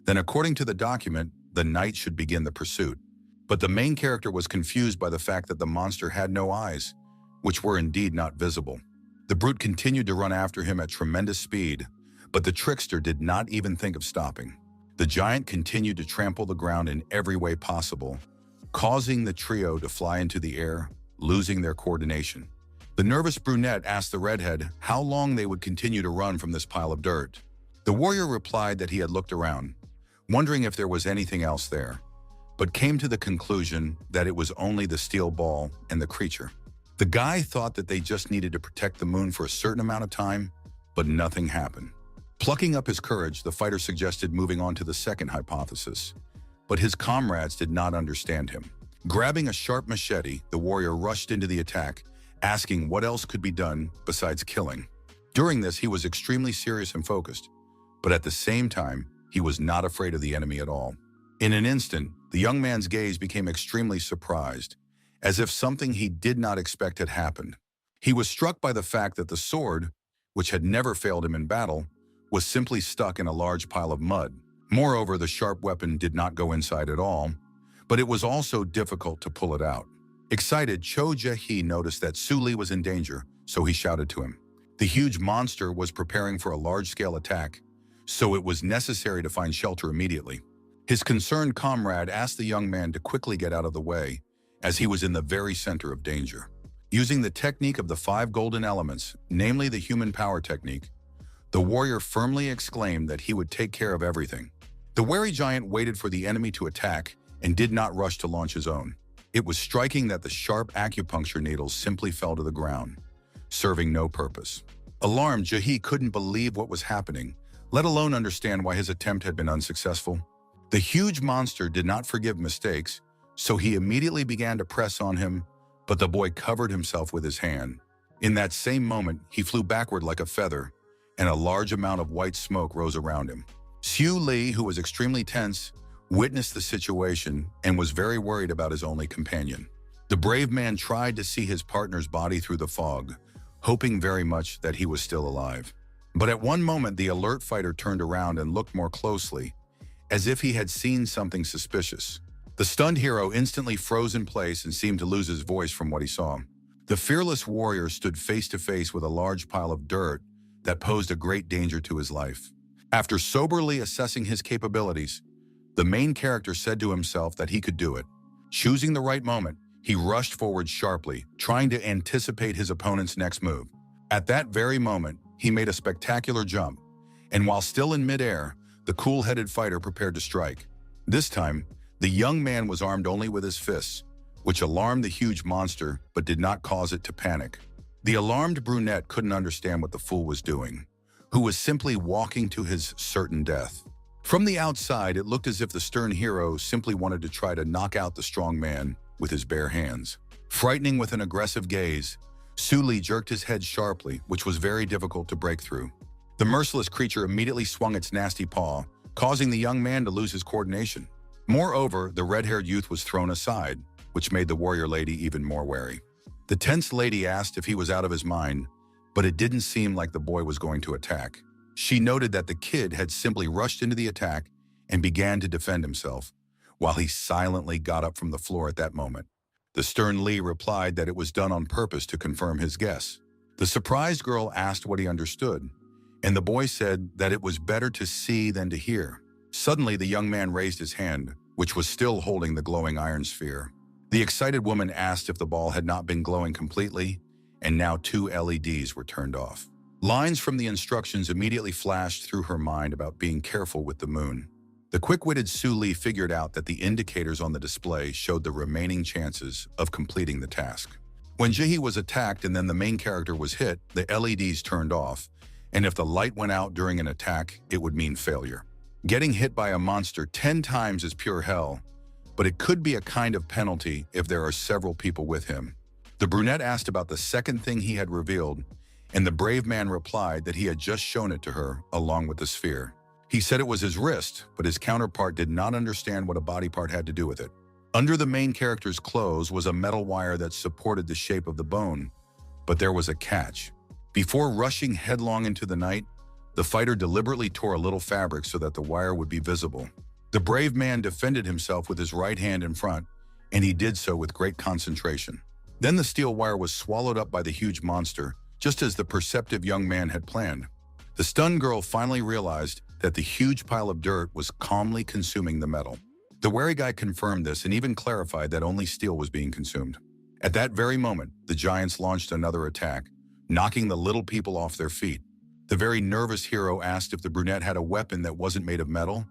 then according to the document, the knight should begin the pursuit. But the main character was confused by the fact that the monster had no eyes, which were indeed not visible. The brute continued to run after him at tremendous speed, but the trickster did not even think of stopping. The giant continued to trample the ground in every way possible, causing the trio to fly into the air, losing their coordination. The nervous brunette asked the redhead how long they would continue to run from this pile of dirt. The warrior replied that he had looked around, wondering if there was anything else there, but came to the conclusion that it was only the steel ball and the creature. The guy thought that they just needed to protect the moon for a certain amount of time, but nothing happened. Plucking up his courage, the fighter suggested moving on to the second hypothesis, but his comrades did not understand him. Grabbing a sharp machete, the warrior rushed into the attack, asking what else could be done besides killing. During this, he was extremely serious and focused, but at the same time, he was not afraid of the enemy at all. In an instant, the young man's gaze became extremely surprised, as if something he did not expect had happened. He was struck by the fact that the sword, which had never failed him in battle, was simply stuck in a large pile of mud. Moreover, the sharp weapon did not go inside at all, but it was also difficult to pull it out. Excited, Cho Jae-hee noticed that Su Li was in danger, so he shouted to him. The huge monster was preparing for a large-scale attack, so it was necessary to find shelter immediately. His concerned comrade asked the young man to quickly get out of the way, as he was in the very center of danger. Using the technique of the 5 golden elements, namely the human power technique, the warrior firmly exclaimed that he would take care of everything. The wary giant waited for the enemy to attack and did not rush to launch his own. It was striking that the sharp acupuncture needles simply fell to the ground, serving no purpose. Alarmed, Jahi couldn't believe what was happening, let alone understand why his attempt had been unsuccessful. The huge monster did not forgive mistakes, so he immediately began to press on him, but the boy covered himself with his hand. In that same moment, he flew backward like a feather, and a large amount of white smoke rose around him. Su Li, who was extremely tense, witnessed the situation and was very worried about his only companion. The brave man tried to see his partner's body through the fog, hoping very much that he was still alive. But at one moment, the alert fighter turned around and looked more closely, as if he had seen something suspicious. The stunned hero instantly froze in place and seemed to lose his voice from what he saw. The fearless warrior stood face to face with a large pile of dirt that posed a great danger to his life. After soberly assessing his capabilities, the main character said to himself that he could do it. Choosing the right moment, he rushed forward sharply, trying to anticipate his opponent's next move. At that very moment, he made a spectacular jump, and while still in midair, the cool-headed fighter prepared to strike. This time, the young man was armed only with his fists, which alarmed the huge monster but did not cause it to panic. The alarmed brunette couldn't understand what the fool was doing, who was simply walking to his certain death. From the outside, it looked as if the stern hero simply wanted to try to knock out the strong man with his bare hands. Frightening with an aggressive gaze, Su Li jerked his head sharply, which was very difficult to break through. The merciless creature immediately swung its nasty paw, causing the young man to lose his coordination. Moreover, the red-haired youth was thrown aside, which made the warrior lady even more wary. The tense lady asked if he was out of his mind, but it didn't seem like the boy was going to attack. She noted that the kid had simply rushed into the attack and began to defend himself, while he silently got up from the floor at that moment. The stern Lee replied that it was done on purpose to confirm his guess. The surprised girl asked what he understood, and the boy said that it was better to see than to hear. Suddenly, the young man raised his hand, which was still holding the glowing iron sphere. The excited woman asked if the ball had not been glowing completely, and now 2 LEDs were turned off. Lines from the instructions immediately flashed through her mind about being careful with the moon. The quick-witted Su Li figured out that the indicators on the display showed the remaining chances of completing the task. When Jihi was attacked and then the main character was hit, the LEDs turned off, and if the light went out during an attack, it would mean failure. Getting hit by a monster 10 times is pure hell, but it could be a kind of penalty if there are several people with him. The brunette asked about the second thing he had revealed, and the brave man replied that he had just shown it to her along with the sphere. He said it was his wrist, but his counterpart did not understand what a body part had to do with it. Under the main character's clothes was a metal wire that supported the shape of the bone, but there was a catch. Before rushing headlong into the night, the fighter deliberately tore a little fabric so that the wire would be visible. The brave man defended himself with his right hand in front, and he did so with great concentration. Then the steel wire was swallowed up by the huge monster, just as the perceptive young man had planned. The stunned girl finally realized that the huge pile of dirt was calmly consuming the metal. The wary guy confirmed this and even clarified that only steel was being consumed. At that very moment, the giants launched another attack, knocking the little people off their feet. The very nervous hero asked if the brunette had a weapon that wasn't made of metal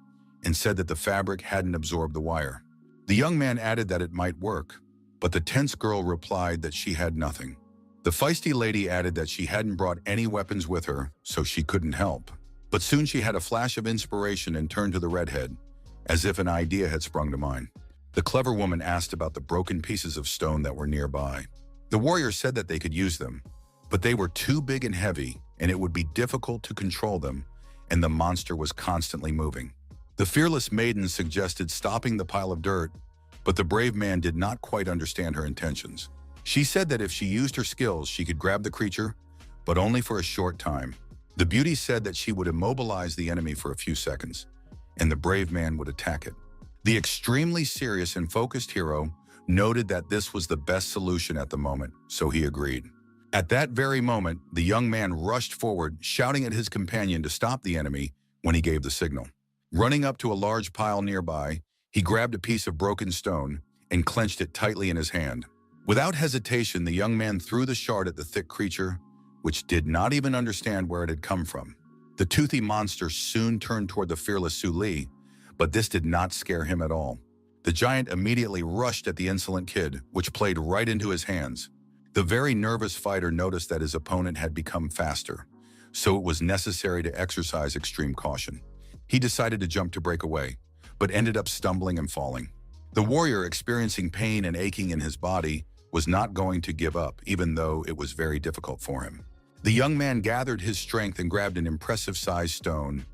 and said that the fabric hadn't absorbed the wire. The young man added that it might work, but the tense girl replied that she had nothing. The feisty lady added that she hadn't brought any weapons with her, so she couldn't help. But soon she had a flash of inspiration and turned to the redhead, as if an idea had sprung to mind. The clever woman asked about the broken pieces of stone that were nearby. The warrior said that they could use them, but they were too big and heavy, and it would be difficult to control them, and the monster was constantly moving. The fearless maiden suggested stopping the pile of dirt, but the brave man did not quite understand her intentions. She said that if she used her skills, she could grab the creature, but only for a short time. The beauty said that she would immobilize the enemy for a few seconds, and the brave man would attack it. The extremely serious and focused hero noted that this was the best solution at the moment, so he agreed. At that very moment, the young man rushed forward, shouting at his companion to stop the enemy when he gave the signal. Running up to a large pile nearby, he grabbed a piece of broken stone and clenched it tightly in his hand. Without hesitation, the young man threw the shard at the thick creature, which did not even understand where it had come from. The toothy monster soon turned toward the fearless Su Li, but this did not scare him at all. The giant immediately rushed at the insolent kid, which played right into his hands. The very nervous fighter noticed that his opponent had become faster, so it was necessary to exercise extreme caution. He decided to jump to break away, but ended up stumbling and falling. The warrior, experiencing pain and aching in his body, was not going to give up, even though it was very difficult for him. The young man gathered his strength and grabbed an impressive-sized stone,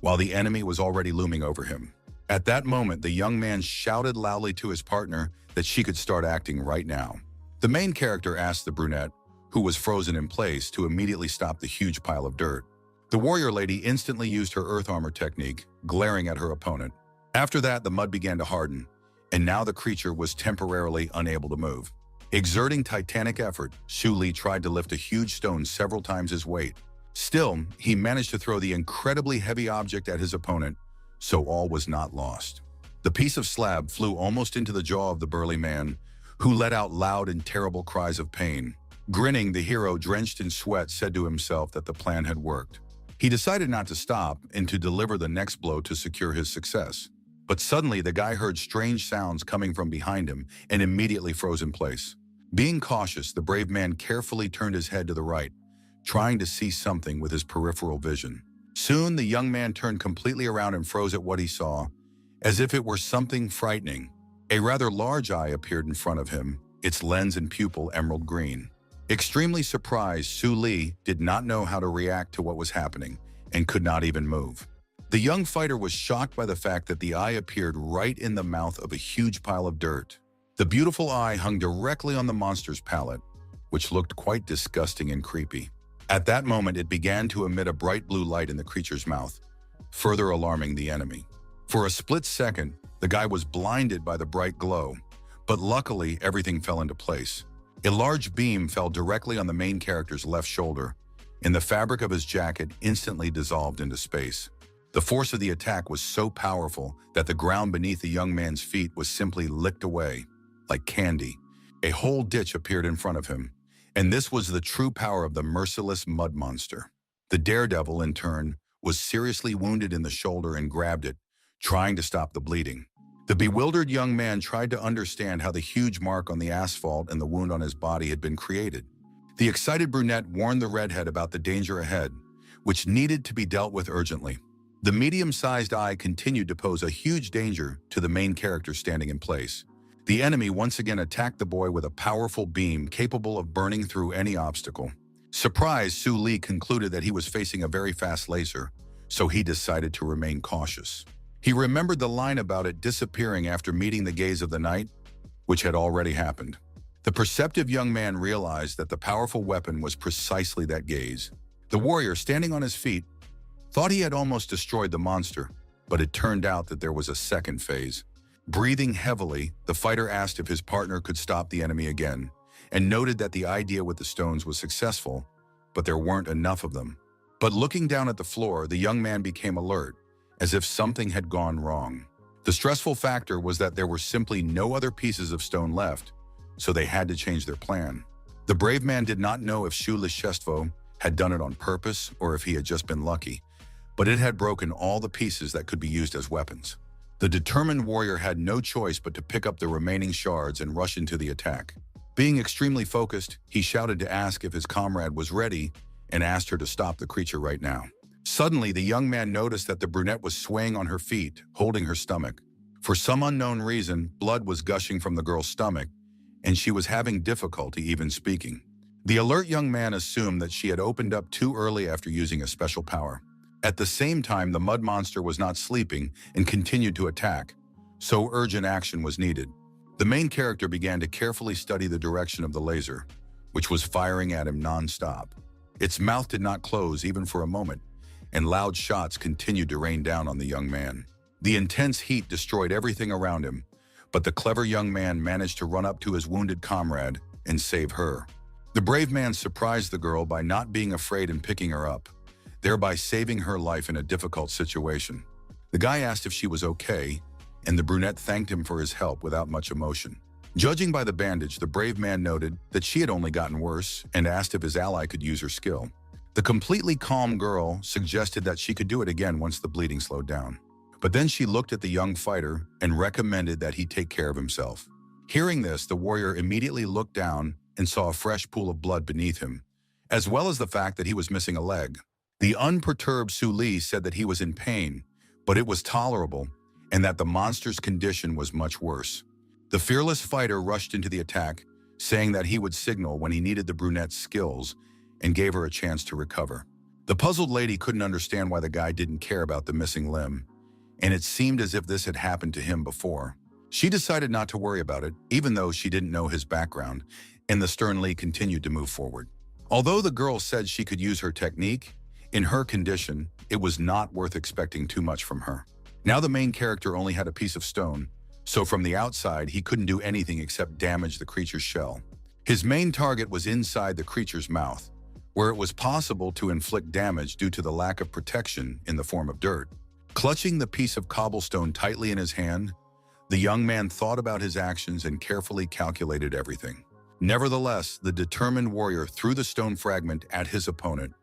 while the enemy was already looming over him. At that moment, the young man shouted loudly to his partner that she could start acting right now. The main character asked the brunette, who was frozen in place, to immediately stop the huge pile of dirt. The warrior lady instantly used her earth armor technique, glaring at her opponent. After that, the mud began to harden, and now the creature was temporarily unable to move. Exerting titanic effort, Su Li tried to lift a huge stone several times his weight. Still, he managed to throw the incredibly heavy object at his opponent, so all was not lost. The piece of slab flew almost into the jaw of the burly man, who let out loud and terrible cries of pain. Grinning, the hero, drenched in sweat, said to himself that the plan had worked. He decided not to stop and to deliver the next blow to secure his success. But suddenly, the guy heard strange sounds coming from behind him and immediately froze in place. Being cautious, the brave man carefully turned his head to the right, trying to see something with his peripheral vision. Soon, the young man turned completely around and froze at what he saw, as if it were something frightening. A rather large eye appeared in front of him, its lens and pupil emerald green. Extremely surprised, Su Li did not know how to react to what was happening and could not even move. The young fighter was shocked by the fact that the eye appeared right in the mouth of a huge pile of dirt. The beautiful eye hung directly on the monster's palate, which looked quite disgusting and creepy. At that moment, it began to emit a bright blue light in the creature's mouth, further alarming the enemy. For a split second, the guy was blinded by the bright glow, but luckily everything fell into place. A large beam fell directly on the main character's left shoulder, and the fabric of his jacket instantly dissolved into space. The force of the attack was so powerful that the ground beneath the young man's feet was simply licked away, like candy. A whole ditch appeared in front of him, and this was the true power of the merciless mud monster. The daredevil, in turn, was seriously wounded in the shoulder and grabbed it, trying to stop the bleeding. The bewildered young man tried to understand how the huge mark on the asphalt and the wound on his body had been created. The excited brunette warned the redhead about the danger ahead, which needed to be dealt with urgently. The medium-sized eye continued to pose a huge danger to the main character standing in place. The enemy once again attacked the boy with a powerful beam capable of burning through any obstacle. Surprised, Su Li concluded that he was facing a very fast laser, so he decided to remain cautious. He remembered the line about it disappearing after meeting the gaze of the knight, which had already happened. The perceptive young man realized that the powerful weapon was precisely that gaze. The warrior, standing on his feet, thought he had almost destroyed the monster, but it turned out that there was a second phase. Breathing heavily, the fighter asked if his partner could stop the enemy again, and noted that the idea with the stones was successful, but there weren't enough of them. But looking down at the floor, the young man became alert, as if something had gone wrong. The stressful factor was that there were simply no other pieces of stone left, so they had to change their plan. The brave man did not know if Shu Lishestvo had done it on purpose or if he had just been lucky, but it had broken all the pieces that could be used as weapons. The determined warrior had no choice but to pick up the remaining shards and rush into the attack. Being extremely focused, he shouted to ask if his comrade was ready and asked her to stop the creature right now. Suddenly, the young man noticed that the brunette was swaying on her feet, holding her stomach. For some unknown reason, blood was gushing from the girl's stomach, and she was having difficulty even speaking. The alert young man assumed that she had opened up too early after using a special power. At the same time, the mud monster was not sleeping and continued to attack, so urgent action was needed. The main character began to carefully study the direction of the laser, which was firing at him non-stop. Its mouth did not close even for a moment, and loud shots continued to rain down on the young man. The intense heat destroyed everything around him, but the clever young man managed to run up to his wounded comrade and save her. The brave man surprised the girl by not being afraid and picking her up, thereby saving her life in a difficult situation. The guy asked if she was okay, and the brunette thanked him for his help without much emotion. Judging by the bandage, the brave man noted that she had only gotten worse and asked if his ally could use her skill. The completely calm girl suggested that she could do it again once the bleeding slowed down. But then she looked at the young fighter and recommended that he take care of himself. Hearing this, the warrior immediately looked down and saw a fresh pool of blood beneath him, as well as the fact that he was missing a leg. The unperturbed Su Li said that he was in pain, but it was tolerable, and that the monster's condition was much worse. The fearless fighter rushed into the attack, saying that he would signal when he needed the brunette's skills and gave her a chance to recover. The puzzled lady couldn't understand why the guy didn't care about the missing limb, and it seemed as if this had happened to him before. She decided not to worry about it, even though she didn't know his background, and the stern Li continued to move forward. Although the girl said she could use her technique, in her condition, it was not worth expecting too much from her. Now the main character only had a piece of stone, so from the outside he couldn't do anything except damage the creature's shell. His main target was inside the creature's mouth, where it was possible to inflict damage due to the lack of protection in the form of dirt. Clutching the piece of cobblestone tightly in his hand, the young man thought about his actions and carefully calculated everything. Nevertheless, the determined warrior threw the stone fragment at his opponent,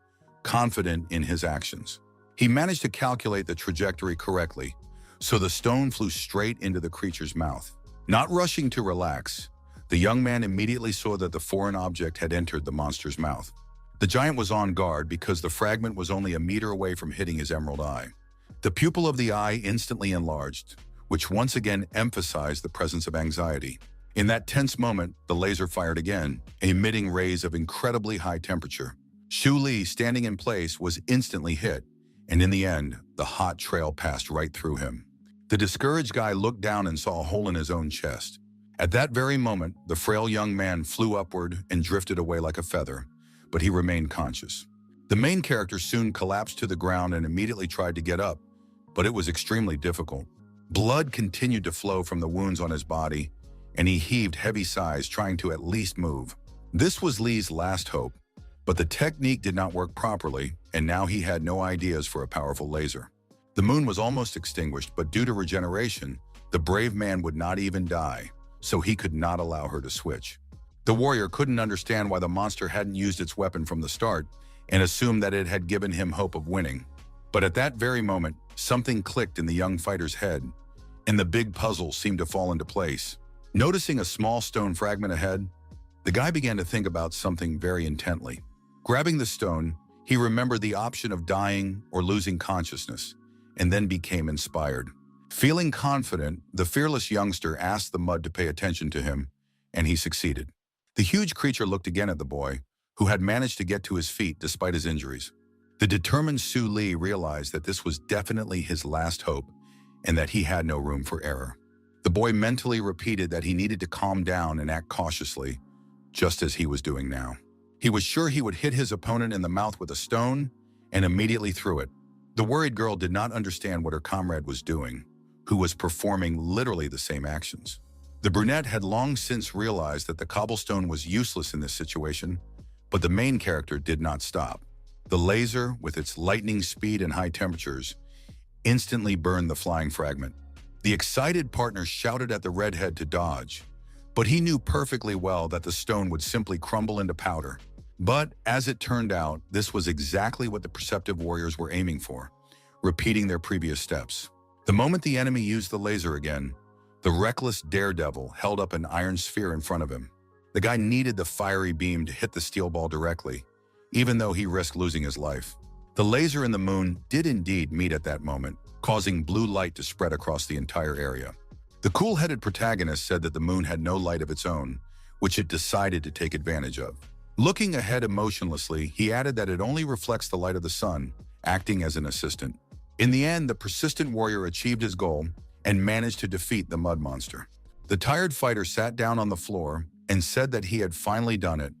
confident in his actions. He managed to calculate the trajectory correctly, so the stone flew straight into the creature's mouth. Not rushing to relax, the young man immediately saw that the foreign object had entered the monster's mouth. The giant was on guard because the fragment was only a meter away from hitting his emerald eye. The pupil of the eye instantly enlarged, which once again emphasized the presence of anxiety. In that tense moment, the laser fired again, emitting rays of incredibly high temperature. Shu Li, standing in place, was instantly hit, and in the end, the hot trail passed right through him. The discouraged guy looked down and saw a hole in his own chest. At that very moment, the frail young man flew upward and drifted away like a feather, but he remained conscious. The main character soon collapsed to the ground and immediately tried to get up, but it was extremely difficult. Blood continued to flow from the wounds on his body, and he heaved heavy sighs trying to at least move. This was Li's last hope, but the technique did not work properly, and now he had no ideas for a powerful laser. The moon was almost extinguished, but due to regeneration, the brave man would not even die, so he could not allow her to switch. The warrior couldn't understand why the monster hadn't used its weapon from the start and assumed that it had given him hope of winning. But at that very moment, something clicked in the young fighter's head, and the big puzzle seemed to fall into place. Noticing a small stone fragment ahead, the guy began to think about something very intently. Grabbing the stone, he remembered the option of dying or losing consciousness, and then became inspired. Feeling confident, the fearless youngster asked the mud to pay attention to him, and he succeeded. The huge creature looked again at the boy, who had managed to get to his feet despite his injuries. The determined Su Li realized that this was definitely his last hope, and that he had no room for error. The boy mentally repeated that he needed to calm down and act cautiously, just as he was doing now. He was sure he would hit his opponent in the mouth with a stone, and immediately threw it. The worried girl did not understand what her comrade was doing, who was performing literally the same actions. The brunette had long since realized that the cobblestone was useless in this situation, but the main character did not stop. The laser, with its lightning speed and high temperatures, instantly burned the flying fragment. The excited partner shouted at the redhead to dodge, but he knew perfectly well that the stone would simply crumble into powder. But as it turned out, this was exactly what the perceptive warriors were aiming for, repeating their previous steps. The moment the enemy used the laser again, the reckless daredevil held up an iron sphere in front of him. The guy needed the fiery beam to hit the steel ball directly, even though he risked losing his life. The laser and the moon did indeed meet at that moment, causing blue light to spread across the entire area. The cool-headed protagonist said that the moon had no light of its own, which it decided to take advantage of. Looking ahead emotionlessly, he added that it only reflects the light of the sun, acting as an assistant. In the end, the persistent warrior achieved his goal and managed to defeat the mud monster. The tired fighter sat down on the floor and said that he had finally done it,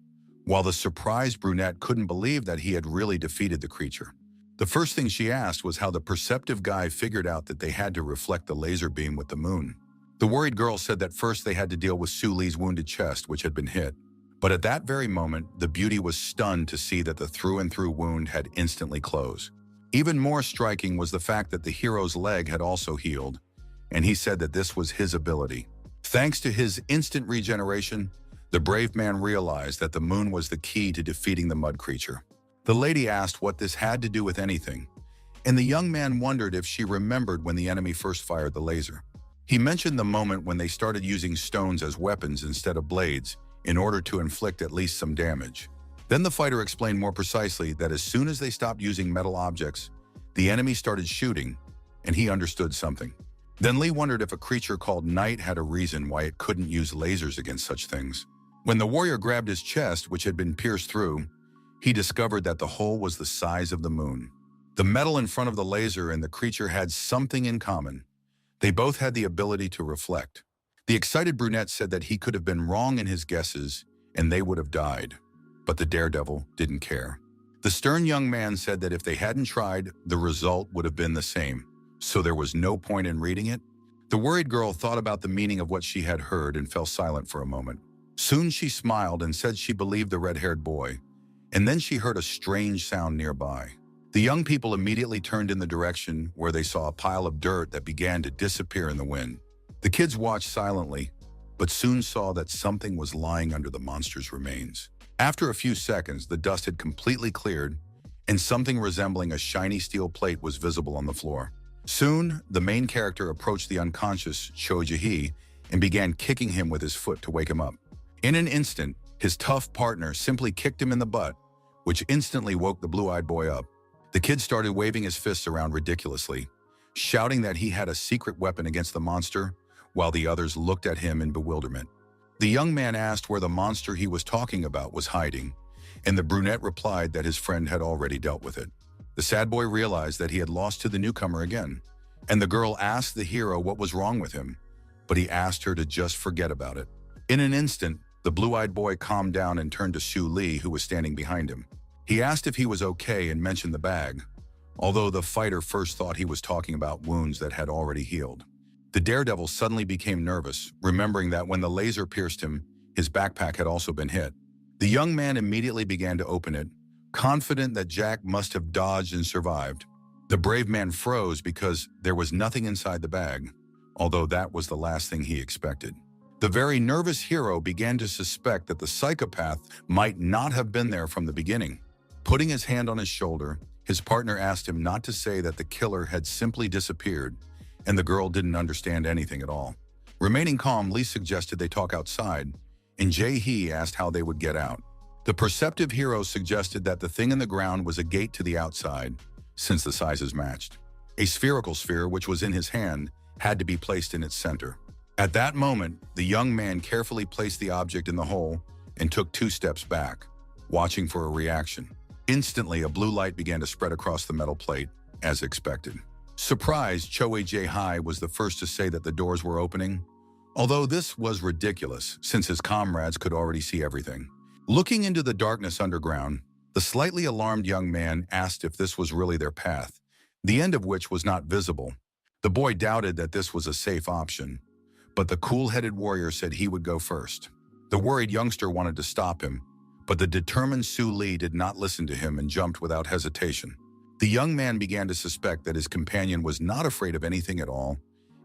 while the surprised brunette couldn't believe that he had really defeated the creature. The first thing she asked was how the perceptive guy figured out that they had to reflect the laser beam with the moon. The worried girl said that first they had to deal with Su Li's wounded chest, which had been hit. But at that very moment, the beauty was stunned to see that the through-and-through wound had instantly closed. Even more striking was the fact that the hero's leg had also healed, and he said that this was his ability. Thanks to his instant regeneration, the brave man realized that the moon was the key to defeating the mud creature. The lady asked what this had to do with anything, and the young man wondered if she remembered when the enemy first fired the laser. He mentioned the moment when they started using stones as weapons instead of blades in order to inflict at least some damage. Then the fighter explained more precisely that as soon as they stopped using metal objects, the enemy started shooting, and he understood something. Then Lee wondered if a creature called Night had a reason why it couldn't use lasers against such things. When the warrior grabbed his chest, which had been pierced through, he discovered that the hole was the size of the moon. The metal in front of the laser and the creature had something in common. They both had the ability to reflect. The excited brunette said that he could have been wrong in his guesses and they would have died. But the daredevil didn't care. The stern young man said that if they hadn't tried, the result would have been the same. So there was no point in reading it? The worried girl thought about the meaning of what she had heard and fell silent for a moment. Soon she smiled and said she believed the red-haired boy, and then she heard a strange sound nearby. The young people immediately turned in the direction where they saw a pile of dirt that began to disappear in the wind. The kids watched silently, but soon saw that something was lying under the monster's remains. After a few seconds, the dust had completely cleared, and something resembling a shiny steel plate was visible on the floor. Soon, the main character approached the unconscious Cho Jae and began kicking him with his foot to wake him up. In an instant, his tough partner simply kicked him in the butt, which instantly woke the blue-eyed boy up. The kid started waving his fists around ridiculously, shouting that he had a secret weapon against the monster, while the others looked at him in bewilderment. The young man asked where the monster he was talking about was hiding, and the brunette replied that his friend had already dealt with it. The sad boy realized that he had lost to the newcomer again, and the girl asked the hero what was wrong with him, but he asked her to just forget about it. In an instant, the blue-eyed boy calmed down and turned to Su Li, who was standing behind him. He asked if he was okay and mentioned the bag, although the fighter first thought he was talking about wounds that had already healed. The daredevil suddenly became nervous, remembering that when the laser pierced him, his backpack had also been hit. The young man immediately began to open it, confident that Jack must have dodged and survived. The brave man froze because there was nothing inside the bag, although that was the last thing he expected. The very nervous hero began to suspect that the psychopath might not have been there from the beginning. Putting his hand on his shoulder, his partner asked him not to say that the killer had simply disappeared, and the girl didn't understand anything at all. Remaining calm, Lee suggested they talk outside, and Jae-hee asked how they would get out. The perceptive hero suggested that the thing in the ground was a gate to the outside, since the sizes matched. A spherical sphere, which was in his hand, had to be placed in its center. At that moment, the young man carefully placed the object in the hole and took 2 steps back, watching for a reaction. Instantly, a blue light began to spread across the metal plate, as expected. Surprised, Choe Jae-hai was the first to say that the doors were opening, although this was ridiculous since his comrades could already see everything. Looking into the darkness underground, the slightly alarmed young man asked if this was really their path, the end of which was not visible. The boy doubted that this was a safe option, but the cool-headed warrior said he would go first. The worried youngster wanted to stop him, but the determined Su Lee did not listen to him and jumped without hesitation. The young man began to suspect that his companion was not afraid of anything at all,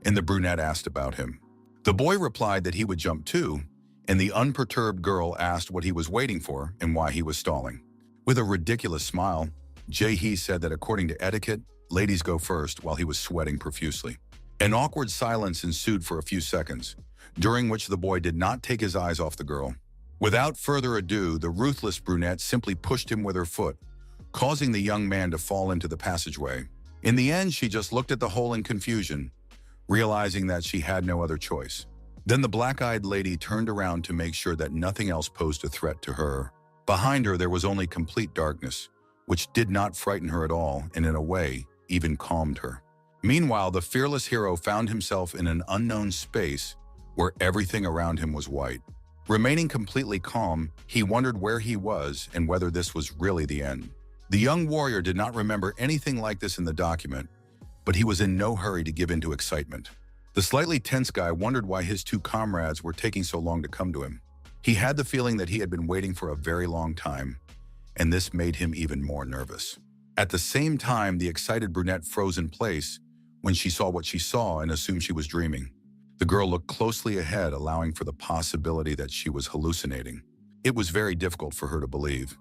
and the brunette asked about him. The boy replied that he would jump too, and the unperturbed girl asked what he was waiting for and why he was stalling. With a ridiculous smile, Jae-hee said that according to etiquette, ladies go first while he was sweating profusely. An awkward silence ensued for a few seconds, during which the boy did not take his eyes off the girl. Without further ado, the ruthless brunette simply pushed him with her foot, causing the young man to fall into the passageway. In the end, she just looked at the hole in confusion, realizing that she had no other choice. Then the black-eyed lady turned around to make sure that nothing else posed a threat to her. Behind her, there was only complete darkness, which did not frighten her at all and in a way, even calmed her. Meanwhile, the fearless hero found himself in an unknown space where everything around him was white. Remaining completely calm, he wondered where he was and whether this was really the end. The young warrior did not remember anything like this in the document, but he was in no hurry to give in to excitement. The slightly tense guy wondered why his 2 comrades were taking so long to come to him. He had the feeling that he had been waiting for a very long time, and this made him even more nervous. At the same time, the excited brunette froze in place when she saw what she saw and assumed she was dreaming. The girl looked closely ahead, allowing for the possibility that she was hallucinating. It was very difficult for her to believe.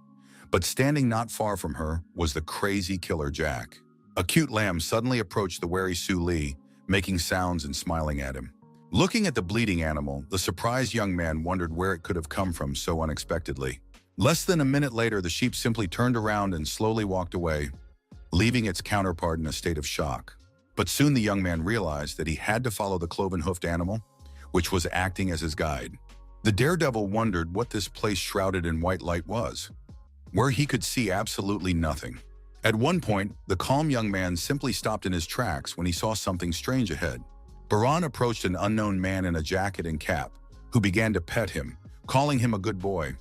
But standing not far from her was the crazy killer Jack. A cute lamb suddenly approached the wary Su Lee, making sounds and smiling at him. Looking at the bleeding animal, the surprised young man wondered where it could have come from so unexpectedly. Less than a minute later, the sheep simply turned around and slowly walked away, leaving its counterpart in a state of shock. But soon the young man realized that he had to follow the cloven-hoofed animal, which was acting as his guide. The daredevil wondered what this place shrouded in white light was, where he could see absolutely nothing. At one point, the calm young man simply stopped in his tracks when he saw something strange ahead. Baran approached an unknown man in a jacket and cap, who began to pet him, calling him a good boy.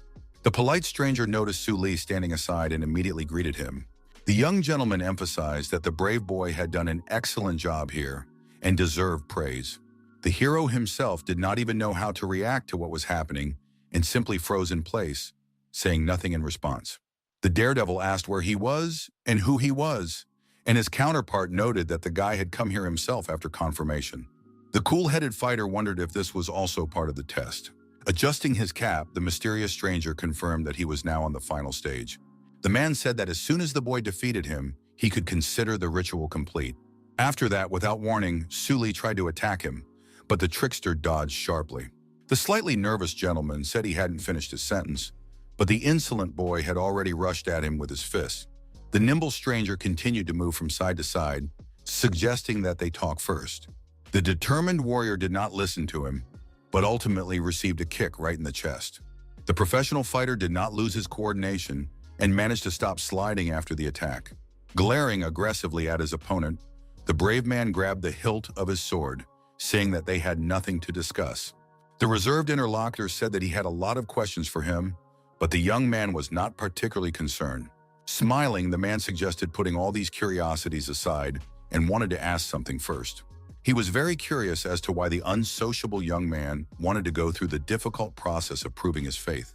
The polite stranger noticed Su Lee standing aside and immediately greeted him. The young gentleman emphasized that the brave boy had done an excellent job here and deserved praise. The hero himself did not even know how to react to what was happening and simply froze in place, saying nothing in response. The daredevil asked where he was and who he was, and his counterpart noted that the guy had come here himself after confirmation. The cool-headed fighter wondered if this was also part of the test. Adjusting his cap, the mysterious stranger confirmed that he was now on the final stage. The man said that as soon as the boy defeated him, he could consider the ritual complete. After that, without warning, Su Lee tried to attack him, but the trickster dodged sharply. The slightly nervous gentleman said he hadn't finished his sentence, but the insolent boy had already rushed at him with his fists. The nimble stranger continued to move from side to side, suggesting that they talk first. The determined warrior did not listen to him, but ultimately received a kick right in the chest. The professional fighter did not lose his coordination and managed to stop sliding after the attack. Glaring aggressively at his opponent, the brave man grabbed the hilt of his sword, saying that they had nothing to discuss. The reserved interlocutor said that he had a lot of questions for him, but the young man was not particularly concerned. Smiling, the man suggested putting all these curiosities aside and wanted to ask something first. He was very curious as to why the unsociable young man wanted to go through the difficult process of proving his faith.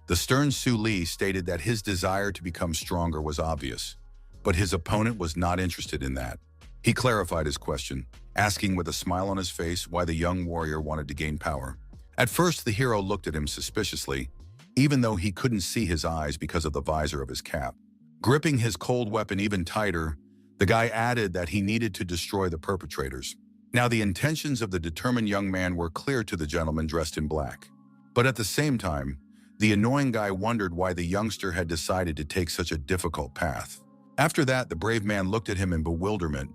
The stern Su Lee stated that his desire to become stronger was obvious, But his opponent was not interested in that. He clarified his question, asking with a smile on his face why the young warrior wanted to gain power. At first, the hero looked at him suspiciously, even though he couldn't see his eyes because of the visor of his cap. Gripping his cold weapon even tighter, the guy added that he needed to destroy the perpetrators. Now, the intentions of the determined young man were clear to the gentleman dressed in black. But at the same time, the annoying guy wondered why the youngster had decided to take such a difficult path. After that, the brave man looked at him in bewilderment,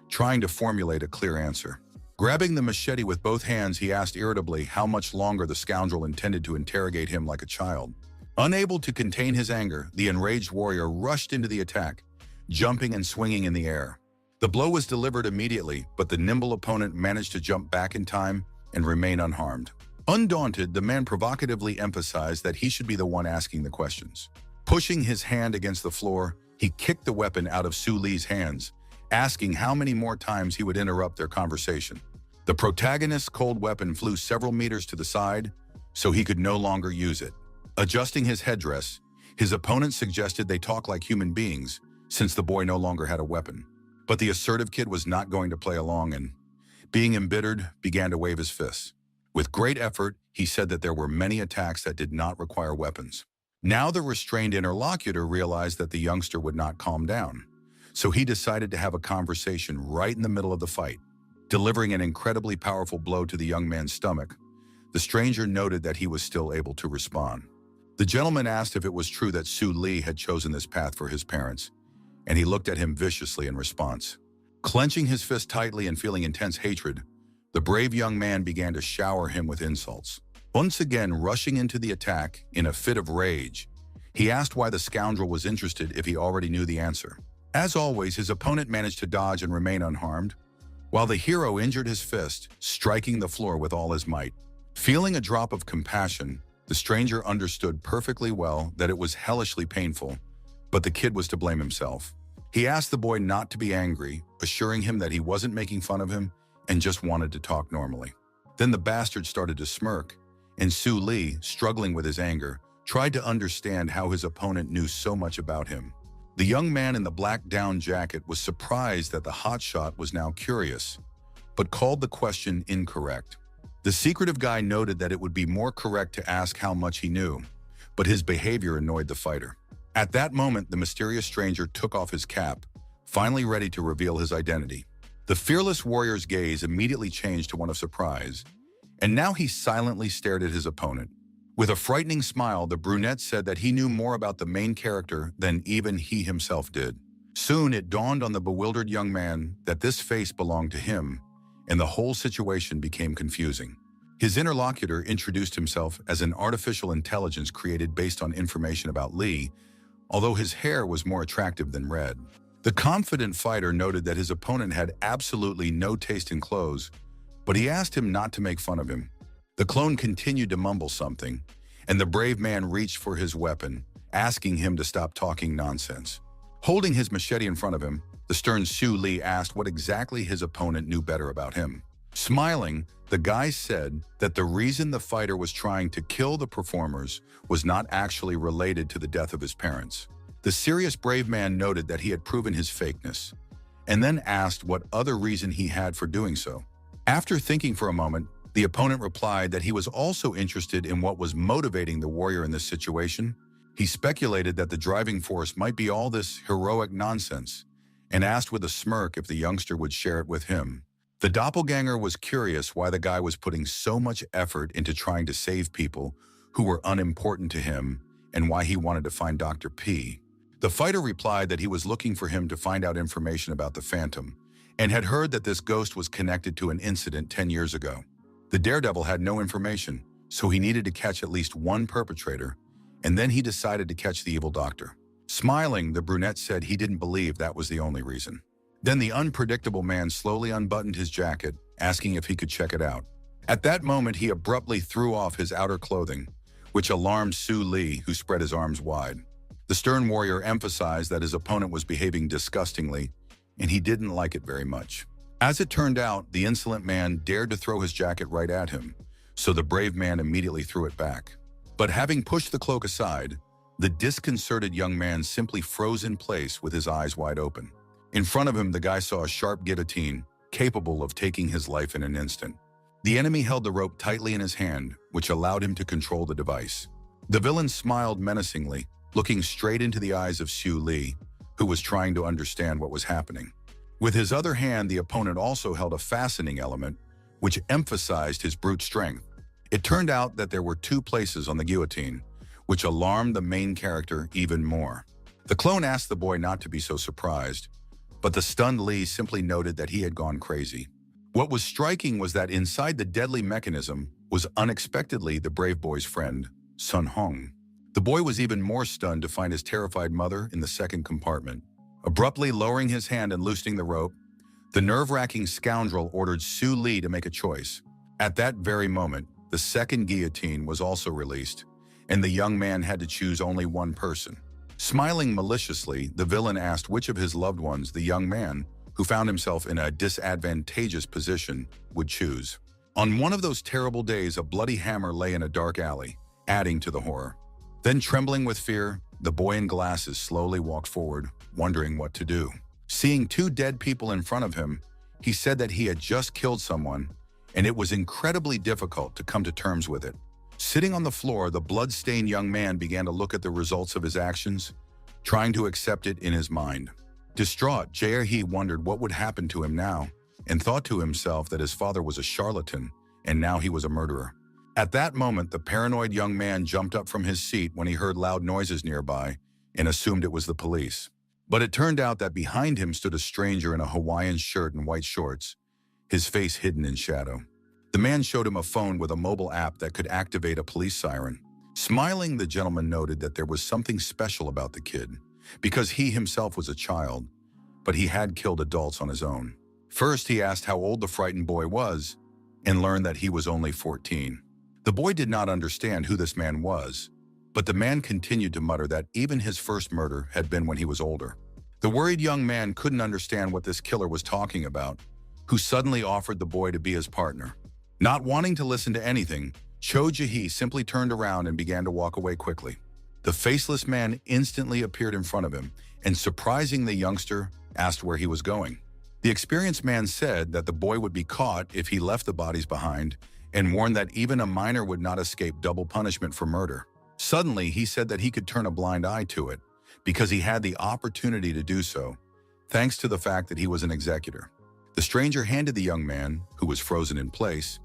trying to formulate a clear answer. Grabbing the machete with both hands, he asked irritably how much longer the scoundrel intended to interrogate him like a child. Unable to contain his anger, the enraged warrior rushed into the attack, jumping and swinging in the air. The blow was delivered immediately, but the nimble opponent managed to jump back in time and remain unharmed. Undaunted, the man provocatively emphasized that he should be the one asking the questions. Pushing his hand against the floor, he kicked the weapon out of Su Li's hands, asking how many more times he would interrupt their conversation. The protagonist's cold weapon flew several meters to the side, so he could no longer use it. Adjusting his headdress, his opponent suggested they talk like human beings, since the boy no longer had a weapon. But the assertive kid was not going to play along and, being embittered, began to wave his fists. With great effort, he said that there were many attacks that did not require weapons. Now the restrained interlocutor realized that the youngster would not calm down, so he decided to have a conversation right in the middle of the fight. Delivering an incredibly powerful blow to the young man's stomach, the stranger noted that he was still able to respond. The gentleman asked if it was true that Su Li had chosen this path for his parents, and he looked at him viciously in response. Clenching his fist tightly and feeling intense hatred, the brave young man began to shower him with insults. Once again rushing into the attack in a fit of rage, he asked why the scoundrel was interested if he already knew the answer. As always, his opponent managed to dodge and remain unharmed, while the hero injured his fist, striking the floor with all his might. Feeling a drop of compassion, the stranger understood perfectly well that it was hellishly painful, but the kid was to blame himself. He asked the boy not to be angry, assuring him that he wasn't making fun of him and just wanted to talk normally. Then the bastard started to smirk, and Su Li, struggling with his anger, tried to understand how his opponent knew so much about him. The young man in the black down jacket was surprised that the hotshot was now curious, but called the question incorrect. The secretive guy noted that it would be more correct to ask how much he knew, but his behavior annoyed the fighter. At that moment, the mysterious stranger took off his cap, finally ready to reveal his identity. The fearless warrior's gaze immediately changed to one of surprise, and now he silently stared at his opponent. With a frightening smile, the brunette said that he knew more about the main character than even he himself did. Soon it dawned on the bewildered young man that this face belonged to him, and the whole situation became confusing. His interlocutor introduced himself as an artificial intelligence created based on information about Li, although his hair was more attractive than red. The confident fighter noted that his opponent had absolutely no taste in clothes, but he asked him not to make fun of him. The clone continued to mumble something, and the brave man reached for his weapon, asking him to stop talking nonsense. Holding his machete in front of him, the stern Su Li asked what exactly his opponent knew better about him. Smiling, the guy said that the reason the fighter was trying to kill the performers was not actually related to the death of his parents. The serious brave man noted that he had proven his fakeness, and then asked what other reason he had for doing so. After thinking for a moment, the opponent replied that he was also interested in what was motivating the warrior in this situation. He speculated that the driving force might be all this heroic nonsense, and asked with a smirk if the youngster would share it with him. The doppelganger was curious why the guy was putting so much effort into trying to save people who were unimportant to him, and why he wanted to find Dr. P. The fighter replied that he was looking for him to find out information about the Phantom, and had heard that this ghost was connected to an incident 10 years ago. The daredevil had no information, so he needed to catch at least one perpetrator, and then he decided to catch the evil doctor. Smiling, the brunette said he didn't believe that was the only reason. Then the unpredictable man slowly unbuttoned his jacket, asking if he could check it out. At that moment, he abruptly threw off his outer clothing, which alarmed Su Li, who spread his arms wide. The stern warrior emphasized that his opponent was behaving disgustingly, and he didn't like it very much. As it turned out, the insolent man dared to throw his jacket right at him, so the brave man immediately threw it back. But having pushed the cloak aside, The disconcerted young man simply froze in place with his eyes wide open. In front of him, the guy saw a sharp guillotine, capable of taking his life in an instant. The enemy held the rope tightly in his hand, which allowed him to control the device. The villain smiled menacingly, looking straight into the eyes of Xu Li, who was trying to understand what was happening. With his other hand, the opponent also held a fastening element, which emphasized his brute strength. It turned out that there were 2 places on the guillotine, which alarmed the main character even more. The clone asked the boy not to be so surprised, but the stunned Li simply noted that he had gone crazy. What was striking was that inside the deadly mechanism was unexpectedly the brave boy's friend, Sun Hong. The boy was even more stunned to find his terrified mother in the second compartment. Abruptly lowering his hand and loosening the rope, the nerve-wracking scoundrel ordered Xu Li to make a choice. At that very moment, the second guillotine was also released, and the young man had to choose only one person. Smiling maliciously, the villain asked which of his loved ones the young man, who found himself in a disadvantageous position, would choose. On one of those terrible days, a bloody hammer lay in a dark alley, adding to the horror. Then, trembling with fear, the boy in glasses slowly walked forward, wondering what to do. Seeing 2 dead people in front of him, he said that he had just killed someone, and it was incredibly difficult to come to terms with it. Sitting on the floor, the blood-stained young man began to look at the results of his actions, trying to accept it in his mind. Distraught, Jae-hee wondered what would happen to him now, and thought to himself that his father was a charlatan, and now he was a murderer. At that moment, the paranoid young man jumped up from his seat when he heard loud noises nearby and assumed it was the police. But it turned out that behind him stood a stranger in a Hawaiian shirt and white shorts, his face hidden in shadow. The man showed him a phone with a mobile app that could activate a police siren. Smiling, the gentleman noted that there was something special about the kid, because he himself was a child, but he had killed adults on his own. First, he asked how old the frightened boy was, and learned that he was only 14. The boy did not understand who this man was, but the man continued to mutter that even his first murder had been when he was older. The worried young man couldn't understand what this killer was talking about, who suddenly offered the boy to be his partner. Not wanting to listen to anything, Cho Jae-hee simply turned around and began to walk away quickly. The faceless man instantly appeared in front of him, and surprising the youngster, asked where he was going. The experienced man said that the boy would be caught if he left the bodies behind, and warned that even a minor would not escape double punishment for murder. Suddenly, he said that he could turn a blind eye to it, because he had the opportunity to do so, thanks to the fact that he was an executor. The stranger handed the young man, who was frozen in place,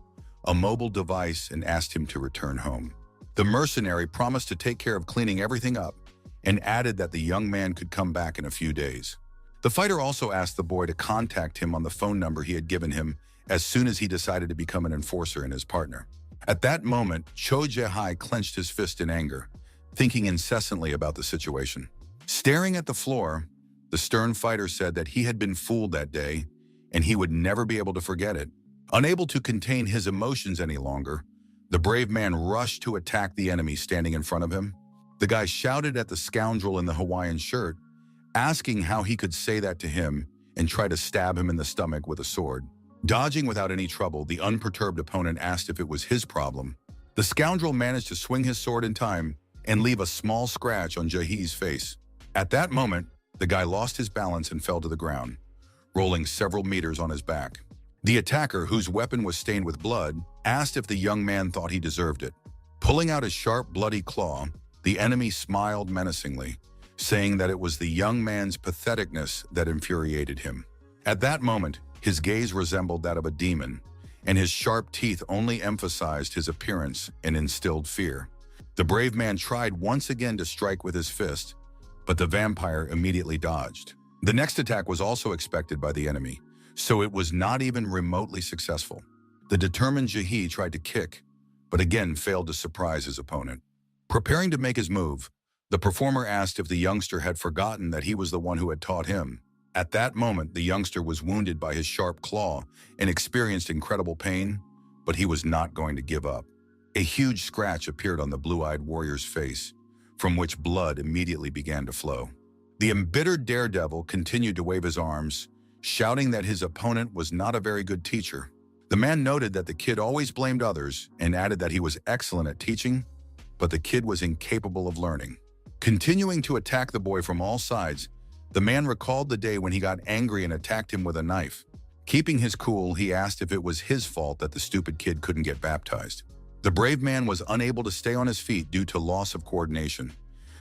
a mobile device and asked him to return home. The mercenary promised to take care of cleaning everything up and added that the young man could come back in a few days. The fighter also asked the boy to contact him on the phone number he had given him as soon as he decided to become an enforcer and his partner. At that moment, Cho Jae-hee clenched his fist in anger, thinking incessantly about the situation. Staring at the floor, the stern fighter said that he had been fooled that day and he would never be able to forget it. Unable to contain his emotions any longer, the brave man rushed to attack the enemy standing in front of him. The guy shouted at the scoundrel in the Hawaiian shirt, asking how he could say that to him and try to stab him in the stomach with a sword. Dodging without any trouble, the unperturbed opponent asked if it was his problem. The scoundrel managed to swing his sword in time and leave a small scratch on Jae-hee's face. At that moment, the guy lost his balance and fell to the ground, rolling several meters on his back. The attacker, whose weapon was stained with blood, asked if the young man thought he deserved it. Pulling out his sharp, bloody claw, the enemy smiled menacingly, saying that it was the young man's patheticness that infuriated him. At that moment, his gaze resembled that of a demon, and his sharp teeth only emphasized his appearance and instilled fear. The brave man tried once again to strike with his fist, but the vampire immediately dodged. The next attack was also expected by the enemy, so it was not even remotely successful. The determined Jae-hee tried to kick, but again failed to surprise his opponent. Preparing to make his move, the performer asked if the youngster had forgotten that he was the one who had taught him. At that moment, the youngster was wounded by his sharp claw and experienced incredible pain, but he was not going to give up. A huge scratch appeared on the blue-eyed warrior's face, from which blood immediately began to flow. The embittered daredevil continued to wave his arms, shouting that his opponent was not a very good teacher. The man noted that the kid always blamed others and added that he was excellent at teaching, but the kid was incapable of learning. Continuing to attack the boy from all sides, the man recalled the day when he got angry and attacked him with a knife. Keeping his cool, he asked if it was his fault that the stupid kid couldn't get baptized. The brave man was unable to stay on his feet due to loss of coordination,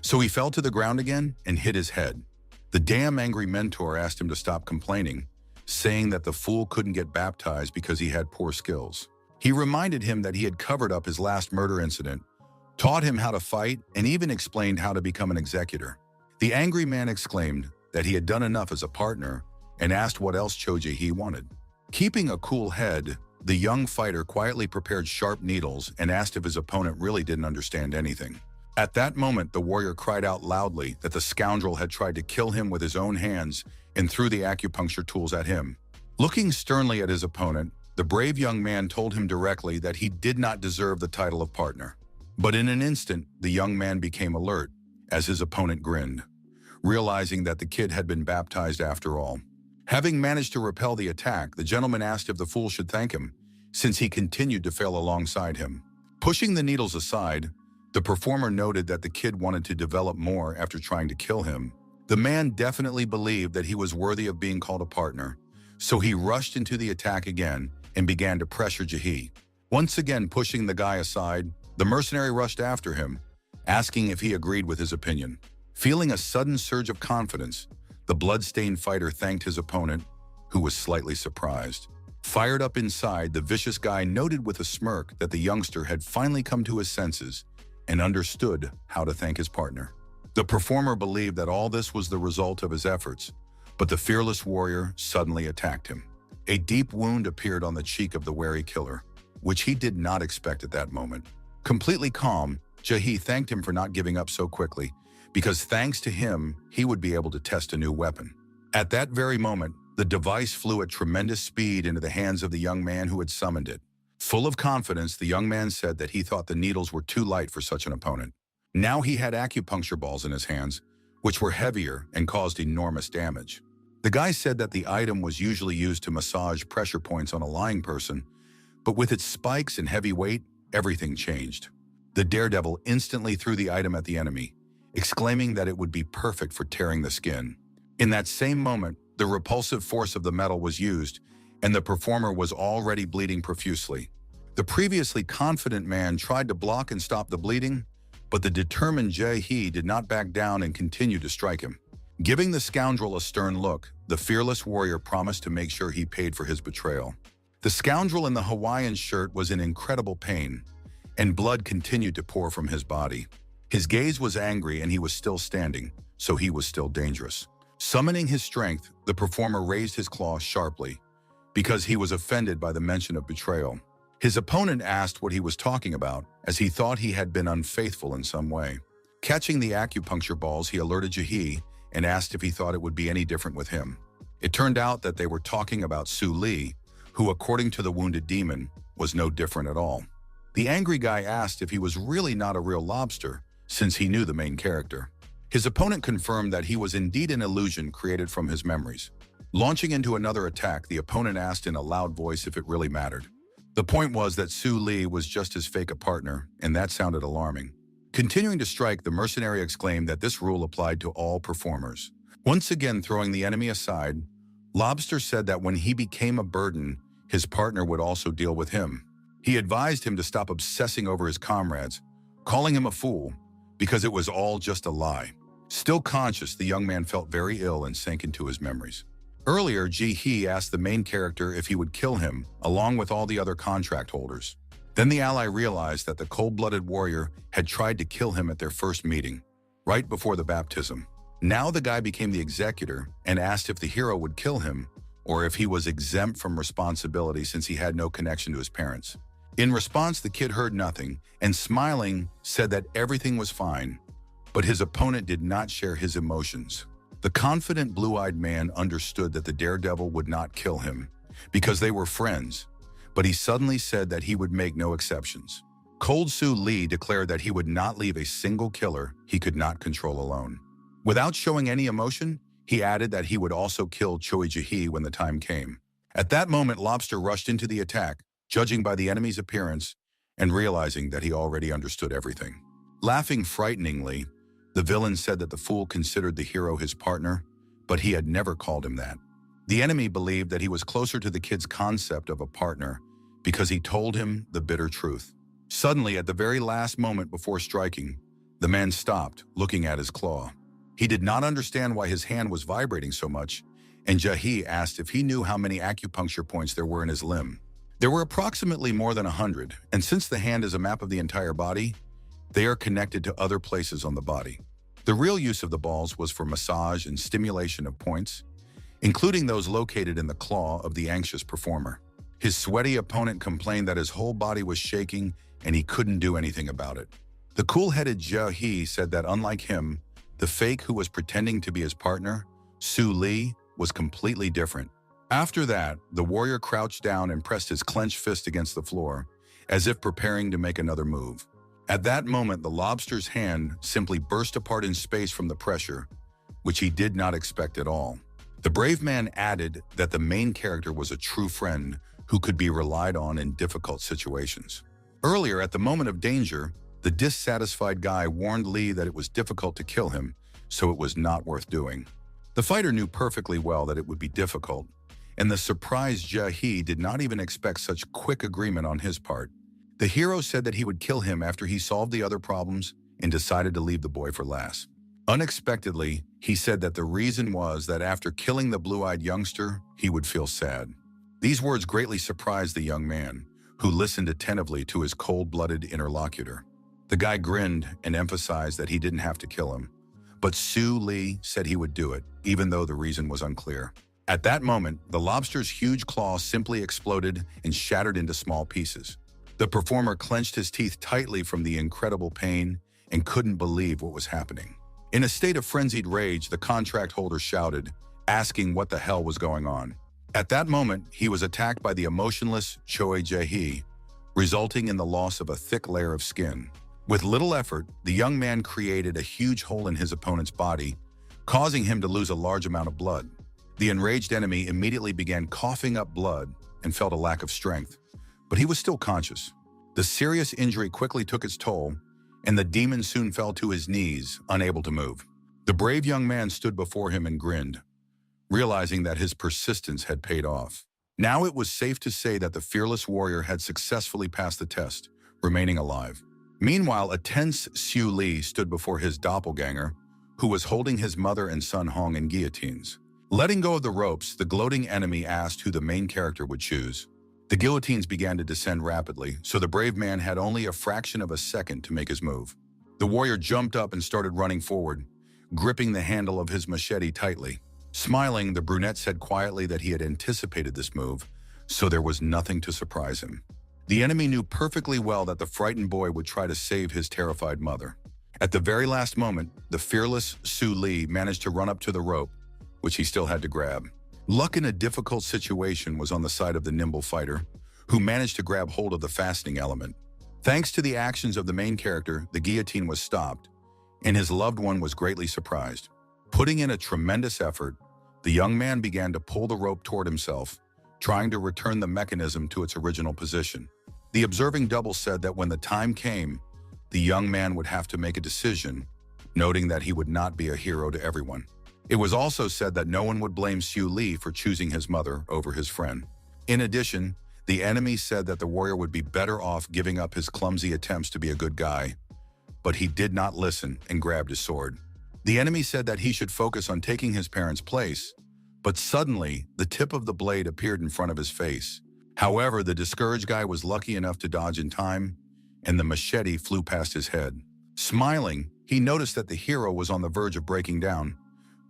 so he fell to the ground again and hit his head. The damn angry mentor asked him to stop complaining, saying that the fool couldn't get baptized because he had poor skills. He reminded him that he had covered up his last murder incident, taught him how to fight, and even explained how to become an executor. The angry man exclaimed that he had done enough as a partner and asked what else Cho Jae-hee wanted. Keeping a cool head, the young fighter quietly prepared sharp needles and asked if his opponent really didn't understand anything. At that moment, the warrior cried out loudly that the scoundrel had tried to kill him with his own hands and threw the acupuncture tools at him. Looking sternly at his opponent, the brave young man told him directly that he did not deserve the title of partner. But in an instant, the young man became alert as his opponent grinned, realizing that the kid had been baptized after all. Having managed to repel the attack, the gentleman asked if the fool should thank him, since he continued to fail alongside him. Pushing the needles aside, the performer noted that the kid wanted to develop more after trying to kill him. The man definitely believed that he was worthy of being called a partner, so he rushed into the attack again and began to pressure Jae-hee. Once again pushing the guy aside, the mercenary rushed after him, asking if he agreed with his opinion. Feeling a sudden surge of confidence, the blood-stained fighter thanked his opponent, who was slightly surprised. Fired up inside, the vicious guy noted with a smirk that the youngster had finally come to his senses and understood how to thank his partner. The performer believed that all this was the result of his efforts, but the fearless warrior suddenly attacked him. A deep wound appeared on the cheek of the wary killer, which he did not expect at that moment. Completely calm, Jae-hee thanked him for not giving up so quickly, because thanks to him, he would be able to test a new weapon. At that very moment, the device flew at tremendous speed into the hands of the young man who had summoned it. Full of confidence, the young man said that he thought the needles were too light for such an opponent. Now he had acupuncture balls in his hands, which were heavier and caused enormous damage. The guy said that the item was usually used to massage pressure points on a lying person, but with its spikes and heavy weight, everything changed. The daredevil instantly threw the item at the enemy, exclaiming that it would be perfect for tearing the skin. In that same moment, the repulsive force of the metal was used, and the performer was already bleeding profusely. The previously confident man tried to block and stop the bleeding, but the determined Jae-hee did not back down and continued to strike him. Giving the scoundrel a stern look, the fearless warrior promised to make sure he paid for his betrayal. The scoundrel in the Hawaiian shirt was in incredible pain, and blood continued to pour from his body. His gaze was angry and he was still standing, so he was still dangerous. Summoning his strength, the performer raised his claws sharply, because he was offended by the mention of betrayal. His opponent asked what he was talking about, as he thought he had been unfaithful in some way. Catching the acupuncture balls, he alerted Jae-hee and asked if he thought it would be any different with him. It turned out that they were talking about Su Lee, who, according to the wounded demon, was no different at all. The angry guy asked if he was really not a real lobster, since he knew the main character. His opponent confirmed that he was indeed an illusion created from his memories. Launching into another attack, the opponent asked in a loud voice if it really mattered. The point was that Su Lee was just as fake a partner, and that sounded alarming. Continuing to strike, the mercenary exclaimed that this rule applied to all performers. Once again throwing the enemy aside, Lobster said that when he became a burden, his partner would also deal with him. He advised him to stop obsessing over his comrades, calling him a fool, because it was all just a lie. Still conscious, the young man felt very ill and sank into his memories. Earlier, Jae-hee asked the main character if he would kill him, along with all the other contract holders. Then the ally realized that the cold-blooded warrior had tried to kill him at their first meeting, right before the baptism. Now the guy became the executor and asked if the hero would kill him, or if he was exempt from responsibility since he had no connection to his parents. In response, the kid heard nothing, and smiling, said that everything was fine, but his opponent did not share his emotions. The confident blue-eyed man understood that the daredevil would not kill him, because they were friends, but he suddenly said that he would make no exceptions. Cold Su Lee declared that he would not leave a single killer he could not control alone. Without showing any emotion, he added that he would also kill Choi Jae-hee when the time came. At that moment, Lobster rushed into the attack, judging by the enemy's appearance and realizing that he already understood everything. Laughing frighteningly, The villain said that the fool considered the hero his partner, but he had never called him that. The enemy believed that he was closer to the kid's concept of a partner because he told him the bitter truth. Suddenly, at the very last moment before striking, the man stopped, looking at his claw. He did not understand why his hand was vibrating so much, and Jahi asked if he knew how many acupuncture points there were in his limb. There were approximately more than 100, and since the hand is a map of the entire body, they are connected to other places on the body. The real use of the balls was for massage and stimulation of points, including those located in the claw of the anxious performer. His sweaty opponent complained that his whole body was shaking and he couldn't do anything about it. The cool-headed Jahi said that unlike him, the fake who was pretending to be his partner, Su Li, was completely different. After that, the warrior crouched down and pressed his clenched fist against the floor, as if preparing to make another move. At that moment, the lobster's hand simply burst apart in space from the pressure, which he did not expect at all. The brave man added that the main character was a true friend who could be relied on in difficult situations. Earlier, at the moment of danger, the dissatisfied guy warned Li that it was difficult to kill him, so it was not worth doing. The fighter knew perfectly well that it would be difficult, and the surprised Jahi did not even expect such quick agreement on his part. The hero said that he would kill him after he solved the other problems and decided to leave the boy for last. Unexpectedly, he said that the reason was that after killing the blue-eyed youngster, he would feel sad. These words greatly surprised the young man, who listened attentively to his cold-blooded interlocutor. The guy grinned and emphasized that he didn't have to kill him, but Su Li said he would do it, even though the reason was unclear. At that moment, the lobster's huge claw simply exploded and shattered into small pieces. The performer clenched his teeth tightly from the incredible pain and couldn't believe what was happening. In a state of frenzied rage, the contract holder shouted, asking what the hell was going on. At that moment, he was attacked by the emotionless Choi Jae-hee, resulting in the loss of a thick layer of skin. With little effort, the young man created a huge hole in his opponent's body, causing him to lose a large amount of blood. The enraged enemy immediately began coughing up blood and felt a lack of strength, but he was still conscious. The serious injury quickly took its toll, and the demon soon fell to his knees, unable to move. The brave young man stood before him and grinned, realizing that his persistence had paid off. Now it was safe to say that the fearless warrior had successfully passed the test, remaining alive. Meanwhile, a tense Su Li stood before his doppelganger, who was holding his mother and son Hong in guillotines. Letting go of the ropes, the gloating enemy asked who the main character would choose. The guillotines began to descend rapidly, so the brave man had only a fraction of a second to make his move. The warrior jumped up and started running forward, gripping the handle of his machete tightly. Smiling, the brunette said quietly that he had anticipated this move, so there was nothing to surprise him. The enemy knew perfectly well that the frightened boy would try to save his terrified mother. At the very last moment, the fearless Su Li managed to run up to the rope, which he still had to grab. Luck in a difficult situation was on the side of the nimble fighter, who managed to grab hold of the fastening element. Thanks to the actions of the main character, the guillotine was stopped, and his loved one was greatly surprised. Putting in a tremendous effort, the young man began to pull the rope toward himself, trying to return the mechanism to its original position. The observing double said that when the time came, the young man would have to make a decision, noting that he would not be a hero to everyone. It was also said that no one would blame Su Li for choosing his mother over his friend. In addition, the enemy said that the warrior would be better off giving up his clumsy attempts to be a good guy, but he did not listen and grabbed his sword. The enemy said that he should focus on taking his parents' place, but suddenly, the tip of the blade appeared in front of his face. However, the discouraged guy was lucky enough to dodge in time, and the machete flew past his head. Smiling, he noticed that the hero was on the verge of breaking down,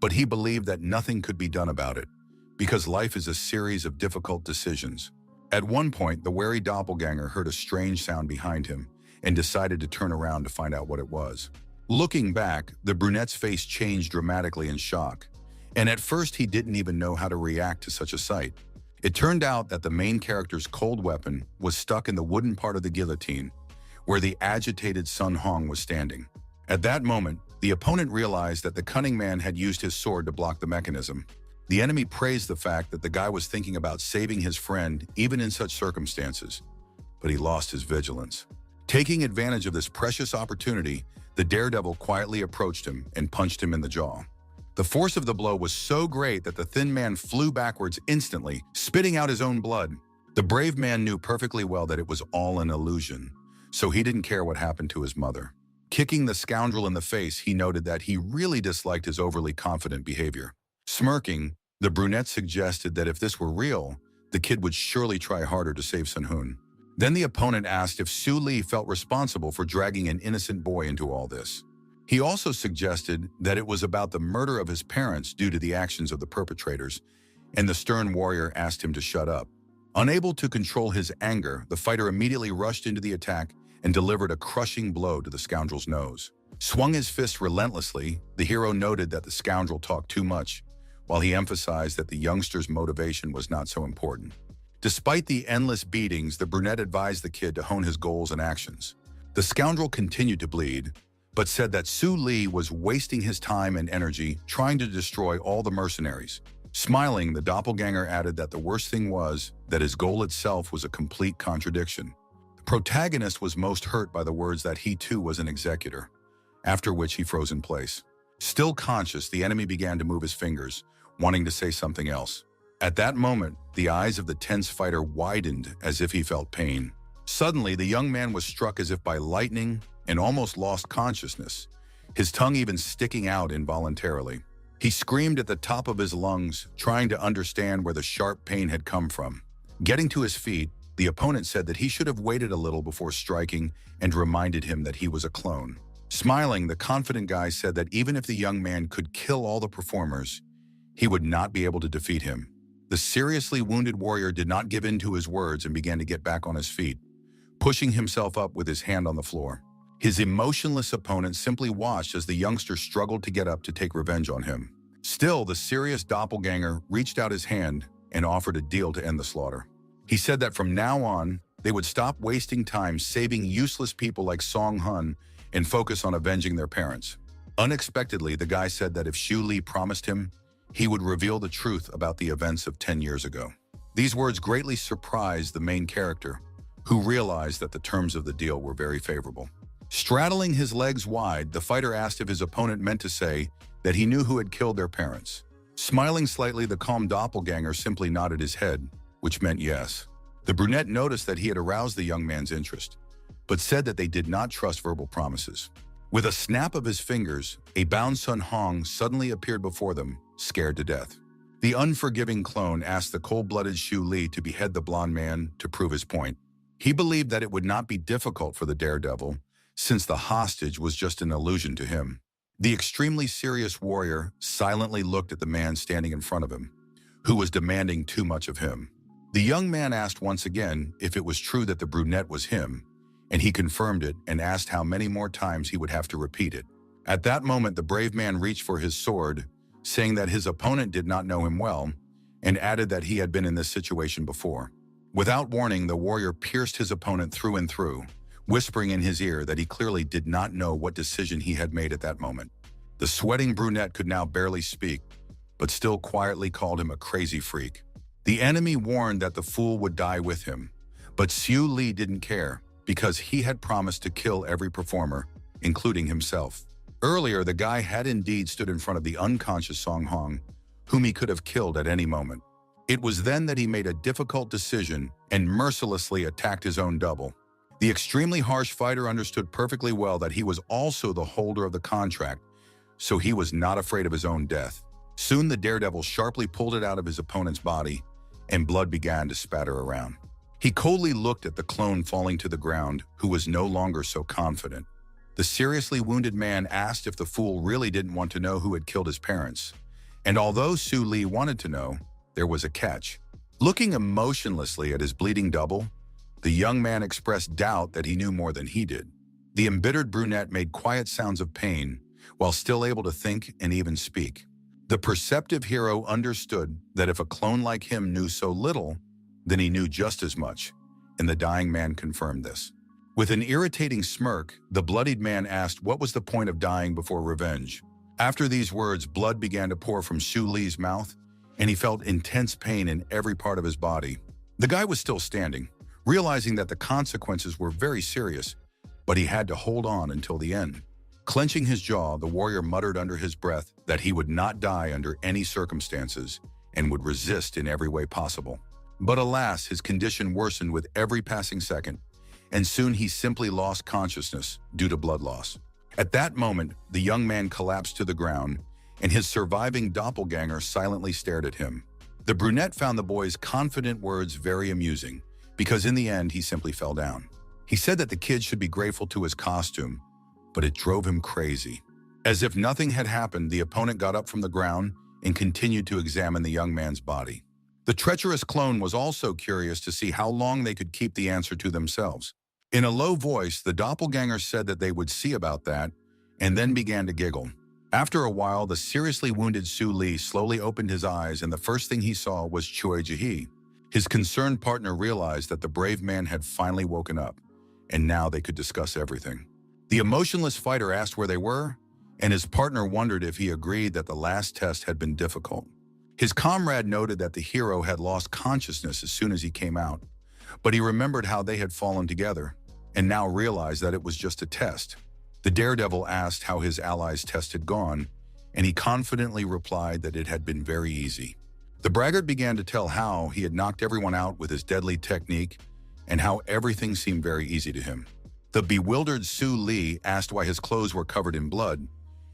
but he believed that nothing could be done about it, because life is a series of difficult decisions. At one point, the wary doppelganger heard a strange sound behind him and decided to turn around to find out what it was. Looking back, the brunette's face changed dramatically in shock, and at first he didn't even know how to react to such a sight. It turned out that the main character's cold weapon was stuck in the wooden part of the guillotine, where the agitated Sun Hong was standing. At that moment, the opponent realized that the cunning man had used his sword to block the mechanism. The enemy praised the fact that the guy was thinking about saving his friend even in such circumstances, but he lost his vigilance. Taking advantage of this precious opportunity, the daredevil quietly approached him and punched him in the jaw. The force of the blow was so great that the thin man flew backwards instantly, spitting out his own blood. The brave man knew perfectly well that it was all an illusion, so he didn't care what happened to his mother. Kicking the scoundrel in the face, he noted that he really disliked his overly confident behavior. Smirking, the brunette suggested that if this were real, the kid would surely try harder to save Sun-hoon. Then the opponent asked if Su Li felt responsible for dragging an innocent boy into all this. He also suggested that it was about the murder of his parents due to the actions of the perpetrators, and the stern warrior asked him to shut up. Unable to control his anger, the fighter immediately rushed into the attack and delivered a crushing blow to the scoundrel's nose. Swung his fist relentlessly, the hero noted that the scoundrel talked too much, while he emphasized that the youngster's motivation was not so important. Despite the endless beatings, the brunette advised the kid to hone his goals and actions. The scoundrel continued to bleed, but said that Su Li was wasting his time and energy trying to destroy all the mercenaries. Smiling, the doppelganger added that the worst thing was that his goal itself was a complete contradiction. The protagonist was most hurt by the words that he too was an executor, after which he froze in place. Still conscious, the enemy began to move his fingers, wanting to say something else. At that moment, the eyes of the tense fighter widened as if he felt pain. Suddenly, the young man was struck as if by lightning and almost lost consciousness, his tongue even sticking out involuntarily. He screamed at the top of his lungs, trying to understand where the sharp pain had come from. Getting to his feet, the opponent said that he should have waited a little before striking and reminded him that he was a clone. Smiling, the confident guy said that even if the young man could kill all the performers, he would not be able to defeat him. The seriously wounded warrior did not give in to his words and began to get back on his feet, pushing himself up with his hand on the floor. His emotionless opponent simply watched as the youngster struggled to get up to take revenge on him. Still, the serious doppelganger reached out his hand and offered a deal to end the slaughter. He said that from now on, they would stop wasting time saving useless people like Song-hun and focus on avenging their parents. Unexpectedly, the guy said that if Su Li promised him, he would reveal the truth about the events of 10 years ago. These words greatly surprised the main character, who realized that the terms of the deal were very favorable. Straddling his legs wide, the fighter asked if his opponent meant to say that he knew who had killed their parents. Smiling slightly, the calm doppelganger simply nodded his head, which meant yes. The brunette noticed that he had aroused the young man's interest, but said that they did not trust verbal promises. With a snap of his fingers, a bound Sun-hong suddenly appeared before them, scared to death. The unforgiving clone asked the cold-blooded Su Li to behead the blonde man to prove his point. He believed that it would not be difficult for the daredevil, since the hostage was just an illusion to him. The extremely serious warrior silently looked at the man standing in front of him, who was demanding too much of him. The young man asked once again if it was true that the brunette was him, and he confirmed it and asked how many more times he would have to repeat it. At that moment, the brave man reached for his sword, saying that his opponent did not know him well, and added that he had been in this situation before. Without warning, the warrior pierced his opponent through and through, whispering in his ear that he clearly did not know what decision he had made at that moment. The sweating brunette could now barely speak, but still quietly called him a crazy freak. The enemy warned that the fool would die with him, but Su Li didn't care, because he had promised to kill every performer, including himself. Earlier, the guy had indeed stood in front of the unconscious Song-hong, whom he could have killed at any moment. It was then that he made a difficult decision and mercilessly attacked his own double. The extremely harsh fighter understood perfectly well that he was also the holder of the contract, so he was not afraid of his own death. Soon the daredevil sharply pulled it out of his opponent's body, and blood began to spatter around. He coldly looked at the clone falling to the ground, who was no longer so confident. The seriously wounded man asked if the fool really didn't want to know who had killed his parents, and although Su Li wanted to know, there was a catch. Looking emotionlessly at his bleeding double, the young man expressed doubt that he knew more than he did. The embittered brunette made quiet sounds of pain, while still able to think and even speak. The perceptive hero understood that if a clone like him knew so little, then he knew just as much, and the dying man confirmed this. With an irritating smirk, the bloodied man asked what was the point of dying before revenge. After these words, blood began to pour from Su Li's mouth, and he felt intense pain in every part of his body. The guy was still standing, realizing that the consequences were very serious, but he had to hold on until the end. Clenching his jaw, the warrior muttered under his breath that he would not die under any circumstances and would resist in every way possible. But alas, his condition worsened with every passing second, and soon he simply lost consciousness due to blood loss. At that moment, the young man collapsed to the ground, and his surviving doppelganger silently stared at him. The brunette found the boy's confident words very amusing, because in the end, he simply fell down. He said that the kid should be grateful to his costume, but it drove him crazy. As if nothing had happened, the opponent got up from the ground and continued to examine the young man's body. The treacherous clone was also curious to see how long they could keep the answer to themselves. In a low voice, the doppelganger said that they would see about that, and then began to giggle. After a while, the seriously wounded Su Li slowly opened his eyes, and the first thing he saw was Choi Jae-hee. His concerned partner realized that the brave man had finally woken up, and now they could discuss everything. The emotionless fighter asked where they were, and his partner wondered if he agreed that the last test had been difficult. His comrade noted that the hero had lost consciousness as soon as he came out, but he remembered how they had fallen together, and now realized that it was just a test. The daredevil asked how his allies' test had gone, and he confidently replied that it had been very easy. The braggart began to tell how he had knocked everyone out with his deadly technique and how everything seemed very easy to him. The bewildered Su Li asked why his clothes were covered in blood,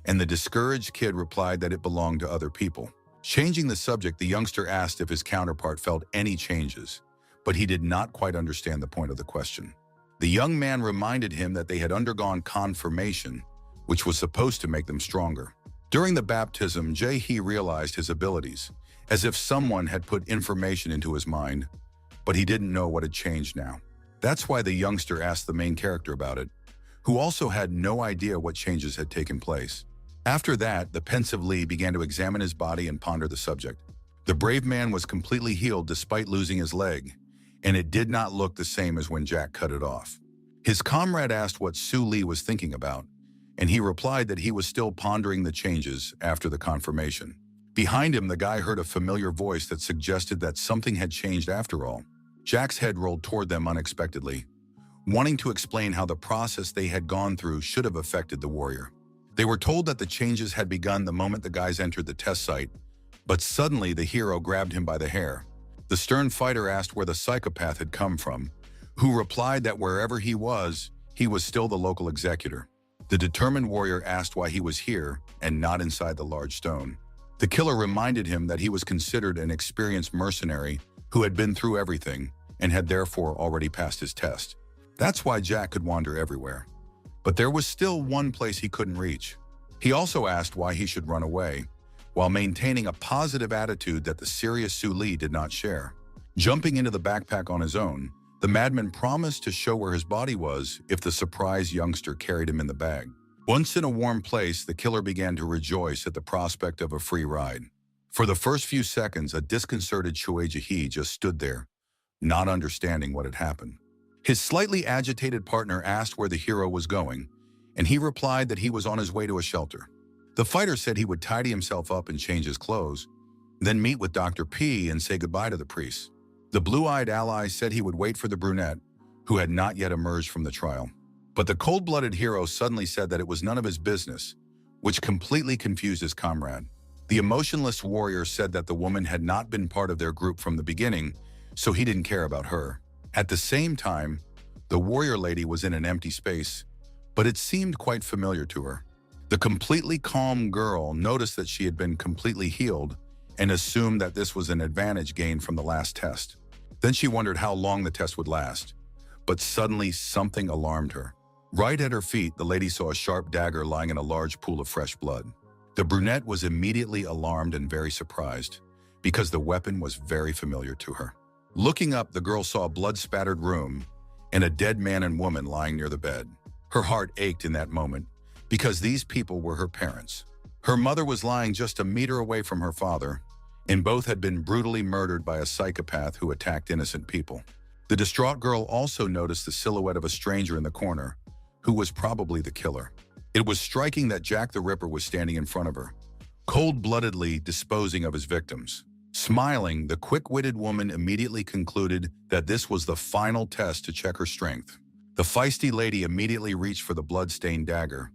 and the discouraged kid replied that it belonged to other people. Changing the subject, the youngster asked if his counterpart felt any changes, but he did not quite understand the point of the question. The young man reminded him that they had undergone confirmation, which was supposed to make them stronger. During the baptism, Jae-hee realized his abilities, as if someone had put information into his mind, but he didn't know what had changed now. That's why the youngster asked the main character about it, who also had no idea what changes had taken place. After that, the pensive Lee began to examine his body and ponder the subject. The brave man was completely healed despite losing his leg, and it did not look the same as when Jack cut it off. His comrade asked what Su Li was thinking about, and he replied that he was still pondering the changes after the confirmation. Behind him, the guy heard a familiar voice that suggested that something had changed after all. Jack's head rolled toward them unexpectedly, wanting to explain how the process they had gone through should have affected the warrior. They were told that the changes had begun the moment the guys entered the test site, but suddenly the hero grabbed him by the hair. The stern fighter asked where the psychopath had come from, who replied that wherever he was still the local executor. The determined warrior asked why he was here and not inside the large stone. The killer reminded him that he was considered an experienced mercenary who had been through everything and had therefore already passed his test. That's why Jack could wander everywhere. But there was still one place he couldn't reach. He also asked why he should run away, while maintaining a positive attitude that the serious Su Li did not share. Jumping into the backpack on his own, the madman promised to show where his body was if the surprised youngster carried him in the bag. Once in a warm place, the killer began to rejoice at the prospect of a free ride. For the first few seconds, a disconcerted Choi Jae-hee just stood there, not understanding what had happened. His slightly agitated partner asked where the hero was going, and he replied that he was on his way to a shelter. The fighter said he would tidy himself up and change his clothes, then meet with Dr. P and say goodbye to the priest. The blue-eyed ally said he would wait for the brunette, who had not yet emerged from the trial. But the cold-blooded hero suddenly said that it was none of his business, which completely confused his comrade. The emotionless warrior said that the woman had not been part of their group from the beginning, so he didn't care about her. At the same time, the warrior lady was in an empty space, but it seemed quite familiar to her. The completely calm girl noticed that she had been completely healed and assumed that this was an advantage gained from the last test. Then she wondered how long the test would last, but suddenly something alarmed her. Right at her feet, the lady saw a sharp dagger lying in a large pool of fresh blood. The brunette was immediately alarmed and very surprised, because the weapon was very familiar to her. Looking up, the girl saw a blood-spattered room and a dead man and woman lying near the bed. Her heart ached in that moment, because these people were her parents. Her mother was lying just a meter away from her father, and both had been brutally murdered by a psychopath who attacked innocent people. The distraught girl also noticed the silhouette of a stranger in the corner, who was probably the killer. It was striking that Jack the Ripper was standing in front of her, cold-bloodedly disposing of his victims. Smiling, the quick-witted woman immediately concluded that this was the final test to check her strength. The feisty lady immediately reached for the blood-stained dagger,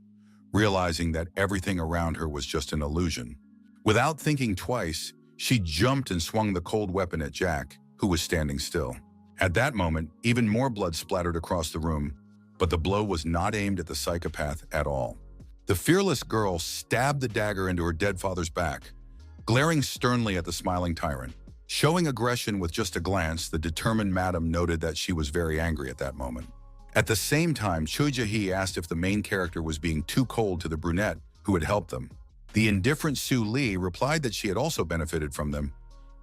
realizing that everything around her was just an illusion. Without thinking twice, she jumped and swung the cold weapon at Jack, who was standing still. At that moment, even more blood splattered across the room, but the blow was not aimed at the psychopath at all. The fearless girl stabbed the dagger into her dead father's back, glaring sternly at the smiling tyrant. Showing aggression with just a glance, the determined madam noted that she was very angry at that moment. At the same time, Choi Jae-hee asked if the main character was being too cold to the brunette who had helped them. The indifferent Sue Lee replied that she had also benefited from them,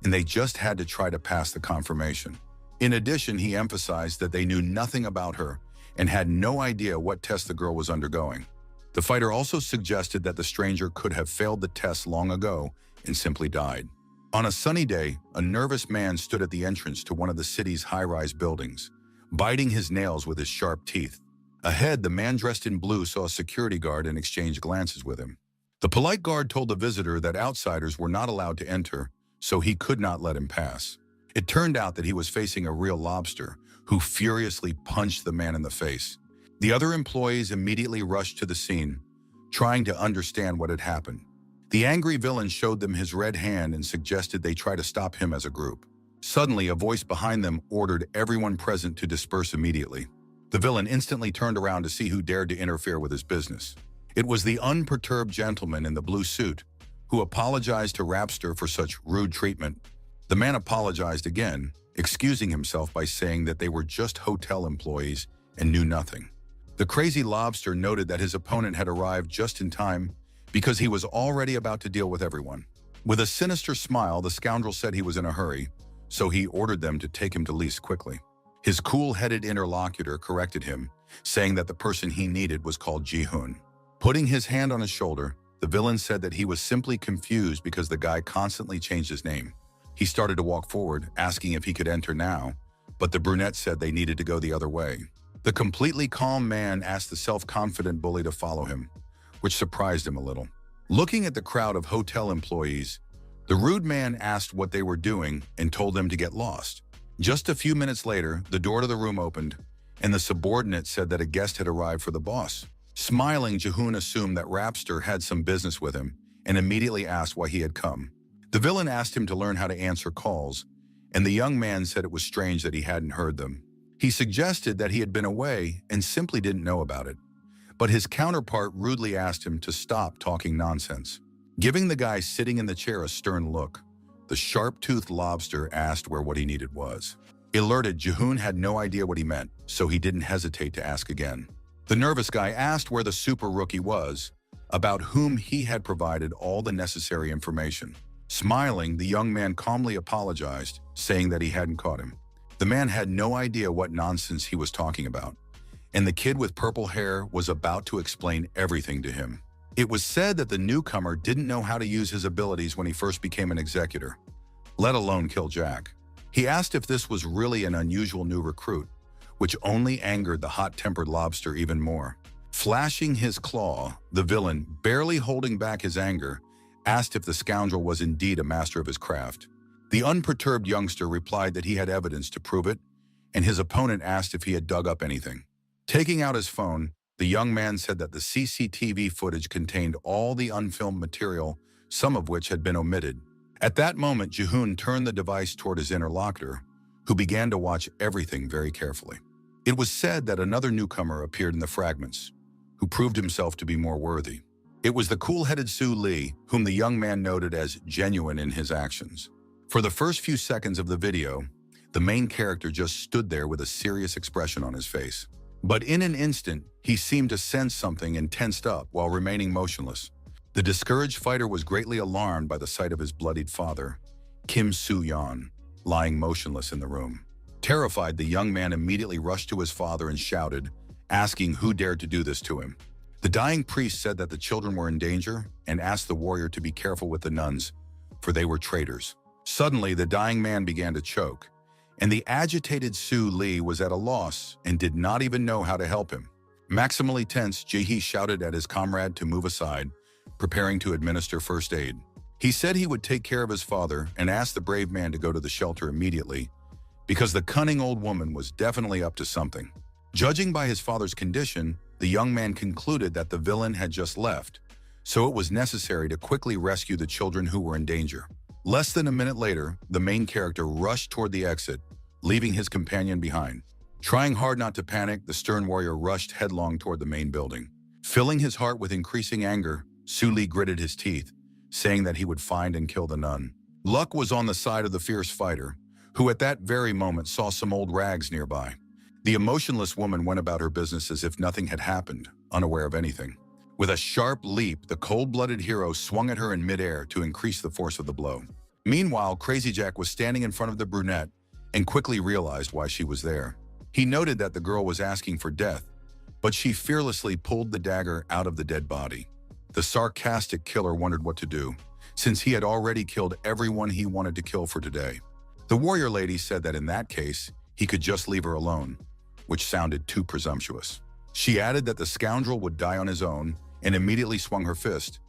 and they just had to try to pass the confirmation. In addition, he emphasized that they knew nothing about her and had no idea what test the girl was undergoing. The fighter also suggested that the stranger could have failed the test long ago and simply died. On a sunny day, a nervous man stood at the entrance to one of the city's high-rise buildings, biting his nails with his sharp teeth. Ahead, the man dressed in blue saw a security guard and exchanged glances with him. The polite guard told the visitor that outsiders were not allowed to enter, so he could not let him pass. It turned out that he was facing a real lobster, who furiously punched the man in the face. The other employees immediately rushed to the scene, trying to understand what had happened. The angry villain showed them his red hand and suggested they try to stop him as a group. Suddenly, a voice behind them ordered everyone present to disperse immediately. The villain instantly turned around to see who dared to interfere with his business. It was the unperturbed gentleman in the blue suit, who apologized to Rapster for such rude treatment. The man apologized again, excusing himself by saying that they were just hotel employees and knew nothing. The crazy lobster noted that his opponent had arrived just in time because he was already about to deal with everyone. With a sinister smile, the scoundrel said he was in a hurry, so he ordered them to take him to Lease quickly. His cool-headed interlocutor corrected him, saying that the person he needed was called Ji-hoon. Putting his hand on his shoulder, the villain said that he was simply confused because the guy constantly changed his name. He started to walk forward, asking if he could enter now, but the brunette said they needed to go the other way. The completely calm man asked the self-confident bully to follow him, which surprised him a little. Looking at the crowd of hotel employees, the rude man asked what they were doing and told them to get lost. Just a few minutes later, the door to the room opened, and the subordinate said that a guest had arrived for the boss. Smiling, Ji-hoon assumed that Rapster had some business with him and immediately asked why he had come. The villain asked him to learn how to answer calls, and the young man said it was strange that he hadn't heard them. He suggested that he had been away and simply didn't know about it, but his counterpart rudely asked him to stop talking nonsense. Giving the guy sitting in the chair a stern look, the sharp-toothed lobster asked where what he needed was. Alerted, Ji-hoon had no idea what he meant, so he didn't hesitate to ask again. The nervous guy asked where the super rookie was, about whom he had provided all the necessary information. Smiling, the young man calmly apologized, saying that he hadn't caught him. The man had no idea what nonsense he was talking about, and the kid with purple hair was about to explain everything to him. It was said that the newcomer didn't know how to use his abilities when he first became an executor, let alone kill Jack. He asked if this was really an unusual new recruit, which only angered the hot-tempered lobster even more. Flashing his claw, the villain, barely holding back his anger, asked if the scoundrel was indeed a master of his craft. The unperturbed youngster replied that he had evidence to prove it, and his opponent asked if he had dug up anything. Taking out his phone, the young man said that the CCTV footage contained all the unfilmed material, some of which had been omitted. At that moment, Ji-hoon turned the device toward his interlocutor, who began to watch everything very carefully. It was said that another newcomer appeared in the fragments, who proved himself to be more worthy. It was the cool-headed Sue Lee, whom the young man noted as genuine in his actions. For the first few seconds of the video, the main character just stood there with a serious expression on his face. But in an instant, he seemed to sense something and tensed up while remaining motionless. The discouraged fighter was greatly alarmed by the sight of his bloodied father, Kim Soo-yeon, lying motionless in the room. Terrified, the young man immediately rushed to his father and shouted, asking who dared to do this to him. The dying priest said that the children were in danger and asked the warrior to be careful with the nuns, for they were traitors. Suddenly, the dying man began to choke, and the agitated Sue Lee was at a loss and did not even know how to help him. Maximally tense, Jae-hee shouted at his comrade to move aside, preparing to administer first aid. He said he would take care of his father and asked the brave man to go to the shelter immediately, because the cunning old woman was definitely up to something. Judging by his father's condition, the young man concluded that the villain had just left, so it was necessary to quickly rescue the children who were in danger. Less than a minute later, the main character rushed toward the exit, leaving his companion behind. Trying hard not to panic, the stern warrior rushed headlong toward the main building. Filling his heart with increasing anger, Su Li gritted his teeth, saying that he would find and kill the nun. Luck was on the side of the fierce fighter, who at that very moment saw some old rags nearby. The emotionless woman went about her business as if nothing had happened, unaware of anything. With a sharp leap, the cold-blooded hero swung at her in midair to increase the force of the blow. Meanwhile, Crazy Jack was standing in front of the brunette and quickly realized why she was there. He noted that the girl was asking for death, but she fearlessly pulled the dagger out of the dead body. The sarcastic killer wondered what to do, since he had already killed everyone he wanted to kill for today. The warrior lady said that in that case, he could just leave her alone, which sounded too presumptuous. She added that the scoundrel would die on his own and immediately swung her fist,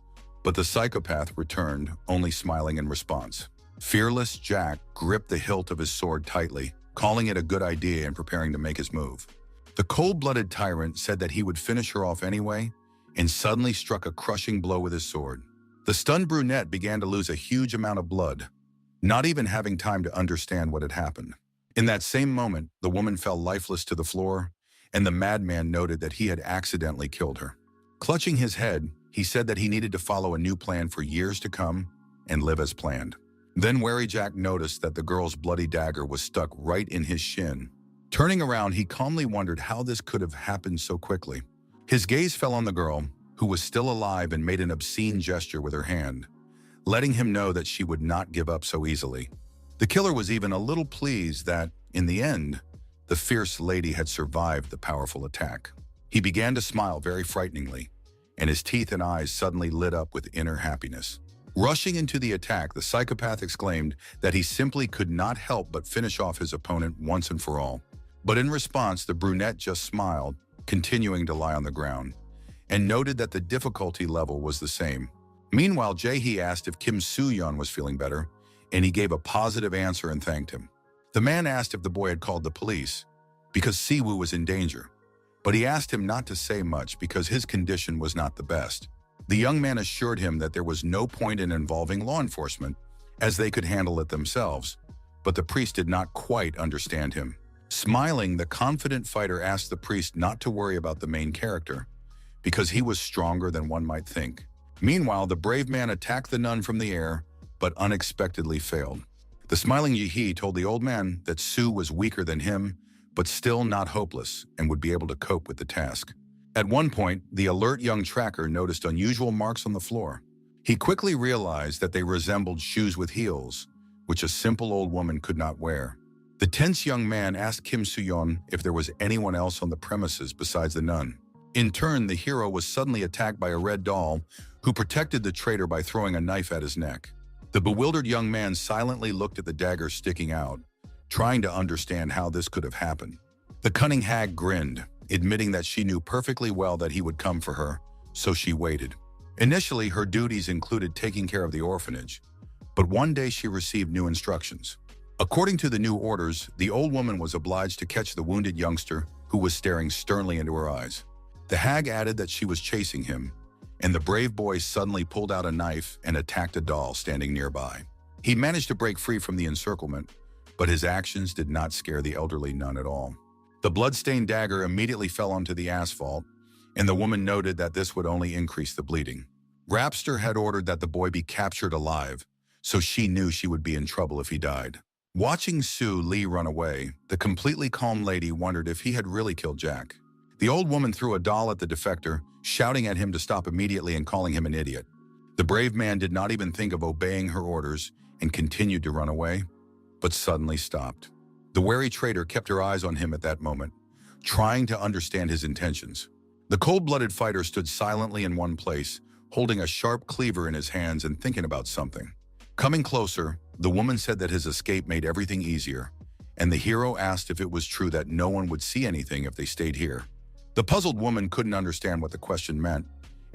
but the psychopath returned, only smiling in response. Fearless Jack gripped the hilt of his sword tightly, calling it a good idea and preparing to make his move. The cold-blooded tyrant said that he would finish her off anyway and suddenly struck a crushing blow with his sword. The stunned brunette began to lose a huge amount of blood, not even having time to understand what had happened. In that same moment, the woman fell lifeless to the floor, and the madman noted that he had accidentally killed her. Clutching his head, he said that he needed to follow a new plan for years to come and live as planned. Then Wary Jack noticed that the girl's bloody dagger was stuck right in his shin. Turning around, he calmly wondered how this could have happened so quickly. His gaze fell on the girl, who was still alive, and made an obscene gesture with her hand, letting him know that she would not give up so easily. The killer was even a little pleased that, in the end, the fierce lady had survived the powerful attack. He began to smile very frighteningly, and his teeth and eyes suddenly lit up with inner happiness. Rushing into the attack, the psychopath exclaimed that he simply could not help but finish off his opponent once and for all. But in response, the brunette just smiled, continuing to lie on the ground, and noted that the difficulty level was the same. Meanwhile, Jae-hee asked if Kim Soo-yeon was feeling better, and he gave a positive answer and thanked him. The man asked if the boy had called the police, because Si-woo was in danger, but he asked him not to say much because his condition was not the best. The young man assured him that there was no point in involving law enforcement, as they could handle it themselves, but the priest did not quite understand him. Smiling, the confident fighter asked the priest not to worry about the main character, because he was stronger than one might think. Meanwhile, the brave man attacked the nun from the air, but unexpectedly failed. The smiling Yi-hee told the old man that Su was weaker than him, but still not hopeless, and would be able to cope with the task. At one point, the alert young tracker noticed unusual marks on the floor. He quickly realized that they resembled shoes with heels, which a simple old woman could not wear. The tense young man asked Kim Soo-yeon if there was anyone else on the premises besides the nun. In turn, the hero was suddenly attacked by a red doll, who protected the traitor by throwing a knife at his neck. The bewildered young man silently looked at the dagger sticking out, trying to understand how this could have happened. The cunning hag grinned, admitting that she knew perfectly well that he would come for her, so she waited. Initially, her duties included taking care of the orphanage, but one day she received new instructions. According to the new orders, the old woman was obliged to catch the wounded youngster who was staring sternly into her eyes. The hag added that she was chasing him, and the brave boy suddenly pulled out a knife and attacked a doll standing nearby. He managed to break free from the encirclement, but his actions did not scare the elderly nun at all. The blood-stained dagger immediately fell onto the asphalt, and the woman noted that this would only increase the bleeding. Rapster had ordered that the boy be captured alive, so she knew she would be in trouble if he died. Watching Su Li run away, the completely calm lady wondered if he had really killed Jack. The old woman threw a doll at the defector, shouting at him to stop immediately and calling him an idiot. The brave man did not even think of obeying her orders and continued to run away, but suddenly stopped. The wary traitor kept her eyes on him at that moment, trying to understand his intentions. The cold-blooded fighter stood silently in one place, holding a sharp cleaver in his hands and thinking about something. Coming closer, the woman said that his escape made everything easier, and the hero asked if it was true that no one would see anything if they stayed here. The puzzled woman couldn't understand what the question meant,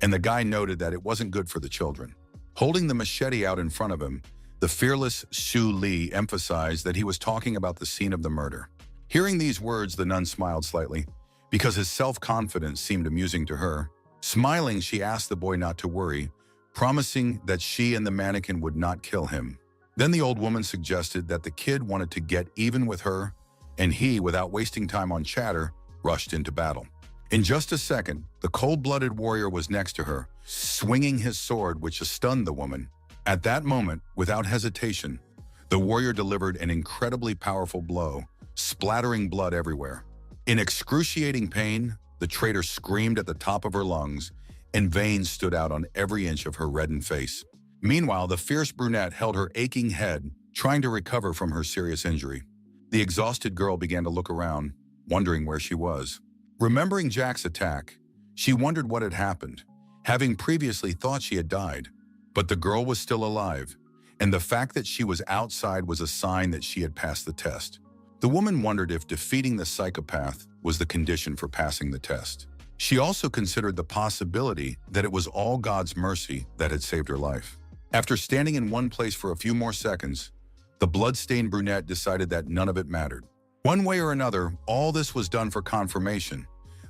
and the guy noted that it wasn't good for the children. Holding the machete out in front of him, the fearless Su Li emphasized that he was talking about the scene of the murder. Hearing these words, the nun smiled slightly, because his self-confidence seemed amusing to her. Smiling, she asked the boy not to worry, promising that she and the mannequin would not kill him. Then the old woman suggested that the kid wanted to get even with her, and he, without wasting time on chatter, rushed into battle. In just a second, the cold-blooded warrior was next to her, swinging his sword, which stunned the woman. At that moment, without hesitation, the warrior delivered an incredibly powerful blow, splattering blood everywhere. In excruciating pain, the traitor screamed at the top of her lungs, and veins stood out on every inch of her reddened face. Meanwhile, the fierce brunette held her aching head, trying to recover from her serious injury. The exhausted girl began to look around, wondering where she was. Remembering Jack's attack, she wondered what had happened, having previously thought she had died. But the girl was still alive, and the fact that she was outside was a sign that she had passed the test. The woman wondered if defeating the psychopath was the condition for passing the test. She also considered the possibility that it was all God's mercy that had saved her life. After standing in one place for a few more seconds, the blood-stained brunette decided that none of it mattered. One way or another, all this was done for confirmation,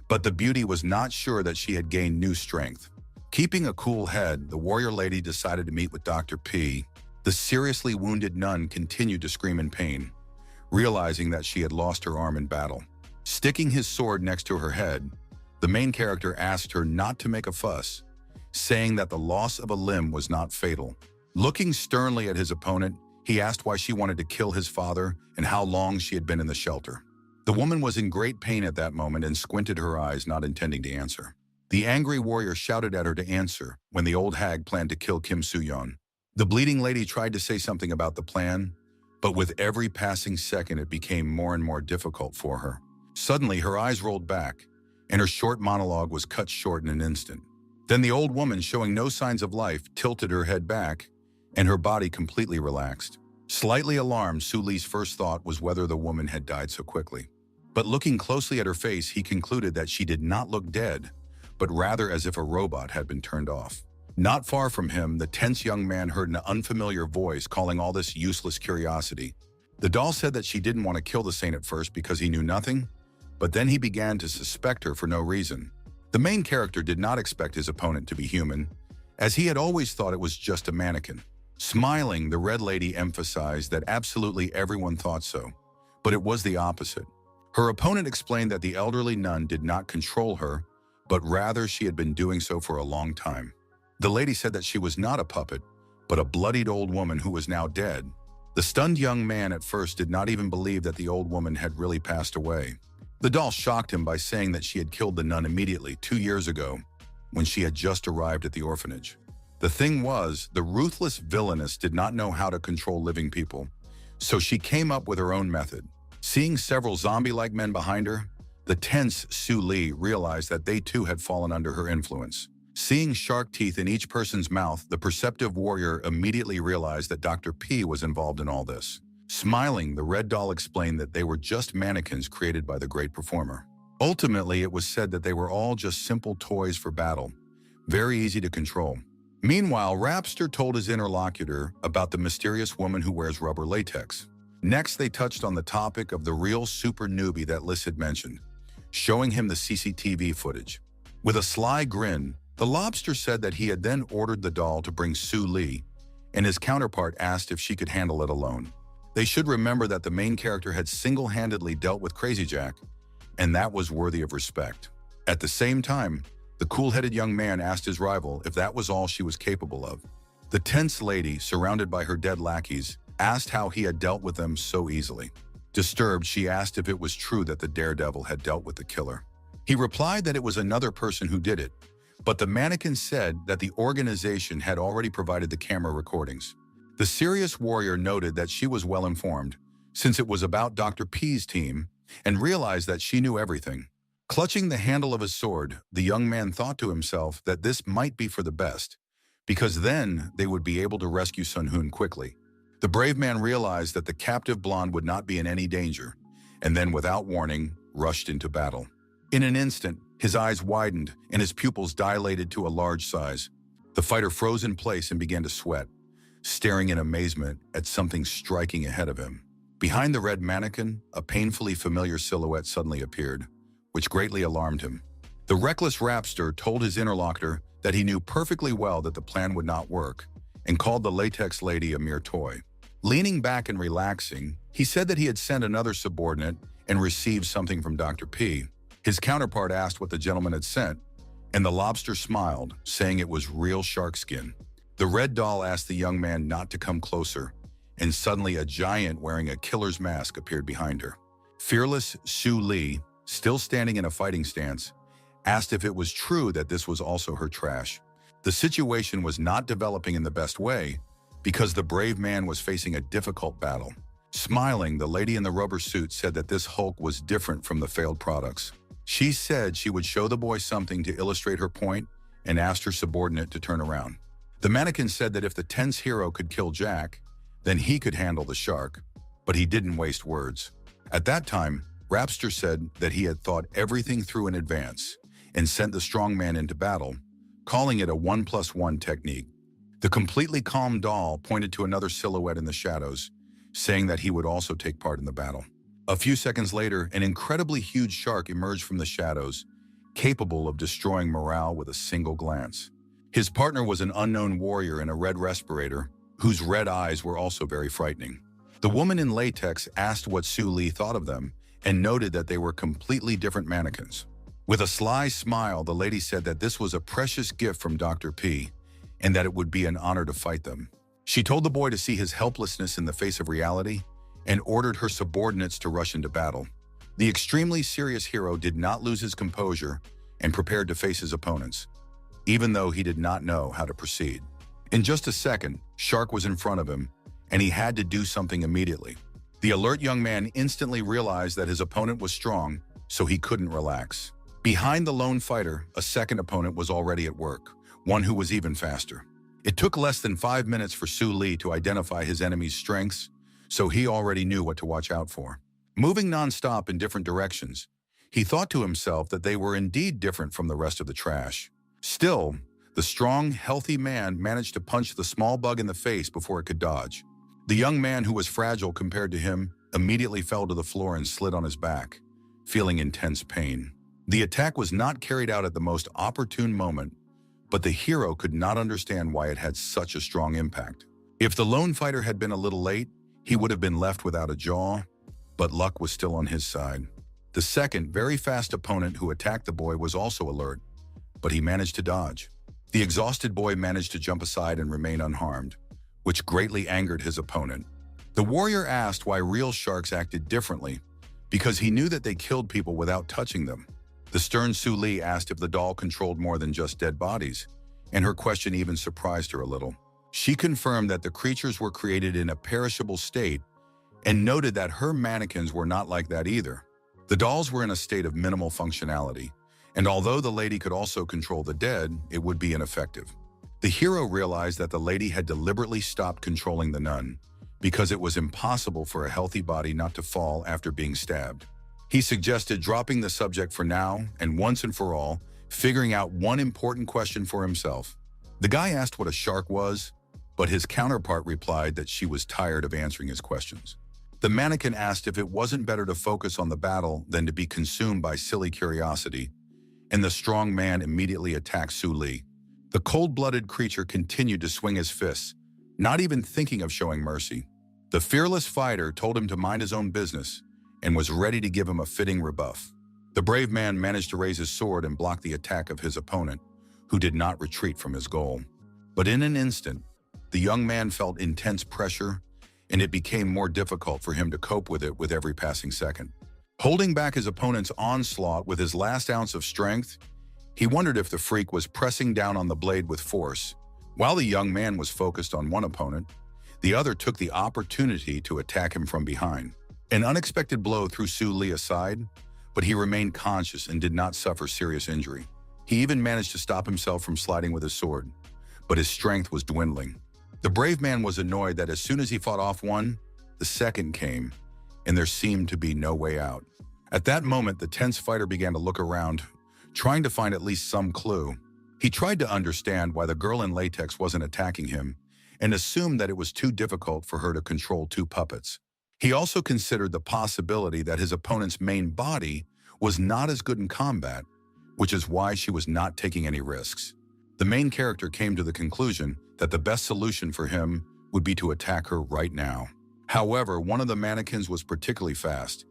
but the beauty was not sure that she had gained new strength. Keeping a cool head, the warrior lady decided to meet with Dr. P. The seriously wounded nun continued to scream in pain, realizing that she had lost her arm in battle. Sticking his sword next to her head, the main character asked her not to make a fuss, saying that the loss of a limb was not fatal. Looking sternly at his opponent, he asked why she wanted to kill his father and how long she had been in the shelter. The woman was in great pain at that moment and squinted her eyes, not intending to answer. The angry warrior shouted at her to answer when the old hag planned to kill Kim Soo-yeon. The bleeding lady tried to say something about the plan, but with every passing second it became more and more difficult for her. Suddenly, her eyes rolled back, and her short monologue was cut short in an instant. Then the old woman, showing no signs of life, tilted her head back, and her body completely relaxed. Slightly alarmed, Su Li's first thought was whether the woman had died so quickly. But looking closely at her face, he concluded that she did not look dead, but rather as if a robot had been turned off. Not far from him, the tense young man heard an unfamiliar voice calling all this useless curiosity. The doll said that she didn't want to kill the saint at first because he knew nothing, but then he began to suspect her for no reason. The main character did not expect his opponent to be human, as he had always thought it was just a mannequin. Smiling, the red lady emphasized that absolutely everyone thought so, but it was the opposite. Her opponent explained that the elderly nun did not control her, but rather she had been doing so for a long time. The lady said that she was not a puppet, but a bloodied old woman who was now dead. The stunned young man at first did not even believe that the old woman had really passed away. The doll shocked him by saying that she had killed the nun immediately 2 years ago, when she had just arrived at the orphanage. The thing was, the ruthless villainess did not know how to control living people, so she came up with her own method. Seeing several zombie-like men behind her, the tense Su Li realized that they too had fallen under her influence. Seeing shark teeth in each person's mouth, the perceptive warrior immediately realized that Dr. P was involved in all this. Smiling, the red doll explained that they were just mannequins created by the great performer. Ultimately, it was said that they were all just simple toys for battle, very easy to control. Meanwhile, Rapster told his interlocutor about the mysterious woman who wears rubber latex. Next, they touched on the topic of the real super newbie that Liz had mentioned, showing him the CCTV footage. With a sly grin, the lobster said that he had then ordered the doll to bring Su Li, and his counterpart asked if she could handle it alone. They should remember that the main character had single-handedly dealt with Crazy Jack, and that was worthy of respect. At the same time, the cool-headed young man asked his rival if that was all she was capable of. The tense lady, surrounded by her dead lackeys, asked how he had dealt with them so easily. Disturbed, she asked if it was true that the daredevil had dealt with the killer. He replied that it was another person who did it, but the mannequin said that the organization had already provided the camera recordings. The serious warrior noted that she was well informed, since it was about Dr. P's team, and realized that she knew everything. Clutching the handle of his sword, the young man thought to himself that this might be for the best, because then they would be able to rescue Sun Hoon quickly. The brave man realized that the captive blonde would not be in any danger, and then without warning, rushed into battle. In an instant, his eyes widened and his pupils dilated to a large size. The fighter froze in place and began to sweat, staring in amazement at something striking ahead of him. Behind the red mannequin, a painfully familiar silhouette suddenly appeared, which greatly alarmed him. The reckless rapster told his interlocutor that he knew perfectly well that the plan would not work and called the latex lady a mere toy. Leaning back and relaxing, he said that he had sent another subordinate and received something from Dr. P. His counterpart asked what the gentleman had sent, and the lobster smiled, saying it was real shark skin. The red doll asked the young man not to come closer, and suddenly a giant wearing a killer's mask appeared behind her. Fearless Su Li, still standing in a fighting stance, asked if it was true that this was also her trash. The situation was not developing in the best way because the brave man was facing a difficult battle. Smiling, the lady in the rubber suit said that this Hulk was different from the failed products. She said she would show the boy something to illustrate her point and asked her subordinate to turn around. The mannequin said that if the tense hero could kill Jack, then he could handle the shark, but he didn't waste words. At that time, Rapster said that he had thought everything through in advance and sent the strong man into battle, calling it a 1+1 technique. The completely calm doll pointed to another silhouette in the shadows, saying that he would also take part in the battle. A few seconds later, an incredibly huge shark emerged from the shadows, capable of destroying morale with a single glance. His partner was an unknown warrior in a red respirator, whose red eyes were also very frightening. The woman in latex asked what Su Li thought of them and noted that they were completely different mannequins. With a sly smile, the lady said that this was a precious gift from Dr. P and that it would be an honor to fight them. She told the boy to see his helplessness in the face of reality and ordered her subordinates to rush into battle. The extremely serious hero did not lose his composure and prepared to face his opponents, even though he did not know how to proceed. In just a second, Shark was in front of him, and he had to do something immediately. The alert young man instantly realized that his opponent was strong, so he couldn't relax. Behind the lone fighter, a second opponent was already at work, one who was even faster. It took less than 5 minutes for Su Li to identify his enemy's strengths, so he already knew what to watch out for. Moving non-stop in different directions, he thought to himself that they were indeed different from the rest of the trash. Still, the strong, healthy man managed to punch the small bug in the face before it could dodge. The young man, who was fragile compared to him, immediately fell to the floor and slid on his back, feeling intense pain. The attack was not carried out at the most opportune moment, but the hero could not understand why it had such a strong impact. If the lone fighter had been a little late, he would have been left without a jaw, but luck was still on his side. The second, very fast opponent who attacked the boy was also alert, but he managed to dodge. The exhausted boy managed to jump aside and remain unharmed, which greatly angered his opponent. The warrior asked why real sharks acted differently, because he knew that they killed people without touching them. The stern Su Li asked if the doll controlled more than just dead bodies, and her question even surprised her a little. She confirmed that the creatures were created in a perishable state and noted that her mannequins were not like that either. The dolls were in a state of minimal functionality, and although the lady could also control the dead, it would be ineffective. The hero realized that the lady had deliberately stopped controlling the nun because it was impossible for a healthy body not to fall after being stabbed. He suggested dropping the subject for now and once and for all, figuring out one important question for himself. The guy asked what a shark was, but his counterpart replied that she was tired of answering his questions. The mannequin asked if it wasn't better to focus on the battle than to be consumed by silly curiosity, and the strong man immediately attacked Su Li. The cold-blooded creature continued to swing his fists, not even thinking of showing mercy. The fearless fighter told him to mind his own business and was ready to give him a fitting rebuff. The brave man managed to raise his sword and block the attack of his opponent, who did not retreat from his goal. But in an instant, the young man felt intense pressure, and it became more difficult for him to cope with it with every passing second. Holding back his opponent's onslaught with his last ounce of strength, he wondered if the freak was pressing down on the blade with force. While the young man was focused on one opponent, the other took the opportunity to attack him from behind. An unexpected blow threw Su Li aside, but he remained conscious and did not suffer serious injury. He even managed to stop himself from sliding with his sword, but his strength was dwindling. The brave man was annoyed that as soon as he fought off one, the second came, and there seemed to be no way out. At that moment, the tense fighter began to look around, trying to find at least some clue. He tried to understand why the girl in latex wasn't attacking him, and assumed that it was too difficult for her to control two puppets. He also considered the possibility that his opponent's main body was not as good in combat, which is why she was not taking any risks. The main character came to the conclusion that the best solution for him would be to attack her right now. However, one of the mannequins was particularly fast,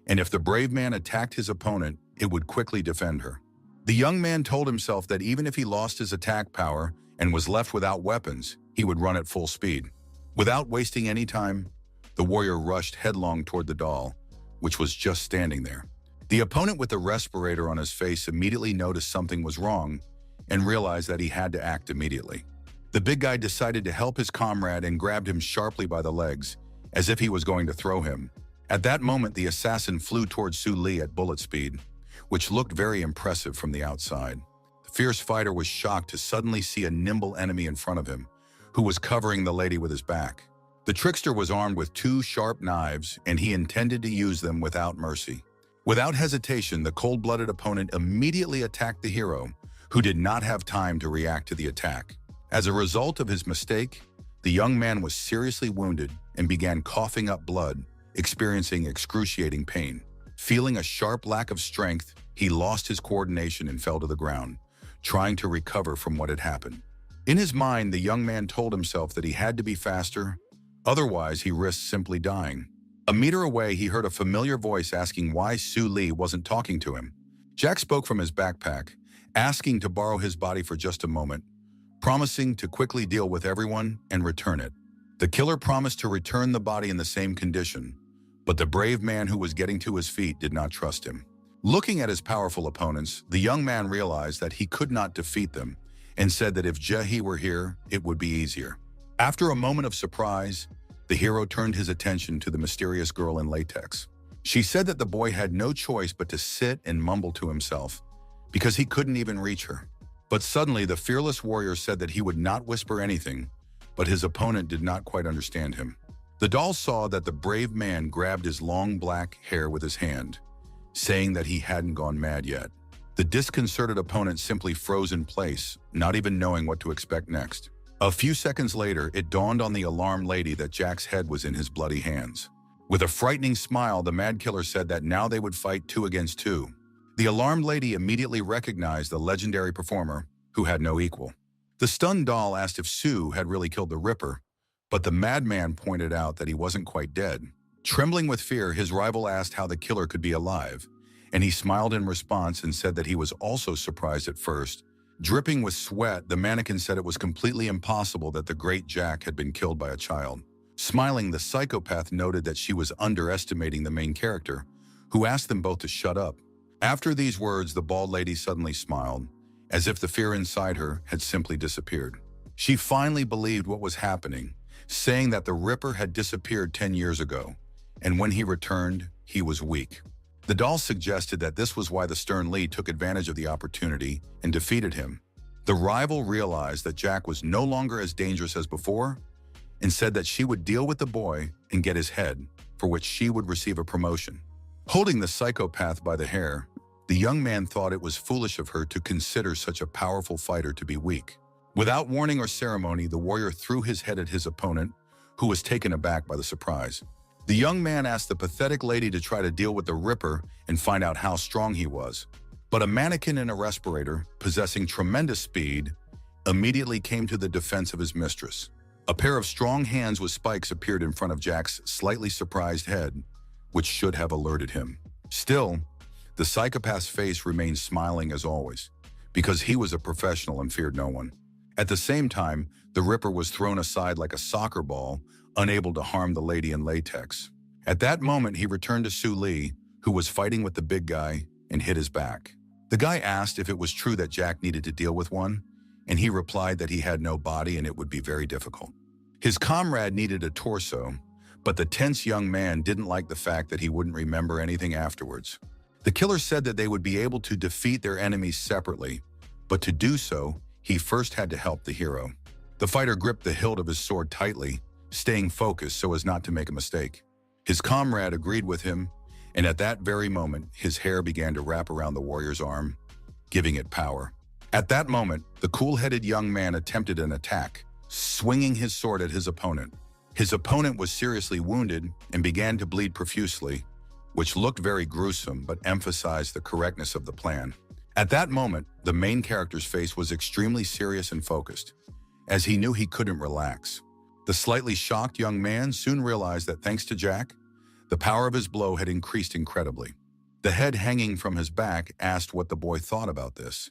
and if the brave man attacked his opponent, it would quickly defend her. The young man told himself that even if he lost his attack power and was left without weapons, he would run at full speed. Without wasting any time, the warrior rushed headlong toward the doll, which was just standing there. The opponent with the respirator on his face immediately noticed something was wrong and realized that he had to act immediately. The big guy decided to help his comrade and grabbed him sharply by the legs, as if he was going to throw him. At that moment, the assassin flew towards Su Li at bullet speed, which looked very impressive from the outside. The fierce fighter was shocked to suddenly see a nimble enemy in front of him, who was covering the lady with his back. The trickster was armed with 2 sharp knives, and he intended to use them without mercy. Without hesitation, the cold-blooded opponent immediately attacked the hero, who did not have time to react to the attack. As a result of his mistake, the young man was seriously wounded and began coughing up blood, experiencing excruciating pain. Feeling a sharp lack of strength, he lost his coordination and fell to the ground, trying to recover from what had happened. In his mind, the young man told himself that he had to be faster, otherwise he risked simply dying. A meter away, he heard a familiar voice asking why Su Li wasn't talking to him. Jack spoke from his backpack, asking to borrow his body for just a moment, promising to quickly deal with everyone and return it. The killer promised to return the body in the same condition, but the brave man who was getting to his feet did not trust him. Looking at his powerful opponents, the young man realized that he could not defeat them and said that if Jae were here, it would be easier. After a moment of surprise, the hero turned his attention to the mysterious girl in latex. She said that the boy had no choice but to sit and mumble to himself, because he couldn't even reach her. But suddenly, the fearless warrior said that he would not whisper anything, but his opponent did not quite understand him. The doll saw that the brave man grabbed his long black hair with his hand, saying that he hadn't gone mad yet. The disconcerted opponent simply froze in place, not even knowing what to expect next. A few seconds later, it dawned on the alarmed lady that Jack's head was in his bloody hands. With a frightening smile, the mad killer said that now they would fight 2 against 2. The alarmed lady immediately recognized the legendary performer, who had no equal. The stunned doll asked if Sue had really killed the Ripper, but the madman pointed out that he wasn't quite dead. Trembling with fear, his rival asked how the killer could be alive, and he smiled in response and said that he was also surprised at first. Dripping with sweat, the mannequin said it was completely impossible that the great Jack had been killed by a child. Smiling, the psychopath noted that she was underestimating the main character, who asked them both to shut up. After these words, the bald lady suddenly smiled, as if the fear inside her had simply disappeared. She finally believed what was happening, saying that the Ripper had disappeared 10 years ago, and when he returned, he was weak. The doll suggested that this was why the stern Lee took advantage of the opportunity and defeated him. The rival realized that Jack was no longer as dangerous as before and said that she would deal with the boy and get his head, for which she would receive a promotion. Holding the psychopath by the hair, the young man thought it was foolish of her to consider such a powerful fighter to be weak. Without warning or ceremony, the warrior threw his head at his opponent, who was taken aback by the surprise. The young man asked the pathetic lady to try to deal with the Ripper and find out how strong he was. But a mannequin in a respirator, possessing tremendous speed, immediately came to the defense of his mistress. A pair of strong hands with spikes appeared in front of Jack's slightly surprised head, which should have alerted him. Still, the psychopath's face remained smiling as always, because he was a professional and feared no one. At the same time, the Ripper was thrown aside like a soccer ball, unable to harm the lady in latex. At that moment, he returned to Su Li, who was fighting with the big guy, and hit his back. The guy asked if it was true that Jack needed to deal with one, and he replied that he had no body and it would be very difficult. His comrade needed a torso, but the tense young man didn't like the fact that he wouldn't remember anything afterwards. The killer said that they would be able to defeat their enemies separately, but to do so, he first had to help the hero. The fighter gripped the hilt of his sword tightly, staying focused so as not to make a mistake. His comrade agreed with him, and at that very moment, his hair began to wrap around the warrior's arm, giving it power. At that moment, the cool-headed young man attempted an attack, swinging his sword at his opponent. His opponent was seriously wounded and began to bleed profusely, which looked very gruesome but emphasized the correctness of the plan. At that moment, the main character's face was extremely serious and focused, as he knew he couldn't relax. The slightly shocked young man soon realized that thanks to Jack, the power of his blow had increased incredibly. The head hanging from his back asked what the boy thought about this,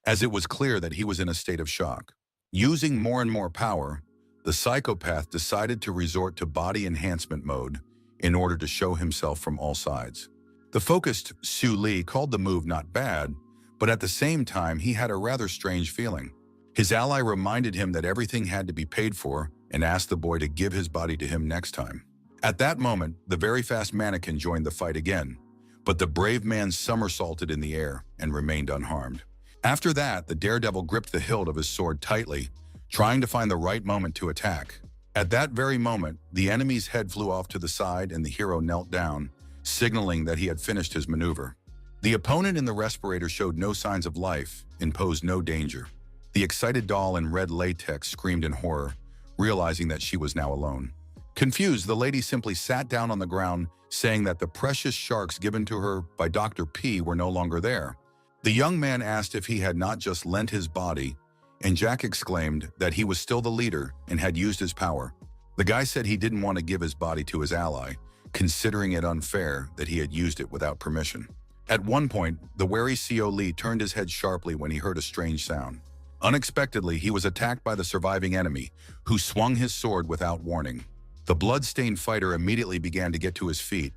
as it was clear that he was in a state of shock. Using more and more power, the psychopath decided to resort to body enhancement mode in order to show himself from all sides. The focused Su Li called the move not bad, but at the same time he had a rather strange feeling. His ally reminded him that everything had to be paid for and asked the boy to give his body to him next time. At that moment, the very fast mannequin joined the fight again, but the brave man somersaulted in the air and remained unharmed. After that, the daredevil gripped the hilt of his sword tightly, trying to find the right moment to attack. At that very moment, the enemy's head flew off to the side and the hero knelt down, signaling that he had finished his maneuver. The opponent in the respirator showed no signs of life and posed no danger. The excited doll in red latex screamed in horror, realizing that she was now alone. Confused, the lady simply sat down on the ground, saying that the precious sharks given to her by Dr. P were no longer there. The young man asked if he had not just lent his body, and Jack exclaimed that he was still the leader and had used his power. The guy said he didn't want to give his body to his ally, considering it unfair that he had used it without permission. At one point, the wary Seo Lee turned his head sharply when he heard a strange sound. Unexpectedly, he was attacked by the surviving enemy, who swung his sword without warning. The blood-stained fighter immediately began to get to his feet,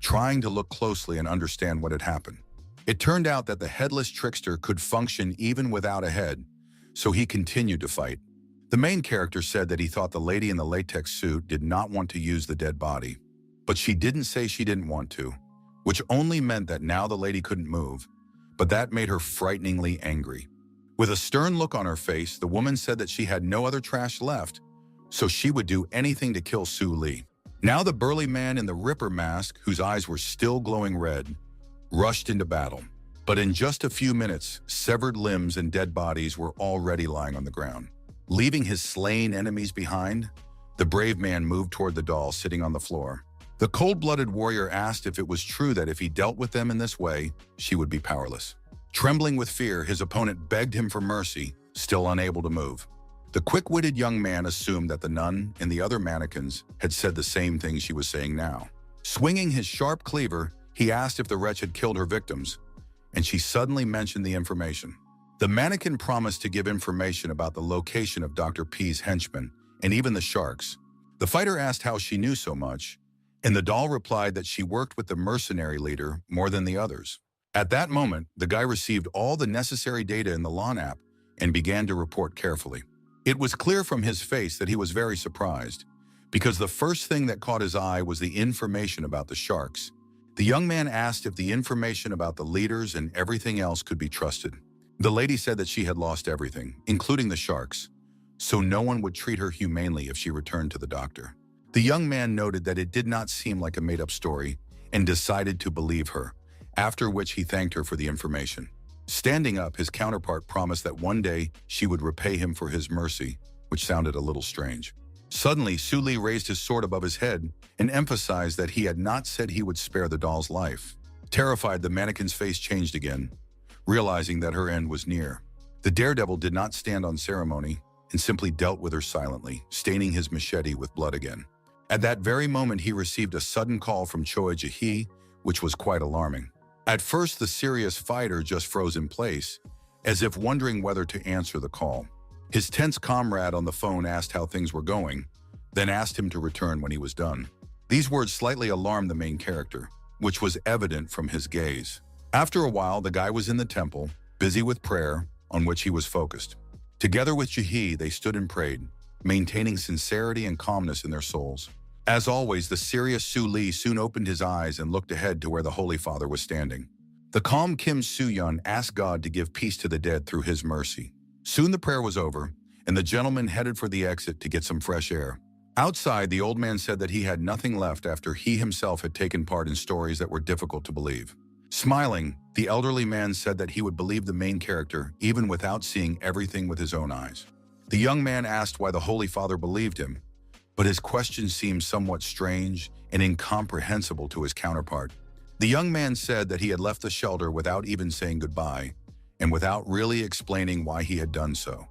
trying to look closely and understand what had happened. It turned out that the headless trickster could function even without a head, so he continued to fight. The main character said that he thought the lady in the latex suit did not want to use the dead body, but she didn't say she didn't want to, which only meant that now the lady couldn't move, but that made her frighteningly angry. With a stern look on her face, the woman said that she had no other trash left, so she would do anything to kill Su Li. Now the burly man in the Ripper mask, whose eyes were still glowing red, rushed into battle. But in just a few minutes, severed limbs and dead bodies were already lying on the ground. Leaving his slain enemies behind, the brave man moved toward the doll sitting on the floor. The cold-blooded warrior asked if it was true that if he dealt with them in this way, she would be powerless. Trembling with fear, his opponent begged him for mercy, still unable to move. The quick-witted young man assumed that the nun and the other mannequins had said the same thing she was saying now. Swinging his sharp cleaver, he asked if the wretch had killed her victims, and she suddenly mentioned the information. The mannequin promised to give information about the location of Dr. P's henchmen and even the sharks. The fighter asked how she knew so much, and the doll replied that she worked with the mercenary leader more than the others. At that moment, the guy received all the necessary data in the Lon app and began to report carefully. It was clear from his face that he was very surprised, because the first thing that caught his eye was the information about the sharks. The young man asked if the information about the leaders and everything else could be trusted. The lady said that she had lost everything, including the sharks, so no one would treat her humanely if she returned to the doctor. The young man noted that it did not seem like a made-up story and decided to believe her, after which he thanked her for the information. Standing up, his counterpart promised that one day she would repay him for his mercy, which sounded a little strange. Suddenly, Su Li raised his sword above his head and emphasized that he had not said he would spare the doll's life. Terrified, the mannequin's face changed again, realizing that her end was near. The daredevil did not stand on ceremony and simply dealt with her silently, staining his machete with blood again. At that very moment, he received a sudden call from Choi Jae-hee, which was quite alarming. At first, the serious fighter just froze in place, as if wondering whether to answer the call. His tense comrade on the phone asked how things were going, then asked him to return when he was done. These words slightly alarmed the main character, which was evident from his gaze. After a while, the guy was in the temple, busy with prayer, on which he was focused. Together with Jae-hee, they stood and prayed, maintaining sincerity and calmness in their souls. As always, the serious Su Li soon opened his eyes and looked ahead to where the Holy Father was standing. The calm Kim Soo-yeon asked God to give peace to the dead through his mercy. Soon the prayer was over, and the gentleman headed for the exit to get some fresh air. Outside, the old man said that he had nothing left after he himself had taken part in stories that were difficult to believe. Smiling, the elderly man said that he would believe the main character even without seeing everything with his own eyes. The young man asked why the Holy Father believed him, but his question seemed somewhat strange and incomprehensible to his counterpart. The young man said that he had left the shelter without even saying goodbye and without really explaining why he had done so.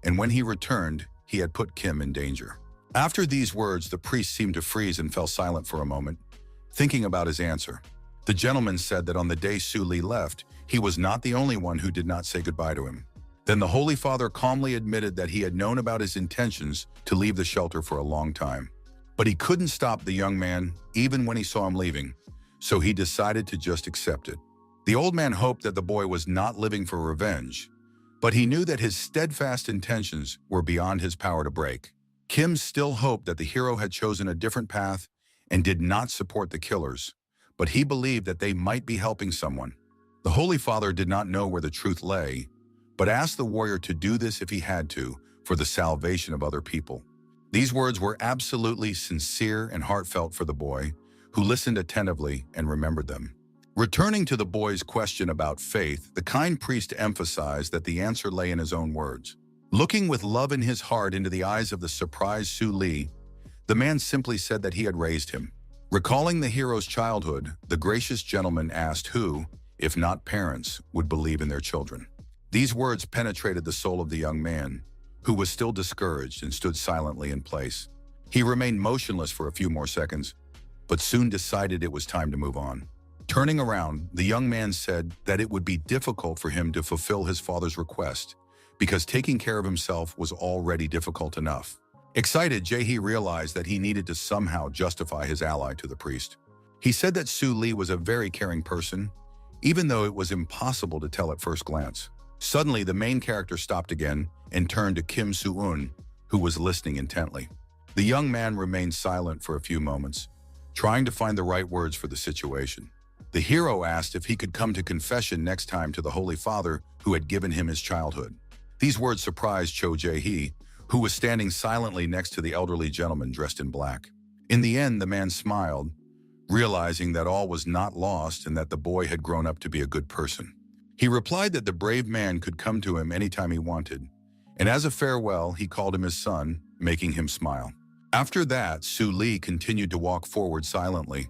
And when he returned, he had put Kim in danger. After these words, the priest seemed to freeze and fell silent for a moment, thinking about his answer. The gentleman said that on the day Su Li left, he was not the only one who did not say goodbye to him. Then the Holy Father calmly admitted that he had known about his intentions to leave the shelter for a long time. But he couldn't stop the young man, even when he saw him leaving, so he decided to just accept it. The old man hoped that the boy was not living for revenge, but he knew that his steadfast intentions were beyond his power to break. Kim still hoped that the hero had chosen a different path and did not support the killers, but he believed that they might be helping someone. The Holy Father did not know where the truth lay, but asked the warrior to do this if he had to, for the salvation of other people. These words were absolutely sincere and heartfelt for the boy, who listened attentively and remembered them. Returning to the boy's question about faith, the kind priest emphasized that the answer lay in his own words. Looking with love in his heart into the eyes of the surprised Su Li, the man simply said that he had raised him. Recalling the hero's childhood, the gracious gentleman asked who, if not parents, would believe in their children. These words penetrated the soul of the young man, who was still discouraged and stood silently in place. He remained motionless for a few more seconds, but soon decided it was time to move on. Turning around, the young man said that it would be difficult for him to fulfill his father's request, because taking care of himself was already difficult enough. Excited, Jae-hee realized that he needed to somehow justify his ally to the priest. He said that Su Li was a very caring person, even though it was impossible to tell at first glance. Suddenly, the main character stopped again and turned to Kim Soo-eun, who was listening intently. The young man remained silent for a few moments, trying to find the right words for the situation. The hero asked if he could come to confession next time to the Holy Father who had given him his childhood. These words surprised Cho Jae-hee, who was standing silently next to the elderly gentleman dressed in black. In the end, the man smiled, realizing that all was not lost and that the boy had grown up to be a good person. He replied that the brave man could come to him anytime he wanted, and as a farewell, he called him his son, making him smile. After that, Su Li continued to walk forward silently,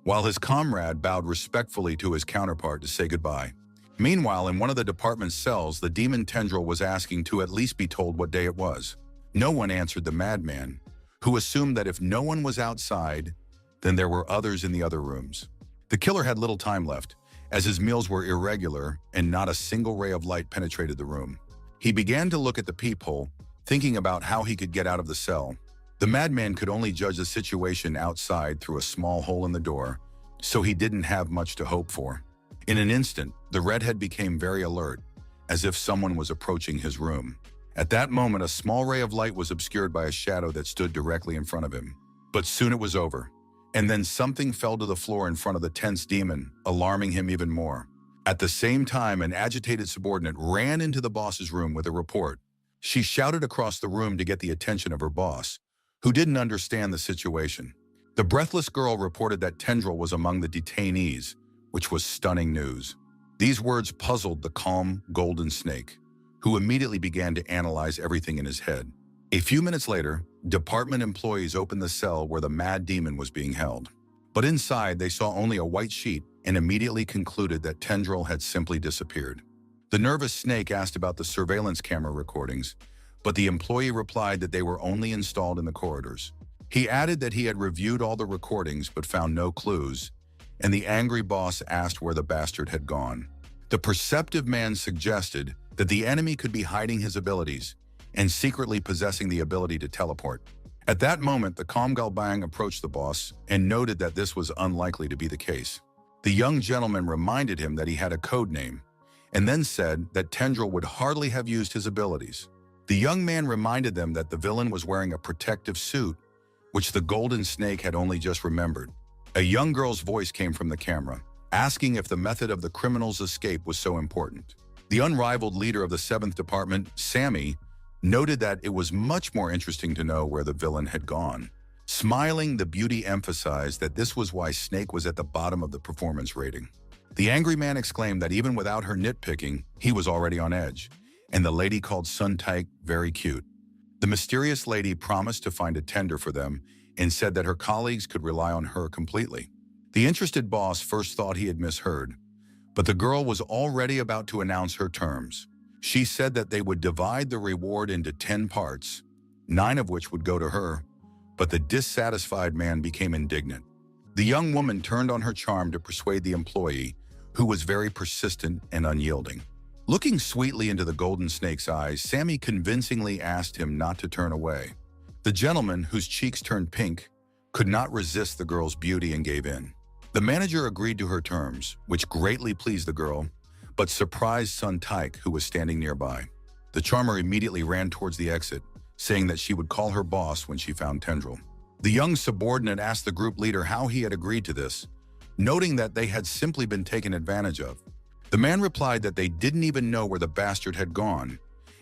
while his comrade bowed respectfully to his counterpart to say goodbye. Meanwhile, in one of the department's cells, the demon tendril was asking to at least be told what day it was. No one answered the madman, who assumed that if no one was outside, then there were others in the other rooms. The killer had little time left, as his meals were irregular and not a single ray of light penetrated the room. He began to look at the peephole, thinking about how he could get out of the cell. The madman could only judge the situation outside through a small hole in the door, so he didn't have much to hope for. In an instant, the redhead became very alert, as if someone was approaching his room. At that moment, a small ray of light was obscured by a shadow that stood directly in front of him. But soon it was over, and then something fell to the floor in front of the tense demon, alarming him even more. At the same time, an agitated subordinate ran into the boss's room with a report. She shouted across the room to get the attention of her boss, who didn't understand the situation. The breathless girl reported that Tendril was among the detainees, which was stunning news. These words puzzled the calm, golden snake, who immediately began to analyze everything in his head. A few minutes later, department employees opened the cell where the mad demon was being held. But inside, they saw only a white sheet and immediately concluded that Tendril had simply disappeared. The nervous snake asked about the surveillance camera recordings, but the employee replied that they were only installed in the corridors. He added that he had reviewed all the recordings but found no clues, and the angry boss asked where the bastard had gone. The perceptive man suggested that the enemy could be hiding his abilities and secretly possessing the ability to teleport. At that moment, the calm Galbang approached the boss and noted that this was unlikely to be the case. The young gentleman reminded him that he had a code name, and then said that Tendril would hardly have used his abilities. The young man reminded them that the villain was wearing a protective suit, which the golden snake had only just remembered. A young girl's voice came from the camera, asking if the method of the criminal's escape was so important. The unrivaled leader of the 7th Department, Sammy, noted that it was much more interesting to know where the villain had gone. Smiling, the beauty emphasized that this was why Snake was at the bottom of the performance rating. The angry man exclaimed that even without her nitpicking, he was already on edge, and the lady called Sun Taik very cute. The mysterious lady promised to find a tender for them and said that her colleagues could rely on her completely. The interested boss first thought he had misheard, but the girl was already about to announce her terms. She said that they would divide the reward into 10 parts, 9 of which would go to her, but the dissatisfied man became indignant. The young woman turned on her charm to persuade the employee, who was very persistent and unyielding. Looking sweetly into the golden snake's eyes, Sammy convincingly asked him not to turn away. The gentleman, whose cheeks turned pink, could not resist the girl's beauty and gave in. The manager agreed to her terms, which greatly pleased the girl, but surprised Sun Taik, who was standing nearby. The charmer immediately ran towards the exit, saying that she would call her boss when she found Tendril. The young subordinate asked the group leader how he had agreed to this, noting that they had simply been taken advantage of. The man replied that they didn't even know where the bastard had gone,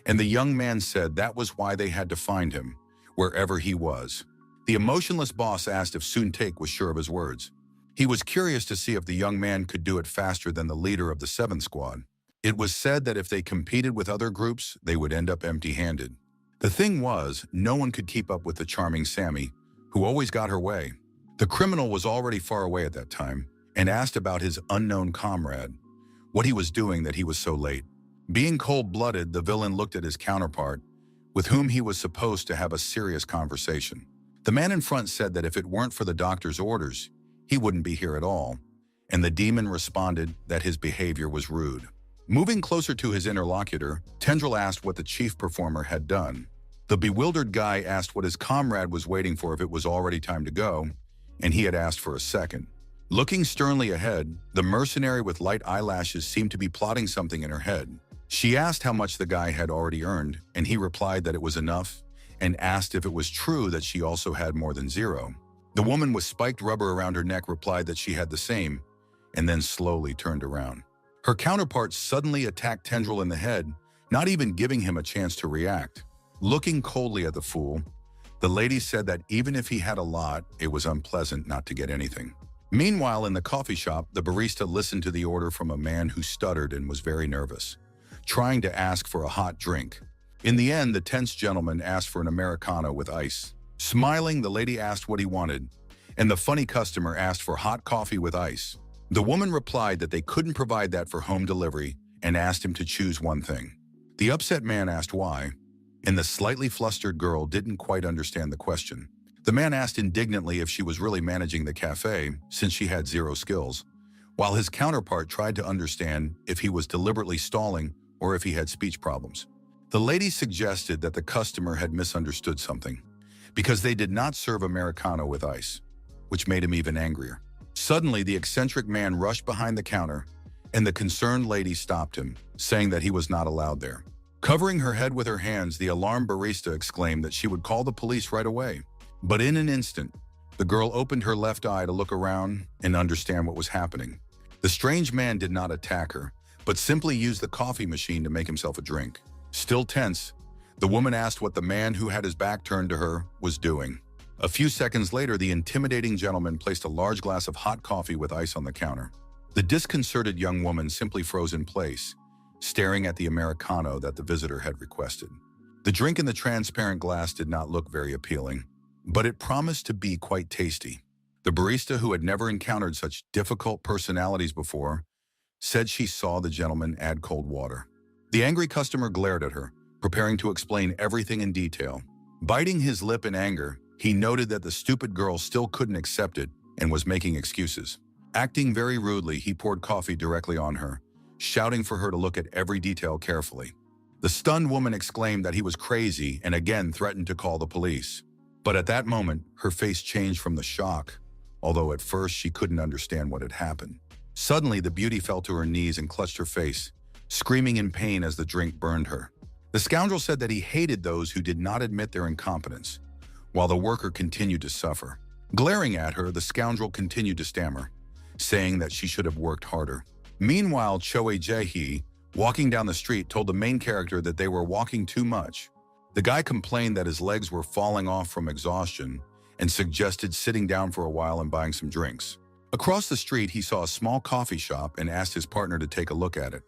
and the young man said that was why they had to find him, wherever he was. The emotionless boss asked if Sun Taik was sure of his words. He was curious to see if the young man could do it faster than the leader of the 7th Squad. It was said that if they competed with other groups, they would end up empty-handed. The thing was, no one could keep up with the charming Sammy, who always got her way. The criminal was already far away at that time and asked about his unknown comrade, what he was doing that he was so late. Being cold-blooded, the villain looked at his counterpart, with whom he was supposed to have a serious conversation. The man in front said that if it weren't for the doctor's orders, he wouldn't be here at all, and the demon responded that his behavior was rude. Moving closer to his interlocutor, Tendril asked what the chief performer had done. The bewildered guy asked what his comrade was waiting for if it was already time to go, and he had asked for a second. Looking sternly ahead, the mercenary with light eyelashes seemed to be plotting something in her head. She asked how much the guy had already earned, and he replied that it was enough, and asked if it was true that she also had more than 0. The woman with spiked rubber around her neck replied that she had the same, and then slowly turned around. Her counterpart suddenly attacked Tendril in the head, not even giving him a chance to react. Looking coldly at the fool, the lady said that even if he had a lot, it was unpleasant not to get anything. Meanwhile, in the coffee shop, the barista listened to the order from a man who stuttered and was very nervous, trying to ask for a hot drink. In the end, the tense gentleman asked for an Americano with ice. Smiling, the lady asked what he wanted, and the funny customer asked for hot coffee with ice. The woman replied that they couldn't provide that for home delivery and asked him to choose one thing. The upset man asked why, and the slightly flustered girl didn't quite understand the question. The man asked indignantly if she was really managing the cafe, since she had 0 skills, while his counterpart tried to understand if he was deliberately stalling or if he had speech problems. The lady suggested that the customer had misunderstood something, because they did not serve Americano with ice, which made him even angrier. Suddenly, the eccentric man rushed behind the counter, and the concerned lady stopped him, saying that he was not allowed there. Covering her head with her hands, the alarmed barista exclaimed that she would call the police right away. But in an instant, the girl opened her left eye to look around and understand what was happening. The strange man did not attack her, but simply used the coffee machine to make himself a drink. Still tense, the woman asked what the man who had his back turned to her was doing. A few seconds later, the intimidating gentleman placed a large glass of hot coffee with ice on the counter. The disconcerted young woman simply froze in place, staring at the Americano that the visitor had requested. The drink in the transparent glass did not look very appealing, but it promised to be quite tasty. The barista, who had never encountered such difficult personalities before, said she saw the gentleman add cold water. The angry customer glared at her, preparing to explain everything in detail. Biting his lip in anger, he noted that the stupid girl still couldn't accept it and was making excuses. Acting very rudely, he poured coffee directly on her, shouting for her to look at every detail carefully. The stunned woman exclaimed that he was crazy and again threatened to call the police. But at that moment, her face changed from the shock, although at first she couldn't understand what had happened. Suddenly, the beauty fell to her knees and clutched her face, screaming in pain as the drink burned her. The scoundrel said that he hated those who did not admit their incompetence, while the worker continued to suffer. Glaring at her, the scoundrel continued to stammer, saying that she should have worked harder. Meanwhile, Choi Jae-hee, walking down the street, told the main character that they were walking too much. The guy complained that his legs were falling off from exhaustion and suggested sitting down for a while and buying some drinks. Across the street, he saw a small coffee shop and asked his partner to take a look at it.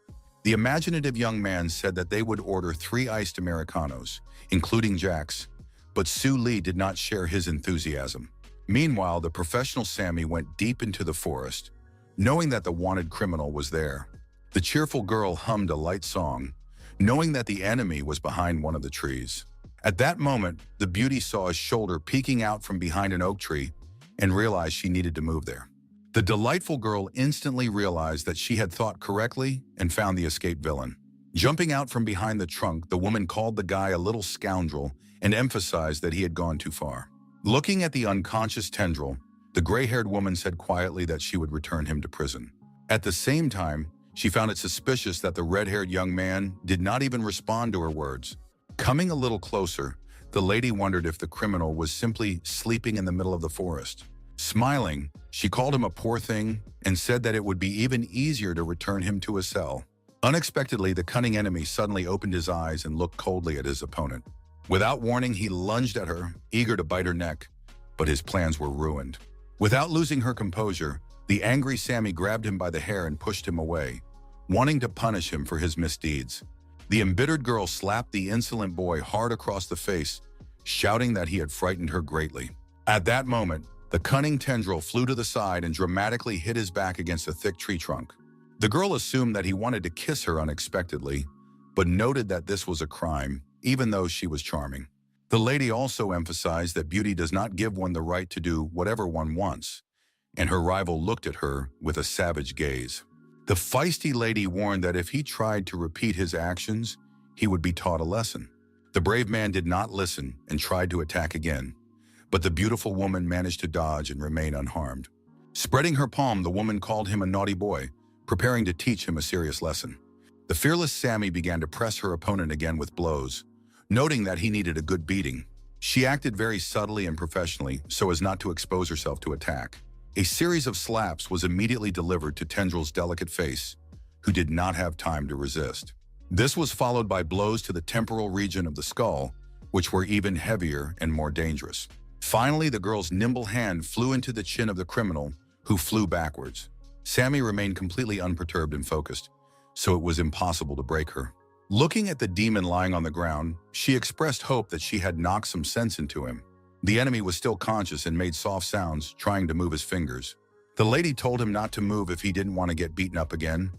The imaginative young man said that they would order 3 iced Americanos, including Jack's, but Sue Lee did not share his enthusiasm. Meanwhile, the professional Sammy went deep into the forest, knowing that the wanted criminal was there. The cheerful girl hummed a light song, knowing that the enemy was behind one of the trees. At that moment, the beauty saw a shoulder peeking out from behind an oak tree and realized she needed to move there. The delightful girl instantly realized that she had thought correctly and found the escaped villain. Jumping out from behind the trunk, the woman called the guy a little scoundrel and emphasized that he had gone too far. Looking at the unconscious tendril, the gray-haired woman said quietly that she would return him to prison. At the same time, she found it suspicious that the red-haired young man did not even respond to her words. Coming a little closer, the lady wondered if the criminal was simply sleeping in the middle of the forest. Smiling, she called him a poor thing and said that it would be even easier to return him to a cell. Unexpectedly, the cunning enemy suddenly opened his eyes and looked coldly at his opponent. Without warning, he lunged at her, eager to bite her neck, but his plans were ruined. Without losing her composure, the angry Sammy grabbed him by the hair and pushed him away, wanting to punish him for his misdeeds. The embittered girl slapped the insolent boy hard across the face, shouting that he had frightened her greatly. At that moment, the cunning tendril flew to the side and dramatically hit his back against a thick tree trunk. The girl assumed that he wanted to kiss her unexpectedly, but noted that this was a crime, even though she was charming. The lady also emphasized that beauty does not give one the right to do whatever one wants, and her rival looked at her with a savage gaze. The feisty lady warned that if he tried to repeat his actions, he would be taught a lesson. The brave man did not listen and tried to attack again, but the beautiful woman managed to dodge and remain unharmed. Spreading her palm, the woman called him a naughty boy, preparing to teach him a serious lesson. The fearless Sammy began to press her opponent again with blows, noting that he needed a good beating. She acted very subtly and professionally so as not to expose herself to attack. A series of slaps was immediately delivered to Tendril's delicate face, who did not have time to resist. This was followed by blows to the temporal region of the skull, which were even heavier and more dangerous. Finally, the girl's nimble hand flew into the chin of the criminal, who flew backwards. Sammy remained completely unperturbed and focused, so it was impossible to break her. Looking at the demon lying on the ground, she expressed hope that she had knocked some sense into him. The enemy was still conscious and made soft sounds, trying to move his fingers. The lady told him not to move if he didn't want to get beaten up again,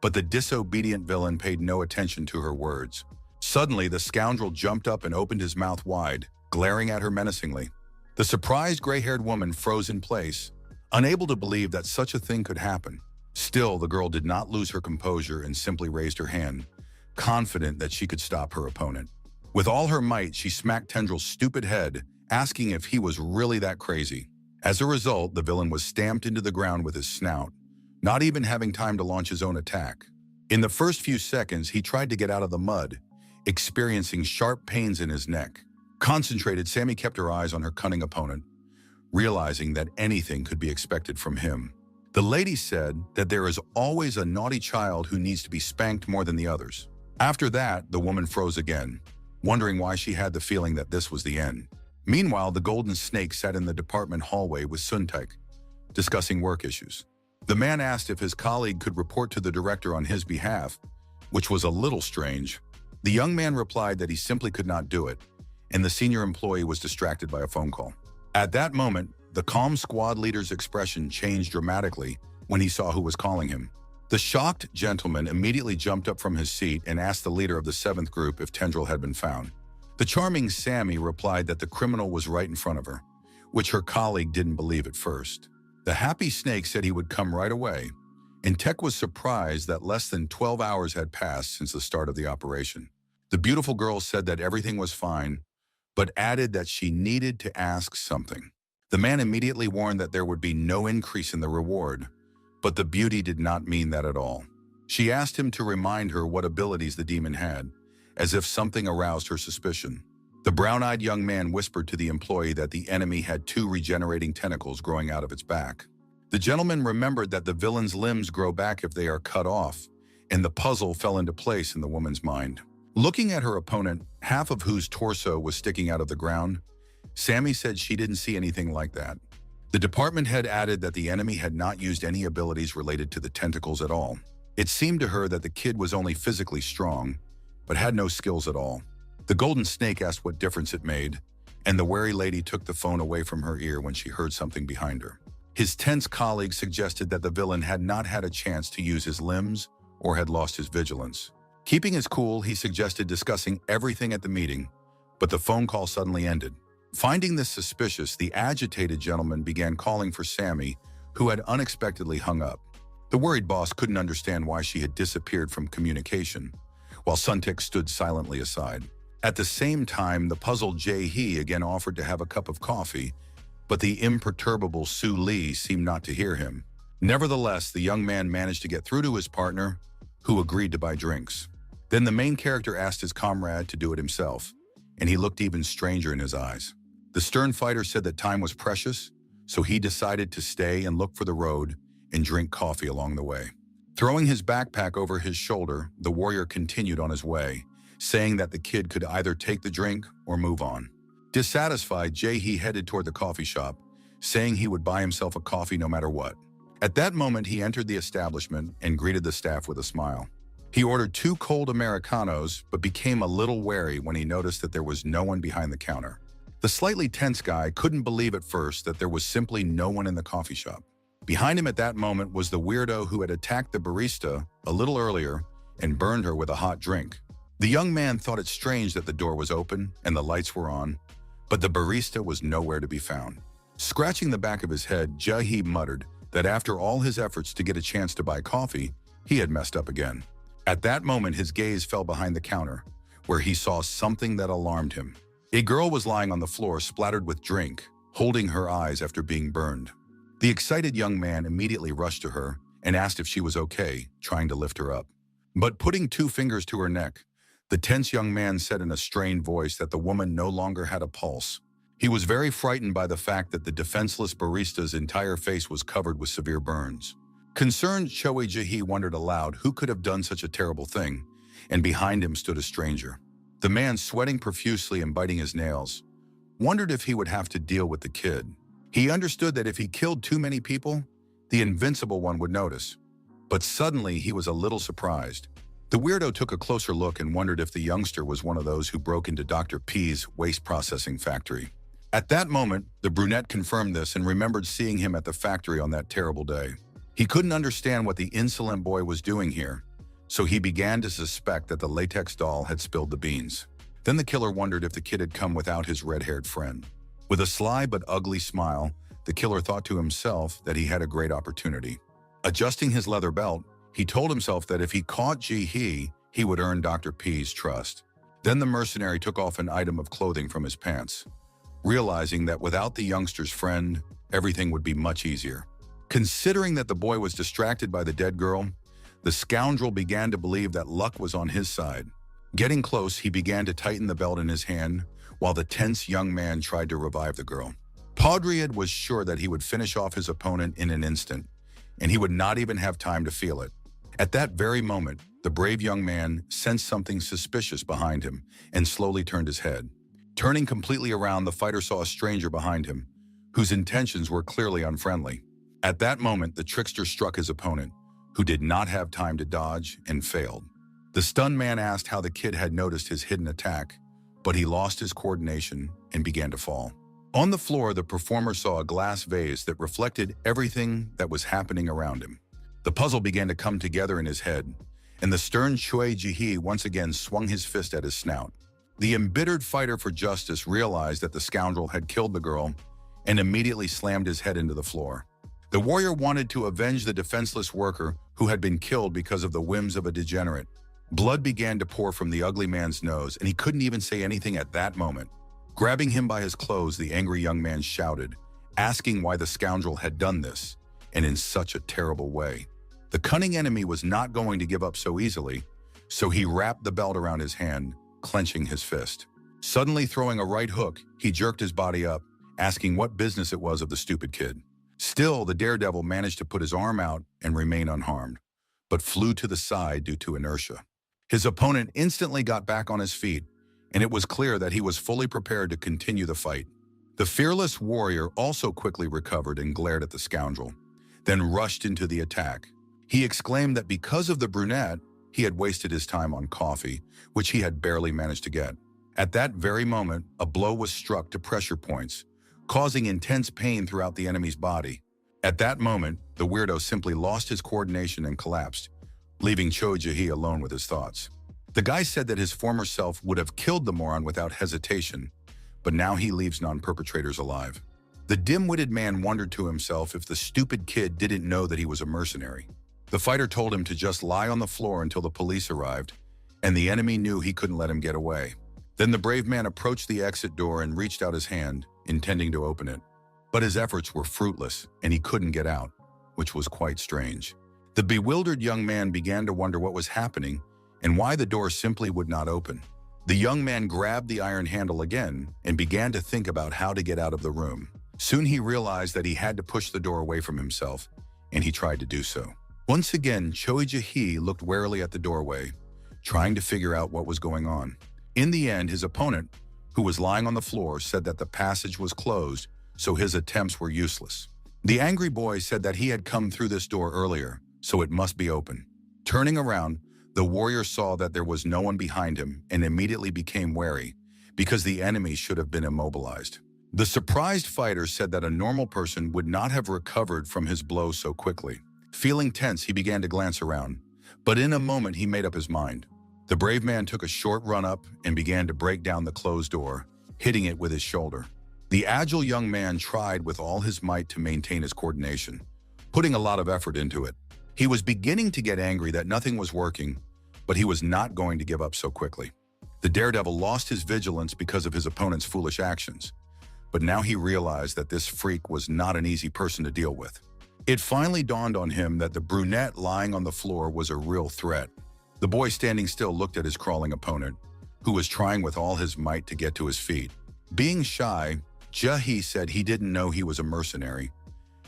but the disobedient villain paid no attention to her words. Suddenly, the scoundrel jumped up and opened his mouth wide, glaring at her menacingly. The surprised gray-haired woman froze in place, unable to believe that such a thing could happen. Still, the girl did not lose her composure and simply raised her hand, confident that she could stop her opponent. With all her might, she smacked Tendril's stupid head, asking if he was really that crazy. As a result, the villain was stamped into the ground with his snout, not even having time to launch his own attack. In the first few seconds, he tried to get out of the mud, experiencing sharp pains in his neck. Concentrated, Sammy kept her eyes on her cunning opponent, realizing that anything could be expected from him. The lady said that there is always a naughty child who needs to be spanked more than the others. After that, the woman froze again, wondering why she had the feeling that this was the end. Meanwhile, the golden snake sat in the department hallway with Suntaek, discussing work issues. The man asked if his colleague could report to the director on his behalf, which was a little strange. The young man replied that he simply could not do it, and the senior employee was distracted by a phone call. At that moment, the calm squad leader's expression changed dramatically when he saw who was calling him. The shocked gentleman immediately jumped up from his seat and asked the leader of the 7th group if Tendril had been found. The charming Sammy replied that the criminal was right in front of her, which her colleague didn't believe at first. The happy snake said he would come right away, and Tech was surprised that less than 12 hours had passed since the start of the operation. The beautiful girl said that everything was fine, but added that she needed to ask something. The man immediately warned that there would be no increase in the reward, but the beauty did not mean that at all. She asked him to remind her what abilities the demon had, as if something aroused her suspicion. The brown-eyed young man whispered to the employee that the enemy had 2 regenerating tentacles growing out of its back. The gentleman remembered that the villain's limbs grow back if they are cut off, and the puzzle fell into place in the woman's mind. Looking at her opponent, half of whose torso was sticking out of the ground, Sammy said she didn't see anything like that. The department head added that the enemy had not used any abilities related to the tentacles at all. It seemed to her that the kid was only physically strong, but had no skills at all. The golden snake asked what difference it made, and the wary lady took the phone away from her ear when she heard something behind her. His tense colleague suggested that the villain had not had a chance to use his limbs or had lost his vigilance. Keeping his cool, he suggested discussing everything at the meeting, but the phone call suddenly ended. Finding this suspicious, the agitated gentleman began calling for Sammy, who had unexpectedly hung up. The worried boss couldn't understand why she had disappeared from communication, while Suntik stood silently aside. At the same time, the puzzled Jae-hee again offered to have a cup of coffee, but the imperturbable Su Lee seemed not to hear him. Nevertheless, the young man managed to get through to his partner, who agreed to buy drinks. Then the main character asked his comrade to do it himself, and he looked even stranger in his eyes. The stern fighter said that time was precious, so he decided to stay and look for the road and drink coffee along the way. Throwing his backpack over his shoulder, the warrior continued on his way, saying that the kid could either take the drink or move on. Dissatisfied, Jae-hee headed toward the coffee shop, saying he would buy himself a coffee no matter what. At that moment, he entered the establishment and greeted the staff with a smile. He ordered 2 cold Americanos, but became a little wary when he noticed that there was no one behind the counter. The slightly tense guy couldn't believe at first that there was simply no one in the coffee shop. Behind him at that moment was the weirdo who had attacked the barista a little earlier and burned her with a hot drink. The young man thought it strange that the door was open and the lights were on, but the barista was nowhere to be found. Scratching the back of his head, Jae-hee muttered that after all his efforts to get a chance to buy coffee, he had messed up again. At that moment, his gaze fell behind the counter, where he saw something that alarmed him. A girl was lying on the floor, splattered with drink, holding her eyes after being burned. The excited young man immediately rushed to her and asked if she was okay, trying to lift her up. But putting 2 fingers to her neck, the tense young man said in a strained voice that the woman no longer had a pulse. He was very frightened by the fact that the defenseless barista's entire face was covered with severe burns. Concerned, Choi Jae-hee wondered aloud who could have done such a terrible thing, and behind him stood a stranger. The man, sweating profusely and biting his nails, wondered if he would have to deal with the kid. He understood that if he killed too many people, the invincible one would notice. But suddenly, he was a little surprised. The weirdo took a closer look and wondered if the youngster was one of those who broke into Dr. P's waste processing factory. At that moment, the brunette confirmed this and remembered seeing him at the factory on that terrible day. He couldn't understand what the insolent boy was doing here, so he began to suspect that the latex doll had spilled the beans. Then the killer wondered if the kid had come without his red-haired friend. With a sly but ugly smile, the killer thought to himself that he had a great opportunity. Adjusting his leather belt, he told himself that if he caught Jae-hee, he would earn Dr. P's trust. Then the mercenary took off an item of clothing from his pants, realizing that without the youngster's friend, everything would be much easier. Considering that the boy was distracted by the dead girl, the scoundrel began to believe that luck was on his side. Getting close, he began to tighten the belt in his hand, while the tense young man tried to revive the girl. Podriad was sure that he would finish off his opponent in an instant, and he would not even have time to feel it. At that very moment, the brave young man sensed something suspicious behind him and slowly turned his head. Turning completely around, the fighter saw a stranger behind him, whose intentions were clearly unfriendly. At that moment, the trickster struck his opponent, who did not have time to dodge and failed. The stunned man asked how the kid had noticed his hidden attack, but he lost his coordination and began to fall. On the floor, the performer saw a glass vase that reflected everything that was happening around him. The puzzle began to come together in his head, and the stern Choi Jae-hee once again swung his fist at his snout. The embittered fighter for justice realized that the scoundrel had killed the girl and immediately slammed his head into the floor. The warrior wanted to avenge the defenseless worker who had been killed because of the whims of a degenerate. Blood began to pour from the ugly man's nose, and he couldn't even say anything at that moment. Grabbing him by his clothes, the angry young man shouted, asking why the scoundrel had done this, and in such a terrible way. The cunning enemy was not going to give up so easily, so he wrapped the belt around his hand, clenching his fist. Suddenly throwing a right hook, he jerked his body up, asking what business it was of the stupid kid. Still, the daredevil managed to put his arm out and remain unharmed, but flew to the side due to inertia. His opponent instantly got back on his feet, and it was clear that he was fully prepared to continue the fight. The fearless warrior also quickly recovered and glared at the scoundrel, then rushed into the attack. He exclaimed that because of the brunette, he had wasted his time on coffee, which he had barely managed to get. At that very moment, a blow was struck to pressure points, causing intense pain throughout the enemy's body. At that moment, the weirdo simply lost his coordination and collapsed, leaving Cho Jae alone with his thoughts. The guy said that his former self would have killed the moron without hesitation, but now he leaves non-perpetrators alive. The dim-witted man wondered to himself if the stupid kid didn't know that he was a mercenary. The fighter told him to just lie on the floor until the police arrived, and the enemy knew he couldn't let him get away. Then the brave man approached the exit door and reached out his hand, intending to open it. But his efforts were fruitless, and he couldn't get out, which was quite strange. The bewildered young man began to wonder what was happening and why the door simply would not open. The young man grabbed the iron handle again and began to think about how to get out of the room. Soon he realized that he had to push the door away from himself, and he tried to do so. Once again, Choi Jae looked warily at the doorway, trying to figure out what was going on. In the end, his opponent, who was lying on the floor, said that the passage was closed, so his attempts were useless. The angry boy said that he had come through this door earlier, so it must be open. Turning around, the warrior saw that there was no one behind him and immediately became wary, because the enemy should have been immobilized. The surprised fighter said that a normal person would not have recovered from his blow so quickly. Feeling tense, he began to glance around, but in a moment he made up his mind. The brave man took a short run up and began to break down the closed door, hitting it with his shoulder. The agile young man tried with all his might to maintain his coordination, putting a lot of effort into it. He was beginning to get angry that nothing was working, but he was not going to give up so quickly. The daredevil lost his vigilance because of his opponent's foolish actions, but now he realized that this freak was not an easy person to deal with. It finally dawned on him that the brunette lying on the floor was a real threat. The boy standing still looked at his crawling opponent, who was trying with all his might to get to his feet. Being shy, Jae said he didn't know he was a mercenary,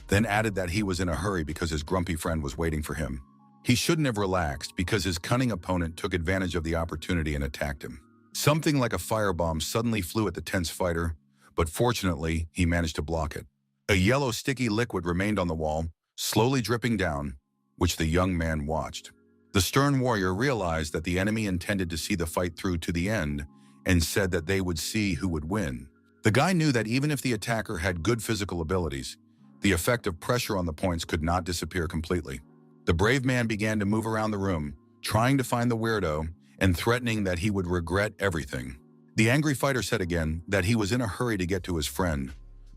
then added that he was in a hurry because his grumpy friend was waiting for him. He shouldn't have relaxed because his cunning opponent took advantage of the opportunity and attacked him. Something like a firebomb suddenly flew at the tense fighter, but fortunately, he managed to block it. A yellow sticky liquid remained on the wall, slowly dripping down, which the young man watched. The stern warrior realized that the enemy intended to see the fight through to the end and said that they would see who would win. The guy knew that even if the attacker had good physical abilities, the effect of pressure on the points could not disappear completely. The brave man began to move around the room, trying to find the weirdo and threatening that he would regret everything. The angry fighter said again that he was in a hurry to get to his friend,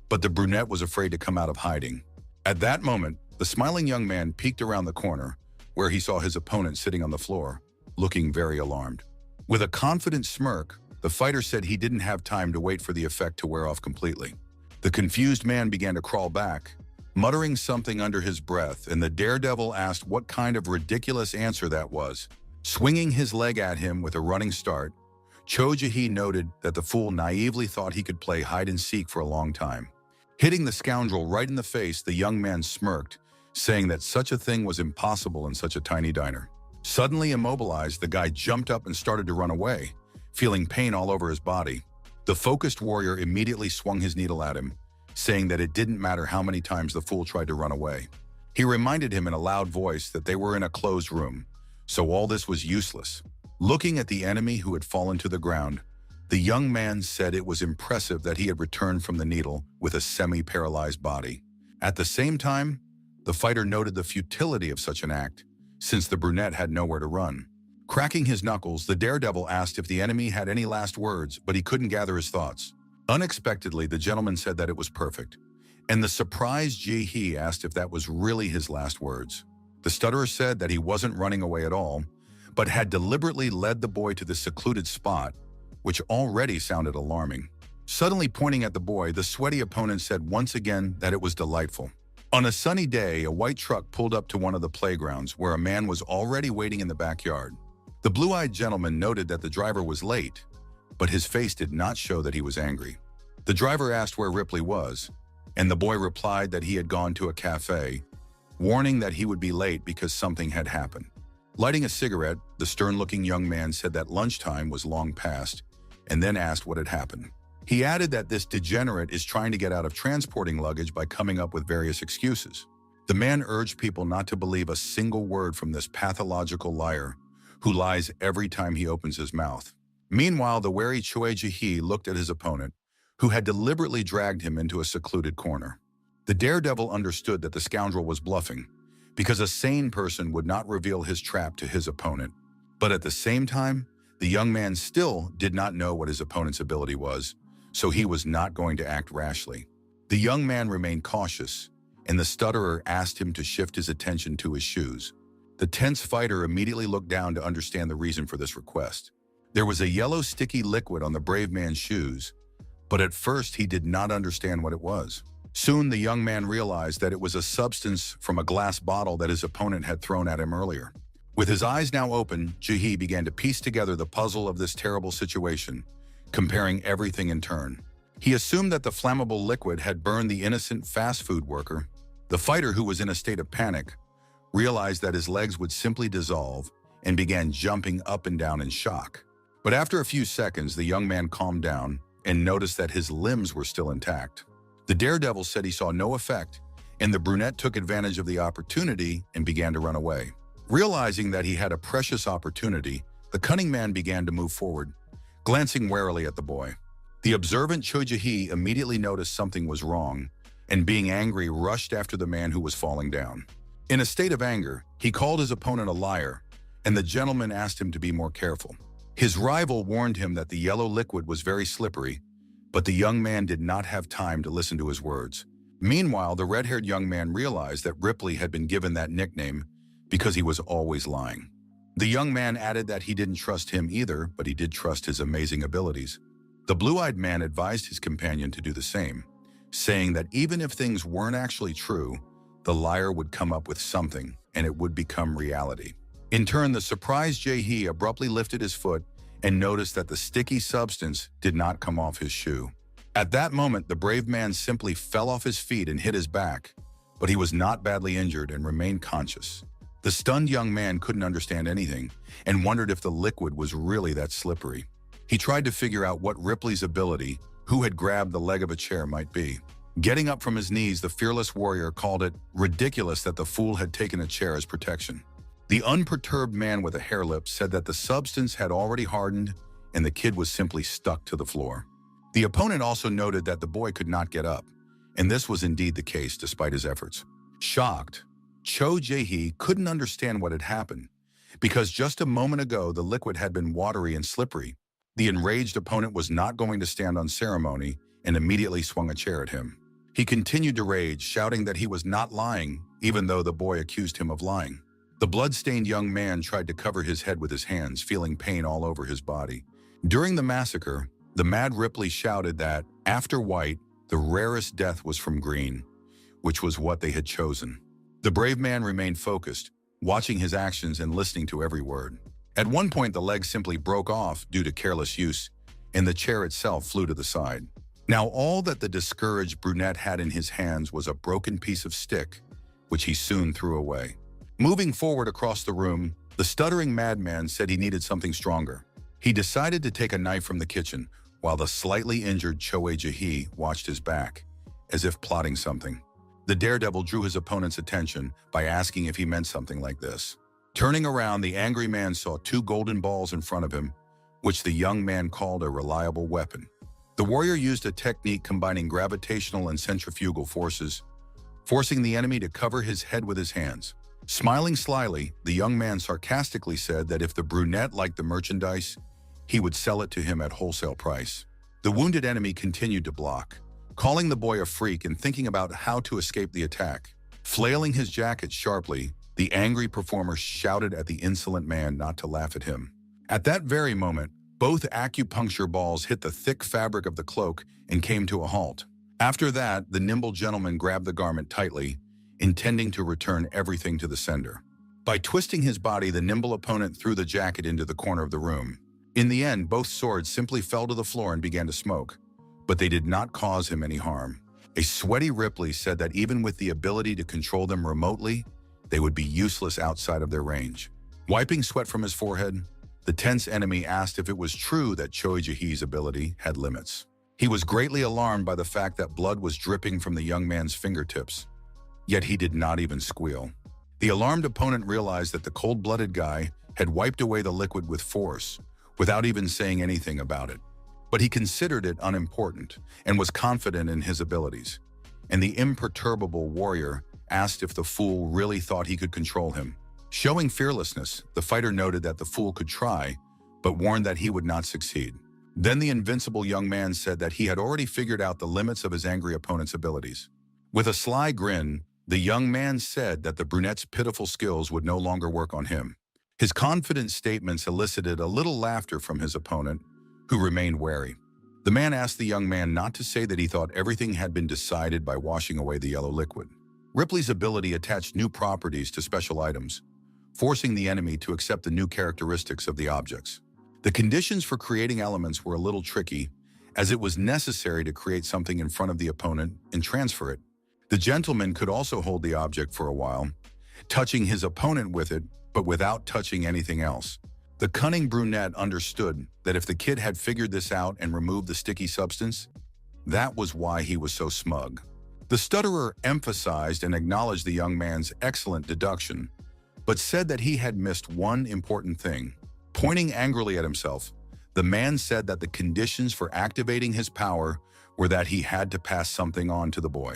but the brunette was afraid to come out of hiding. At that moment, the smiling young man peeked around the corner, where he saw his opponent sitting on the floor, looking very alarmed. With a confident smirk, the fighter said he didn't have time to wait for the effect to wear off completely. The confused man began to crawl back, muttering something under his breath, and the daredevil asked what kind of ridiculous answer that was. Swinging his leg at him with a running start, Cho Jae noted that the fool naively thought he could play hide-and-seek for a long time. Hitting the scoundrel right in the face, the young man smirked, saying that such a thing was impossible in such a tiny diner. Suddenly immobilized, the guy jumped up and started to run away, feeling pain all over his body. The focused warrior immediately swung his needle at him, saying that it didn't matter how many times the fool tried to run away. He reminded him in a loud voice that they were in a closed room, so all this was useless. Looking at the enemy who had fallen to the ground, the young man said it was impressive that he had returned from the needle with a semi-paralyzed body. At the same time, the fighter noted the futility of such an act, since the brunette had nowhere to run. Cracking his knuckles, the daredevil asked if the enemy had any last words, but he couldn't gather his thoughts. Unexpectedly, the gentleman said that it was perfect, and the surprised Jae asked if that was really his last words. The stutterer said that he wasn't running away at all, but had deliberately led the boy to the secluded spot, which already sounded alarming. Suddenly pointing at the boy, the sweaty opponent said once again that it was delightful. On a sunny day, a white truck pulled up to one of the playgrounds where a man was already waiting in the backyard. The blue-eyed gentleman noted that the driver was late, but his face did not show that he was angry. The driver asked where Ripley was, and the boy replied that he had gone to a cafe, warning that he would be late because something had happened. Lighting a cigarette, the stern-looking young man said that lunchtime was long past, and then asked what had happened. He added that this degenerate is trying to get out of transporting luggage by coming up with various excuses. The man urged people not to believe a single word from this pathological liar who lies every time he opens his mouth. Meanwhile, the wary Choi Ji-hee looked at his opponent, who had deliberately dragged him into a secluded corner. The daredevil understood that the scoundrel was bluffing, because a sane person would not reveal his trap to his opponent. But at the same time, the young man still did not know what his opponent's ability was, so he was not going to act rashly. The young man remained cautious, and the stutterer asked him to shift his attention to his shoes. The tense fighter immediately looked down to understand the reason for this request. There was a yellow sticky liquid on the brave man's shoes, but at first he did not understand what it was. Soon the young man realized that it was a substance from a glass bottle that his opponent had thrown at him earlier. With his eyes now open, Ji-hee began to piece together the puzzle of this terrible situation, comparing everything in turn. He assumed that the flammable liquid had burned the innocent fast food worker. The fighter, who was in a state of panic, realized that his legs would simply dissolve and began jumping up and down in shock. But after a few seconds, the young man calmed down and noticed that his limbs were still intact. The daredevil said he saw no effect, and the brunette took advantage of the opportunity and began to run away. Realizing that he had a precious opportunity, the cunning man began to move forward, glancing warily at the boy. The observant Choi Ji-hee immediately noticed something was wrong, and being angry, rushed after the man who was falling down. In a state of anger, he called his opponent a liar, and the gentleman asked him to be more careful. His rival warned him that the yellow liquid was very slippery, but the young man did not have time to listen to his words. Meanwhile, the red-haired young man realized that Ripley had been given that nickname because he was always lying. The young man added that he didn't trust him either, but he did trust his amazing abilities. The blue-eyed man advised his companion to do the same, saying that even if things weren't actually true, the liar would come up with something, and it would become reality. In turn, the surprised Ji-hee abruptly lifted his foot and noticed that the sticky substance did not come off his shoe. At that moment, the brave man simply fell off his feet and hit his back, but he was not badly injured and remained conscious. The stunned young man couldn't understand anything and wondered if the liquid was really that slippery. He tried to figure out what Ripley's ability, who had grabbed the leg of a chair, might be. Getting up from his knees, the fearless warrior called it ridiculous that the fool had taken a chair as protection. The unperturbed man with a hair lip said that the substance had already hardened and the kid was simply stuck to the floor. The opponent also noted that the boy could not get up, and this was indeed the case despite his efforts. Shocked, Choi Ji-hee couldn't understand what had happened, because just a moment ago the liquid had been watery and slippery. The enraged opponent was not going to stand on ceremony and immediately swung a chair at him. He continued to rage, shouting that he was not lying, even though the boy accused him of lying. The blood-stained young man tried to cover his head with his hands, feeling pain all over his body. During the massacre, the mad Ripley shouted that, after white, the rarest death was from green, which was what they had chosen. The brave man remained focused, watching his actions and listening to every word. At one point, the leg simply broke off due to careless use, and the chair itself flew to the side. Now all that the discouraged brunette had in his hands was a broken piece of stick, which he soon threw away. Moving forward across the room, the stuttering madman said he needed something stronger. He decided to take a knife from the kitchen, while the slightly injured Choi Ji-hee watched his back, as if plotting something. The daredevil drew his opponent's attention by asking if he meant something like this. Turning around, the angry man saw two golden balls in front of him, which the young man called a reliable weapon. The warrior used a technique combining gravitational and centrifugal forces, forcing the enemy to cover his head with his hands. Smiling slyly, the young man sarcastically said that if the brunette liked the merchandise, he would sell it to him at wholesale price. The wounded enemy continued to block, calling the boy a freak and thinking about how to escape the attack. Flailing his jacket sharply, the angry performer shouted at the insolent man not to laugh at him. At that very moment, both acupuncture balls hit the thick fabric of the cloak and came to a halt. After that, the nimble gentleman grabbed the garment tightly, intending to return everything to the sender. By twisting his body, the nimble opponent threw the jacket into the corner of the room. In the end, both swords simply fell to the floor and began to smoke, but they did not cause him any harm. A sweaty Ripley said that even with the ability to control them remotely, they would be useless outside of their range. Wiping sweat from his forehead, the tense enemy asked if it was true that Choi Ji-hee's ability had limits. He was greatly alarmed by the fact that blood was dripping from the young man's fingertips. Yet he did not even squeal. The alarmed opponent realized that the cold-blooded guy had wiped away the liquid with force, without even saying anything about it. But he considered it unimportant and was confident in his abilities. And the imperturbable warrior asked if the fool really thought he could control him. Showing fearlessness, the fighter noted that the fool could try, but warned that he would not succeed. Then the invincible young man said that he had already figured out the limits of his angry opponent's abilities. With a sly grin, the young man said that the brunette's pitiful skills would no longer work on him. His confident statements elicited a little laughter from his opponent, who remained wary. The man asked the young man not to say that he thought everything had been decided by washing away the yellow liquid. Ripley's ability attached new properties to special items, forcing the enemy to accept the new characteristics of the objects. The conditions for creating elements were a little tricky, as it was necessary to create something in front of the opponent and transfer it. The gentleman could also hold the object for a while, touching his opponent with it, but without touching anything else. The cunning brunette understood that if the kid had figured this out and removed the sticky substance, that was why he was so smug. The stutterer emphasized and acknowledged the young man's excellent deduction, but said that he had missed one important thing. Pointing angrily at himself, the man said that the conditions for activating his power were that he had to pass something on to the boy.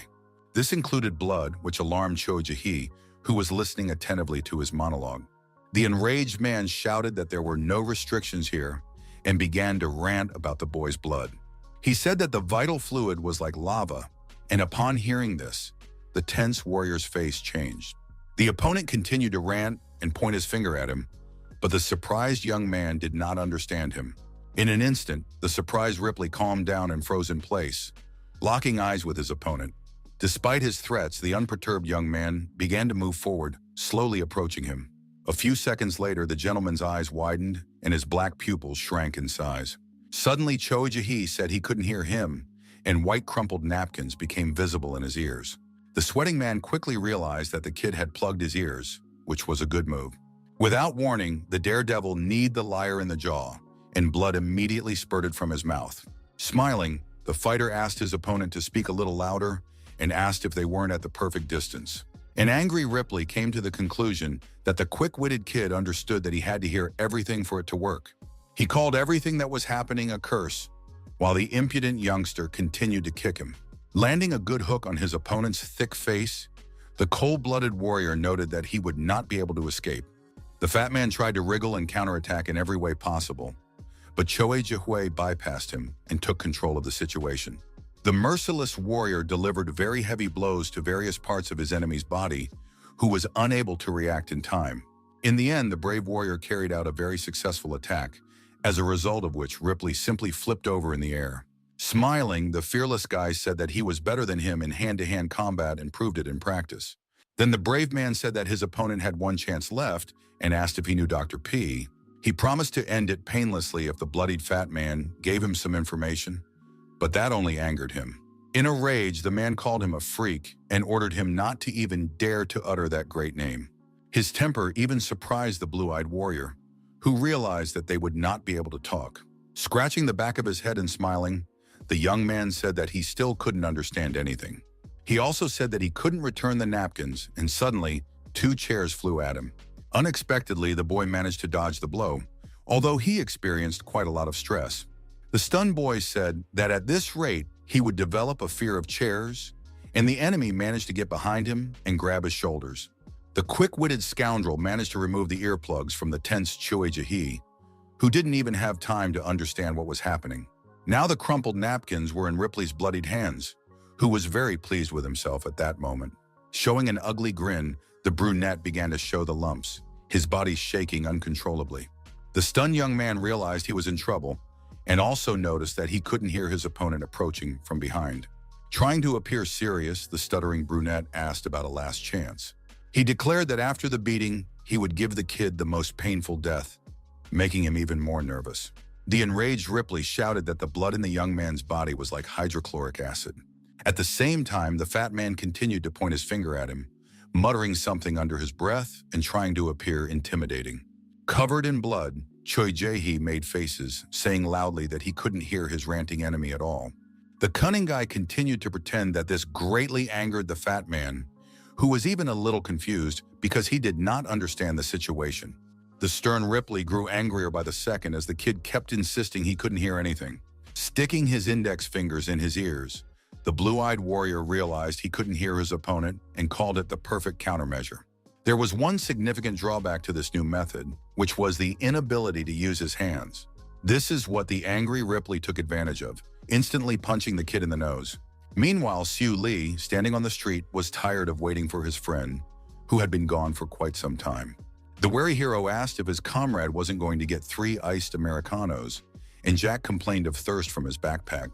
This included blood, which alarmed Cho Jae, who was listening attentively to his monologue. The enraged man shouted that there were no restrictions here and began to rant about the boy's blood. He said that the vital fluid was like lava, and upon hearing this, the tense warrior's face changed. The opponent continued to rant and point his finger at him, but the surprised young man did not understand him. In an instant, the surprised Ripley calmed down and froze in place, locking eyes with his opponent. Despite his threats, the unperturbed young man began to move forward, slowly approaching him. A few seconds later, the gentleman's eyes widened and his black pupils shrank in size. Suddenly, Cho Jae said he couldn't hear him, and white crumpled napkins became visible in his ears. The sweating man quickly realized that the kid had plugged his ears, which was a good move. Without warning, the daredevil kneed the liar in the jaw, and blood immediately spurted from his mouth. Smiling, the fighter asked his opponent to speak a little louder and asked if they weren't at the perfect distance. An angry Ripley came to the conclusion that the quick-witted kid understood that he had to hear everything for it to work. He called everything that was happening a curse, while the impudent youngster continued to kick him. Landing a good hook on his opponent's thick face, the cold-blooded warrior noted that he would not be able to escape. The fat man tried to wriggle and counterattack in every way possible, but Cho Jae bypassed him and took control of the situation. The merciless warrior delivered very heavy blows to various parts of his enemy's body, who was unable to react in time. In the end, the brave warrior carried out a very successful attack, as a result of which Ripley simply flipped over in the air. Smiling, the fearless guy said that he was better than him in hand-to-hand combat and proved it in practice. Then the brave man said that his opponent had one chance left and asked if he knew Dr. P. He promised to end it painlessly if the bloodied fat man gave him some information, but that only angered him. In a rage, the man called him a freak and ordered him not to even dare to utter that great name. His temper even surprised the blue-eyed warrior, who realized that they would not be able to talk. Scratching the back of his head and smiling, the young man said that he still couldn't understand anything. He also said that he couldn't return the napkins, and suddenly, 2 chairs flew at him. Unexpectedly, the boy managed to dodge the blow, although he experienced quite a lot of stress. The stunned boy said that at this rate, he would develop a fear of chairs, and the enemy managed to get behind him and grab his shoulders. The quick-witted scoundrel managed to remove the earplugs from the tense Cho Jae, who didn't even have time to understand what was happening. Now the crumpled napkins were in Ripley's bloodied hands, who was very pleased with himself at that moment. Showing an ugly grin, the brunette began to show the lumps, his body shaking uncontrollably. The stunned young man realized he was in trouble and also noticed that he couldn't hear his opponent approaching from behind. Trying to appear serious, the stuttering brunette asked about a last chance. He declared that after the beating, he would give the kid the most painful death, making him even more nervous. The enraged Ripley shouted that the blood in the young man's body was like hydrochloric acid. At the same time, the fat man continued to point his finger at him, muttering something under his breath and trying to appear intimidating. Covered in blood, Cho Jae made faces, saying loudly that he couldn't hear his ranting enemy at all. The cunning guy continued to pretend that this greatly angered the fat man, who was even a little confused because he did not understand the situation. The stern Ripley grew angrier by the second as the kid kept insisting he couldn't hear anything. Sticking his index fingers in his ears, the blue-eyed warrior realized he couldn't hear his opponent and called it the perfect countermeasure. There was one significant drawback to this new method, which was the inability to use his hands. This is what the angry Ripley took advantage of, instantly punching the kid in the nose. Meanwhile, Sue Lee, standing on the street, was tired of waiting for his friend, who had been gone for quite some time. The wary hero asked if his comrade wasn't going to get 3 iced Americanos, and Jack complained of thirst from his backpack.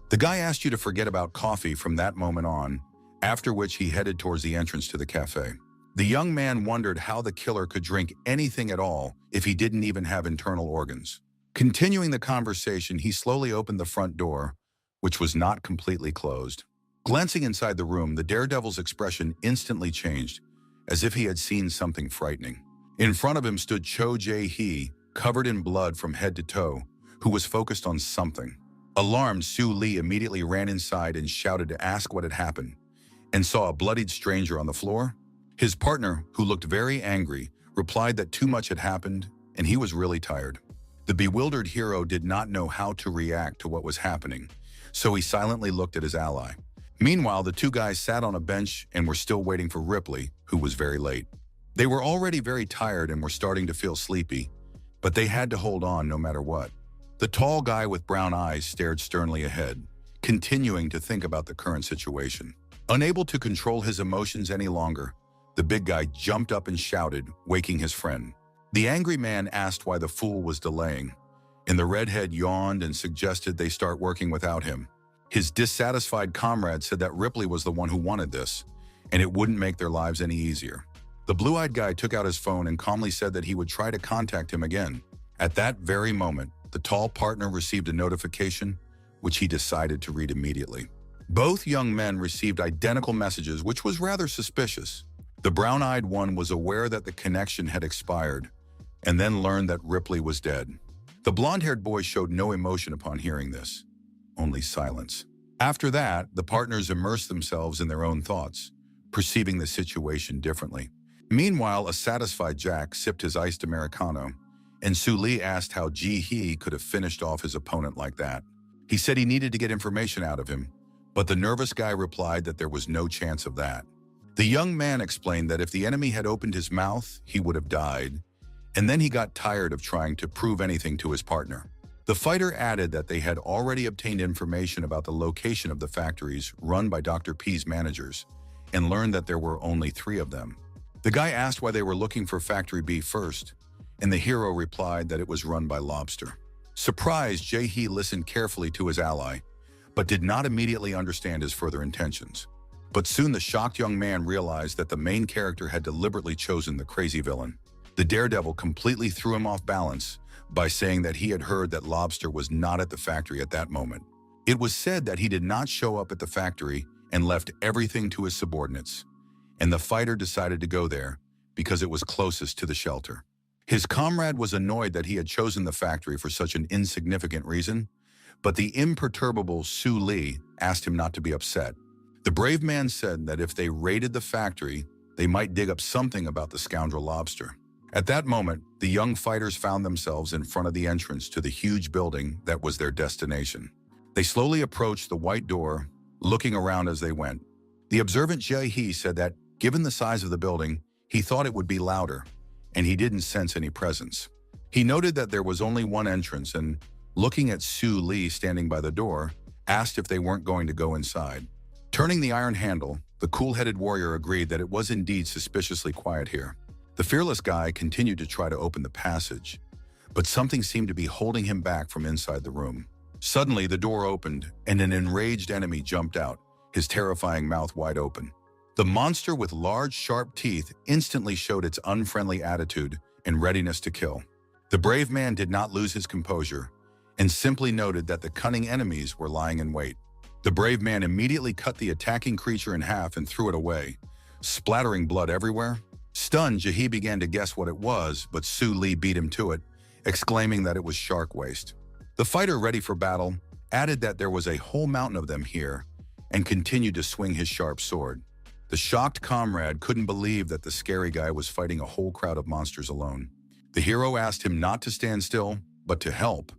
The guy asked you to forget about coffee from that moment on, after which he headed towards the entrance to the cafe. The young man wondered how the killer could drink anything at all if he didn't even have internal organs. Continuing the conversation, he slowly opened the front door, which was not completely closed. Glancing inside the room, the daredevil's expression instantly changed, as if he had seen something frightening. In front of him stood Cho Jae-hee, covered in blood from head to toe, who was focused on something. Alarmed, Sue Lee immediately ran inside and shouted to ask what had happened, and saw a bloodied stranger on the floor. His partner, who looked very angry, replied that too much had happened and he was really tired. The bewildered hero did not know how to react to what was happening, so he silently looked at his ally. Meanwhile, the two guys sat on a bench and were still waiting for Ripley, who was very late. They were already very tired and were starting to feel sleepy, but they had to hold on no matter what. The tall guy with brown eyes stared sternly ahead, continuing to think about the current situation. Unable to control his emotions any longer, the big guy jumped up and shouted, waking his friend. The angry man asked why the fool was delaying, and the redhead yawned and suggested they start working without him. His dissatisfied comrade said that Ripley was the one who wanted this, and it wouldn't make their lives any easier. The blue-eyed guy took out his phone and calmly said that he would try to contact him again. At that very moment, the tall partner received a notification, which he decided to read immediately. Both young men received identical messages, which was rather suspicious. The brown-eyed one was aware that the connection had expired, and then learned that Ripley was dead. The blonde-haired boy showed no emotion upon hearing this, only silence. After that, the partners immersed themselves in their own thoughts, perceiving the situation differently. Meanwhile, a satisfied Jack sipped his iced Americano, and Sue Lee asked how Ji-hee could have finished off his opponent like that. He said he needed to get information out of him, but the nervous guy replied that there was no chance of that. The young man explained that if the enemy had opened his mouth, he would have died, and then he got tired of trying to prove anything to his partner. The fighter added that they had already obtained information about the location of the factories run by Dr. P's managers, and learned that there were only 3 of them. The guy asked why they were looking for Factory B first, and the hero replied that it was run by Lobster. Surprised, Jae-hee listened carefully to his ally, but did not immediately understand his further intentions. But soon the shocked young man realized that the main character had deliberately chosen the crazy villain. The daredevil completely threw him off balance by saying that he had heard that Lobster was not at the factory at that moment. It was said that he did not show up at the factory and left everything to his subordinates, and the fighter decided to go there because it was closest to the shelter. His comrade was annoyed that he had chosen the factory for such an insignificant reason, but the imperturbable Sue Lee asked him not to be upset. The brave man said that if they raided the factory, they might dig up something about the scoundrel Lobster. At that moment, the young fighters found themselves in front of the entrance to the huge building that was their destination. They slowly approached the white door, looking around as they went. The observant Jae-hee said that, given the size of the building, he thought it would be louder, and he didn't sense any presence. He noted that there was only one entrance and, looking at Sue Lee standing by the door, asked if they weren't going to go inside. Turning the iron handle, the cool-headed warrior agreed that it was indeed suspiciously quiet here. The fearless guy continued to try to open the passage, but something seemed to be holding him back from inside the room. Suddenly, the door opened, and an enraged enemy jumped out, his terrifying mouth wide open. The monster with large, sharp teeth instantly showed its unfriendly attitude and readiness to kill. The brave man did not lose his composure and simply noted that the cunning enemies were lying in wait. The brave man immediately cut the attacking creature in half and threw it away, splattering blood everywhere. Stunned, Jae began to guess what it was, but Sue Lee beat him to it, exclaiming that it was shark waste. The fighter, ready for battle, added that there was a whole mountain of them here and continued to swing his sharp sword. The shocked comrade couldn't believe that the scary guy was fighting a whole crowd of monsters alone. The hero asked him not to stand still, but to help,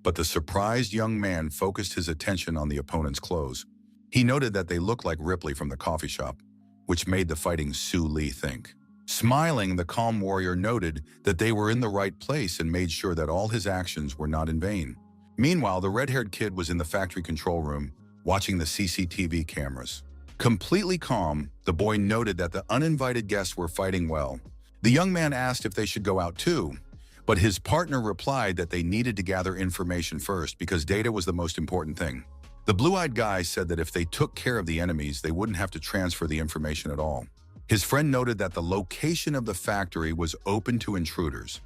but the surprised young man focused his attention on the opponent's clothes. He noted that they looked like Ripley from the coffee shop, which made the fighting Su Li think. Smiling, the calm warrior noted that they were in the right place and made sure that all his actions were not in vain. Meanwhile, the red-haired kid was in the factory control room, watching the CCTV cameras. Completely calm, the boy noted that the uninvited guests were fighting well. The young man asked if they should go out too, but his partner replied that they needed to gather information first because data was the most important thing. The blue-eyed guy said that if they took care of the enemies, they wouldn't have to transfer the information at all. His friend noted that the location of the factory was open to intruders,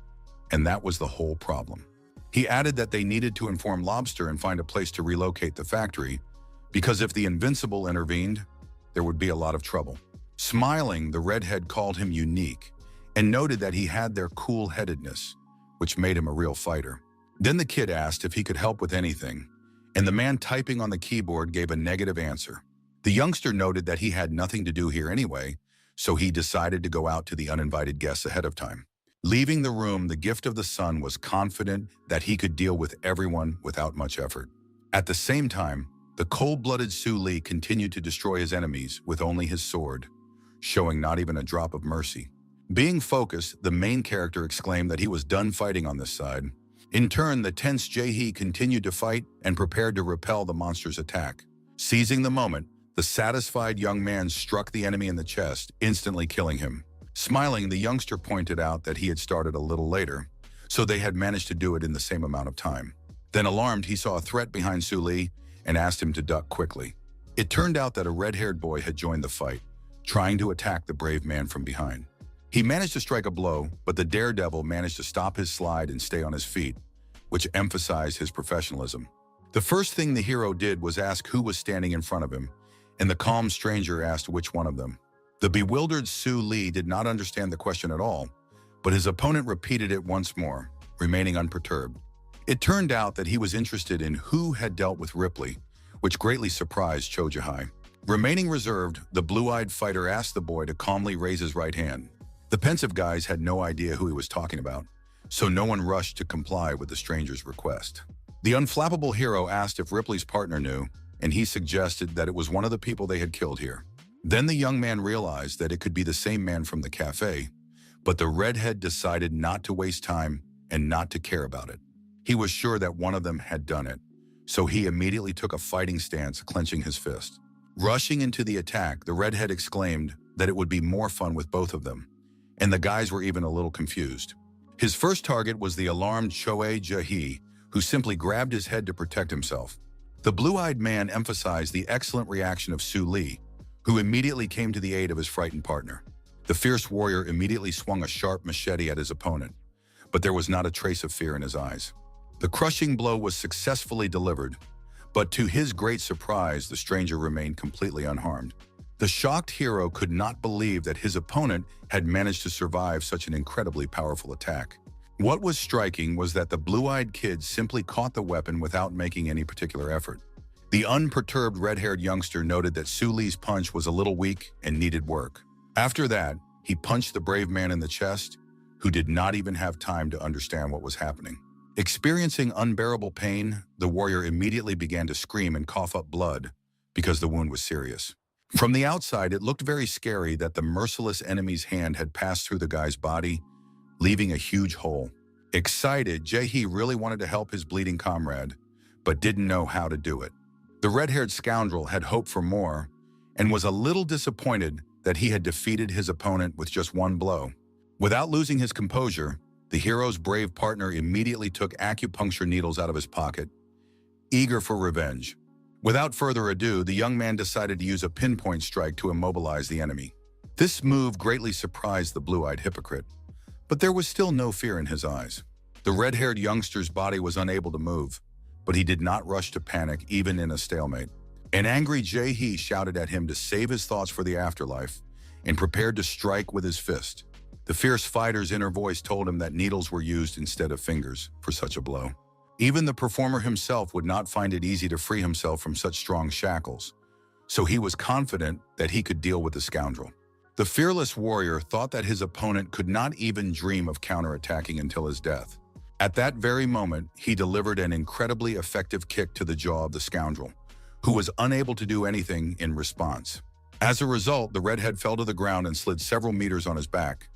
and that was the whole problem. He added that they needed to inform Lobster and find a place to relocate the factory, because if the Invincible intervened, there would be a lot of trouble. Smiling, the redhead called him unique and noted that he had their cool-headedness, which made him a real fighter. Then the kid asked if he could help with anything, and the man typing on the keyboard gave a negative answer. The youngster noted that he had nothing to do here anyway, so he decided to go out to the uninvited guests ahead of time. Leaving the room, the Gift of the Sun was confident that he could deal with everyone without much effort. At the same time, the cold-blooded Su Li continued to destroy his enemies with only his sword, showing not even a drop of mercy. Being focused, the main character exclaimed that he was done fighting on this side. In turn, the tense Jae-hee continued to fight and prepared to repel the monster's attack. Seizing the moment, the satisfied young man struck the enemy in the chest, instantly killing him. Smiling, the youngster pointed out that he had started a little later, so they had managed to do it in the same amount of time. Then alarmed, he saw a threat behind Su Li and asked him to duck quickly. It turned out that a red-haired boy had joined the fight, trying to attack the brave man from behind. He managed to strike a blow, but the daredevil managed to stop his slide and stay on his feet, which emphasized his professionalism. The first thing the hero did was ask who was standing in front of him, and the calm stranger asked which one of them. The bewildered Su Li did not understand the question at all, but his opponent repeated it once more, remaining unperturbed. It turned out that he was interested in who had dealt with Ripley, which greatly surprised Cho Jae-hee. Remaining reserved, the blue-eyed fighter asked the boy to calmly raise his right hand. The pensive guys had no idea who he was talking about, so no one rushed to comply with the stranger's request. The unflappable hero asked if Ripley's partner knew, and he suggested that it was one of the people they had killed here. Then the young man realized that it could be the same man from the cafe, but the redhead decided not to waste time and not to care about it. He was sure that one of them had done it, so he immediately took a fighting stance, clenching his fist. Rushing into the attack, the redhead exclaimed that it would be more fun with both of them, and the guys were even a little confused. His first target was the alarmed Cho Jae-hee, who simply grabbed his head to protect himself. The blue-eyed man emphasized the excellent reaction of Su Li, who immediately came to the aid of his frightened partner. The fierce warrior immediately swung a sharp machete at his opponent, but there was not a trace of fear in his eyes. The crushing blow was successfully delivered, but to his great surprise, the stranger remained completely unharmed. The shocked hero could not believe that his opponent had managed to survive such an incredibly powerful attack. What was striking was that the blue-eyed kid simply caught the weapon without making any particular effort. The unperturbed red-haired youngster noted that Su Li's punch was a little weak and needed work. After that, he punched the brave man in the chest, who did not even have time to understand what was happening. Experiencing unbearable pain, the warrior immediately began to scream and cough up blood because the wound was serious. From the outside, it looked very scary that the merciless enemy's hand had passed through the guy's body, leaving a huge hole. Excited, Jae-hee really wanted to help his bleeding comrade, but didn't know how to do it. The red-haired scoundrel had hoped for more and was a little disappointed that he had defeated his opponent with just one blow. Without losing his composure, the hero's brave partner immediately took acupuncture needles out of his pocket, eager for revenge. Without further ado, the young man decided to use a pinpoint strike to immobilize the enemy. This move greatly surprised the blue-eyed hypocrite, but there was still no fear in his eyes. The red-haired youngster's body was unable to move, but he did not rush to panic even in a stalemate. An angry Jae-hee shouted at him to save his thoughts for the afterlife and prepared to strike with his fist. The fierce fighter's inner voice told him that needles were used instead of fingers for such a blow. Even the performer himself would not find it easy to free himself from such strong shackles, so he was confident that he could deal with the scoundrel. The fearless warrior thought that his opponent could not even dream of counterattacking until his death. At that very moment, he delivered an incredibly effective kick to the jaw of the scoundrel, who was unable to do anything in response. As a result, the redhead fell to the ground and slid several meters on his back,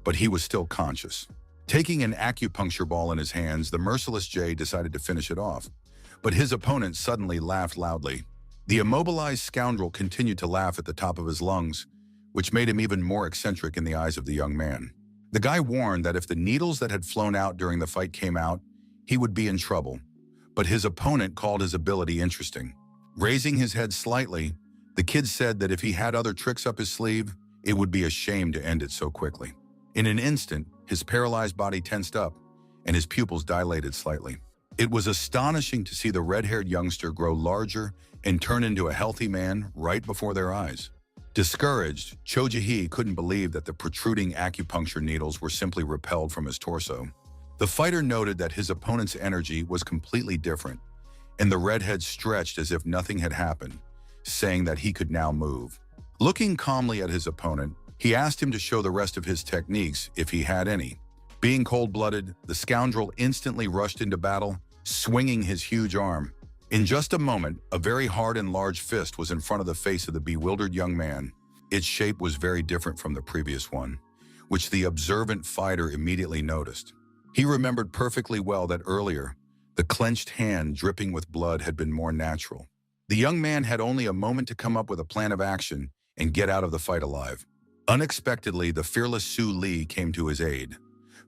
but he was still conscious. Taking an acupuncture ball in his hands, the merciless Jay decided to finish it off, but his opponent suddenly laughed loudly. The immobilized scoundrel continued to laugh at the top of his lungs, which made him even more eccentric in the eyes of the young man. The guy warned that if the needles that had flown out during the fight came out, he would be in trouble, but his opponent called his ability interesting. Raising his head slightly, the kid said that if he had other tricks up his sleeve, it would be a shame to end it so quickly. In an instant, his paralyzed body tensed up, and his pupils dilated slightly. It was astonishing to see the red-haired youngster grow larger and turn into a healthy man right before their eyes. Discouraged, Cho Jae-hee couldn't believe that the protruding acupuncture needles were simply repelled from his torso. The fighter noted that his opponent's energy was completely different, and the redhead stretched as if nothing had happened, saying that he could now move. Looking calmly at his opponent, he asked him to show the rest of his techniques if he had any. Being cold-blooded, the scoundrel instantly rushed into battle, swinging his huge arm. In just a moment, a very hard and large fist was in front of the face of the bewildered young man. Its shape was very different from the previous one, which the observant fighter immediately noticed. He remembered perfectly well that earlier, the clenched hand dripping with blood had been more natural. The young man had only a moment to come up with a plan of action and get out of the fight alive. Unexpectedly, the fearless Su Li came to his aid,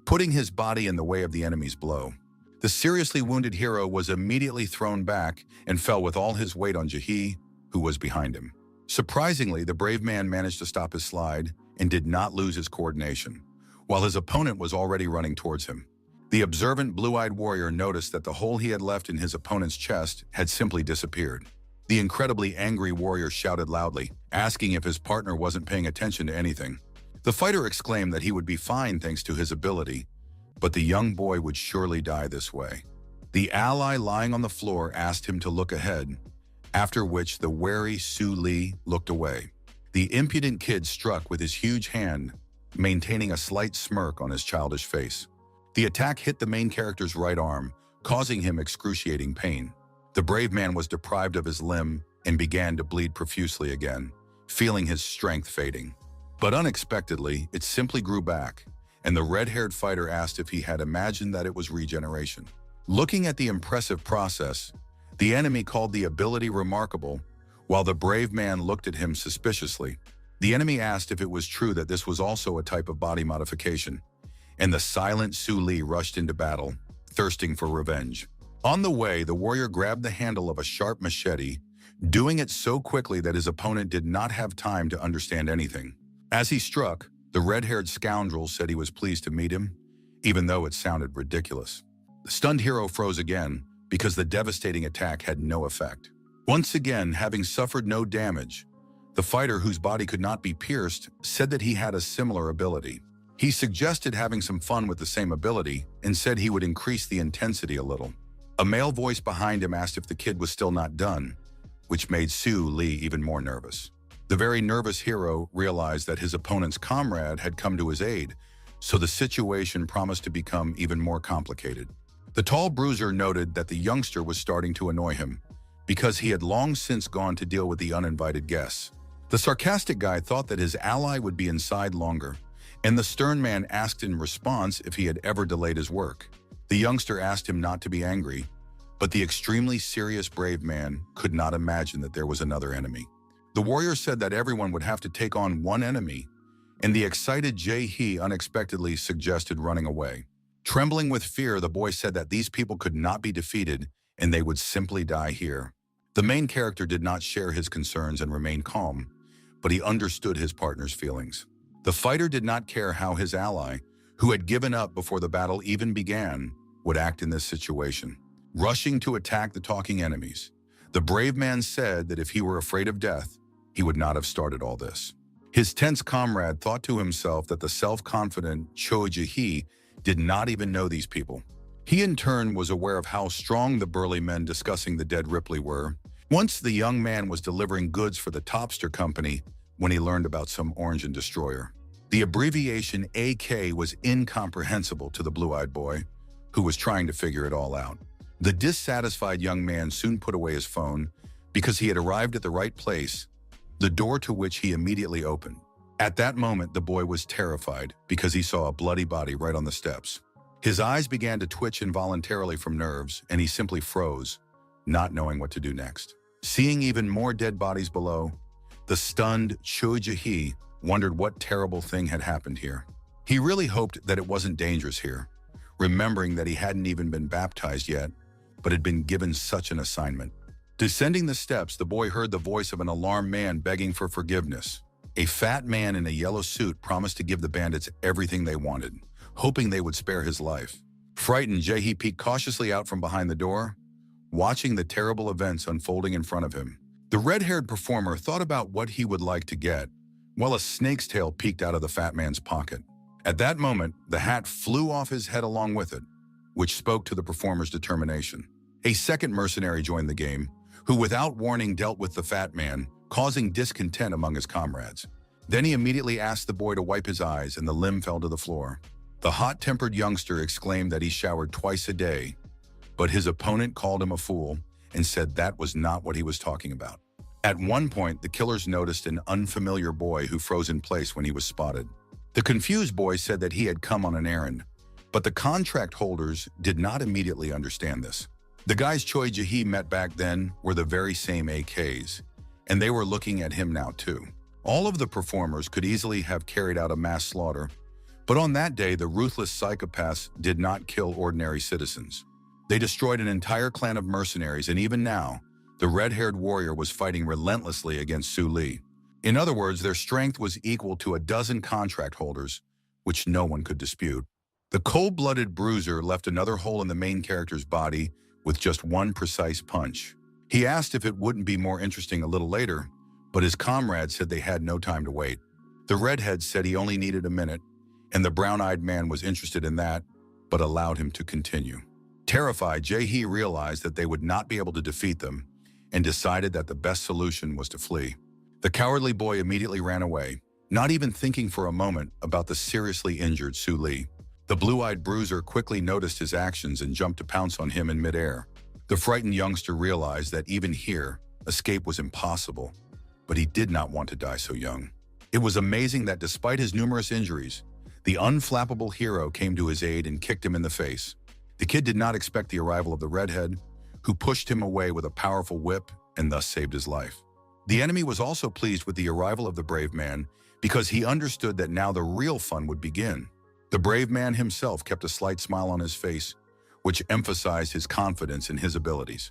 putting his body in the way of the enemy's blow. The seriously wounded hero was immediately thrown back and fell with all his weight on Jae-hee, who was behind him. Surprisingly, the brave man managed to stop his slide and did not lose his coordination, while his opponent was already running towards him. The observant blue-eyed warrior noticed that the hole he had left in his opponent's chest had simply disappeared. The incredibly angry warrior shouted loudly, asking if his partner wasn't paying attention to anything. The fighter exclaimed that he would be fine thanks to his ability, but the young boy would surely die this way. The ally lying on the floor asked him to look ahead, after which the wary Su Li looked away. The impudent kid struck with his huge hand, maintaining a slight smirk on his childish face. The attack hit the main character's right arm, causing him excruciating pain. The brave man was deprived of his limb and began to bleed profusely again, feeling his strength fading. But unexpectedly, it simply grew back, and the red-haired fighter asked if he had imagined that it was regeneration. Looking at the impressive process, the enemy called the ability remarkable, while the brave man looked at him suspiciously. The enemy asked if it was true that this was also a type of body modification, and the silent Su Li rushed into battle, thirsting for revenge. On the way, the warrior grabbed the handle of a sharp machete, doing it so quickly that his opponent did not have time to understand anything. As he struck, the red-haired scoundrel said he was pleased to meet him, even though it sounded ridiculous. The stunned hero froze again because the devastating attack had no effect. Once again, having suffered no damage, the fighter, whose body could not be pierced, said that he had a similar ability. He suggested having some fun with the same ability and said he would increase the intensity a little. A male voice behind him asked if the kid was still not done, which made Su Li even more nervous. The very nervous hero realized that his opponent's comrade had come to his aid, so the situation promised to become even more complicated. The tall bruiser noted that the youngster was starting to annoy him, because he had long since gone to deal with the uninvited guests. The sarcastic guy thought that his ally would be inside longer, and the stern man asked in response if he had ever delayed his work. The youngster asked him not to be angry, but the extremely serious brave man could not imagine that there was another enemy. The warrior said that everyone would have to take on one enemy, and the excited Jae-hee unexpectedly suggested running away. Trembling with fear, the boy said that these people could not be defeated and they would simply die here. The main character did not share his concerns and remained calm, but he understood his partner's feelings. The fighter did not care how his ally, who had given up before the battle even began, would act in this situation. Rushing to attack the talking enemies, the brave man said that if he were afraid of death, he would not have started all this. His tense comrade thought to himself that the self-confident Cho Jae-hee did not even know these people. He in turn was aware of how strong the burly men discussing the dead Ripley were. Once the young man was delivering goods for the Topster Company, when he learned about some orange and destroyer. The abbreviation AK was incomprehensible to the blue-eyed boy, who was trying to figure it all out. The dissatisfied young man soon put away his phone because he had arrived at the right place, the door to which he immediately opened. At that moment, the boy was terrified because he saw a bloody body right on the steps. His eyes began to twitch involuntarily from nerves, and he simply froze, not knowing what to do next. Seeing even more dead bodies below, the stunned Choi Jae wondered what terrible thing had happened here. He really hoped that it wasn't dangerous here, remembering that he hadn't even been baptized yet, but had been given such an assignment. Descending the steps, the boy heard the voice of an alarmed man begging for forgiveness. A fat man in a yellow suit promised to give the bandits everything they wanted, hoping they would spare his life. Frightened, Jae peeked cautiously out from behind the door, watching the terrible events unfolding in front of him. The red-haired performer thought about what he would like to get, while a snake's tail peeked out of the fat man's pocket. At that moment, the hat flew off his head along with it, which spoke to the performer's determination. A second mercenary joined the game, who without warning dealt with the fat man, causing discontent among his comrades. Then he immediately asked the boy to wipe his eyes, and the limb fell to the floor. The hot-tempered youngster exclaimed that he showered twice a day, but his opponent called him a fool and said that was not what he was talking about. At one point, the killers noticed an unfamiliar boy who froze in place when he was spotted. The confused boy said that he had come on an errand, but the contract holders did not immediately understand this. The guys Choi Jae met back then were the very same AKs, and they were looking at him now too. All of the performers could easily have carried out a mass slaughter, but on that day, the ruthless psychopaths did not kill ordinary citizens. They destroyed an entire clan of mercenaries, and even now, the red-haired warrior was fighting relentlessly against Su Li. In other words, their strength was equal to a dozen contract holders, which no one could dispute. The cold-blooded bruiser left another hole in the main character's body with just one precise punch. He asked if it wouldn't be more interesting a little later, but his comrades said they had no time to wait. The redhead said he only needed a minute, and the brown-eyed man was interested in that, but allowed him to continue. Terrified, Jae realized that they would not be able to defeat them and decided that the best solution was to flee. The cowardly boy immediately ran away, not even thinking for a moment about the seriously injured Su Li. The blue-eyed bruiser quickly noticed his actions and jumped to pounce on him in midair. The frightened youngster realized that even here, escape was impossible, but he did not want to die so young. It was amazing that despite his numerous injuries, the unflappable hero came to his aid and kicked him in the face. The kid did not expect the arrival of the redhead, who pushed him away with a powerful whip and thus saved his life. The enemy was also pleased with the arrival of the brave man because he understood that now the real fun would begin. The brave man himself kept a slight smile on his face, which emphasized his confidence in his abilities.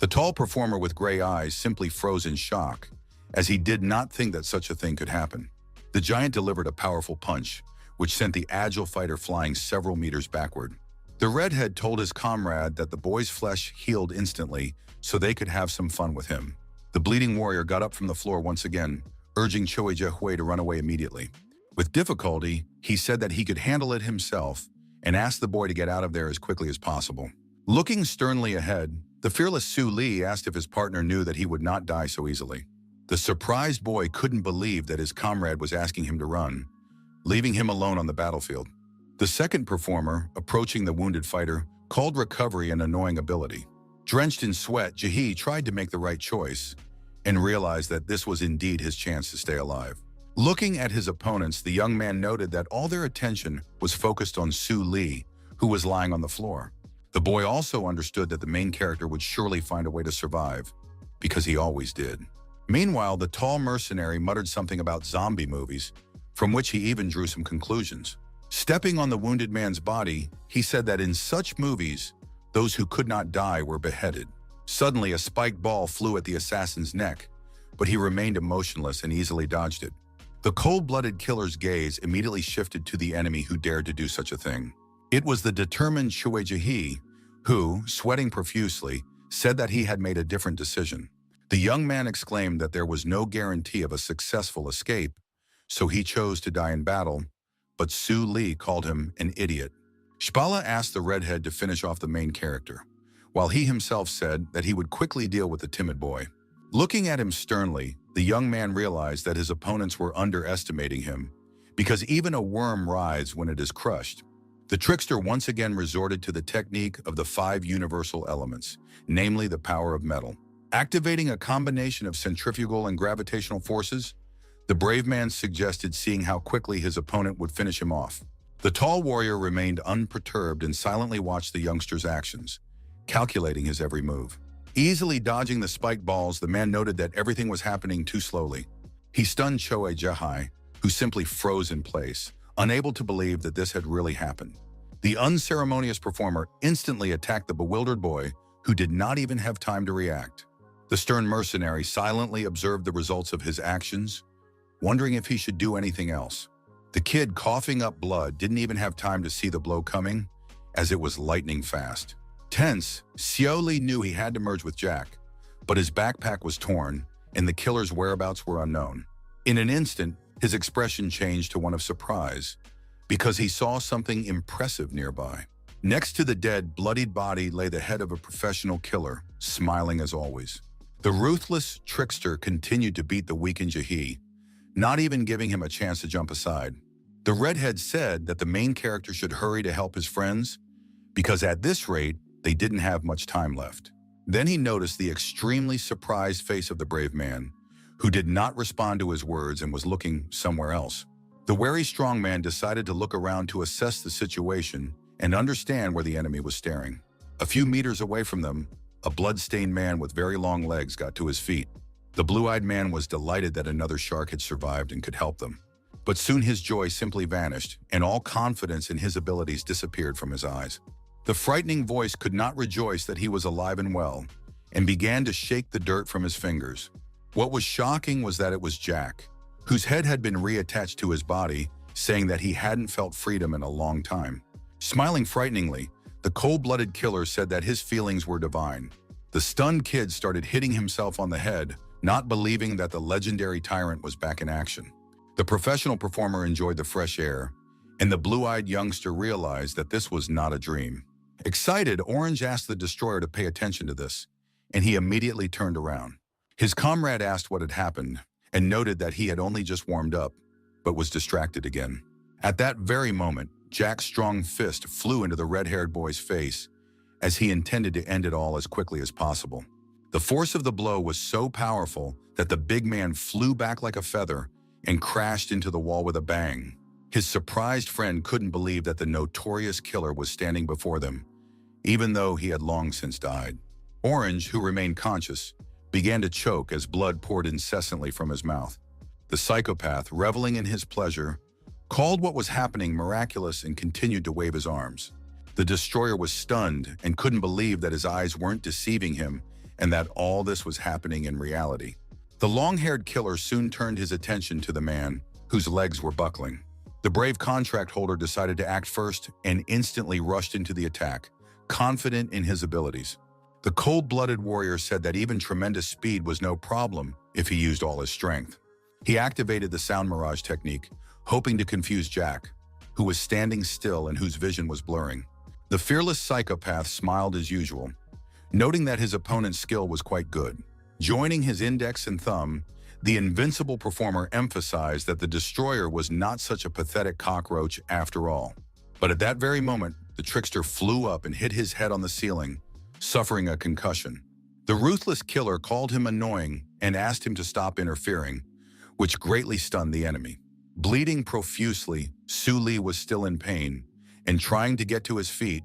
The tall performer with gray eyes simply froze in shock, as he did not think that such a thing could happen. The giant delivered a powerful punch, which sent the agile fighter flying several meters backward. The redhead told his comrade that the boy's flesh healed instantly so they could have some fun with him. The bleeding warrior got up from the floor once again, urging Choi Jae to run away immediately. With difficulty, he said that he could handle it himself and asked the boy to get out of there as quickly as possible. Looking sternly ahead, the fearless Su Li asked if his partner knew that he would not die so easily. The surprised boy couldn't believe that his comrade was asking him to run, leaving him alone on the battlefield. The second performer, approaching the wounded fighter, called recovery an annoying ability. Drenched in sweat, Jae tried to make the right choice and realized that this was indeed his chance to stay alive. Looking at his opponents, the young man noted that all their attention was focused on Su Li, who was lying on the floor. The boy also understood that the main character would surely find a way to survive, because he always did. Meanwhile, the tall mercenary muttered something about zombie movies, from which he even drew some conclusions. Stepping on the wounded man's body, he said that in such movies, those who could not die were beheaded. Suddenly, a spiked ball flew at the assassin's neck, but he remained emotionless and easily dodged it. The cold-blooded killer's gaze immediately shifted to the enemy who dared to do such a thing. It was the determined Choi Jae, who, sweating profusely, said that he had made a different decision. The young man exclaimed that there was no guarantee of a successful escape, so he chose to die in battle, but Su Li called him an idiot. Shpala asked the redhead to finish off the main character, while he himself said that he would quickly deal with the timid boy. Looking at him sternly, the young man realized that his opponents were underestimating him, because even a worm writhes when it is crushed. The trickster once again resorted to the technique of the 5 universal elements, namely the power of metal. Activating a combination of centrifugal and gravitational forces, the brave man suggested seeing how quickly his opponent would finish him off. The tall warrior remained unperturbed and silently watched the youngster's actions, calculating his every move. Easily dodging the spiked balls, the man noted that everything was happening too slowly. He stunned Choe Jahai, who simply froze in place, unable to believe that this had really happened. The unceremonious performer instantly attacked the bewildered boy, who did not even have time to react. The stern mercenary silently observed the results of his actions, wondering if he should do anything else. The kid, coughing up blood, didn't even have time to see the blow coming, as it was lightning fast. Tense, Xiao Li knew he had to merge with Jack, but his backpack was torn, and the killer's whereabouts were unknown. In an instant, his expression changed to one of surprise, because he saw something impressive nearby. Next to the dead, bloodied body lay the head of a professional killer, smiling as always. The ruthless trickster continued to beat the weakened Jahi, not even giving him a chance to jump aside. The redhead said that the main character should hurry to help his friends, because at this rate, they didn't have much time left. Then he noticed the extremely surprised face of the brave man, who did not respond to his words and was looking somewhere else. The wary strong man decided to look around to assess the situation and understand where the enemy was staring. A few meters away from them, a blood-stained man with very long legs got to his feet. The blue-eyed man was delighted that another shark had survived and could help them. But soon his joy simply vanished, and all confidence in his abilities disappeared from his eyes. The frightening voice could not rejoice that he was alive and well, and began to shake the dirt from his fingers. What was shocking was that it was Jack, whose head had been reattached to his body, saying that he hadn't felt freedom in a long time. Smiling frighteningly, the cold-blooded killer said that his feelings were divine. The stunned kid started hitting himself on the head, not believing that the legendary tyrant was back in action. The professional performer enjoyed the fresh air, and the blue-eyed youngster realized that this was not a dream. Excited, Orange asked the destroyer to pay attention to this, and he immediately turned around. His comrade asked what had happened, and noted that he had only just warmed up, but was distracted again. At that very moment, Jack's strong fist flew into the red-haired boy's face, as he intended to end it all as quickly as possible. The force of the blow was so powerful that the big man flew back like a feather and crashed into the wall with a bang. His surprised friend couldn't believe that the notorious killer was standing before them, even though he had long since died. Orange, who remained conscious, began to choke as blood poured incessantly from his mouth. The psychopath, reveling in his pleasure, called what was happening miraculous and continued to wave his arms. The destroyer was stunned and couldn't believe that his eyes weren't deceiving him and that all this was happening in reality. The long-haired killer soon turned his attention to the man whose legs were buckling. The brave contract holder decided to act first and instantly rushed into the attack, confident in his abilities. The cold-blooded warrior said that even tremendous speed was no problem if he used all his strength. He activated the sound mirage technique, hoping to confuse Jack, who was standing still and whose vision was blurring. The fearless psychopath smiled as usual, noting that his opponent's skill was quite good. Joining his index and thumb, the invincible performer emphasized that the destroyer was not such a pathetic cockroach after all. But at that very moment, the trickster flew up and hit his head on the ceiling, suffering a concussion. The ruthless killer called him annoying and asked him to stop interfering, which greatly stunned the enemy. Bleeding profusely, Su Li was still in pain, and trying to get to his feet,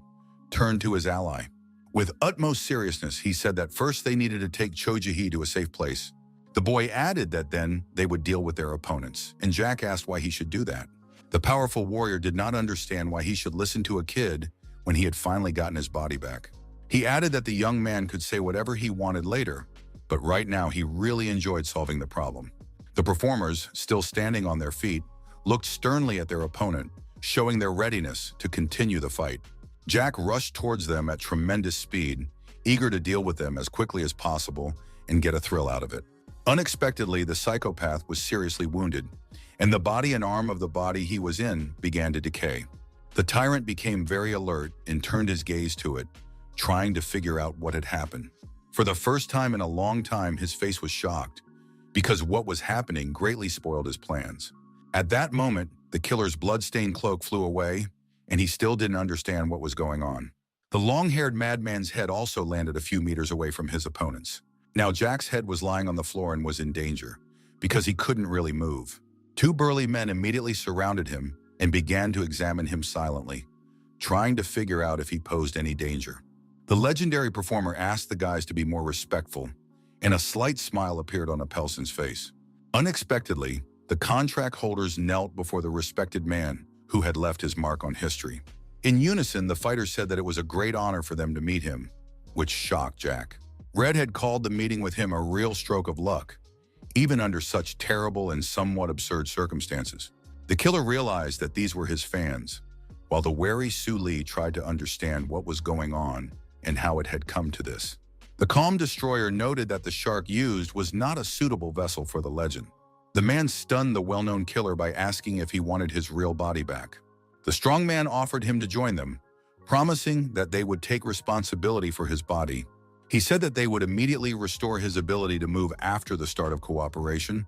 turned to his ally. With utmost seriousness, he said that first they needed to take Cho Jahi to a safe place. The boy added that then they would deal with their opponents, and Jack asked why he should do that. The powerful warrior did not understand why he should listen to a kid when he had finally gotten his body back. He added that the young man could say whatever he wanted later, but right now he really enjoyed solving the problem. The performers, still standing on their feet, looked sternly at their opponent, showing their readiness to continue the fight. Jack rushed towards them at tremendous speed, eager to deal with them as quickly as possible and get a thrill out of it. Unexpectedly, the psychopath was seriously wounded, and the body and arm of the body he was in began to decay. The tyrant became very alert and turned his gaze to it, trying to figure out what had happened. For the first time in a long time, his face was shocked, because what was happening greatly spoiled his plans. At that moment, the killer's blood-stained cloak flew away, and he still didn't understand what was going on. The long-haired madman's head also landed a few meters away from his opponents. Now Jack's head was lying on the floor and was in danger, because he couldn't really move. Two burly men immediately surrounded him and began to examine him silently, trying to figure out if he posed any danger. The legendary performer asked the guys to be more respectful, and a slight smile appeared on Apelson's face. Unexpectedly, the contract holders knelt before the respected man who had left his mark on history. In unison, the fighters said that it was a great honor for them to meet him, which shocked Jack. Red had called the meeting with him a real stroke of luck, even under such terrible and somewhat absurd circumstances. The killer realized that these were his fans, while the wary Su Li tried to understand what was going on and how it had come to this. The calm destroyer noted that the shark used was not a suitable vessel for the legend. The man stunned the well-known killer by asking if he wanted his real body back. The strong man offered him to join them, promising that they would take responsibility for his body. He said that they would immediately restore his ability to move after the start of cooperation,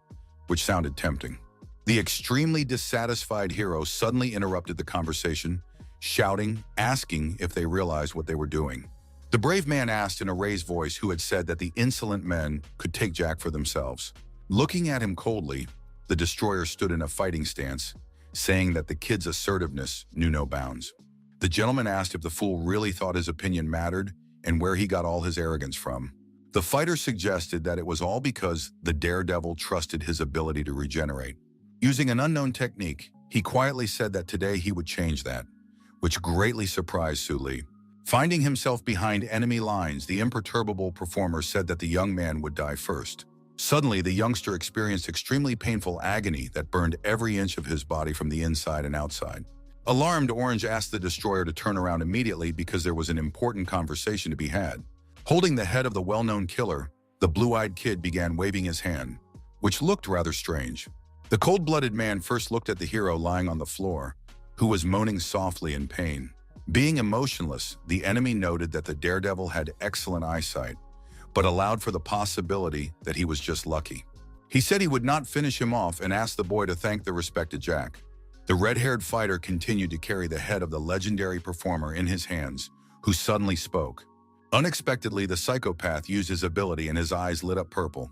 which sounded tempting. The extremely dissatisfied hero suddenly interrupted the conversation, shouting, asking if they realized what they were doing. The brave man asked in a raised voice who had said that the insolent men could take Jack for themselves. Looking at him coldly, the destroyer stood in a fighting stance, saying that the kid's assertiveness knew no bounds. The gentleman asked if the fool really thought his opinion mattered and where he got all his arrogance from. The fighter suggested that it was all because the daredevil trusted his ability to regenerate. Using an unknown technique, he quietly said that today he would change that, which greatly surprised Su Li. Finding himself behind enemy lines, the imperturbable performer said that the young man would die first. Suddenly, the youngster experienced extremely painful agony that burned every inch of his body from the inside and outside. Alarmed, Orange asked the destroyer to turn around immediately because there was an important conversation to be had. Holding the head of the well-known killer, the blue-eyed kid began waving his hand, which looked rather strange. The cold-blooded man first looked at the hero lying on the floor, who was moaning softly in pain. Being emotionless, the enemy noted that the daredevil had excellent eyesight, but allowed for the possibility that he was just lucky. He said he would not finish him off and asked the boy to thank the respected Jack. The red-haired fighter continued to carry the head of the legendary performer in his hands, who suddenly spoke. Unexpectedly, the psychopath used his ability and his eyes lit up purple,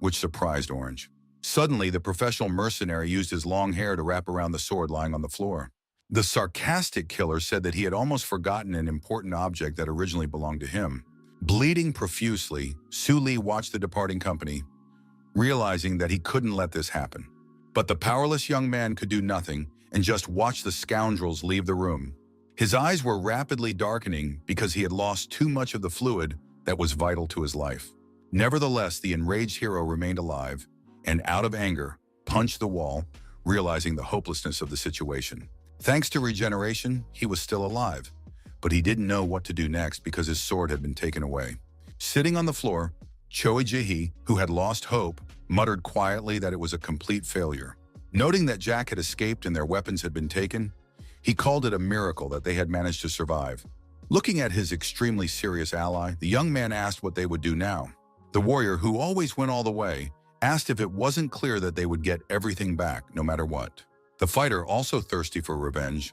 which surprised Orange. Suddenly, the professional mercenary used his long hair to wrap around the sword lying on the floor. The sarcastic killer said that he had almost forgotten an important object that originally belonged to him. Bleeding profusely, Su Li watched the departing company, realizing that he couldn't let this happen. But the powerless young man could do nothing and just watch the scoundrels leave the room. His eyes were rapidly darkening because he had lost too much of the fluid that was vital to his life. Nevertheless, the enraged hero remained alive and, out of anger, punched the wall, realizing the hopelessness of the situation. Thanks to regeneration, he was still alive, but he didn't know what to do next because his sword had been taken away. Sitting on the floor, Choi Ji-hee, who had lost hope, muttered quietly that it was a complete failure. Noting that Jack had escaped and their weapons had been taken, he called it a miracle that they had managed to survive. Looking at his extremely serious ally, the young man asked what they would do now. The warrior, who always went all the way, asked if it wasn't clear that they would get everything back, no matter what. The fighter, also thirsty for revenge,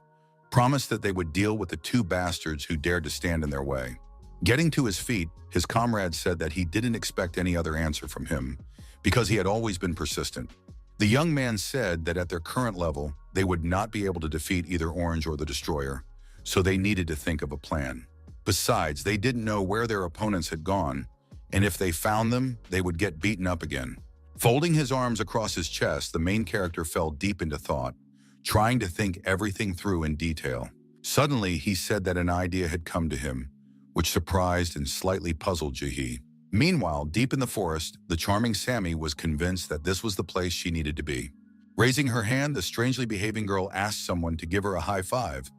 promised that they would deal with the two bastards who dared to stand in their way. Getting to his feet, his comrade said that he didn't expect any other answer from him, because he had always been persistent. The young man said that at their current level, they would not be able to defeat either Orange or the Destroyer, so they needed to think of a plan. Besides, they didn't know where their opponents had gone, and if they found them, they would get beaten up again. Folding his arms across his chest, the main character fell deep into thought, trying to think everything through in detail. Suddenly, he said that an idea had come to him, which surprised and slightly puzzled Ji-hee. Meanwhile, deep in the forest, the charming Sammy was convinced that this was the place she needed to be. Raising her hand, the strangely behaving girl asked someone to give her a high five,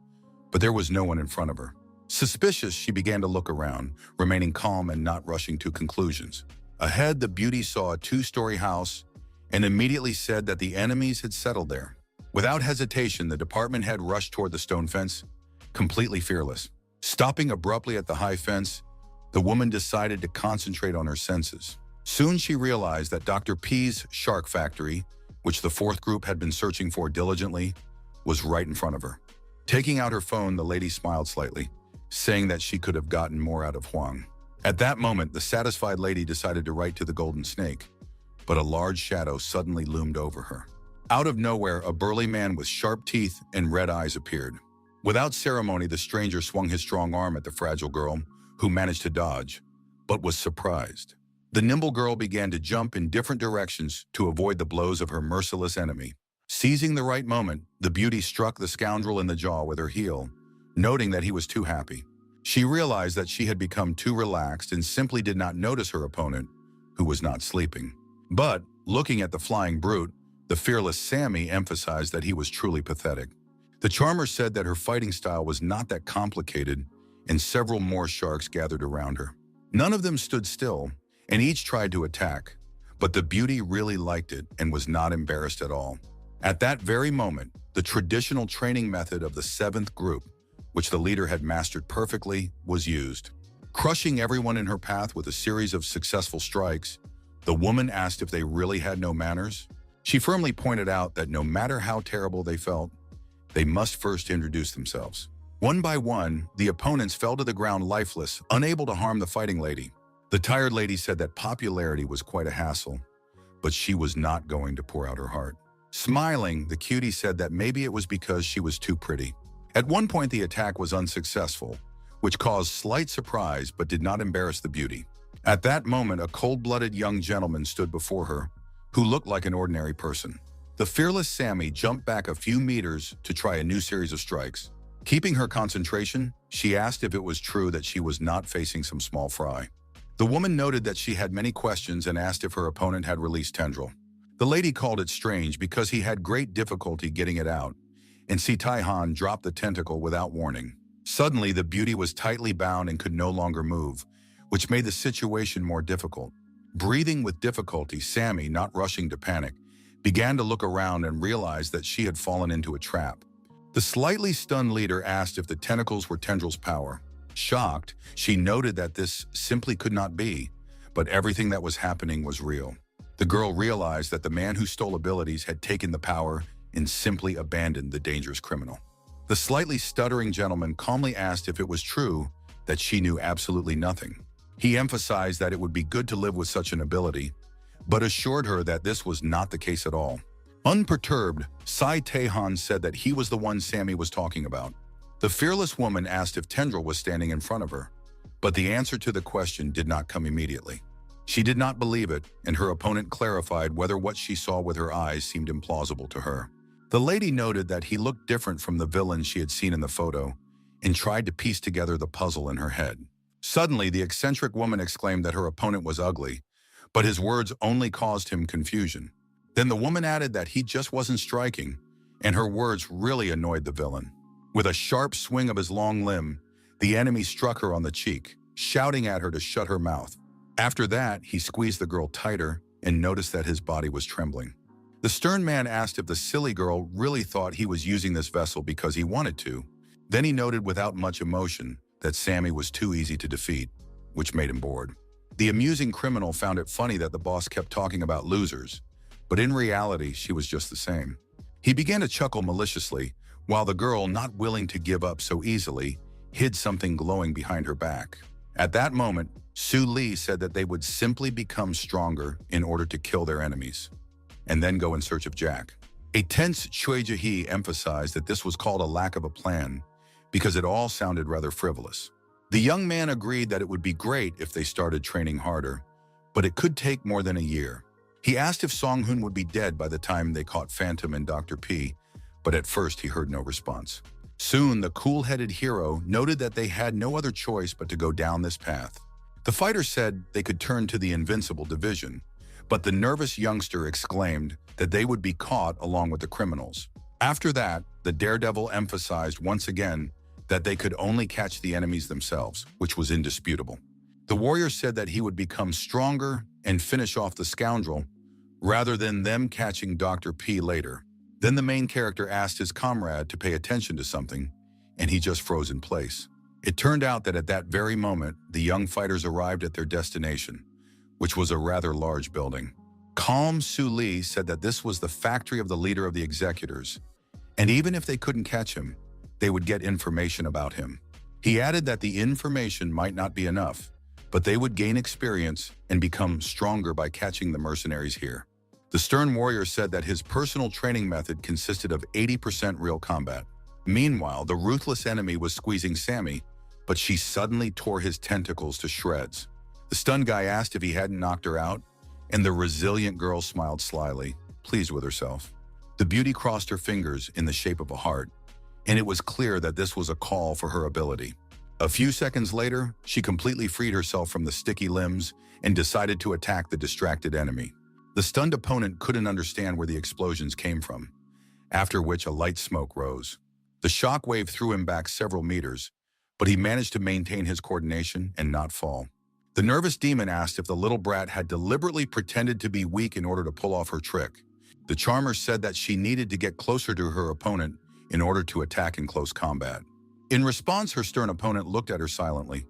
but there was no one in front of her. Suspicious, she began to look around, remaining calm and not rushing to conclusions. Ahead, the beauty saw a two-story house and immediately said that the enemies had settled there. Without hesitation, the department head rushed toward the stone fence, completely fearless. Stopping abruptly at the high fence, the woman decided to concentrate on her senses. Soon she realized that Dr. P's shark factory, which the fourth group had been searching for diligently, was right in front of her. Taking out her phone, the lady smiled slightly, saying that she could have gotten more out of Huang. At that moment, the satisfied lady decided to write to the Golden Snake, but a large shadow suddenly loomed over her. Out of nowhere, a burly man with sharp teeth and red eyes appeared. Without ceremony, the stranger swung his strong arm at the fragile girl, who managed to dodge, but was surprised. The nimble girl began to jump in different directions to avoid the blows of her merciless enemy. Seizing the right moment, the beauty struck the scoundrel in the jaw with her heel, noting that he was too happy. She realized that she had become too relaxed and simply did not notice her opponent, who was not sleeping. But, looking at the flying brute, the fearless Sammy emphasized that he was truly pathetic. The charmer said that her fighting style was not that complicated, and several more sharks gathered around her. None of them stood still, and each tried to attack, but the beauty really liked it and was not embarrassed at all. At that very moment, the traditional training method of the seventh group, which the leader had mastered perfectly, was used. Crushing everyone in her path with a series of successful strikes, the woman asked if they really had no manners. She firmly pointed out that no matter how terrible they felt, they must first introduce themselves. One by one, the opponents fell to the ground lifeless, unable to harm the fighting lady. The tired lady said that popularity was quite a hassle, but she was not going to pour out her heart. Smiling, the cutie said that maybe it was because she was too pretty. At one point, the attack was unsuccessful, which caused slight surprise but did not embarrass the beauty. At that moment, a cold-blooded young gentleman stood before her, who looked like an ordinary person. The fearless Sammy jumped back a few meters to try a new series of strikes. Keeping her concentration, she asked if it was true that she was not facing some small fry. The woman noted that she had many questions and asked if her opponent had released tendril. The lady called it strange because he had great difficulty getting it out, and Si Tai-han dropped the tentacle without warning. Suddenly, the beauty was tightly bound and could no longer move, which made the situation more difficult. Breathing with difficulty, Sammy, not rushing to panic, began to look around and realized that she had fallen into a trap. The slightly stunned leader asked if the tentacles were tendril's power. Shocked, she noted that this simply could not be, but everything that was happening was real. The girl realized that the man who stole abilities had taken the power and simply abandoned the dangerous criminal. The slightly stuttering gentleman calmly asked if it was true that she knew absolutely nothing. He emphasized that it would be good to live with such an ability, but assured her that this was not the case at all. Unperturbed, Si Tai-han said that he was the one Sammy was talking about. The fearless woman asked if Tendril was standing in front of her, but the answer to the question did not come immediately. She did not believe it, and her opponent clarified whether what she saw with her eyes seemed implausible to her. The lady noted that he looked different from the villain she had seen in the photo and tried to piece together the puzzle in her head. Suddenly, the eccentric woman exclaimed that her opponent was ugly, but his words only caused him confusion. Then the woman added that he just wasn't striking, and her words really annoyed the villain. With a sharp swing of his long limb, the enemy struck her on the cheek, shouting at her to shut her mouth. After that, he squeezed the girl tighter and noticed that his body was trembling. The stern man asked if the silly girl really thought he was using this vessel because he wanted to. Then he noted without much emotion that Sammy was too easy to defeat, which made him bored. The amusing criminal found it funny that the boss kept talking about losers, but in reality, she was just the same. He began to chuckle maliciously, while the girl, not willing to give up so easily, hid something glowing behind her back. At that moment, Su Li said that they would simply become stronger in order to kill their enemies, and then go in search of Jack. A tense Chui Jahi emphasized that this was called a lack of a plan, because it all sounded rather frivolous. The young man agreed that it would be great if they started training harder, but it could take more than a year. He asked if Song Hun would be dead by the time they caught Phantom and Dr. P, but at first he heard no response. Soon, the cool-headed hero noted that they had no other choice but to go down this path. The fighter said they could turn to the Invincible Division, but the nervous youngster exclaimed that they would be caught along with the criminals. After that, the daredevil emphasized once again that they could only catch the enemies themselves, which was indisputable. The warrior said that he would become stronger and finish off the scoundrel, rather than them catching Dr. P later. Then the main character asked his comrade to pay attention to something, and he just froze in place. It turned out that at that very moment, the young fighters arrived at their destination, which was a rather large building. Calm Su Lee said that this was the factory of the leader of the executors, and even if they couldn't catch him, they would get information about him. He added that the information might not be enough, but they would gain experience and become stronger by catching the mercenaries here. The stern warrior said that his personal training method consisted of 80% real combat. Meanwhile, the ruthless enemy was squeezing Sammy, but she suddenly tore his tentacles to shreds. The stunned guy asked if he hadn't knocked her out, and the resilient girl smiled slyly, pleased with herself. The beauty crossed her fingers in the shape of a heart, and it was clear that this was a call for her ability. A few seconds later, she completely freed herself from the sticky limbs and decided to attack the distracted enemy. The stunned opponent couldn't understand where the explosions came from, after which a light smoke rose. The shock wave threw him back several meters, but he managed to maintain his coordination and not fall. The nervous demon asked if the little brat had deliberately pretended to be weak in order to pull off her trick. The charmer said that she needed to get closer to her opponent in order to attack in close combat. In response, her stern opponent looked at her silently,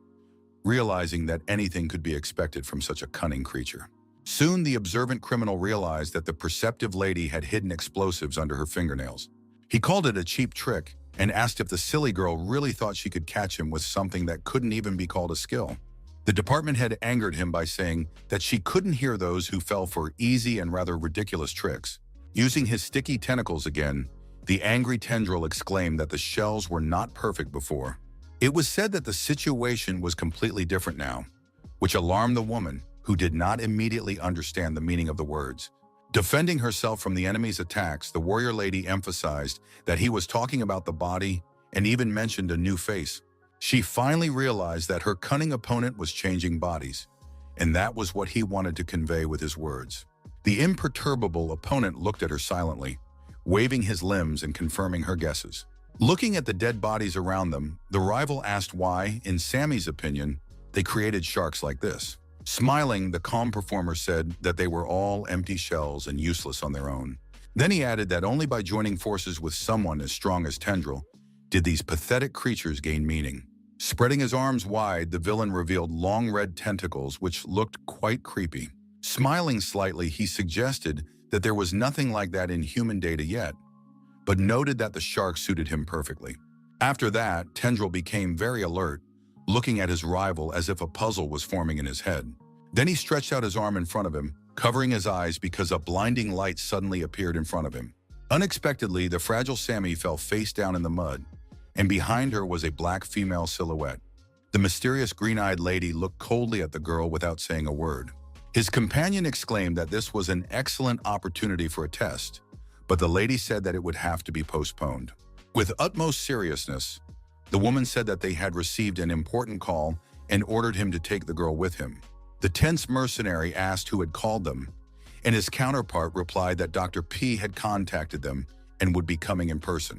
realizing that anything could be expected from such a cunning creature. Soon, the observant criminal realized that the perceptive lady had hidden explosives under her fingernails. He called it a cheap trick and asked if the silly girl really thought she could catch him with something that couldn't even be called a skill. The department head angered him by saying that she couldn't hear those who fell for easy and rather ridiculous tricks. Using his sticky tentacles again, the angry tendril exclaimed that the shells were not perfect before. It was said that the situation was completely different now, which alarmed the woman, who did not immediately understand the meaning of the words. Defending herself from the enemy's attacks, the warrior lady emphasized that he was talking about the body and even mentioned a new face. She finally realized that her cunning opponent was changing bodies, and that was what he wanted to convey with his words. The imperturbable opponent looked at her silently, waving his limbs and confirming her guesses. Looking at the dead bodies around them, the rival asked why, in Sammy's opinion, they created sharks like this. Smiling, the calm performer said that they were all empty shells and useless on their own. Then he added that only by joining forces with someone as strong as Tendril did these pathetic creatures gain meaning. Spreading his arms wide, the villain revealed long red tentacles which looked quite creepy. Smiling slightly, he suggested that there was nothing like that in human data yet, but noted that the shark suited him perfectly. After that, Tendril became very alert, looking at his rival as if a puzzle was forming in his head. Then he stretched out his arm in front of him, covering his eyes because a blinding light suddenly appeared in front of him. Unexpectedly, the fragile Sammy fell face down in the mud, and behind her was a black female silhouette. The mysterious green-eyed lady looked coldly at the girl without saying a word. His companion exclaimed that this was an excellent opportunity for a test, but the lady said that it would have to be postponed. With utmost seriousness, the woman said that they had received an important call and ordered him to take the girl with him. The tense mercenary asked who had called them, and his counterpart replied that Dr. P had contacted them and would be coming in person.